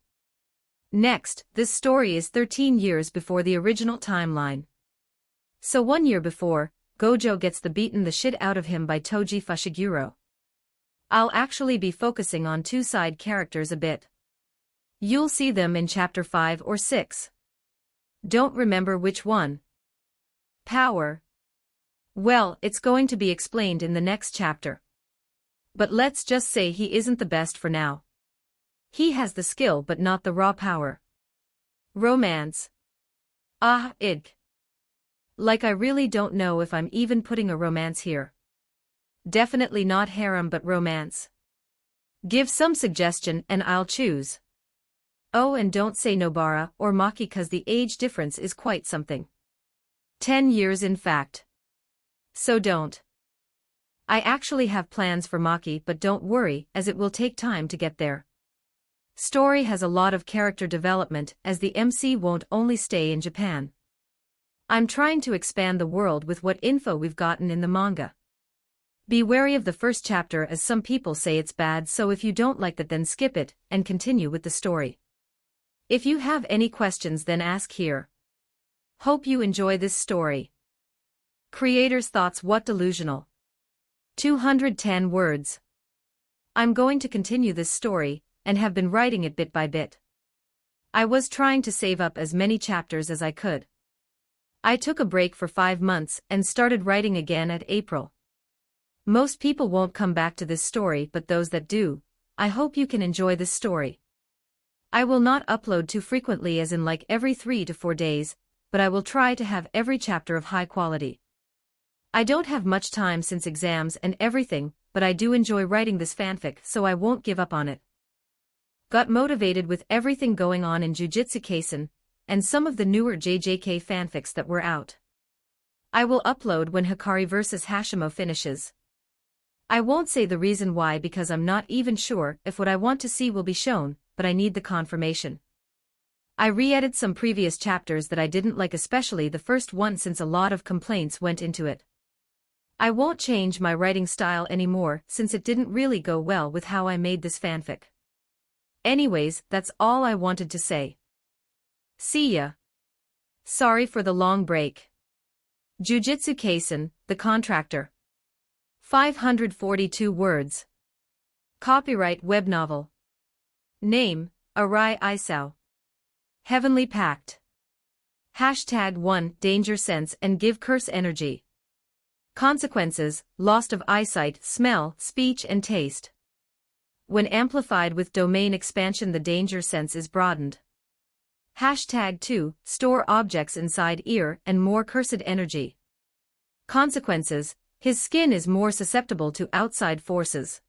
Next, this story is 13 years before the original timeline. So 1 year before, Gojo gets beaten the shit out of him by Toji Fushiguro. I'll actually be focusing on 2 side characters a bit. You'll see them in chapter 5 or 6. Don't remember which one. Power. Well, it's going to be explained in the next chapter. But let's just say he isn't the best for now. He has the skill but not the raw power. Romance. Ig. Like I really don't know if I'm even putting a romance here. Definitely not harem but romance. Give some suggestion and I'll choose. Oh, and don't say Nobara or Maki cause the age difference is quite something. 10 years in fact. So don't. I actually have plans for Maki, but don't worry as it will take time to get there. Story has a lot of character development as the MC won't only stay in Japan. I'm trying to expand the world with what info we've gotten in the manga. Be wary of the first chapter as some people say it's bad, so if you don't like that then skip it and continue with the story. If you have any questions then ask here. Hope you enjoy this story. Creator's thoughts. What delusional. 210 words. I'm going to continue this story, and have been writing it bit by bit. I was trying to save up as many chapters as I could. I took a break for 5 months and started writing again at April. Most people won't come back to this story, but those that do, I hope you can enjoy this story. I will not upload too frequently, as in like every 3 to 4 days, but I will try to have every chapter of high quality. I don't have much time since exams and everything, but I do enjoy writing this fanfic, so I won't give up on it. Got motivated with everything going on in Jujutsu Kaisen, and some of the newer JJK fanfics that were out. I will upload when Hikari vs. Hashimo finishes. I won't say the reason why because I'm not even sure if what I want to see will be shown, but I need the confirmation. I re-edited some previous chapters that I didn't like, especially the first one, since a lot of complaints went into it. I won't change my writing style anymore since it didn't really go well with how I made this fanfic. Anyways, that's all I wanted to say. See ya. Sorry for the long break. Jujutsu Kaisen, The Contractor. 542 words. Copyright web novel. Name, Arai Isao. Heavenly Pact. #1 Danger Sense and Give Curse Energy. Consequences, loss of eyesight, smell, speech and taste. When amplified with domain expansion, the danger sense is broadened. #2 Store objects inside ear and more cursed energy. Consequences, his skin is more susceptible to outside forces.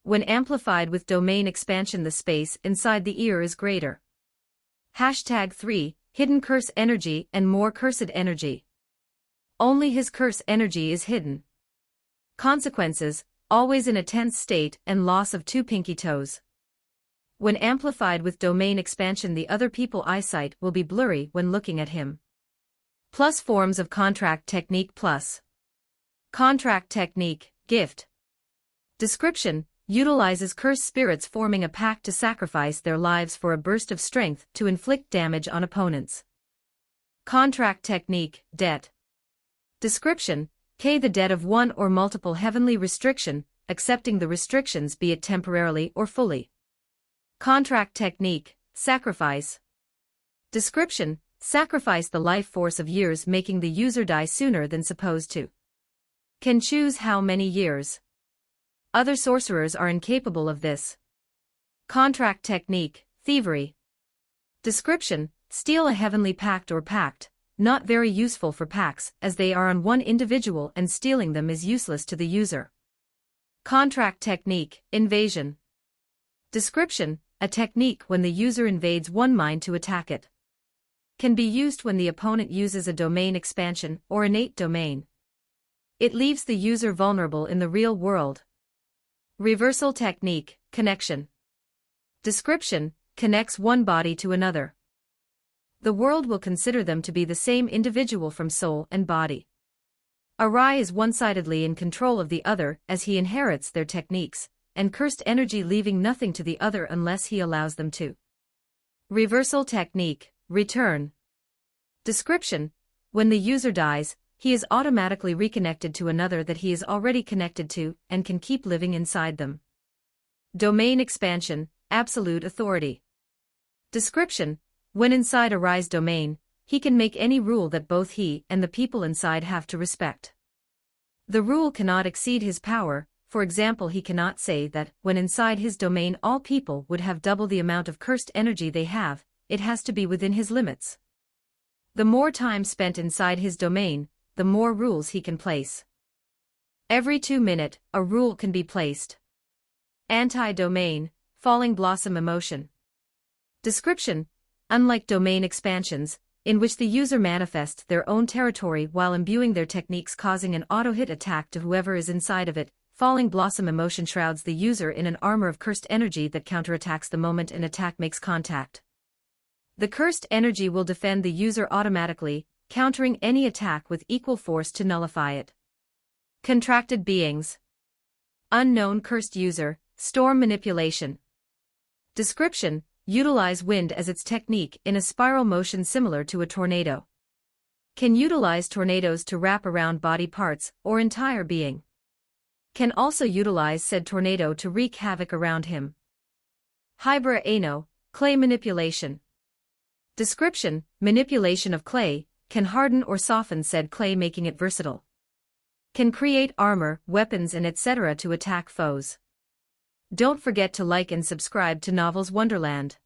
When amplified with domain expansion, the space inside the ear is greater. #3 Hidden curse energy and more cursed energy. Only his curse energy is hidden. Consequences, always in a tense state and loss of 2 pinky toes. When amplified with domain expansion, the other people's eyesight will be blurry when looking at him. Plus forms of contract technique. Plus contract technique, gift. Description, utilizes cursed spirits forming a pact to sacrifice their lives for a burst of strength to inflict damage on opponents. Contract technique, debt. Description, the debt of one or multiple heavenly restriction, accepting the restrictions, be it temporarily or fully. Contract technique, sacrifice. Description, sacrifice the life force of years, making the user die sooner than supposed to. Can choose how many years. Other sorcerers are incapable of this. Contract technique, thievery. Description, steal a heavenly pact or pact. Not very useful for packs, as they are on one individual and stealing them is useless to the user. Contract technique, invasion. Description, a technique when the user invades one mind to attack it. Can be used when the opponent uses a domain expansion or innate domain. It leaves the user vulnerable in the real world. Reversal technique, connection. Description, connects one body to another. The world will consider them to be the same individual from soul and body. Arai is one-sidedly in control of the other as he inherits their techniques, and cursed energy, leaving nothing to the other unless he allows them to. Reversal technique, return. Description, when the user dies, he is automatically reconnected to another that he is already connected to and can keep living inside them. Domain expansion, absolute authority. Description, when inside Arai's domain, he can make any rule that both he and the people inside have to respect. The rule cannot exceed his power. For example, he cannot say that, when inside his domain all people would have double the amount of cursed energy they have. It has to be within his limits. The more time spent inside his domain, the more rules he can place. Every 2 minutes, a rule can be placed. Anti-domain, falling blossom emotion. Description, unlike domain expansions, in which the user manifests their own territory while imbuing their techniques, causing an auto-hit attack to whoever is inside of it, falling blossom emotion shrouds the user in an armor of cursed energy that counterattacks the moment an attack makes contact. The cursed energy will defend the user automatically, countering any attack with equal force to nullify it. Contracted beings. Unknown cursed user, storm manipulation. Description, utilize wind as its technique in a spiral motion similar to a tornado. Can utilize tornadoes to wrap around body parts or entire being. Can also utilize said tornado to wreak havoc around him. Hybra Ano, clay manipulation. Description: manipulation of clay, can harden or soften said clay making it versatile. Can create armor, weapons and etc. to attack foes. Don't forget to like and subscribe to Novels Wonderland.